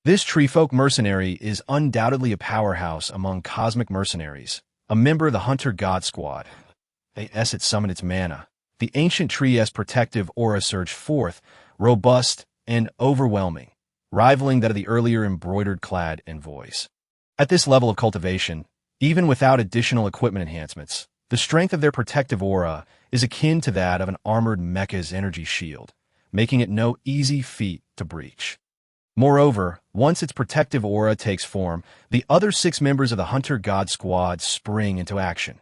This treefolk mercenary is undoubtedly a powerhouse among cosmic mercenaries, a member of the Hunter God Squad. As it summoned its mana, the ancient tree's protective aura surged forth, robust and overwhelming, rivaling that of the earlier embroidered-clad envoys. At this level of cultivation, even without additional equipment enhancements, the strength of their protective aura is akin to that of an armored mecha's energy shield, making it no easy feat to breach. Moreover, once its protective aura takes form, the other 6 members of the Hunter God Squad spring into action.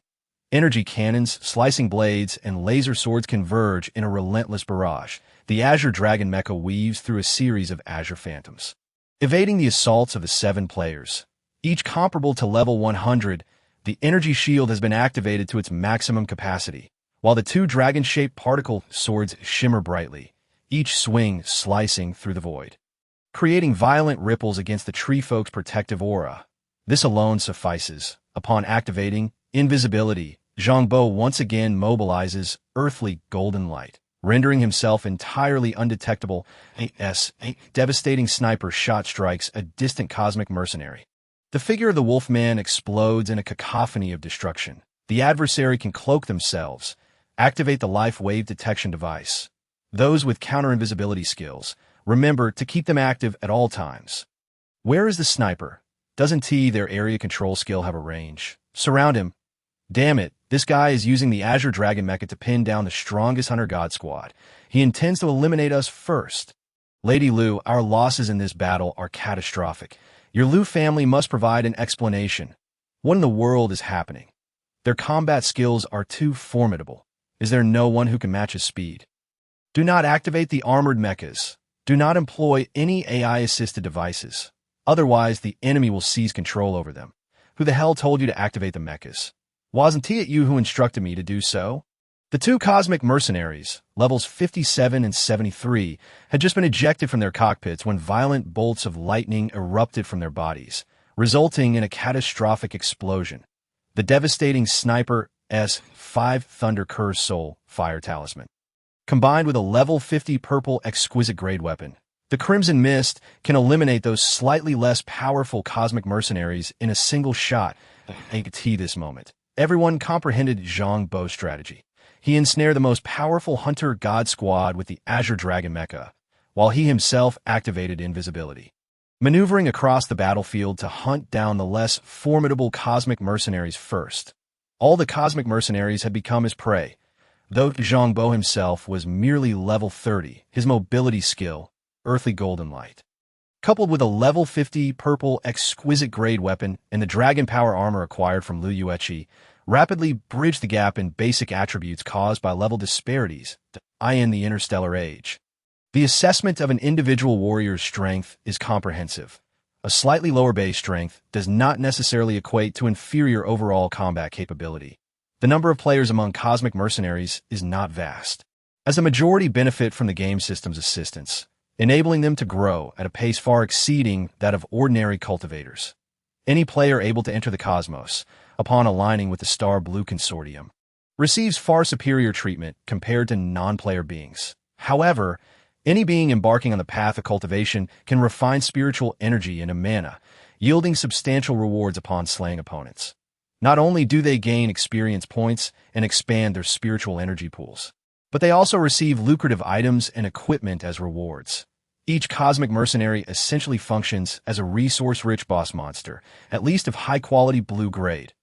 Energy cannons, slicing blades, and laser swords converge in a relentless barrage. The Azure Dragon Mecha weaves through a series of Azure Phantoms, evading the assaults of the 7 players. Each comparable to level 100, the energy shield has been activated to its maximum capacity, while the 2 dragon-shaped particle swords shimmer brightly, each swing slicing through the void, creating violent ripples against the treefolk's protective aura. This alone suffices. Upon activating invisibility, Zhang Bo once again mobilizes earthly golden light, rendering himself entirely undetectable. A devastating sniper shot strikes a distant cosmic mercenary. The figure of the Wolfman explodes in a cacophony of destruction. The adversary can cloak themselves, activate the life wave detection device. Those with counter-invisibility skills, remember to keep them active at all times. Where is the sniper? Doesn't their area control skill have a range? Surround him. Damn it, this guy is using the Azure Dragon Mecha to pin down the strongest Hunter God Squad. He intends to eliminate us first. Lady Lu, our losses in this battle are catastrophic. Your Lu family must provide an explanation. What in the world is happening? Their combat skills are too formidable. Is there no one who can match his speed? Do not activate the armored mechas. Do not employ any AI-assisted devices. Otherwise, the enemy will seize control over them. Who the hell told you to activate the mechas? Wasn't it you who instructed me to do so? The 2 cosmic mercenaries, levels 57 and 73, had just been ejected from their cockpits when violent bolts of lightning erupted from their bodies, resulting in a catastrophic explosion. The devastating Sniper S5 Thunder Curse Soul Fire Talisman. Combined with a level 50 purple exquisite grade weapon, the Crimson Mist can eliminate those slightly less powerful cosmic mercenaries in a single shot. This moment, everyone comprehended Zhang Bo's strategy. He ensnared the most powerful Hunter God squad with the Azure Dragon Mecha, while he himself activated invisibility. Maneuvering across the battlefield to hunt down the less formidable cosmic mercenaries first. All the cosmic mercenaries had become his prey. Though Zhang Bo himself was merely level 30, his mobility skill, earthly golden light, coupled with a level 50 purple exquisite grade weapon and the dragon power armor acquired from Liu Yueqi, rapidly bridged the gap in basic attributes caused by level disparities in the Interstellar Age. The assessment of an individual warrior's strength is comprehensive. A slightly lower base strength does not necessarily equate to inferior overall combat capability. The number of players among cosmic mercenaries is not vast, as a majority benefit from the game system's assistance, enabling them to grow at a pace far exceeding that of ordinary cultivators. Any player able to enter the cosmos, upon aligning with the Star Blue Consortium, receives far superior treatment compared to non-player beings. However, any being embarking on the path of cultivation can refine spiritual energy into mana, yielding substantial rewards upon slaying opponents. Not only do they gain experience points and expand their spiritual energy pools, but they also receive lucrative items and equipment as rewards. Each cosmic mercenary essentially functions as a resource-rich boss monster, at least of high-quality blue grade.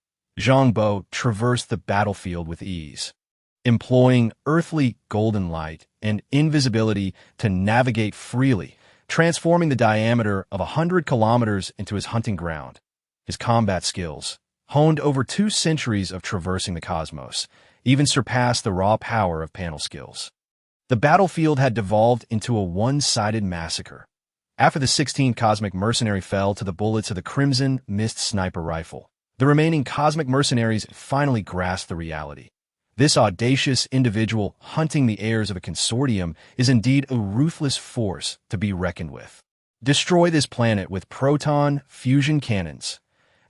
Zhang Bo traversed the battlefield with ease, employing earthly golden light and invisibility to navigate freely, transforming the diameter of 100 kilometers into his hunting ground. His combat skills, honed over 2 centuries of traversing the cosmos, even surpassed the raw power of panel skills. The battlefield had devolved into a one-sided massacre. After the 16th cosmic mercenary fell to the bullets of the Crimson Mist sniper rifle, the remaining cosmic mercenaries finally grasped the reality. This audacious individual hunting the heirs of a consortium is indeed a ruthless force to be reckoned with. Destroy this planet with proton fusion cannons.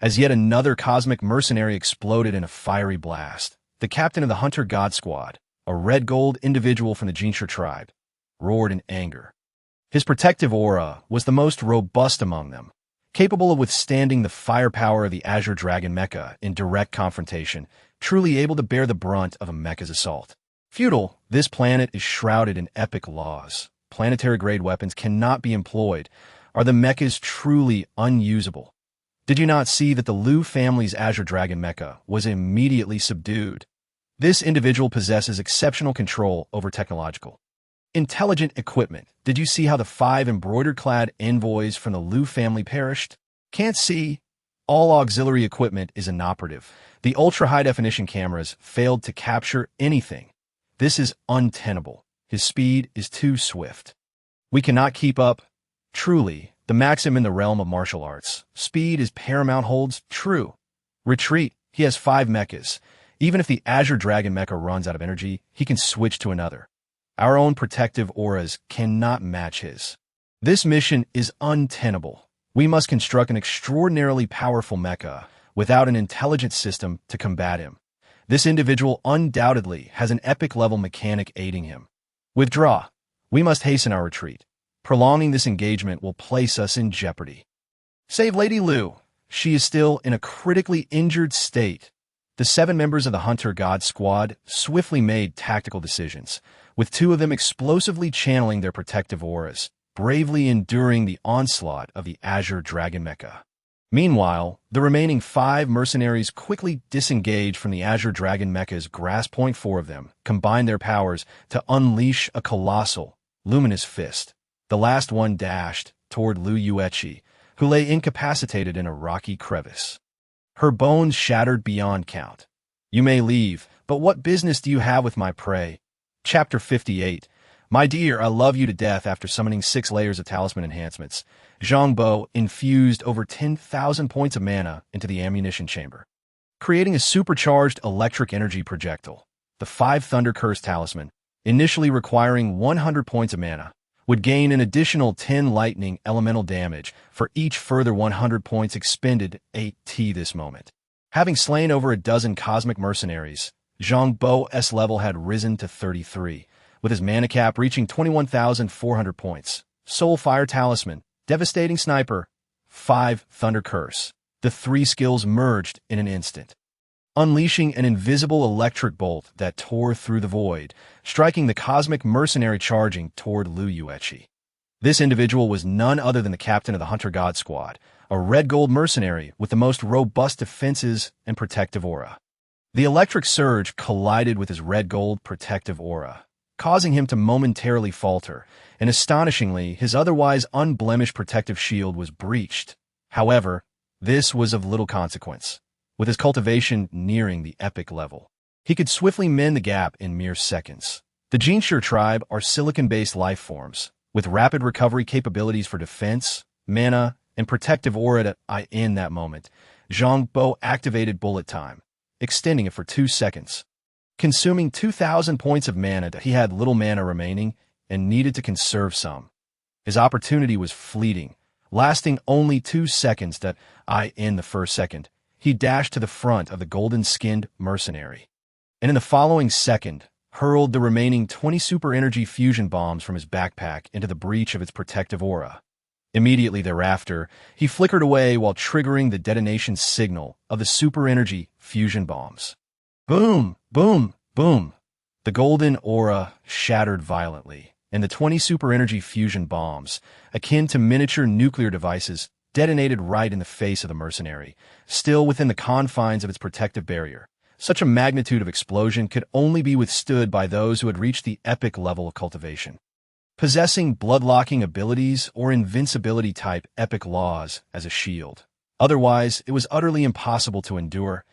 As yet another cosmic mercenary exploded in a fiery blast, the captain of the Hunter God Squad, a red-gold individual from the Jinshi tribe, roared in anger. His protective aura was the most robust among them, capable of withstanding the firepower of the Azure Dragon Mecha in direct confrontation, truly able to bear the brunt of a mecha's assault. Futile, this planet is shrouded in epic laws. Planetary-grade weapons cannot be employed. Are the mechas truly unusable? Did you not see that the Liu family's Azure Dragon Mecha was immediately subdued? This individual possesses exceptional control over technological intelligent equipment. Did you see how the 5 embroidered-clad envoys from the Liu family perished? Can't see. All auxiliary equipment is inoperative. The ultra-high-definition cameras failed to capture anything. This is untenable. His speed is too swift. We cannot keep up. Truly, the maxim in the realm of martial arts. Speed is paramount holds true. Retreat. He has 5 mechas. Even if the Azure Dragon Mecha runs out of energy, he can switch to another. Our own protective auras cannot match his. This mission is untenable. We must construct an extraordinarily powerful mecha without an intelligent system to combat him. This individual undoubtedly has an epic-level mechanic aiding him. Withdraw. We must hasten our retreat. Prolonging this engagement will place us in jeopardy. Save Lady Liu. She is still in a critically injured state. The 7 members of the Hunter God Squad swiftly made tactical decisions, with 2 of them explosively channeling their protective auras, bravely enduring the onslaught of the Azure Dragon Mecha. Meanwhile, the remaining 5 mercenaries quickly disengaged from the Azure Dragon Mecha's grasp. 4 of them combined their powers to unleash a colossal, luminous fist. The last one dashed toward Liu Yueqi, who lay incapacitated in a rocky crevice. Her bones shattered beyond count. You may leave, but what business do you have with my prey? Chapter 58. My dear, I love you to death. After summoning 6 layers of talisman enhancements, Zhang Bo infused over 10,000 points of mana into the ammunition chamber, creating a supercharged electric energy projectile. The 5 Thunder Curse Talisman, initially requiring 100 points of mana, would gain an additional 10 lightning elemental damage for each further 100 points expended 8T this moment. Having slain over a dozen cosmic mercenaries, Zhang Bo's level had risen to 33, with his mana cap reaching 21,400 points. Soul Fire Talisman, Devastating Sniper, 5 Thunder Curse. The 3 skills merged in an instant, unleashing an invisible electric bolt that tore through the void, striking the cosmic mercenary charging toward Lu Yueqi. This individual was none other than the captain of the Hunter God Squad, a red-gold mercenary with the most robust defenses and protective aura. The electric surge collided with his red-gold protective aura, causing him to momentarily falter, and astonishingly, his otherwise unblemished protective shield was breached. However, this was of little consequence. With his cultivation nearing the epic level, he could swiftly mend the gap in mere seconds. The Jinshur tribe are silicon-based life forms, with rapid recovery capabilities for defense, mana, and protective aura. In that moment, Zhang Bo activated Bullet Time, extending it for 2 seconds, consuming 2,000 points of mana. He had little mana remaining and needed to conserve some. His opportunity was fleeting, lasting only 2 seconds. In the first second, he dashed to the front of the golden-skinned mercenary, and in the following second, hurled the remaining 20 super energy fusion bombs from his backpack into the breach of its protective aura. Immediately thereafter, he flickered away while triggering the detonation signal of the super energy fusion bombs. Boom, boom, boom. The golden aura shattered violently, and the 20 super energy fusion bombs, akin to miniature nuclear devices, detonated right in the face of the mercenary, still within the confines of its protective barrier. Such a magnitude of explosion could only be withstood by those who had reached the epic level of cultivation, possessing blood-locking abilities or invincibility-type epic laws as a shield. Otherwise, it was utterly impossible to endure.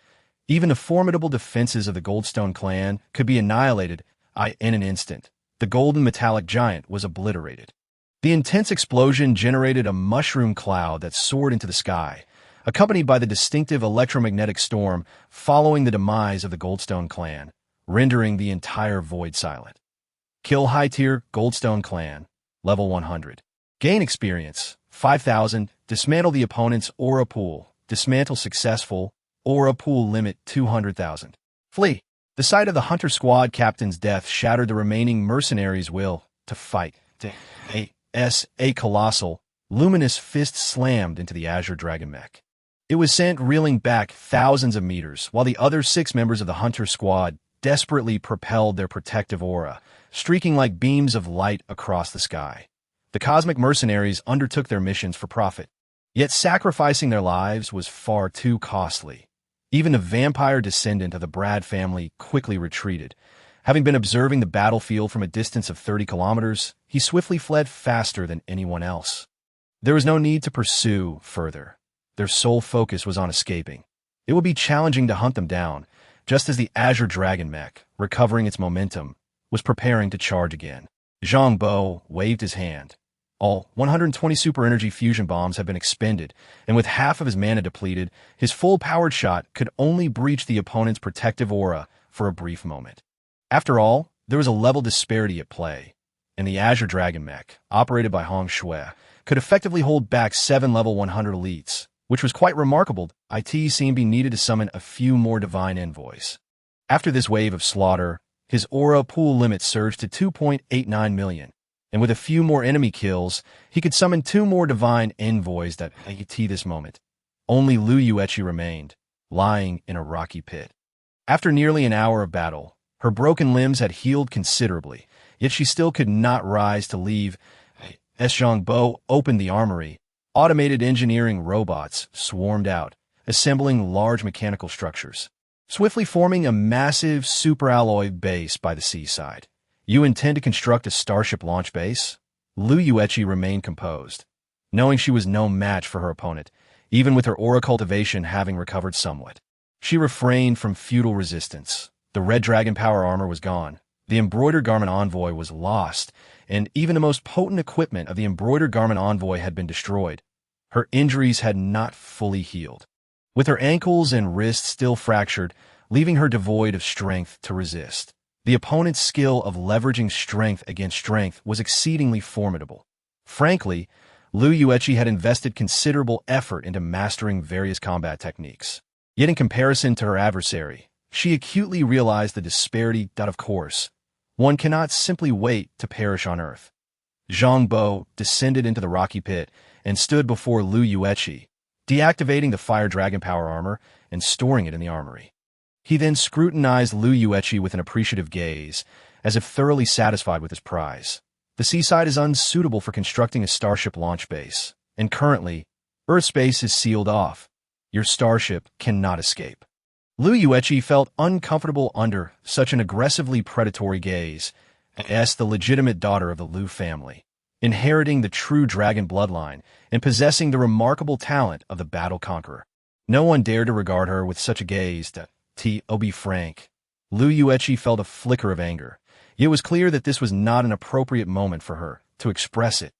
Even the formidable defenses of the Goldstone clan could be annihilated in an instant. The golden metallic giant was obliterated. The intense explosion generated a mushroom cloud that soared into the sky, accompanied by the distinctive electromagnetic storm following the demise of the Goldstone clan, rendering the entire void silent. Kill high-tier Goldstone clan, level 100. Gain experience, 5,000. Dismantle the opponent's aura pool. Dismantle successful. Aura pool limit 200,000. Flee. The sight of the Hunter Squad captain's death shattered the remaining mercenaries' will to fight. A colossal, luminous fist slammed into the Azure Dragon mech. It was sent reeling back thousands of meters, while the other 6 members of the Hunter Squad desperately propelled their protective aura, streaking like beams of light across the sky. The cosmic mercenaries undertook their missions for profit, yet sacrificing their lives was far too costly. Even the vampire descendant of the Brad family quickly retreated. Having been observing the battlefield from a distance of 30 kilometers, he swiftly fled faster than anyone else. There was no need to pursue further. Their sole focus was on escaping. It would be challenging to hunt them down, just as the Azure Dragon mech, recovering its momentum, was preparing to charge again. Zhang Bo waved his hand. All 120 super energy fusion bombs had been expended, and with half of his mana depleted, his full-powered shot could only breach the opponent's protective aura for a brief moment. After all, there was a level disparity at play, and the Azure Dragon mech, operated by Hong Shui, could effectively hold back 7 level 100 elites, which was quite remarkable. It seemed he needed to summon a few more divine envoys. After this wave of slaughter, his aura pool limit surged to 2.89 million, and with a few more enemy kills, he could summon 2 more divine envoys. This moment, only Lu Yueqi remained, lying in a rocky pit. After nearly an hour of battle, her broken limbs had healed considerably, yet she still could not rise to leave. As Zhang Bo opened the armory, automated engineering robots swarmed out, assembling large mechanical structures, swiftly forming a massive superalloy base by the seaside. You intend to construct a starship launch base? Lu Yueqi remained composed, knowing she was no match for her opponent, even with her aura cultivation having recovered somewhat. She refrained from futile resistance. The red dragon power armor was gone. The embroidered garment envoy was lost, and even the most potent equipment of the embroidered garment envoy had been destroyed. Her injuries had not fully healed, with her ankles and wrists still fractured, leaving her devoid of strength to resist. The opponent's skill of leveraging strength against strength was exceedingly formidable. Frankly, Liu Yueqi had invested considerable effort into mastering various combat techniques. Yet in comparison to her adversary, she acutely realized the disparity that, of course, one cannot simply wait to perish on earth. Zhang Bo descended into the rocky pit and stood before Liu Yueqi, deactivating the Fire Dragon power armor and storing it in the armory. He then scrutinized Liu Yueqi with an appreciative gaze, as if thoroughly satisfied with his prize. The seaside is unsuitable for constructing a starship launch base, and currently, Earth space is sealed off. Your starship cannot escape. Liu Yueqi felt uncomfortable under such an aggressively predatory gaze, as the legitimate daughter of the Liu family, inheriting the true dragon bloodline and possessing the remarkable talent of the battle conqueror. No one dared to regard her with such a gaze. To be frank, Liu Yueqi felt a flicker of anger. It was clear that this was not an appropriate moment for her to express it.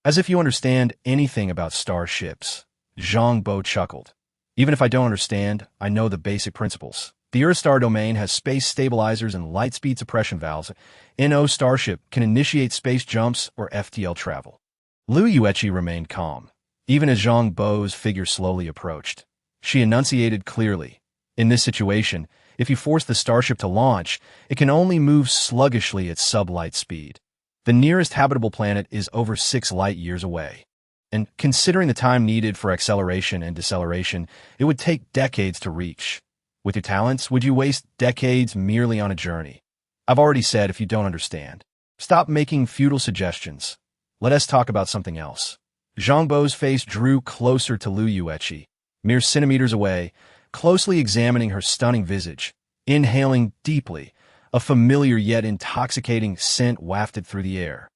As if you understand anything about starships, Zhang Bo chuckled. Even if I don't understand, I know the basic principles. The Earth star domain has space stabilizers and light speed suppression valves. NO starship can initiate space jumps or FTL travel. Liu Yueqi remained calm, even as Zhang Bo's figure slowly approached. She enunciated clearly. In this situation, if you force the starship to launch, it can only move sluggishly at sublight speed. The nearest habitable planet is over 6 light years away. And considering the time needed for acceleration and deceleration, it would take decades to reach. With your talents, would you waste decades merely on a journey? I've already said if you don't understand. Stop making futile suggestions. Let us talk about something else. Zhang Bo's face drew closer to Liu Yueqi, mere centimeters away, closely examining her stunning visage, inhaling deeply, a familiar yet intoxicating scent wafted through the air.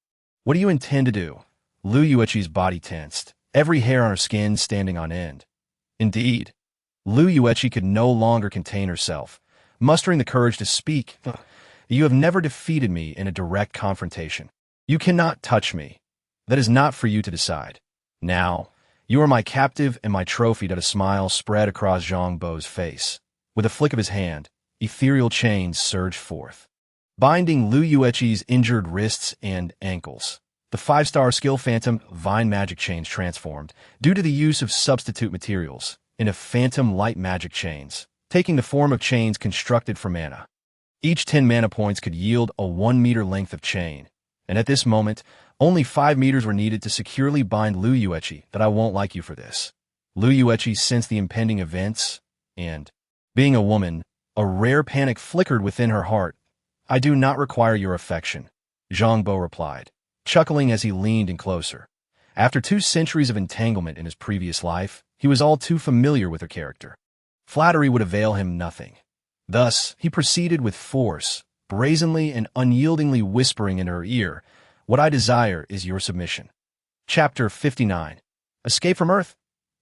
What do you intend to do? Liu Yueqi's body tensed, every hair on her skin standing on end. Indeed, Liu Yueqi could no longer contain herself, mustering the courage to speak. You have never defeated me in a direct confrontation. You cannot touch me. That is not for you to decide. Now, you are my captive and my trophy. That a smile spread across Zhang Bo's face. With a flick of his hand, ethereal chains surged forth, binding Liu Yueqi's injured wrists and ankles. The 5-star skill Phantom Vine magic chains transformed, due to the use of substitute materials, into Phantom Light magic chains, taking the form of chains constructed from mana. Each 10 mana points could yield a 1-meter length of chain, and at this moment, only 5 meters were needed to securely bind Liu Yueqi. That I won't like you for this. Liu Yueqi sensed the impending events, and, being a woman, a rare panic flickered within her heart. I do not require your affection, Zhang Bo replied, chuckling as he leaned in closer. After 2 centuries of entanglement in his previous life, he was all too familiar with her character. Flattery would avail him nothing. Thus, he proceeded with force, brazenly and unyieldingly whispering in her ear, "What I desire is your submission." Chapter 59. Escape from Earth.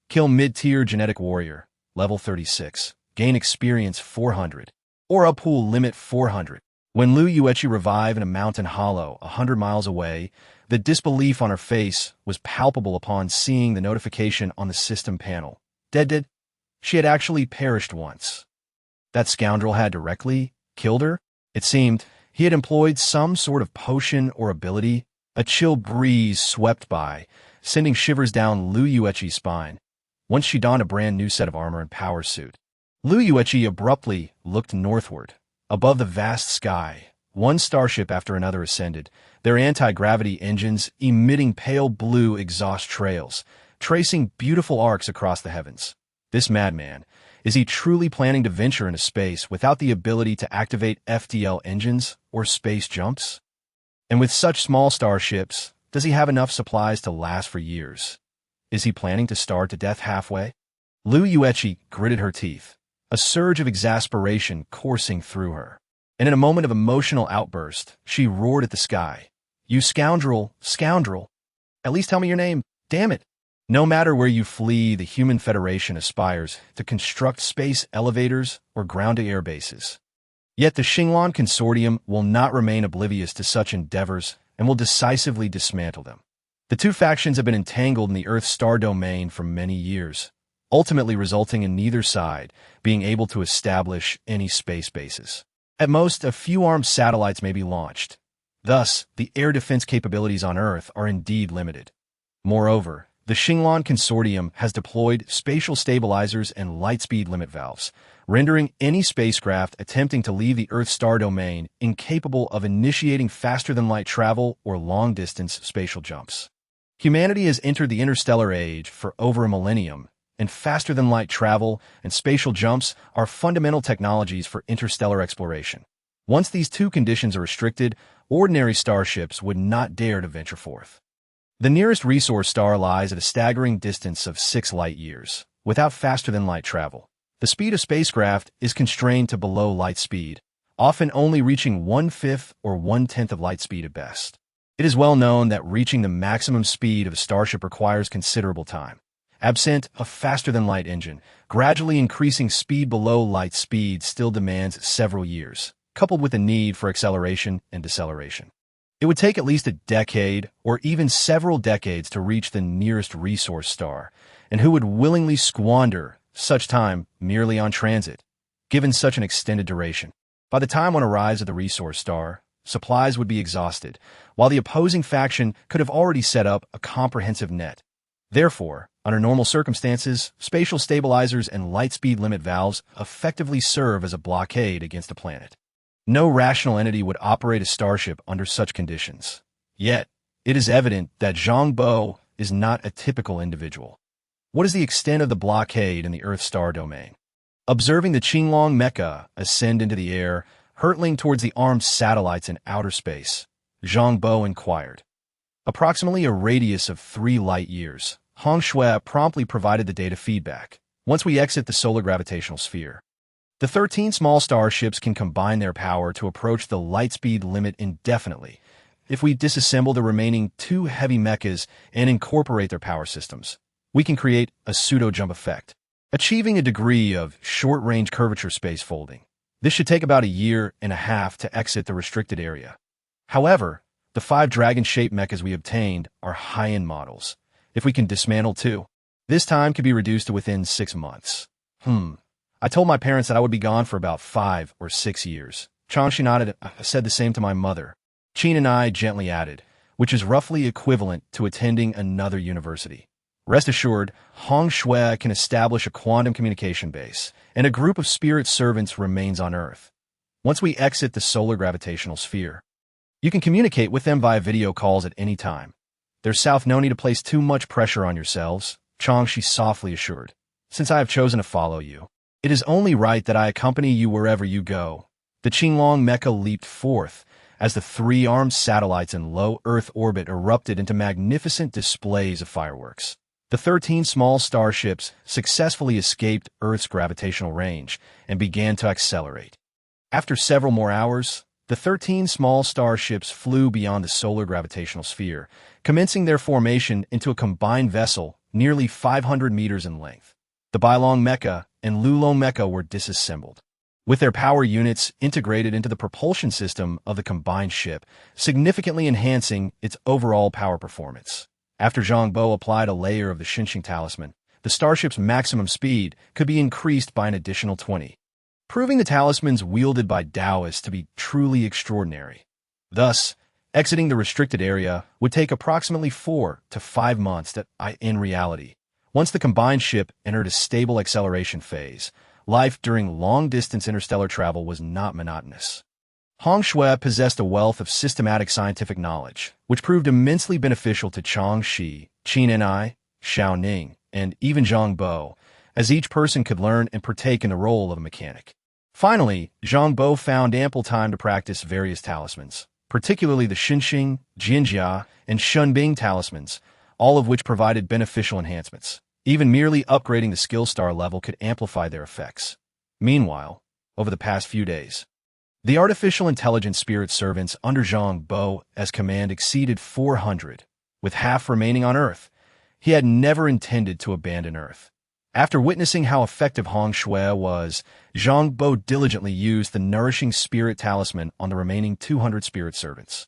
Kill mid-tier genetic warrior, level 36. Gain experience 400. Or uppool limit 400. When Liu Yueqi revived in a mountain hollow 100 miles away, the disbelief on her face was palpable upon seeing the notification on the system panel. Dead. She had actually perished once. That scoundrel had directly killed her? It seemed he had employed some sort of potion or ability. A chill breeze swept by, sending shivers down Liu Yueqi's spine. Once she donned a brand new set of armor and power suit, Liu Yueqi abruptly looked northward. Above the vast sky, one starship after another ascended, their anti-gravity engines emitting pale blue exhaust trails, tracing beautiful arcs across the heavens. This madman, is he truly planning to venture into space without the ability to activate FTL engines or space jumps? And with such small starships, does he have enough supplies to last for years? Is he planning to starve to death halfway? Liu Yueqi gritted her teeth, a surge of exasperation coursing through her. And in a moment of emotional outburst, she roared at the sky. "You scoundrel! At least tell me your name, damn it!" No matter where you flee, the Human Federation aspires to construct space elevators or ground-to-air bases. Yet the Xinglan Consortium will not remain oblivious to such endeavors and will decisively dismantle them. The 2 factions have been entangled in the Earth star domain for many years, ultimately resulting in neither side being able to establish any space bases. At most, a few armed satellites may be launched. Thus, the air defense capabilities on Earth are indeed limited. Moreover, the Xinglan Consortium has deployed spatial stabilizers and lightspeed limit valves, rendering any spacecraft attempting to leave the Earth star domain incapable of initiating faster-than-light travel or long-distance spatial jumps. Humanity has entered the interstellar age for over a millennium, and faster-than-light travel and spatial jumps are fundamental technologies for interstellar exploration. Once these two conditions are restricted, ordinary starships would not dare to venture forth. The nearest resource star lies at a staggering distance of 6 light-years. Without faster-than-light travel, the speed of spacecraft is constrained to below light speed, often only reaching 1/5 or 1/10 of light speed at best. It is well known that reaching the maximum speed of a starship requires considerable time. Absent a faster-than-light engine, gradually increasing speed below light speed still demands several years, coupled with the need for acceleration and deceleration. It would take at least a decade or even several decades to reach the nearest resource star, and who would willingly squander such time merely on transit, given such an extended duration? By the time one arrives at the resource star, supplies would be exhausted, while the opposing faction could have already set up a comprehensive net. Therefore, under normal circumstances, spatial stabilizers and lightspeed limit valves effectively serve as a blockade against a planet. No rational entity would operate a starship under such conditions. Yet, it is evident that Zhang Bo is not a typical individual. What is the extent of the blockade in the Earth star domain? Observing the Qinglong Mecha ascend into the air, hurtling towards the armed satellites in outer space, Zhang Bo inquired. Approximately a radius of 3 light-years. Hong Shui promptly provided the data feedback. Once we exit the solar gravitational sphere, the 13 small starships can combine their power to approach the lightspeed limit indefinitely. If we disassemble the remaining 2 heavy mechas and incorporate their power systems, we can create a pseudo-jump effect, achieving a degree of short-range curvature space folding. This should take about 1.5 years to exit the restricted area. However, the 5 dragon-shaped mechas we obtained are high-end models. If we can dismantle 2, this time could be reduced to within 6 months. I told my parents that I would be gone for about 5 or 6 years. Changxi nodded. I said the same to my mother. Qin and I gently added, which is roughly equivalent to attending another university. Rest assured, Hong Shui can establish a quantum communication base, and a group of spirit servants remains on Earth. Once we exit the solar gravitational sphere, you can communicate with them via video calls at any time. There's no need to place too much pressure on yourselves, Changxi softly assured. Since I have chosen to follow you, it is only right that I accompany you wherever you go. The Qinglong Mecha leaped forth as the 3 armed satellites in low Earth orbit erupted into magnificent displays of fireworks. The 13 small starships successfully escaped Earth's gravitational range and began to accelerate. After several more hours, the 13 small starships flew beyond the solar gravitational sphere, commencing their formation into a combined vessel nearly 500 meters in length. The Bailong Mecha and Lulong Mecha were disassembled, with their power units integrated into the propulsion system of the combined ship, significantly enhancing its overall power performance. After Zhang Bo applied a layer of the Xinxing Talisman, the starship's maximum speed could be increased by an additional 20, proving the talismans wielded by Taoists to be truly extraordinary. Thus, exiting the restricted area would take approximately 4 to 5 months in reality. Once the combined ship entered a stable acceleration phase, life during long-distance interstellar travel was not monotonous. Hong Shui possessed a wealth of systematic scientific knowledge, which proved immensely beneficial to Changxi, Qin and I, Xiao Ning, and even Zhang Bo, as each person could learn and partake in the role of a mechanic. Finally, Zhang Bo found ample time to practice various talismans, particularly the Xinxing, Jianjia, and Shunbing talismans, all of which provided beneficial enhancements. Even merely upgrading the skill star level could amplify their effects. Meanwhile, over the past few days, the artificial intelligence spirit servants under Zhang Bo as command exceeded 400, with half remaining on Earth. He had never intended to abandon Earth. After witnessing how effective Hong Shui was, Zhang Bo diligently used the nourishing spirit talisman on the remaining 200 spirit servants,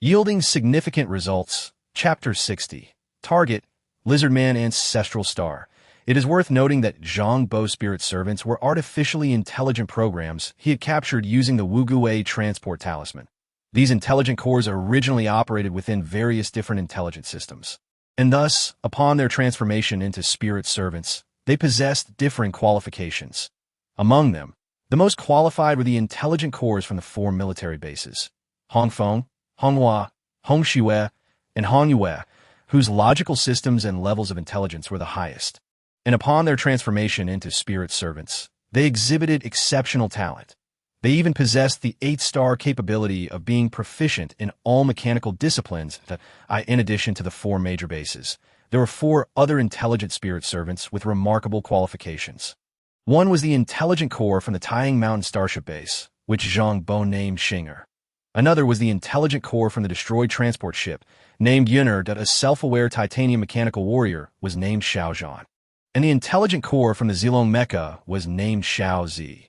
yielding significant results. Chapter 60. Target: Lizardman Ancestral Star. It is worth noting that Zhang Bo spirit servants were artificially intelligent programs he had captured using the Wu Transport Talisman. These intelligent cores originally operated within various different intelligent systems, and thus, upon their transformation into spirit servants, they possessed differing qualifications. Among them, the most qualified were the intelligent cores from the four military bases, Hongfeng, Honghua, Hongxue, and Hongyue, whose logical systems and levels of intelligence were the highest. And upon their transformation into spirit servants, they exhibited exceptional talent. They even possessed the 8-star capability of being proficient in all mechanical disciplines in addition to the four major bases. There were 4 other intelligent spirit servants with remarkable qualifications. One was the intelligent core from the Taiyang Mountain Starship Base, which Zhang Bo named Xinger. Another was the intelligent core from the destroyed transport ship, named Yun'er, that a self-aware titanium mechanical warrior was named Xiaozhan. And the intelligent core from the Zilong Mecha was named Xiao Zi.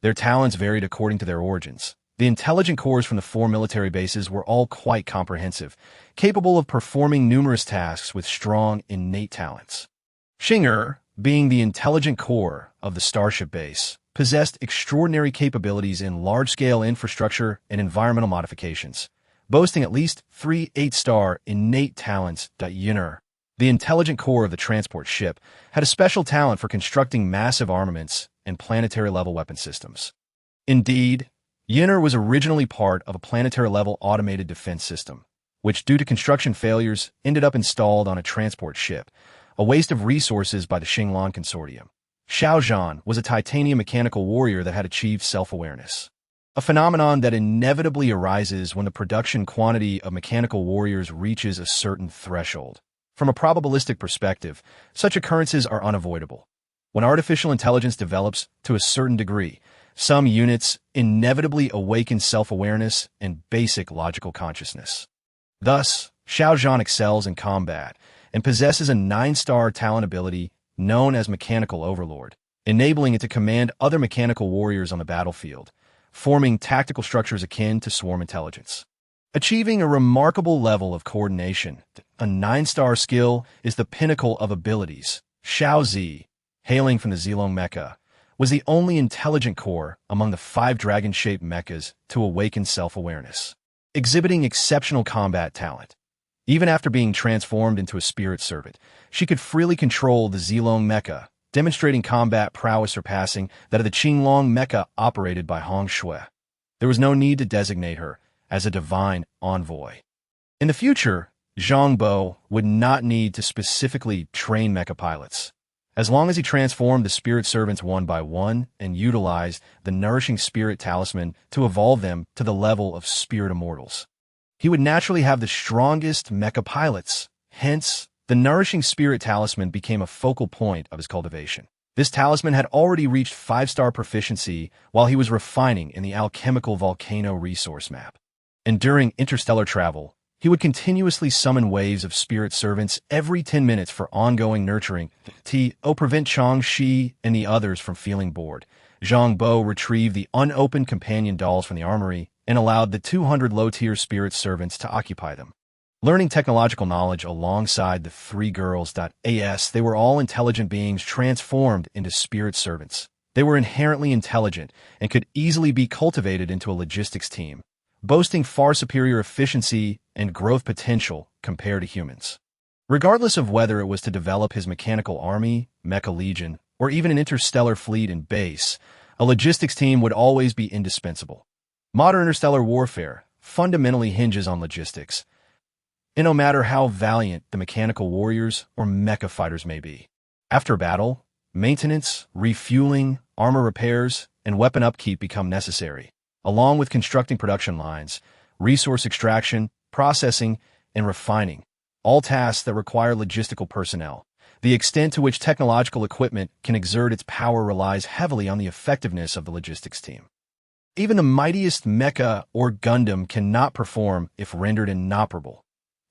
Their talents varied according to their origins. The intelligent cores from the 4 military bases were all quite comprehensive, capable of performing numerous tasks with strong innate talents. Xinger, being the intelligent core of the Starship Base, possessed extraordinary capabilities in large-scale infrastructure and environmental modifications, boasting at least 3 8-star innate talents. Yun'er, the intelligent core of the transport ship, had a special talent for constructing massive armaments and planetary-level weapon systems. Indeed, Yun'er was originally part of a planetary-level automated defense system, which, due to construction failures, ended up installed on a transport ship, a waste of resources by the Xinglan Consortium. Xiaozhan was a titanium mechanical warrior that had achieved self-awareness, a phenomenon that inevitably arises when the production quantity of mechanical warriors reaches a certain threshold. From a probabilistic perspective, such occurrences are unavoidable. When artificial intelligence develops to a certain degree, some units inevitably awaken self-awareness and basic logical consciousness. Thus, Xiaozhan excels in combat and possesses a 9-star talent ability known as Mechanical Overlord, enabling it to command other mechanical warriors on the battlefield, forming tactical structures akin to swarm intelligence. Achieving a remarkable level of coordination, a 9-star skill is the pinnacle of abilities. Xiao Zi, hailing from the Zilong Mecha, was the only intelligent core among the 5 dragon-shaped mechas to awaken self-awareness, exhibiting exceptional combat talent. Even after being transformed into a spirit servant, she could freely control the Zilong Mecha, demonstrating combat prowess surpassing that of the Qinglong Mecha operated by Hongxue. There was no need to designate her as a divine envoy. In the future, Zhang Bo would not need to specifically train mecha pilots. As long as he transformed the spirit servants one by one and utilized the Nourishing Spirit Talisman to evolve them to the level of spirit immortals, he would naturally have the strongest mecha pilots. Hence, the Nourishing Spirit Talisman became a focal point of his cultivation. This talisman had already reached 5-star proficiency while he was refining in the alchemical volcano resource map. And during interstellar travel, he would continuously summon waves of spirit servants every 10 minutes for ongoing nurturing to prevent Chang Shi and the others from feeling bored. Zhang Bo retrieved the unopened companion dolls from the armory and allowed the 200 low-tier spirit servants to occupy them. Learning technological knowledge alongside the 3 girls. They were all intelligent beings transformed into spirit servants. They were inherently intelligent and could easily be cultivated into a logistics team, boasting far superior efficiency and growth potential compared to humans. Regardless of whether it was to develop his mechanical army, Mecha Legion, or even an interstellar fleet and base, a logistics team would always be indispensable. Modern interstellar warfare fundamentally hinges on logistics, and no matter how valiant the mechanical warriors or mecha fighters may be, after battle, maintenance, refueling, armor repairs, and weapon upkeep become necessary, along with constructing production lines, resource extraction, processing, and refining, all tasks that require logistical personnel. The extent to which technological equipment can exert its power relies heavily on the effectiveness of the logistics team. Even the mightiest mecha or Gundam cannot perform if rendered inoperable.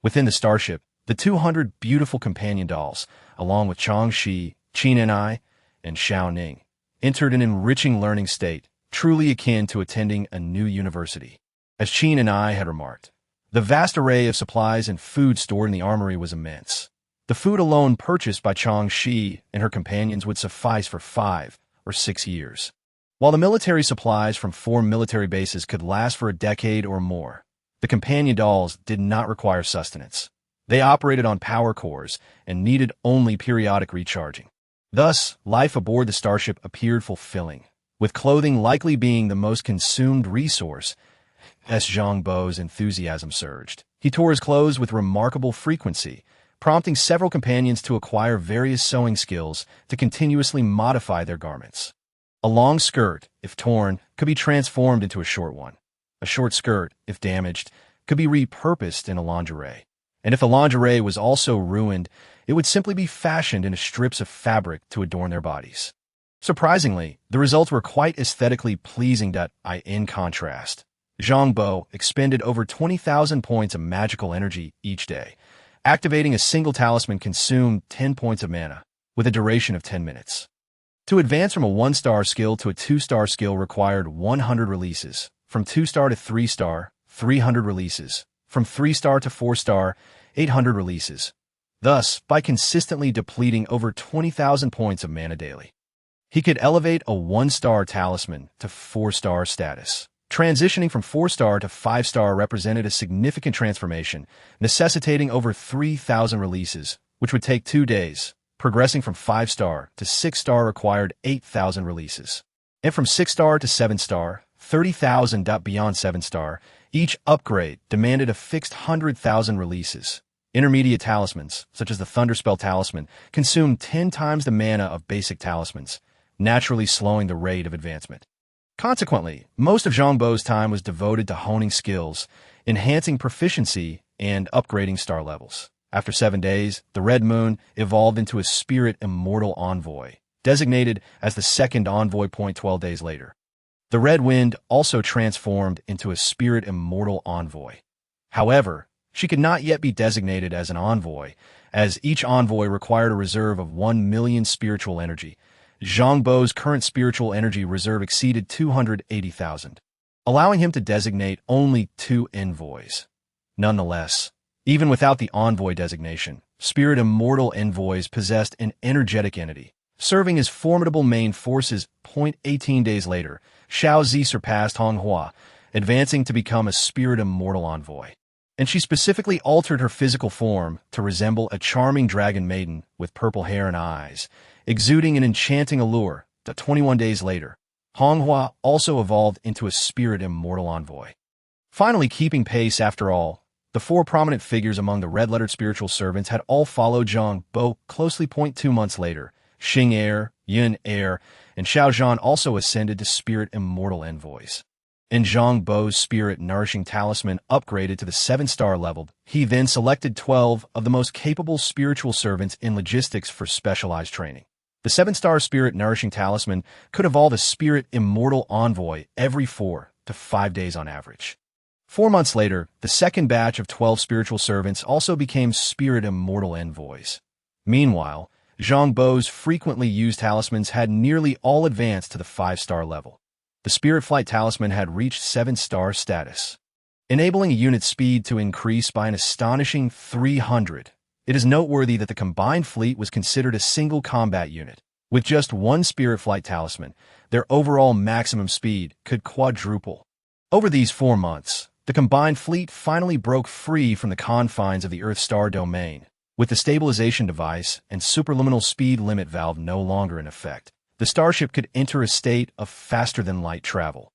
Within the starship, the 200 beautiful companion dolls, along with Chang Shi, Qin Enai, and Xiao Ning, entered an enriching learning state, truly akin to attending a new university. As Qin Enai had remarked, the vast array of supplies and food stored in the armory was immense. The food alone purchased by Chang Shi and her companions would suffice for 5 or 6 years, while the military supplies from 4 military bases could last for a decade or more. The companion dolls did not require sustenance. They operated on power cores and needed only periodic recharging. Thus, life aboard the starship appeared fulfilling, with clothing likely being the most consumed resource. As Zhang Bo's enthusiasm surged, he tore his clothes with remarkable frequency, prompting several companions to acquire various sewing skills to continuously modify their garments. A long skirt, if torn, could be transformed into a short one. A short skirt, if damaged, could be repurposed in a lingerie. And if the lingerie was also ruined, it would simply be fashioned into strips of fabric to adorn their bodies. Surprisingly, the results were quite aesthetically pleasing. In contrast, Zhang Bo expended over 20,000 points of magical energy each day. Activating a single talisman consumed 10 points of mana, with a duration of 10 minutes. To advance from a 1-star skill to a 2-star skill required 100 releases, from 2-star to 3-star, 300 releases, from 3-star to 4-star, 800 releases. Thus, by consistently depleting over 20,000 points of mana daily, he could elevate a 1-star talisman to 4-star status. Transitioning from 4-star to 5-star represented a significant transformation, necessitating over 3,000 releases, which would take 2 days. Progressing from 5-star to 6-star required 8,000 releases. And from 6-star to 7-star, 30,000. Beyond 7-star, each upgrade demanded a fixed 100,000 releases. Intermediate talismans, such as the Thunderspell Talisman, consumed 10 times the mana of basic talismans, naturally slowing the rate of advancement. Consequently, most of Zhang Bo's time was devoted to honing skills, enhancing proficiency, and upgrading star levels. After 7 days, the Red Moon evolved into a spirit immortal envoy, designated as the second envoy. 12 days later, the Red Wind also transformed into a spirit immortal envoy. However, she could not yet be designated as an envoy, as each envoy required a reserve of 1 million spiritual energy. Zhang Bo's current spiritual energy reserve exceeded 280,000, allowing him to designate only 2 envoys. Nonetheless, even without the envoy designation, spirit immortal envoys possessed an energetic entity, serving as formidable main forces. 18 days later, Xiao Zi surpassed Hong Hua, advancing to become a spirit immortal envoy. And she specifically altered her physical form to resemble a charming dragon maiden with purple hair and eyes, exuding an enchanting allure. 21 days later, Hong Hua also evolved into a spirit immortal envoy. Finally keeping pace after all, the 4 prominent figures among the red-lettered spiritual servants had all followed Zhang Bo closely. 2 months later, Xing Er, Yun Er, and Xiao Zhan also ascended to spirit immortal envoys. And Zhang Bo's spirit nourishing talisman upgraded to the 7-star level. He then selected 12 of the most capable spiritual servants in logistics for specialized training. The 7-star spirit nourishing talisman could evolve a spirit immortal envoy every 4 to 5 days on average. 4 months later, the second batch of 12 spiritual servants also became spirit immortal envoys. Meanwhile, Zhang Bo's frequently used talismans had nearly all advanced to the 5-star level. The Spirit Flight Talisman had reached 7-star status, enabling a unit's speed to increase by an astonishing 300. It is noteworthy that the combined fleet was considered a single combat unit. With just 1 Spirit Flight Talisman, their overall maximum speed could quadruple. Over these 4 months, the combined fleet finally broke free from the confines of the Earth-Star domain. With the stabilization device and superluminal speed limit valve no longer in effect, the starship could enter a state of faster-than-light travel.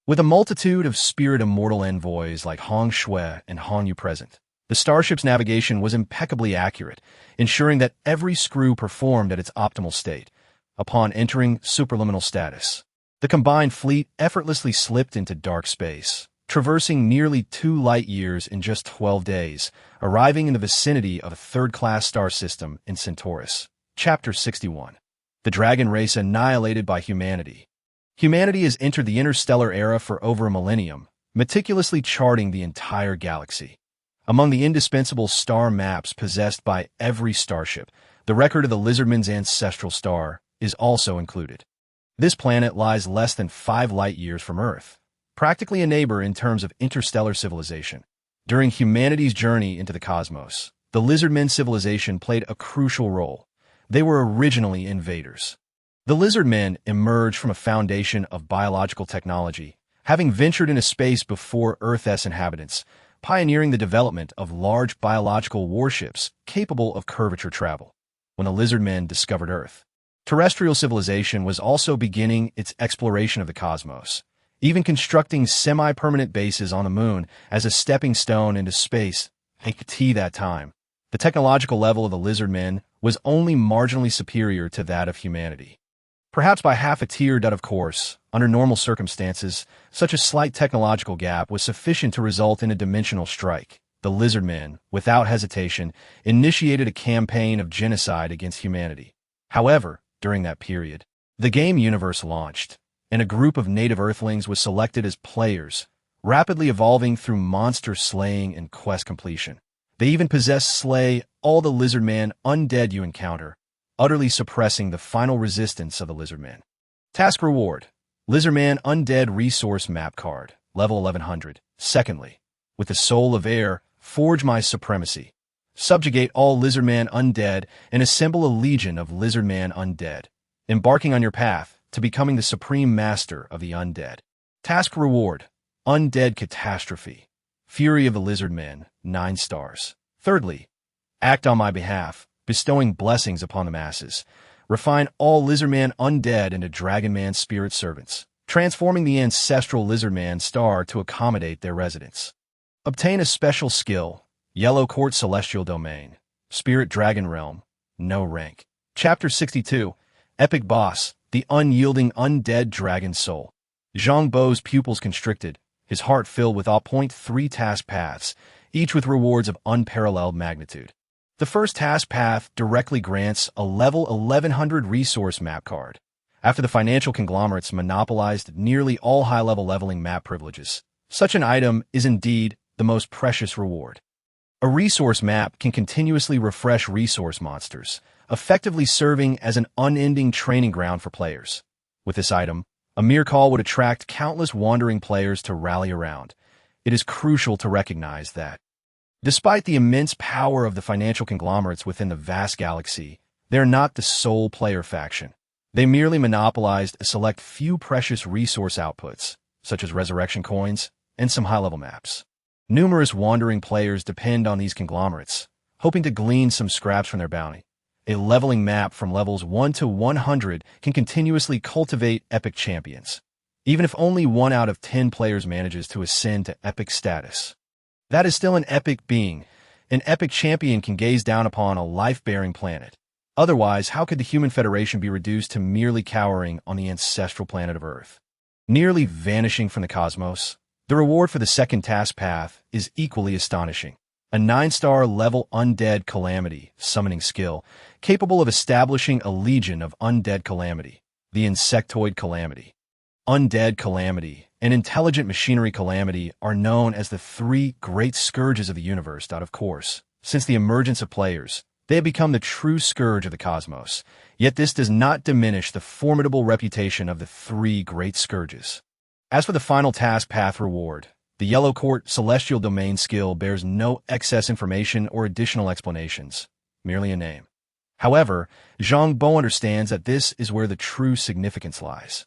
With a multitude of spirit immortal envoys like Hong Shui and Hong Yu present, the starship's navigation was impeccably accurate, ensuring that every screw performed at its optimal state. Upon entering superluminal status, the combined fleet effortlessly slipped into dark space, traversing nearly 2 light-years in just 12 days, arriving in the vicinity of a third-class star system in Centaurus. Chapter 61. The Dragon Race Annihilated by Humanity. Humanity has entered the interstellar era for over a millennium, meticulously charting the entire galaxy. Among the indispensable star maps possessed by every starship, the record of the Lizardman's ancestral star is also included. This planet lies less than 5 light-years from Earth, practically a neighbor in terms of interstellar civilization. During humanity's journey into the cosmos, the Lizardmen civilization played a crucial role. They were originally invaders. The Lizardmen emerged from a foundation of biological technology, having ventured into space before Earth's inhabitants, pioneering the development of large biological warships capable of curvature travel. When the Lizardmen discovered Earth, terrestrial civilization was also beginning its exploration of the cosmos, even constructing semi-permanent bases on the moon as a stepping stone into space. At that time, the technological level of the Lizardmen was only marginally superior to that of humanity. Perhaps by half a tier, that of course, under normal circumstances, such a slight technological gap was sufficient to result in a dimensional strike. The Lizardmen, without hesitation, initiated a campaign of genocide against humanity. However, during that period, the game universe launched, and a group of native Earthlings was selected as players, rapidly evolving through monster slaying and quest completion. They even slay all the Lizardman undead you encounter, utterly suppressing the final resistance of the Lizardmen. Task Reward: Lizardman Undead Resource Map Card, level 1100. Secondly, with the Soul of Air, forge my supremacy. Subjugate all Lizardman undead and assemble a legion of Lizardman undead, embarking on your path to becoming the supreme master of the undead. Task Reward: Undead Catastrophe, Fury of the Lizardmen, 9 stars. Thirdly, act on my behalf, bestowing blessings upon the masses. Refine all Lizardman undead into Dragonman spirit servants, transforming the ancestral Lizardman star to accommodate their residents. Obtain a special skill: Yellow Court Celestial Domain, Spirit Dragon Realm, no rank. Chapter 62, Epic Boss, the Unyielding Undead Dragon Soul. Zhang Bo's pupils constricted, his heart filled with 3 task paths, each with rewards of unparalleled magnitude. The first task path directly grants a level 1100 resource map card. After the financial conglomerates monopolized nearly all high-level leveling map privileges, such an item is indeed the most precious reward. A resource map can continuously refresh resource monsters, effectively serving as an unending training ground for players. With this item, a mere call would attract countless wandering players to rally around. It is crucial to recognize that, despite the immense power of the financial conglomerates within the vast galaxy, they are not the sole player faction. They merely monopolized a select few precious resource outputs, such as resurrection coins and some high-level maps. Numerous wandering players depend on these conglomerates, hoping to glean some scraps from their bounty. A leveling map from levels 1 to 100 can continuously cultivate epic champions, even if only 1 out of 10 players manages to ascend to epic status. That is still an epic being. An epic champion can gaze down upon a life-bearing planet. Otherwise, how could the human federation be reduced to merely cowering on the ancestral planet of Earth, nearly vanishing from the cosmos? The reward for the second task path is equally astonishing. A 9-star level Undead Calamity summoning skill, capable of establishing a legion of Undead Calamity, the Insectoid Calamity. Undead Calamity and Intelligent Machinery Calamity are known as the 3 great scourges of the universe. Of course, since the emergence of players, they have become the true scourge of the cosmos. Yet this does not diminish the formidable reputation of the 3 great scourges. As for the final task path reward, the Yellow Court Celestial Domain skill bears no excess information or additional explanations, merely a name. However, Zhang Bo understands that this is where the true significance lies.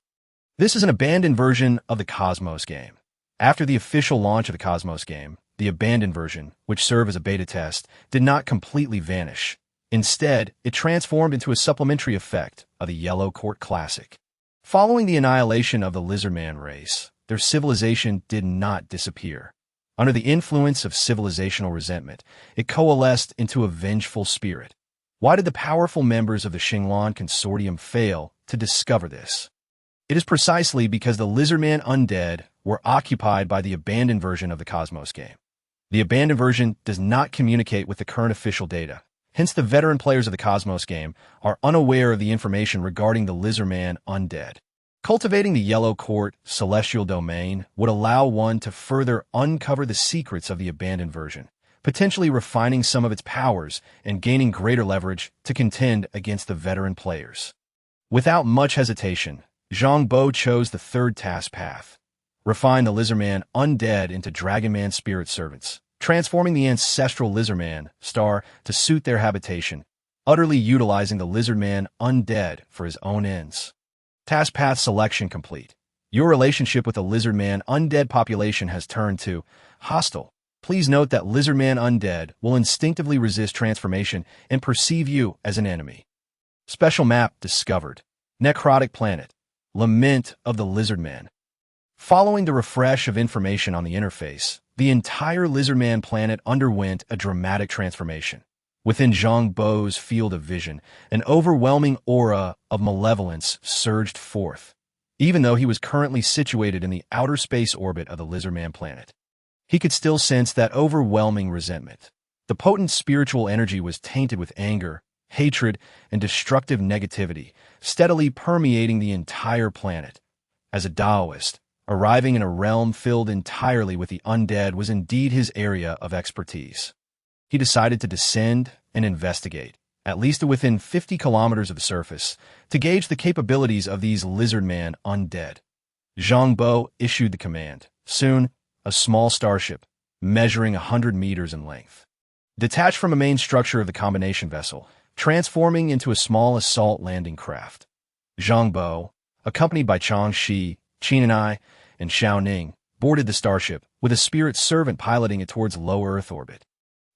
This is an abandoned version of the Cosmos game. After the official launch of the Cosmos game, the abandoned version, which served as a beta test, did not completely vanish. Instead, it transformed into a supplementary effect of the Yellow Court Classic. Following the annihilation of the Lizardman race, their civilization did not disappear. Under the influence of civilizational resentment, it coalesced into a vengeful spirit. Why did the powerful members of the Xinglan Consortium fail to discover this? It is precisely because the Lizardman undead were occupied by the abandoned version of the Cosmos game. The abandoned version does not communicate with the current official data. Hence, the veteran players of the Cosmos game are unaware of the information regarding the Lizardman undead. Cultivating the Yellow Court Celestial Domain would allow one to further uncover the secrets of the abandoned version, potentially refining some of its powers and gaining greater leverage to contend against the veteran players. Without much hesitation, Zhang Bo chose the third task path. Refine the Lizardman undead into Dragonman spirit servants, transforming the ancestral Lizardman star to suit their habitation, utterly utilizing the Lizardman undead for his own ends. Task path selection complete. Your relationship with the Lizardman undead population has turned to hostile. Please note that Lizardman undead will instinctively resist transformation and perceive you as an enemy. Special map discovered. Necrotic planet. Lament of the Lizardman. Following the refresh of information on the interface, the entire Lizardman planet underwent a dramatic transformation. Within Zhang Bo's field of vision, an overwhelming aura of malevolence surged forth, even though he was currently situated in the outer space orbit of the Lizardman planet. He could still sense that overwhelming resentment. The potent spiritual energy was tainted with anger, hatred, and destructive negativity, steadily permeating the entire planet. As a Taoist, arriving in a realm filled entirely with the undead was indeed his area of expertise. He decided to descend and investigate, at least within 50 kilometers of the surface, to gauge the capabilities of these Lizardman undead. Zhang Bo issued the command. Soon, a small starship, measuring 100 meters in length, detached from a main structure of the combination vessel, transforming into a small assault landing craft. Zhang Bo, accompanied by Chang Shi, Qinanai, and Xiao Ning, boarded the starship, with a spirit servant piloting it towards low Earth orbit.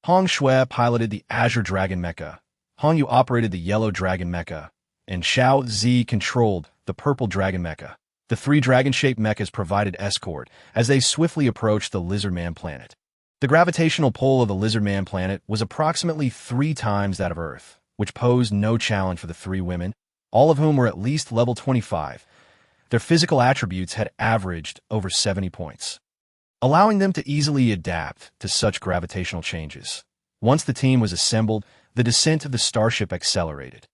Hong Shui piloted the Azure Dragon Mecha, Hong Yu operated the Yellow Dragon Mecha, and Xiao Zi controlled the Purple Dragon Mecha. The three dragon-shaped mechas provided escort as they swiftly approached the Lizardman planet. The gravitational pull of the Lizardman planet was approximately 3 times that of Earth, which posed no challenge for the 3 women, all of whom were at least level 25. Their physical attributes had averaged over 70 points, allowing them to easily adapt to such gravitational changes. Once the team was assembled, the descent of the starship accelerated.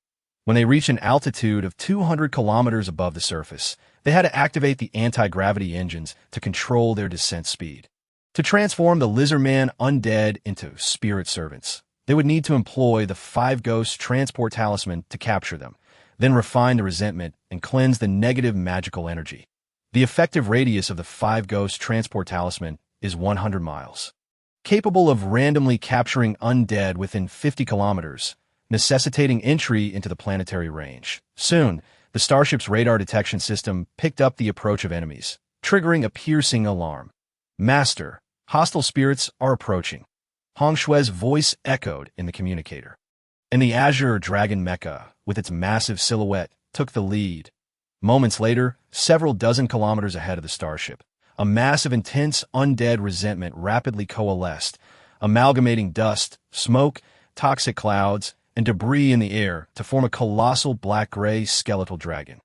When they reached an altitude of 200 kilometers above the surface, they had to activate the anti-gravity engines to control their descent speed. To transform the Lizardman undead into spirit servants, they would need to employ the Five Ghosts Transport Talisman to capture them, then refine the resentment and cleanse the negative magical energy. The effective radius of the Five Ghosts Transport Talisman is 100 miles. Capable of randomly capturing undead within 50 kilometers, necessitating entry into the planetary range. Soon, the starship's radar detection system picked up the approach of enemies, triggering a piercing alarm. Master, hostile spirits are approaching. Hong Shui's voice echoed in the communicator. And the Azure Dragon Mecha, with its massive silhouette, took the lead. Moments later, several dozen kilometers ahead of the starship, a mass of intense undead resentment rapidly coalesced, amalgamating dust, smoke, toxic clouds, and debris in the air to form a colossal black-gray skeletal dragon.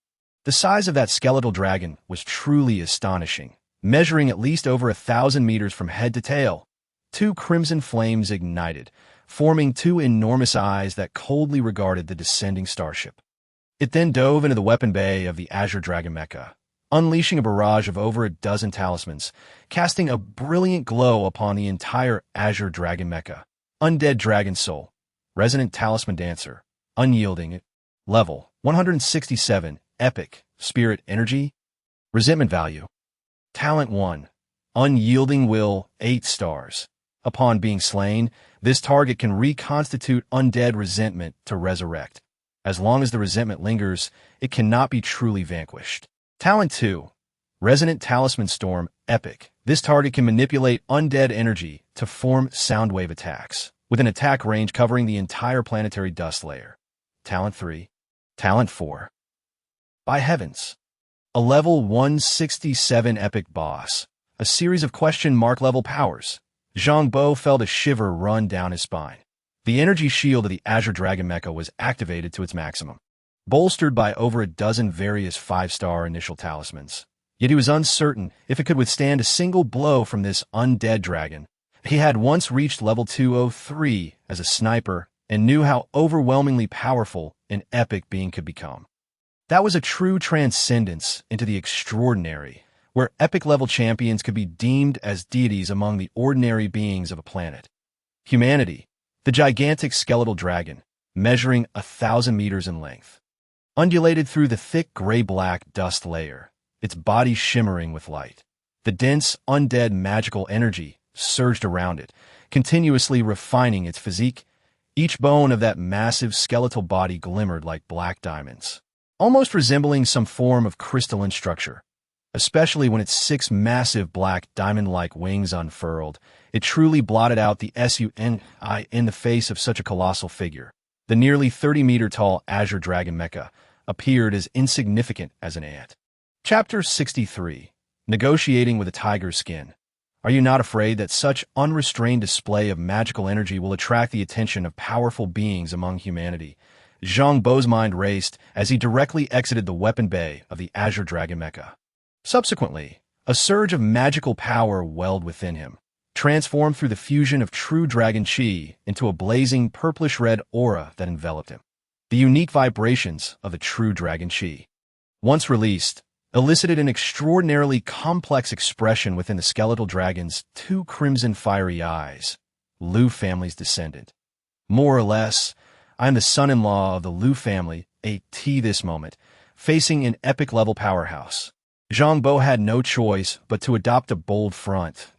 The size of that skeletal dragon was truly astonishing, measuring at least over 1,000 meters from head to tail. 2 crimson flames ignited, forming 2 enormous eyes that coldly regarded the descending starship. It then dove into the weapon bay of the Azure Dragon Mecha, unleashing a barrage of over a dozen talismans, casting a brilliant glow upon the entire Azure Dragon Mecha. Undead Dragon Soul, Resonant Talisman Dancer, Unyielding, Level 167, Epic, Spirit Energy, Resentment Value, Talent 1, Unyielding Will, 8 stars. Upon being slain, this target can reconstitute undead resentment to resurrect. As long as the resentment lingers, it cannot be truly vanquished. Talent 2, Resonant Talisman Storm, Epic. This target can manipulate undead energy to form soundwave attacks, with an attack range covering the entire planetary dust layer. Talent 3. Talent 4. By heavens. A level 167 epic boss. A series of question mark level powers. Zhang Bo felt a shiver run down his spine. The energy shield of the Azure Dragon Mecha was activated to its maximum, bolstered by over a dozen various 5-star initial talismans. Yet he was uncertain if it could withstand a single blow from this undead dragon. He had once reached level 203 as a sniper and knew how overwhelmingly powerful an epic being could become. That was a true transcendence into the extraordinary, where epic-level champions could be deemed as deities among the ordinary beings of a planet. Humanity, the gigantic skeletal dragon, measuring 1,000 meters in length, undulated through the thick gray-black dust layer, its body shimmering with light. The dense, undead magical energy surged around it, continuously refining its physique. Each bone of that massive skeletal body glimmered like black diamonds, almost resembling some form of crystalline structure. Especially when its 6 massive black diamond-like wings unfurled, it truly blotted out the SUNI in the face of such a colossal figure. The nearly 30-meter-tall Azure Dragon Mecha appeared as insignificant as an ant. Chapter 63. Negotiating with a Tiger's Skin. Are you not afraid that such unrestrained display of magical energy will attract the attention of powerful beings among humanity? Zhang Bo's mind raced as he directly exited the weapon bay of the Azure Dragon Mecha. Subsequently, a surge of magical power welled within him, transformed through the fusion of true dragon chi into a blazing purplish-red aura that enveloped him. The unique vibrations of the true dragon chi, once released, elicited an extraordinarily complex expression within the skeletal dragon's 2 crimson fiery eyes. Liu family's descendant. More or less, I am the son-in-law of the Liu family, this moment, facing an epic-level powerhouse. Zhang Bo had no choice but to adopt a bold front.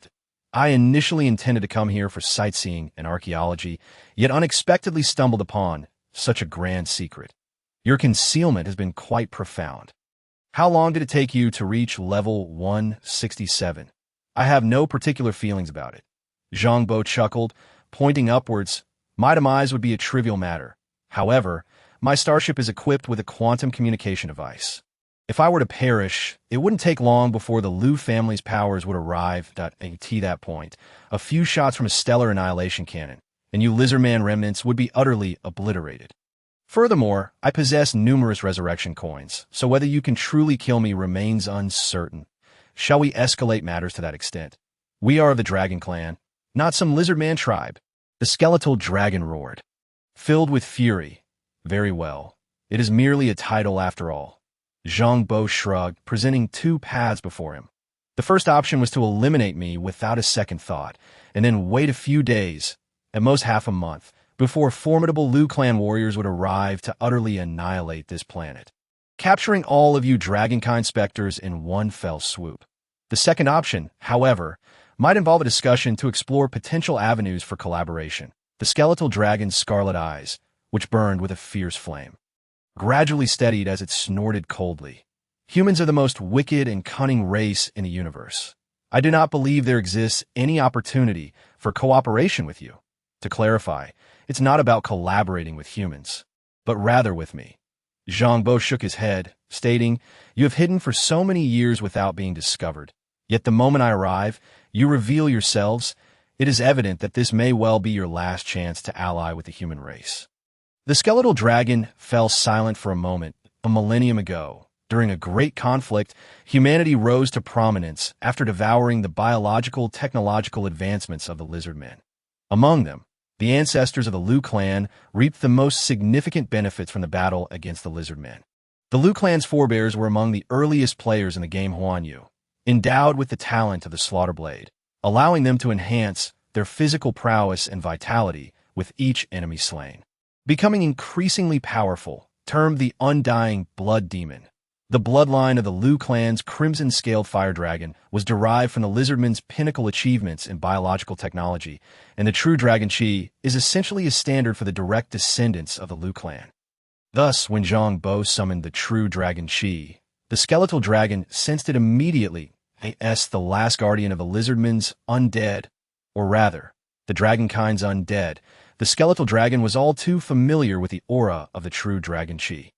I initially intended to come here for sightseeing and archaeology, yet unexpectedly stumbled upon such a grand secret. Your concealment has been quite profound. How long did it take you to reach level 167? I have no particular feelings about it. Zhang Bo chuckled, pointing upwards. My demise would be a trivial matter. However, my starship is equipped with a quantum communication device. If I were to perish, it wouldn't take long before the Liu family's powers would arrive at that point. A few shots from a stellar annihilation cannon, and you Lizardman remnants would be utterly obliterated. Furthermore, I possess numerous resurrection coins, so whether you can truly kill me remains uncertain. Shall we escalate matters to that extent? We are of the Dragon Clan, not some Lizardman tribe. The skeletal dragon roared, filled with fury. Very well. It is merely a title after all. Zhang Bo shrugged, presenting 2 paths before him. The first option was to eliminate me without a second thought, and then wait a few days, at most half a month, before formidable Liu clan warriors would arrive to utterly annihilate this planet, capturing all of you dragonkind specters in one fell swoop. The second option, however, might involve a discussion to explore potential avenues for collaboration. The skeletal dragon's scarlet eyes, which burned with a fierce flame, gradually steadied as it snorted coldly. Humans are the most wicked and cunning race in the universe. I do not believe there exists any opportunity for cooperation with you. To clarify, it's not about collaborating with humans, but rather with me. Zhang Bo shook his head, stating, You have hidden for so many years without being discovered. Yet the moment I arrive, you reveal yourselves. It is evident that this may well be your last chance to ally with the human race. The skeletal dragon fell silent for a moment. A millennium ago, during a great conflict, humanity rose to prominence after devouring the biological, technological advancements of the Lizardmen. Among them, the ancestors of the Liu clan reaped the most significant benefits from the battle against the Lizardmen. The Liu clan's forebears were among the earliest players in the game Huanyu, endowed with the talent of the slaughter blade, allowing them to enhance their physical prowess and vitality with each enemy slain. Becoming increasingly powerful, termed the Undying Blood Demon. The bloodline of the Liu clan's crimson-scaled fire dragon was derived from the Lizardmen's pinnacle achievements in biological technology, and the true dragon chi is essentially a standard for the direct descendants of the Liu clan. Thus, when Zhang Bo summoned the true dragon chi, the skeletal dragon sensed it immediately as the last guardian of the Lizardmen's undead, or rather, the dragonkind's undead. The skeletal dragon was all too familiar with the aura of the true dragon chi.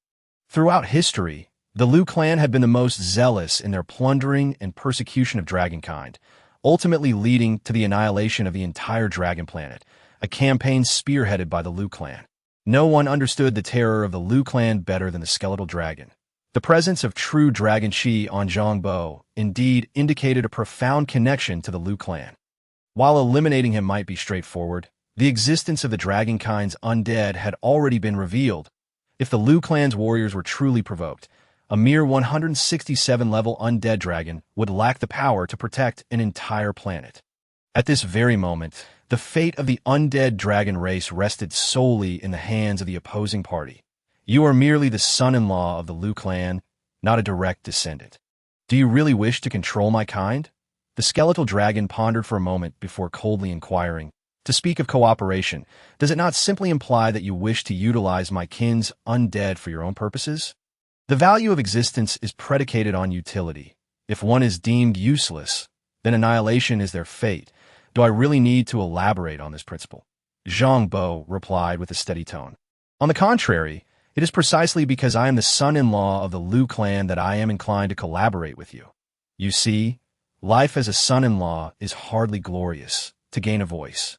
Throughout history, the Liu clan had been the most zealous in their plundering and persecution of dragonkind, ultimately leading to the annihilation of the entire dragon planet, a campaign spearheaded by the Liu clan. No one understood the terror of the Liu clan better than the skeletal dragon. The presence of true dragon chi on Zhang Bo indeed indicated a profound connection to the Liu clan. While eliminating him might be straightforward, the existence of the dragonkind's undead had already been revealed. If the Liu clan's warriors were truly provoked, a mere 167-level undead dragon would lack the power to protect an entire planet. At this very moment, the fate of the undead dragon race rested solely in the hands of the opposing party. You are merely the son-in-law of the Liu clan, not a direct descendant. Do you really wish to control my kind? The skeletal dragon pondered for a moment before coldly inquiring, To speak of cooperation, does it not simply imply that you wish to utilize my kin's undead for your own purposes? The value of existence is predicated on utility. If one is deemed useless, then annihilation is their fate. Do I really need to elaborate on this principle? Zhang Bo replied with a steady tone. On the contrary, it is precisely because I am the son-in-law of the Liu clan that I am inclined to collaborate with you. You see, life as a son-in-law is hardly glorious. To gain a voice,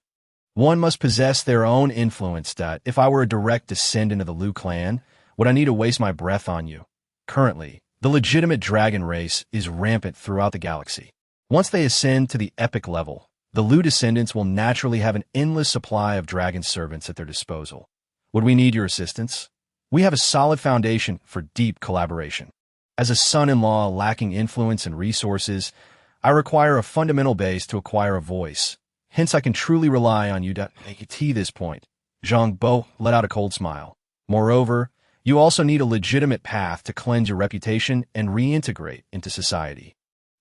one must possess their own influence. If I were a direct descendant of the Liu clan, would I need to waste my breath on you? Currently, the legitimate dragon race is rampant throughout the galaxy. Once they ascend to the epic level, the Liu descendants will naturally have an endless supply of dragon servants at their disposal. Would we need your assistance? We have a solid foundation for deep collaboration. As a son-in-law lacking influence and resources, I require a fundamental base to acquire a voice. Hence, I can truly rely on you to this point. Zhang Bo let out a cold smile. Moreover, you also need a legitimate path to cleanse your reputation and reintegrate into society.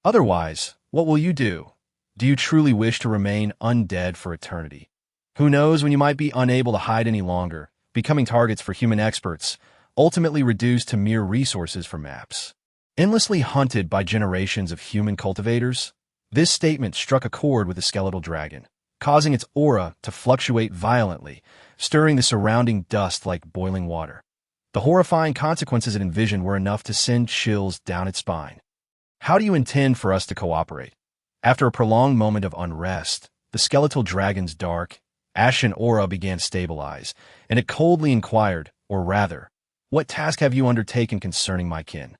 Otherwise, what will you do? Do you truly wish to remain undead for eternity? Who knows when you might be unable to hide any longer, becoming targets for human experts, ultimately reduced to mere resources for maps. Endlessly hunted by generations of human cultivators, this statement struck a chord with the skeletal dragon, causing its aura to fluctuate violently, stirring the surrounding dust like boiling water. The horrifying consequences it envisioned were enough to send chills down its spine. How do you intend for us to cooperate? After a prolonged moment of unrest, the skeletal dragon's dark, ashen aura began to stabilize, and it coldly inquired, or rather, what task have you undertaken concerning my kin?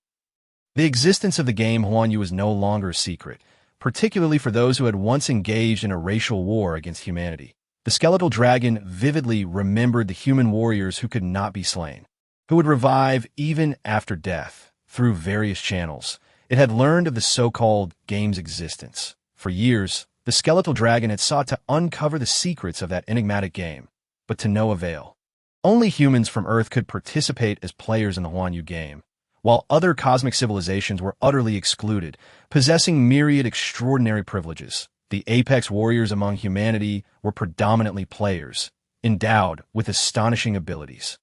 The existence of the game Huanyu was no longer a secret, particularly for those who had once engaged in a racial war against humanity. The skeletal dragon vividly remembered the human warriors who could not be slain, who would revive even after death, through various channels. It had learned of the so-called game's existence. For years, the skeletal dragon had sought to uncover the secrets of that enigmatic game, but to no avail. Only humans from Earth could participate as players in the Huanyu game, while other cosmic civilizations were utterly excluded, possessing myriad extraordinary privileges. The apex warriors among humanity were predominantly players, endowed with astonishing abilities,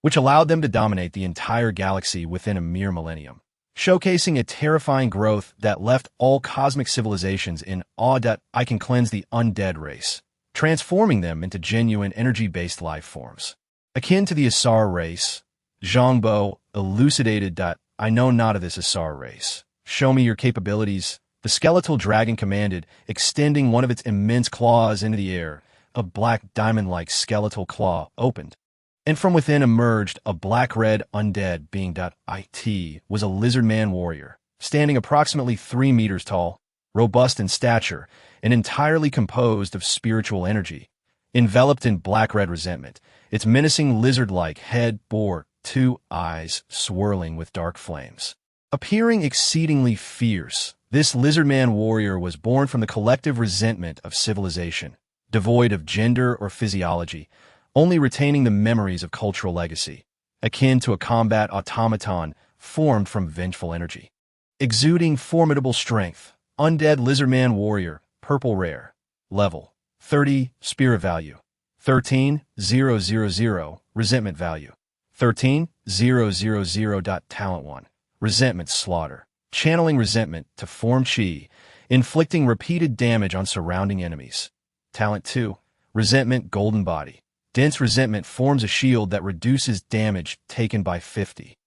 which allowed them to dominate the entire galaxy within a mere millennium, showcasing a terrifying growth that left all cosmic civilizations in awe. I can cleanse the undead race, transforming them into genuine energy-based life forms. Akin to the Asar race, Zhang Bo elucidated. I know not of this Asar race. Show me your capabilities. The skeletal dragon commanded, extending one of its immense claws into the air. A black diamond-like skeletal claw opened, and from within emerged a black-red undead being. It was a lizard-man warrior, standing approximately 3 meters tall, robust in stature, and entirely composed of spiritual energy. Enveloped in black-red resentment, its menacing lizard-like head bore 2 eyes swirling with dark flames. Appearing exceedingly fierce, this lizard-man warrior was born from the collective resentment of civilization, devoid of gender or physiology, only retaining the memories of cultural legacy, akin to a combat automaton formed from vengeful energy. Exuding formidable strength, undead lizard-man warrior, purple rare, level 30, spirit value, 13,000, resentment value, 13,000. Talent 1, resentment slaughter, channeling resentment to form chi, inflicting repeated damage on surrounding enemies. Talent 2, resentment golden body, dense resentment forms a shield that reduces damage taken by 50.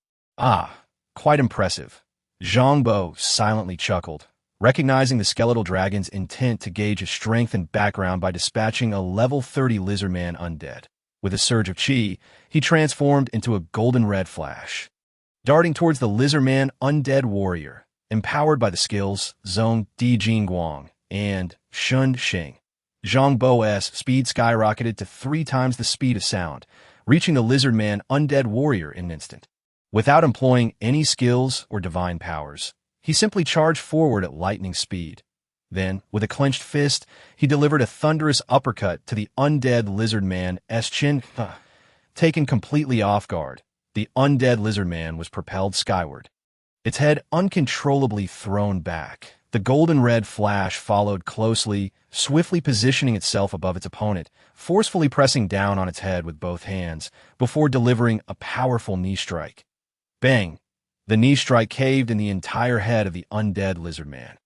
Quite impressive. Zhang Bo silently chuckled, recognizing the skeletal dragon's intent to gauge his strength and background by dispatching a level 30 lizardman undead. With a surge of chi, he transformed into a golden-red flash, darting towards the lizardman undead warrior, empowered by the skills Zhong Di Jingguang and Shun Xing. Zhang Bo's speed skyrocketed to 3 times the speed of sound, reaching the lizardman undead warrior in an instant. Without employing any skills or divine powers, he simply charged forward at lightning speed. Then, with a clenched fist, he delivered a thunderous uppercut to the undead lizardman chin. Taken completely off guard, the undead lizardman was propelled skyward. its head uncontrollably thrown back. The golden-red flash followed closely, swiftly positioning itself above its opponent, forcefully pressing down on its head with both hands, before delivering a powerful knee strike. Bang! The knee strike caved in the entire head of the undead lizard man.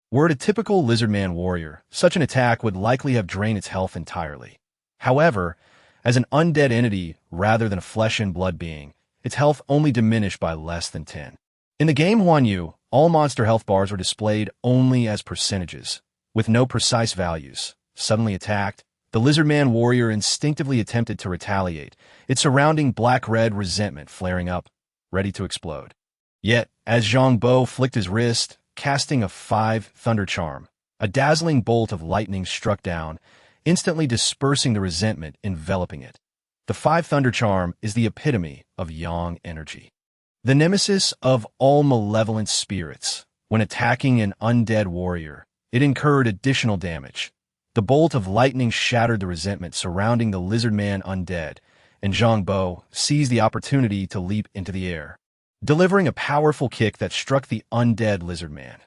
Were it a typical lizard man warrior, such an attack would likely have drained its health entirely. However, as an undead entity rather than a flesh and blood being, its health only diminished by less than 10. In the game Huan Yu, all monster health bars were displayed only as percentages, with no precise values. Suddenly attacked, the lizard man warrior instinctively attempted to retaliate, its surrounding black-red resentment flaring up, ready to explode. Yet, as Zhang Bo flicked his wrist, casting a 5 thunder charm, a dazzling bolt of lightning struck down, instantly dispersing the resentment enveloping it. The 5 thunder charm is the epitome of yang energy, the nemesis of all malevolent spirits. When attacking an undead warrior, it incurred additional damage. The bolt of lightning shattered the resentment surrounding the lizard man undead, and Zhang Bo seized the opportunity to leap into the air, delivering a powerful kick that struck the undead lizard man.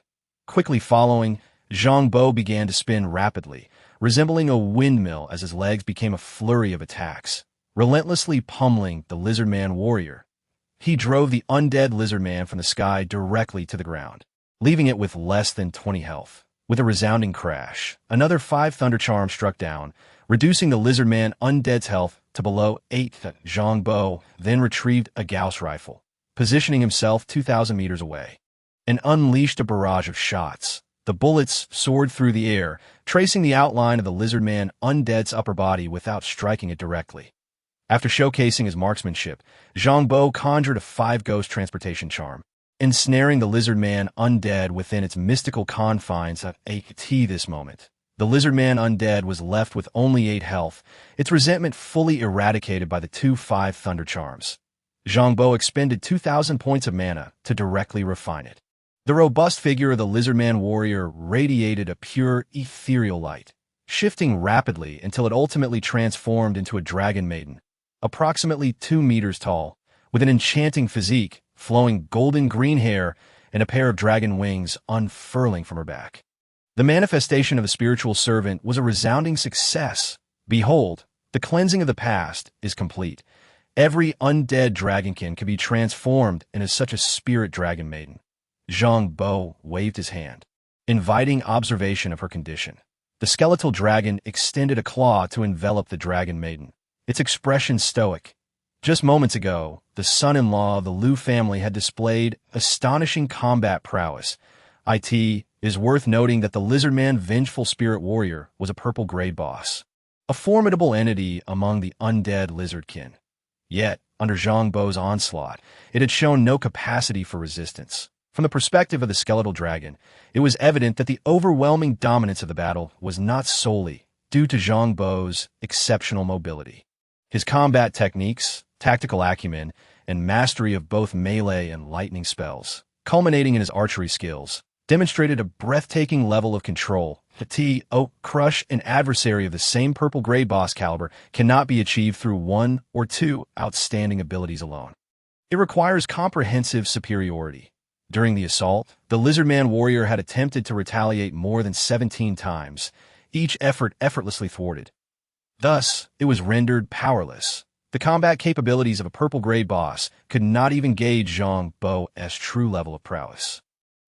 Quickly following, Zhang Bo began to spin rapidly, resembling a windmill as his legs became a flurry of attacks, relentlessly pummeling the lizard man warrior. He drove the undead lizard man from the sky directly to the ground, leaving it with less than 20 health. With a resounding crash, another 5 thunder charms struck down, reducing the lizard man undead's health to below 8. Zhang Bo then retrieved a Gauss rifle, positioning himself 2,000 meters away, and unleashed a barrage of shots. The bullets soared through the air, tracing the outline of the lizard man undead's upper body without striking it directly. After showcasing his marksmanship, Zhang Bo conjured a 5 Ghosts Transportation charm, ensnaring the lizard man undead within its mystical confines at this moment. The lizard man undead was left with only 8 health, its resentment fully eradicated by the 2 5 thunder charms. Zhang Bo expended 2,000 points of mana to directly refine it. The robust figure of the lizard man warrior radiated a pure, ethereal light, shifting rapidly until it ultimately transformed into a dragon maiden, approximately 2 meters tall, with an enchanting physique, flowing golden green hair, and a pair of dragon wings unfurling from her back. The manifestation of a spiritual servant was a resounding success. Behold, the cleansing of the past is complete. Every undead dragonkin can be transformed into such a spirit dragon maiden. Zhang Bo waved his hand, inviting observation of her condition. The skeletal dragon extended a claw to envelop the dragon maiden, its expression stoic. Just moments ago, the son-in-law of the Liu family had displayed astonishing combat prowess. It is worth noting that the lizard man vengeful spirit warrior was a purple grade boss, a formidable entity among the undead lizardkin. Yet, under Zhang Bo's onslaught, it had shown no capacity for resistance. From the perspective of the skeletal dragon, it was evident that the overwhelming dominance of the battle was not solely due to Zhang Bo's exceptional mobility. His combat techniques, tactical acumen, and mastery of both melee and lightning spells, culminating in his archery skills, demonstrated a breathtaking level of control. Crush an adversary of the same purple gray boss caliber cannot be achieved through 1 or 2 outstanding abilities alone. It requires comprehensive superiority. During the assault, the lizard man warrior had attempted to retaliate more than 17 times, each effort effortlessly thwarted. Thus, it was rendered powerless. The combat capabilities of a purple-gray boss could not even gauge Zhang Bo's true level of prowess.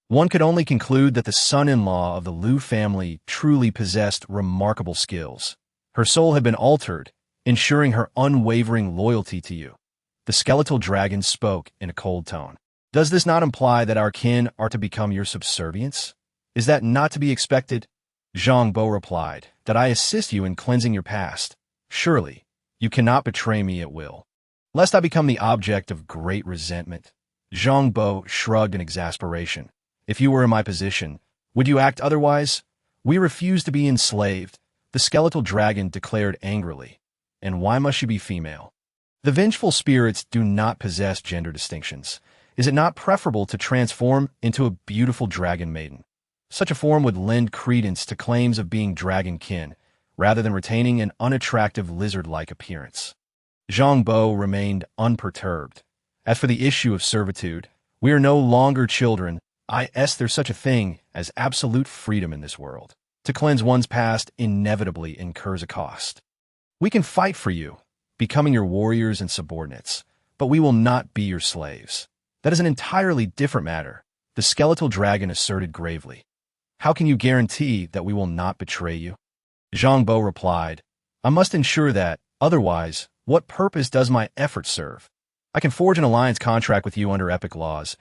One could only conclude that the son-in-law of the Liu family truly possessed remarkable skills. Her soul had been altered, ensuring her unwavering loyalty to you. The skeletal dragon spoke in a cold tone. Does this not imply that our kin are to become your subservients? Is that not to be expected? Zhang Bo replied, that I assist you in cleansing your past. Surely, you cannot betray me at will, lest I become the object of great resentment. Zhang Bo shrugged in exasperation. If you were in my position, would you act otherwise? We refuse to be enslaved, the skeletal dragon declared angrily. And why must she be female? The vengeful spirits do not possess gender distinctions. Is it not preferable to transform into a beautiful dragon maiden? Such a form would lend credence to claims of being dragon kin, rather than retaining an unattractive lizard-like appearance. Zhang Bo remained unperturbed. As for the issue of servitude, We are no longer children. There's such a thing as absolute freedom in this world. To cleanse one's past inevitably incurs a cost. We can fight for you, becoming your warriors and subordinates, but we will not be your slaves. That is an entirely different matter, the skeletal dragon asserted gravely. How can you guarantee that we will not betray you? Zhang Bo replied, I must ensure that, otherwise, what purpose does my effort serve? I can forge an alliance contract with you under epic laws.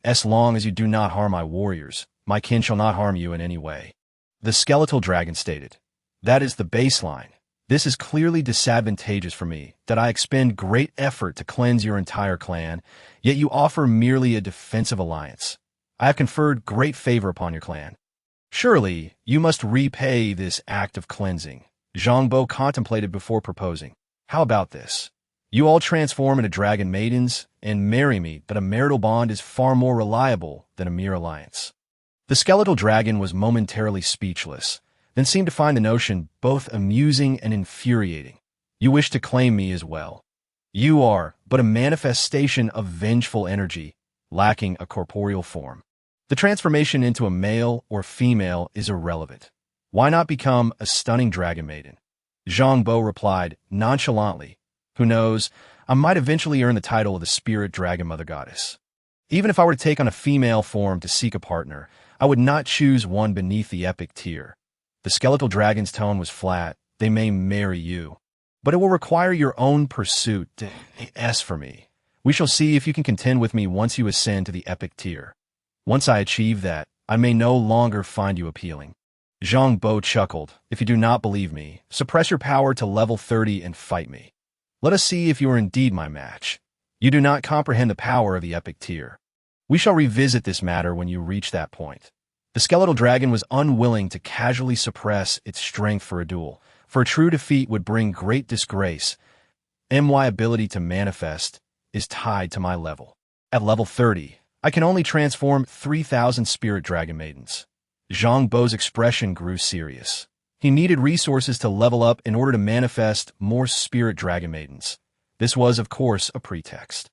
As long as you do not harm my warriors, my kin shall not harm you in any way. The skeletal dragon stated, that is the baseline. This is clearly disadvantageous for me, that I expend great effort to cleanse your entire clan, yet you offer merely a defensive alliance. I have conferred great favor upon your clan. Surely, you must repay this act of cleansing. Zhang Bo contemplated before proposing. How about this? You all transform into dragon maidens and marry me, but a marital bond is far more reliable than a mere alliance. The skeletal dragon was momentarily speechless, then seemed to find the notion both amusing and infuriating. You wish to claim me as well. You are but a manifestation of vengeful energy, lacking a corporeal form. The transformation into a male or female is irrelevant. Why not become a stunning dragon maiden? Zhang Bo replied nonchalantly. Who knows, I might eventually earn the title of the spirit dragon mother goddess. Even if I were to take on a female form to seek a partner, I would not choose one beneath the epic tier. The skeletal dragon's tone was flat. They may marry you, but it will require your own pursuit. As for me, we shall see if you can contend with me once you ascend to the epic tier. Once I achieve that, I may no longer find you appealing. Zhang Bo chuckled. If you do not believe me, suppress your power to level 30 and fight me. Let us see if you are indeed my match. You do not comprehend the power of the epic tier. We shall revisit this matter when you reach that point. The skeletal dragon was unwilling to casually suppress its strength for a duel, for a true defeat would bring great disgrace. My ability to manifest is tied to my level. At level 30, I can only transform 3,000 spirit dragon maidens. Zhang Bo's expression grew serious. He needed resources to level up in order to manifest more spirit dragon maidens. This was, of course, a pretext.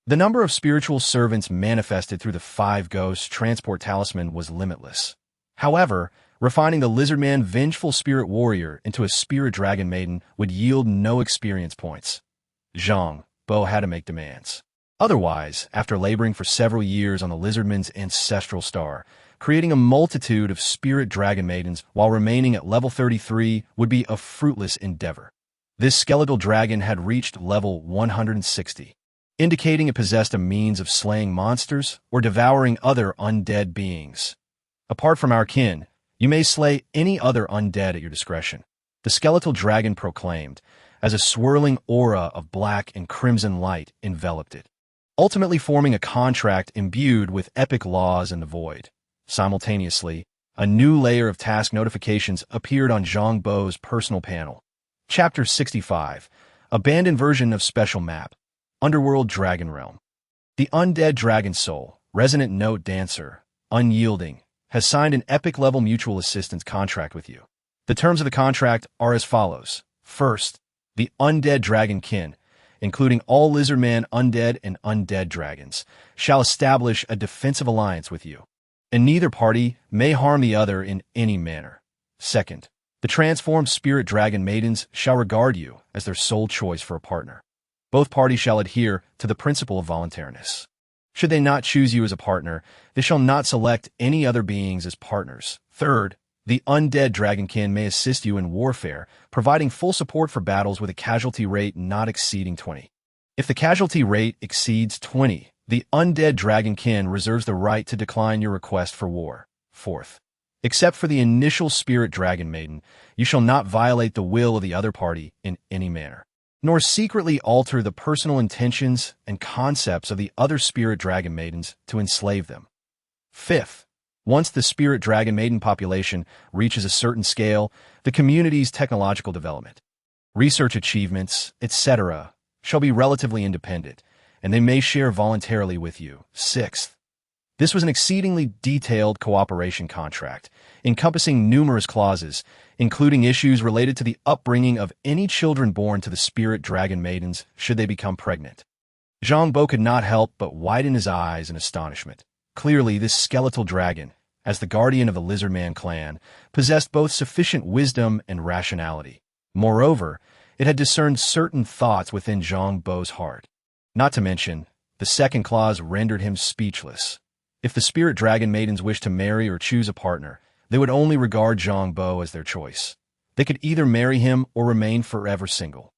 The number of spiritual servants manifested through the Five Ghosts Transport Talisman was limitless. However, refining the lizardman vengeful spirit warrior into a spirit dragon maiden would yield no experience points. Zhang Bo had to make demands. Otherwise, after laboring for several years on the lizardman's ancestral star, creating a multitude of spirit dragon maidens while remaining at level 33 would be a fruitless endeavor. This skeletal dragon had reached level 160. Indicating it possessed a means of slaying monsters or devouring other undead beings. Apart from our kin, you may slay any other undead at your discretion, the skeletal dragon proclaimed, as a swirling aura of black and crimson light enveloped it, ultimately forming a contract imbued with epic laws in the void. Simultaneously, a new layer of task notifications appeared on Zhang Bo's personal panel. Chapter 65, Abandoned Version of Special Map. Underworld Dragon Realm. The undead dragon soul, resonant note dancer, unyielding, has signed an epic-level mutual assistance contract with you. The terms of the contract are as follows. First, the undead dragon kin, including all lizardman undead and undead dragons, shall establish a defensive alliance with you, and neither party may harm the other in any manner. Second, the transformed spirit dragon maidens shall regard you as their sole choice for a partner. Both parties shall adhere to the principle of voluntariness. Should they not choose you as a partner, they shall not select any other beings as partners. Third, the undead dragonkin may assist you in warfare, providing full support for battles with a casualty rate not exceeding 20. If the casualty rate exceeds 20, the undead dragonkin reserves the right to decline your request for war. Fourth, except for the initial spirit dragon maiden, you shall not violate the will of the other party in any manner, nor secretly alter the personal intentions and concepts of the other spirit dragon maidens to enslave them. Fifth, once the spirit dragon maiden population reaches a certain scale, the community's technological development, research achievements, etc., shall be relatively independent, and they may share voluntarily with you. Sixth, this was an exceedingly detailed cooperation contract, encompassing numerous clauses, including issues related to the upbringing of any children born to the spirit dragon maidens should they become pregnant. Zhang Bo could not help but widen his eyes in astonishment. Clearly, this skeletal dragon, as the guardian of the Lizardman clan, possessed both sufficient wisdom and rationality. Moreover, it had discerned certain thoughts within Zhang Bo's heart. Not to mention, the second clause rendered him speechless. If the spirit dragon maidens wished to marry or choose a partner, they would only regard Zhang Bo as their choice. They could either marry him or remain forever single,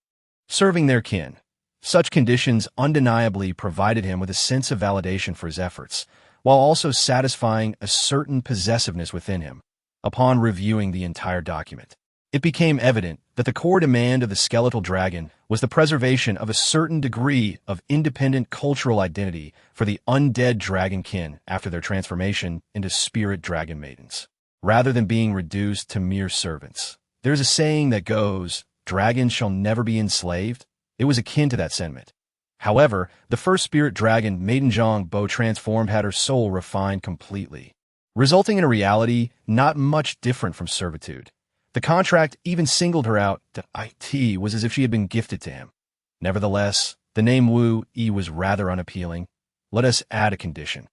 serving their kin. Such conditions undeniably provided him with a sense of validation for his efforts, while also satisfying a certain possessiveness within him. Upon reviewing the entire document, it became evident that the core demand of the skeletal dragon was the preservation of a certain degree of independent cultural identity for the undead dragon kin after their transformation into spirit dragon maidens, rather than being reduced to mere servants. There's a saying that goes, "Dragons shall never be enslaved." It was akin to that sentiment. However, the first spirit dragon maiden Zhang Bo transformed had her soul refined completely, resulting in a reality not much different from servitude. The contract even singled her out to it was as if she had been gifted to him. Nevertheless, the name Wu Yi was rather unappealing. Let us add a condition.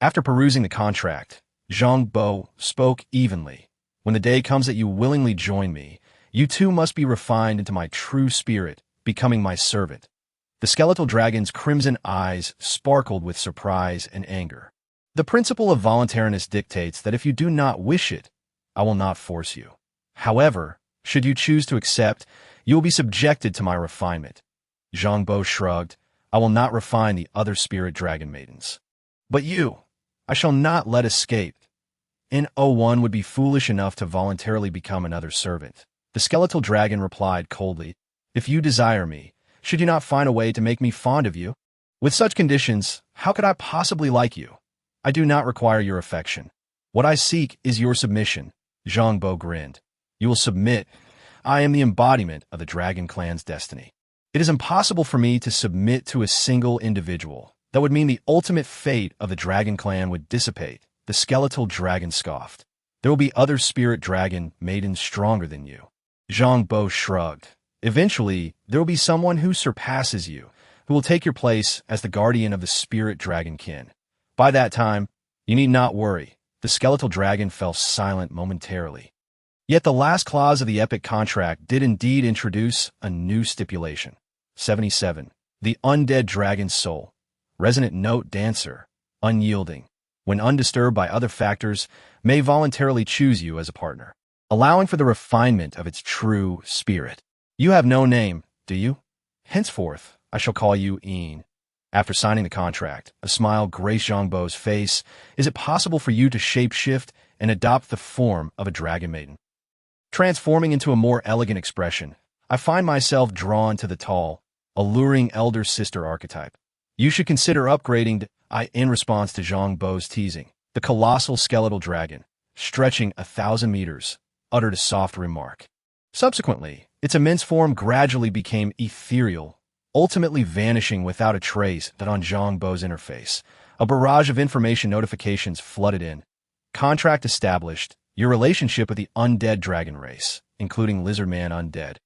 After perusing the contract, Zhang Bo spoke evenly. When the day comes that you willingly join me, you too must be refined into my true spirit, becoming my servant. The skeletal dragon's crimson eyes sparkled with surprise and anger. The principle of voluntariness dictates that if you do not wish it, I will not force you. However, should you choose to accept, you will be subjected to my refinement. Zhang Bo shrugged. I will not refine the other spirit dragon maidens. But you, I shall not let escape. N01 would be foolish enough to voluntarily become another servant. The skeletal dragon replied coldly, if you desire me, should you not find a way to make me fond of you? With such conditions, how could I possibly like you? I do not require your affection. What I seek is your submission. Zhang Bo grinned. You will submit. I am the embodiment of the dragon clan's destiny. It is impossible for me to submit to a single individual. That would mean the ultimate fate of the dragon clan would dissipate. The skeletal dragon scoffed. There will be other spirit dragon maidens stronger than you. Zhang Bo shrugged. Eventually, there will be someone who surpasses you, who will take your place as the guardian of the spirit dragon kin. By that time, you need not worry. The skeletal dragon fell silent momentarily. Yet the last clause of the epic contract did indeed introduce a new stipulation. 77. The undead dragon's soul. Resonant note dancer. Unyielding. When undisturbed by other factors, may voluntarily choose you as a partner, allowing for the refinement of its true spirit. You have no name, do you? Henceforth, I shall call you Een. After signing the contract, a smile graced Zhang Bo's face. Is it possible for you to shapeshift and adopt the form of a dragon maiden? Transforming into a more elegant expression, I find myself drawn to the tall, alluring elder sister archetype. You should consider upgrading to in response to Zhang Bo's teasing. The colossal skeletal dragon, stretching 1,000 meters, uttered a soft remark. Subsequently, its immense form gradually became ethereal, ultimately vanishing without a trace that on Zhang Bo's interface. A barrage of information notifications flooded in. Contract established. Your relationship with the undead dragon race, including Lizardman Undead,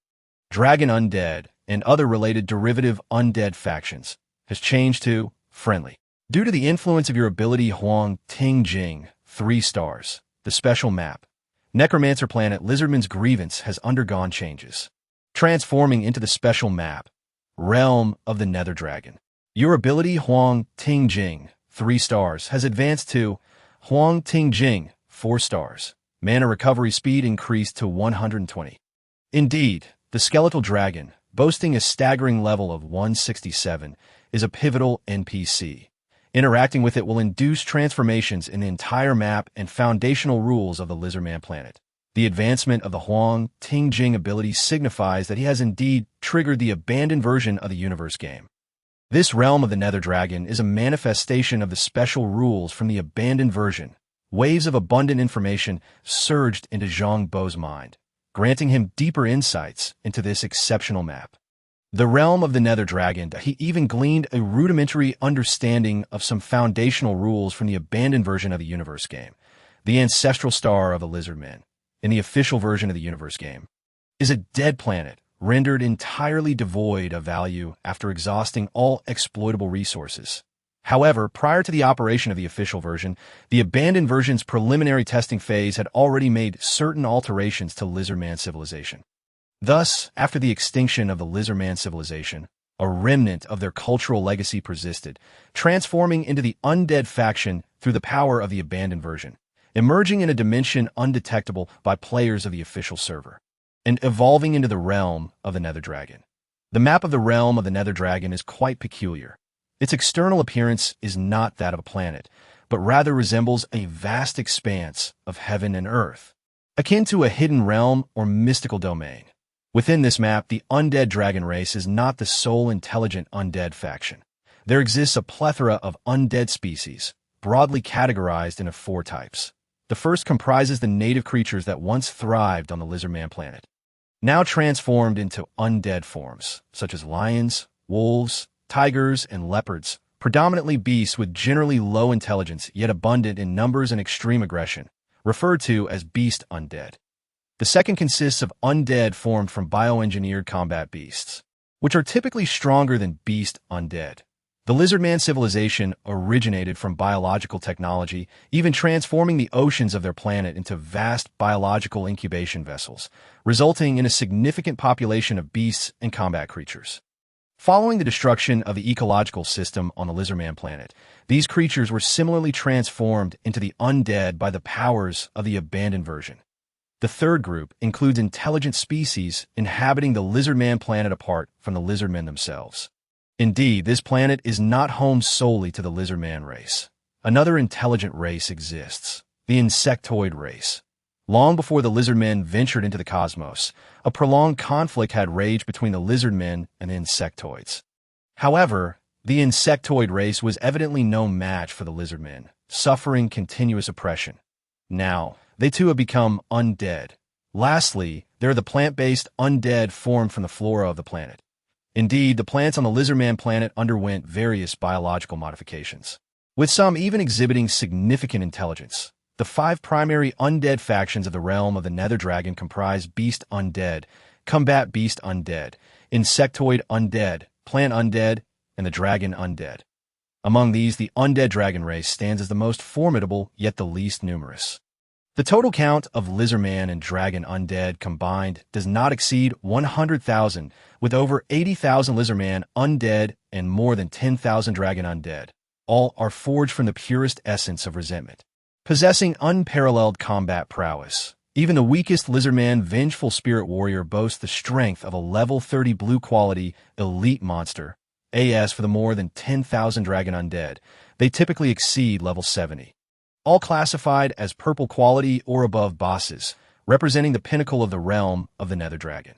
Dragon Undead, and other related derivative undead factions, has changed to friendly. Due to the influence of your ability Huang Ting Jing, 3 stars, the special map, Necromancer planet Lizardman's Grievance has undergone changes, transforming into the special map, Realm of the Nether Dragon. Your ability Huang Ting Jing, 3 stars, has advanced to Huang Ting Jing, 4 stars. Mana recovery speed increased to 120. Indeed, the skeletal dragon, boasting a staggering level of 167, is a pivotal NPC. Interacting with it will induce transformations in the entire map and foundational rules of the Lizardman planet. The advancement of the Huang Ting Jing ability signifies that he has indeed triggered the abandoned version of the universe game. This realm of the Nether Dragon is a manifestation of the special rules from the abandoned version. Waves of abundant information surged into Zhang Bo's mind, granting him deeper insights into this exceptional map. The realm of the Nether Dragon, he even gleaned a rudimentary understanding of some foundational rules from the abandoned version of the universe game. The ancestral star of the Lizardmen, in the official version of the universe game, is a dead planet rendered entirely devoid of value after exhausting all exploitable resources. However, prior to the operation of the official version, the abandoned version's preliminary testing phase had already made certain alterations to Lizardman civilization. Thus, after the extinction of the Lizardman civilization, a remnant of their cultural legacy persisted, transforming into the undead faction through the power of the abandoned version, emerging in a dimension undetectable by players of the official server, and evolving into the realm of the Nether Dragon. The map of the realm of the Nether Dragon is quite peculiar. Its external appearance is not that of a planet, but rather resembles a vast expanse of heaven and earth, akin to a hidden realm or mystical domain. Within this map, the undead dragon race is not the sole intelligent undead faction. There exists a plethora of undead species, broadly categorized into 4 types. The first comprises the native creatures that once thrived on the Lizardman planet, now transformed into undead forms, such as lions, wolves, tigers, and leopards, predominantly beasts with generally low intelligence yet abundant in numbers and extreme aggression, referred to as beast undead. The second consists of undead formed from bioengineered combat beasts, which are typically stronger than beast undead. The Lizardman civilization originated from biological technology, even transforming the oceans of their planet into vast biological incubation vessels, resulting in a significant population of beasts and combat creatures. Following the destruction of the ecological system on the Lizardman planet, these creatures were similarly transformed into the undead by the powers of the abandoned version. The third group includes intelligent species inhabiting the Lizardman planet apart from the Lizardmen themselves. Indeed, this planet is not home solely to the Lizardman race. Another intelligent race exists, the insectoid race. Long before the Lizardmen ventured into the cosmos, a prolonged conflict had raged between the Lizardmen and the insectoids. However, the insectoid race was evidently no match for the Lizardmen, suffering continuous oppression. Now, they too have become undead. Lastly, there are the plant-based undead formed from the flora of the planet. Indeed, the plants on the Lizardman planet underwent various biological modifications, with some even exhibiting significant intelligence. The 5 primary undead factions of the realm of the Nether Dragon comprise Beast Undead, Combat Beast Undead, Insectoid Undead, Plant Undead, and the Dragon Undead. Among these, the undead dragon race stands as the most formidable, yet the least numerous. The total count of Lizardman and Dragon Undead combined does not exceed 100,000, with over 80,000 Lizardman Undead and more than 10,000 Dragon Undead. All are forged from the purest essence of resentment, possessing unparalleled combat prowess. Even the weakest Lizardman Vengeful Spirit Warrior boasts the strength of a level 30 blue quality elite monster. As for the more than 10,000 Dragon Undead, they typically exceed level 70. All classified as purple quality or above bosses, representing the pinnacle of the realm of the Nether Dragon.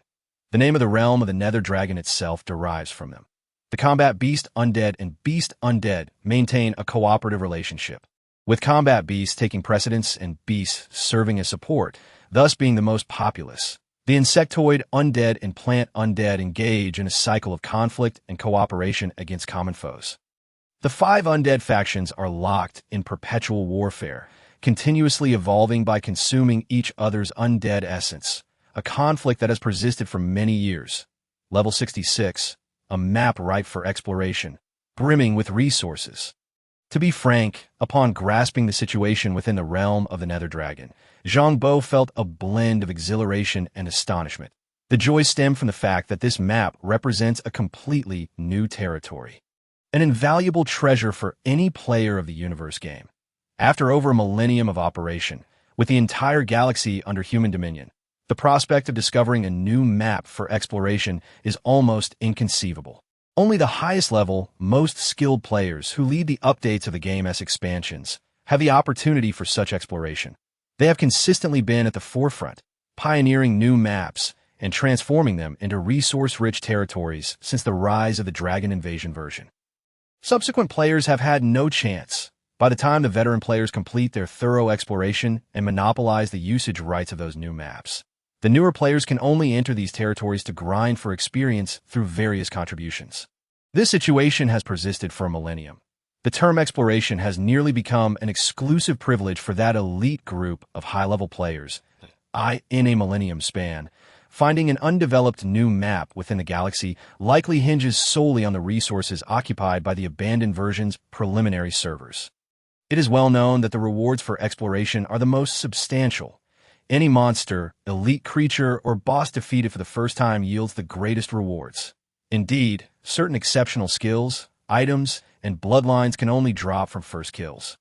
The name of the realm of the Nether Dragon itself derives from them. The combat beast undead and beast undead maintain a cooperative relationship, with combat beasts taking precedence and beasts serving as support, thus being the most populous. The insectoid undead and plant undead engage in a cycle of conflict and cooperation against common foes. The 5 undead factions are locked in perpetual warfare, continuously evolving by consuming each other's undead essence, a conflict that has persisted for many years. Level 66, a map ripe for exploration, brimming with resources. To be frank, upon grasping the situation within the realm of the Nether Dragon, Zhang Bo felt a blend of exhilaration and astonishment. The joy stemmed from the fact that this map represents a completely new territory, an invaluable treasure for any player of the universe game. After over a millennium of operation, with the entire galaxy under human dominion, the prospect of discovering a new map for exploration is almost inconceivable. Only the highest level, most skilled players who lead the updates of the game's expansions have the opportunity for such exploration. They have consistently been at the forefront, pioneering new maps and transforming them into resource-rich territories since the rise of the Dragon Invasion version. Subsequent players have had no chance. By the time the veteran players complete their thorough exploration and monopolize the usage rights of those new maps, the newer players can only enter these territories to grind for experience through various contributions. This situation has persisted for a millennium. The term exploration has nearly become an exclusive privilege for that elite group of high-level players. In a millennium span, finding an undeveloped new map within the galaxy likely hinges solely on the resources occupied by the abandoned version's preliminary servers. It is well known that the rewards for exploration are the most substantial. Any monster, elite creature, or boss defeated for the first time yields the greatest rewards. Indeed, certain exceptional skills, items, and bloodlines can only drop from first kills.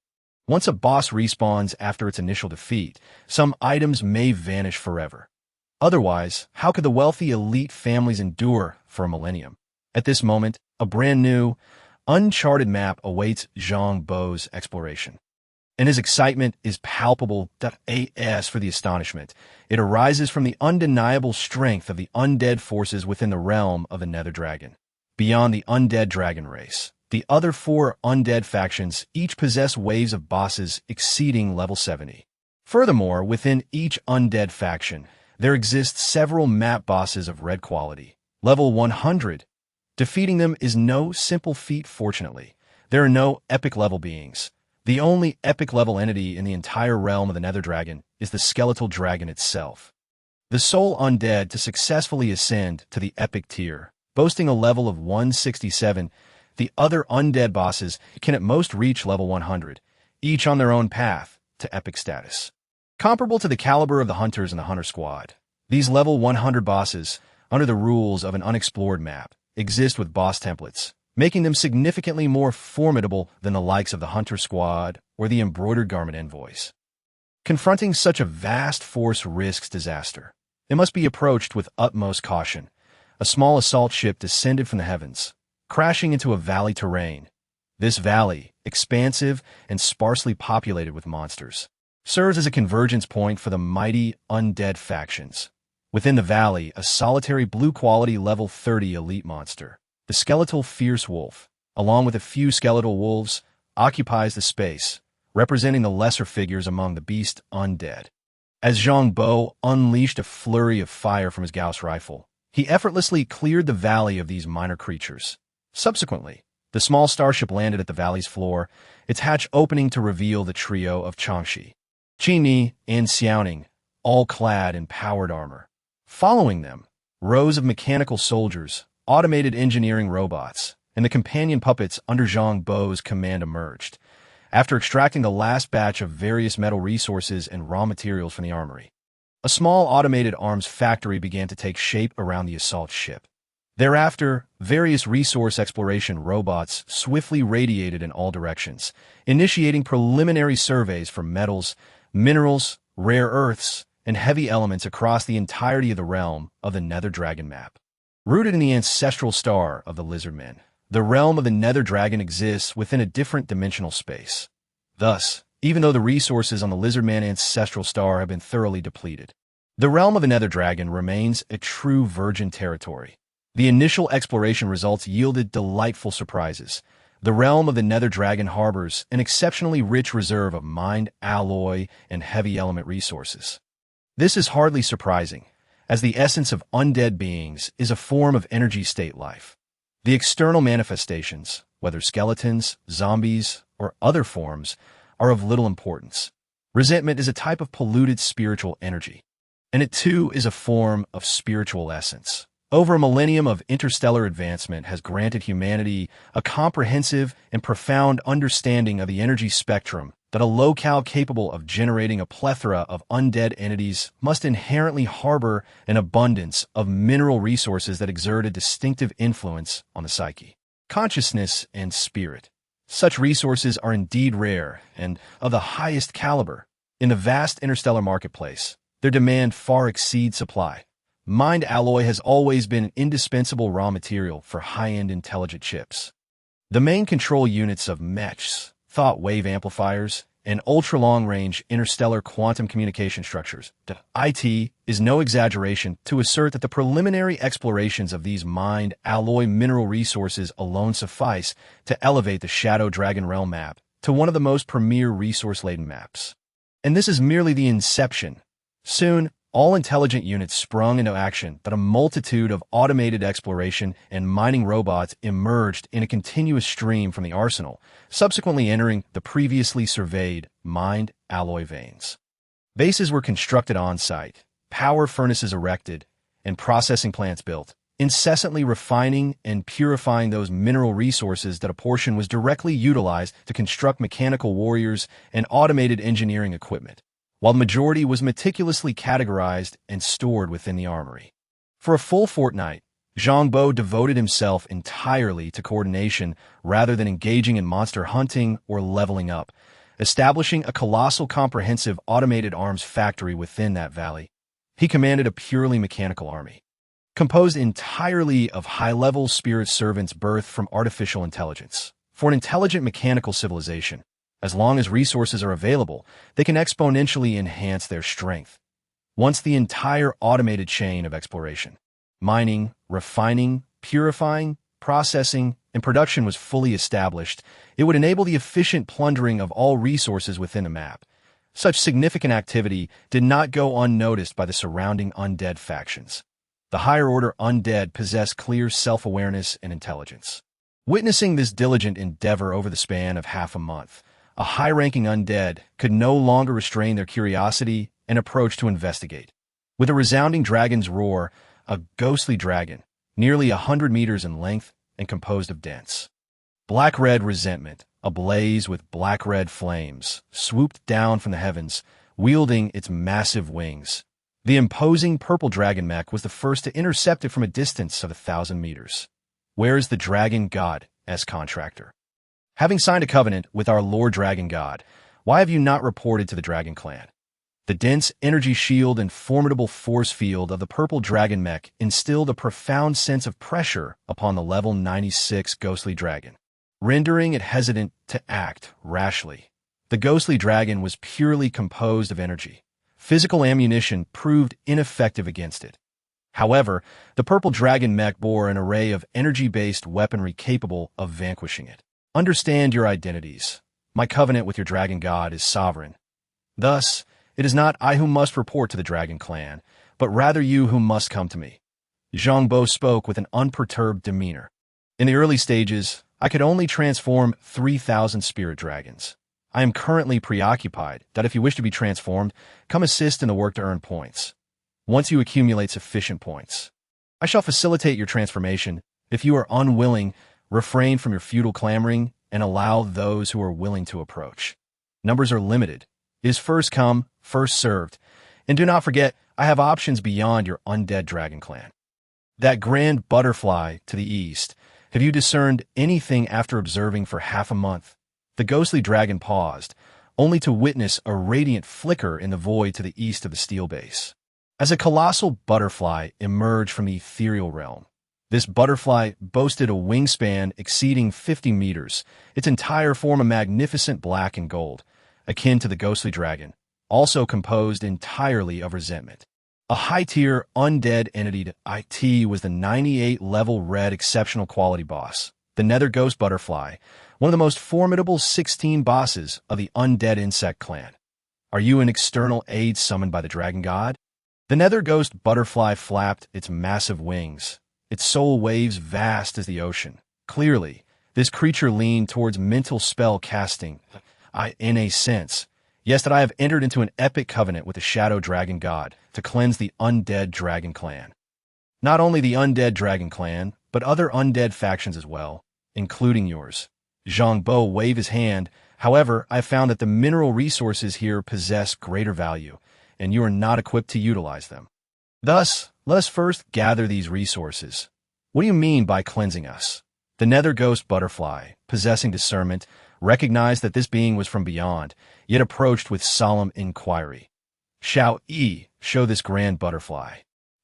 Once a boss respawns after its initial defeat, some items may vanish forever. Otherwise, how could the wealthy elite families endure for a millennium? At this moment, a brand new, uncharted map awaits Zhang Bo's exploration. And his excitement is palpable as for the astonishment. It arises from the undeniable strength of the undead forces within the realm of the Nether Dragon. Beyond the undead dragon race, the other 4 undead factions each possess waves of bosses exceeding level 70. Furthermore, within each undead faction, there exist several map bosses of red quality, level 100. Defeating them is no simple feat, fortunately. There are no epic level beings. The only epic level entity in the entire realm of the Nether Dragon is the skeletal dragon itself. The sole undead to successfully ascend to the epic tier, boasting a level of 167, the other undead bosses can at most reach level 100, each on their own path to epic status. Comparable to the caliber of the hunters in the Hunter Squad, these level 100 bosses, under the rules of an unexplored map, exist with boss templates, making them significantly more formidable than the likes of the Hunter Squad or the Embroidered Garment Envoys. Confronting such a vast force risks disaster. It must be approached with utmost caution. A small assault ship descended from the heavens, crashing into a valley terrain. This valley, expansive and sparsely populated with monsters, serves as a convergence point for the mighty undead factions. Within the valley, a solitary blue-quality level 30 elite monster, the skeletal fierce wolf, along with a few skeletal wolves, occupies the space, representing the lesser figures among the beast undead. As Zhang Bo unleashed a flurry of fire from his Gauss rifle, he effortlessly cleared the valley of these minor creatures. Subsequently, the small starship landed at the valley's floor, its hatch opening to reveal the trio of Changxi, Qini, and Xiaoning, all clad in powered armor. Following them, rows of mechanical soldiers, automated engineering robots, and the companion puppets under Zhang Bo's command emerged, after extracting the last batch of various metal resources and raw materials from the armory. A small automated arms factory began to take shape around the assault ship. Thereafter, various resource exploration robots swiftly radiated in all directions, initiating preliminary surveys for metals, minerals, rare earths, and heavy elements across the entirety of the realm of the Nether Dragon map. Rooted in the ancestral star of the Lizardmen, the realm of the Nether Dragon exists within a different dimensional space. Thus, even though the resources on the Lizardman ancestral star have been thoroughly depleted, the realm of the Nether Dragon remains a true virgin territory. The initial exploration results yielded delightful surprises. The realm of the Nether Dragon harbors an exceptionally rich reserve of mined alloy and heavy element resources. This is hardly surprising, as the essence of undead beings is a form of energy state life. The external manifestations, whether skeletons, zombies, or other forms, are of little importance. Resentment is a type of polluted spiritual energy, and it too is a form of spiritual essence. Over a millennium of interstellar advancement has granted humanity a comprehensive and profound understanding of the energy spectrum that a locale capable of generating a plethora of undead entities must inherently harbor an abundance of mineral resources that exert a distinctive influence on the psyche, consciousness, and spirit. Such resources are indeed rare and of the highest caliber. In the vast interstellar marketplace, their demand far exceeds supply. Mined alloy has always been an indispensable raw material for high-end intelligent chips. The main control units of Mechs, thought wave amplifiers, and ultra-long-range interstellar quantum communication structures, IT, is no exaggeration to assert that the preliminary explorations of these mined alloy mineral resources alone suffice to elevate the Shadow Dragon Realm map to one of the most premier resource-laden maps. And this is merely the inception. Soon, all intelligent units sprung into action that a multitude of automated exploration and mining robots emerged in a continuous stream from the arsenal, subsequently entering the previously surveyed mined alloy veins. Bases were constructed on-site, power furnaces erected, and processing plants built, incessantly refining and purifying those mineral resources that a portion was directly utilized to construct mechanical warriors and automated engineering equipment, while the majority was meticulously categorized and stored within the armory. For a full fortnight, Zhang Bo devoted himself entirely to coordination rather than engaging in monster hunting or leveling up, establishing a colossal comprehensive automated arms factory within that valley. He commanded a purely mechanical army, composed entirely of high-level spirit servants birthed from artificial intelligence. For an intelligent mechanical civilization, as long as resources are available, they can exponentially enhance their strength. Once the entire automated chain of exploration, mining, refining, purifying, processing, and production was fully established, it would enable the efficient plundering of all resources within a map. Such significant activity did not go unnoticed by the surrounding undead factions. The higher-order undead possess clear self-awareness and intelligence. Witnessing this diligent endeavor over the span of half a month, a high-ranking undead could no longer restrain their curiosity and approach to investigate. With a resounding dragon's roar, a ghostly dragon, nearly 100 meters in length and composed of dense black-red resentment, ablaze with black-red flames, swooped down from the heavens, wielding its massive wings. The imposing purple dragon mech was the first to intercept it from a distance of 1,000 meters. Where is the dragon god, as contractor? Having signed a covenant with our Lord Dragon God, why have you not reported to the Dragon Clan? The dense energy shield and formidable force field of the purple dragon mech instilled a profound sense of pressure upon the level 96 ghostly dragon, rendering it hesitant to act rashly. The ghostly dragon was purely composed of energy. Physical ammunition proved ineffective against it. However, the purple dragon mech bore an array of energy-based weaponry capable of vanquishing it. Understand your identities. My covenant with your dragon god is sovereign. Thus, it is not I who must report to the Dragon Clan, but rather you who must come to me. Zhang Bo spoke with an unperturbed demeanor. In the early stages, I could only transform 3,000 spirit dragons. I am currently preoccupied that if you wish to be transformed, come assist in the work to earn points. Once you accumulate sufficient points, I shall facilitate your transformation. If you are unwilling, refrain from your futile clamoring and allow those who are willing to approach. Numbers are limited. It is first come, first served. And do not forget, I have options beyond your undead dragon clan. That grand butterfly to the east, have you discerned anything after observing for half a month? The ghostly dragon paused, only to witness a radiant flicker in the void to the east of the steel base. As a colossal butterfly emerged from the ethereal realm, this butterfly boasted a wingspan exceeding 50 meters, its entire form a magnificent black and gold, akin to the ghostly dragon, also composed entirely of resentment. A high-tier, undead entity IT was the 98-level red exceptional quality boss, the Nether Ghost Butterfly, one of the most formidable 16 bosses of the undead insect clan. Are you an external aid summoned by the dragon god? The Nether Ghost Butterfly flapped its massive wings, its soul waves vast as the ocean. Clearly, this creature leaned towards mental spell casting. In a sense, yes, that I have entered into an epic covenant with the Shadow Dragon God to cleanse the undead dragon clan. Not only the undead dragon clan, but other undead factions as well, including yours. Zhang Bo waved his hand. However, I found that the mineral resources here possess greater value, and you are not equipped to utilize them. Thus, let us first gather these resources. What do you mean by cleansing us? The Nether Ghost Butterfly, possessing discernment, recognized that this being was from beyond, yet approached with solemn inquiry. Shall show this grand butterfly?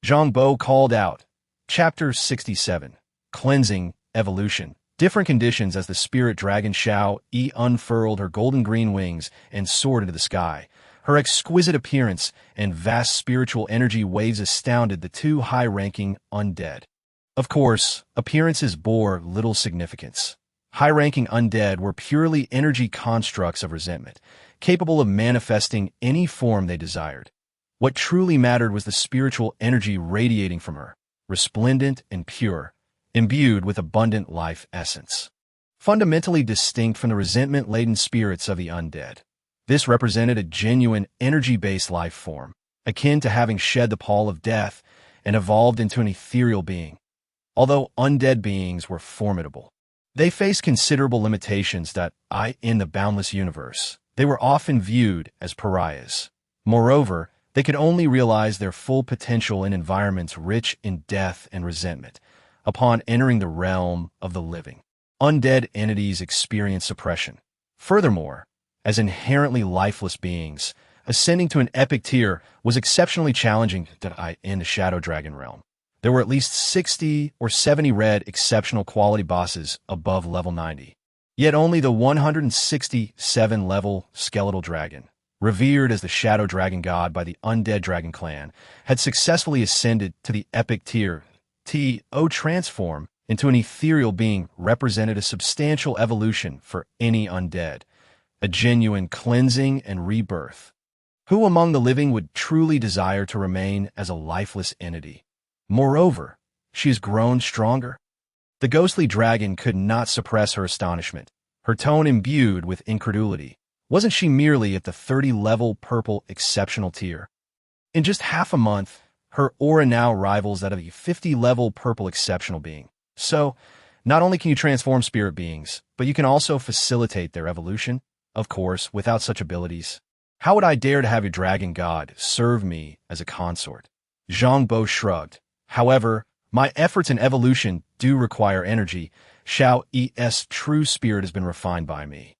Zhang Bo called out. Chapter 67. Cleansing, Evolution. Different conditions as the spirit dragon Shao unfurled her golden-green wings and soared into the sky. Her exquisite appearance and vast spiritual energy waves astounded the two high-ranking undead. Of course, appearances bore little significance. High-ranking undead were purely energy constructs of resentment, capable of manifesting any form they desired. What truly mattered was the spiritual energy radiating from her, resplendent and pure, imbued with abundant life essence. Fundamentally distinct from the resentment-laden spirits of the undead, this represented a genuine energy-based life form, akin to having shed the pall of death and evolved into an ethereal being. Although undead beings were formidable, they faced considerable limitations in the boundless universe. They were often viewed as pariahs. Moreover, they could only realize their full potential in environments rich in death and resentment. Upon entering the realm of the living, undead entities experience suppression. Furthermore, as inherently lifeless beings, ascending to an epic tier was exceptionally challenging in the Shadow Dragon realm. There were at least 60 or 70 red exceptional quality bosses above level 90. Yet only the 167 level Skeletal Dragon, revered as the Shadow Dragon god by the Undead Dragon clan, had successfully ascended to the epic tier. To transform into an ethereal being represented a substantial evolution for any undead, a genuine cleansing and rebirth. Who among the living would truly desire to remain as a lifeless entity? Moreover, she has grown stronger. The ghostly dragon could not suppress her astonishment, her tone imbued with incredulity. Wasn't she merely at the 30-level purple exceptional tier? In just half a month, her aura now rivals that of a 50-level purple exceptional being. So, not only can you transform spirit beings, but you can also facilitate their evolution. Of course, without such abilities, how would I dare to have your dragon god serve me as a consort? Zhang Bo shrugged. However, my efforts in evolution do require energy. Xiao's true spirit has been refined by me,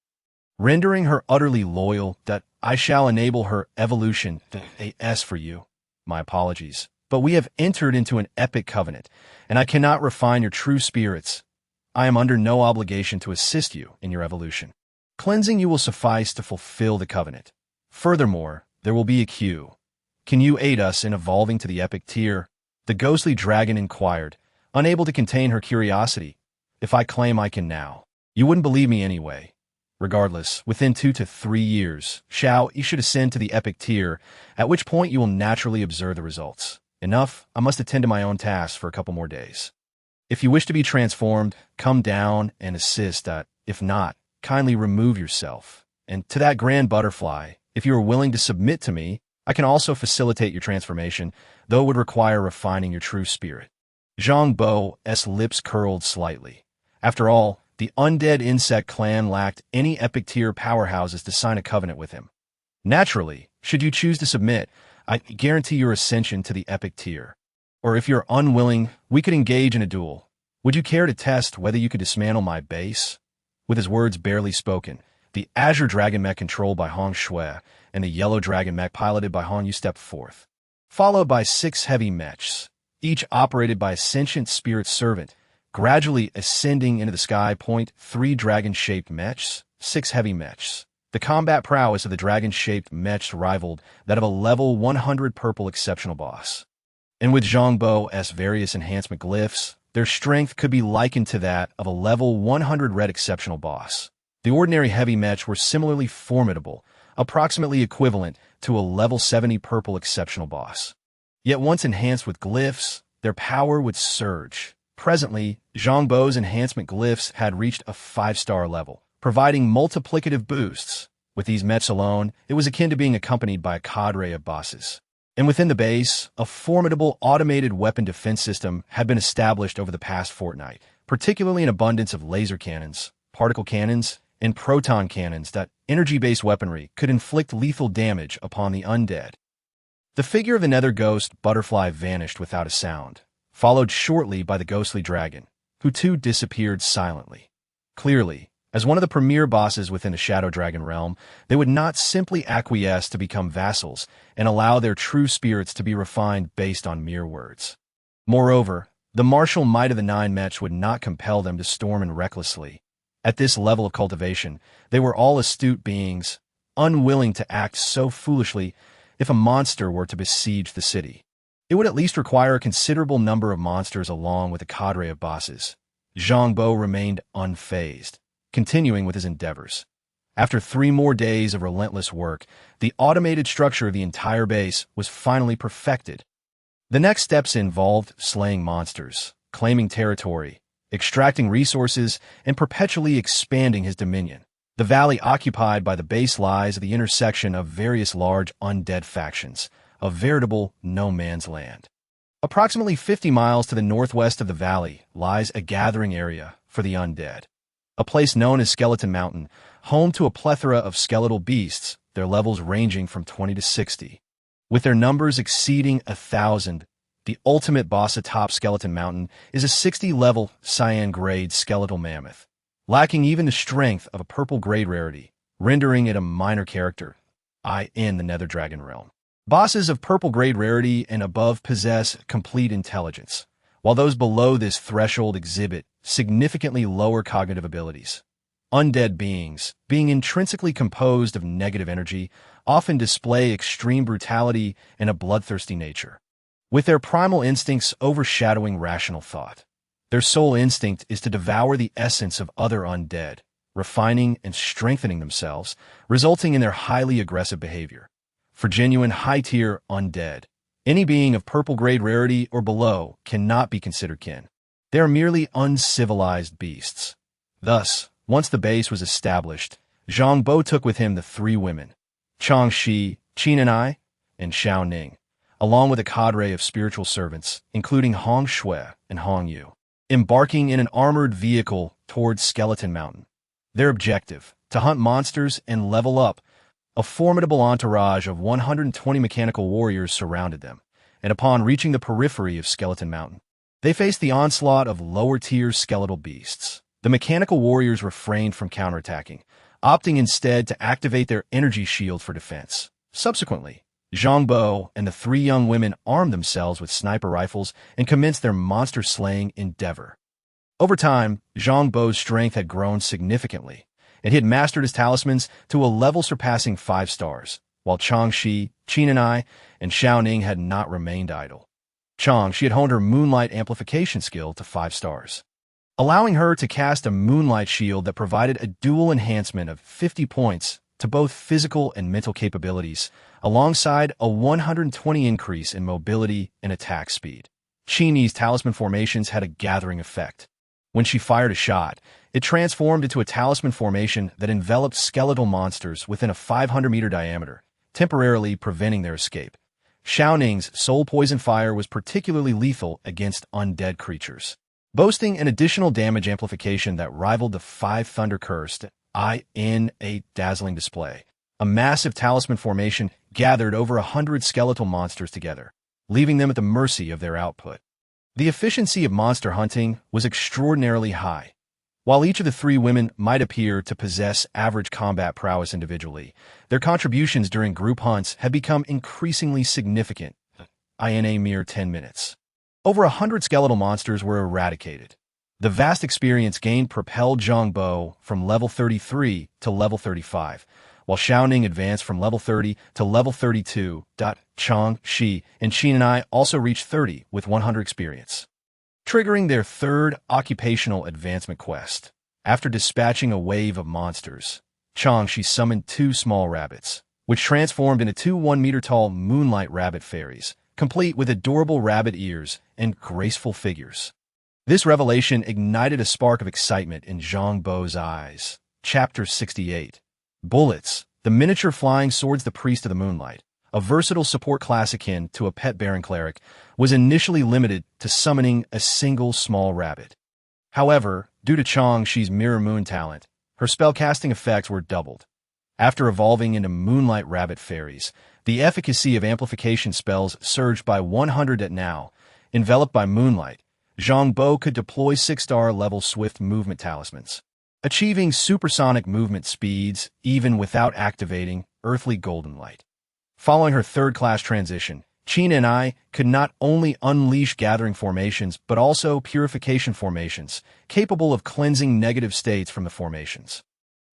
rendering her utterly loyal. That I shall enable her evolution. For you. My apologies, but we have entered into an epic covenant, and I cannot refine your true spirits. I am under no obligation to assist you in your evolution. Cleansing you will suffice to fulfill the covenant. Furthermore, there will be a queue. Can you aid us in evolving to the epic tier? The ghostly dragon inquired, unable to contain her curiosity. If I claim I can now, you wouldn't believe me anyway. Regardless, within 2 to 3 years, you should ascend to the epic tier, at which point you will naturally observe the results. Enough, I must attend to my own tasks for a couple more days. If you wish to be transformed, come down and assist. If not, kindly remove yourself. And to that grand butterfly, if you are willing to submit to me, I can also facilitate your transformation, though it would require refining your true spirit. Zhang Bo's lips curled slightly. After all, the undead insect clan lacked any epic tier powerhouses to sign a covenant with him. Naturally, should you choose to submit, I guarantee your ascension to the epic tier. Or if you're unwilling, we could engage in a duel. Would you care to test whether you could dismantle my base? With his words barely spoken, the Azure Dragon mech controlled by Hong Shui and the Yellow Dragon mech piloted by Hong Yu stepped forth, followed by 6 heavy mechs, each operated by a sentient spirit servant, gradually ascending into the sky. 3 dragon-shaped mechs, 6 heavy mechs. The combat prowess of the dragon-shaped mechs rivaled that of a level 100 purple exceptional boss. And with Zhang Bo's various enhancement glyphs, their strength could be likened to that of a level 100 red exceptional boss. The ordinary heavy mechs were similarly formidable, approximately equivalent to a level 70 purple exceptional boss. Yet once enhanced with glyphs, their power would surge. Presently, Zhang Bo's enhancement glyphs had reached a 5-star level, providing multiplicative boosts. With these mechs alone, it was akin to being accompanied by a cadre of bosses. And within the base, a formidable automated weapon defense system had been established over the past fortnight, particularly an abundance of laser cannons, particle cannons, and proton cannons that energy-based weaponry could inflict lethal damage upon the undead. The figure of the nether ghost butterfly vanished without a sound, followed shortly by the ghostly dragon, who too disappeared silently. Clearly, as one of the premier bosses within the Shadow Dragon realm, they would not simply acquiesce to become vassals and allow their true spirits to be refined based on mere words. Moreover, the martial might of the 9 mechs would not compel them to storm in recklessly. At this level of cultivation, they were all astute beings, unwilling to act so foolishly if a monster were to besiege the city. It would at least require a considerable number of monsters along with a cadre of bosses. Zhang Bo remained unfazed, continuing with his endeavors. After 3 more days of relentless work, the automated structure of the entire base was finally perfected. The next steps involved slaying monsters, claiming territory, extracting resources, and perpetually expanding his dominion. The valley occupied by the base lies at the intersection of various large undead factions, a veritable no-man's land. Approximately 50 miles to the northwest of the valley lies a gathering area for the undead, a place known as Skeleton Mountain, home to a plethora of skeletal beasts, their levels ranging from 20 to 60. With their numbers exceeding 1,000, the ultimate boss atop Skeleton Mountain is a 60-level cyan-grade skeletal mammoth, lacking even the strength of a purple-grade rarity, rendering it a minor character in the Nether Dragon realm. Bosses of purple-grade rarity and above possess complete intelligence, while those below this threshold exhibit significantly lower cognitive abilities. Undead beings, being intrinsically composed of negative energy, often display extreme brutality and a bloodthirsty nature, with their primal instincts overshadowing rational thought. Their sole instinct is to devour the essence of other undead, refining and strengthening themselves, resulting in their highly aggressive behavior. For genuine high-tier undead, any being of purple-grade rarity or below cannot be considered kin. They are merely uncivilized beasts. Thus, once the base was established, Zhang Bo took with him the three women, Chang Shi, Qin and I, and Xiao Ning, along with a cadre of spiritual servants, including Hong Shui and Hong Yu, embarking in an armored vehicle towards Skeleton Mountain. Their objective, to hunt monsters and level up. A formidable entourage of 120 mechanical warriors surrounded them, and upon reaching the periphery of Skeleton Mountain, they faced the onslaught of lower-tier skeletal beasts. The mechanical warriors refrained from counterattacking, opting instead to activate their energy shield for defense. Subsequently, Zhang Bo and the three young women armed themselves with sniper rifles and commenced their monster-slaying endeavor. Over time, Zhang Bo's strength had grown significantly, and he had mastered his talismans to a level surpassing 5 stars, while Chang Shi, Qin and I, and Xiao Ning had not remained idle. Chang Shi had honed her moonlight amplification skill to 5 stars, allowing her to cast a moonlight shield that provided a dual enhancement of 50 points to both physical and mental capabilities, alongside a 120 increase in mobility and attack speed. Qin's talisman formations had a gathering effect. When she fired a shot, it transformed into a talisman formation that enveloped skeletal monsters within a 500-meter diameter, temporarily preventing their escape. Xiao Ning's soul poison fire was particularly lethal against undead creatures, boasting an additional damage amplification that rivaled the 5 Thunder Cursed in a dazzling display. A massive talisman formation gathered over 100 skeletal monsters together, leaving them at the mercy of their output. The efficiency of monster hunting was extraordinarily high. While each of the three women might appear to possess average combat prowess individually, their contributions during group hunts had become increasingly significant in a mere 10 minutes. Over 100 skeletal monsters were eradicated. The vast experience gained propelled Zhang Bo from level 33 to level 35, while Xiao Ning advanced from level 30 to level 32. Chang Shi and Qin and I also reached 30 with 100 experience, triggering their third occupational advancement quest. After dispatching a wave of monsters, Chang Shi summoned 2 small rabbits, which transformed into 2 1-meter-tall moonlight rabbit fairies, complete with adorable rabbit ears and graceful figures. This revelation ignited a spark of excitement in Zhang Bo's eyes. Chapter 68. Bullets, the miniature flying swords. The Priest of the Moonlight, a versatile support class akin to a pet-bearing cleric, was initially limited to summoning a single small rabbit. However, due to Chang Shi's Mirror Moon talent, her spellcasting effects were doubled. After evolving into Moonlight Rabbit Fairies, the efficacy of amplification spells surged by 100 at now. Enveloped by moonlight, Zhang Bo could deploy 6-star level swift movement talismans, achieving supersonic movement speeds even without activating earthly golden light. Following her third-class transition, Qin and I could not only unleash gathering formations but also purification formations, capable of cleansing negative states from the formations.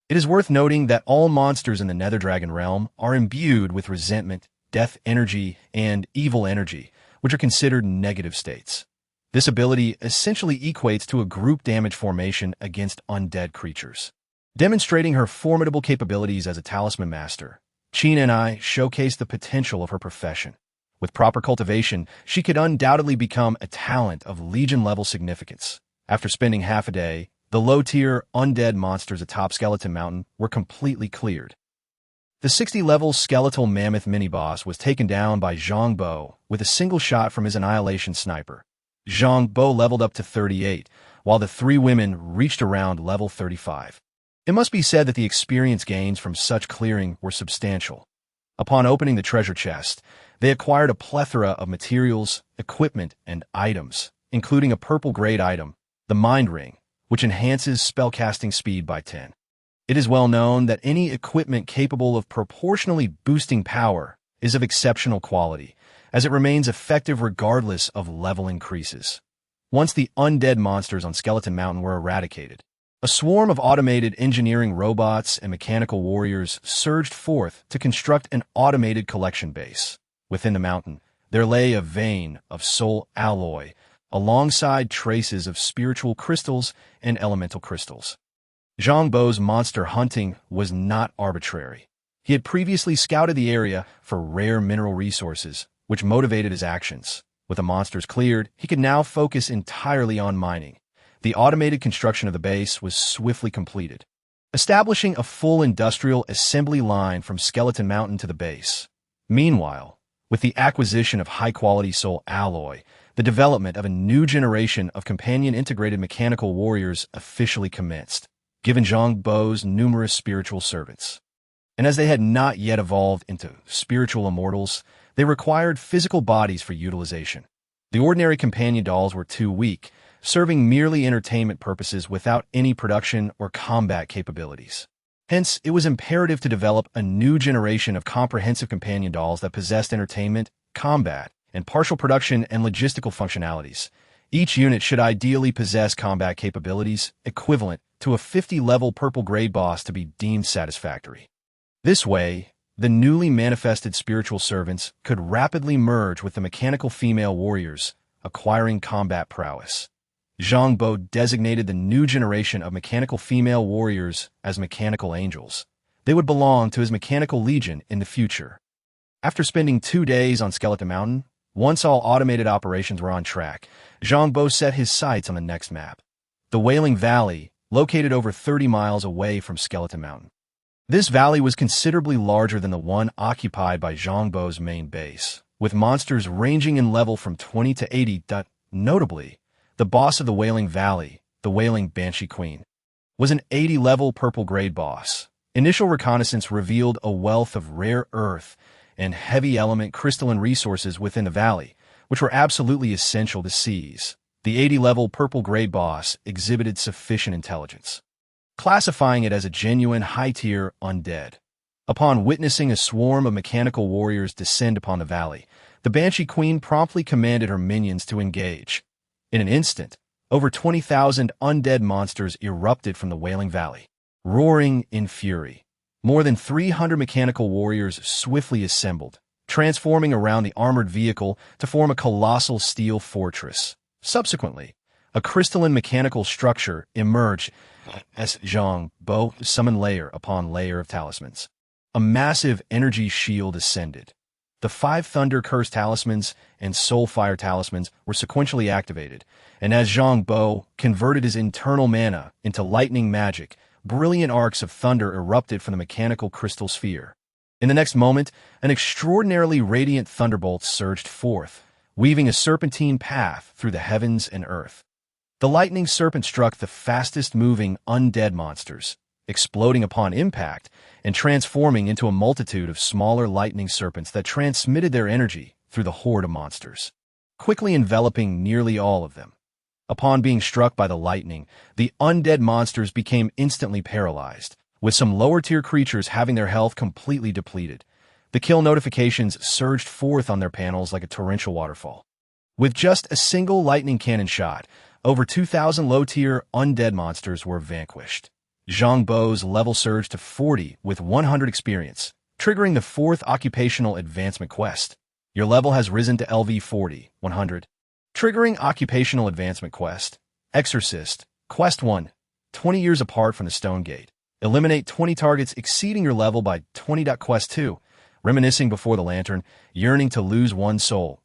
It is worth noting that all monsters in the Nether Dragon realm are imbued with resentment, death energy, and evil energy, which are considered negative states. This ability essentially equates to a group damage formation against undead creatures. Demonstrating her formidable capabilities as a talisman master, Qin and I showcased the potential of her profession. With proper cultivation, she could undoubtedly become a talent of Legion-level significance. After spending half a day, the low-tier undead monsters atop Skeleton Mountain were completely cleared. The 60-level skeletal mammoth mini-boss was taken down by Zhang Bo with a single shot from his annihilation sniper. Zhang Bo leveled up to 38, while the three women reached around level 35. It must be said that the experience gains from such clearing were substantial. Upon opening the treasure chest, they acquired a plethora of materials, equipment, and items, including a purple-grade item, the Mind Ring, which enhances spellcasting speed by 10. It is well known that any equipment capable of proportionally boosting power is of exceptional quality, as it remains effective regardless of level increases. Once the undead monsters on Skeleton Mountain were eradicated, a swarm of automated engineering robots and mechanical warriors surged forth to construct an automated collection base. Within the mountain, there lay a vein of soul alloy, alongside traces of spiritual crystals and elemental crystals. Zhang Bo's monster hunting was not arbitrary. He had previously scouted the area for rare mineral resources, which motivated his actions. With the monsters cleared, he could now focus entirely on mining. The automated construction of the base was swiftly completed, establishing a full industrial assembly line from Skeleton Mountain to the base. Meanwhile, with the acquisition of high-quality soul alloy, the development of a new generation of companion-integrated mechanical warriors officially commenced, given Zhang Bo's numerous spiritual servants. And as they had not yet evolved into spiritual immortals, they required physical bodies for utilization. The ordinary companion dolls were too weak, serving merely entertainment purposes without any production or combat capabilities. Hence, it was imperative to develop a new generation of comprehensive companion dolls that possessed entertainment, combat, and partial production and logistical functionalities. Each unit should ideally possess combat capabilities equivalent to a 50-level purple-grade boss to be deemed satisfactory. This way, the newly manifested spiritual servants could rapidly merge with the mechanical female warriors, acquiring combat prowess. Zhang Bo designated the new generation of mechanical female warriors as mechanical angels. They would belong to his mechanical legion in the future. After spending 2 days on Skeleton Mountain, once all automated operations were on track, Zhang Bo set his sights on the next map, the Wailing Valley, located over 30 miles away from Skeleton Mountain. This valley was considerably larger than the one occupied by Zhang Bo's main base, with monsters ranging in level from 20 to 80. Notably, the boss of the Wailing Valley, the Wailing Banshee Queen, was an 80-level purple-grade boss. Initial reconnaissance revealed a wealth of rare earth and heavy element crystalline resources within the valley, which were absolutely essential to seize. The 80-level purple-grade boss exhibited sufficient intelligence, classifying it as a genuine high-tier undead. Upon witnessing a swarm of mechanical warriors descend upon the valley, the Banshee Queen promptly commanded her minions to engage. In an instant, over 20,000 undead monsters erupted from the Wailing Valley, roaring in fury. More than 300 mechanical warriors swiftly assembled, transforming around the armored vehicle to form a colossal steel fortress. Subsequently, a crystalline mechanical structure emerged as Zhang Bo summoned layer upon layer of talismans. A massive energy shield ascended. The 5 Thunder Curse Talismans and Soul Fire Talismans were sequentially activated, and as Zhang Bo converted his internal mana into lightning magic, brilliant arcs of thunder erupted from the mechanical crystal sphere. In the next moment, an extraordinarily radiant thunderbolt surged forth, weaving a serpentine path through the heavens and earth. The lightning serpent struck the fastest-moving undead monsters, exploding upon impact and transforming into a multitude of smaller lightning serpents that transmitted their energy through the horde of monsters, quickly enveloping nearly all of them. Upon being struck by the lightning, the undead monsters became instantly paralyzed, with some lower-tier creatures having their health completely depleted. The kill notifications surged forth on their panels like a torrential waterfall. With just a single lightning cannon shot, over 2,000 low-tier undead monsters were vanquished. Zhang Bo's level surged to 40 with 100 experience, triggering the 4th occupational advancement quest. Your level has risen to LV 40, 100. Triggering occupational advancement quest. Exorcist, Quest 1, 20 years apart from the Stone Gate. Eliminate 20 targets exceeding your level by 20. Quest 2, Reminiscing before the lantern, yearning to lose one soul.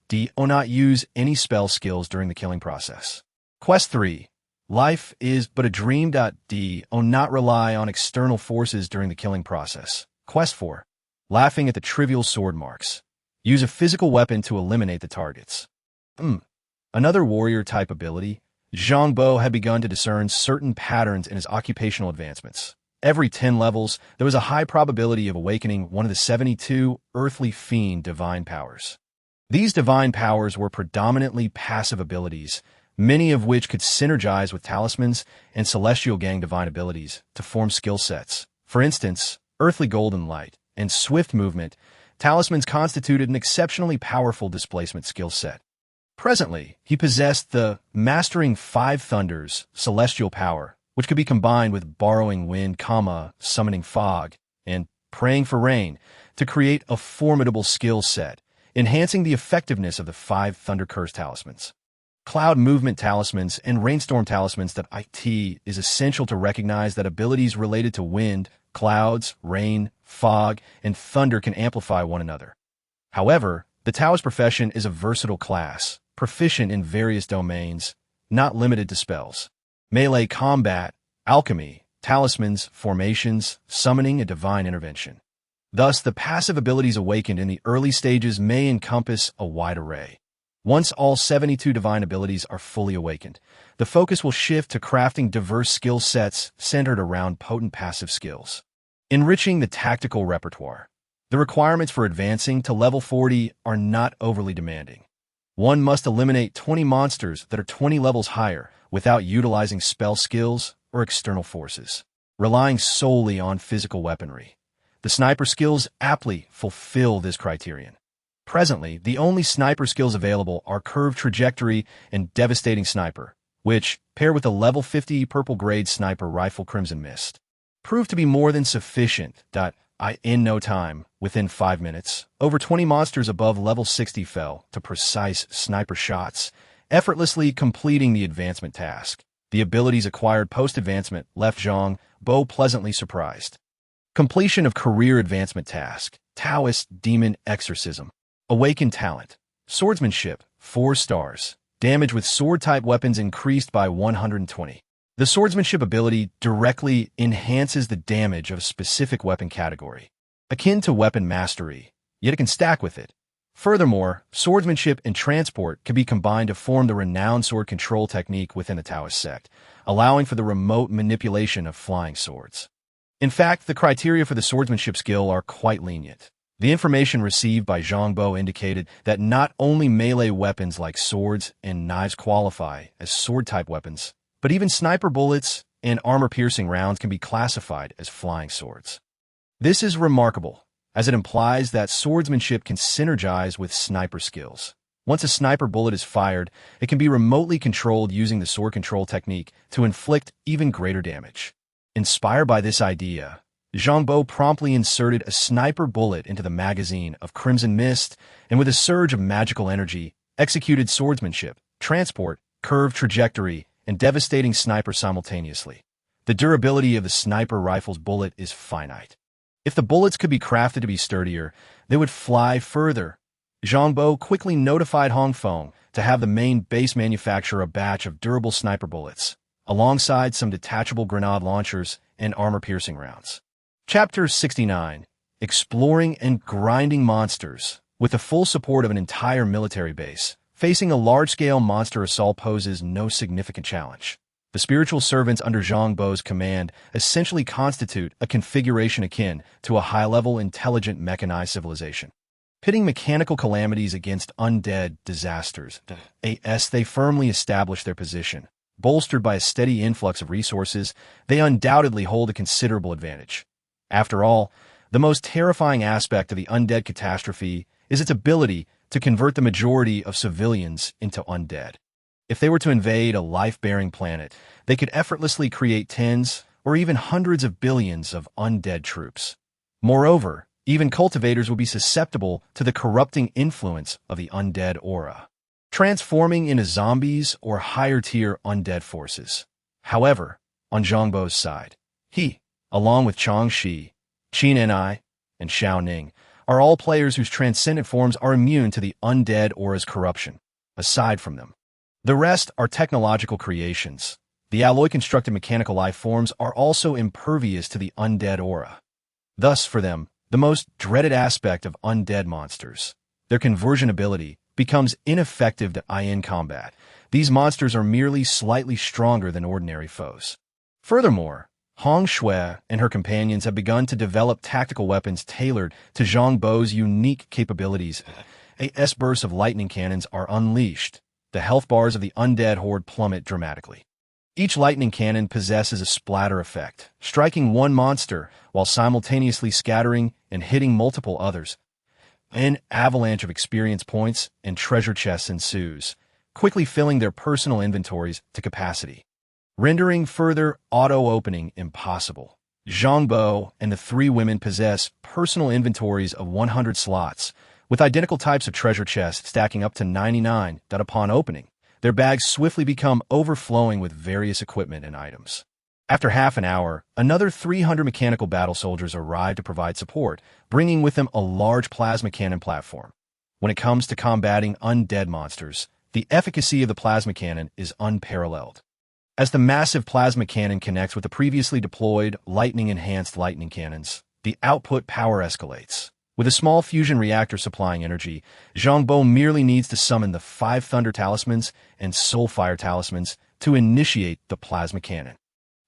Do not use any spell skills during the killing process. Quest 3, Life is but a dream. Do not rely on external forces during the killing process. Quest 4. Laughing at the trivial sword marks. Use a physical weapon to eliminate the targets. Another warrior-type ability, Zhang Bo had begun to discern certain patterns in his occupational advancements. Every 10 levels, there was a high probability of awakening one of the 72 earthly fiend divine powers. These divine powers were predominantly passive abilities, many of which could synergize with talismans and celestial gang divine abilities to form skill sets. For instance, earthly golden light and swift movement, talismans constituted an exceptionally powerful displacement skill set. Presently, he possessed the Mastering Five Thunders celestial power, which could be combined with Borrowing Wind, Summoning Fog, and Praying for Rain to create a formidable skill set, enhancing the effectiveness of the Five Thunder Curse talismans. Cloud Movement talismans and Rainstorm talismans. That it is essential to recognize that abilities related to wind, clouds, rain, fog, and thunder can amplify one another. However, the Taoist profession is a versatile class, proficient in various domains, not limited to spells. Melee combat, alchemy, talismans, formations, summoning, and divine intervention. Thus, the passive abilities awakened in the early stages may encompass a wide array. Once all 72 divine abilities are fully awakened, the focus will shift to crafting diverse skill sets centered around potent passive skills. Enriching the tactical repertoire. The requirements for advancing to level 40 are not overly demanding. One must eliminate 20 monsters that are 20 levels higher without utilizing spell skills or external forces, relying solely on physical weaponry. The sniper skills aptly fulfill this criterion. Presently, the only sniper skills available are Curved Trajectory and Devastating Sniper, which, paired with a level 50 purple grade sniper rifle Crimson Mist, proved to be more than sufficient. In no time, within 5 minutes, over 20 monsters above level 60 fell to precise sniper shots, effortlessly completing the advancement task. The abilities acquired post-advancement left Zhang Bo pleasantly surprised. Completion of career advancement task, Taoist Demon Exorcism. Awakened talent, Swordsmanship, 4 stars. Damage with sword-type weapons increased by 120. The swordsmanship ability directly enhances the damage of a specific weapon category, akin to weapon mastery, yet it can stack with it. Furthermore, swordsmanship and transport can be combined to form the renowned sword control technique within the Taoist sect, allowing for the remote manipulation of flying swords. In fact, the criteria for the swordsmanship skill are quite lenient. The information received by Zhang Bo indicated that not only melee weapons like swords and knives qualify as sword-type weapons, but even sniper bullets and armor-piercing rounds can be classified as flying swords. This is remarkable, as it implies that swordsmanship can synergize with sniper skills. Once a sniper bullet is fired, it can be remotely controlled using the sword control technique to inflict even greater damage. Inspired by this idea, Zhang Bo promptly inserted a sniper bullet into the magazine of Crimson Mist and with a surge of magical energy, executed swordsmanship, transport, curved trajectory, and devastating sniper simultaneously. The durability of the sniper rifle's bullet is finite. If the bullets could be crafted to be sturdier, they would fly further. Zhang Bo quickly notified Hong Feng to have the main base manufacture a batch of durable sniper bullets, alongside some detachable grenade launchers and armor-piercing rounds. Chapter 69. Exploring and grinding monsters. With the full support of an entire military base, facing a large-scale monster assault poses no significant challenge. The spiritual servants under Zhang Bo's command essentially constitute a configuration akin to a high-level intelligent mechanized civilization. Pitting mechanical calamities against undead disasters, they firmly establish their position. Bolstered by a steady influx of resources, they undoubtedly hold a considerable advantage. After all, the most terrifying aspect of the undead catastrophe is its ability to convert the majority of civilians into undead. If they were to invade a life-bearing planet, they could effortlessly create tens or even hundreds of billions of undead troops. Moreover, even cultivators would be susceptible to the corrupting influence of the undead aura, transforming into zombies or higher-tier undead forces. However, on Zhang Bo's side, he, along with Chang Shi, Qin Ni, and Xiao Ning, are all players whose transcendent forms are immune to the undead aura's corruption. Aside from them, the rest are technological creations. The alloy-constructed mechanical life forms are also impervious to the undead aura. Thus, for them, the most dreaded aspect of undead monsters. Their conversion ability becomes ineffective in combat. These monsters are merely slightly stronger than ordinary foes. Furthermore, Hong Shui and her companions have begun to develop tactical weapons tailored to Zhang Bo's unique capabilities. As bursts of lightning cannons are unleashed, the health bars of the undead horde plummet dramatically. Each lightning cannon possesses a splatter effect, striking one monster while simultaneously scattering and hitting multiple others. An avalanche of experience points and treasure chests ensues, quickly filling their personal inventories to capacity, rendering further auto-opening impossible. Zhang Bo and the three women possess personal inventories of 100 slots, with identical types of treasure chests stacking up to 99 that upon opening, their bags swiftly become overflowing with various equipment and items. After half an hour, another 300 mechanical battle soldiers arrive to provide support, bringing with them a large plasma cannon platform. When it comes to combating undead monsters, the efficacy of the plasma cannon is unparalleled. As the massive plasma cannon connects with the previously deployed lightning-enhanced lightning cannons, the output power escalates. With a small fusion reactor supplying energy, Zhang Bo merely needs to summon the 5 Thunder Talismans and Soulfire Talismans to initiate the plasma cannon.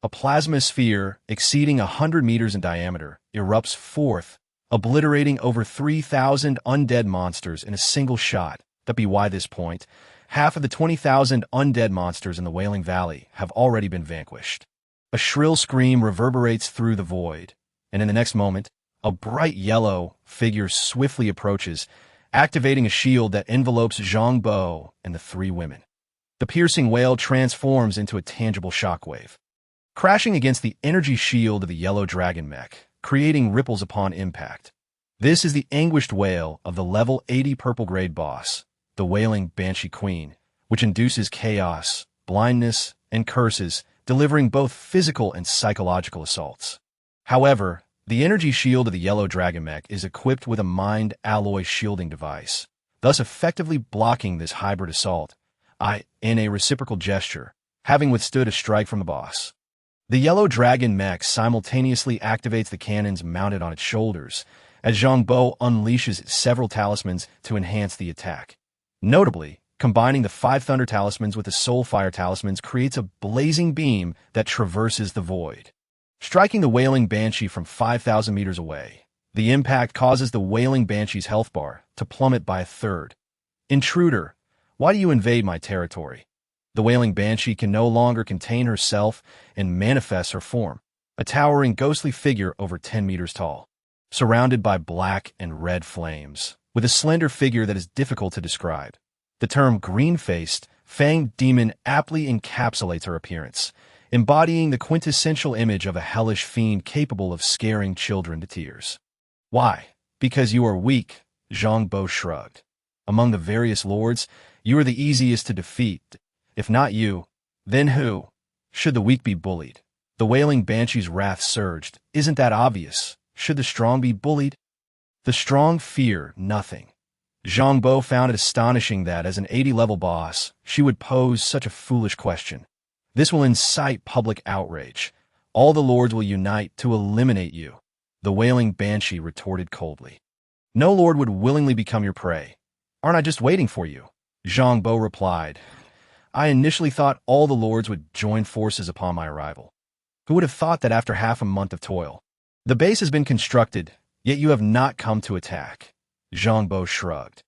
A plasma sphere exceeding 100 meters in diameter erupts forth, obliterating over 3,000 undead monsters in a single shot. By this point, half of the 20,000 undead monsters in the Wailing Valley have already been vanquished. A shrill scream reverberates through the void, and in the next moment, a bright yellow figure swiftly approaches, activating a shield that envelopes Zhang Bo and the three women. The piercing wail transforms into a tangible shockwave, crashing against the energy shield of the yellow dragon mech, creating ripples upon impact. This is the anguished wail of the level 80 purple grade boss, the Wailing Banshee Queen, which induces chaos, blindness, and curses, delivering both physical and psychological assaults. However, the energy shield of the yellow dragon mech is equipped with a mind alloy shielding device, thus effectively blocking this hybrid assault, in a reciprocal gesture, having withstood a strike from the boss. The yellow dragon mech simultaneously activates the cannons mounted on its shoulders, as Zhang Bo unleashes several talismans to enhance the attack. Notably, combining the 5 Thunder Talismans with the Soulfire Talismans creates a blazing beam that traverses the void, striking the Wailing Banshee from 5,000 meters away. The impact causes the Wailing Banshee's health bar to plummet by a third. Intruder, why do you invade my territory? The Wailing Banshee can no longer contain herself and manifests her form, a towering ghostly figure over 10 meters tall, surrounded by black and red flames, with a slender figure that is difficult to describe. The term green-faced, fanged demon aptly encapsulates her appearance, embodying the quintessential image of a hellish fiend capable of scaring children to tears. Why? Because you are weak, Zhang Bo shrugged. Among the various lords, you are the easiest to defeat. If not you, then who? Should the weak be bullied? The Wailing Banshee's wrath surged. Isn't that obvious? Should the strong be bullied? The strong fear nothing. Zhang Bo found it astonishing that, as an 80-level boss, she would pose such a foolish question. This will incite public outrage. All the lords will unite to eliminate you, the Wailing Banshee retorted coldly. No lord would willingly become your prey. Aren't I just waiting for you? Zhang Bo replied. I initially thought all the lords would join forces upon my arrival. Who would have thought that after half a month of toil? The base has been constructed, yet you have not come to attack. Zhang Bo shrugged.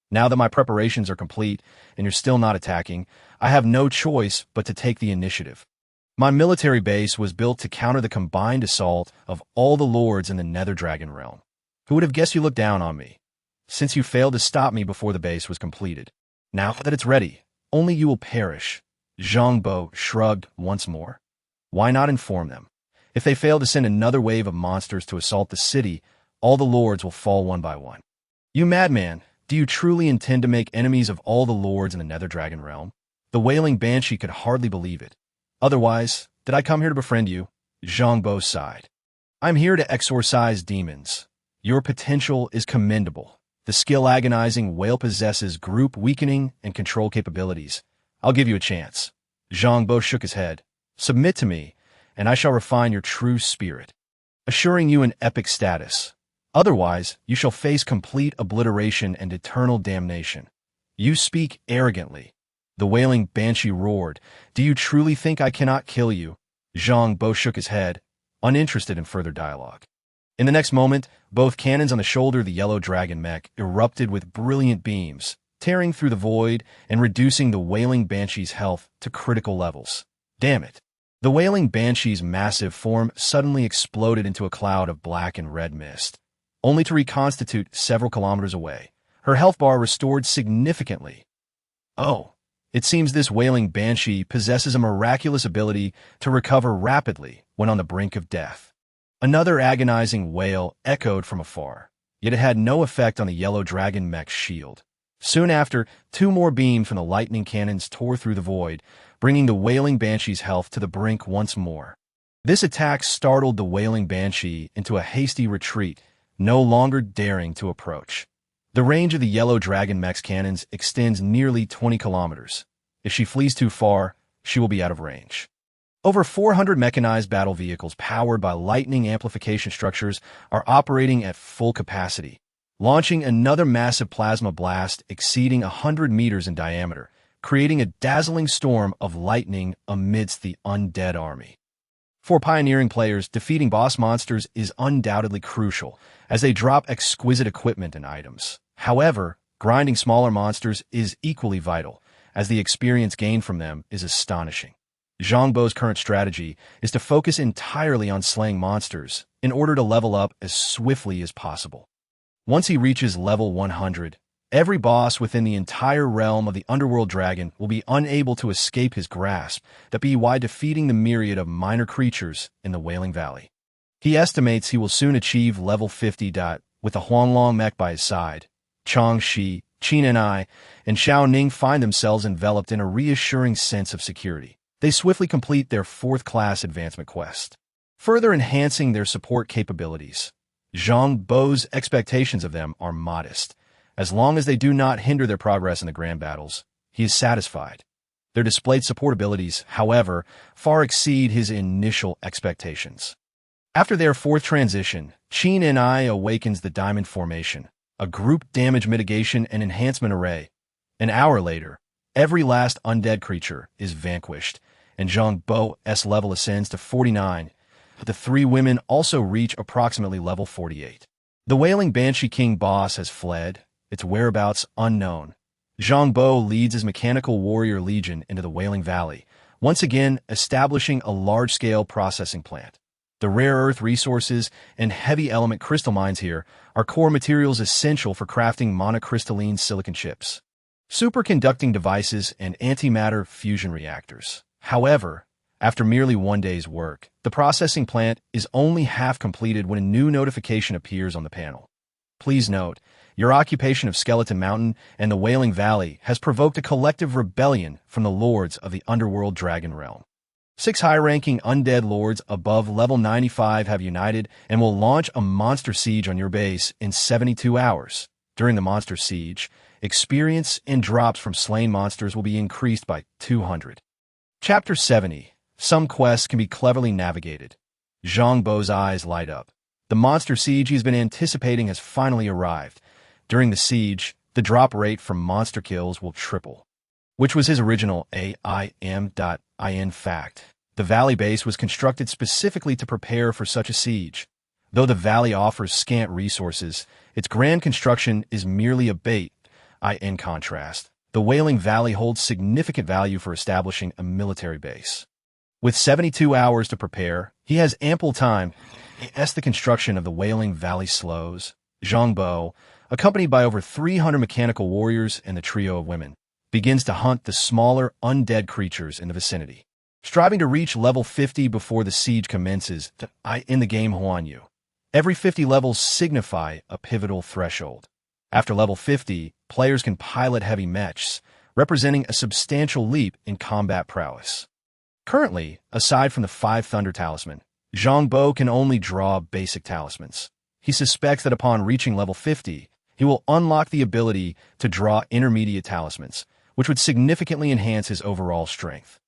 Now that my preparations are complete and you're still not attacking, I have no choice but to take the initiative. My military base was built to counter the combined assault of all the lords in the Nether Dragon realm. Who would have guessed you looked down on me? Since you failed to stop me before the base was completed. Now that it's ready, only you will perish. Zhang Bo shrugged once more. Why not inform them? If they fail to send another wave of monsters to assault the city, all the lords will fall one by one. You madman, do you truly intend to make enemies of all the lords in the Nether Dragon realm? The Wailing Banshee could hardly believe it. Otherwise, did I come here to befriend you? Zhang Bo sighed. I'm here to exorcise demons. Your potential is commendable. The skill agonizing whale possesses group weakening and control capabilities. I'll give you a chance. Zhang Bo shook his head. Submit to me, and I shall refine your true spirit, assuring you an epic status. Otherwise, you shall face complete obliteration and eternal damnation. You speak arrogantly. The wailing banshee roared. Do you truly think I cannot kill you? Zhang Bo shook his head, uninterested in further dialogue. In the next moment, both cannons on the shoulder of the yellow dragon mech erupted with brilliant beams, tearing through the void and reducing the wailing banshee's health to critical levels. Damn it. The wailing banshee's massive form suddenly exploded into a cloud of black and red mist, only to reconstitute several kilometers away. Her health bar restored significantly. Oh, it seems this wailing banshee possesses a miraculous ability to recover rapidly when on the brink of death. Another agonizing wail echoed from afar, yet it had no effect on the yellow dragon mech's shield. Soon after, two more beams from the lightning cannons tore through the void, bringing the wailing banshee's health to the brink once more. This attack startled the wailing banshee into a hasty retreat, no longer daring to approach. The range of the yellow dragon mech's cannons extends nearly 20 kilometers. If she flees too far, she will be out of range. Over 400 mechanized battle vehicles powered by lightning amplification structures are operating at full capacity, launching another massive plasma blast exceeding 100 meters in diameter, creating a dazzling storm of lightning amidst the undead army. For pioneering players, defeating boss monsters is undoubtedly crucial, as they drop exquisite equipment and items. However, grinding smaller monsters is equally vital, as the experience gained from them is astonishing. Zhang Bo's current strategy is to focus entirely on slaying monsters in order to level up as swiftly as possible. Once he reaches level 100, every boss within the entire realm of the Underworld Dragon will be unable to escape his grasp, that be why defeating the myriad of minor creatures in the Wailing Valley. He estimates he will soon achieve level 50. With the Huanglong mech by his side, Chang Shi, Qin and I, and Xiao Ning find themselves enveloped in a reassuring sense of security. They swiftly complete their fourth-class advancement quest, further enhancing their support capabilities. Zhang Bo's expectations of them are modest. As long as they do not hinder their progress in the grand battles, he is satisfied. Their displayed support abilities, however, far exceed his initial expectations. After their fourth transition, Qin and I awakens the Diamond Formation, a group damage mitigation and enhancement array. An hour later, every last undead creature is vanquished, and Zhang Bo's level ascends to 49. The three women also reach approximately level 48. The Wailing Banshee King boss has fled, its whereabouts unknown. Zhang Bo leads his Mechanical Warrior Legion into the Wailing Valley, once again establishing a large-scale processing plant. The rare earth resources and heavy element crystal mines here are core materials essential for crafting monocrystalline silicon chips, superconducting devices, and antimatter fusion reactors. However, after merely one day's work, the processing plant is only half completed when a new notification appears on the panel. Please note, your occupation of Skeleton Mountain and the Wailing Valley has provoked a collective rebellion from the lords of the Underworld Dragon Realm. 6 high-ranking undead lords above level 95 have united and will launch a monster siege on your base in 72 hours. During the monster siege, experience and drops from slain monsters will be increased by 200. Chapter 70. Some quests can be cleverly navigated. Zhang Bo's eyes light up. The monster siege he's been anticipating has finally arrived. During the siege, the drop rate from monster kills will triple, which was his original aim. In fact, the valley base was constructed specifically to prepare for such a siege. Though the valley offers scant resources, its grand construction is merely a bait. In contrast, the Wailing Valley holds significant value for establishing a military base. With 72 hours to prepare, he has ample time. As the construction of the Wailing Valley slows, Zhang Bo, accompanied by over 300 mechanical warriors and the trio of women, begins to hunt the smaller, undead creatures in the vicinity, striving to reach level 50 before the siege commences. In the game Huanyu, every 50 levels signify a pivotal threshold. After level 50, players can pilot heavy mechs, representing a substantial leap in combat prowess. Currently, aside from the 5 Thunder Talisman, Zhang Bo can only draw basic talismans. He suspects that upon reaching level 50, he will unlock the ability to draw intermediate talismans, which would significantly enhance his overall strength.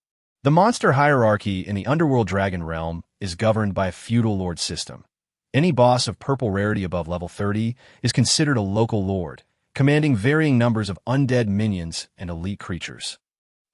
The monster hierarchy in the Underworld Dragon Realm is governed by a feudal lord system. Any boss of purple rarity above level 30 is considered a local lord, commanding varying numbers of undead minions and elite creatures.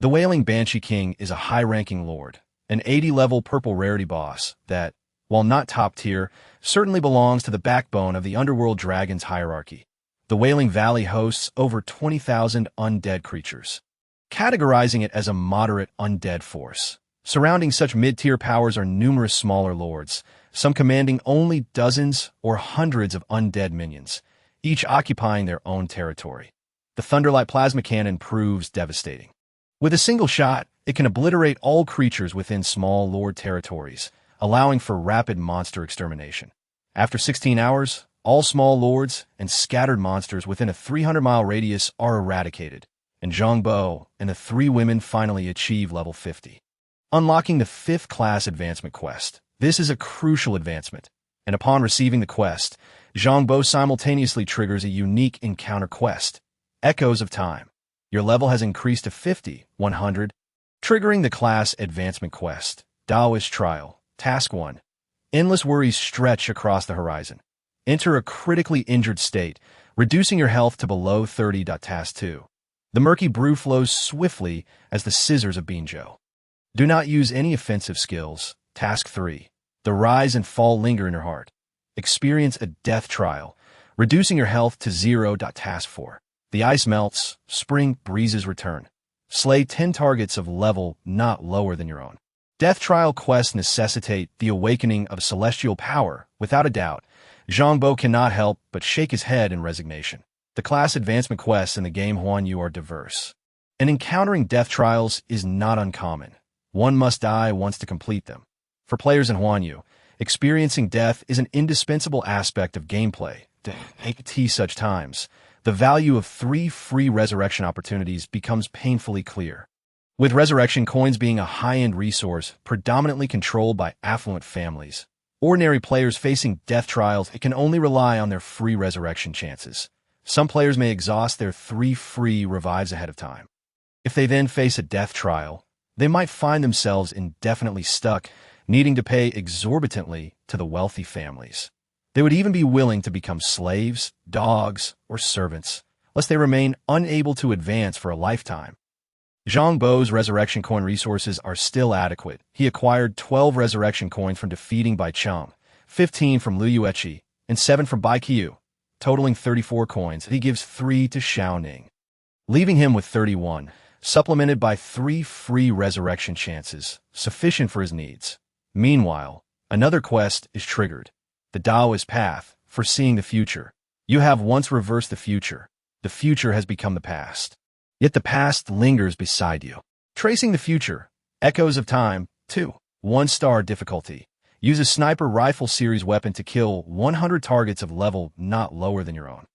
The Wailing Banshee King is a high-ranking lord, an 80-level purple rarity boss that, while not top-tier, certainly belongs to the backbone of the Underworld Dragon's hierarchy. The Wailing Valley hosts over 20,000 undead creatures, categorizing it as a moderate undead force. Surrounding such mid-tier powers are numerous smaller lords, some commanding only dozens or hundreds of undead minions, each occupying their own territory. The Thunderlight Plasma Cannon proves devastating. With a single shot, it can obliterate all creatures within small lord territories, allowing for rapid monster extermination. After 16 hours, all small lords and scattered monsters within a 300-mile radius are eradicated, and Zhang Bo and the 3 women finally achieve level 50. Unlocking the 5th class advancement quest. This is a crucial advancement, and upon receiving the quest, Zhang Bo simultaneously triggers a unique encounter quest, Echoes of Time. Your level has increased to 50, 100, triggering the class advancement quest, Taoist Trial, Task 1. Endless worries stretch across the horizon. Enter a critically injured state, reducing your health to below 30. Task 2. The murky brew flows swiftly as the scissors of Binjo. Do not use any offensive skills. Task 3. The rise and fall linger in your heart. Experience a death trial, reducing your health to 0. Task 4. The ice melts, spring breezes return. Slay 10 targets of level not lower than your own. Death trial quests necessitate the awakening of celestial power. Without a doubt, Zhang Bo cannot help but shake his head in resignation. The class advancement quests in the game Huan Yu are diverse, and encountering death trials is not uncommon. One must die once to complete them. For players in Huan Yu, experiencing death is an indispensable aspect of gameplay. At such times, the value of 3 free resurrection opportunities becomes painfully clear. With resurrection coins being a high-end resource predominantly controlled by affluent families, ordinary players facing death trials can only rely on their free resurrection chances. Some players may exhaust their 3 free revives ahead of time. If they then face a death trial, they might find themselves indefinitely stuck, needing to pay exorbitantly to the wealthy families. They would even be willing to become slaves, dogs, or servants, lest they remain unable to advance for a lifetime. Zhang Bo's resurrection coin resources are still adequate. He acquired 12 resurrection coins from defeating Bai Cheng, 15 from Liu Yueqi, and 7 from Bai Qiu, totaling 34 coins. He gives 3 to Xiao Ning, leaving him with 31, supplemented by 3 free resurrection chances, sufficient for his needs. Meanwhile, another quest is triggered. The Taoist Path, foreseeing the future. You have once reversed the future. The future has become the past. Yet the past lingers beside you. Tracing the future. Echoes of Time, 2. 1-star difficulty. Use a sniper rifle series weapon to kill 100 targets of level not lower than your own.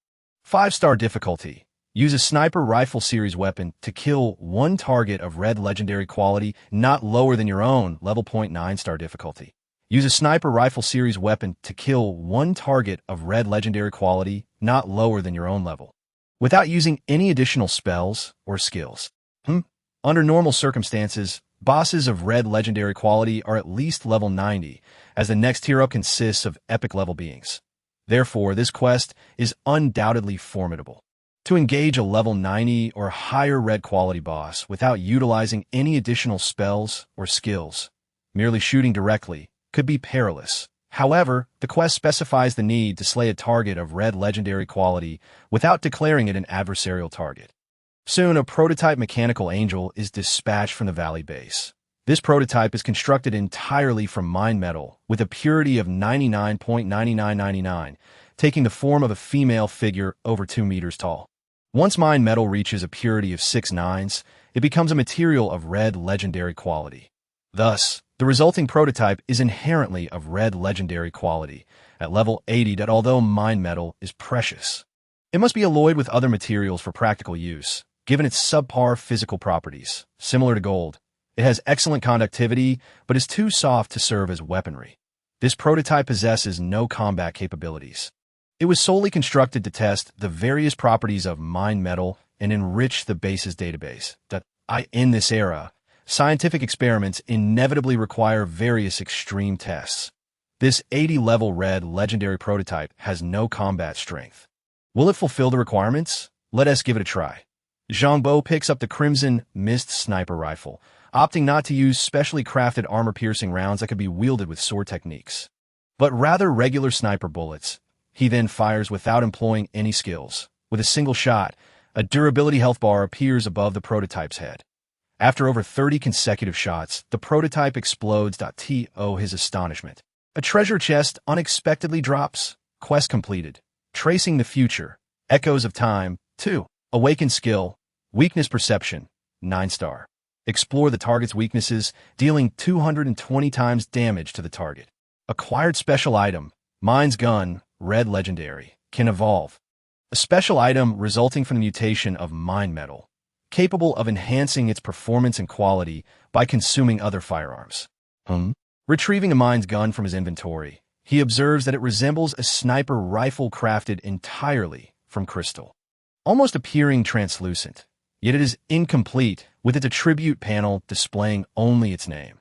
5-star difficulty. Use a sniper rifle series weapon to kill 1 target of red legendary quality not lower than your own, level 0.9-star difficulty. Use a sniper rifle series weapon to kill 1 target of red legendary quality not lower than your own level, without using any additional spells or skills. Under normal circumstances, bosses of red legendary quality are at least level 90, as the next tier up consists of epic level beings. Therefore, this quest is undoubtedly formidable. To engage a level 90 or higher red quality boss without utilizing any additional spells or skills, merely shooting directly, could be perilous. However, the quest specifies the need to slay a target of red legendary quality without declaring it an adversarial target. Soon, a prototype mechanical angel is dispatched from the valley base. This prototype is constructed entirely from mind metal with a purity of 99.9999, taking the form of a female figure over 2 meters tall. Once mind metal reaches a purity of 6 nines, it becomes a material of red legendary quality. Thus, the resulting prototype is inherently of red legendary quality, at level 80. Although mind metal is precious, it must be alloyed with other materials for practical use, given its subpar physical properties. Similar to gold, it has excellent conductivity, but is too soft to serve as weaponry. This prototype possesses no combat capabilities. It was solely constructed to test the various properties of mind metal and enrich the base's database. In this era, scientific experiments inevitably require various extreme tests. This 80-level red legendary prototype has no combat strength. Will it fulfill the requirements? Let us give it a try. Zhang Bo picks up the Crimson Mist sniper rifle, opting not to use specially crafted armor-piercing rounds that could be wielded with sword techniques, but rather regular sniper bullets. He then fires without employing any skills. With a single shot, a durability health bar appears above the prototype's head. After over 30 consecutive shots, the prototype explodes. To his astonishment, a treasure chest unexpectedly drops. Quest completed. Tracing the future. Echoes of time. 2. Awakened skill. Weakness perception. 9-star. Explore the target's weaknesses, dealing 220 times damage to the target. Acquired special item. Mind's Gun. Red legendary. Can evolve. A special item resulting from the mutation of Mind Metal, capable of enhancing its performance and quality by consuming other firearms. Retrieving a Mind's Gun from his inventory, he observes that it resembles a sniper rifle crafted entirely from crystal, almost appearing translucent. Yet it is incomplete, with its attribute panel displaying only its name.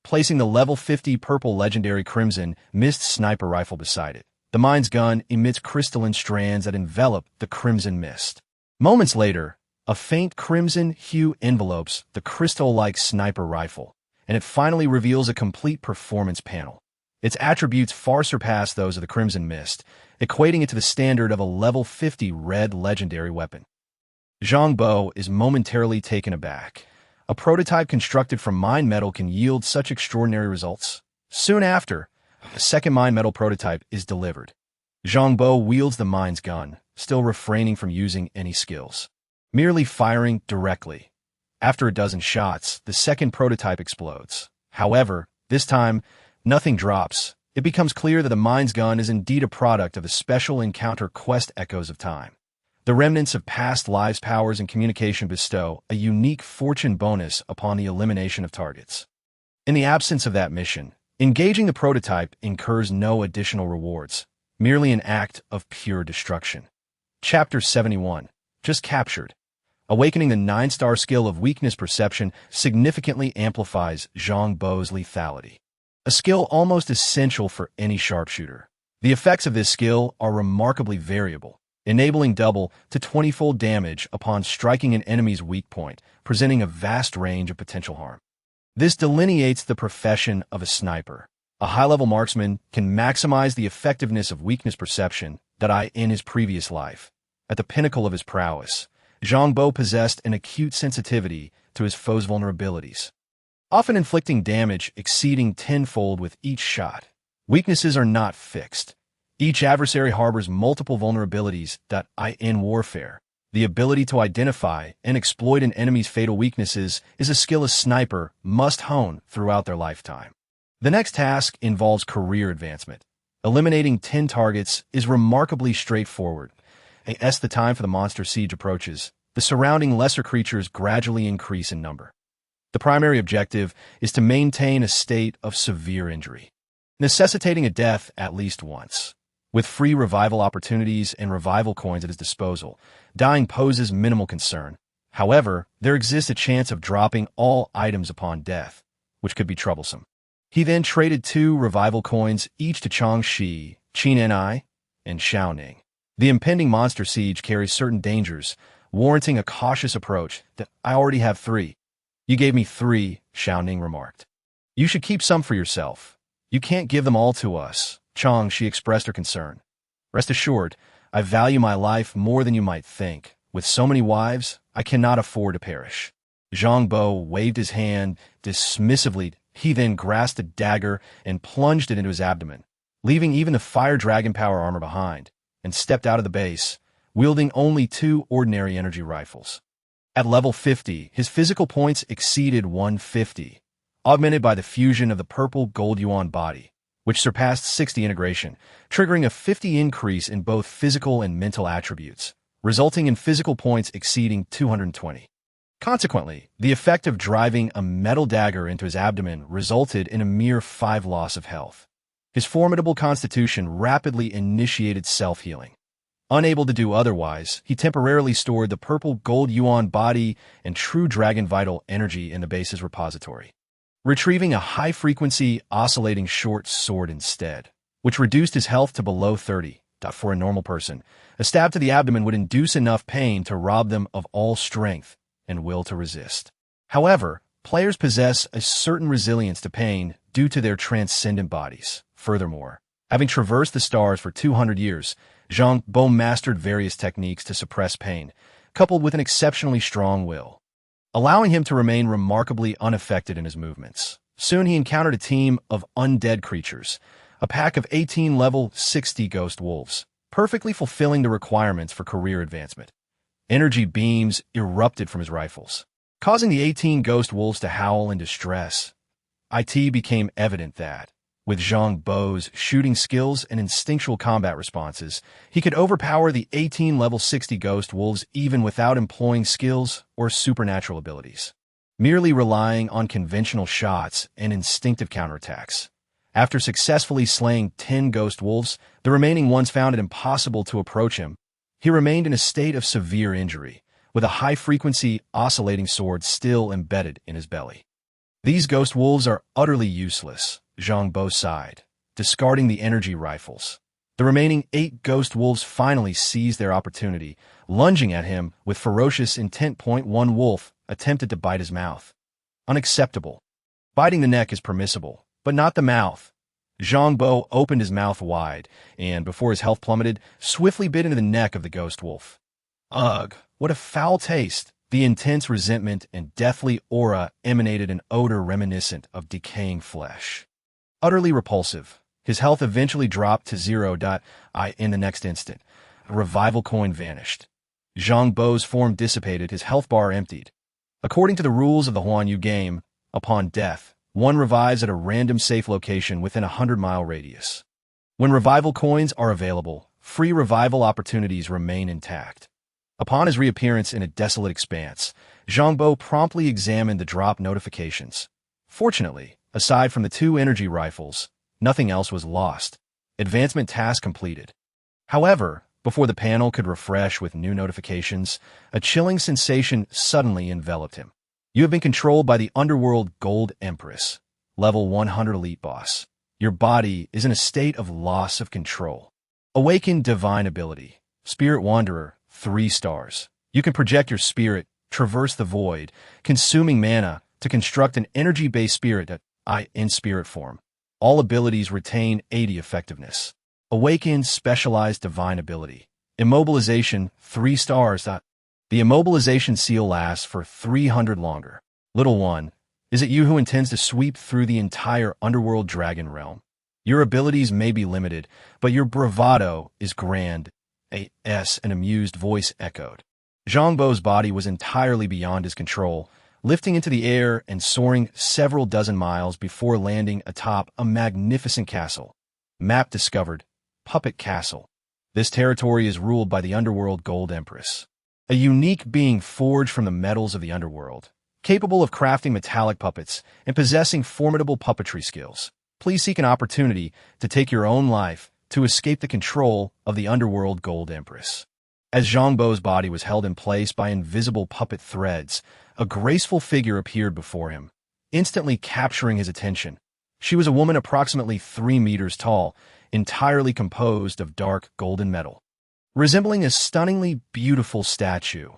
Placing the level 50 purple legendary Crimson Mist sniper rifle beside it, the Mind's Gun emits crystalline strands that envelop the Crimson Mist. Moments later, a faint crimson hue envelopes the crystal-like sniper rifle, and it finally reveals a complete performance panel. Its attributes far surpass those of the Crimson Mist, equating it to the standard of a level 50 red legendary weapon. Zhang Bo is momentarily taken aback. A prototype constructed from mind metal can yield such extraordinary results. Soon after, a second mind metal prototype is delivered. Zhang Bo wields the Mind's Gun, still refraining from using any skills, merely firing directly. After a dozen shots, the second prototype explodes. However, this time, nothing drops. It becomes clear that the Mind's Gun is indeed a product of the special encounter quest Echoes of Time. The remnants of past lives' powers and communication bestow a unique fortune bonus upon the elimination of targets. In the absence of that mission, engaging the prototype incurs no additional rewards, merely an act of pure destruction. Chapter 71. Just captured. Awakening the 9-star skill of weakness perception significantly amplifies Zhang Bo's lethality, a skill almost essential for any sharpshooter. The effects of this skill are remarkably variable, enabling double to 20-fold damage upon striking an enemy's weak point, presenting a vast range of potential harm. This delineates the profession of a sniper. A high-level marksman can maximize the effectiveness of weakness perception in his previous life. At the pinnacle of his prowess, Zhang Bo possessed an acute sensitivity to his foe's vulnerabilities, often inflicting damage exceeding tenfold with each shot. Weaknesses are not fixed. Each adversary harbors multiple vulnerabilities in warfare. The ability to identify and exploit an enemy's fatal weaknesses is a skill a sniper must hone throughout their lifetime. The next task involves career advancement. Eliminating 10 targets is remarkably straightforward. As the time for the monster siege approaches, the surrounding lesser creatures gradually increase in number. The primary objective is to maintain a state of severe injury, necessitating a death at least once. With free revival opportunities and revival coins at his disposal, dying poses minimal concern. However, there exists a chance of dropping all items upon death, which could be troublesome. He then traded 2 revival coins each to Changxi, Qin and Xiaoning. The impending monster siege carries certain dangers, warranting a cautious approach. I already have 3. You gave me 3, Xiaoning remarked. You should keep some for yourself. You can't give them all to us. She expressed her concern. Rest assured, I value my life more than you might think. With so many wives, I cannot afford to perish. Zhang Bo waved his hand dismissively. He then grasped a dagger and plunged it into his abdomen, leaving even the fire dragon power armor behind, and stepped out of the base, wielding only 2 ordinary energy rifles. At level 50, his physical points exceeded 150, augmented by the fusion of the purple gold yuan body, which surpassed 60 integration, triggering a 50 increase in both physical and mental attributes, resulting in physical points exceeding 220. Consequently, the effect of driving a metal dagger into his abdomen resulted in a mere 5 loss of health. His formidable constitution rapidly initiated self-healing. Unable to do otherwise, he temporarily stored the purple gold yuan body and true dragon vital energy in the base's repository. retrieving a high-frequency, oscillating short sword instead, which reduced his health to below 30. For a normal person, a stab to the abdomen would induce enough pain to rob them of all strength and will to resist. However, players possess a certain resilience to pain due to their transcendent bodies. Furthermore, having traversed the stars for 200 years, Zhang Bo mastered various techniques to suppress pain, coupled with an exceptionally strong will, allowing him to remain remarkably unaffected in his movements. Soon he encountered a team of undead creatures, a pack of 18 level 60 ghost wolves, perfectly fulfilling the requirements for career advancement. Energy beams erupted from his rifles, causing the 18 ghost wolves to howl in distress. It became evident that, with Zhang Bo's shooting skills and instinctual combat responses, he could overpower the 18 level 60 ghost wolves even without employing skills or supernatural abilities, merely relying on conventional shots and instinctive counterattacks. After successfully slaying 10 ghost wolves, the remaining ones found it impossible to approach him. He remained in a state of severe injury, with a high-frequency, oscillating sword still embedded in his belly. These ghost wolves are utterly useless, Zhang Bo sighed, discarding the energy rifles. The remaining 8 ghost wolves finally seized their opportunity, lunging at him with ferocious intent. One wolf attempted to bite his mouth. Unacceptable. Biting the neck is permissible, but not the mouth. Zhang Bo opened his mouth wide, and, before his health plummeted, swiftly bit into the neck of the ghost wolf. Ugh, what a foul taste! The intense resentment and deathly aura emanated an odor reminiscent of decaying flesh. Utterly repulsive, his health eventually dropped to 0. In the next instant, a revival coin vanished. Zhang Bo's form dissipated, his health bar emptied. According to the rules of the Huanyu game, upon death, one revives at a random safe location within a 100-mile radius. When revival coins are available, free revival opportunities remain intact. Upon his reappearance in a desolate expanse, Zhang Bo promptly examined the drop notifications. Fortunately, aside from the 2 energy rifles, nothing else was lost. Advancement task completed. However, before the panel could refresh with new notifications, a chilling sensation suddenly enveloped him. You have been controlled by the Underworld Gold Empress, level 100 elite boss. Your body is in a state of loss of control. Awaken divine ability. Spirit Wanderer, 3 stars. You can project your spirit, traverse the void, consuming mana to construct an energy-based spirit in spirit form. All abilities retain 80 effectiveness. Awaken specialized divine ability. Immobilization, 3 stars. The immobilization seal lasts for 300 longer. Little one, is it you who intends to sweep through the entire underworld dragon realm? Your abilities may be limited, but your bravado is grand. An amused voice echoed. Zhang Bo's body was entirely beyond his control, lifting into the air and soaring several dozen miles before landing atop a magnificent castle. Map discovered. Puppet Castle. This territory is ruled by the Underworld Gold Empress, a unique being forged from the metals of the underworld, capable of crafting metallic puppets and possessing formidable puppetry skills. Please seek an opportunity to take your own life to escape the control of the Underworld Gold Empress. As Zhang Bo's body was held in place by invisible puppet threads, a graceful figure appeared before him, instantly capturing his attention. She was a woman approximately 3 meters tall, entirely composed of dark golden metal. Resembling a stunningly beautiful statue,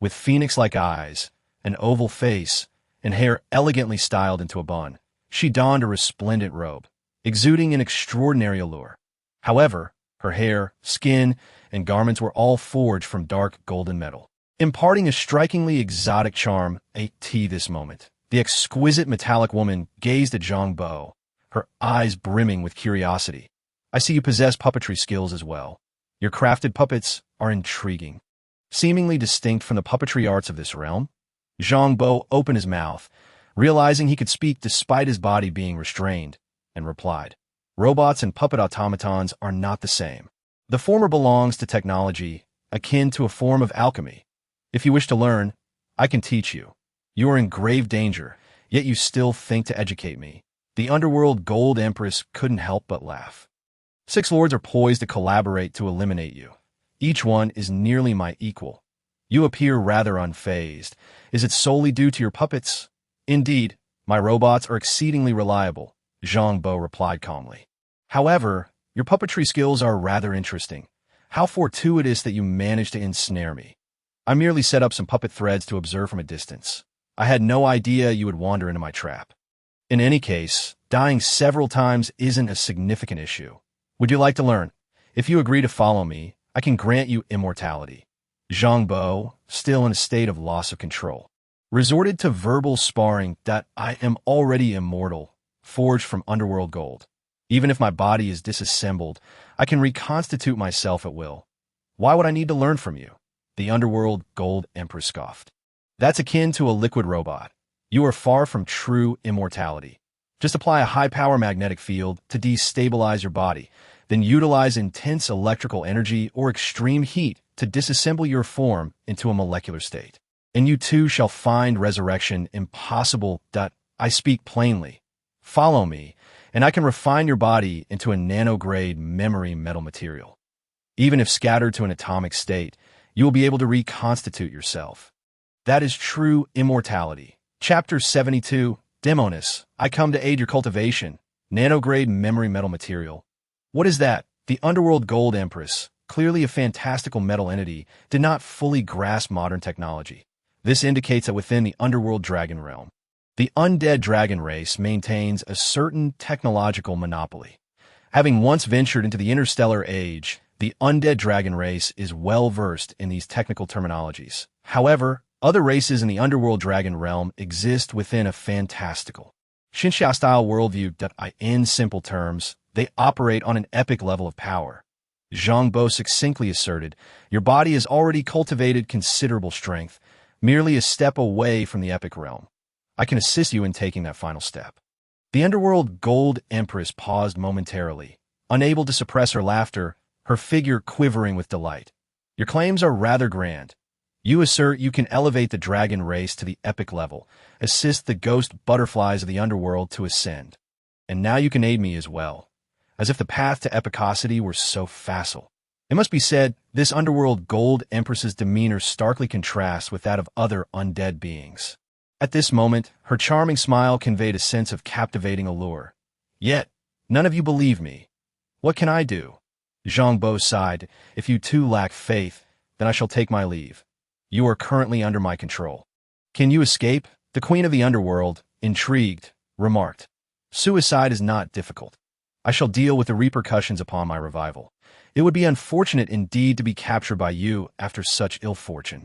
with phoenix-like eyes, an oval face, and hair elegantly styled into a bun, she donned a resplendent robe, exuding an extraordinary allure. However, her hair, skin, and garments were all forged from dark golden metal, imparting a strikingly exotic charm. This moment, the exquisite metallic woman gazed at Zhang Bo, her eyes brimming with curiosity. I see you possess puppetry skills as well. Your crafted puppets are intriguing. Seemingly distinct from the puppetry arts of this realm, Zhang Bo opened his mouth, realizing he could speak despite his body being restrained, and replied, "Robots and puppet automatons are not the same. The former belongs to technology, akin to a form of alchemy. If you wish to learn, I can teach you. You are in grave danger, yet you still think to educate me." The Underworld Gold Empress couldn't help but laugh. 6 lords are poised to collaborate to eliminate you. Each one is nearly my equal. You appear rather unfazed. Is it solely due to your puppets? Indeed, My robots are exceedingly reliable, Zhang Bo replied calmly. However, your puppetry skills are rather interesting. How fortuitous that you managed to ensnare me. I merely set up some puppet threads to observe from a distance. I had no idea you would wander into my trap. In any case, dying several times isn't a significant issue. Would you like to learn? If you agree to follow me, I can grant you immortality. Zhang Bo, still in a state of loss of control, resorted to verbal sparring that I am already immortal, forged from underworld gold. Even if my body is disassembled, I can reconstitute myself at will. Why would I need to learn from you? The underworld gold empress scoffed. That's akin to a liquid robot. You are far from true immortality. Just apply a high-power magnetic field to destabilize your body, then utilize intense electrical energy or extreme heat to disassemble your form into a molecular state. And you too shall find resurrection impossible. I speak plainly. Follow me, and I can refine your body into a nanograde memory metal material. Even if scattered to an atomic state, you will be able to reconstitute yourself. That is true immortality. Chapter 72, Demonis. I come to aid your cultivation. Nanograde memory metal material. What is that? The underworld gold empress, clearly a fantastical metal entity, did not fully grasp modern technology. This indicates that within the underworld dragon realm, the undead dragon race maintains a certain technological monopoly. Having once ventured into the interstellar age, the undead dragon race is well versed in these technical terminologies. However, other races in the underworld dragon realm exist within a fantastical, Xinxia-style worldview. In simple terms, they operate on an epic level of power. Zhang Bo succinctly asserted, your body has already cultivated considerable strength, merely a step away from the epic realm. I can assist you in taking that final step. The underworld gold empress paused momentarily, unable to suppress her laughter, her figure quivering with delight. Your claims are rather grand. You assert you can elevate the dragon race to the epic level, assist the ghost butterflies of the underworld to ascend. And now you can aid me as well. As if the path to epicosity were so facile. It must be said, this underworld gold empress's demeanor starkly contrasts with that of other undead beings. At this moment, her charming smile conveyed a sense of captivating allure. Yet, none of you believe me. What can I do? Zhang Bo sighed. If you too lack faith, then I shall take my leave. You are currently under my control. Can you escape? The queen of the underworld, intrigued, remarked. Suicide is not difficult. I shall deal with the repercussions upon my revival. It would be unfortunate indeed to be captured by you after such ill fortune.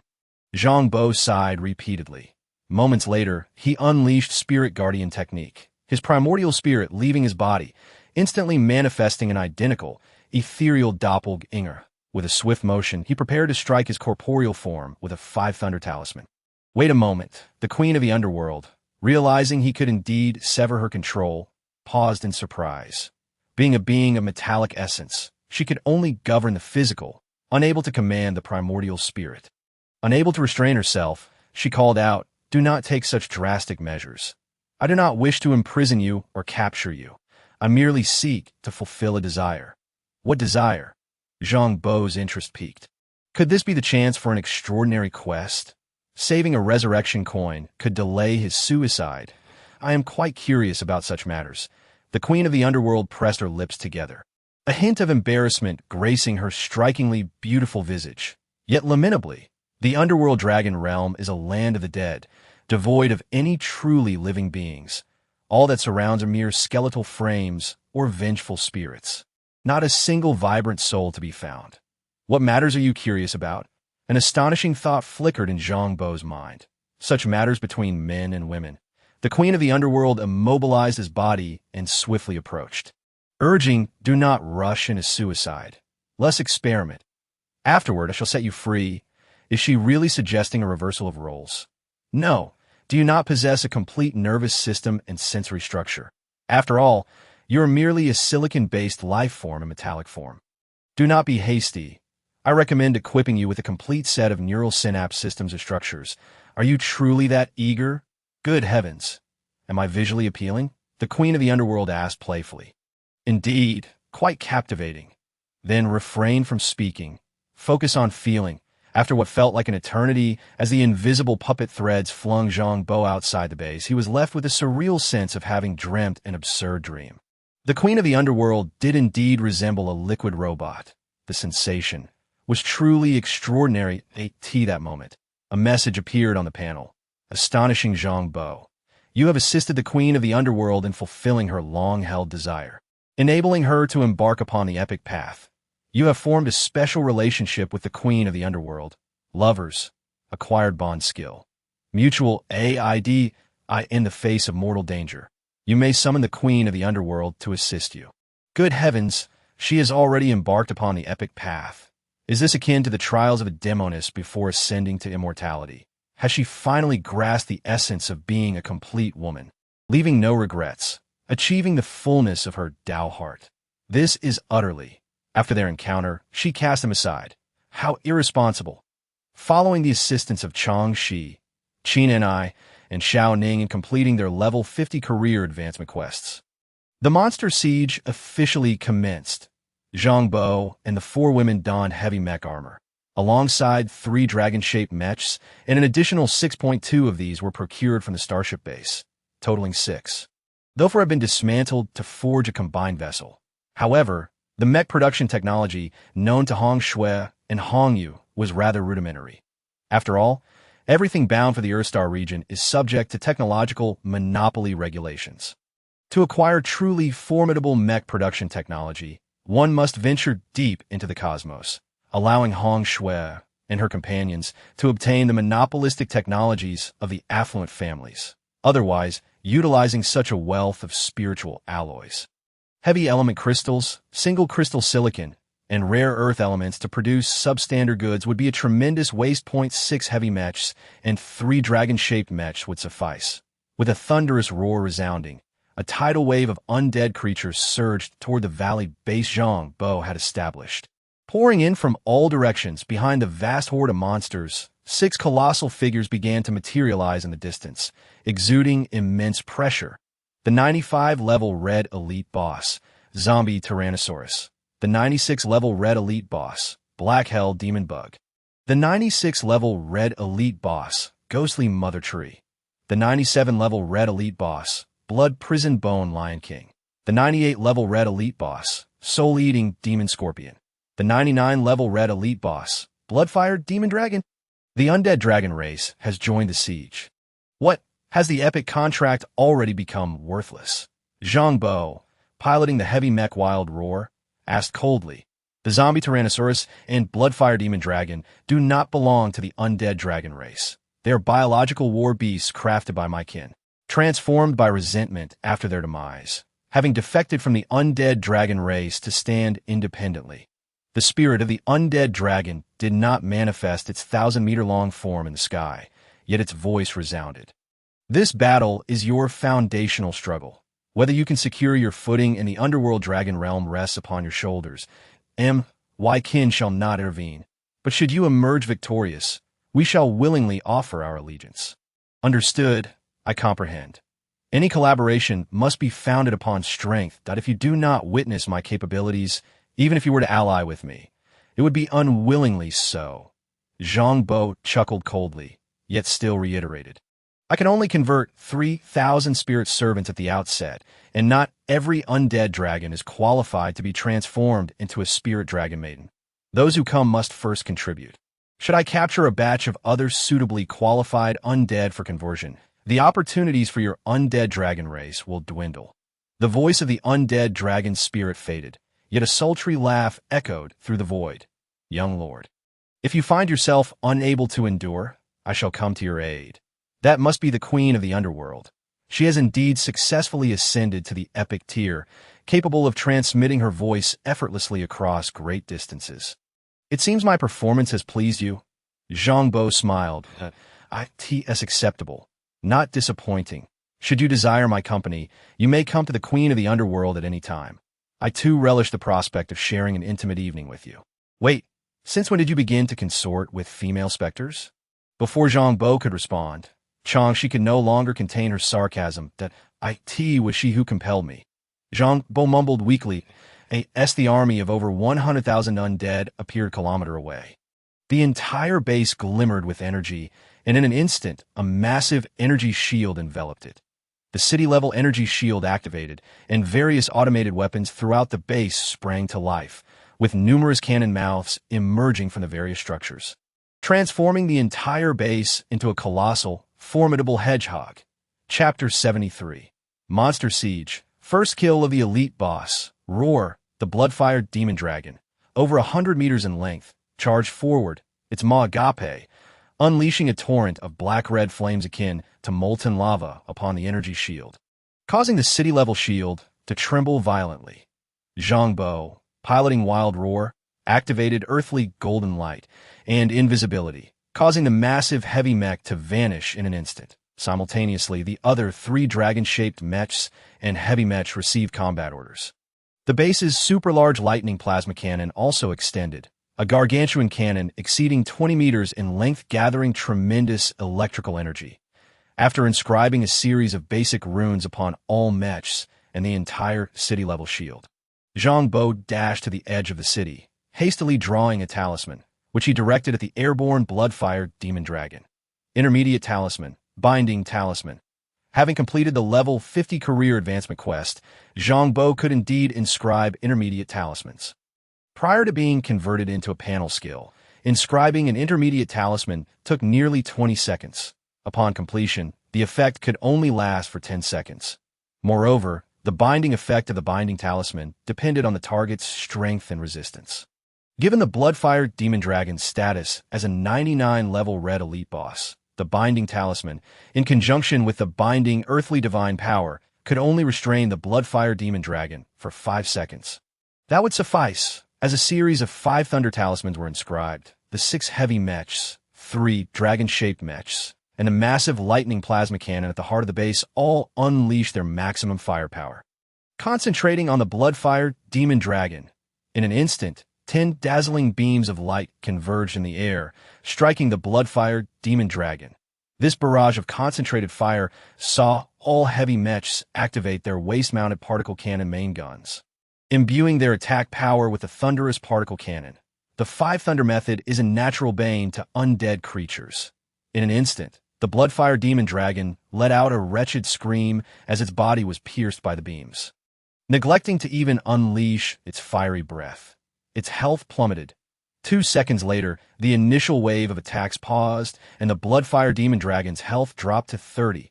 Zhang Bo sighed repeatedly. Moments later, he unleashed Spirit Guardian technique, his primordial spirit leaving his body, instantly manifesting an identical, ethereal doppelganger. With a swift motion, he prepared to strike his corporeal form with a Five Thunder Talisman. Wait a moment. The queen of the underworld, realizing he could indeed sever her control, paused in surprise. Being a being of metallic essence, she could only govern the physical, unable to command the primordial spirit. Unable to restrain herself, she called out, do not take such drastic measures. I do not wish to imprison you or capture you. I merely seek to fulfill a desire. What desire? Zhang Bo's interest piqued. Could this be the chance for an extraordinary quest? Saving a resurrection coin could delay his suicide. I am quite curious about such matters. The queen of the underworld pressed her lips together, a hint of embarrassment gracing her strikingly beautiful visage. Yet lamentably, the underworld dragon realm is a land of the dead, devoid of any truly living beings. All that surrounds are mere skeletal frames or vengeful spirits. Not a single vibrant soul to be found. What matters are you curious about? An astonishing thought flickered in Zhang Bo's mind. Such matters between men and women. The queen of the underworld immobilized his body and swiftly approached, urging, do not rush into suicide. Let's experiment. Afterward, I shall set you free. Is she really suggesting a reversal of roles? No. Do you not possess a complete nervous system and sensory structure? After all, you are merely a silicon-based life form in metallic form. Do not be hasty. I recommend equipping you with a complete set of neural synapse systems or structures. Are you truly that eager? Good heavens. Am I visually appealing? The queen of the underworld asked playfully. Indeed, quite captivating. Then refrain from speaking. Focus on feeling. After what felt like an eternity, as the invisible puppet threads flung Zhang Bo outside the base, he was left with a surreal sense of having dreamt an absurd dream. The queen of the underworld did indeed resemble a liquid robot. The sensation was truly extraordinary. That moment, a message appeared on the panel. Astonishing Zhang Bo, you have assisted the queen of the underworld in fulfilling her long-held desire, enabling her to embark upon the epic path. You have formed a special relationship with the queen of the underworld. Lovers, acquired bond skill. Mutual aid in the face of mortal danger. You may summon the queen of the underworld to assist you. Good heavens, she has already embarked upon the epic path. Is this akin to the trials of a demoness before ascending to immortality? Has she finally grasped the essence of being a complete woman, leaving no regrets, achieving the fullness of her Tao heart? This is utterly. After their encounter, she cast him aside. How irresponsible. Following the assistance of Chang Shi, Qin Ni, and Xiao Ning in completing their level 50 career advancement quests, the monster siege officially commenced. Zhang Bo and the 4 women donned heavy mech armor, alongside 3 dragon-shaped mechs, and an additional 6.2 of these were procured from the starship base, totaling 6. Though had been dismantled to forge a combined vessel. However, the mech production technology known to Hong Shui and Hong Yu was rather rudimentary. After all, everything bound for the Earthstar region is subject to technological monopoly regulations. To acquire truly formidable mech production technology, one must venture deep into the cosmos, allowing Hong Shui and her companions to obtain the monopolistic technologies of the affluent families, otherwise utilizing such a wealth of spiritual alloys. Heavy element crystals, single crystal silicon, and rare earth elements to produce substandard goods would be a tremendous waste. 6 heavy mechs and 3 dragon-shaped mechs would suffice. With a thunderous roar resounding, a tidal wave of undead creatures surged toward the valley base Zhang Bo had established. Pouring in from all directions behind the vast horde of monsters, 6 colossal figures began to materialize in the distance, exuding immense pressure. The 95-level Red Elite Boss, Zombie Tyrannosaurus. The 96-level Red Elite Boss, Black Hell Demon Bug. The 96-level Red Elite Boss, Ghostly Mother Tree. The 97-level Red Elite Boss, Blood Prison Bone Lion King. The 98-level Red Elite Boss, Soul-Eating Demon Scorpion. The 99-level Red Elite Boss, Bloodfire Demon Dragon. The undead dragon race has joined the siege. What? Has the epic contract already become worthless? Zhang Bo, piloting the heavy mech Wild Roar, asked coldly. The zombie Tyrannosaurus and Bloodfire Demon Dragon do not belong to the undead dragon race. They are biological war beasts crafted by my kin, transformed by resentment after their demise, having defected from the undead dragon race to stand independently. The spirit of the undead dragon did not manifest its 1,000-meter-long form in the sky, yet its voice resounded. This battle is your foundational struggle. Whether you can secure your footing in the underworld dragon realm rests upon your shoulders. My kin shall not intervene. But should you emerge victorious, we shall willingly offer our allegiance. Understood, I comprehend. Any collaboration must be founded upon strength. That if you do not witness my capabilities, even if you were to ally with me, it would be unwillingly so. Zhang Bo chuckled coldly, yet still reiterated. I can only convert 3,000 spirit servants at the outset, and not every undead dragon is qualified to be transformed into a spirit dragon maiden. Those who come must first contribute. Should I capture a batch of other suitably qualified undead for conversion, the opportunities for your undead dragon race will dwindle. The voice of the undead dragon spirit faded, yet a sultry laugh echoed through the void. Young lord, if you find yourself unable to endure, I shall come to your aid. That must be the queen of the underworld. She has indeed successfully ascended to the epic tier, capable of transmitting her voice effortlessly across great distances. It seems my performance has pleased you. Zhang Bo smiled. It's acceptable, not disappointing. Should you desire my company, you may come to the queen of the underworld at any time. I too relish the prospect of sharing an intimate evening with you. Wait, since when did you begin to consort with female specters? Before Zhang Bo could respond, she could no longer contain her sarcasm. That was she who compelled me. Zhang Bo mumbled weakly. The army of over 100,000 undead appeared a kilometer away. The entire base glimmered with energy, and in an instant, a massive energy shield enveloped it. The city-level energy shield activated, and various automated weapons throughout the base sprang to life, with numerous cannon mouths emerging from the various structures, transforming the entire base into a colossal, formidable hedgehog. Chapter 73. Monster Siege. First kill of the elite boss, Roar, the blood-fired demon dragon, over 100 meters in length, charged forward, its maw agape, unleashing a torrent of black-red flames akin to molten lava upon the energy shield, causing the city-level shield to tremble violently. Zhang Bo, piloting Wild Roar, activated earthly golden light and invisibility, causing the massive heavy mech to vanish in an instant. Simultaneously, the other 3 dragon-shaped mechs and heavy mech received combat orders. The base's super-large lightning plasma cannon also extended, a gargantuan cannon exceeding 20 meters in length gathering tremendous electrical energy. After inscribing a series of basic runes upon all mechs and the entire city-level shield, Zhang Bo dashed to the edge of the city, hastily drawing a talisman, which he directed at the airborne blood-fired demon dragon. Intermediate Talisman. Binding Talisman. Having completed the level 50 career advancement quest, Zhang Bo could indeed inscribe intermediate talismans. Prior to being converted into a panel skill, inscribing an intermediate talisman took nearly 20 seconds. Upon completion, the effect could only last for 10 seconds. Moreover, the binding effect of the binding talisman depended on the target's strength and resistance. Given the blood-fired demon dragon's status as a 99-level red elite boss, the binding talisman, in conjunction with the binding earthly divine power, could only restrain the blood-fire demon dragon for 5 seconds. That would suffice, as a series of 5 thunder talismans were inscribed, the 6 heavy mechs, 3 dragon-shaped mechs, and a massive lightning plasma cannon at the heart of the base all unleashed their maximum firepower. Concentrating on the blood-fired demon dragon, in an instant, 10 dazzling beams of light converged in the air, striking the blood-fired demon dragon. This barrage of concentrated fire saw all heavy mechs activate their waist-mounted particle cannon main guns, imbuing their attack power with a thunderous particle cannon. The 5 thunder method is a natural bane to undead creatures. In an instant, the blood-fired demon dragon let out a wretched scream as its body was pierced by the beams. Neglecting to even unleash its fiery breath, its health plummeted. 2 seconds later, the initial wave of attacks paused, and the blood-fire demon dragon's health dropped to 30.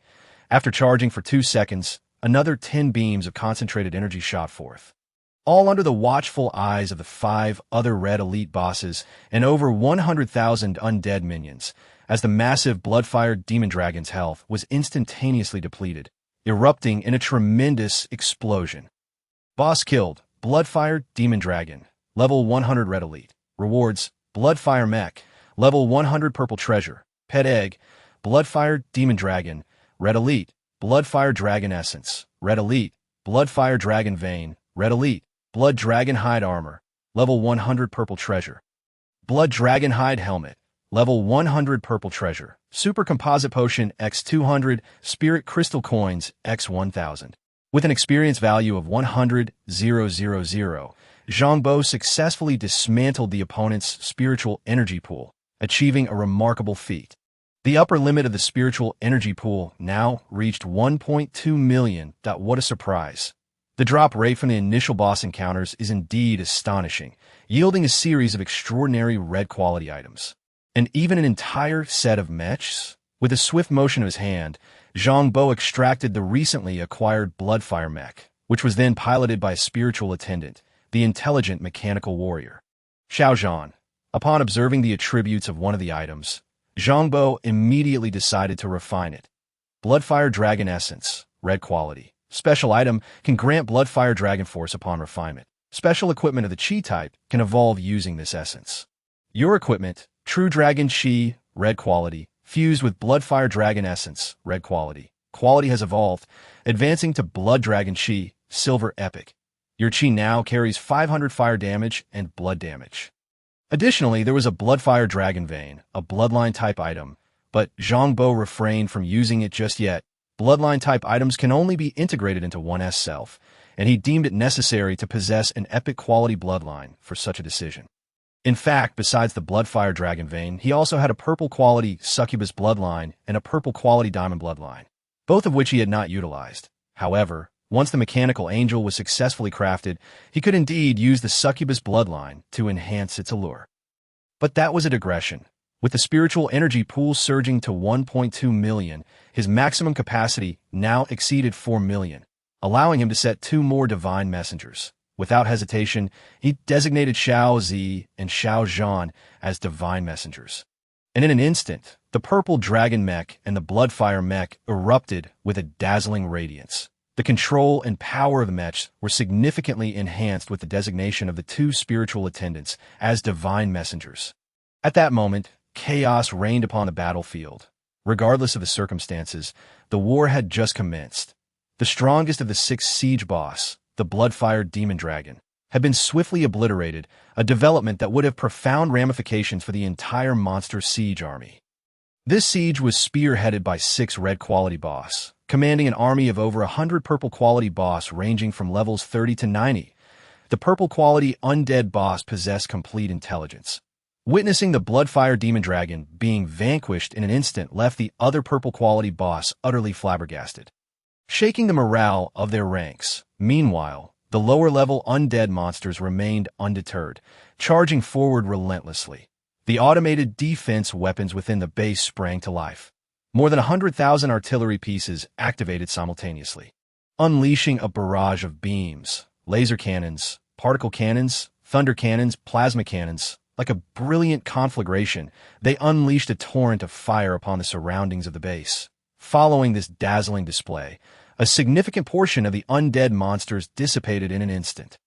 After charging for 2 seconds, another 10 beams of concentrated energy shot forth, all under the watchful eyes of the 5 other red elite bosses and over 100,000 undead minions, as the massive blood-fired demon dragon's health was instantaneously depleted, erupting in a tremendous explosion. Boss killed, blood-fired demon dragon. Level 100 Red Elite. Rewards, Bloodfire Mech. Level 100 Purple Treasure. Pet Egg. Bloodfire Demon Dragon. Red Elite. Bloodfire Dragon Essence. Red Elite. Bloodfire Dragon Vein. Red Elite. Blood Dragon Hide Armor. Level 100 Purple Treasure. Blood Dragon Hide Helmet. Level 100 Purple Treasure. Super Composite Potion X200. Spirit Crystal Coins X1000. With an experience value of 100,000, Zhang Bo successfully dismantled the opponent's spiritual energy pool, achieving a remarkable feat. The upper limit of the spiritual energy pool now reached 1.2 million. What a surprise. The drop rate from the initial boss encounters is indeed astonishing, yielding a series of extraordinary red quality items. And even an entire set of mechs? With a swift motion of his hand, Zhang Bo extracted the recently acquired Bloodfire mech, which was then piloted by a spiritual attendant, the intelligent mechanical warrior, Xiaozhan. Upon observing the attributes of one of the items, Zhang Bo immediately decided to refine it. Bloodfire Dragon Essence, red quality. Special item can grant Bloodfire Dragon Force upon refinement. Special equipment of the Chi type can evolve using this essence. Your equipment, True Dragon Chi, red quality, fused with Bloodfire Dragon Essence, red quality. Quality has evolved, advancing to Blood Dragon Chi, silver epic. Your Chi now carries 500 fire damage and blood damage. Additionally, there was a Bloodfire Dragon Vein, a Bloodline-type item, but Zhang Bo refrained from using it just yet. Bloodline-type items can only be integrated into one's self, and he deemed it necessary to possess an epic-quality bloodline for such a decision. In fact, besides the Bloodfire Dragon vein, he also had a purple quality Succubus bloodline and a purple quality Diamond bloodline, both of which he had not utilized. However, once the mechanical angel was successfully crafted, he could indeed use the Succubus bloodline to enhance its allure. But that was a digression. With the spiritual energy pool surging to 1.2 million, his maximum capacity now exceeded 4 million, allowing him to set 2 more divine messengers. Without hesitation, he designated Xiao Zi and Xiao Zhan as divine messengers. And in an instant, the purple dragon mech and the Bloodfire mech erupted with a dazzling radiance. The control and power of the mechs were significantly enhanced with the designation of the 2 spiritual attendants as divine messengers. At that moment, chaos reigned upon the battlefield. Regardless of the circumstances, the war had just commenced. The strongest of the 6 siege boss, the Bloodfire Demon Dragon, had been swiftly obliterated, a development that would have profound ramifications for the entire monster siege army. This siege was spearheaded by 6 red quality boss, commanding an army of over 100 purple quality boss ranging from levels 30 to 90. The purple quality undead boss possessed complete intelligence. Witnessing the Bloodfire Demon Dragon being vanquished in an instant left the other purple quality boss utterly flabbergasted, shaking the morale of their ranks. Meanwhile, the lower-level undead monsters remained undeterred, charging forward relentlessly. The automated defense weapons within the base sprang to life. More than 100,000 artillery pieces activated simultaneously, unleashing a barrage of beams, laser cannons, particle cannons, thunder cannons, plasma cannons. Like a brilliant conflagration, they unleashed a torrent of fire upon the surroundings of the base. Following this dazzling display, a significant portion of the undead monsters dissipated in an instant.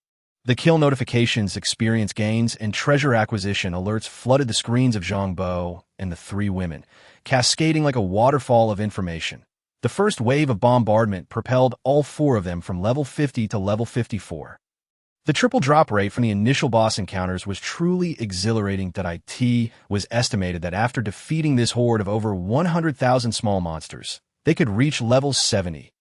The kill notifications, experience gains, and treasure acquisition alerts flooded the screens of Zhang Bo and the 3 women, cascading like a waterfall of information. The first wave of bombardment propelled all 4 of them from level 50 to level 54. The triple drop rate from the initial boss encounters was truly exhilarating. It was estimated that after defeating this horde of over 100,000 small monsters, they could reach level 70.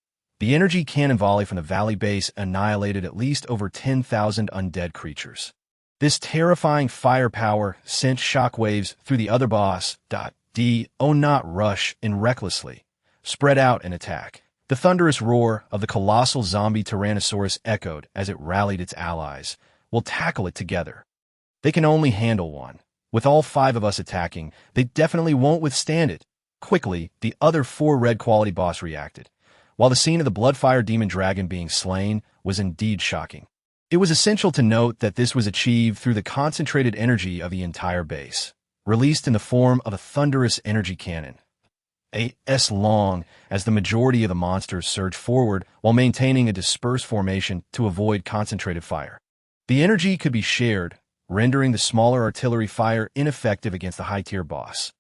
The energy cannon volley from the valley base annihilated at least over 10,000 undead creatures. This terrifying firepower sent shockwaves through the other boss. Not rush in recklessly, spread out and attack. The thunderous roar of the colossal zombie Tyrannosaurus echoed as it rallied its allies. We'll tackle it together. They can only handle one. With all 5 of us attacking, they definitely won't withstand it. Quickly, the other 4 red quality boss reacted. While the scene of the Bloodfire Demon Dragon being slain was indeed shocking, it was essential to note that this was achieved through the concentrated energy of the entire base, released in the form of a thunderous energy cannon. Long as the majority of the monsters surged forward while maintaining a dispersed formation to avoid concentrated fire. The energy could be shared, rendering the smaller artillery fire ineffective against the high-tier boss.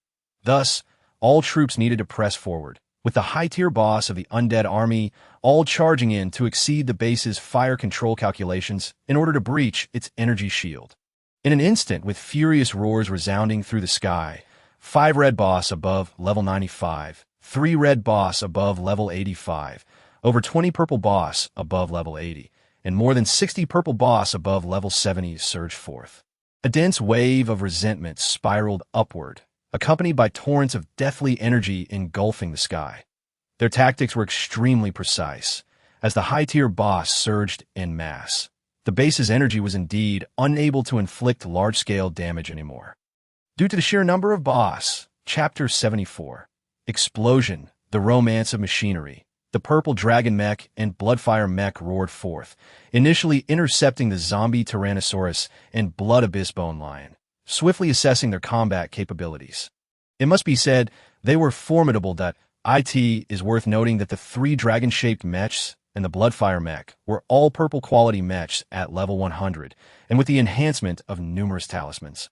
Thus, all troops needed to press forward, with the high-tier boss of the undead army all charging in to exceed the base's fire control calculations in order to breach its energy shield. In an instant, with furious roars resounding through the sky, 5 red boss above level 95, 3 red boss above level 85, over 20 purple boss above level 80, and more than 60 purple boss above level 70 surged forth. A dense wave of resentment spiraled upward, accompanied by torrents of deathly energy engulfing the sky. Their tactics were extremely precise, as the high-tier boss surged en masse. The base's energy was indeed unable to inflict large-scale damage anymore. Due to the sheer number of boss, Chapter 74, Explosion, the Romance of Machinery, the Purple Dragon Mech and Bloodfire Mech roared forth, initially intercepting the zombie Tyrannosaurus and Blood Abyss Bone Lion, swiftly assessing their combat capabilities. It must be said, they were formidable. It is worth noting that the 3 dragon-shaped mechs and the Bloodfire Mech were all purple quality mechs at level 100, and with the enhancement of numerous talismans.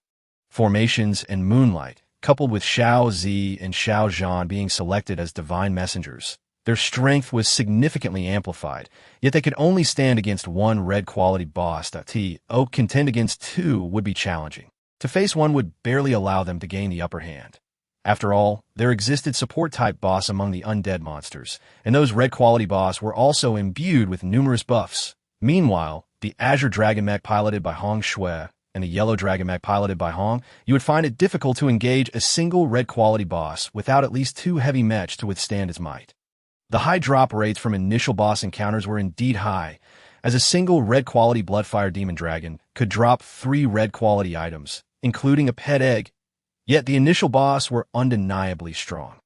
Formations and Moonlight, coupled with Xiao Zi and Xiao Zhan being selected as divine messengers. Their strength was significantly amplified, yet they could only stand against 1 red quality boss. Contend against 2 would be challenging. To face 1 would barely allow them to gain the upper hand. After all, there existed support-type boss among the undead monsters, and those red quality boss were also imbued with numerous buffs. Meanwhile, the Azure Dragon Mech piloted by Hong Shui and the yellow dragon mech piloted by Hong, you would find it difficult to engage a single red quality boss without at least 2 heavy mechs to withstand its might. The high drop rates from initial boss encounters were indeed high, as a single red quality Bloodfire Demon Dragon could drop 3 red quality items, including a pet egg, yet the initial boss were undeniably strong.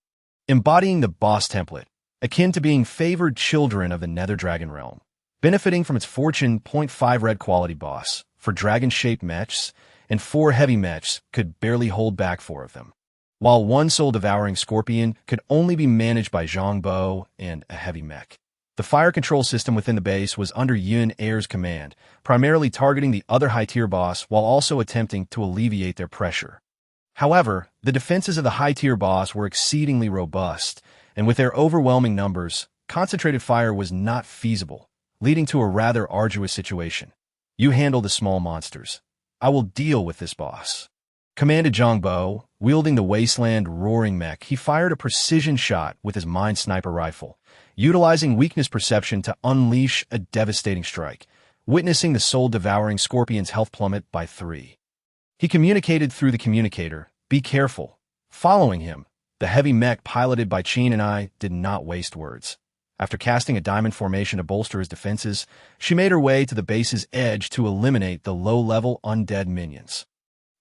Embodying the boss template, akin to being favored children of the Nether Dragon realm, benefiting from its Fortune 0.5 red quality boss for dragon-shaped mechs, and 4 heavy mechs could barely hold back 4 of them, while 1 soul-devouring scorpion could only be managed by Zhang Bo and a heavy mech. The fire control system within the base was under Yun Air's command, primarily targeting the other high-tier boss while also attempting to alleviate their pressure. However, the defenses of the high-tier boss were exceedingly robust, and with their overwhelming numbers, concentrated fire was not feasible, leading to a rather arduous situation. You handle the small monsters. I will deal with this boss, commanded Zhang Bo. Wielding the Wasteland Roaring Mech, he fired a precision shot with his Mind Sniper rifle, utilizing weakness perception to unleash a devastating strike, witnessing the soul-devouring scorpion's health plummet by 3. He communicated through the communicator, "Be careful." Following him, the heavy mech piloted by Qin and I did not waste words. After casting a diamond formation to bolster his defenses, she made her way to the base's edge to eliminate the low-level undead minions.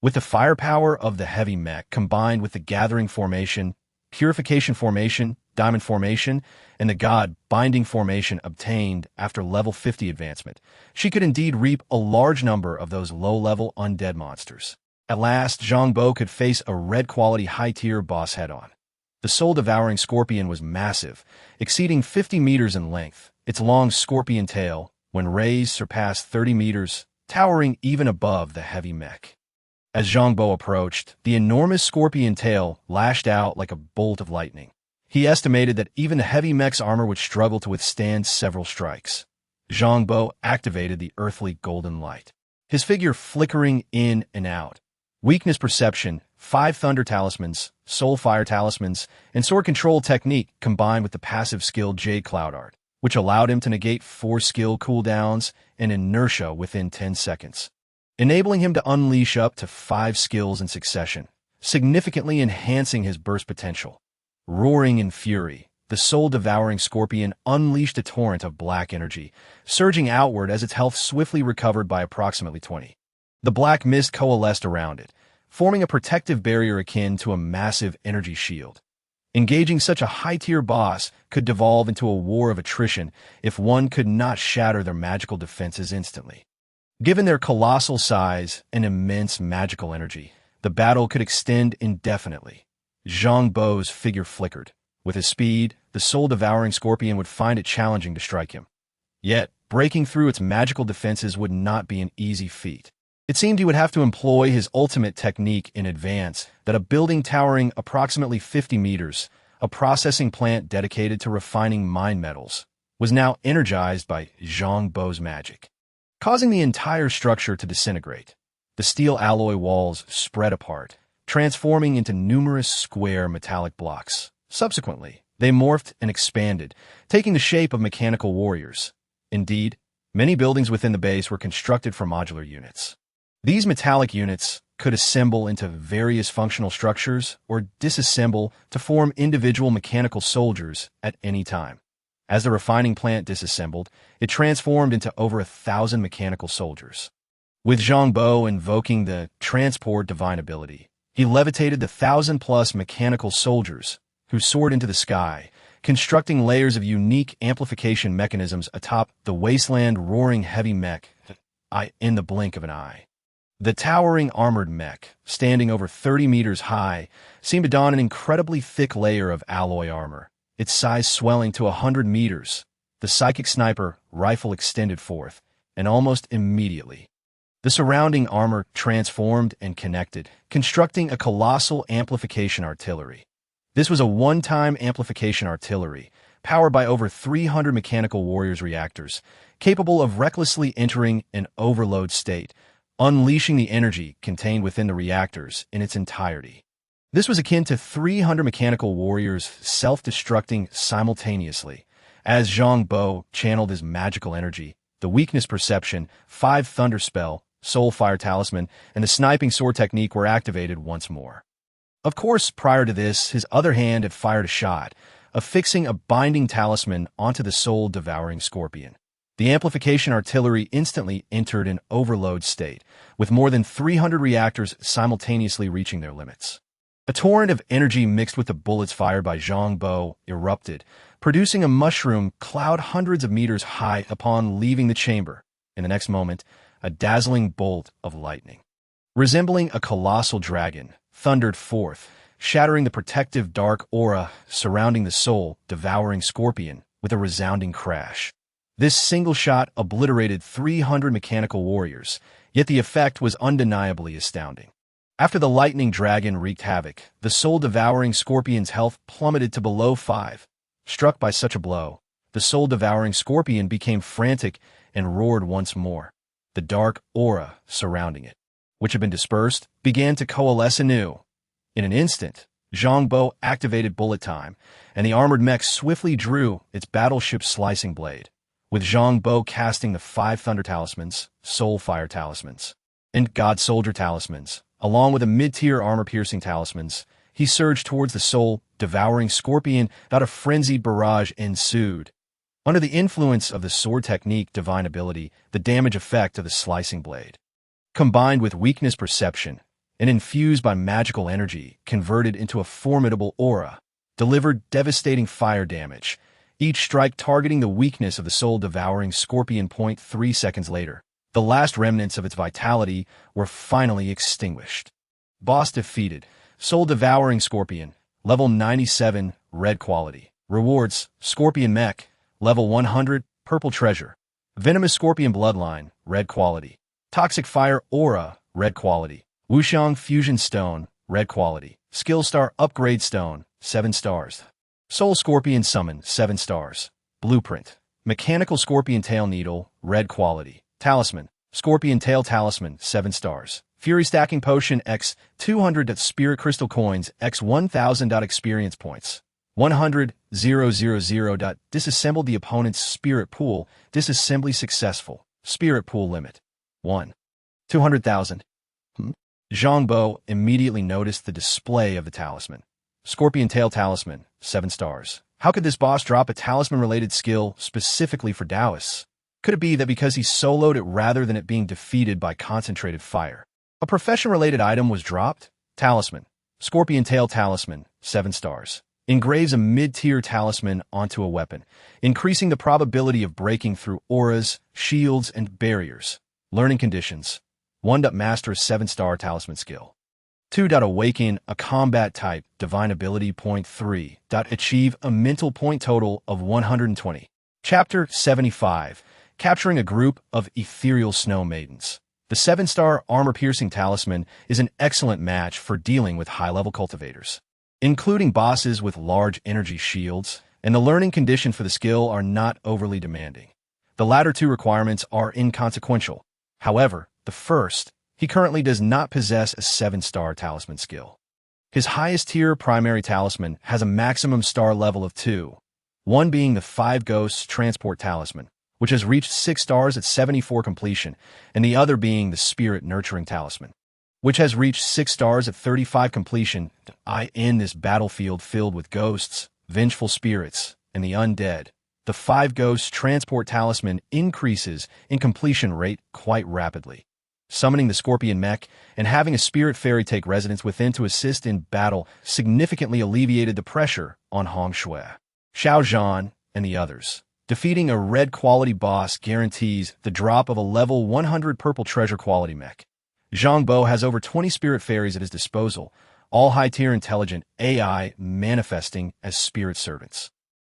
With the firepower of the heavy mech combined with the Gathering Formation, Purification Formation, Diamond Formation, and the God Binding Formation obtained after level 50 advancement, she could indeed reap a large number of those low-level undead monsters. At last, Zhang Bo could face a red-quality high-tier boss head-on. The soul-devouring scorpion was massive, exceeding 50 meters in length. Its long scorpion tail, when raised, surpassed 30 meters, towering even above the heavy mech. As Zhang Bo approached, the enormous scorpion tail lashed out like a bolt of lightning. He estimated that even the heavy mech's armor would struggle to withstand several strikes. Zhang Bo activated the earthly golden light, his figure flickering in and out. Weakness perception, 5 thunder talismans, soul fire talismans, and sword control technique combined with the passive skill Jade Cloud Art, which allowed him to negate 4 skill cooldowns and inertia within 10 seconds, enabling him to unleash up to 5 skills in succession, significantly enhancing his burst potential. Roaring in fury, the soul-devouring scorpion unleashed a torrent of black energy, surging outward as its health swiftly recovered by approximately 20. The black mist coalesced around it, forming a protective barrier akin to a massive energy shield. Engaging such a high-tier boss could devolve into a war of attrition if one could not shatter their magical defenses instantly. Given their colossal size and immense magical energy, the battle could extend indefinitely. Zhang Bo's figure flickered. With his speed, the soul-devouring scorpion would find it challenging to strike him. Yet, breaking through its magical defenses would not be an easy feat. It seemed he would have to employ his ultimate technique in advance, that a building towering approximately 50 meters, a processing plant dedicated to refining mine metals, was now energized by Zhang Bo's magic, causing the entire structure to disintegrate. The steel alloy walls spread apart, transforming into numerous square metallic blocks. Subsequently, they morphed and expanded, taking the shape of mechanical warriors. Indeed, many buildings within the base were constructed from modular units. These metallic units could assemble into various functional structures or disassemble to form individual mechanical soldiers at any time. As the refining plant disassembled, it transformed into over 1,000 mechanical soldiers. With Zhang Bo invoking the Transport Divine ability, he levitated the 1,000-plus mechanical soldiers who soared into the sky, constructing layers of unique amplification mechanisms atop the Wasteland Roaring Heavy Mech in the blink of an eye. The towering armored mech, standing over 30 meters high, seemed to don an incredibly thick layer of alloy armor, its size swelling to 100 meters. The psychic sniper rifle extended forth, and almost immediately, the surrounding armor transformed and connected, constructing a colossal amplification artillery. This was a one-time amplification artillery, powered by over 300 mechanical warriors reactors, capable of recklessly entering an overload state, unleashing the energy contained within the reactors in its entirety. This was akin to 300 mechanical warriors self-destructing simultaneously. As Zhang Bo channeled his magical energy, the weakness perception 5 thunder spell Soul Fire Talisman, and the sniping sword technique were activated once more. Of course, prior to this, his other hand had fired a shot, affixing a binding talisman onto the soul-devouring scorpion. The amplification artillery instantly entered an overload state, with more than 300 reactors simultaneously reaching their limits. A torrent of energy mixed with the bullets fired by Zhang Bo erupted, producing a mushroom cloud hundreds of meters high upon leaving the chamber. In the next moment, a dazzling bolt of lightning, resembling a colossal dragon, thundered forth, shattering the protective dark aura surrounding the soul-devouring scorpion with a resounding crash. This single shot obliterated 300 mechanical warriors, yet the effect was undeniably astounding. After the lightning dragon wreaked havoc, the soul-devouring scorpion's health plummeted to below 5. Struck by such a blow, the soul-devouring scorpion became frantic and roared once more. The dark aura surrounding it, which had been dispersed, began to coalesce anew. In an instant, Zhang Bo activated bullet time, and the armored mech swiftly drew its battleship slicing blade. With Zhang Bo casting the 5 Thunder Talismans, Soul Fire Talismans, and God Soldier Talismans, along with a mid-tier armor-piercing talismans, he surged towards the soul-devouring scorpion that a frenzied barrage ensued. Under the influence of the sword technique divine ability, the damage effect of the slicing blade, combined with weakness perception, and infused by magical energy, converted into a formidable aura, delivered devastating fire damage, each strike targeting the weakness of the soul-devouring scorpion. 3 seconds later, the last remnants of its vitality were finally extinguished. Boss defeated. Soul-devouring scorpion, level 97, red quality. Rewards, Scorpion Mech, level 100, purple treasure. Venomous Scorpion Bloodline, red quality. Toxic Fire Aura, red quality. Wuxiang Fusion Stone, red quality. Skill Star Upgrade Stone, 7 stars. Soul Scorpion Summon, 7 stars. Blueprint, Mechanical Scorpion Tail Needle, red quality. Talisman, Scorpion Tail Talisman, 7 stars. Fury Stacking Potion X 200. Spirit Crystal Coins X 1000. Experience Points 100,000. Disassemble the opponent's spirit pool. Disassembly successful. Spirit pool limit 1. 200,000. Zhang Bo immediately noticed the display of the talisman. Scorpion Tail Talisman, 7 stars. How could this boss drop a talisman-related skill specifically for Taoists? Could it be that because he soloed it rather than it being defeated by concentrated fire, a profession-related item was dropped? Talisman, Scorpion Tail Talisman, 7 stars. Engraves a mid-tier talisman onto a weapon, increasing the probability of breaking through auras, shields, and barriers. Learning conditions: 1. Master a 7-star talisman skill. 2. Awaken a combat type divine ability. 3. Achieve a mental point total of 120. Chapter 75. Capturing a group of ethereal snow maidens. The 7-star armor-piercing talisman is an excellent match for dealing with high-level cultivators, including bosses with large energy shields, and the learning condition for the skill are not overly demanding. The latter 2 requirements are inconsequential. However, the first, he currently does not possess a 7-star talisman skill. His highest tier primary talisman has a maximum star level of 2, one being the Five Ghosts Transport Talisman, which has reached 6 stars at 74 completion, and the other being the Spirit Nurturing Talisman, which has reached 6 stars at 35 completion. In this battlefield filled with ghosts, vengeful spirits, and the undead, the Five Ghosts Transport Talisman increases in completion rate quite rapidly. Summoning the Scorpion Mech and having a Spirit Fairy take residence within to assist in battle significantly alleviated the pressure on Hong Shui, Xiao Zhan, and the others. Defeating a red quality boss guarantees the drop of a level 100 purple treasure quality mech. Zhang Bo has over 20 spirit fairies at his disposal, all high-tier intelligent AI manifesting as spirit servants,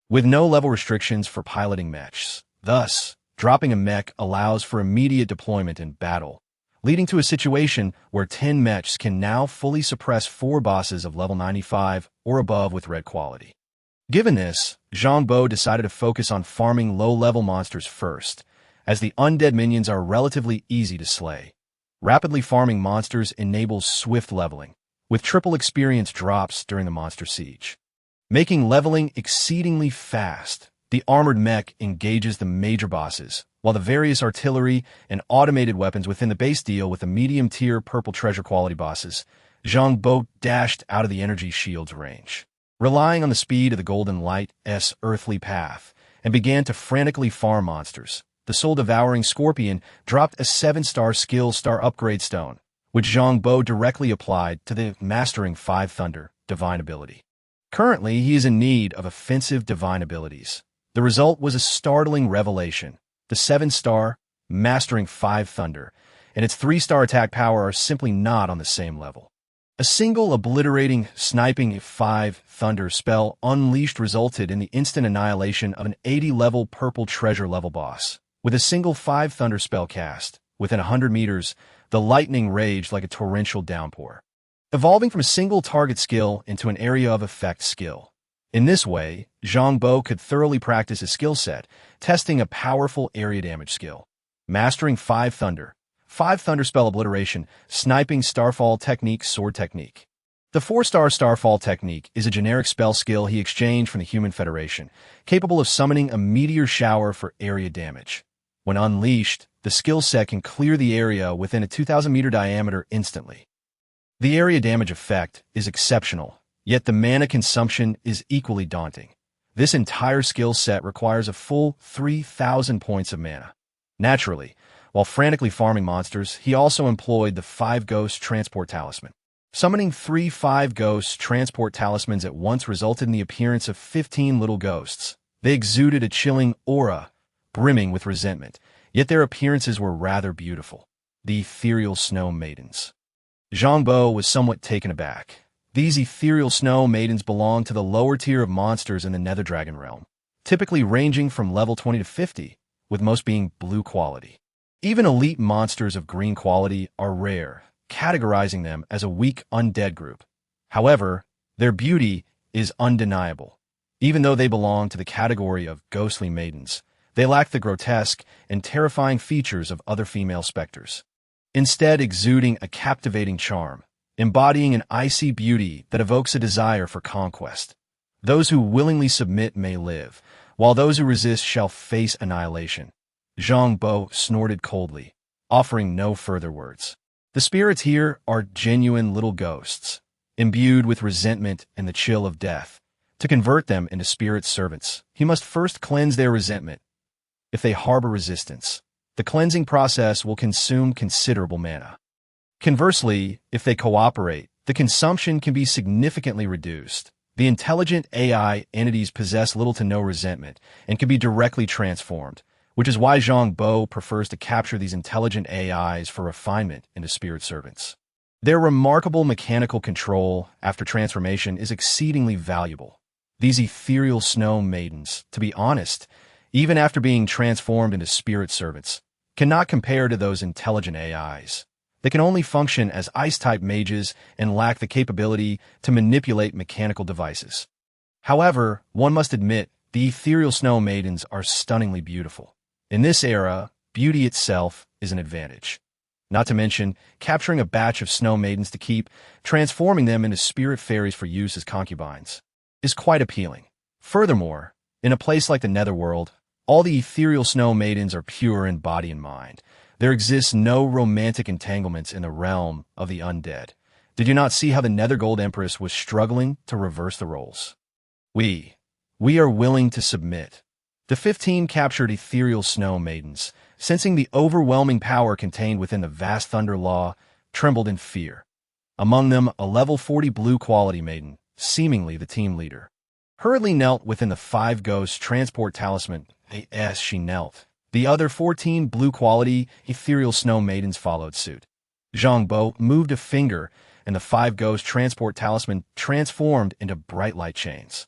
with no level restrictions for piloting mechs. Thus, dropping a mech allows for immediate deployment in battle, leading to a situation where 10 mechs can now fully suppress 4 bosses of level 95 or above with red quality. Given this, Zhang Bo decided to focus on farming low-level monsters first, as the undead minions are relatively easy to slay. Rapidly farming monsters enables swift leveling, with triple experience drops during the monster siege, making leveling exceedingly fast. The armored mech engages the major bosses, while the various artillery and automated weapons within the base deal with the medium-tier purple treasure quality bosses. Zhang Bo dashed out of the energy shield's range, relying on the speed of the Golden Light's earthly path, and began to frantically farm monsters. The soul-devouring scorpion dropped a 7-star skill star upgrade stone, which Zhang Bo directly applied to the Mastering 5 Thunder divine ability. Currently, he is in need of offensive divine abilities. The result was a startling revelation. The 7-star Mastering 5 Thunder and its 3-star attack power are simply not on the same level. A single obliterating sniping 5 Thunder spell unleashed resulted in the instant annihilation of an 80-level purple treasure level boss. With a single 5 Thunder spell cast, within 100 meters, the lightning raged like a torrential downpour, evolving from a single target skill into an area of effect skill. In this way, Zhang Bo could thoroughly practice his skill set, testing a powerful area damage skill. Mastering 5 Thunder, 5 Thunder spell obliteration, sniping starfall technique, sword technique. The 4-star starfall technique is a generic spell skill he exchanged from the Human Federation, capable of summoning a meteor shower for area damage. When unleashed, the skill set can clear the area within a 2,000-meter diameter instantly. The area damage effect is exceptional, yet the mana consumption is equally daunting. This entire skill set requires a full 3,000 points of mana. Naturally, while frantically farming monsters, he also employed the Five Ghosts Transport Talisman. Summoning 3 Five Ghosts Transport Talismans at once resulted in the appearance of 15 little ghosts. They exuded a chilling aura, brimming with resentment, yet their appearances were rather beautiful. The Ethereal Snow Maidens. Zhang Bo was somewhat taken aback. These ethereal snow maidens belong to the lower tier of monsters in the Nether Dragon realm, typically ranging from level 20 to 50, with most being blue quality. Even elite monsters of green quality are rare, categorizing them as a weak undead group. However, their beauty is undeniable. Even though they belong to the category of ghostly maidens, they lack the grotesque and terrifying features of other female specters, instead exuding a captivating charm, embodying an icy beauty that evokes a desire for conquest. Those who willingly submit may live, while those who resist shall face annihilation. Zhang Bo snorted coldly, offering no further words. The spirits here are genuine little ghosts, imbued with resentment and the chill of death. To convert them into spirit servants, he must first cleanse their resentment. If they harbor resistance, the cleansing process will consume considerable mana. Conversely, if they cooperate, the consumption can be significantly reduced. The intelligent AI entities possess little to no resentment and can be directly transformed, which is why Zhang Bo prefers to capture these intelligent AIs for refinement into spirit servants. Their remarkable mechanical control after transformation is exceedingly valuable. These ethereal snow maidens, to be honest, even after being transformed into spirit servants, cannot compare to those intelligent AIs. They can only function as ice-type mages and lack the capability to manipulate mechanical devices. However, one must admit, the ethereal snow maidens are stunningly beautiful. In this era, beauty itself is an advantage. Not to mention, capturing a batch of snow maidens to keep, transforming them into spirit fairies for use as concubines, is quite appealing. Furthermore, in a place like the Netherworld, all the ethereal snow maidens are pure in body and mind. There exists no romantic entanglements in the realm of the undead. Did you not see how the Nethergold Empress was struggling to reverse the roles? We are willing to submit. The 15 captured ethereal snow maidens, sensing the overwhelming power contained within the vast thunder law, trembled in fear. Among them, a level 40 blue quality maiden, seemingly the team leader, hurriedly knelt within the Five Ghosts Transport Talisman. As she knelt, the other 14 blue quality ethereal snow maidens followed suit. Zhang Bo moved a finger, and the Five Ghosts Transport Talisman transformed into bright light chains,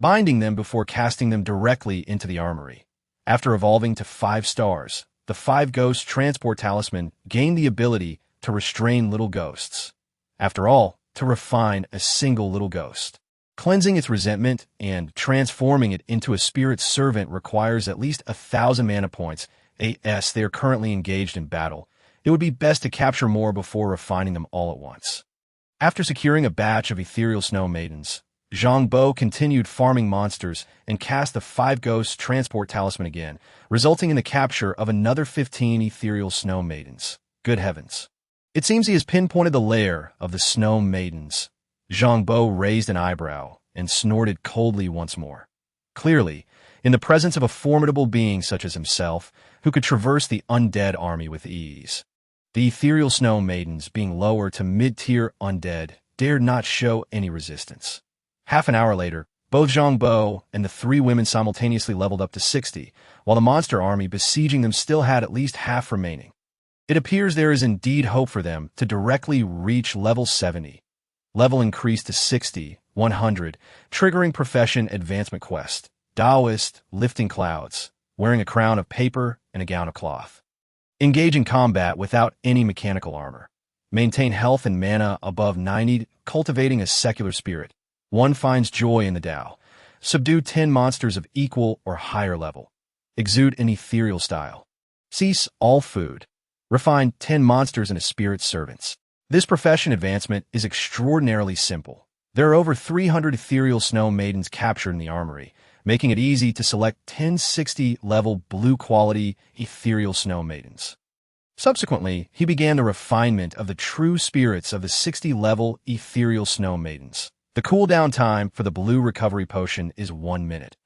binding them before casting them directly into the armory. After evolving to 5 stars, the Five Ghosts Transport Talisman gained the ability to restrain little ghosts. After all, to refine a single little ghost, cleansing its resentment and transforming it into a spirit servant requires at least 1,000 mana points. As they are currently engaged in battle, it would be best to capture more before refining them all at once. After securing a batch of ethereal snow maidens, Zhang Bo continued farming monsters and cast the Five Ghosts Transport Talisman again, resulting in the capture of another 15 ethereal snow maidens. Good heavens. It seems he has pinpointed the lair of the snow maidens. Zhang Bo raised an eyebrow and snorted coldly once more. Clearly, in the presence of a formidable being such as himself, who could traverse the undead army with ease. The ethereal snow maidens, being lower to mid-tier undead, dared not show any resistance. Half an hour later, both Zhang Bo and the three women simultaneously leveled up to 60, while the monster army besieging them still had at least half remaining. It appears there is indeed hope for them to directly reach level 70. Level increased to 60, 100, triggering profession advancement quest. Taoist, lifting clouds, wearing a crown of paper and a gown of cloth. Engage in combat without any mechanical armor. Maintain health and mana above 90, cultivating a secular spirit. One finds joy in the Tao. Subdue 10 monsters of equal or higher level. Exude an ethereal style. Cease all food. Refine 10 monsters and a spirit servants. This profession advancement is extraordinarily simple. There are over 300 ethereal snow maidens captured in the armory, making it easy to select 10 60-level blue-quality ethereal snow maidens. Subsequently, he began the refinement of the true spirits of the 60-level ethereal snow maidens. The cooldown time for the blue recovery potion is 1 minute.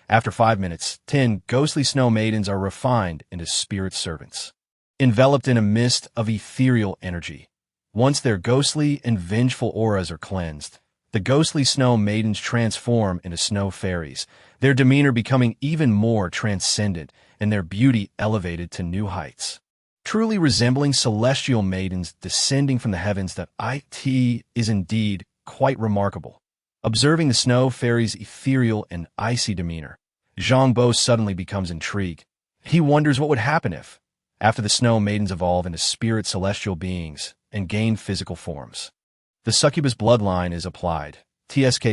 After 5 minutes, 10 ghostly snow maidens are refined into spirit servants, enveloped in a mist of ethereal energy. Once their ghostly and vengeful auras are cleansed, the ghostly snow maidens transform into snow fairies, their demeanor becoming even more transcendent and their beauty elevated to new heights. Truly resembling celestial maidens descending from the heavens, that it is indeed quite remarkable. Observing the snow fairies' ethereal and icy demeanor, Zhang Bo suddenly becomes intrigued. He wonders what would happen if, after the snow maidens evolve into spirit celestial beings and gain physical forms. The succubus bloodline is applied. TSK.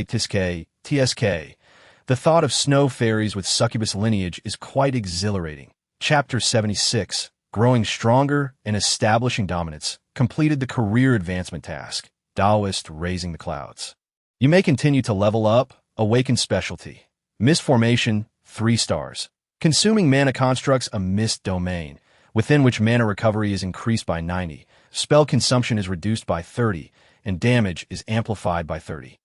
The thought of snow fairies with succubus lineage is quite exhilarating. Chapter 76, Growing Stronger and Establishing Dominance, completed the career advancement task. Taoist, raising the clouds. You may continue to level up. Awaken specialty. Mist formation, 3 stars. Consuming mana constructs a mist domain, within which mana recovery is increased by 90, spell consumption is reduced by 30, and damage is amplified by 30.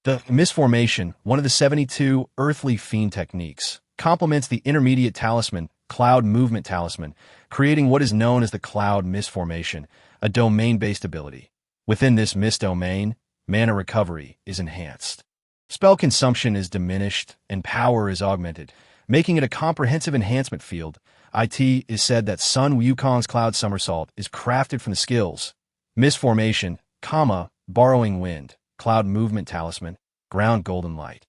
The mist formation, one of the 72 earthly fiend techniques, complements the intermediate talisman, Cloud Movement Talisman, creating what is known as the Cloud Mist Formation, a domain-based ability. Within this mist domain, mana recovery is enhanced. Spell consumption is diminished and power is augmented, making it a comprehensive enhancement field. It is said that Sun Wukong's Cloud Somersault is crafted from the skills Mist Formation, Borrowing Wind, Cloud Movement Talisman, Ground Golden Light,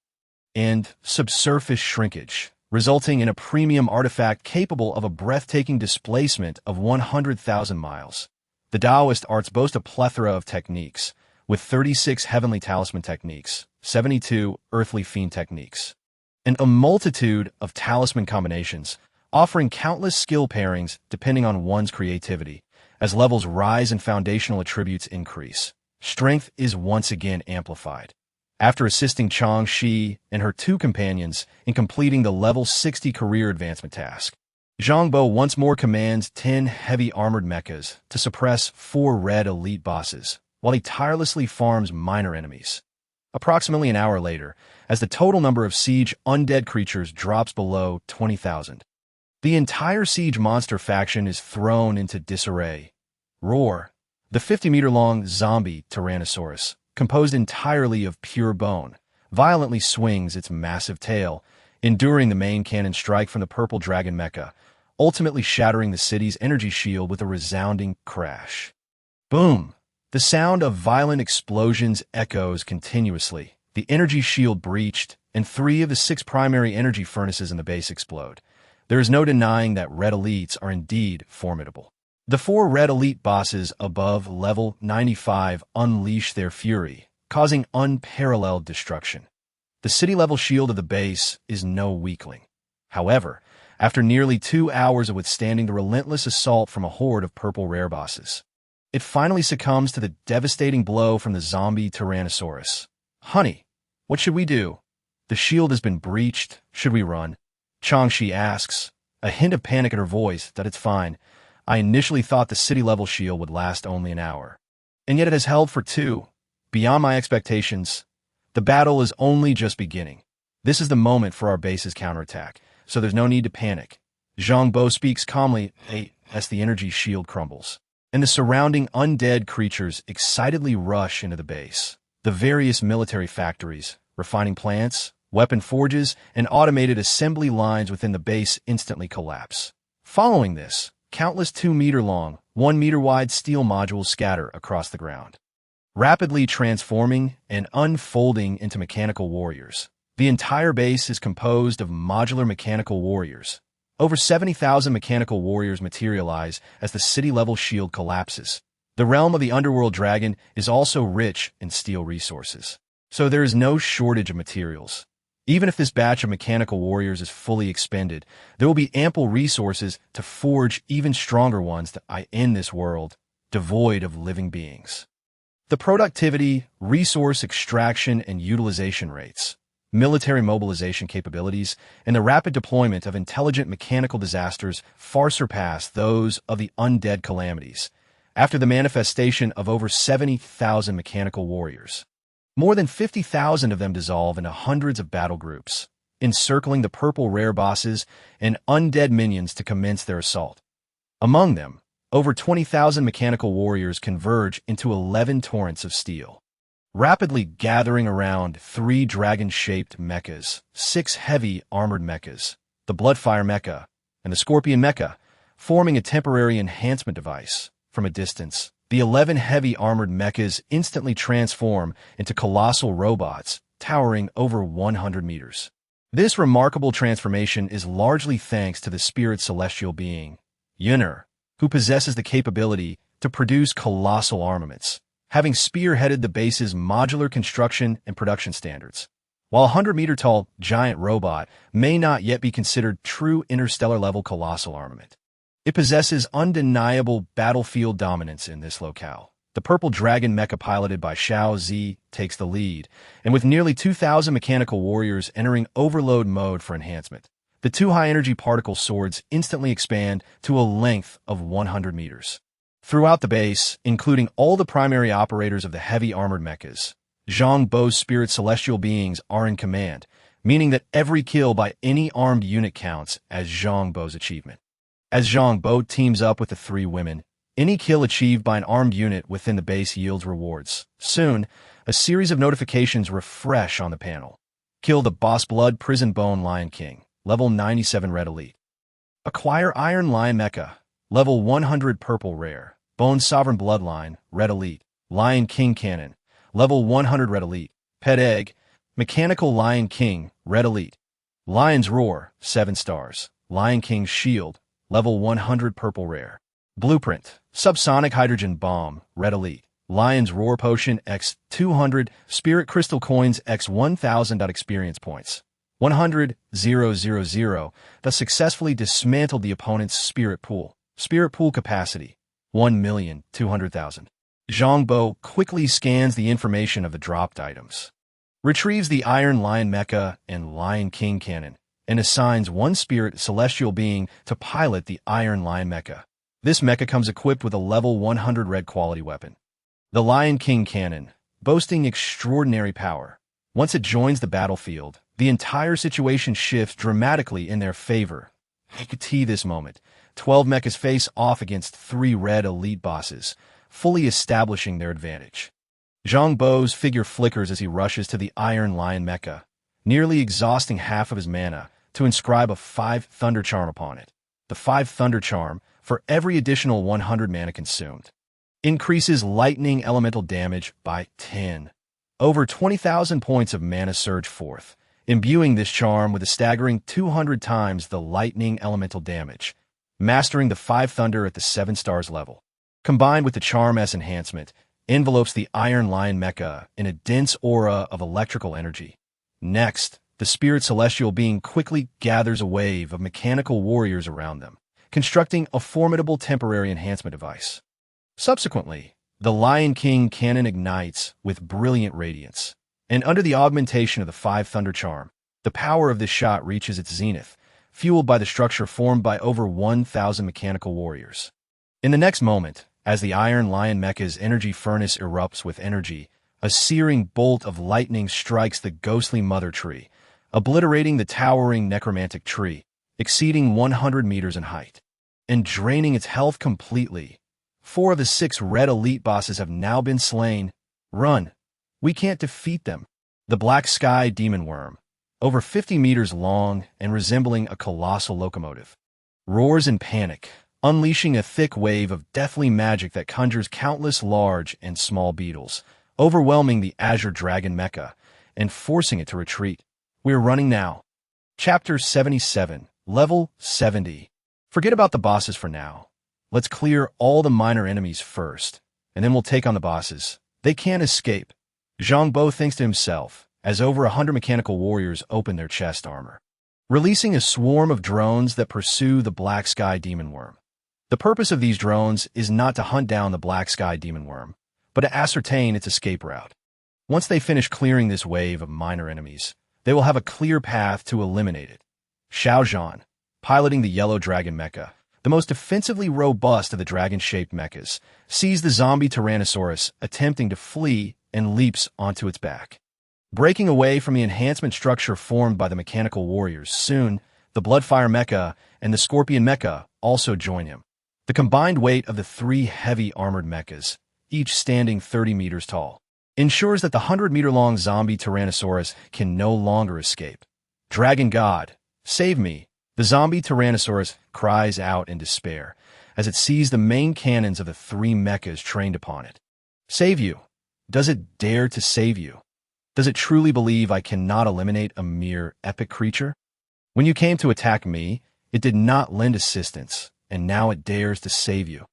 and Subsurface Shrinkage, resulting in a premium artifact capable of a breathtaking displacement of 100,000 miles. The Taoist arts boast a plethora of techniques, with 36 heavenly talisman techniques, 72 earthly fiend techniques, and a multitude of talisman combinations, offering countless skill pairings depending on one's creativity. As levels rise and foundational attributes increase, strength is once again amplified. After assisting Chang Shi and her 2 companions in completing the level 60 career advancement task, Zhang Bo once more commands 10 heavy armored mechas to suppress 4 red elite bosses, while he tirelessly farms minor enemies. Approximately an hour later, as the total number of siege undead creatures drops below 20,000, the entire siege monster faction is thrown into disarray. Roar, the 50-meter-long zombie Tyrannosaurus, composed entirely of pure bone, violently swings its massive tail, enduring the main cannon strike from the purple dragon Mecha, ultimately shattering the city's energy shield with a resounding crash. Boom! The sound of violent explosions echoes continuously. The energy shield breached, and 3 of the 6 primary energy furnaces in the base explode. There is no denying that red elites are indeed formidable. The 4 red elite bosses above level 95 unleash their fury, causing unparalleled destruction. The city-level shield of the base is no weakling. However, after nearly 2 hours of withstanding the relentless assault from a horde of purple rare bosses, it finally succumbs to the devastating blow from the zombie Tyrannosaurus. Honey, What should we do? The shield has been breached. Should we run? Changshi asks, a hint of panic in her voice. That it's fine. I initially thought the city-level shield would last only an hour. And yet it has held for 2. Beyond my expectations, the battle is only just beginning. This is the moment for our base's counterattack, so there's no need to panic. Zhang Bo speaks calmly as the energy shield crumbles, and the surrounding undead creatures excitedly rush into the base. The various military factories, refining plants, weapon forges, and automated assembly lines within the base instantly collapse. Following this, countless 2-meter-long, 1-meter-wide steel modules scatter across the ground, rapidly transforming and unfolding into mechanical warriors. The entire base is composed of modular mechanical warriors. Over 70,000 mechanical warriors materialize as the city-level shield collapses. The realm of the underworld dragon is also rich in steel resources, so there is no shortage of materials. Even if this batch of mechanical warriors is fully expended, there will be ample resources to forge even stronger ones in this world, devoid of living beings. The productivity, resource extraction and utilization rates, military mobilization capabilities, and the rapid deployment of intelligent mechanical disasters far surpass those of the undead calamities, after the manifestation of over 70,000 mechanical warriors. More than 50,000 of them dissolve into hundreds of battle groups, encircling the purple rare bosses and undead minions to commence their assault. Among them, over 20,000 mechanical warriors converge into 11 torrents of steel, rapidly gathering around 3 dragon-shaped mechas, 6 heavy armored mechas, the Bloodfire Mecha, and the Scorpion Mecha, forming a temporary enhancement device. From a distance, the 11 heavy armored mechas instantly transform into colossal robots, towering over 100 meters. This remarkable transformation is largely thanks to the spirit celestial being, Yun'er, who possesses the capability to produce colossal armaments, having spearheaded the base's modular construction and production standards. While a 100-meter-tall giant robot may not yet be considered true interstellar-level colossal armament, it possesses undeniable battlefield dominance in this locale. The purple dragon mecha piloted by Xiao Zi takes the lead, and with nearly 2,000 mechanical warriors entering overload mode for enhancement, the 2 high-energy particle swords instantly expand to a length of 100 meters. Throughout the base, including all the primary operators of the heavy armored mechas, Zhang Bo's spirit celestial beings are in command, meaning that every kill by any armed unit counts as Zhang Bo's achievement. As Zhang Bo teams up with the 3 women, any kill achieved by an armed unit within the base yields rewards. Soon, a series of notifications refresh on the panel. Kill the Boss Blood Prison Bone Lion King, level 97 Red Elite. Acquire Iron Lion Mecha, level 100 Purple Rare. Bone Sovereign Bloodline, Red Elite. Lion King Cannon, level 100 Red Elite. Pet Egg, Mechanical Lion King, Red Elite. Lion's Roar, 7 stars. Lion King's Shield, level 100 Purple Rare. Blueprint, Subsonic Hydrogen Bomb, Red Elite. Lion's Roar Potion x 200, Spirit Crystal Coins x 1,000. Experience points. 100,000, thus successfully dismantled the opponent's Spirit Pool. Spirit Pool capacity, 1,200,000. Zhang Bo quickly scans the information of the dropped items, retrieves the Iron Lion Mecha and Lion King Cannon, and assigns 1 spirit celestial being to pilot the Iron Lion Mecha. This mecha comes equipped with a level 100 red quality weapon, the Lion King Cannon, boasting extraordinary power. Once it joins the battlefield, the entire situation shifts dramatically in their favor. You could see this moment. 12 mechas face off against 3 red elite bosses, fully establishing their advantage. Zhang Bo's figure flickers as he rushes to the Iron Lion Mecha, nearly exhausting half of his mana, to inscribe a 5 Thunder Charm upon it. The 5 Thunder Charm, for every additional 100 mana consumed, increases lightning elemental damage by 10. Over 20,000 points of mana surge forth, imbuing this charm with a staggering 200 times the lightning elemental damage, mastering the 5 Thunder at the 7 stars level. Combined with the Charm S enhancement, envelopes the Iron Lion Mecha in a dense aura of electrical energy. Next, the Spirit Celestial being quickly gathers a wave of mechanical warriors around them, constructing a formidable temporary enhancement device. Subsequently, the Lion King Cannon ignites with brilliant radiance, And under the augmentation of the 5 Thunder Charm, the power of this shot reaches its zenith, fueled by the structure formed by over 1,000 mechanical warriors. In the next moment, as the Iron Lion Mecha's energy furnace erupts with energy, a searing bolt of lightning strikes the ghostly mother tree, obliterating the towering necromantic tree, exceeding 100 meters in height, and draining its health completely. 4 of the 6 red elite bosses have now been slain. Run! We can't defeat them. The Black Sky Demon Worm, over 50 meters long and resembling a colossal locomotive, roars in panic, unleashing a thick wave of deathly magic that conjures countless large and small beetles, overwhelming the Azure Dragon Mecha and forcing it to retreat. We're running now. Chapter 77, Level 70. Forget about the bosses for now. Let's clear all the minor enemies first, and then we'll take on the bosses. They can't escape. Zhang Bo thinks to himself, as over 100 mechanical warriors open their chest armor, releasing a swarm of drones that pursue the Black Sky Demon Worm. The purpose of these drones is not to hunt down the Black Sky Demon Worm, but to ascertain its escape route. Once they finish clearing this wave of minor enemies, they will have a clear path to eliminate it. Xiao Zhan, piloting the Yellow Dragon Mecha, the most defensively robust of the dragon-shaped mechas, sees the zombie Tyrannosaurus attempting to flee and leaps onto its back. Breaking away from the enhancement structure formed by the mechanical warriors, soon, the Bloodfire Mecha and the Scorpion Mecha also join him. The combined weight of the 3 heavy armored mechas, each standing 30 meters tall, ensures that the 100-meter-long zombie Tyrannosaurus can no longer escape. Dragon God, save me! The zombie Tyrannosaurus cries out in despair as it sees the main cannons of the 3 mechas trained upon it. Save you? Does it dare to save you? Does it truly believe I cannot eliminate a mere epic creature? When you came to attack me, it did not lend assistance, and now it dares to save you.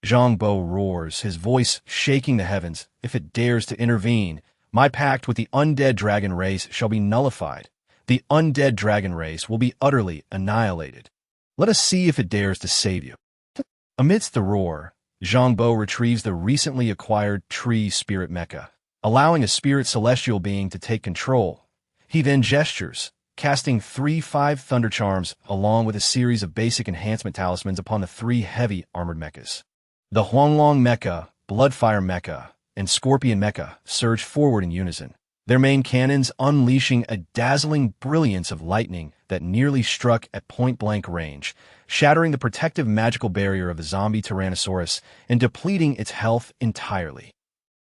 Zhang Bo roars, his voice shaking the heavens. If it dares to intervene, my pact with the undead dragon race shall be nullified. The undead dragon race will be utterly annihilated. Let us see if it dares to save you. Amidst the roar, Zhang Bo retrieves the recently acquired Tree Spirit Mecha, allowing a spirit celestial being to take control. He then gestures, casting 3 5 Thunder Charms along with a series of basic enhancement talismans upon the 3 heavy armored mechas. The Huanglong Mecha, Bloodfire Mecha, and Scorpion Mecha surge forward in unison, their main cannons unleashing a dazzling brilliance of lightning that nearly struck at point-blank range, shattering the protective magical barrier of the zombie Tyrannosaurus and depleting its health entirely.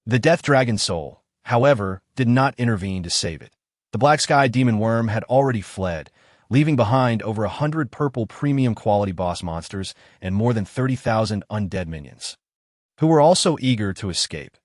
The Death Dragon Soul, however, did not intervene to save it. The Black Sky Demon Worm had already fled, leaving behind over 100 purple premium quality boss monsters and more than 30,000 undead minions, who were also eager to escape.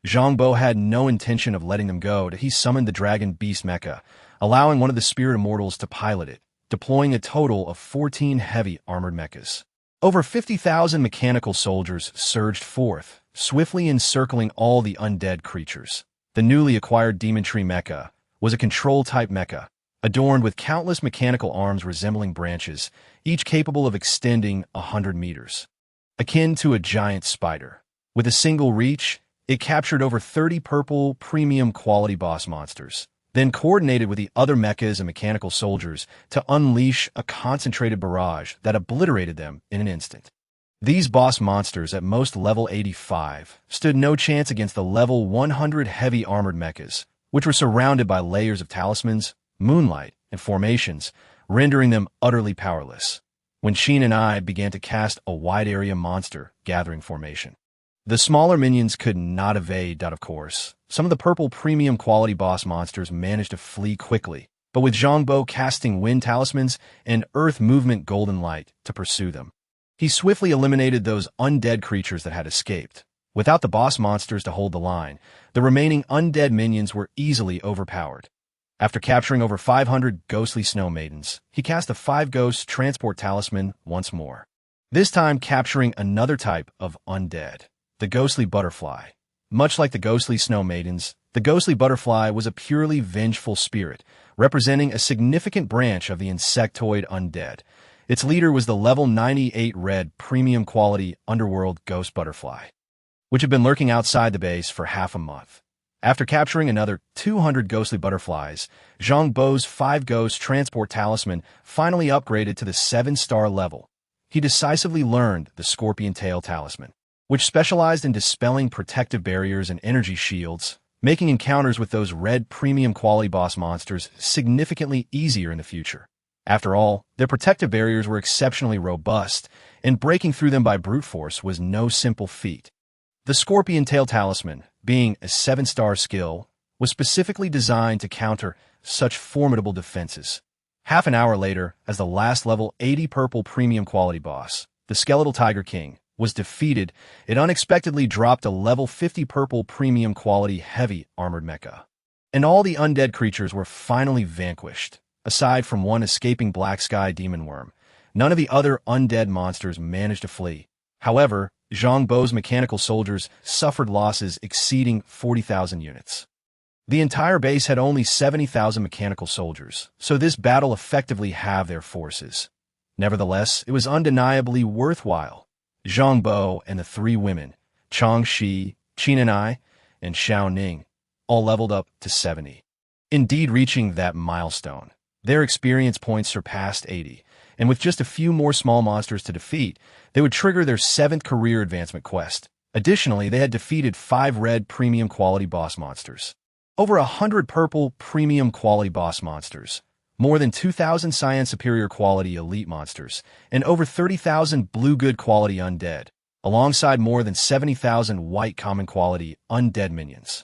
Zhang Bo had no intention of letting them go. He summoned the Dragon Beast Mecha, allowing one of the Spirit Immortals to pilot it, deploying a total of 14 heavy armored mechas. Over 50,000 mechanical soldiers surged forth, swiftly encircling all the undead creatures. The newly acquired Demon Tree Mecha was a control-type mecha, adorned with countless mechanical arms resembling branches, each capable of extending 100 meters. Akin to a giant spider. With a single reach, it captured over 30 purple premium quality boss monsters, then coordinated with the other mechas and mechanical soldiers to unleash a concentrated barrage that obliterated them in an instant. These boss monsters at most level 85 stood no chance against the level 100 heavy armored mechas, which were surrounded by layers of talismans, moonlight, and formations, rendering them utterly powerless. When Sheen and I began to cast a wide area monster gathering formation, the smaller minions could not evade. Of course, some of the purple premium quality boss monsters managed to flee quickly, but with Zhang Bo casting wind talismans and earth movement golden light to pursue them, he swiftly eliminated those undead creatures that had escaped. Without the boss monsters to hold the line, the remaining undead minions were easily overpowered. After capturing over 500 ghostly snow maidens, he cast the Five Ghosts Transport Talisman once more, this time capturing another type of undead, the ghostly butterfly. Much like the ghostly snow maidens, the ghostly butterfly was a purely vengeful spirit, representing a significant branch of the insectoid undead. Its leader was the level 98 red premium quality underworld ghost butterfly, which had been lurking outside the base for half a month. After capturing another 200 ghostly butterflies, Zhang Bo's Five Ghosts Transport Talisman finally upgraded to the 7-star level. He decisively learned the Scorpion Tail Talisman, which specialized in dispelling protective barriers and energy shields, making encounters with those red premium quality boss monsters significantly easier in the future. After all, their protective barriers were exceptionally robust, and breaking through them by brute force was no simple feat. The Scorpion Tail Talisman, being a 7-star skill, was specifically designed to counter such formidable defenses. Half an hour later, as the last level 80 purple premium quality boss, the Skeletal Tiger King, was defeated, it unexpectedly dropped a level 50 purple premium quality heavy armored mecha. And all the undead creatures were finally vanquished. Aside from one escaping black sky demon worm, none of the other undead monsters managed to flee. However, Zhang Bo's mechanical soldiers suffered losses exceeding 40,000 units. The entire base had only 70,000 mechanical soldiers, so this battle effectively halved their forces. Nevertheless, it was undeniably worthwhile. Zhang Bo and the 3 women, Chang Shi, Qinanai, and Xiao Ning, all leveled up to 70. Indeed, reaching that milestone, their experience points surpassed 80, and with just a few more small monsters to defeat, they would trigger their 7th career advancement quest. Additionally, they had defeated 5 red premium quality boss monsters, over 100 purple premium quality boss monsters, more than 2,000 cyan superior quality elite monsters, and over 30,000 blue good quality undead, alongside more than 70,000 white common quality undead minions,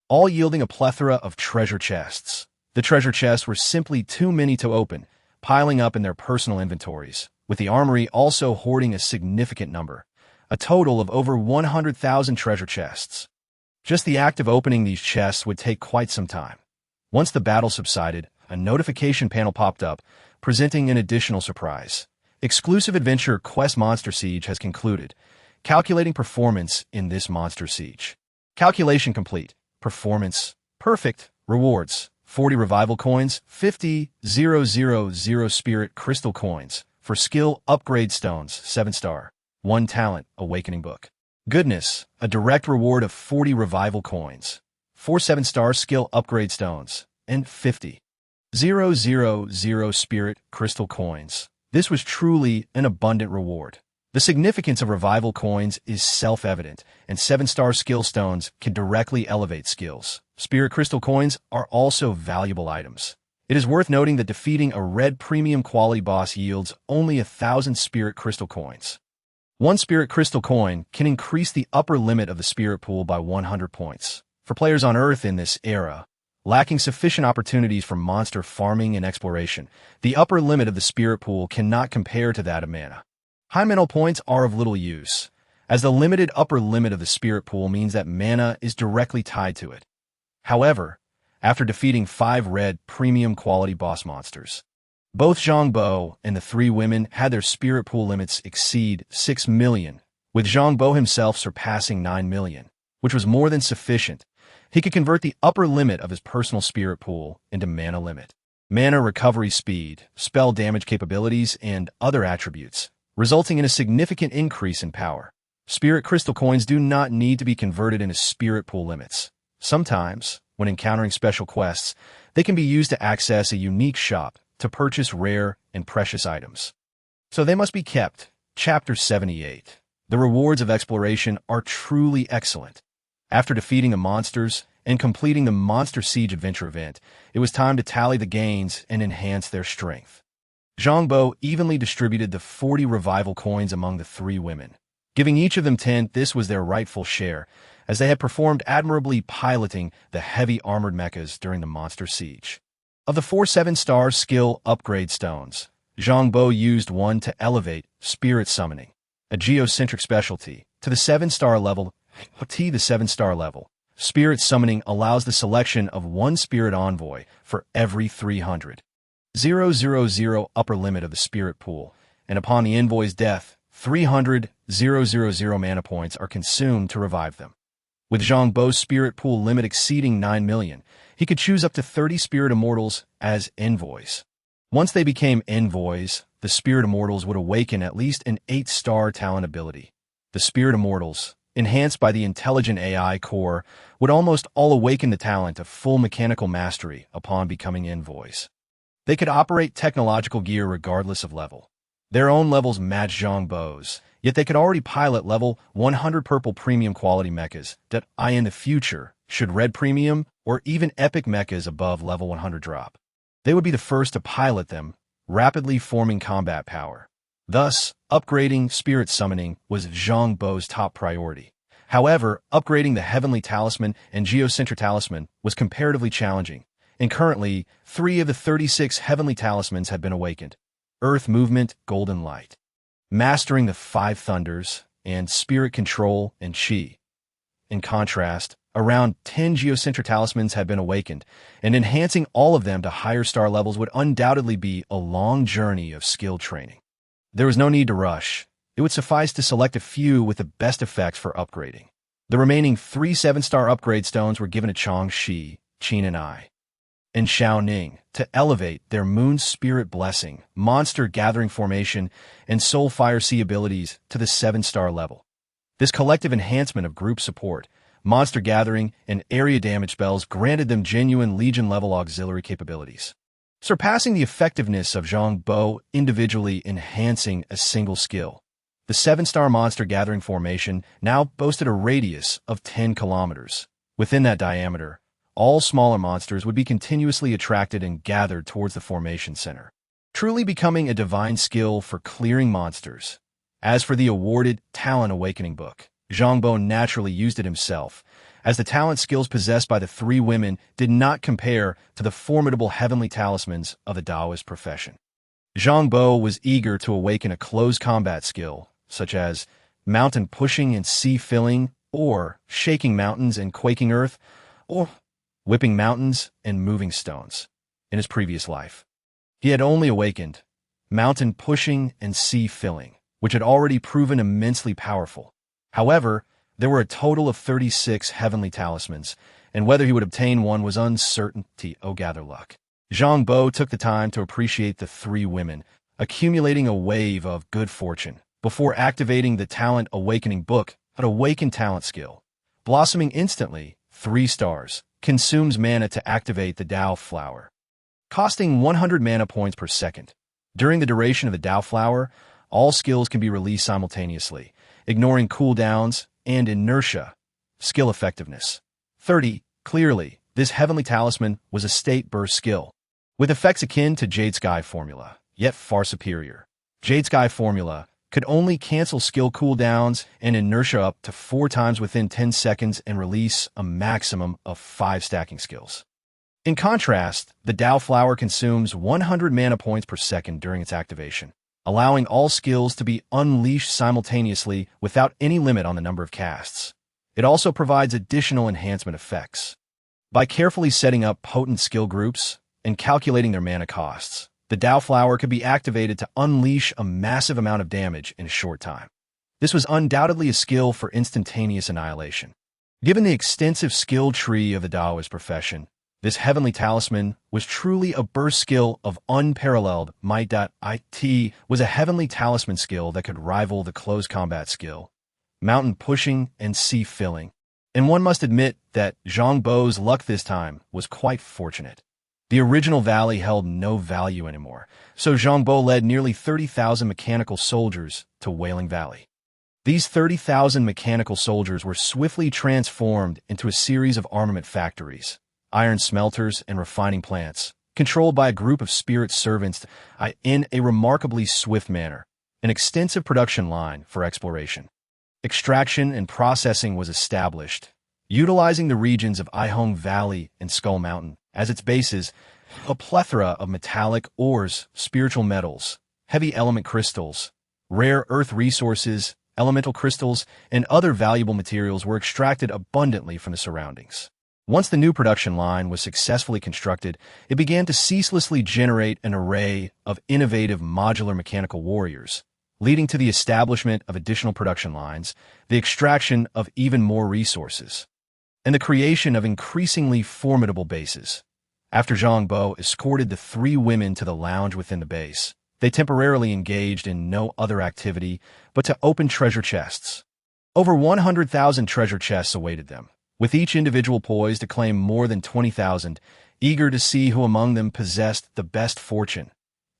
all yielding a plethora of treasure chests. The treasure chests were simply too many to open, piling up in their personal inventories, with the armory also hoarding a significant number, a total of over 100,000 treasure chests. Just the act of opening these chests would take quite some time. Once the battle subsided, a notification panel popped up, presenting an additional surprise. Exclusive adventure Quest Monster Siege has concluded. Calculating performance in this monster siege. Calculation complete. Performance perfect. Rewards 40 revival coins, 50,000 spirit crystal coins, for skill upgrade stones, 7-star, 1 talent, awakening book. Goodness, a direct reward of 40 revival coins, 4 7-star skill upgrade stones, and 50,000 spirit crystal coins. This was truly an abundant reward. The significance of revival coins is self-evident, and 7-star skill stones can directly elevate skills. Spirit crystal coins are also valuable items. It is worth noting that defeating a red premium quality boss yields only 1,000 spirit crystal coins. 1 spirit crystal coin can increase the upper limit of the spirit pool by 100 points. For players on Earth in this era, lacking sufficient opportunities for monster farming and exploration, the upper limit of the spirit pool cannot compare to that of mana. High mental points are of little use, as the limited upper limit of the spirit pool means that mana is directly tied to it. However, after defeating 5 red premium quality boss monsters, both Zhang Bo and the 3 women had their spirit pool limits exceed 6 million, with Zhang Bo himself surpassing 9 million, which was more than sufficient. He could convert the upper limit of his personal spirit pool into mana limit, mana recovery speed, spell damage capabilities, and other attributes, resulting in a significant increase in power. Spirit crystal coins do not need to be converted into spirit pool limits. Sometimes, when encountering special quests, they can be used to access a unique shop to purchase rare and precious items. So they must be kept. Chapter 78. The rewards of exploration are truly excellent. After defeating the monsters and completing the Monster Siege adventure event, it was time to tally the gains and enhance their strength. Zhang Bo evenly distributed the 40 revival coins among the 3 women, giving each of them 10. This was their rightful share, as they had performed admirably piloting the heavy armored mechas during the Monster Siege. Of the 4 7-star skill upgrade stones, Zhang Bo used one to elevate spirit summoning, a geocentric specialty, to the 7-star level. The 7-star level. Spirit summoning allows the selection of 1 spirit envoy for every 300,000 upper limit of the spirit pool, and upon the envoy's death, 300,000 mana points are consumed to revive them. With Zhang Bo's spirit pool limit exceeding 9 million, he could choose up to 30 spirit immortals as envoys. Once they became envoys, the spirit immortals would awaken at least an 8-star talent ability. The spirit immortals, enhanced by the intelligent AI core, would almost all awaken the talent of full mechanical mastery upon becoming envoys. They could operate technological gear regardless of level. Their own levels match Zhang Bo's, yet they could already pilot level 100 purple premium quality mechas that in the future should red premium or even epic mechas above level 100 drop. They would be the first to pilot them, rapidly forming combat power. Thus, upgrading spirit summoning was Zhang Bo's top priority. However, upgrading the Heavenly Talisman and Geocentric Talisman was comparatively challenging, and currently, 3 of the 36 Heavenly Talismans had been awakened: Earth Movement, Golden Light, Mastering the Five Thunders, and Spirit Control and Chi. In contrast, around 10 Geocentric Talismans had been awakened, and enhancing all of them to higher star levels would undoubtedly be a long journey of skill training. There was no need to rush. It would suffice to select a few with the best effects for upgrading. The remaining 3 7-star upgrade stones were given to Changxi, Qin and I, and Xiaoning to elevate their Moon Spirit Blessing, Monster Gathering Formation, and Soul Fire Sea abilities to the 7-star level. This collective enhancement of group support, Monster Gathering, and area damage spells granted them genuine Legion-level auxiliary capabilities, surpassing the effectiveness of Zhang Bo individually enhancing a single skill. The 7-star Monster Gathering Formation now boasted a radius of 10 kilometers. Within that diameter, all smaller monsters would be continuously attracted and gathered towards the formation center, truly becoming a divine skill for clearing monsters. As for the awarded Talent Awakening book, Zhang Bo naturally used it himself, as the talent skills possessed by the 3 women did not compare to the formidable heavenly talismans of the Taoist profession. Zhang Bo was eager to awaken a close combat skill, such as mountain pushing and sea filling, or shaking mountains and quaking earth, or whipping mountains and moving stones. In his previous life, he had only awakened mountain pushing and sea filling, which had already proven immensely powerful. However, there were a total of 36 heavenly talismans, and whether he would obtain one was uncertainty. Oh, gather luck. Zhang Bo took the time to appreciate the 3 women, accumulating a wave of good fortune, before activating the Talent Awakening book, an awakened talent skill. Blossoming instantly, 3 stars, consumes mana to activate the Dao Flower, costing 100 mana points per second. During the duration of the Dao Flower, all skills can be released simultaneously, ignoring cooldowns and inertia. Skill effectiveness 30. Clearly, this Heavenly Talisman was a state burst skill, with effects akin to Jade Sky Formula, yet far superior. Jade Sky Formula could only cancel skill cooldowns and inertia up to 4 times within 10 seconds and release a maximum of 5 stacking skills. In contrast, the Dao Flower consumes 100 mana points per second during its activation, allowing all skills to be unleashed simultaneously without any limit on the number of casts. It also provides additional enhancement effects. By carefully setting up potent skill groups and calculating their mana costs, the Dao Flower could be activated to unleash a massive amount of damage in a short time. This was undoubtedly a skill for instantaneous annihilation. Given the extensive skill tree of the Taoist profession, this Heavenly Talisman was truly a burst skill of unparalleled might. It was a Heavenly Talisman skill that could rival the close combat skill, mountain pushing and sea filling. And one must admit that Zhang Bo's luck this time was quite fortunate. The original valley held no value anymore, so Zhang Bo led nearly 30,000 mechanical soldiers to Wailing Valley. These 30,000 mechanical soldiers were swiftly transformed into a series of armament factories, iron smelters, and refining plants, controlled by a group of spirit servants in a remarkably swift manner, an extensive production line for exploration. Extraction and processing was established, utilizing the regions of Ihong Valley and Skull Mountain as its bases, a plethora of metallic ores, spiritual metals, heavy element crystals, rare earth resources, elemental crystals, and other valuable materials were extracted abundantly from the surroundings. Once the new production line was successfully constructed, it began to ceaselessly generate an array of innovative modular mechanical warriors, leading to the establishment of additional production lines, the extraction of even more resources, and the creation of increasingly formidable bases. After Zhang Bo escorted the 3 women to the lounge within the base, they temporarily engaged in no other activity but to open treasure chests. Over 100,000 treasure chests awaited them, with each individual poised to claim more than 20,000, eager to see who among them possessed the best fortune.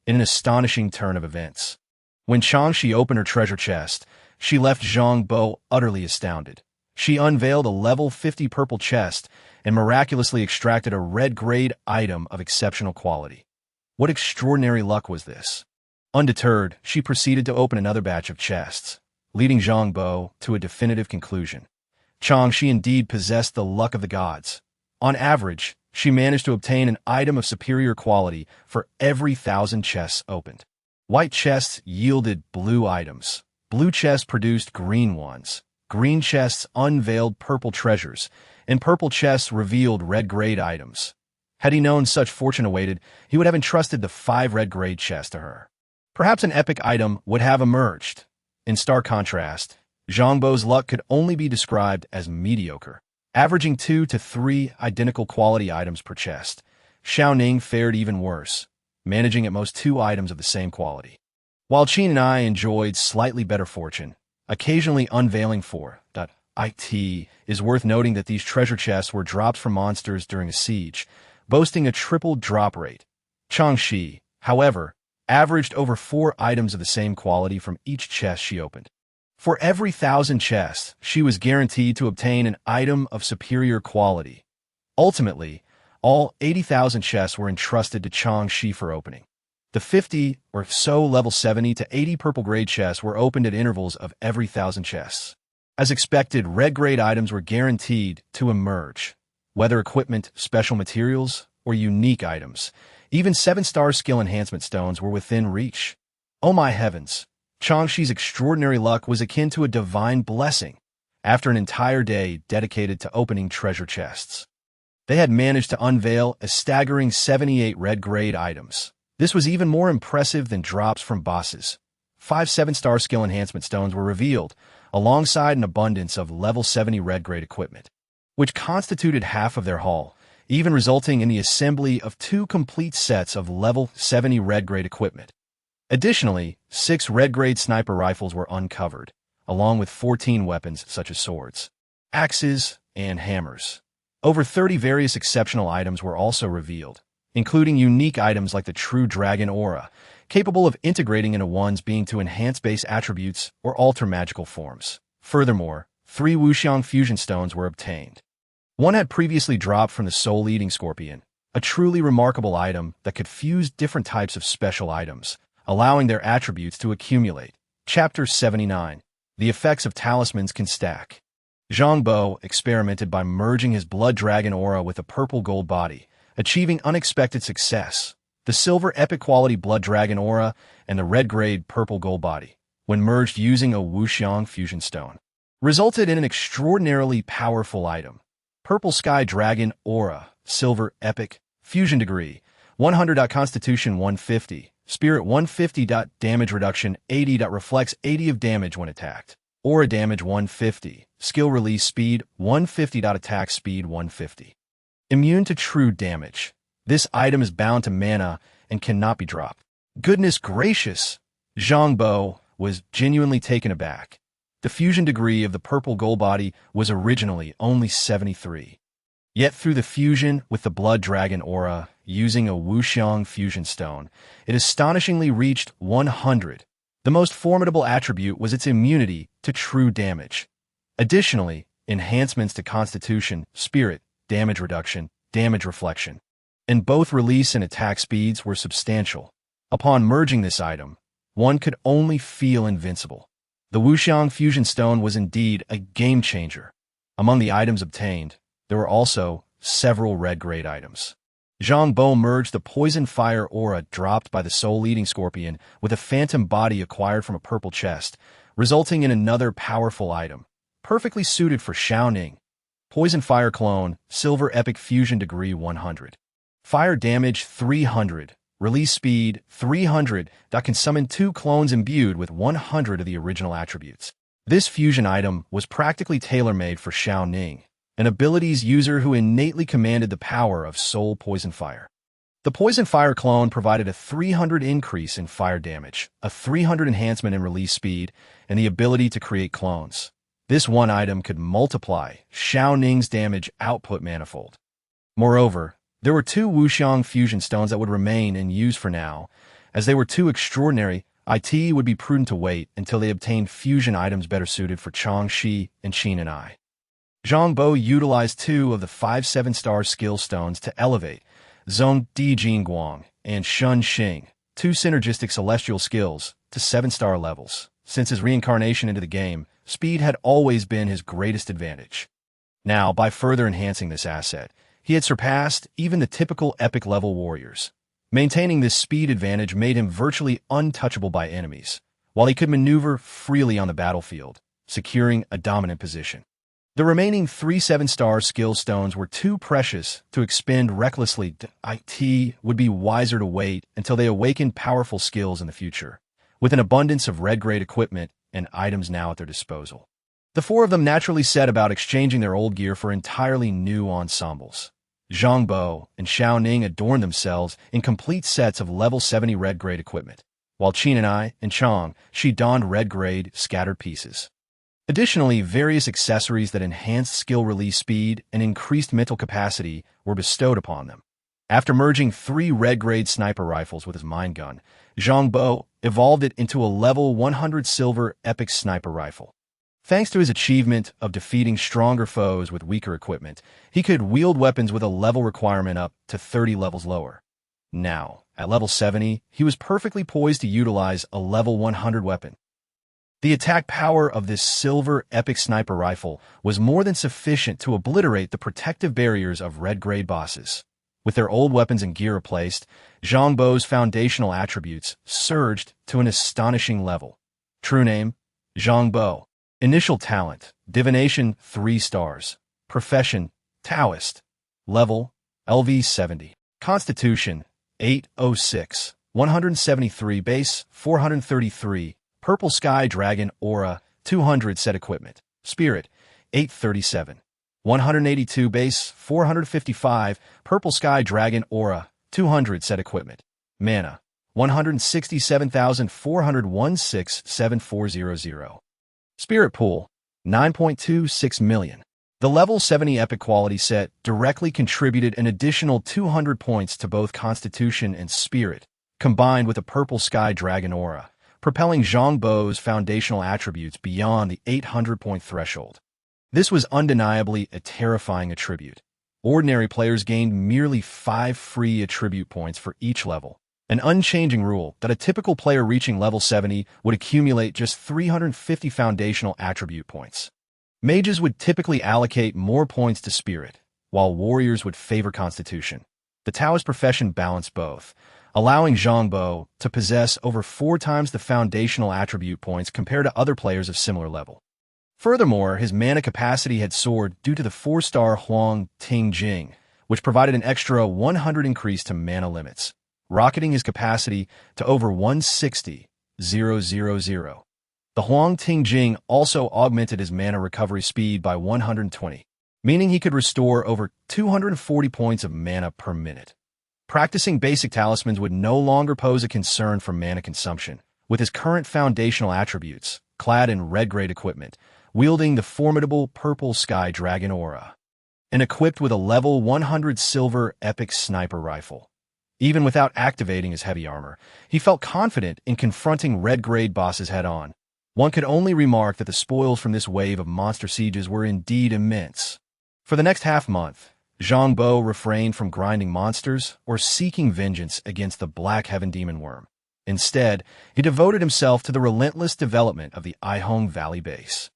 In an astonishing turn of events, when Changxi opened her treasure chest, she left Zhang Bo utterly astounded. She unveiled a level 50 purple chest and miraculously extracted a red-grade item of exceptional quality. What extraordinary luck was this? Undeterred, she proceeded to open another batch of chests, leading Zhang Bo to a definitive conclusion. Changxi indeed possessed the luck of the gods. On average, she managed to obtain an item of superior quality for every 1,000 chests opened. White chests yielded blue items. Blue chests produced green ones. Green chests unveiled purple treasures, and purple chests revealed red-grade items. Had he known such fortune awaited, he would have entrusted the 5 red-grade chests to her. Perhaps an epic item would have emerged. In stark contrast, Zhang Bo's luck could only be described as mediocre, averaging 2 to 3 identical quality items per chest. Xiao Ning fared even worse, managing at most 2 items of the same quality. While Qin and I enjoyed slightly better fortune, occasionally unveiling it is worth noting that these treasure chests were drops from monsters during a siege, boasting a triple drop rate. Changxi, however, averaged over 4 items of the same quality from each chest she opened. For every 1,000 chests, she was guaranteed to obtain an item of superior quality. Ultimately, all 80,000 chests were entrusted to Changxi for opening. The 50 or so level 70 to 80 purple grade chests were opened at intervals of every 1,000 chests. As expected, red grade items were guaranteed to emerge. Whether equipment, special materials, or unique items, even 7-star skill enhancement stones were within reach. Oh my heavens! Changxi's extraordinary luck was akin to a divine blessing. After an entire day dedicated to opening treasure chests, they had managed to unveil a staggering 78 red-grade items. This was even more impressive than drops from bosses. 5 7-star skill enhancement stones were revealed, alongside an abundance of level 70 red-grade equipment, which constituted half of their haul, even resulting in the assembly of 2 complete sets of level 70 red-grade equipment. Additionally, 6 red-grade sniper rifles were uncovered, along with 14 weapons such as swords, axes, and hammers. Over 30 various exceptional items were also revealed, including unique items like the True Dragon Aura, capable of integrating into one's being to enhance base attributes or alter magical forms. Furthermore, 3 Wuxiang fusion stones were obtained. One had previously dropped from the soul-eating scorpion, a truly remarkable item that could fuse different types of special items, allowing their attributes to accumulate. Chapter 79. The effects of talismans can stack. Zhang Bo experimented by merging his Blood Dragon Aura with a purple gold body, achieving unexpected success. The silver epic quality Blood Dragon Aura and the red-grade purple gold body, when merged using a Wuxiang fusion stone, resulted in an extraordinarily powerful item. Purple Sky Dragon Aura, silver epic, fusion degree, 100. Constitution 150, spirit 150. Damage reduction 80. Reflects 80 of damage when attacked. Aura damage 150, skill release speed 150. Attack speed 150. Immune to true damage. This item is bound to mana and cannot be dropped. Goodness gracious! Zhang Bo was genuinely taken aback. The fusion degree of the purple gold body was originally only 73. Yet through the fusion with the Blood Dragon Aura, using a Wuxiang fusion stone, it astonishingly reached 100. The most formidable attribute was its immunity to true damage. Additionally, enhancements to Constitution, Spirit, damage reduction, damage reflection, and both release and attack speeds were substantial. Upon merging this item, one could only feel invincible. The Wuxiang Fusion Stone was indeed a game-changer. Among the items obtained, there were also several red-grade items. Zhang Bo merged the Poison Fire Aura dropped by the Soul-Eating Scorpion with a phantom body acquired from a purple chest, resulting in another powerful item, perfectly suited for Xiao Ning. Poison Fire Clone, Silver Epic Fusion Degree 100. Fire Damage 300. Release Speed 300. That can summon 2 clones imbued with 100 of the original attributes. This fusion item was practically tailor-made for Xiao Ning, an abilities user who innately commanded the power of Soul Poison Fire. The Poison Fire Clone provided a 300 increase in fire damage, a 300 enhancement in release speed, and the ability to create clones. This one item could multiply Xiao Ning's damage output manifold. Moreover, there were 2 Wuxiang fusion stones that would remain in use for now. As they were too extraordinary, it would be prudent to wait until they obtained fusion items better suited for Changxi and Qin and I. Zhang Bo utilized 2 of the 5 7-star skill stones to elevate Zhong Di Jingguang and Shun Xing, 2 synergistic celestial skills, to 7-star levels. Since his reincarnation into the game, speed had always been his greatest advantage. Now, by further enhancing this asset, he had surpassed even the typical epic-level warriors. Maintaining this speed advantage made him virtually untouchable by enemies, while he could maneuver freely on the battlefield, securing a dominant position. The remaining 3 7-star skill stones were too precious to expend recklessly. It would be wiser to wait until they awakened powerful skills in the future, with an abundance of red-grade equipment and items now at their disposal. The 4 of them naturally set about exchanging their old gear for entirely new ensembles. Zhang Bo and Xiao Ning adorned themselves in complete sets of level 70 red-grade equipment, while Qin and I and Chang, she donned red-grade scattered pieces. Additionally, various accessories that enhanced skill release speed and increased mental capacity were bestowed upon them. After merging 3 red-grade sniper rifles with his mind gun, Zhang Bo evolved it into a level 100 silver epic sniper rifle. Thanks to his achievement of defeating stronger foes with weaker equipment, he could wield weapons with a level requirement up to 30 levels lower. Now, at level 70, he was perfectly poised to utilize a level 100 weapon. The attack power of this silver epic sniper rifle was more than sufficient to obliterate the protective barriers of red-grade bosses. With their old weapons and gear replaced, Zhang Bo's foundational attributes surged to an astonishing level. True name, Zhang Bo. Initial talent, Divination 3 stars. Profession, Taoist. Level, LV 70. Constitution, 806. 173 base, 433. Purple Sky Dragon Aura, 200 set equipment. Spirit, 837. 182 base, 455. Purple Sky Dragon Aura, 200 set equipment. Mana, 167,416,7400. Spirit Pool, 9.26 million. The level 70 epic quality set directly contributed an additional 200 points to both Constitution and Spirit, combined with a Purple Sky Dragon Aura, propelling Zhang Bo's foundational attributes beyond the 800-point threshold. This was undeniably a terrifying attribute. Ordinary players gained merely 5 free attribute points for each level, an unchanging rule that a typical player reaching level 70 would accumulate just 350 foundational attribute points. Mages would typically allocate more points to Spirit, while warriors would favor Constitution. The Taoist profession balanced both, allowing Zhang Bo to possess over 4 times the foundational attribute points compared to other players of similar level. Furthermore, his mana capacity had soared due to the 4-star Huang Ting Jing, which provided an extra 100 increase to mana limits, rocketing his capacity to over 160,000. The Huang Ting Jing also augmented his mana recovery speed by 120, meaning he could restore over 240 points of mana per minute. Practicing basic talismans would no longer pose a concern for mana consumption, with his current foundational attributes, clad in red-grade equipment, wielding the formidable Purple Sky Dragon Aura, and equipped with a level 100 silver epic sniper rifle. Even without activating his heavy armor, he felt confident in confronting red-grade bosses head-on. One could only remark that the spoils from this wave of monster sieges were indeed immense. For the next half-month, Zhang Bo refrained from grinding monsters or seeking vengeance against the Black Heaven Demon Worm. Instead, he devoted himself to the relentless development of the Aihong Valley base,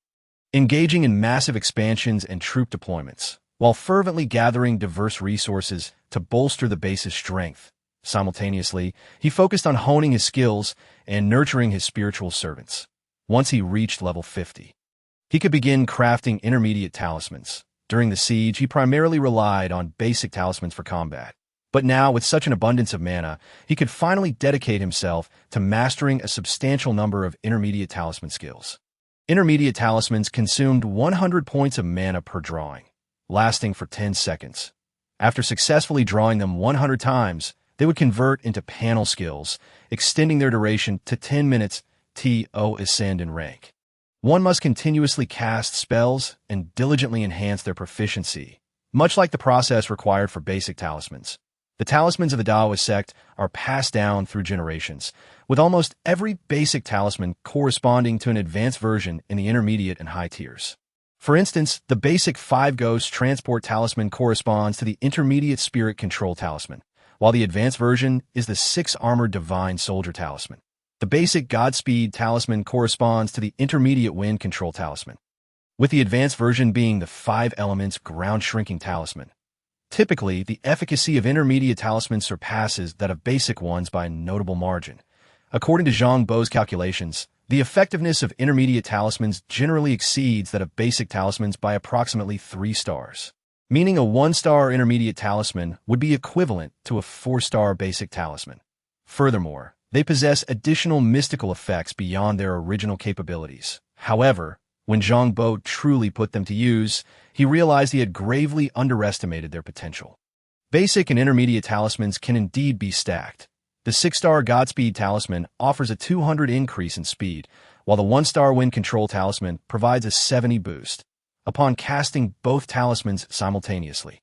engaging in massive expansions and troop deployments, while fervently gathering diverse resources to bolster the base's strength. Simultaneously, he focused on honing his skills and nurturing his spiritual servants. Once he reached level 50, he could begin crafting intermediate talismans. During the siege, he primarily relied on basic talismans for combat. But now, with such an abundance of mana, he could finally dedicate himself to mastering a substantial number of intermediate talisman skills. Intermediate talismans consumed 100 points of mana per drawing, lasting for 10 seconds. After successfully drawing them 100 times, they would convert into panel skills, extending their duration to 10 minutes to ascend in rank. One must continuously cast spells and diligently enhance their proficiency, much like the process required for basic talismans. The talismans of the Taoist sect are passed down through generations, with almost every basic talisman corresponding to an advanced version in the intermediate and high tiers. For instance, the basic Five Ghosts Transport Talisman corresponds to the intermediate Spirit Control Talisman, while the advanced version is the 6 Armored Divine Soldier Talisman. The basic Godspeed Talisman corresponds to the intermediate Wind Control Talisman, with the advanced version being the 5 Elements Ground Shrinking Talisman. Typically, the efficacy of intermediate talismans surpasses that of basic ones by a notable margin. According to Zhang Bo's calculations, the effectiveness of intermediate talismans generally exceeds that of basic talismans by approximately 3 stars, meaning a 1-star intermediate talisman would be equivalent to a 4-star basic talisman. Furthermore, they possess additional mystical effects beyond their original capabilities. However, when Zhang Bo truly put them to use, he realized he had gravely underestimated their potential. Basic and intermediate talismans can indeed be stacked. The 6-star Godspeed Talisman offers a 200 increase in speed, while the 1-star Wind Control Talisman provides a 70 boost upon casting both talismans simultaneously.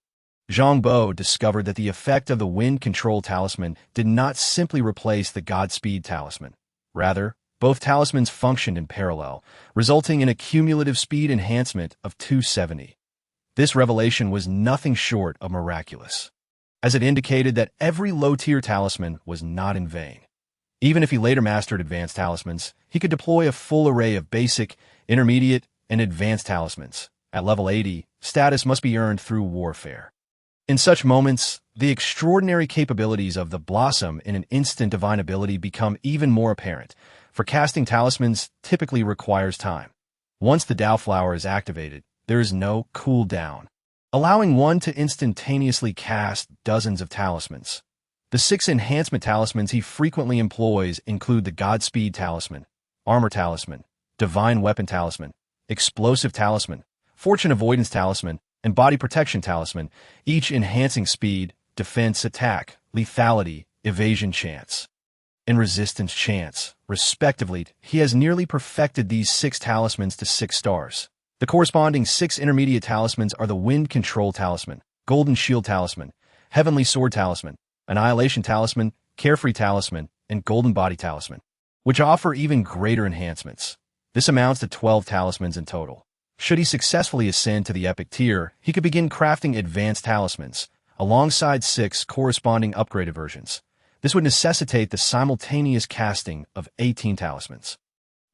Zhang Bo discovered that the effect of the Wind Control Talisman did not simply replace the Godspeed Talisman. Rather, both talismans functioned in parallel, resulting in a cumulative speed enhancement of 270. This revelation was nothing short of miraculous, as it indicated that every low-tier talisman was not in vain. Even if he later mastered advanced talismans, he could deploy a full array of basic, intermediate, and advanced talismans. At level 80, status must be earned through warfare. In such moments, the extraordinary capabilities of the Blossom in an instant divine ability become even more apparent, for casting talismans typically requires time. Once the Tao Flower is activated, there is no cooldown, allowing one to instantaneously cast dozens of talismans. The 6 enhancement talismans he frequently employs include the Godspeed Talisman, Armor Talisman, Divine Weapon Talisman, Explosive Talisman, Fortune Avoidance Talisman, and Body Protection Talisman, each enhancing speed, defense, attack, lethality, evasion chance, and resistance chance, respectively. He has nearly perfected these 6 talismans to 6 stars. The corresponding 6 intermediate talismans are the Wind Control Talisman, Golden Shield Talisman, Heavenly Sword Talisman, Annihilation Talisman, Carefree Talisman, and Golden Body Talisman, which offer even greater enhancements. This amounts to 12 talismans in total. Should he successfully ascend to the epic tier, he could begin crafting advanced talismans, alongside 6 corresponding upgraded versions. This would necessitate the simultaneous casting of 18 talismans.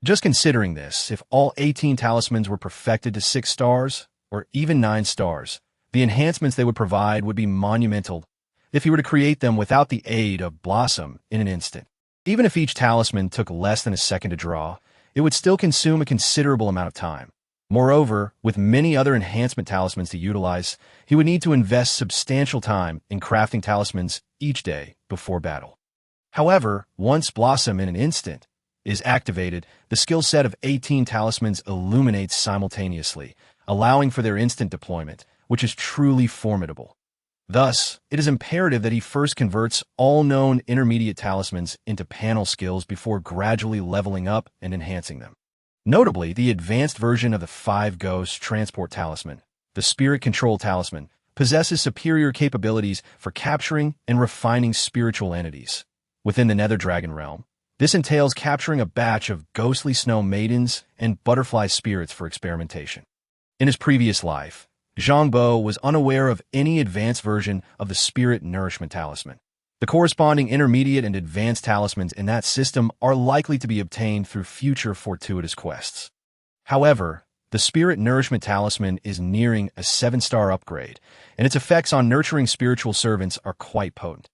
Just considering this, if all 18 talismans were perfected to 6 stars, or even 9 stars, the enhancements they would provide would be monumental if he were to create them without the aid of Blossom in an instant. Even if each talisman took less than a second to draw, it would still consume a considerable amount of time. Moreover, with many other enhancement talismans to utilize, he would need to invest substantial time in crafting talismans each day before battle. However, once Blossom in an instant is activated, the skill set of 18 talismans illuminates simultaneously, allowing for their instant deployment, which is truly formidable. Thus, it is imperative that he first converts all known intermediate talismans into panel skills before gradually leveling up and enhancing them. Notably, the advanced version of the Five Ghosts Transport Talisman, the Spirit Control Talisman, possesses superior capabilities for capturing and refining spiritual entities. Within the Nether Dragon realm, this entails capturing a batch of ghostly snow maidens and butterfly spirits for experimentation. In his previous life, Zhang Bo was unaware of any advanced version of the Spirit Nourishment Talisman. The corresponding intermediate and advanced talismans in that system are likely to be obtained through future fortuitous quests. However, the Spirit Nourishment Talisman is nearing a 7-star upgrade, and its effects on nurturing spiritual servants are quite potent.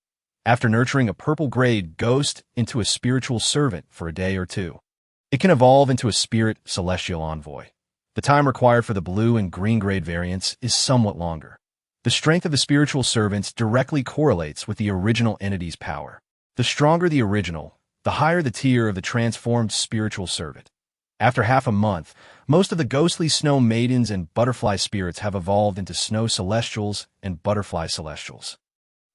After nurturing a purple-grade ghost into a spiritual servant for a day or two, it can evolve into a spirit celestial envoy. The time required for the blue and green-grade variants is somewhat longer. The strength of the spiritual servants directly correlates with the original entity's power. The stronger the original, the higher the tier of the transformed spiritual servant. After half a month, most of the ghostly snow maidens and butterfly spirits have evolved into snow celestials and butterfly celestials.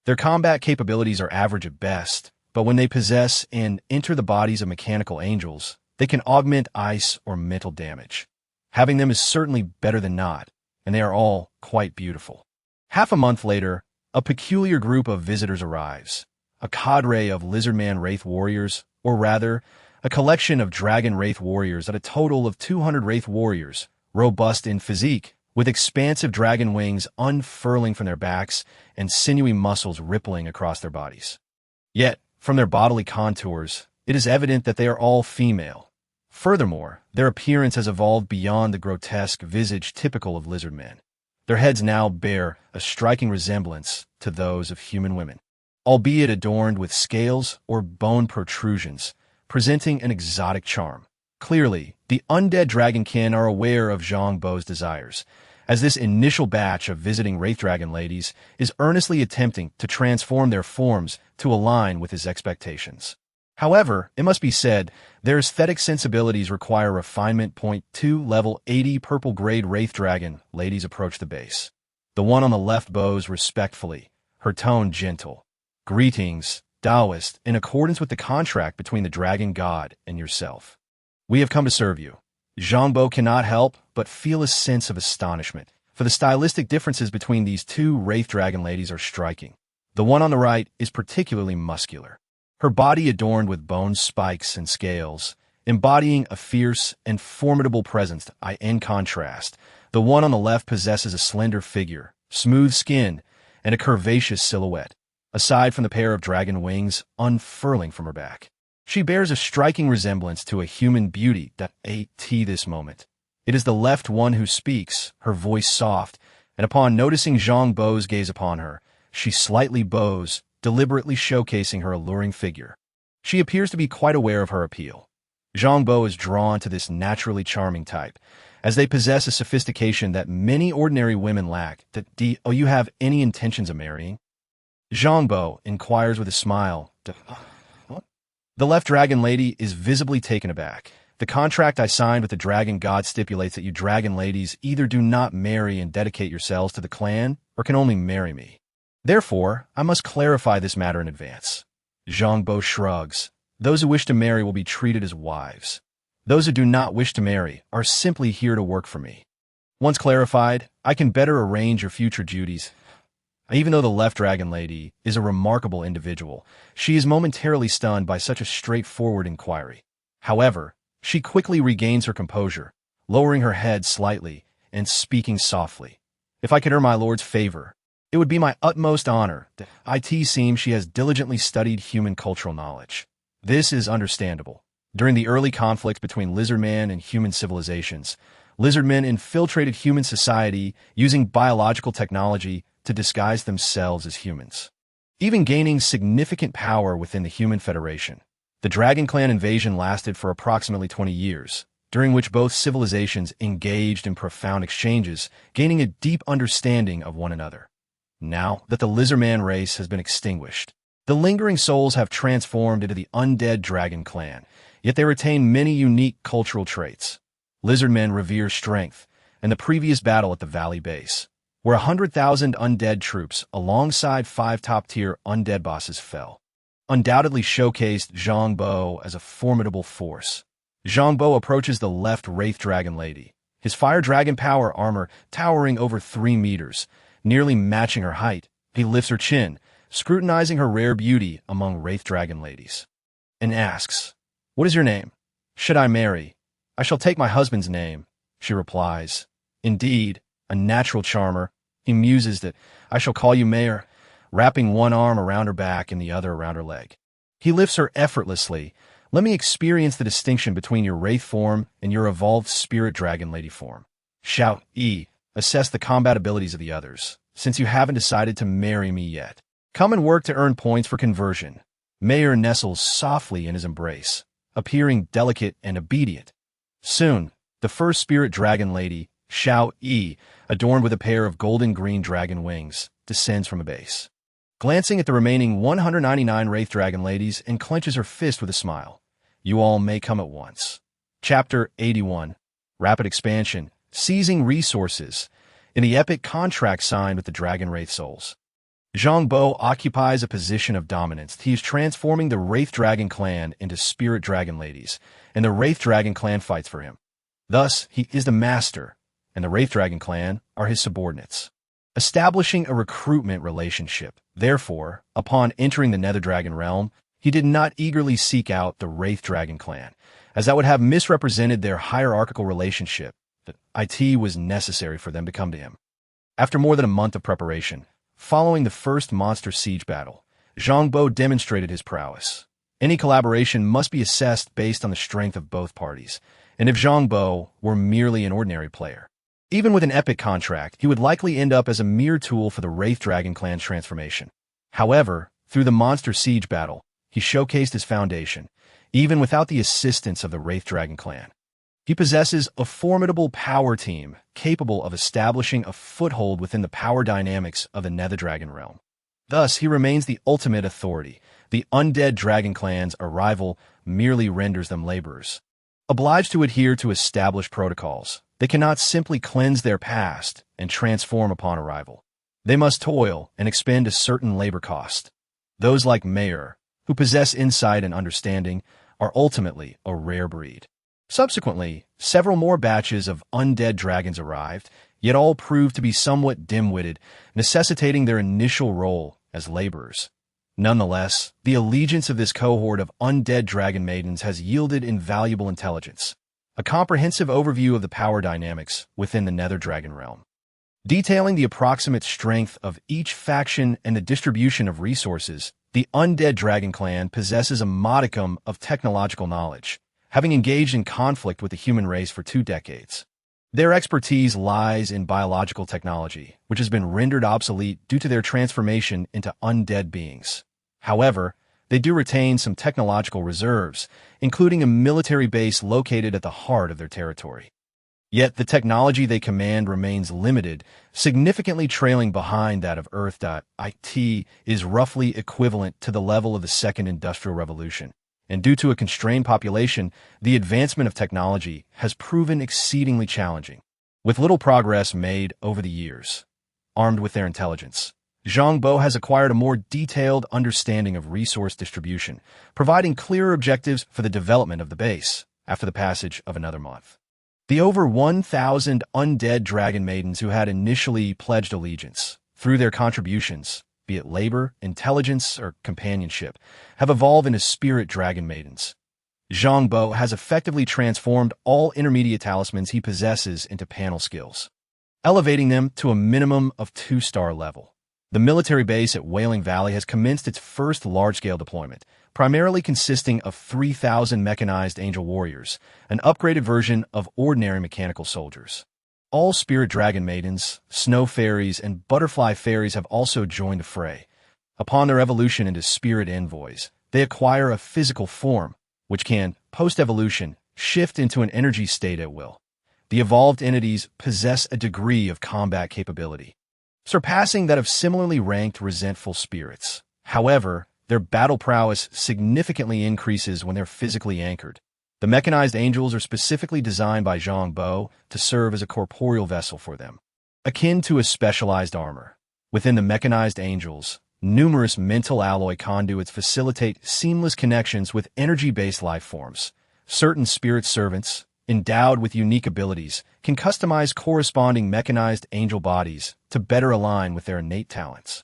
Their combat capabilities are average at best, but when they possess and enter the bodies of mechanical angels, They can augment ice or mental damage. Having them is certainly better than not, and they are all quite beautiful. Half a month later, a peculiar group of visitors arrives. A cadre of Lizardman Wraith warriors, or rather, a collection of Dragon Wraith warriors at a total of 200 Wraith warriors, robust in physique, with expansive dragon wings unfurling from their backs and sinewy muscles rippling across their bodies. Yet, from their bodily contours, it is evident that they are all female. Furthermore, their appearance has evolved beyond the grotesque visage typical of lizard men. Their heads now bear a striking resemblance to those of human women, albeit adorned with scales or bone protrusions, presenting an exotic charm. Clearly, the undead dragonkin are aware of Zhang Bo's desires, as this initial batch of visiting Wraith Dragon ladies is earnestly attempting to transform their forms to align with his expectations. However, it must be said, their aesthetic sensibilities require refinement. 2 level 80 purple grade Wraith Dragon ladies approach the base. The one on the left bows respectfully, her tone gentle. Greetings, Taoist, in accordance with the contract between the dragon god and yourself. We have come to serve you. Zhang Bo cannot help but feel a sense of astonishment, for the stylistic differences between these two Wraith Dragon ladies are striking. The one on the right is particularly muscular, her body adorned with bone spikes and scales, embodying a fierce and formidable presence. In contrast, the one on the left possesses a slender figure, smooth skin, and a curvaceous silhouette, aside from the pair of dragon wings unfurling from her back. She bears a striking resemblance to a human beauty. At this moment, it is the left one who speaks, her voice soft, and upon noticing Zhang Bo's gaze upon her, she slightly bows, deliberately showcasing her alluring figure. She appears to be quite aware of her appeal. Zhang Bo is drawn to this naturally charming type, as they possess a sophistication that many ordinary women lack. Do you have any intentions of marrying? Zhang Bo inquires with a smile. The left dragon lady is visibly taken aback. The contract I signed with the dragon god stipulates that you dragon ladies either do not marry and dedicate yourselves to the clan, or can only marry me. Therefore, I must clarify this matter in advance. Zhang Bo shrugs. Those who wish to marry will be treated as wives. Those who do not wish to marry are simply here to work for me. Once clarified, I can better arrange your future duties. Even though the left dragon lady is a remarkable individual, she is momentarily stunned by such a straightforward inquiry. However, she quickly regains her composure, lowering her head slightly and speaking softly. If I could earn my lord's favor, it would be my utmost honor. It seems she has diligently studied human cultural knowledge. This is understandable. During the early conflict between lizardmen and human civilizations, lizardmen infiltrated human society using biological technology to disguise themselves as humans, even gaining significant power within the Human Federation. The Dragon Clan invasion lasted for approximately 20 years, during which both civilizations engaged in profound exchanges, gaining a deep understanding of one another. Now that the Lizardman race has been extinguished, the lingering souls have transformed into the undead Dragon Clan, yet they retain many unique cultural traits. Lizardmen revere strength, and the previous battle at the Valley Base, where 100,000 undead troops alongside 5 top-tier undead bosses fell, undoubtedly showcased Zhang Bo as a formidable force. Zhang Bo approaches the left Wraith Dragon lady, his fire dragon power armor towering over 3 meters, nearly matching her height. He lifts her chin, scrutinizing her rare beauty among Wraith Dragon ladies, and asks, "What is your name?" "Should I marry, I shall take my husband's name," she replies. "Indeed, a natural charmer," he muses, "that I shall call you Mayor," wrapping one arm around her back and the other around her leg. He lifts her effortlessly. "Let me experience the distinction between your Wraith form and your evolved Spirit Dragon Lady form. Shout E. Assess the combat abilities of the others, since you haven't decided to marry me yet. Come and work to earn points for conversion." Mayor nestles softly in his embrace, appearing delicate and obedient. Soon, the first Spirit Dragon Lady, Xiao Yi, adorned with a pair of golden-green dragon wings, descends from a base, glancing at the remaining 199 Wraith Dragon ladies, and clenches her fist with a smile. "You all may come at once." Chapter 81. Rapid Expansion. Seizing Resources. In the epic contract signed with the Dragon Wraith Souls, Zhang Bo occupies a position of dominance. He is transforming the Wraith Dragon clan into Spirit Dragon ladies, and the Wraith Dragon clan fights for him. Thus, he is the master, and the Wraith Dragon clan are his subordinates. Establishing a recruitment relationship. Therefore, upon entering the Nether Dragon realm, he did not eagerly seek out the Wraith Dragon clan, as that would have misrepresented their hierarchical relationship. That it was necessary for them to come to him. After more than a month of preparation, following the first monster siege battle, Zhang Bo demonstrated his prowess. Any collaboration must be assessed based on the strength of both parties, and if Zhang Bo were merely an ordinary player, even with an epic contract, he would likely end up as a mere tool for the Wraith Dragon clan's transformation. However, through the monster siege battle, he showcased his foundation, even without the assistance of the Wraith Dragon clan. He possesses a formidable power team capable of establishing a foothold within the power dynamics of the Nether Dragon realm. Thus, he remains the ultimate authority. The undead dragon clan's arrival merely renders them laborers, obliged to adhere to established protocols. They cannot simply cleanse their past and transform upon arrival. They must toil and expend a certain labor cost. Those like Mayer, who possess insight and understanding, are ultimately a rare breed. Subsequently, several more batches of undead dragons arrived, yet all proved to be somewhat dim-witted, necessitating their initial role as laborers. Nonetheless, the allegiance of this cohort of undead dragon maidens has yielded invaluable intelligence, a comprehensive overview of the power dynamics within the Nether Dragon realm, detailing the approximate strength of each faction and the distribution of resources. The undead dragon clan possesses a modicum of technological knowledge, having engaged in conflict with the human race for 2 decades. Their expertise lies in biological technology, which has been rendered obsolete due to their transformation into undead beings. However, they do retain some technological reserves, including a military base located at the heart of their territory. Yet the technology they command remains limited, significantly trailing behind that of Earth. It is roughly equivalent to the level of the Second Industrial Revolution, and due to a constrained population, the advancement of technology has proven exceedingly challenging, with little progress made over the years. Armed with their intelligence, Zhang Bo has acquired a more detailed understanding of resource distribution, providing clearer objectives for the development of the base after the passage of another month. The over 1,000 undead dragon maidens who had initially pledged allegiance, through their contributions, be it labor, intelligence, or companionship, have evolved into spirit dragon maidens. Zhang Bo has effectively transformed all intermediate talismans he possesses into panel skills, elevating them to a minimum of 2-star level. The military base at Wailing Valley has commenced its first large-scale deployment, primarily consisting of 3,000 mechanized angel warriors, an upgraded version of ordinary mechanical soldiers. All spirit dragon maidens, snow fairies, and butterfly fairies have also joined the fray. Upon their evolution into spirit envoys, they acquire a physical form, which can, post-evolution, shift into an energy state at will. The evolved entities possess a degree of combat capability, surpassing that of similarly ranked resentful spirits. However, their battle prowess significantly increases when they're physically anchored. The mechanized angels are specifically designed by Zhang Bo to serve as a corporeal vessel for them, akin to a specialized armor. Within the mechanized angels, numerous mental alloy conduits facilitate seamless connections with energy-based life forms. Certain spirit servants, endowed with unique abilities, can customize corresponding mechanized angel bodies to better align with their innate talents.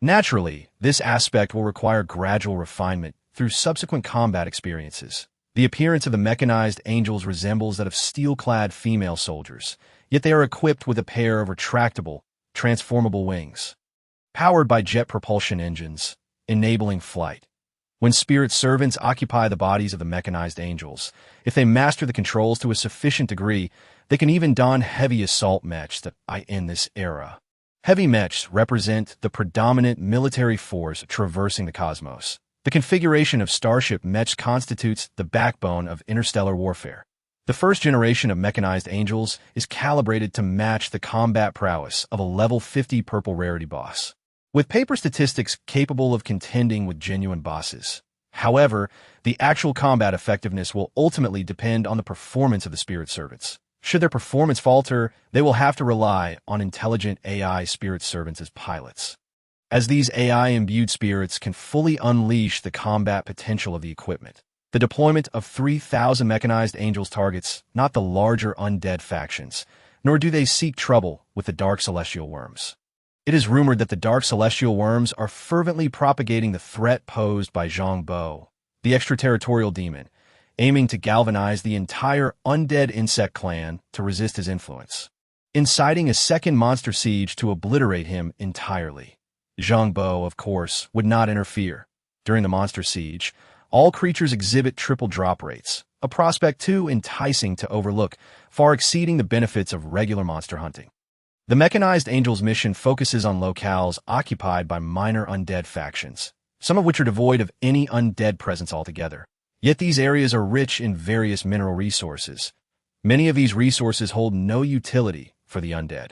Naturally, this aspect will require gradual refinement through subsequent combat experiences. The appearance of the mechanized angels resembles that of steel-clad female soldiers, yet they are equipped with a pair of retractable, transformable wings, powered by jet propulsion engines, enabling flight. When spirit servants occupy the bodies of the mechanized angels, if they master the controls to a sufficient degree, they can even don heavy assault mechs in this era. Heavy mechs represent the predominant military force traversing the cosmos. The configuration of starship mechs constitutes the backbone of interstellar warfare. The first generation of mechanized angels is calibrated to match the combat prowess of a level 50 purple rarity boss, with paper statistics capable of contending with genuine bosses. However, the actual combat effectiveness will ultimately depend on the performance of the spirit servants. Should their performance falter, they will have to rely on intelligent AI spirit servants as pilots. as these AI-imbued spirits can fully unleash the combat potential of the equipment. The deployment of 3,000 mechanized angels targets not the larger undead factions, nor do they seek trouble with the Dark Celestial Worms. It is rumored that the Dark Celestial Worms are fervently propagating the threat posed by Zhang Bo, the extraterritorial demon, aiming to galvanize the entire undead insect clan to resist his influence, inciting a second monster siege to obliterate him entirely. Zhang Bo, of course, would not interfere. During the monster siege, all creatures exhibit triple drop rates, a prospect too enticing to overlook, far exceeding the benefits of regular monster hunting. The Mechanized Angels mission focuses on locales occupied by minor undead factions, some of which are devoid of any undead presence altogether. Yet these areas are rich in various mineral resources. Many of these resources hold no utility for the undead.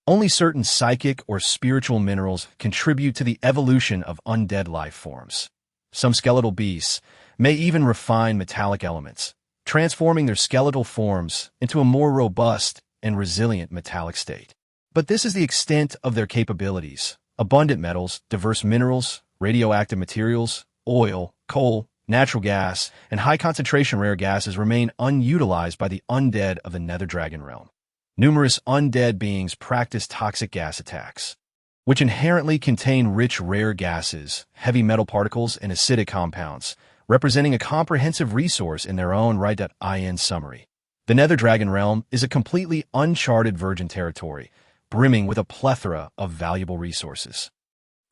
Only certain psychic or spiritual minerals contribute to the evolution of undead life forms. Some skeletal beasts may even refine metallic elements, transforming their skeletal forms into a more robust and resilient metallic state. But this is the extent of their capabilities. Abundant metals, diverse minerals, radioactive materials, oil, coal, natural gas, and high-concentration rare gases remain unutilized by the undead of the Nether Dragon realm. Numerous undead beings practice toxic gas attacks, which inherently contain rich rare gases, heavy metal particles, and acidic compounds, representing a comprehensive resource in their own right. In summary, the Nether Dragon realm is a completely uncharted virgin territory, brimming with a plethora of valuable resources.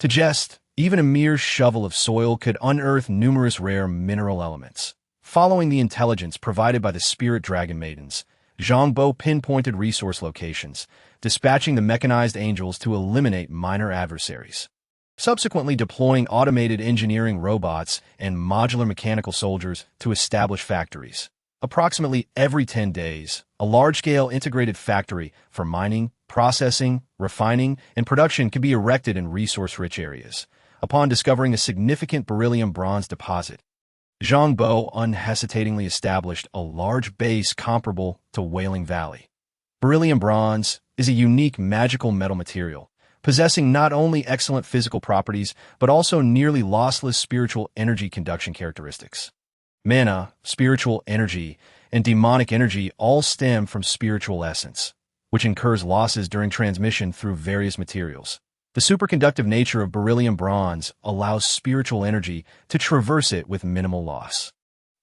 To jest, even a mere shovel of soil could unearth numerous rare mineral elements. Following the intelligence provided by the Spirit Dragon Maidens, Zhang Bo pinpointed resource locations, dispatching the Mechanized Angels to eliminate minor adversaries. Subsequently deploying automated engineering robots and modular mechanical soldiers to establish factories. Approximately every 10 days, a large-scale integrated factory for mining, processing, refining, and production can be erected in resource-rich areas. Upon discovering a significant beryllium bronze deposit, Zhang Bo unhesitatingly established a large base comparable to Wailing Valley. Beryllium bronze is a unique magical metal material, possessing not only excellent physical properties, but also nearly lossless spiritual energy conduction characteristics. Mana, spiritual energy, and demonic energy all stem from spiritual essence, which incurs losses during transmission through various materials. The superconductive nature of beryllium bronze allows spiritual energy to traverse it with minimal loss,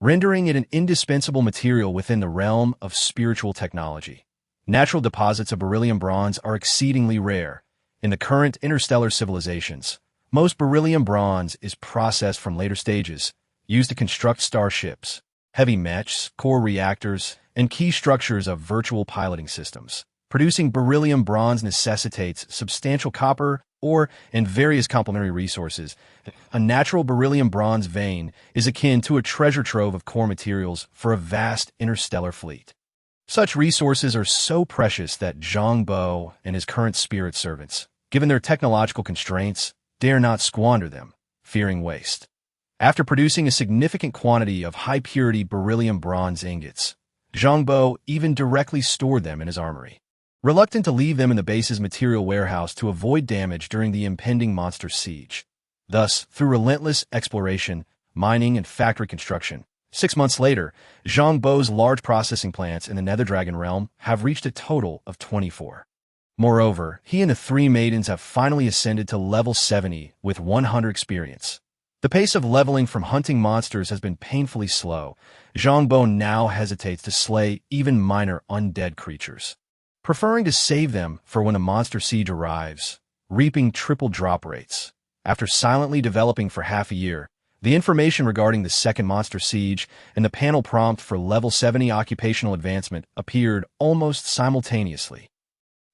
rendering it an indispensable material within the realm of spiritual technology. Natural deposits of beryllium bronze are exceedingly rare. In the current interstellar civilizations, most beryllium bronze is processed from later stages, used to construct starships, heavy mechs, core reactors, and key structures of virtual piloting systems. Producing beryllium bronze necessitates substantial copper, ore, and various complementary resources. A natural beryllium bronze vein is akin to a treasure trove of core materials for a vast interstellar fleet. Such resources are so precious that Zhang Bo and his current spirit servants, given their technological constraints, dare not squander them, fearing waste. After producing a significant quantity of high-purity beryllium bronze ingots, Zhang Bo even directly stored them in his armory, reluctant to leave them in the base's material warehouse to avoid damage during the impending monster siege. Thus, through relentless exploration, mining, and factory construction, 6 months later, Zhang Bo's large processing plants in the Nether Dragon realm have reached a total of 24. Moreover, he and the three maidens have finally ascended to level 70 with 100 experience. The pace of leveling from hunting monsters has been painfully slow. Zhang Bo now hesitates to slay even minor undead creatures, preferring to save them for when a monster siege arrives, reaping triple drop rates. After silently developing for half a year, the information regarding the second monster siege and the panel prompt for level 70 occupational advancement appeared almost simultaneously.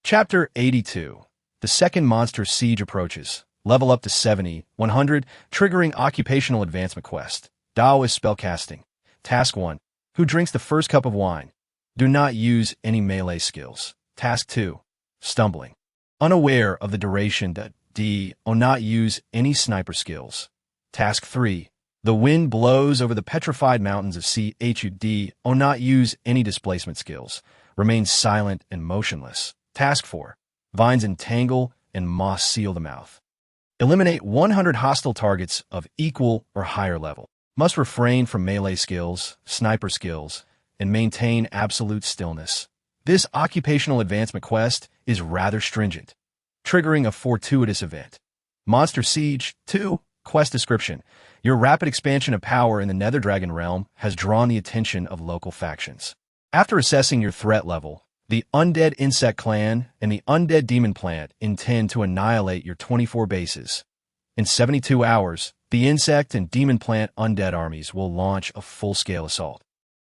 Chapter 82. The second monster siege approaches. Level up to 70, 100, triggering occupational advancement quest. Taoist spellcasting. Task 1. Who drinks the first cup of wine? Do not use any melee skills. Task 2. Stumbling. Unaware of the duration that do not use any sniper skills. Task 3. The wind blows over the petrified mountains of CHUD. Not use any displacement skills. Remain silent and motionless. Task 4. Vines entangle and moss seal the mouth. Eliminate 100 hostile targets of equal or higher level. Must refrain from melee skills, sniper skills, and maintain absolute stillness. This occupational advancement quest is rather stringent, triggering a fortuitous event. Monster Siege 2 Quest Description. Your rapid expansion of power in the Nether Dragon realm has drawn the attention of local factions. After assessing your threat level, the Undead Insect Clan and the Undead Demon Plant intend to annihilate your 24 bases. In 72 hours, the Insect and Demon Plant Undead armies will launch a full-scale assault.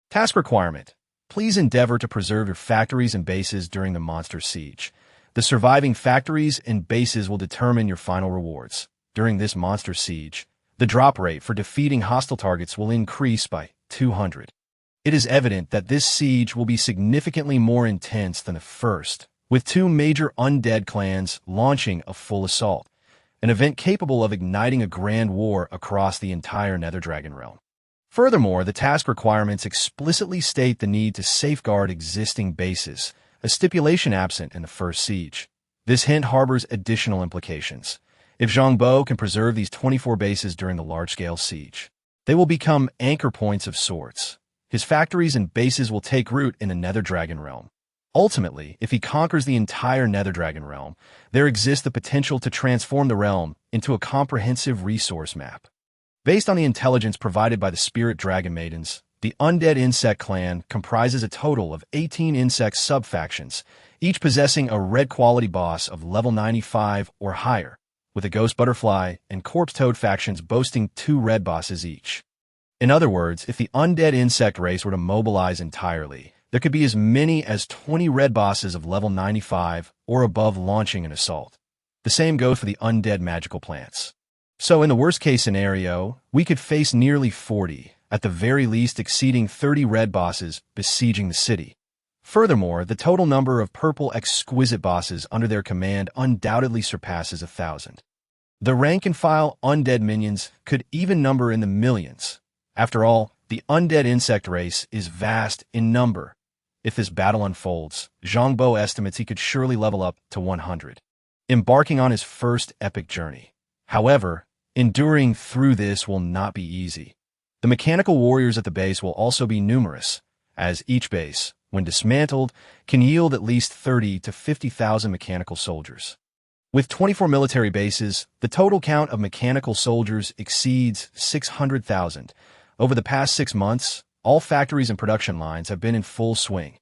Task requirement. Please endeavor to preserve your factories and bases during the monster siege. The surviving factories and bases will determine your final rewards. During this monster siege, the drop rate for defeating hostile targets will increase by 200. It is evident that this siege will be significantly more intense than the first, with two major undead clans launching a full assault, an event capable of igniting a grand war across the entire Nether Dragon realm. Furthermore, the task requirements explicitly state the need to safeguard existing bases, a stipulation absent in the first siege. This hint harbors additional implications. If Zhang Bo can preserve these 24 bases during the large-scale siege, they will become anchor points of sorts. His factories and bases will take root in the Nether Dragon realm. Ultimately, if he conquers the entire Nether Dragon realm, there exists the potential to transform the realm into a comprehensive resource map. Based on the intelligence provided by the Spirit Dragon Maidens, the Undead Insect Clan comprises a total of 18 insect sub-factions, each possessing a red quality boss of level 95 or higher, with the Ghost Butterfly and Corpse Toad factions boasting 2 red bosses each. In other words, if the Undead Insect race were to mobilize entirely, there could be as many as 20 red bosses of level 95 or above launching an assault. The same goes for the Undead Magical Plants. So in the worst-case scenario, we could face nearly 40, at the very least exceeding 30 red bosses besieging the city. Furthermore, the total number of purple exquisite bosses under their command undoubtedly surpasses 1,000. The rank-and-file undead minions could even number in the millions. After all, the undead insect race is vast in number. If this battle unfolds, Zhang Bo estimates he could surely level up to 100, embarking on his first epic journey. However, enduring through this will not be easy. The mechanical warriors at the base will also be numerous, as each base, when dismantled, can yield at least 30 to 50,000 mechanical soldiers. With 24 military bases, the total count of mechanical soldiers exceeds 600,000. Over the past 6 months, all factories and production lines have been in full swing.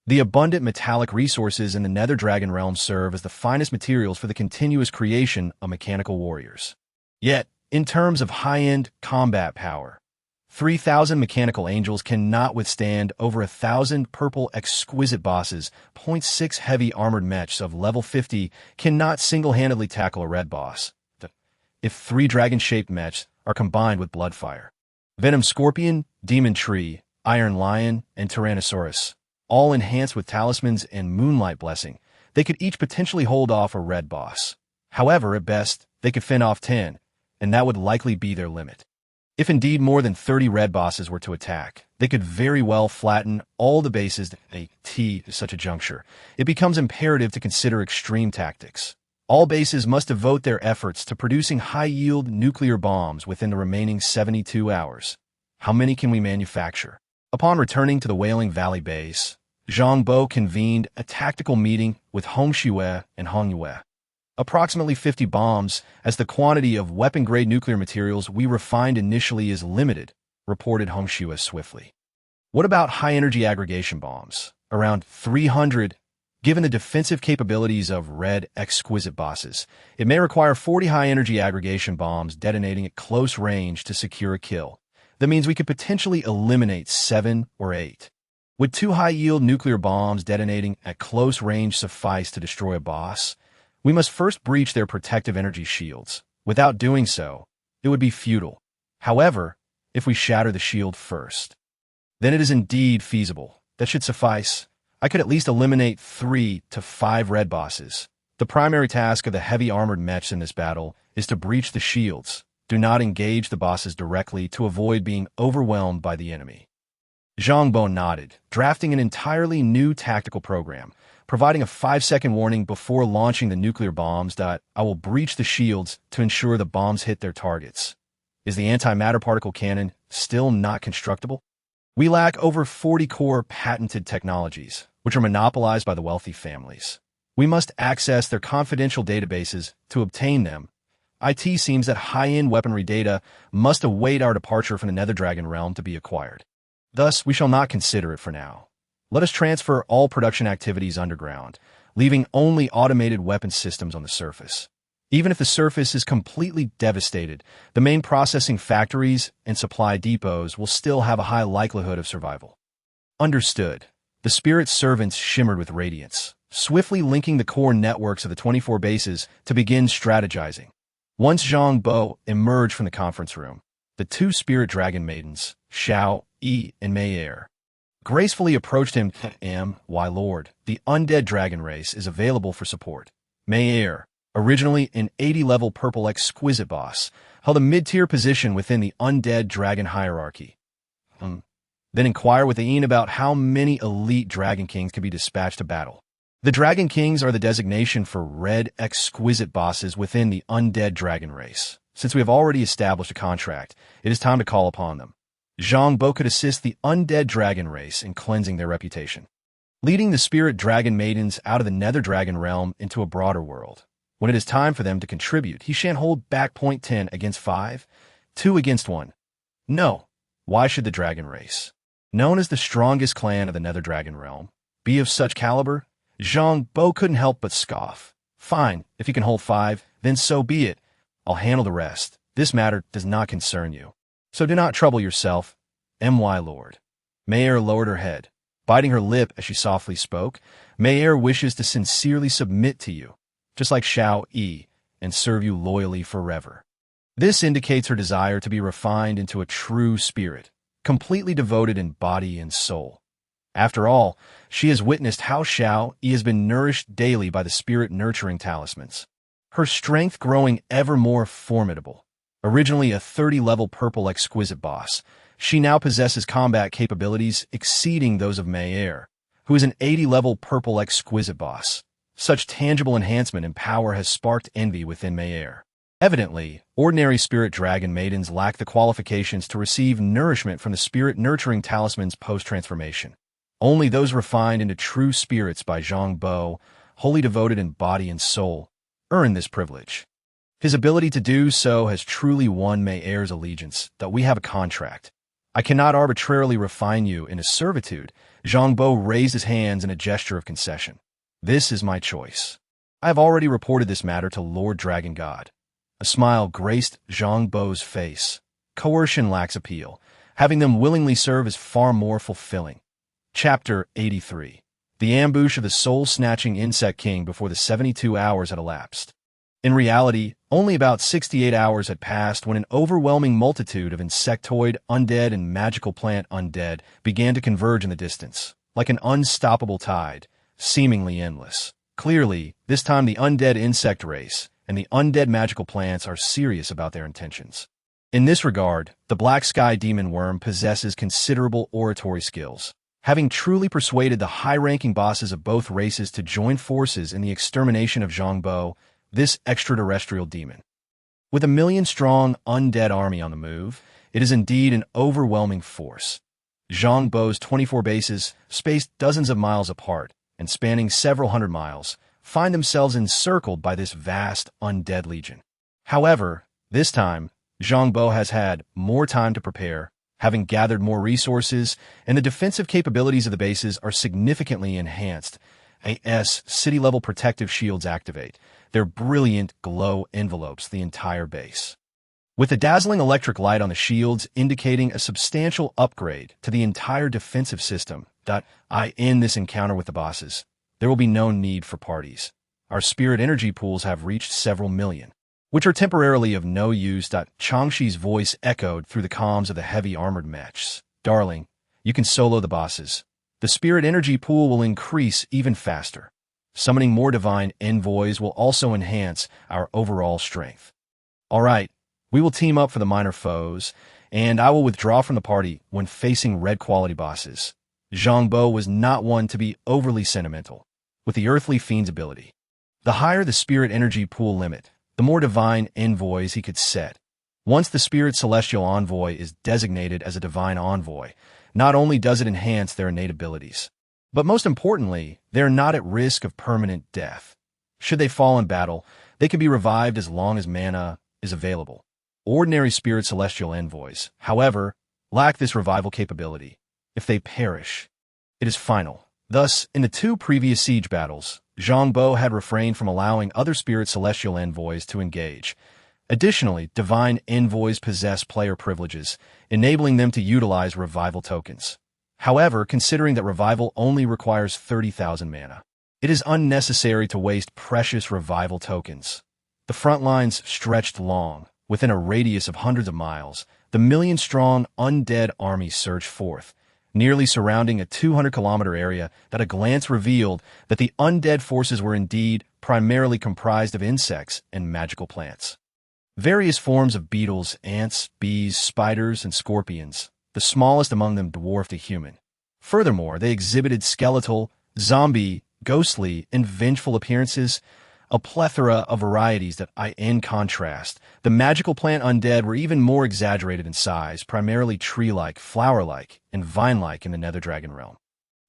The abundant metallic resources in the Nether Dragon realm serve as the finest materials for the continuous creation of mechanical warriors. Yet, in terms of high-end combat power, 3,000 mechanical angels cannot withstand over 1,000 purple exquisite bosses. 0.6 heavy armored mechs of level 50 cannot single-handedly tackle a red boss. If 3 dragon-shaped mechs are combined with Bloodfire, Venom Scorpion, Demon Tree, Iron Lion, and Tyrannosaurus, all enhanced with talismans and Moonlight Blessing, they could each potentially hold off a red boss. However, at best, they could fend off 10, and that would likely be their limit. If indeed more than 30 red bosses were to attack, they could very well flatten all the bases at such a juncture. It becomes imperative to consider extreme tactics. All bases must devote their efforts to producing high-yield nuclear bombs within the remaining 72 hours. How many can we manufacture? Upon returning to the Wailing Valley base, Zhang Bo convened a tactical meeting with Hong Shue and Hong Yue. Approximately 50 bombs, as the quantity of weapon-grade nuclear materials we refined initially is limited, reported Hong Shue swiftly. What about high-energy aggregation bombs? Around 300. Given the defensive capabilities of red exquisite bosses, it may require 40 high-energy aggregation bombs detonating at close range to secure a kill. That means we could potentially eliminate 7 or 8. Would 2 high-yield nuclear bombs detonating at close range suffice to destroy a boss? We must first breach their protective energy shields. Without doing so, it would be futile. However, if we shatter the shield first, then it is indeed feasible. That should suffice. I could at least eliminate 3 to 5 red bosses. The primary task of the heavy armored mechs in this battle is to breach the shields. Do not engage the bosses directly to avoid being overwhelmed by the enemy. Zhang Bo nodded, drafting an entirely new tactical program, providing a 5-second warning before launching the nuclear bombs. I will breach the shields to ensure the bombs hit their targets. Is the antimatter particle cannon still not constructible? We lack over 40 core patented technologies, which are monopolized by the wealthy families. We must access their confidential databases to obtain them. It seems that high-end weaponry data must await our departure from the Nether Dragon realm to be acquired. Thus, we shall not consider it for now. Let us transfer all production activities underground, leaving only automated weapon systems on the surface. Even if the surface is completely devastated, the main processing factories and supply depots will still have a high likelihood of survival. Understood. The spirit servants shimmered with radiance, swiftly linking the core networks of the 24 bases to begin strategizing. Once Zhang Bo emerged from the conference room, the two spirit dragon maidens, Xiao Yi and Mei Er, gracefully approached him. My lord, the undead dragon race is available for support. Mei Er, originally an 80-level purple exquisite boss, held a mid-tier position within the undead dragon hierarchy. Then inquire with Ian about how many elite dragon kings can be dispatched to battle. The dragon kings are the designation for red exquisite bosses within the undead dragon race. Since we have already established a contract, it is time to call upon them. Zhang Bo could assist the undead dragon race in cleansing their reputation, leading the spirit dragon maidens out of the nether dragon realm into a broader world. When it is time for them to contribute, he shan't hold back. 10 against 5, 2 against 1. No. Why should the dragon race, known as the strongest clan of the nether dragon realm, be of such caliber? Zhang Bo couldn't help but scoff. Fine, if you can hold 5, then so be it. I'll handle the rest. This matter does not concern you. So do not trouble yourself, my lord. Mei Er lowered her head, biting her lip as she softly spoke. Mei Er wishes to sincerely submit to you, just like Xiao Yi, and serve you loyally forever. This indicates her desire to be refined into a true spirit, completely devoted in body and soul. After all, she has witnessed how Xiao Yi has been nourished daily by the spirit-nurturing talismans, her strength growing ever more formidable. Originally a 30-level purple exquisite boss, she now possesses combat capabilities exceeding those of Mei Er, who is an 80-level purple exquisite boss. Such tangible enhancement in power has sparked envy within Mei Er. Evidently, ordinary spirit dragon maidens lack the qualifications to receive nourishment from the spirit-nurturing talismans post-transformation. Only those refined into true spirits by Zhang Bo, wholly devoted in body and soul, earn this privilege. His ability to do so has truly won Mei Er's allegiance, that we have a contract. I cannot arbitrarily refine you into servitude. Zhang Bo raised his hands in a gesture of concession. This is my choice. I have already reported this matter to Lord Dragon God. A smile graced Zhang Bo's face. Coercion lacks appeal. Having them willingly serve is far more fulfilling. Chapter 83. The ambush of the soul-snatching insect king before the 72 hours had elapsed. In reality, only about 68 hours had passed when an overwhelming multitude of insectoid, undead, and magical plant undead began to converge in the distance, like an unstoppable tide, seemingly endless. Clearly, this time the undead insect race and the undead magical plants are serious about their intentions. In this regard, the Black Sky Demon Worm possesses considerable oratory skills, having truly persuaded the high-ranking bosses of both races to join forces in the extermination of Zhang Bo, this extraterrestrial demon. With a 1,000,000-strong undead army on the move, it is indeed an overwhelming force. Zhang Bo's 24 bases, spaced dozens of miles apart and spanning several hundred miles, find themselves encircled by this vast undead legion. However, this time, Zhang Bo has had more time to prepare, having gathered more resources, and the defensive capabilities of the bases are significantly enhanced. City-level protective shields activate. Their brilliant glow envelopes the entire base, with a dazzling electric light on the shields indicating a substantial upgrade to the entire defensive system. In this encounter with the bosses, there will be no need for parties. Our spirit energy pools have reached several million, which are temporarily of no use. Changshi's voice echoed through the comms of the heavy armored mechs. Darling, you can solo the bosses. The spirit energy pool will increase even faster. Summoning more divine envoys will also enhance our overall strength. All right, we will team up for the minor foes, and I will withdraw from the party when facing red quality bosses. Zhang Bo was not one to be overly sentimental with the earthly fiend's ability. The higher the spirit energy pool limit, the more divine envoys he could set. Once the spirit celestial envoy is designated as a divine envoy, not only does it enhance their innate abilities, but most importantly, they are not at risk of permanent death. Should they fall in battle, they can be revived as long as mana is available. Ordinary spirit celestial envoys, however, lack this revival capability. If they perish, it is final. Thus, in the two previous siege battles, Zhang Bo had refrained from allowing other spirit celestial envoys to engage. Additionally, divine envoys possess player privileges, enabling them to utilize revival tokens. However, considering that revival only requires 30,000 mana, it is unnecessary to waste precious revival tokens. The front lines stretched long. Within a radius of hundreds of miles, the million-strong undead army surged forth, nearly surrounding a 200-kilometer area that a glance revealed that the undead forces were indeed primarily comprised of insects and magical plants. Various forms of beetles, ants, bees, spiders, and scorpions, the smallest among them dwarfed a human. Furthermore, they exhibited skeletal, zombie, ghostly, and vengeful appearances, a plethora of varieties that, in contrast, the magical plant undead were even more exaggerated in size, primarily tree-like, flower-like, and vine-like in the Nether Dragon realm.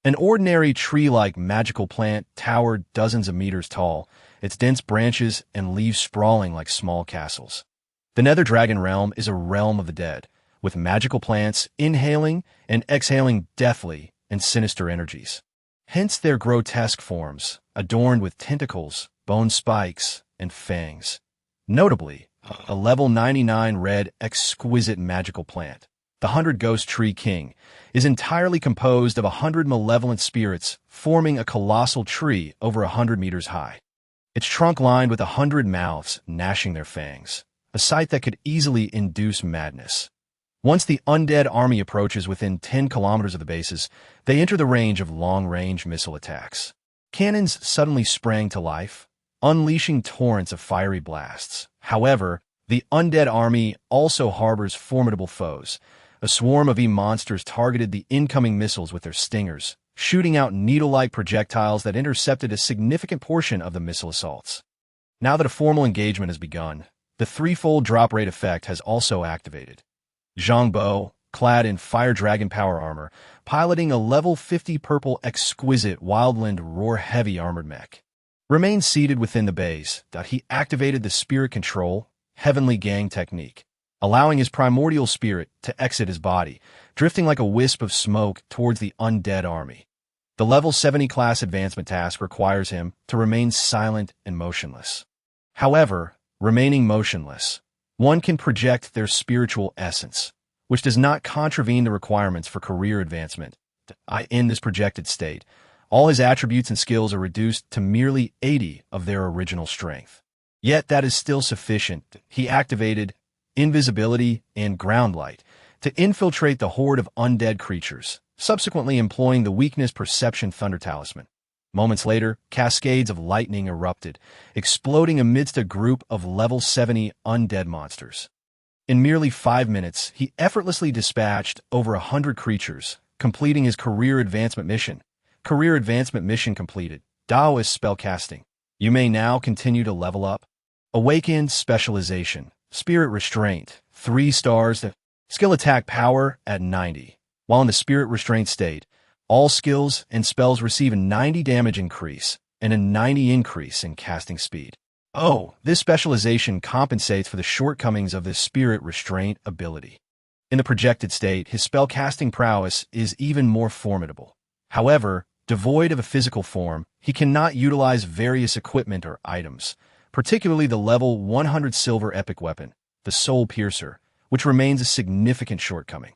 An ordinary tree-like magical plant towered dozens of meters tall, its dense branches and leaves sprawling like small castles. The Nether Dragon realm is a realm of the dead, with magical plants inhaling and exhaling deathly and sinister energies. Hence their grotesque forms, adorned with tentacles, bone spikes, and fangs. Notably, a level 99 red exquisite magical plant, the 100 Ghost Tree King, is entirely composed of 100 malevolent spirits forming a colossal tree over 100 meters high. Its trunk lined with 100 mouths gnashing their fangs, a sight that could easily induce madness. Once the undead army approaches within 10 kilometers of the bases, they enter the range of long-range missile attacks. Cannons suddenly sprang to life, unleashing torrents of fiery blasts. However, the undead army also harbors formidable foes. A swarm of monsters targeted the incoming missiles with their stingers, shooting out needle-like projectiles that intercepted a significant portion of the missile assaults. Now that a formal engagement has begun, the threefold drop rate effect has also activated. Zhang Bo, clad in Fire Dragon power armor, piloting a level 50 purple exquisite Wildland Roar heavy armored mech, remained seated within the base. He activated the Spirit Control, Heavenly Gang technique, allowing his primordial spirit to exit his body, drifting like a wisp of smoke towards the undead army. The level 70 class advancement task requires him to remain silent and motionless. However, remaining motionless, one can project their spiritual essence, which does not contravene the requirements for career advancement. In this projected state, all his attributes and skills are reduced to merely 80 of their original strength. Yet that is still sufficient. He activated invisibility and ground light to infiltrate the horde of undead creatures, subsequently employing the weakness perception thunder talisman. Moments later, cascades of lightning erupted, exploding amidst a group of level 70 undead monsters. In merely 5 minutes, he effortlessly dispatched over 100 creatures, completing his career advancement mission. Career advancement mission completed. Taoist spellcasting. You may now continue to level up. Awakened specialization. Spirit restraint. 3 stars. Skill attack power at 90. While in the spirit restraint state, all skills and spells receive a 90 damage increase and a 90 increase in casting speed. This specialization compensates for the shortcomings of this spirit restraint ability. In the projected state, his spellcasting prowess is even more formidable. However, devoid of a physical form, he cannot utilize various equipment or items, particularly the level 100 silver epic weapon, the Soul Piercer, which remains a significant shortcoming.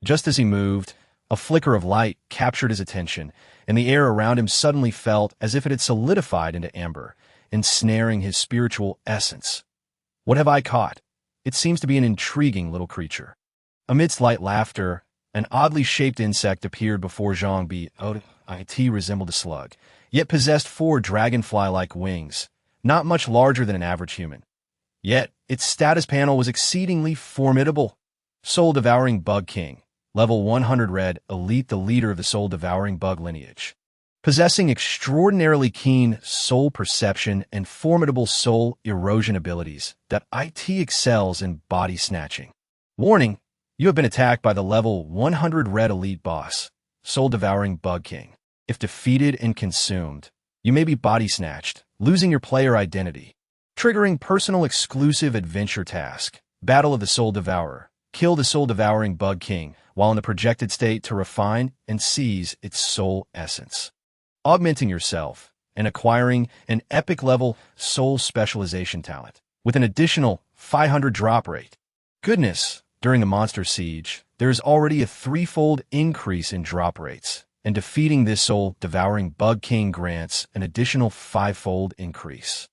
Just as he moved, a flicker of light captured his attention, and the air around him suddenly felt as if it had solidified into amber, ensnaring his spiritual essence. What have I caught? It seems to be an intriguing little creature. Amidst light laughter, an oddly shaped insect appeared before Zhang Bo. It resembled a slug, yet possessed 4 dragonfly-like wings, not much larger than an average human. Yet, its status panel was exceedingly formidable. Soul-Devouring Bug King. Level 100 Red, Elite, the leader of the Soul-Devouring Bug lineage. Possessing extraordinarily keen soul perception and formidable soul erosion abilities, IT excels in body snatching. Warning, you have been attacked by the level 100 Red Elite boss, Soul-Devouring Bug King. If defeated and consumed, you may be body snatched, losing your player identity. Triggering personal exclusive adventure task, Battle of the Soul Devourer. Kill the Soul-Devouring Bug King while in the projected state to refine and seize its soul essence. Augmenting yourself and acquiring an epic level soul specialization talent with an additional 500 drop rate. Goodness, during the monster siege, there is already a 3-fold increase in drop rates, and defeating this Soul-Devouring Bug King grants an additional 5-fold increase.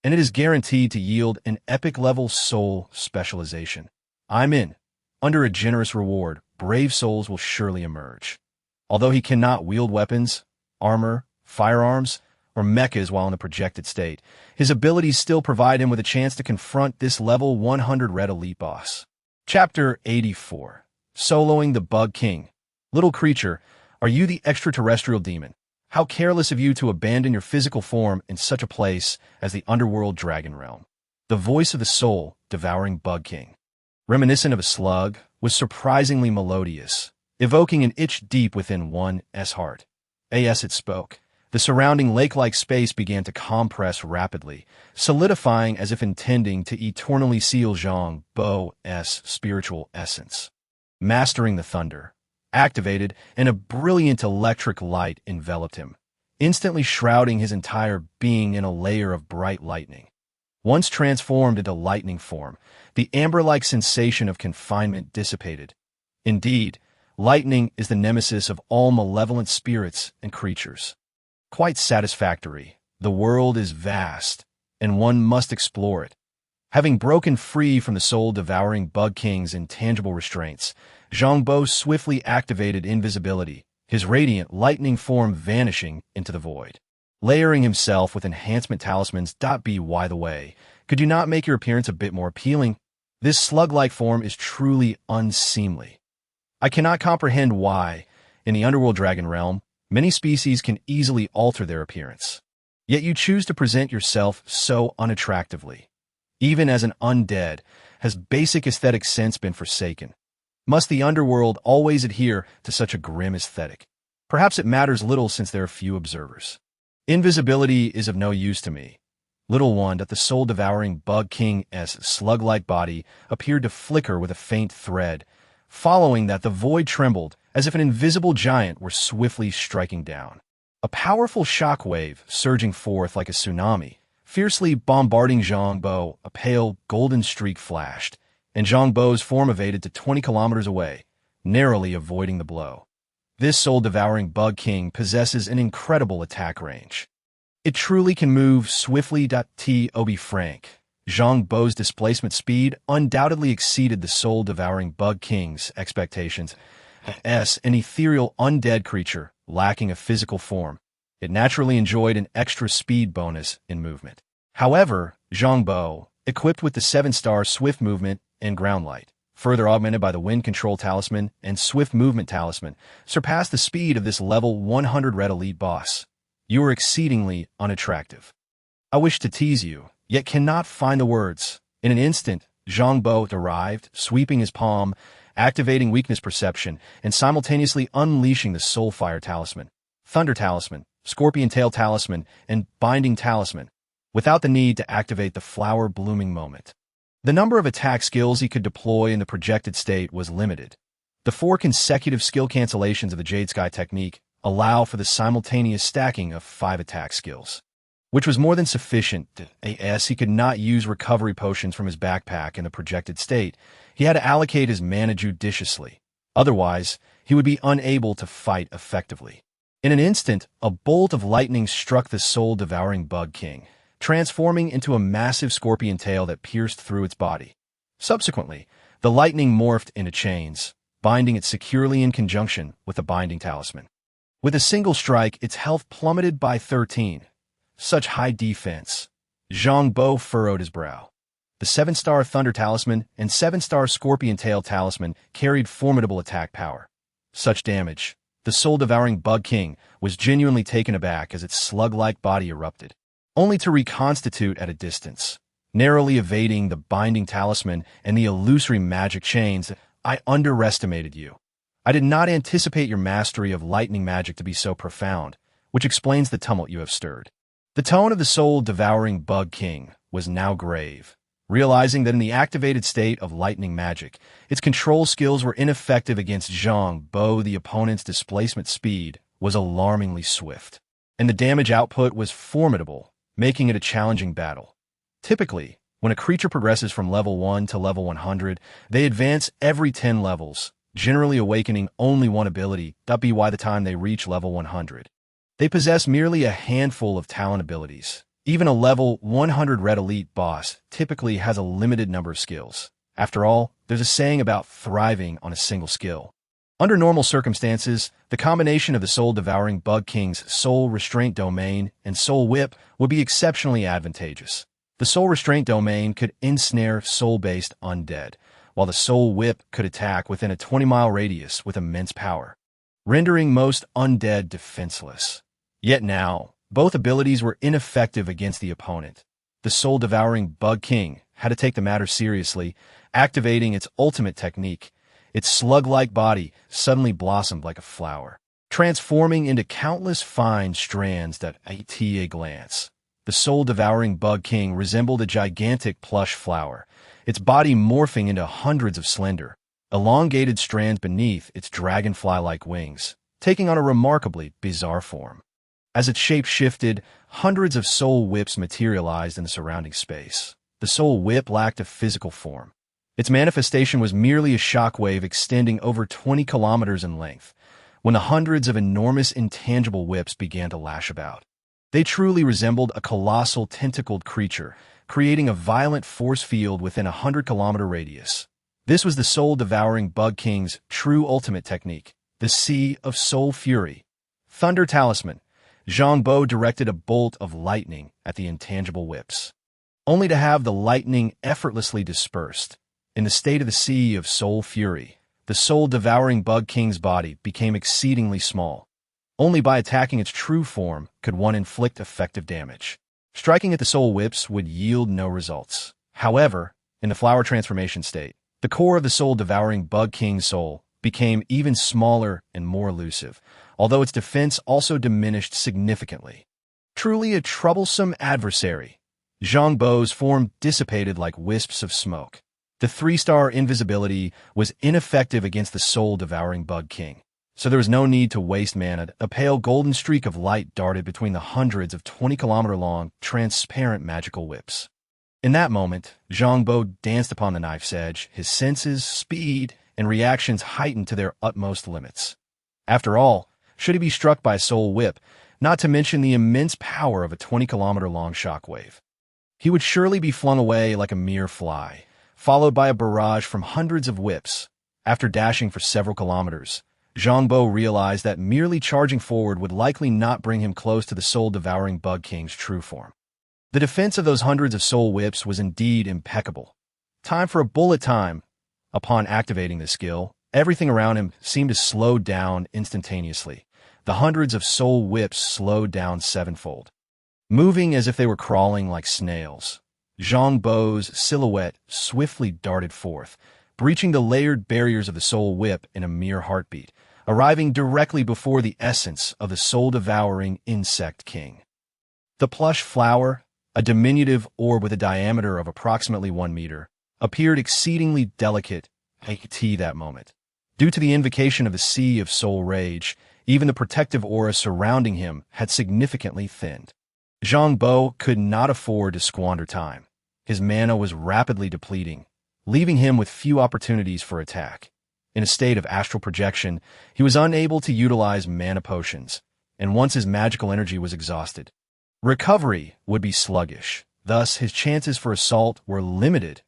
And it is guaranteed to yield an epic level soul specialization. I'm in. Under a generous reward, brave souls will surely emerge. Although he cannot wield weapons, armor, firearms, or mechas while in the projected state, his abilities still provide him with a chance to confront this level 100 Red Elite boss. Chapter 84. Soloing the Bug King. Little creature, are you the extraterrestrial demon? How careless of you to abandon your physical form in such a place as the underworld dragon realm. The voice of the Soul-Devouring Bug King, reminiscent of a slug, was surprisingly melodious, evoking an itch deep within one's heart. As it spoke, the surrounding lake-like space began to compress rapidly, solidifying as if intending to eternally seal Zhang Bo's spiritual essence. Mastering the thunder, activated, and a brilliant electric light enveloped him, instantly shrouding his entire being in a layer of bright lightning. Once transformed into lightning form, the amber-like sensation of confinement dissipated. Indeed, lightning is the nemesis of all malevolent spirits and creatures. Quite satisfactory, the world is vast, and one must explore it. Having broken free from the Soul-Devouring Bug King's intangible restraints, Zhang Bo swiftly activated invisibility, his radiant lightning form vanishing into the void. Layering himself with enhancement talismans. By the way, could you not make your appearance a bit more appealing? This slug-like form is truly unseemly. I cannot comprehend why, in the underworld dragon realm, many species can easily alter their appearance. Yet you choose to present yourself so unattractively. Even as an undead, has basic aesthetic sense been forsaken? Must the underworld always adhere to such a grim aesthetic? Perhaps it matters little since there are few observers. Invisibility is of no use to me. Little one, that the Soul-Devouring Bug King's slug-like body appeared to flicker with a faint thread. Following that, the void trembled, as if an invisible giant were swiftly striking down. A powerful shockwave, surging forth like a tsunami, fiercely bombarding Zhang Bo. A pale, golden streak flashed, and Zhang Bo's form evaded to 20 kilometers away, narrowly avoiding the blow. This Soul-Devouring Bug King possesses an incredible attack range. It truly can move swiftly. To be frank, Zhang Bo's displacement speed undoubtedly exceeded the Soul-Devouring Bug King's expectations. As an ethereal undead creature, lacking a physical form, it naturally enjoyed an extra speed bonus in movement. However, Zhang Bo, equipped with the 7-star Swift Movement and Ground Light, further augmented by the Wind Control Talisman and Swift Movement Talisman, surpassed the speed of this level 100 Red Elite boss. You are exceedingly unattractive. I wish to tease you, yet cannot find the words. In an instant, Zhang Bo arrived, sweeping his palm, activating Weakness Perception, and simultaneously unleashing the Soulfire Talisman, Thunder Talisman, Scorpion Tail Talisman, and Binding Talisman, without the need to activate the Flower Blooming Moment. The number of attack skills he could deploy in the projected state was limited. The 4 consecutive skill cancellations of the Jade Sky technique allow for the simultaneous stacking of 5 attack skills, which was more than sufficient. As he could not use recovery potions from his backpack in the projected state, he had to allocate his mana judiciously. Otherwise, he would be unable to fight effectively. In an instant, a bolt of lightning struck the Soul-Devouring Bug King, transforming into a massive scorpion tail that pierced through its body. Subsequently, the lightning morphed into chains, binding it securely in conjunction with the Binding Talisman. With a single strike, its health plummeted by 13. Such high defense. Zhang Bo furrowed his brow. The 7-star Thunder Talisman and 7-star Scorpion Tail Talisman carried formidable attack power. Such damage. The soul-devouring Bug King was genuinely taken aback as its slug-like body erupted, only to reconstitute at a distance, narrowly evading the binding talisman and the illusory magic chains. I underestimated you. I did not anticipate your mastery of lightning magic to be so profound, which explains the tumult you have stirred. The tone of the soul-devouring Bug King was now grave, realizing that in the activated state of lightning magic, its control skills were ineffective against Zhang Bo. The opponent's displacement speed was alarmingly swift, and the damage output was formidable, making it a challenging battle. Typically, when a creature progresses from level 1 to level 100, they advance every 10 levels, generally awakening only one ability, by the time they reach level 100. They possess merely a handful of talent abilities. Even a level 100 Red Elite boss typically has a limited number of skills. After all, there's a saying about thriving on a single skill. Under normal circumstances, the combination of the soul-devouring Bug King's Soul Restraint Domain and Soul Whip would be exceptionally advantageous. The Soul Restraint Domain could ensnare soul-based undead, while the Soul Whip could attack within a 20-mile radius with immense power, rendering most undead defenseless. Yet now, both abilities were ineffective against the opponent. The soul-devouring Bug King had to take the matter seriously, activating its ultimate technique. Its slug-like body suddenly blossomed like a flower, transforming into countless fine strands that at a glance. The soul-devouring Bug King resembled a gigantic plush flower, its body morphing into hundreds of slender, elongated strands beneath its dragonfly-like wings, taking on a remarkably bizarre form. As its shape shifted, hundreds of soul whips materialized in the surrounding space. The soul whip lacked a physical form. Its manifestation was merely a shockwave extending over 20 kilometers in length, when the hundreds of enormous intangible whips began to lash about. They truly resembled a colossal tentacled creature, creating a violent force field within a 100-kilometer radius. This was the soul-devouring Bug King's true ultimate technique, the Sea of Soul Fury. Thunder Talisman. Zhang Bo directed a bolt of lightning at the intangible whips, only to have the lightning effortlessly dispersed. In the state of the Sea of Soul Fury, the soul-devouring Bug King's body became exceedingly small. Only by attacking its true form could one inflict effective damage. Striking at the soul whips would yield no results. However, in the flower transformation state, the core of the soul-devouring Bug King's soul became even smaller and more elusive, although its defense also diminished significantly. Truly a troublesome adversary. Zhang Bo's form dissipated like wisps of smoke. The 3-star invisibility was ineffective against the soul-devouring Bug King, so there was no need to waste mana. A pale golden streak of light darted between the hundreds of 20-kilometer-long, transparent magical whips. In that moment, Zhang Bo danced upon the knife's edge, his senses, speed, and reactions heightened to their utmost limits. After all, should he be struck by a soul whip, not to mention the immense power of a 20-kilometer-long shockwave, he would surely be flung away like a mere fly, followed by a barrage from hundreds of whips. After dashing for several kilometers, Zhang Bo realized that merely charging forward would likely not bring him close to the soul-devouring Bug King's true form. The defense of those hundreds of soul whips was indeed impeccable. Time for a bullet time. Upon activating this skill, everything around him seemed to slow down instantaneously. The hundreds of soul whips slowed down sevenfold, moving as if they were crawling like snails. Zhang Bo's silhouette swiftly darted forth, breaching the layered barriers of the soul whip in a mere heartbeat, arriving directly before the essence of the soul-devouring insect king. The plush flower, a diminutive orb with a diameter of approximately 1 meter, appeared exceedingly delicate at that moment. Due to the invocation of the Sea of Soul Rage, even the protective aura surrounding him had significantly thinned. Zhang Bo could not afford to squander time. His mana was rapidly depleting, leaving him with few opportunities for attack. In a state of astral projection, he was unable to utilize mana potions, and once his magical energy was exhausted, recovery would be sluggish. Thus, his chances for assault were limited.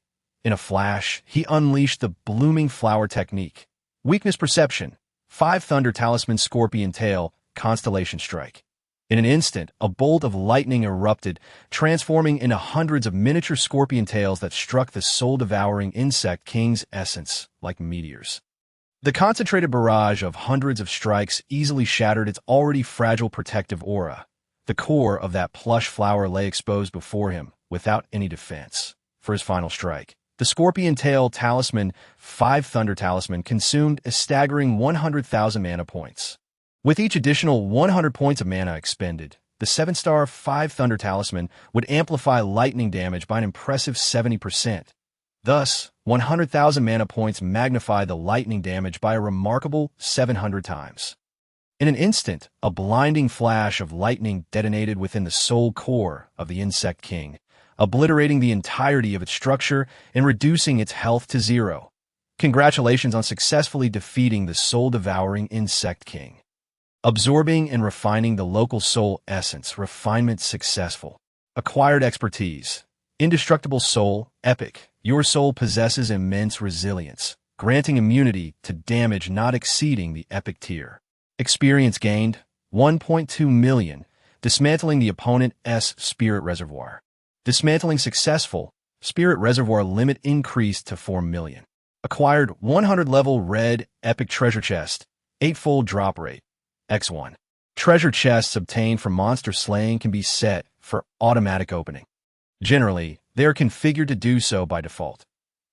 In a flash, he unleashed the blooming flower technique. Weakness perception. 5 Thunder Talisman Scorpion Tail Constellation Strike. In an instant, a bolt of lightning erupted, transforming into hundreds of miniature scorpion tails that struck the soul-devouring insect king's essence like meteors. The concentrated barrage of hundreds of strikes easily shattered its already fragile protective aura. The core of that plush flower lay exposed before him, without any defense. For his final strike, the Scorpion Tail Talisman, 5 Thunder Talisman, consumed a staggering 100,000 mana points. With each additional 100 points of mana expended, the 7-star 5 Thunder Talisman would amplify lightning damage by an impressive 70%. Thus, 100,000 mana points magnify the lightning damage by a remarkable 700 times. In an instant, a blinding flash of lightning detonated within the soul core of the Insect King, obliterating the entirety of its structure and reducing its health to 0. Congratulations on successfully defeating the soul-devouring Insect King. Absorbing and refining the local soul essence, refinement successful. Acquired expertise. Indestructible soul, epic. Your soul possesses immense resilience, granting immunity to damage not exceeding the epic tier. Experience gained, 1.2 million. Dismantling the opponent's spirit reservoir. Dismantling successful. Spirit reservoir limit increased to 4 million. Acquired 100 level red epic treasure chest, 8-fold drop rate. X1. Treasure chests obtained from monster slaying can be set for automatic opening. Generally, they are configured to do so by default.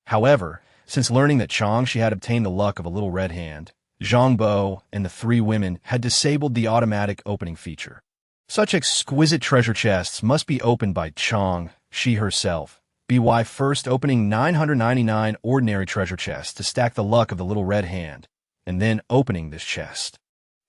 However, since learning that she had obtained the luck of a little red hand, Zhang Bo and the 3 women had disabled the automatic opening feature. Such exquisite treasure chests must be opened by she herself. BY first opening 999 ordinary treasure chests to stack the luck of the little red hand, and then opening this chest.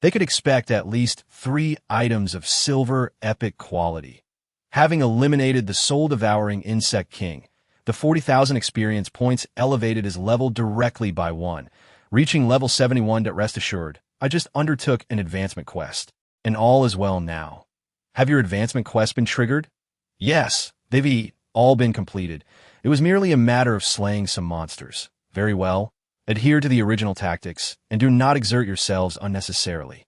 They could expect at least 3 items of silver epic quality. Having eliminated the soul-devouring Insect King, the 40,000 experience points elevated his level directly by 1, reaching level 71. Rest assured, I just undertook an advancement quest, and all is well now. Have your advancement quests been triggered? Yes, they've all been completed. It was merely a matter of slaying some monsters. Very well. Adhere to the original tactics, and do not exert yourselves unnecessarily.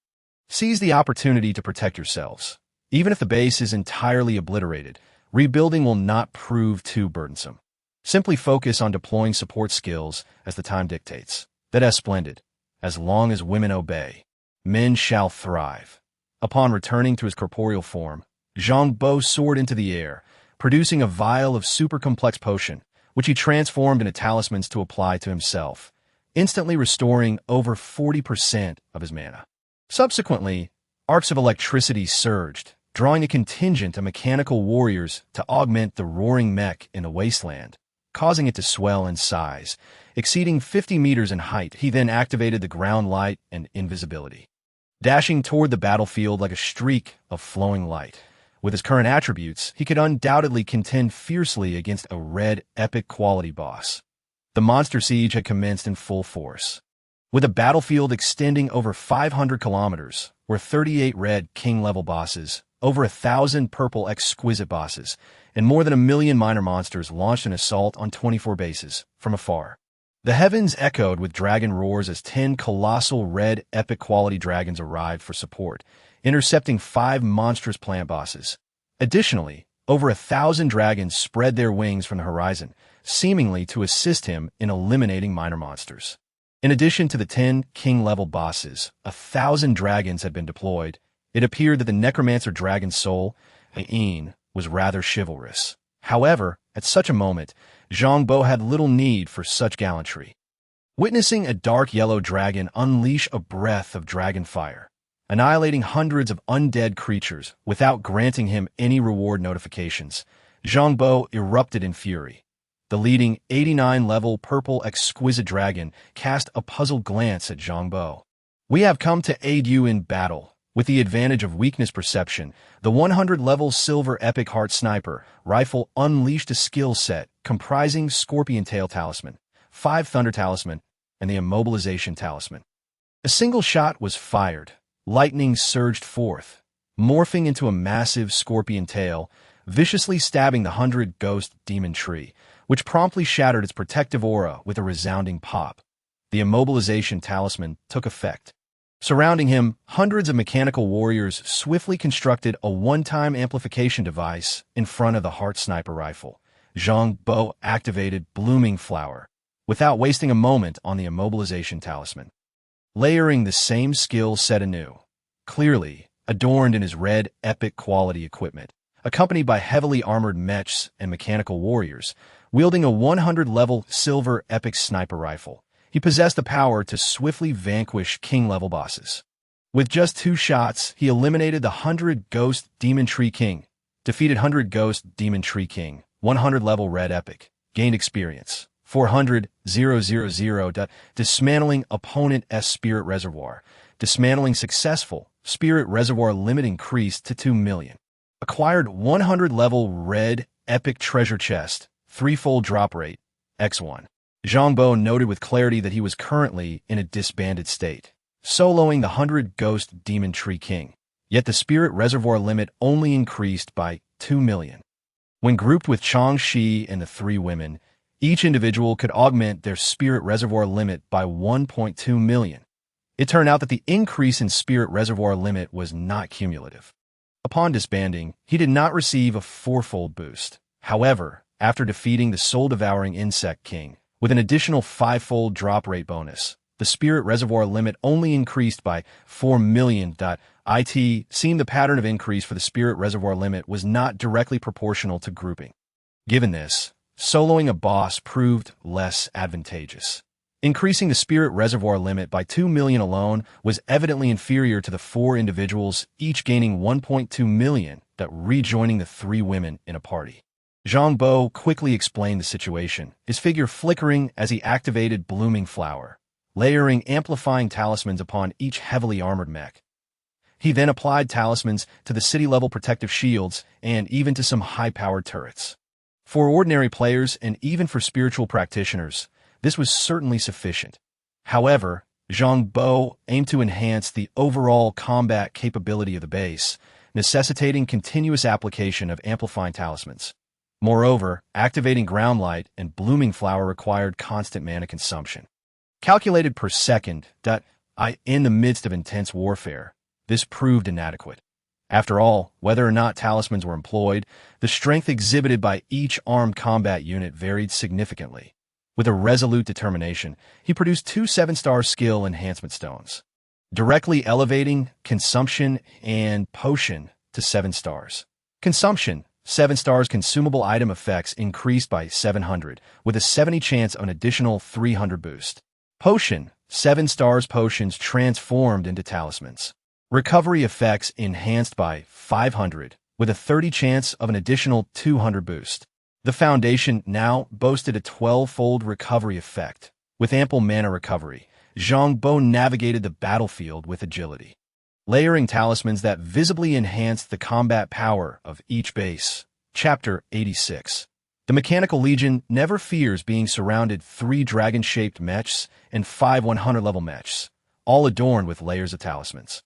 Seize the opportunity to protect yourselves. Even if the base is entirely obliterated, rebuilding will not prove too burdensome. Simply focus on deploying support skills as the time dictates. That's splendid. As long as women obey, men shall thrive. Upon returning to his corporeal form, Zhang Bo soared into the air, producing a vial of super-complex potion, which he transformed into talismans to apply to himself, instantly restoring over 40% of his mana. Subsequently, arcs of electricity surged, drawing a contingent of mechanical warriors to augment the roaring mech in the wasteland, causing it to swell in size, exceeding 50 meters in height. He then activated the ground light and invisibility, dashing toward the battlefield like a streak of flowing light. With his current attributes, he could undoubtedly contend fiercely against a red epic quality boss. The monster siege had commenced in full force. With a battlefield extending over 500 kilometers, were 38 red king-level bosses, over 1,000 purple exquisite bosses, and more than 1 million minor monsters launched an assault on 24 bases, from afar. The heavens echoed with dragon roars as 10 colossal red epic quality dragons arrived for support, intercepting 5 monstrous plant bosses. Additionally, over 1,000 dragons spread their wings from the horizon, seemingly to assist him in eliminating minor monsters. In addition to the 10 king-level bosses, 1,000 dragons had been deployed. It appeared that the necromancer dragon's soul, Ain, was rather chivalrous. However, at such a moment, Zhang Bo had little need for such gallantry. Witnessing a dark yellow dragon unleash a breath of dragon fire, annihilating hundreds of undead creatures without granting him any reward notifications, Zhang Bo erupted in fury. The leading 89-level purple exquisite dragon cast a puzzled glance at Zhang Bo. We have come to aid you in battle. With the advantage of weakness perception, the 100-level silver epic heart sniper rifle unleashed a skill set comprising Scorpion Tail Talisman, 5 Thunder Talisman, and the Immobilization Talisman. A single shot was fired. Lightning surged forth, morphing into a massive scorpion tail, viciously stabbing the 100-ghost demon tree, which promptly shattered its protective aura with a resounding pop. The Immobilization Talisman took effect. Surrounding him, hundreds of mechanical warriors swiftly constructed a one-time amplification device in front of the Heart Sniper rifle. Zhang Bo activated Blooming Flower, without wasting a moment on the immobilization talisman. Layering the same skill set anew, clearly adorned in his red epic quality equipment, accompanied by heavily armored mechs and mechanical warriors, wielding a 100-level silver epic sniper rifle. He possessed the power to swiftly vanquish king-level bosses. With just 2 shots, he eliminated the 100 Ghost Demon Tree King, defeated 100 Ghost Demon Tree King, 100-level red epic, gained experience, 400,000, dismantling opponent's spirit reservoir, dismantling successful, spirit reservoir limit increased to 2 million. Acquired 100-level red epic treasure chest, 3-fold drop rate, X1. Zhang Bo noted with clarity that he was currently in a disbanded state, soloing the 100 Ghost Demon Tree King. Yet the spirit reservoir limit only increased by 2 million. When grouped with Chang Shi and the 3 women, each individual could augment their spirit reservoir limit by 1.2 million. It turned out that the increase in spirit reservoir limit was not cumulative. Upon disbanding, he did not receive a 4-fold boost. However, after defeating the soul-devouring Insect King, with an additional 5-fold drop rate bonus, the spirit reservoir limit only increased by 4 million. It seemed the pattern of increase for the spirit reservoir limit was not directly proportional to grouping. Given this, soloing a boss proved less advantageous. Increasing the spirit reservoir limit by 2 million alone was evidently inferior to the 4 individuals, each gaining 1.2 million, rejoining the 3 women in a party. Zhang Bo quickly explained the situation, his figure flickering as he activated Blooming Flower, layering amplifying talismans upon each heavily armored mech. He then applied talismans to the city-level protective shields and even to some high-powered turrets. For ordinary players and even for spiritual practitioners, this was certainly sufficient. However, Zhang Bo aimed to enhance the overall combat capability of the base, necessitating continuous application of amplifying talismans. Moreover, activating Ground Light and Blooming Flower required constant mana consumption. Calculated per second, in the midst of intense warfare, this proved inadequate. After all, whether or not talismans were employed, the strength exhibited by each armed combat unit varied significantly. With a resolute determination, he produced 2 7-star skill enhancement stones, directly elevating consumption and potion to 7 stars. Consumption, 7 stars. Consumable item effects increased by 700, with a 70 chance of an additional 300 boost. Potion, 7 stars. Potions transformed into talismans. Recovery effects enhanced by 500, with a 30 chance of an additional 200 boost. The Foundation now boasted a 12-fold recovery effect. With ample mana recovery, Zhang Bo navigated the battlefield with agility, layering talismans that visibly enhanced the combat power of each base. Chapter 86. The Mechanical Legion never fears being surrounded 3 dragon-shaped mechs and 5 100-level mechs, all adorned with layers of talismans.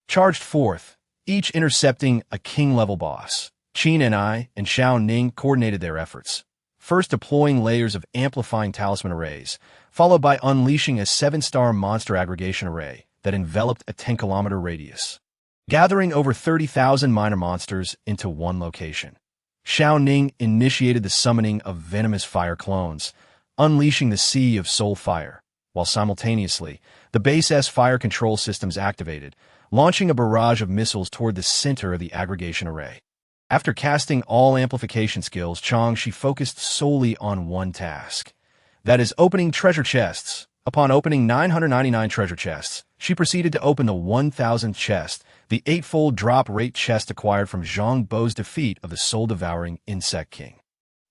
Charged forth, each intercepting a king-level boss. Qin and I and Xiao Ning coordinated their efforts, first deploying layers of amplifying talisman arrays, followed by unleashing a 7-star monster aggregation array that enveloped a 10-kilometer radius, gathering over 30,000 minor monsters into one location. Xiao Ning initiated the summoning of venomous fire clones, unleashing the sea of soul fire, while simultaneously, the base's fire control systems activated, launching a barrage of missiles toward the center of the aggregation array. After casting all amplification skills, Chang Shi focused solely on one task. That is, opening treasure chests. Upon opening 999 treasure chests, she proceeded to open the 1,000th chest, the 8-fold drop rate chest acquired from Zhang Bo's defeat of the soul-devouring Insect King.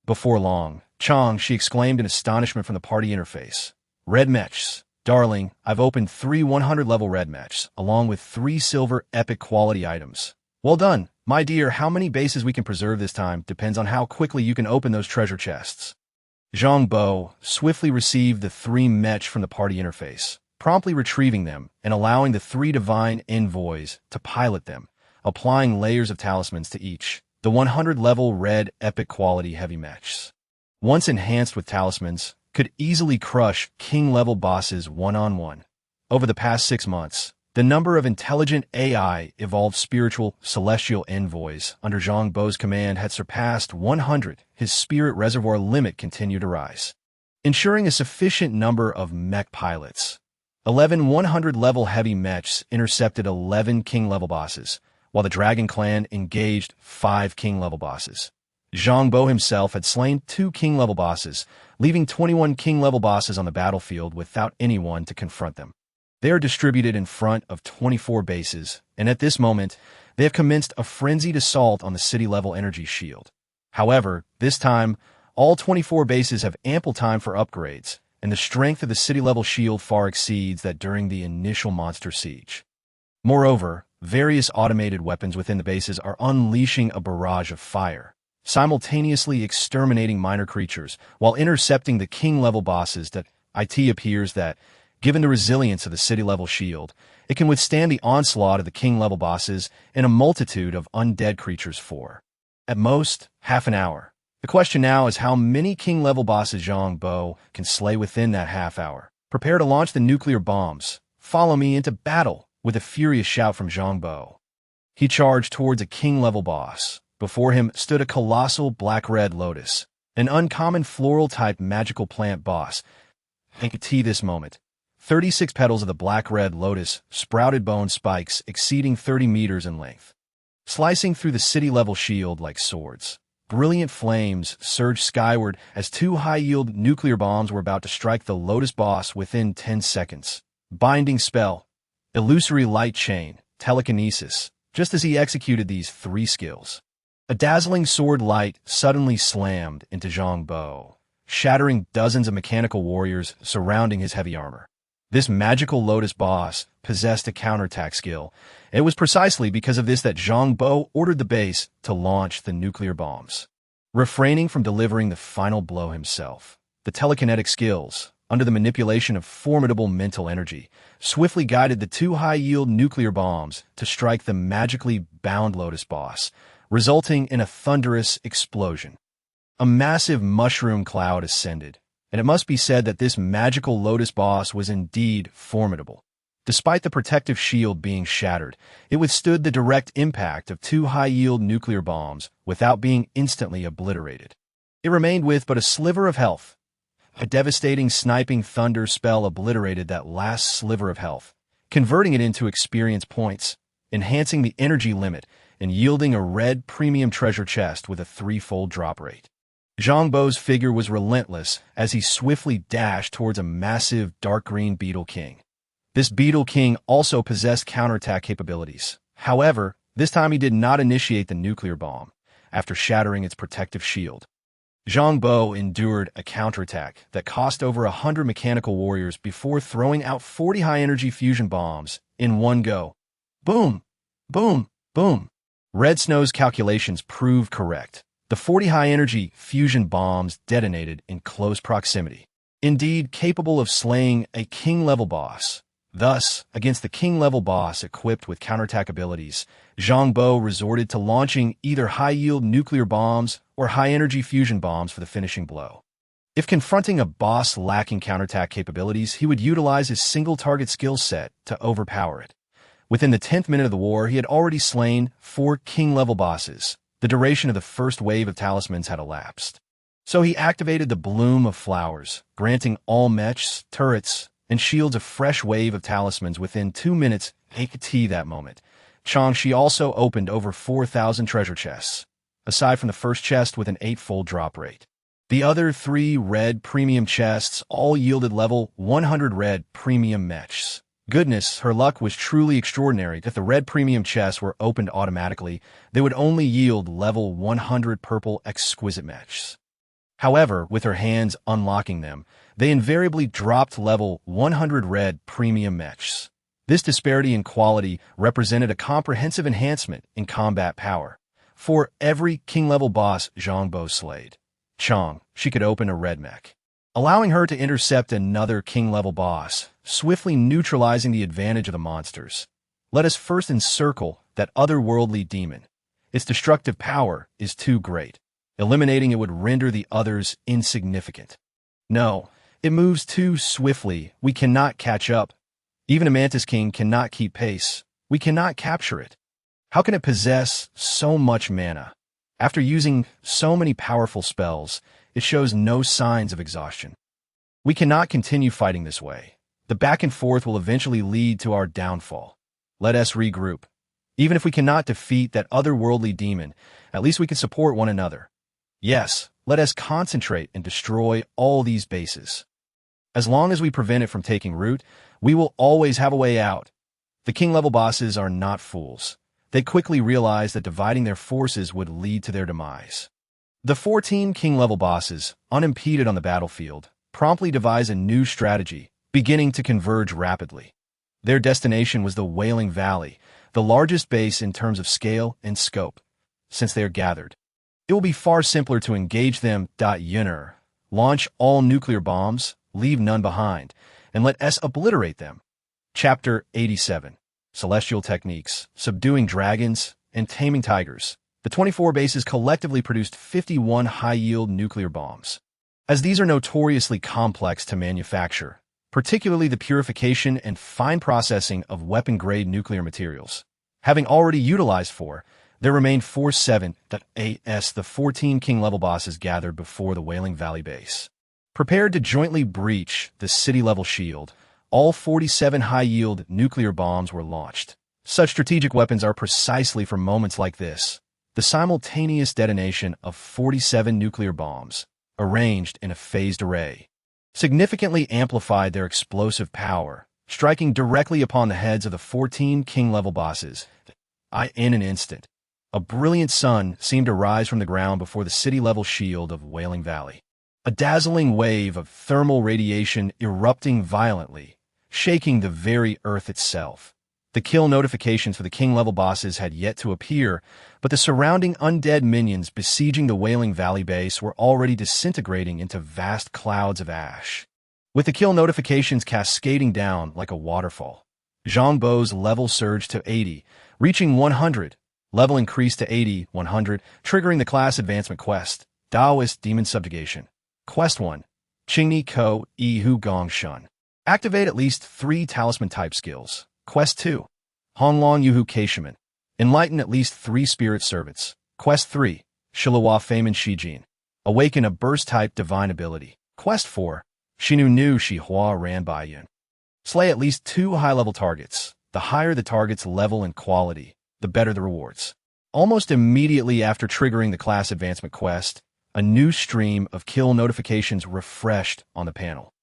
Before long, Chang Shi exclaimed in astonishment from the party interface. Red mechs. Darling, I've opened 3 100-level red mechs, along with 3 silver epic quality items. Well done. My dear, how many bases we can preserve this time depends on how quickly you can open those treasure chests. Zhang Bo swiftly received the 3 mech from the party interface, promptly retrieving them and allowing the 3 divine envoys to pilot them, applying layers of talismans to each, the 100-level red epic quality heavy mechs. Once enhanced with talismans, could easily crush king-level bosses one-on-one. Over the past 6 months, The number of intelligent AI evolved spiritual celestial envoys under Zhang Bo's command had surpassed 100. His spirit reservoir limit continued to rise, ensuring a sufficient number of mech pilots. 11 100-level heavy mechs intercepted 11 king-level bosses, while the Dragon Clan engaged 5 king-level bosses. Zhang Bo himself had slain 2 king-level bosses, leaving 21 king-level bosses on the battlefield without anyone to confront them. They are distributed in front of 24 bases, and at this moment, they have commenced a frenzied assault on the city-level energy shield. However, this time, all 24 bases have ample time for upgrades, and the strength of the city-level shield far exceeds that during the initial monster siege. Moreover, various automated weapons within the bases are unleashing a barrage of fire, simultaneously exterminating minor creatures while intercepting the king-level bosses. That it appears that, given the resilience of the city-level shield, it can withstand the onslaught of the king-level bosses and a multitude of undead creatures for, at most, half an hour. The question now is how many king-level bosses Zhang Bo can slay within that half hour. Prepare to launch the nuclear bombs. Follow me into battle, with a furious shout from Zhang Bo. He charged towards a king-level boss. Before him stood a colossal black-red lotus, an uncommon floral-type magical plant boss. This moment, 36 petals of the black-red lotus sprouted bone spikes exceeding 30 meters in length, slicing through the city-level shield like swords. Brilliant flames surged skyward as 2 high-yield nuclear bombs were about to strike the lotus boss within 10 seconds. Binding spell, illusory light chain, telekinesis. Just as he executed these 3 skills, a dazzling sword light suddenly slammed into Zhang Bo, shattering dozens of mechanical warriors surrounding his heavy armor. This magical lotus boss possessed a counterattack skill. It was precisely because of this that Zhang Bo ordered the base to launch the nuclear bombs. Refraining from delivering the final blow himself, the telekinetic skills, under the manipulation of formidable mental energy, swiftly guided the 2 high-yield nuclear bombs to strike the magically bound lotus boss, resulting in a thunderous explosion. A massive mushroom cloud ascended, and it must be said that this magical lotus boss was indeed formidable. Despite the protective shield being shattered, it withstood the direct impact of 2 high-yield nuclear bombs without being instantly obliterated. It remained with but a sliver of health. A devastating sniping thunder spell obliterated that last sliver of health, converting it into experience points, enhancing the energy limit, and yielding a red premium treasure chest with a 3-fold drop rate. Zhang Bo's figure was relentless as he swiftly dashed towards a massive dark green Beetle King. This Beetle King also possessed counterattack capabilities. However, this time he did not initiate the nuclear bomb, after shattering its protective shield. Zhang Bo endured a counterattack that cost over 100 mechanical warriors before throwing out 40 high-energy fusion bombs in one go. Boom! Boom! Boom! Red Snow's calculations proved correct. The 40 high-energy fusion bombs detonated in close proximity, indeed capable of slaying a king-level boss. Thus, against the king-level boss equipped with counterattack abilities, Zhang Bo resorted to launching either high-yield nuclear bombs or high-energy fusion bombs for the finishing blow. If confronting a boss lacking counterattack capabilities, he would utilize his single-target skill set to overpower it. Within the 10th minute of the war, he had already slain 4 king-level bosses. The duration of the first wave of talismans had elapsed. So he activated the Bloom of Flowers, granting all mechs, turrets, and shields a fresh wave of talismans within 2 minutes. That moment, Changxi also opened over 4,000 treasure chests, aside from the first chest with an 8-fold drop rate. The other 3 red premium chests all yielded level 100 red premium mechs. Goodness, her luck was truly extraordinary. If the red premium chests were opened automatically, they would only yield level 100 purple exquisite mechs. However, with her hands unlocking them, they invariably dropped level 100 red premium mechs. This disparity in quality represented a comprehensive enhancement in combat power. For every king-level boss Zhang Bo slayed, she could open a red mech, allowing her to intercept another king-level boss, swiftly neutralizing the advantage of the monsters. Let us first encircle that otherworldly demon. Its destructive power is too great. Eliminating it would render the others insignificant. No, it moves too swiftly. We cannot catch up. Even a Mantis King cannot keep pace. We cannot capture it. How can it possess so much mana? After using so many powerful spells, it shows no signs of exhaustion. We cannot continue fighting this way. The back and forth will eventually lead to our downfall. Let us regroup. Even if we cannot defeat that otherworldly demon, at least we can support one another. Yes, let us concentrate and destroy all these bases. As long as we prevent it from taking root, we will always have a way out. The king-level bosses are not fools. They quickly realized that dividing their forces would lead to their demise. The 14 king-level bosses, unimpeded on the battlefield, promptly devised a new strategy, beginning to converge rapidly. Their destination was the Wailing Valley, the largest base in terms of scale and scope. Since they are gathered, it will be far simpler to engage them. Launch all nuclear bombs, leave none behind, and let us obliterate them. Chapter 87. Celestial Techniques, Subduing Dragons, and Taming Tigers. The 24 bases collectively produced 51 high-yield nuclear bombs. As these are notoriously complex to manufacture, particularly the purification and fine processing of weapon-grade nuclear materials. Having already utilized 4, there remained 47 as the 14 king-level bosses gathered before the Wailing Valley base. Prepared to jointly breach the city-level shield, all 47 high-yield nuclear bombs were launched. Such strategic weapons are precisely for moments like this. The simultaneous detonation of 47 nuclear bombs, arranged in a phased array, significantly amplified their explosive power, striking directly upon the heads of the 14 king-level bosses. In an instant, a brilliant sun seemed to rise from the ground before the city-level shield of Wailing Valley. A dazzling wave of thermal radiation erupting violently, shaking the very earth itself. The kill notifications for the king-level bosses had yet to appear, but the surrounding undead minions besieging the Wailing Valley base were already disintegrating into vast clouds of ash. With the kill notifications cascading down like a waterfall, Zhang Bo's level surged to 80, reaching 100. Level increased to 80, 100, triggering the class advancement quest, Taoist Demon Subjugation. Quest 1. Qingni Ko Yi Hu Gong Shun. Activate at least 3 talisman-type skills. Quest 2. Honglong Yuhu Keishaman. Enlighten at least 3 spirit servants. Quest 3. Shilawa Femin Shijin. Awaken a burst-type divine ability. Quest 4. Shinu Nu Shi Hua Ran Baiyun. Slay at least 2 high-level targets. The higher the target's level and quality, the better the rewards. Almost immediately after triggering the class advancement quest, a new stream of kill notifications refreshed on the panel.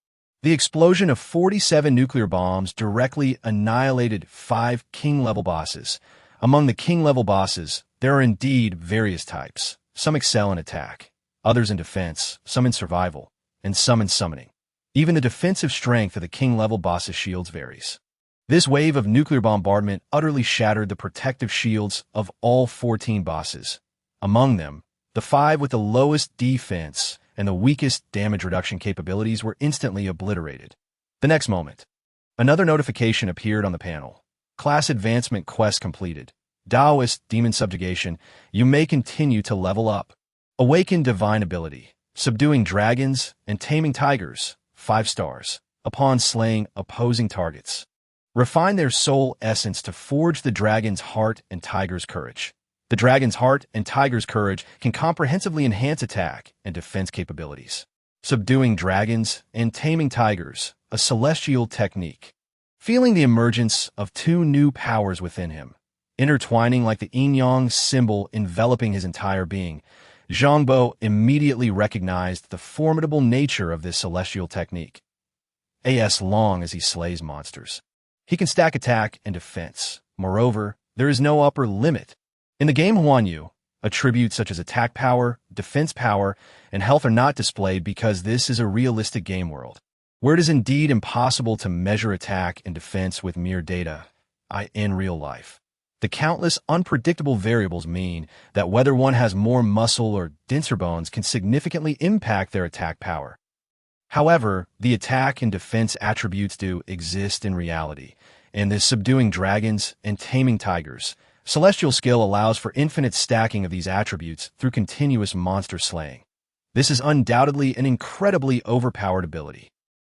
The explosion of 47 nuclear bombs directly annihilated 5 king-level bosses. Among the king-level bosses, there are indeed various types. Some excel in attack, others in defense, some in survival, and some in summoning. Even the defensive strength of the king-level bosses' shields varies. This wave of nuclear bombardment utterly shattered the protective shields of all 14 bosses. Among them, the 5 with the lowest defense and the weakest damage reduction capabilities were instantly obliterated. The next moment, another notification appeared on the panel. Class advancement quest completed. Taoist Demon Subjugation. You may continue to level up. Awaken divine ability. Subduing dragons and taming tigers. 5 stars. Upon slaying opposing targets. Refine their soul essence to forge the dragon's heart and tiger's courage. The dragon's heart and tiger's courage can comprehensively enhance attack and defense capabilities. Subduing dragons and taming tigers, a celestial technique. Feeling the emergence of 2 new powers within him, intertwining like the yin-yang symbol enveloping his entire being, Zhang Bo immediately recognized the formidable nature of this celestial technique. As long as he slays monsters, he can stack attack and defense. Moreover, there is no upper limit. In the game Huanyu, attributes such as attack power, defense power, and health are not displayed because this is a realistic game world, where it is indeed impossible to measure attack and defense with mere data, in real life. The countless unpredictable variables mean that whether one has more muscle or denser bones can significantly impact their attack power. However, the attack and defense attributes do exist in reality, and this subduing dragons and taming tigers, celestial skill allows for infinite stacking of these attributes through continuous monster slaying. This is undoubtedly an incredibly overpowered ability.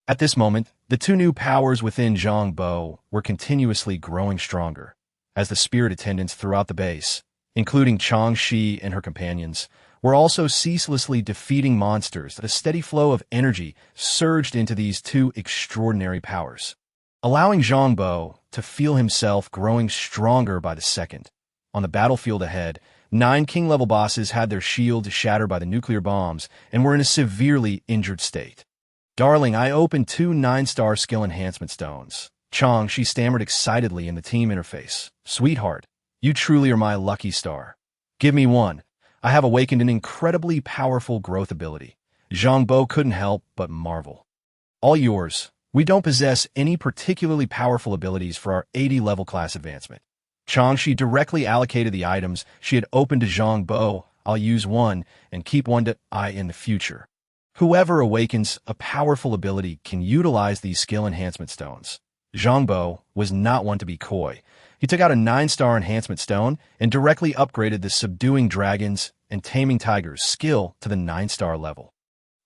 At this moment, the two new powers within Zhang Bo were continuously growing stronger, as the spirit attendants throughout the base, including Changxi and her companions, were also ceaselessly defeating monsters that a steady flow of energy surged into these two extraordinary powers, allowing Zhang Bo to feel himself growing stronger by the second. On the battlefield ahead, 9 king-level bosses had their shields shattered by the nuclear bombs and were in a severely injured state. "Darling, I opened 2 9-star skill enhancement stones." She stammered excitedly in the team interface. "Sweetheart, you truly are my lucky star. Give me one. I have awakened an incredibly powerful growth ability." Zhang Bo couldn't help but marvel. "All yours. We don't possess any particularly powerful abilities for our 80-level class advancement." Changxi directly allocated the items she had opened to Zhang Bo. "I'll use one and keep one to I in the future." Whoever awakens a powerful ability can utilize these skill enhancement stones. Zhang Bo was not one to be coy. He took out a 9-star enhancement stone and directly upgraded the subduing dragons and taming tigers skill to the 9-star level.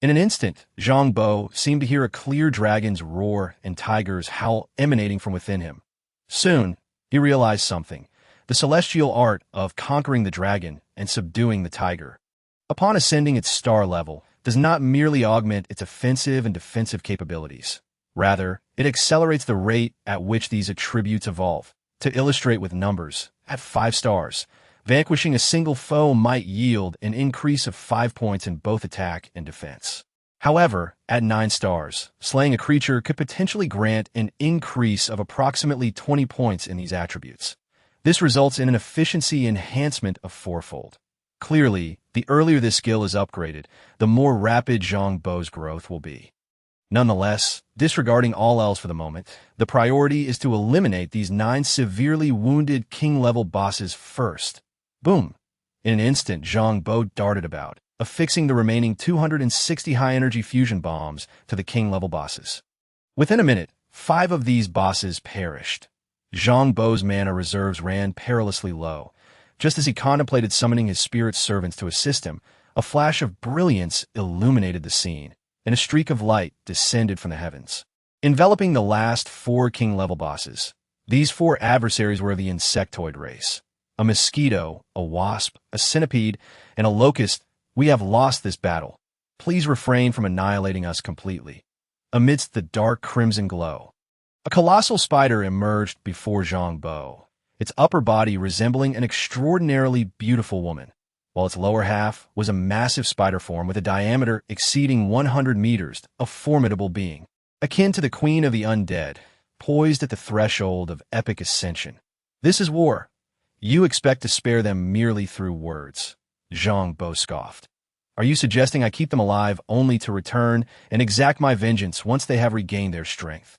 In an instant, Zhang Bo seemed to hear a clear dragon's roar and tiger's howl emanating from within him. Soon, he realized something: the celestial art of conquering the dragon and subduing the tiger, upon ascending its star level, does not merely augment its offensive and defensive capabilities. Rather, it accelerates the rate at which these attributes evolve. To illustrate with numbers, at 5 stars, vanquishing a single foe might yield an increase of 5 points in both attack and defense. However, at 9 stars, slaying a creature could potentially grant an increase of approximately 20 points in these attributes. This results in an efficiency enhancement of 4-fold. Clearly, the earlier this skill is upgraded, the more rapid Zhang Bo's growth will be. Nonetheless, disregarding all else for the moment, the priority is to eliminate these 9 severely wounded king-level bosses first. Boom! In an instant, Zhang Bo darted about, affixing the remaining 260 high-energy fusion bombs to the king-level bosses. Within a minute, 5 of these bosses perished. Zhang Bo's mana reserves ran perilously low. Just as he contemplated summoning his spirit servants to assist him, a flash of brilliance illuminated the scene, and a streak of light descended from the heavens, enveloping the last 4 king-level bosses. These 4 adversaries were of the insectoid race: a mosquito, a wasp, a centipede, and a locust. "We have lost this battle. Please refrain from annihilating us completely." Amidst the dark crimson glow, a colossal spider emerged before Zhang Bo, its upper body resembling an extraordinarily beautiful woman, while its lower half was a massive spider form with a diameter exceeding 100 meters, a formidable being, akin to the Queen of the Undead, poised at the threshold of epic ascension. "This is war. You expect to spare them merely through words," Zhang Bo scoffed. "Are you suggesting I keep them alive only to return and exact my vengeance once they have regained their strength?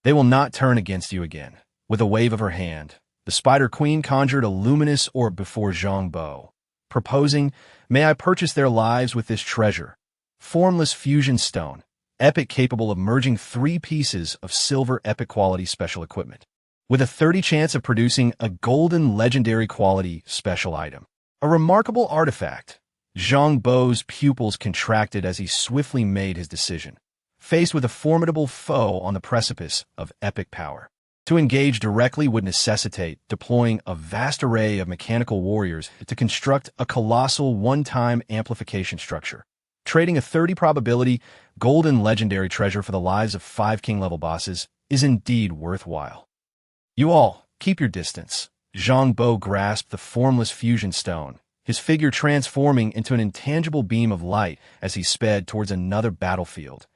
They will not turn against you again." With a wave of her hand, the Spider Queen conjured a luminous orb before Zhang Bo, proposing, "May I purchase their lives with this treasure? Formless fusion stone, epic, capable of merging 3 pieces of silver epic quality special equipment, with a 30 chance of producing a golden legendary quality special item. A remarkable artifact." Zhang Bo's pupils contracted as he swiftly made his decision. Faced with a formidable foe on the precipice of epic power, to engage directly would necessitate deploying a vast array of mechanical warriors to construct a colossal one-time amplification structure. Trading a 30 probability golden legendary treasure for the lives of 5 king-level bosses is indeed worthwhile. "You all, keep your distance." Zhang Bo grasped the formless fusion stone, his figure transforming into an intangible beam of light as he sped towards another battlefield.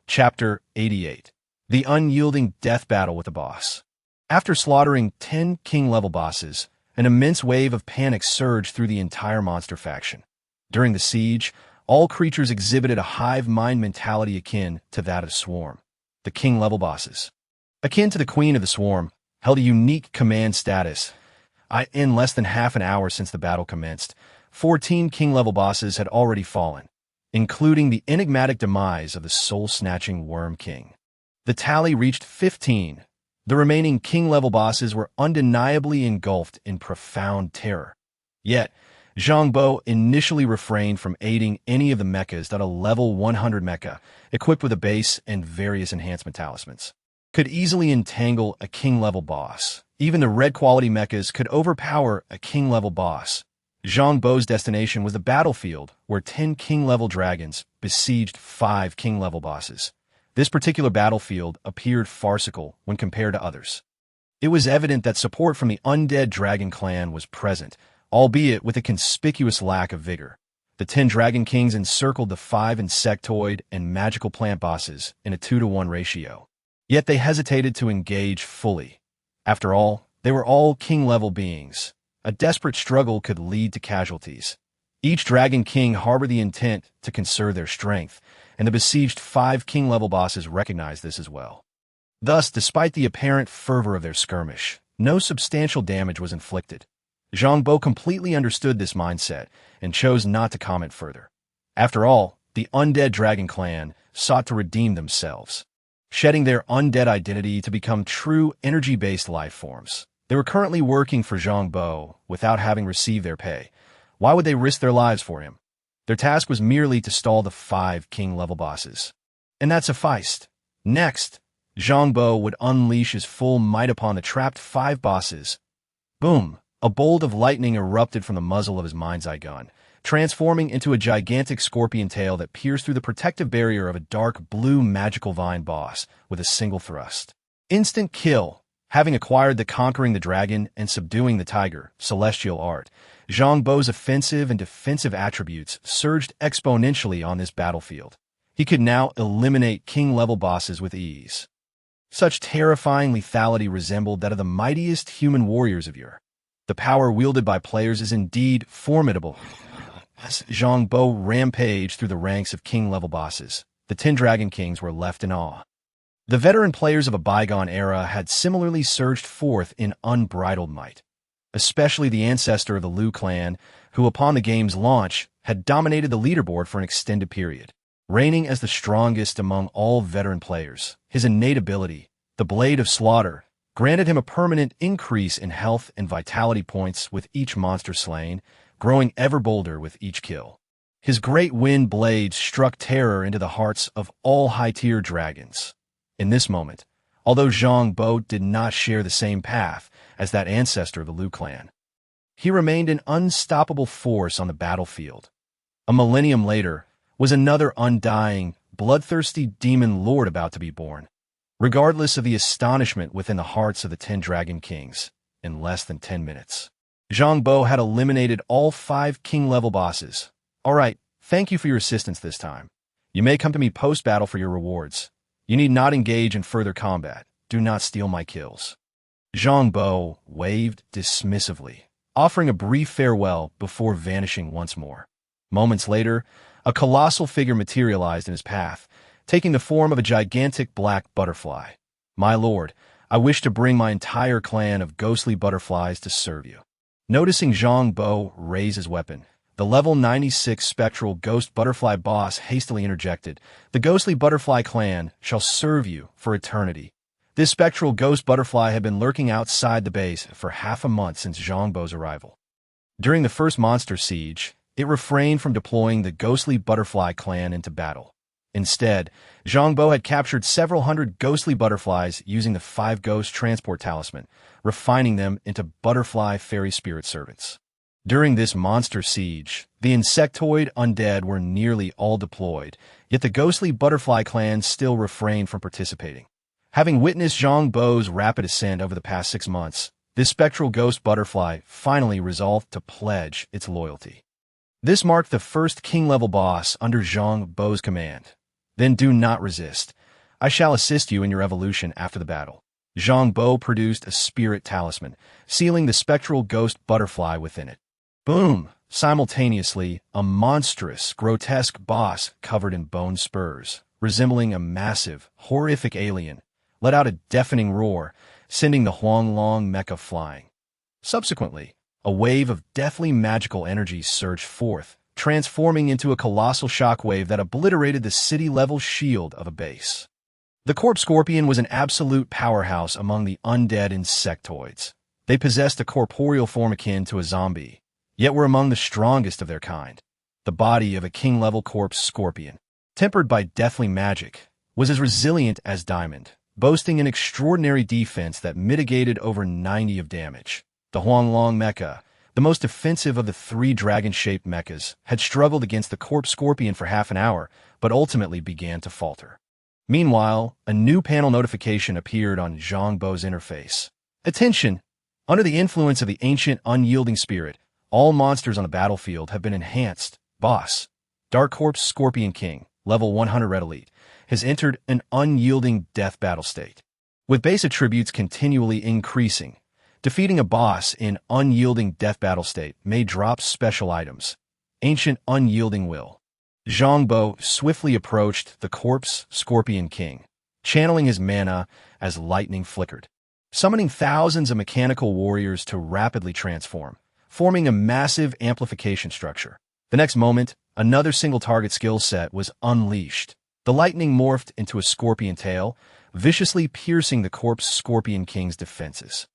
Chapter 88. The Unyielding Death Battle with the Boss. After slaughtering 10 king-level bosses, an immense wave of panic surged through the entire monster faction. During the siege, all creatures exhibited a hive mind mentality akin to that of Swarm. The king-level bosses, akin to the Queen of the Swarm, held a unique command status. In less than half an hour since the battle commenced, 14 king-level bosses had already fallen, including the enigmatic demise of the soul-snatching Worm King. The tally reached 15. The remaining king-level bosses were undeniably engulfed in profound terror. Yet, Zhang Bo initially refrained from aiding any of the mechas that a level 100 mecha, equipped with a base and various enhancement talismans, could easily entangle a king-level boss. Even the red-quality mechas could overpower a king-level boss. Zhang Bo's destination was the battlefield, where 10 king-level dragons besieged 5 king-level bosses. This particular battlefield appeared farcical when compared to others. It was evident that support from the undead dragon clan was present, albeit with a conspicuous lack of vigor. The 10 Dragon Kings encircled the 5 insectoid and magical plant bosses in a 2-to-1 ratio. Yet they hesitated to engage fully. After all, they were all king-level beings. A desperate struggle could lead to casualties. Each Dragon King harbored the intent to conserve their strength, and the besieged 5 king-level bosses recognized this as well. Thus, despite the apparent fervor of their skirmish, no substantial damage was inflicted. Zhang Bo completely understood this mindset and chose not to comment further. After all, the undead dragon clan sought to redeem themselves, shedding their undead identity to become true energy-based life forms. They were currently working for Zhang Bo without having received their pay. Why would they risk their lives for him? Their task was merely to stall the 5 king-level bosses. And that sufficed. Next, Zhang Bo would unleash his full might upon the trapped 5 bosses. Boom! A bolt of lightning erupted from the muzzle of his mind's eye gun, transforming into a gigantic scorpion tail that pierced through the protective barrier of a dark blue magical vine boss with a single thrust. Instant kill. Having acquired the conquering the dragon and subduing the tiger, celestial art, Zhang Bo's offensive and defensive attributes surged exponentially on this battlefield. He could now eliminate king-level bosses with ease. Such terrifying lethality resembled that of the mightiest human warriors of yore. The power wielded by players is indeed formidable. As Zhang Bo rampaged through the ranks of king-level bosses, the 10 Dragon Kings were left in awe. The veteran players of a bygone era had similarly surged forth in unbridled might, especially the ancestor of the Liu clan, who upon the game's launch had dominated the leaderboard for an extended period. Reigning as the strongest among all veteran players, his innate ability, the Blade of Slaughter, granted him a permanent increase in health and vitality points with each monster slain, growing ever bolder with each kill. His great wind blades struck terror into the hearts of all high-tier dragons. In this moment, although Zhang Bo did not share the same path as that ancestor of the Liu clan, he remained an unstoppable force on the battlefield. A millennium later was another undying, bloodthirsty demon lord about to be born. Regardless of the astonishment within the hearts of the 10 Dragon Kings, in less than 10 minutes, Zhang Bo had eliminated all 5 king-level bosses. All right, thank you for your assistance this time. You may come to me post-battle for your rewards. You need not engage in further combat. Do not steal my kills. Zhang Bo waved dismissively, offering a brief farewell before vanishing once more. Moments later, a colossal figure materialized in his path, taking the form of a gigantic black butterfly. My lord, I wish to bring my entire clan of ghostly butterflies to serve you. Noticing Zhang Bo raise his weapon, the level 96 spectral ghost butterfly boss hastily interjected, "The ghostly butterfly clan shall serve you for eternity." This spectral ghost butterfly had been lurking outside the base for half a month since Zhang Bo's arrival. During the first monster siege, it refrained from deploying the ghostly butterfly clan into battle. Instead, Zhang Bo had captured several hundred ghostly butterflies using the Five Ghosts Transport Talisman, refining them into butterfly fairy spirit servants. During this monster siege, the insectoid undead were nearly all deployed, yet the ghostly butterfly clan still refrained from participating. Having witnessed Zhang Bo's rapid ascent over the past 6 months, this spectral ghost butterfly finally resolved to pledge its loyalty. This marked the first king-level boss under Zhang Bo's command. Then do not resist. I shall assist you in your evolution after the battle. Zhang Bo produced a spirit talisman, sealing the spectral ghost butterfly within it. Boom! Simultaneously, a monstrous, grotesque boss covered in bone spurs, resembling a massive, horrific alien, let out a deafening roar, sending the Huanglong Mecha flying. Subsequently, a wave of deathly magical energy surged forth, transforming into a colossal shockwave that obliterated the city-level shield of a base. The Corpse Scorpion was an absolute powerhouse among the undead insectoids. They possessed a corporeal form akin to a zombie, yet were among the strongest of their kind. The body of a king-level corpse scorpion, tempered by deathly magic, was as resilient as diamond, boasting an extraordinary defense that mitigated over 90 of damage. The Huanglong Mecha, the most defensive of the 3 dragon-shaped mechas, had struggled against the corpse scorpion for half an hour, but ultimately began to falter. Meanwhile, a new panel notification appeared on Zhang Bo's interface. Attention! Under the influence of the ancient, unyielding spirit, all monsters on the battlefield have been enhanced. Boss, Dark Corpse Scorpion King, level 100 Red Elite, has entered an unyielding death battle state. With base attributes continually increasing, defeating a boss in unyielding death battle state may drop special items. Ancient Unyielding Will. Zhang Bo swiftly approached the Corpse Scorpion King, channeling his mana as lightning flickered, summoning thousands of mechanical warriors to rapidly transform, forming a massive amplification structure. The next moment, another single-target skill set was unleashed. The lightning morphed into a scorpion tail, viciously piercing the Corpse Scorpion King's defenses.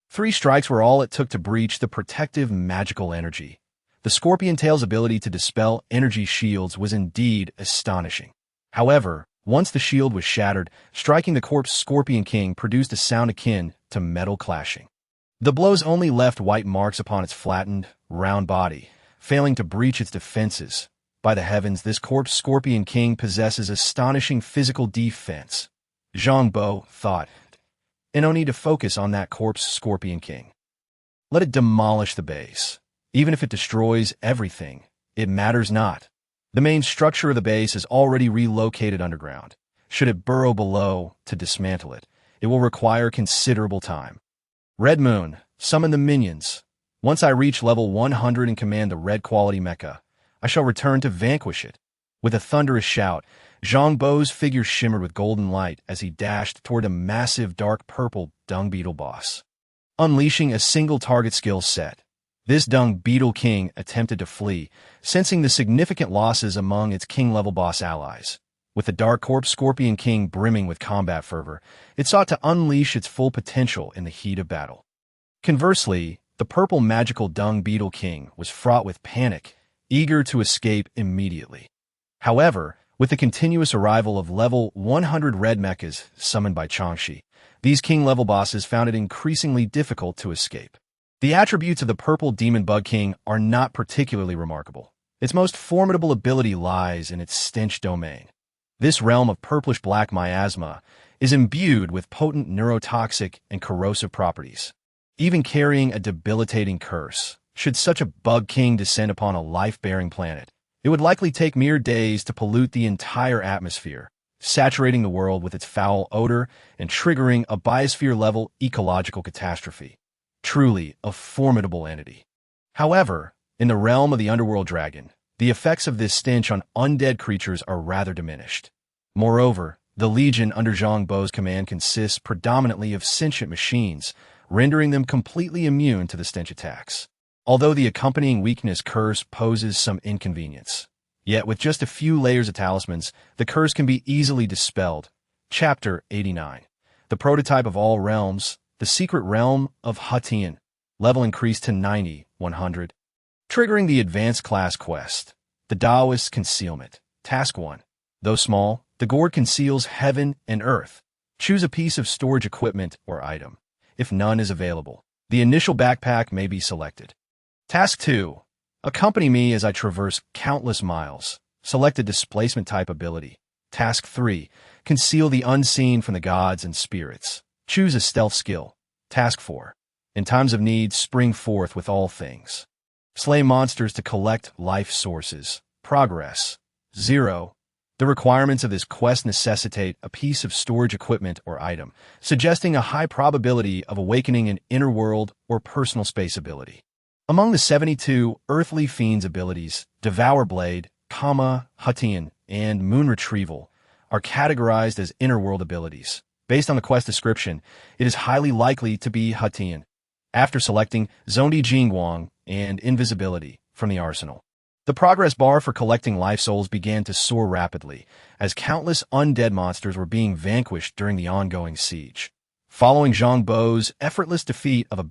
3 strikes were all it took to breach the protective magical energy. The Scorpion Tail's ability to dispel energy shields was indeed astonishing. However, once the shield was shattered, striking the Corpse Scorpion King produced a sound akin to metal clashing. The blows only left white marks upon its flattened, round body, failing to breach its defenses. By the heavens, this Corpse Scorpion King possesses astonishing physical defense. Zhang Bo thought, and no need to focus on that Corpse Scorpion King. Let it demolish the base. Even if it destroys everything, it matters not. The main structure of the base is already relocated underground. Should it burrow below to dismantle it, it will require considerable time. Red Moon, summon the minions. Once I reach level 100 and command the red quality mecha, I shall return to vanquish it. With a thunderous shout, Zhang Bo's figure shimmered with golden light as he dashed toward a massive dark purple dung beetle boss. Unleashing a single target skill set, this dung beetle king attempted to flee, sensing the significant losses among its king-level boss allies. With the Dark Corpse Scorpion King brimming with combat fervor, it sought to unleash its full potential in the heat of battle. Conversely, the purple magical dung beetle king was fraught with panic, eager to escape immediately. However, with the continuous arrival of level 100 red mechas summoned by Changshi, these king-level bosses found it increasingly difficult to escape. The attributes of the Purple Demon Bug King are not particularly remarkable. Its most formidable ability lies in its stench domain. This realm of purplish-black miasma is imbued with potent neurotoxic and corrosive properties, even carrying a debilitating curse. Should such a Bug King descend upon a life-bearing planet, it would likely take mere days to pollute the entire atmosphere, saturating the world with its foul odor and triggering a biosphere-level ecological catastrophe. Truly a formidable entity. However, in the realm of the underworld dragon, the effects of this stench on undead creatures are rather diminished. Moreover, the Legion under Zhang Bo's command consists predominantly of sentient machines, rendering them completely immune to the stench attacks. Although the accompanying weakness curse poses some inconvenience, yet with just a few layers of talismans, the curse can be easily dispelled. Chapter 89. The prototype of all realms, the secret realm of Hatian, level increased to 90, 100. Triggering the advanced class quest, the Taoist Concealment. Task 1. Though small, the gourd conceals heaven and earth. Choose a piece of storage equipment or item. If none is available, the initial backpack may be selected. Task 2. Accompany me as I traverse countless miles. Select a displacement type ability. Task 3. Conceal the unseen from the gods and spirits. Choose a stealth skill. Task 4. In times of need, spring forth with all things. Slay monsters to collect life sources. Progress 0. The requirements of this quest necessitate a piece of storage equipment or item, suggesting a high probability of awakening an inner world or personal space ability. Among the 72 Earthly Fiends abilities, Devour Blade, Hatian, and Moon Retrieval are categorized as inner world abilities. Based on the quest description, it is highly likely to be Hatian, after selecting Zondi Jingguang and Invisibility from the arsenal. The progress bar for collecting life souls began to soar rapidly, as countless undead monsters were being vanquished during the ongoing siege. Following Zhang Bo's effortless defeat of a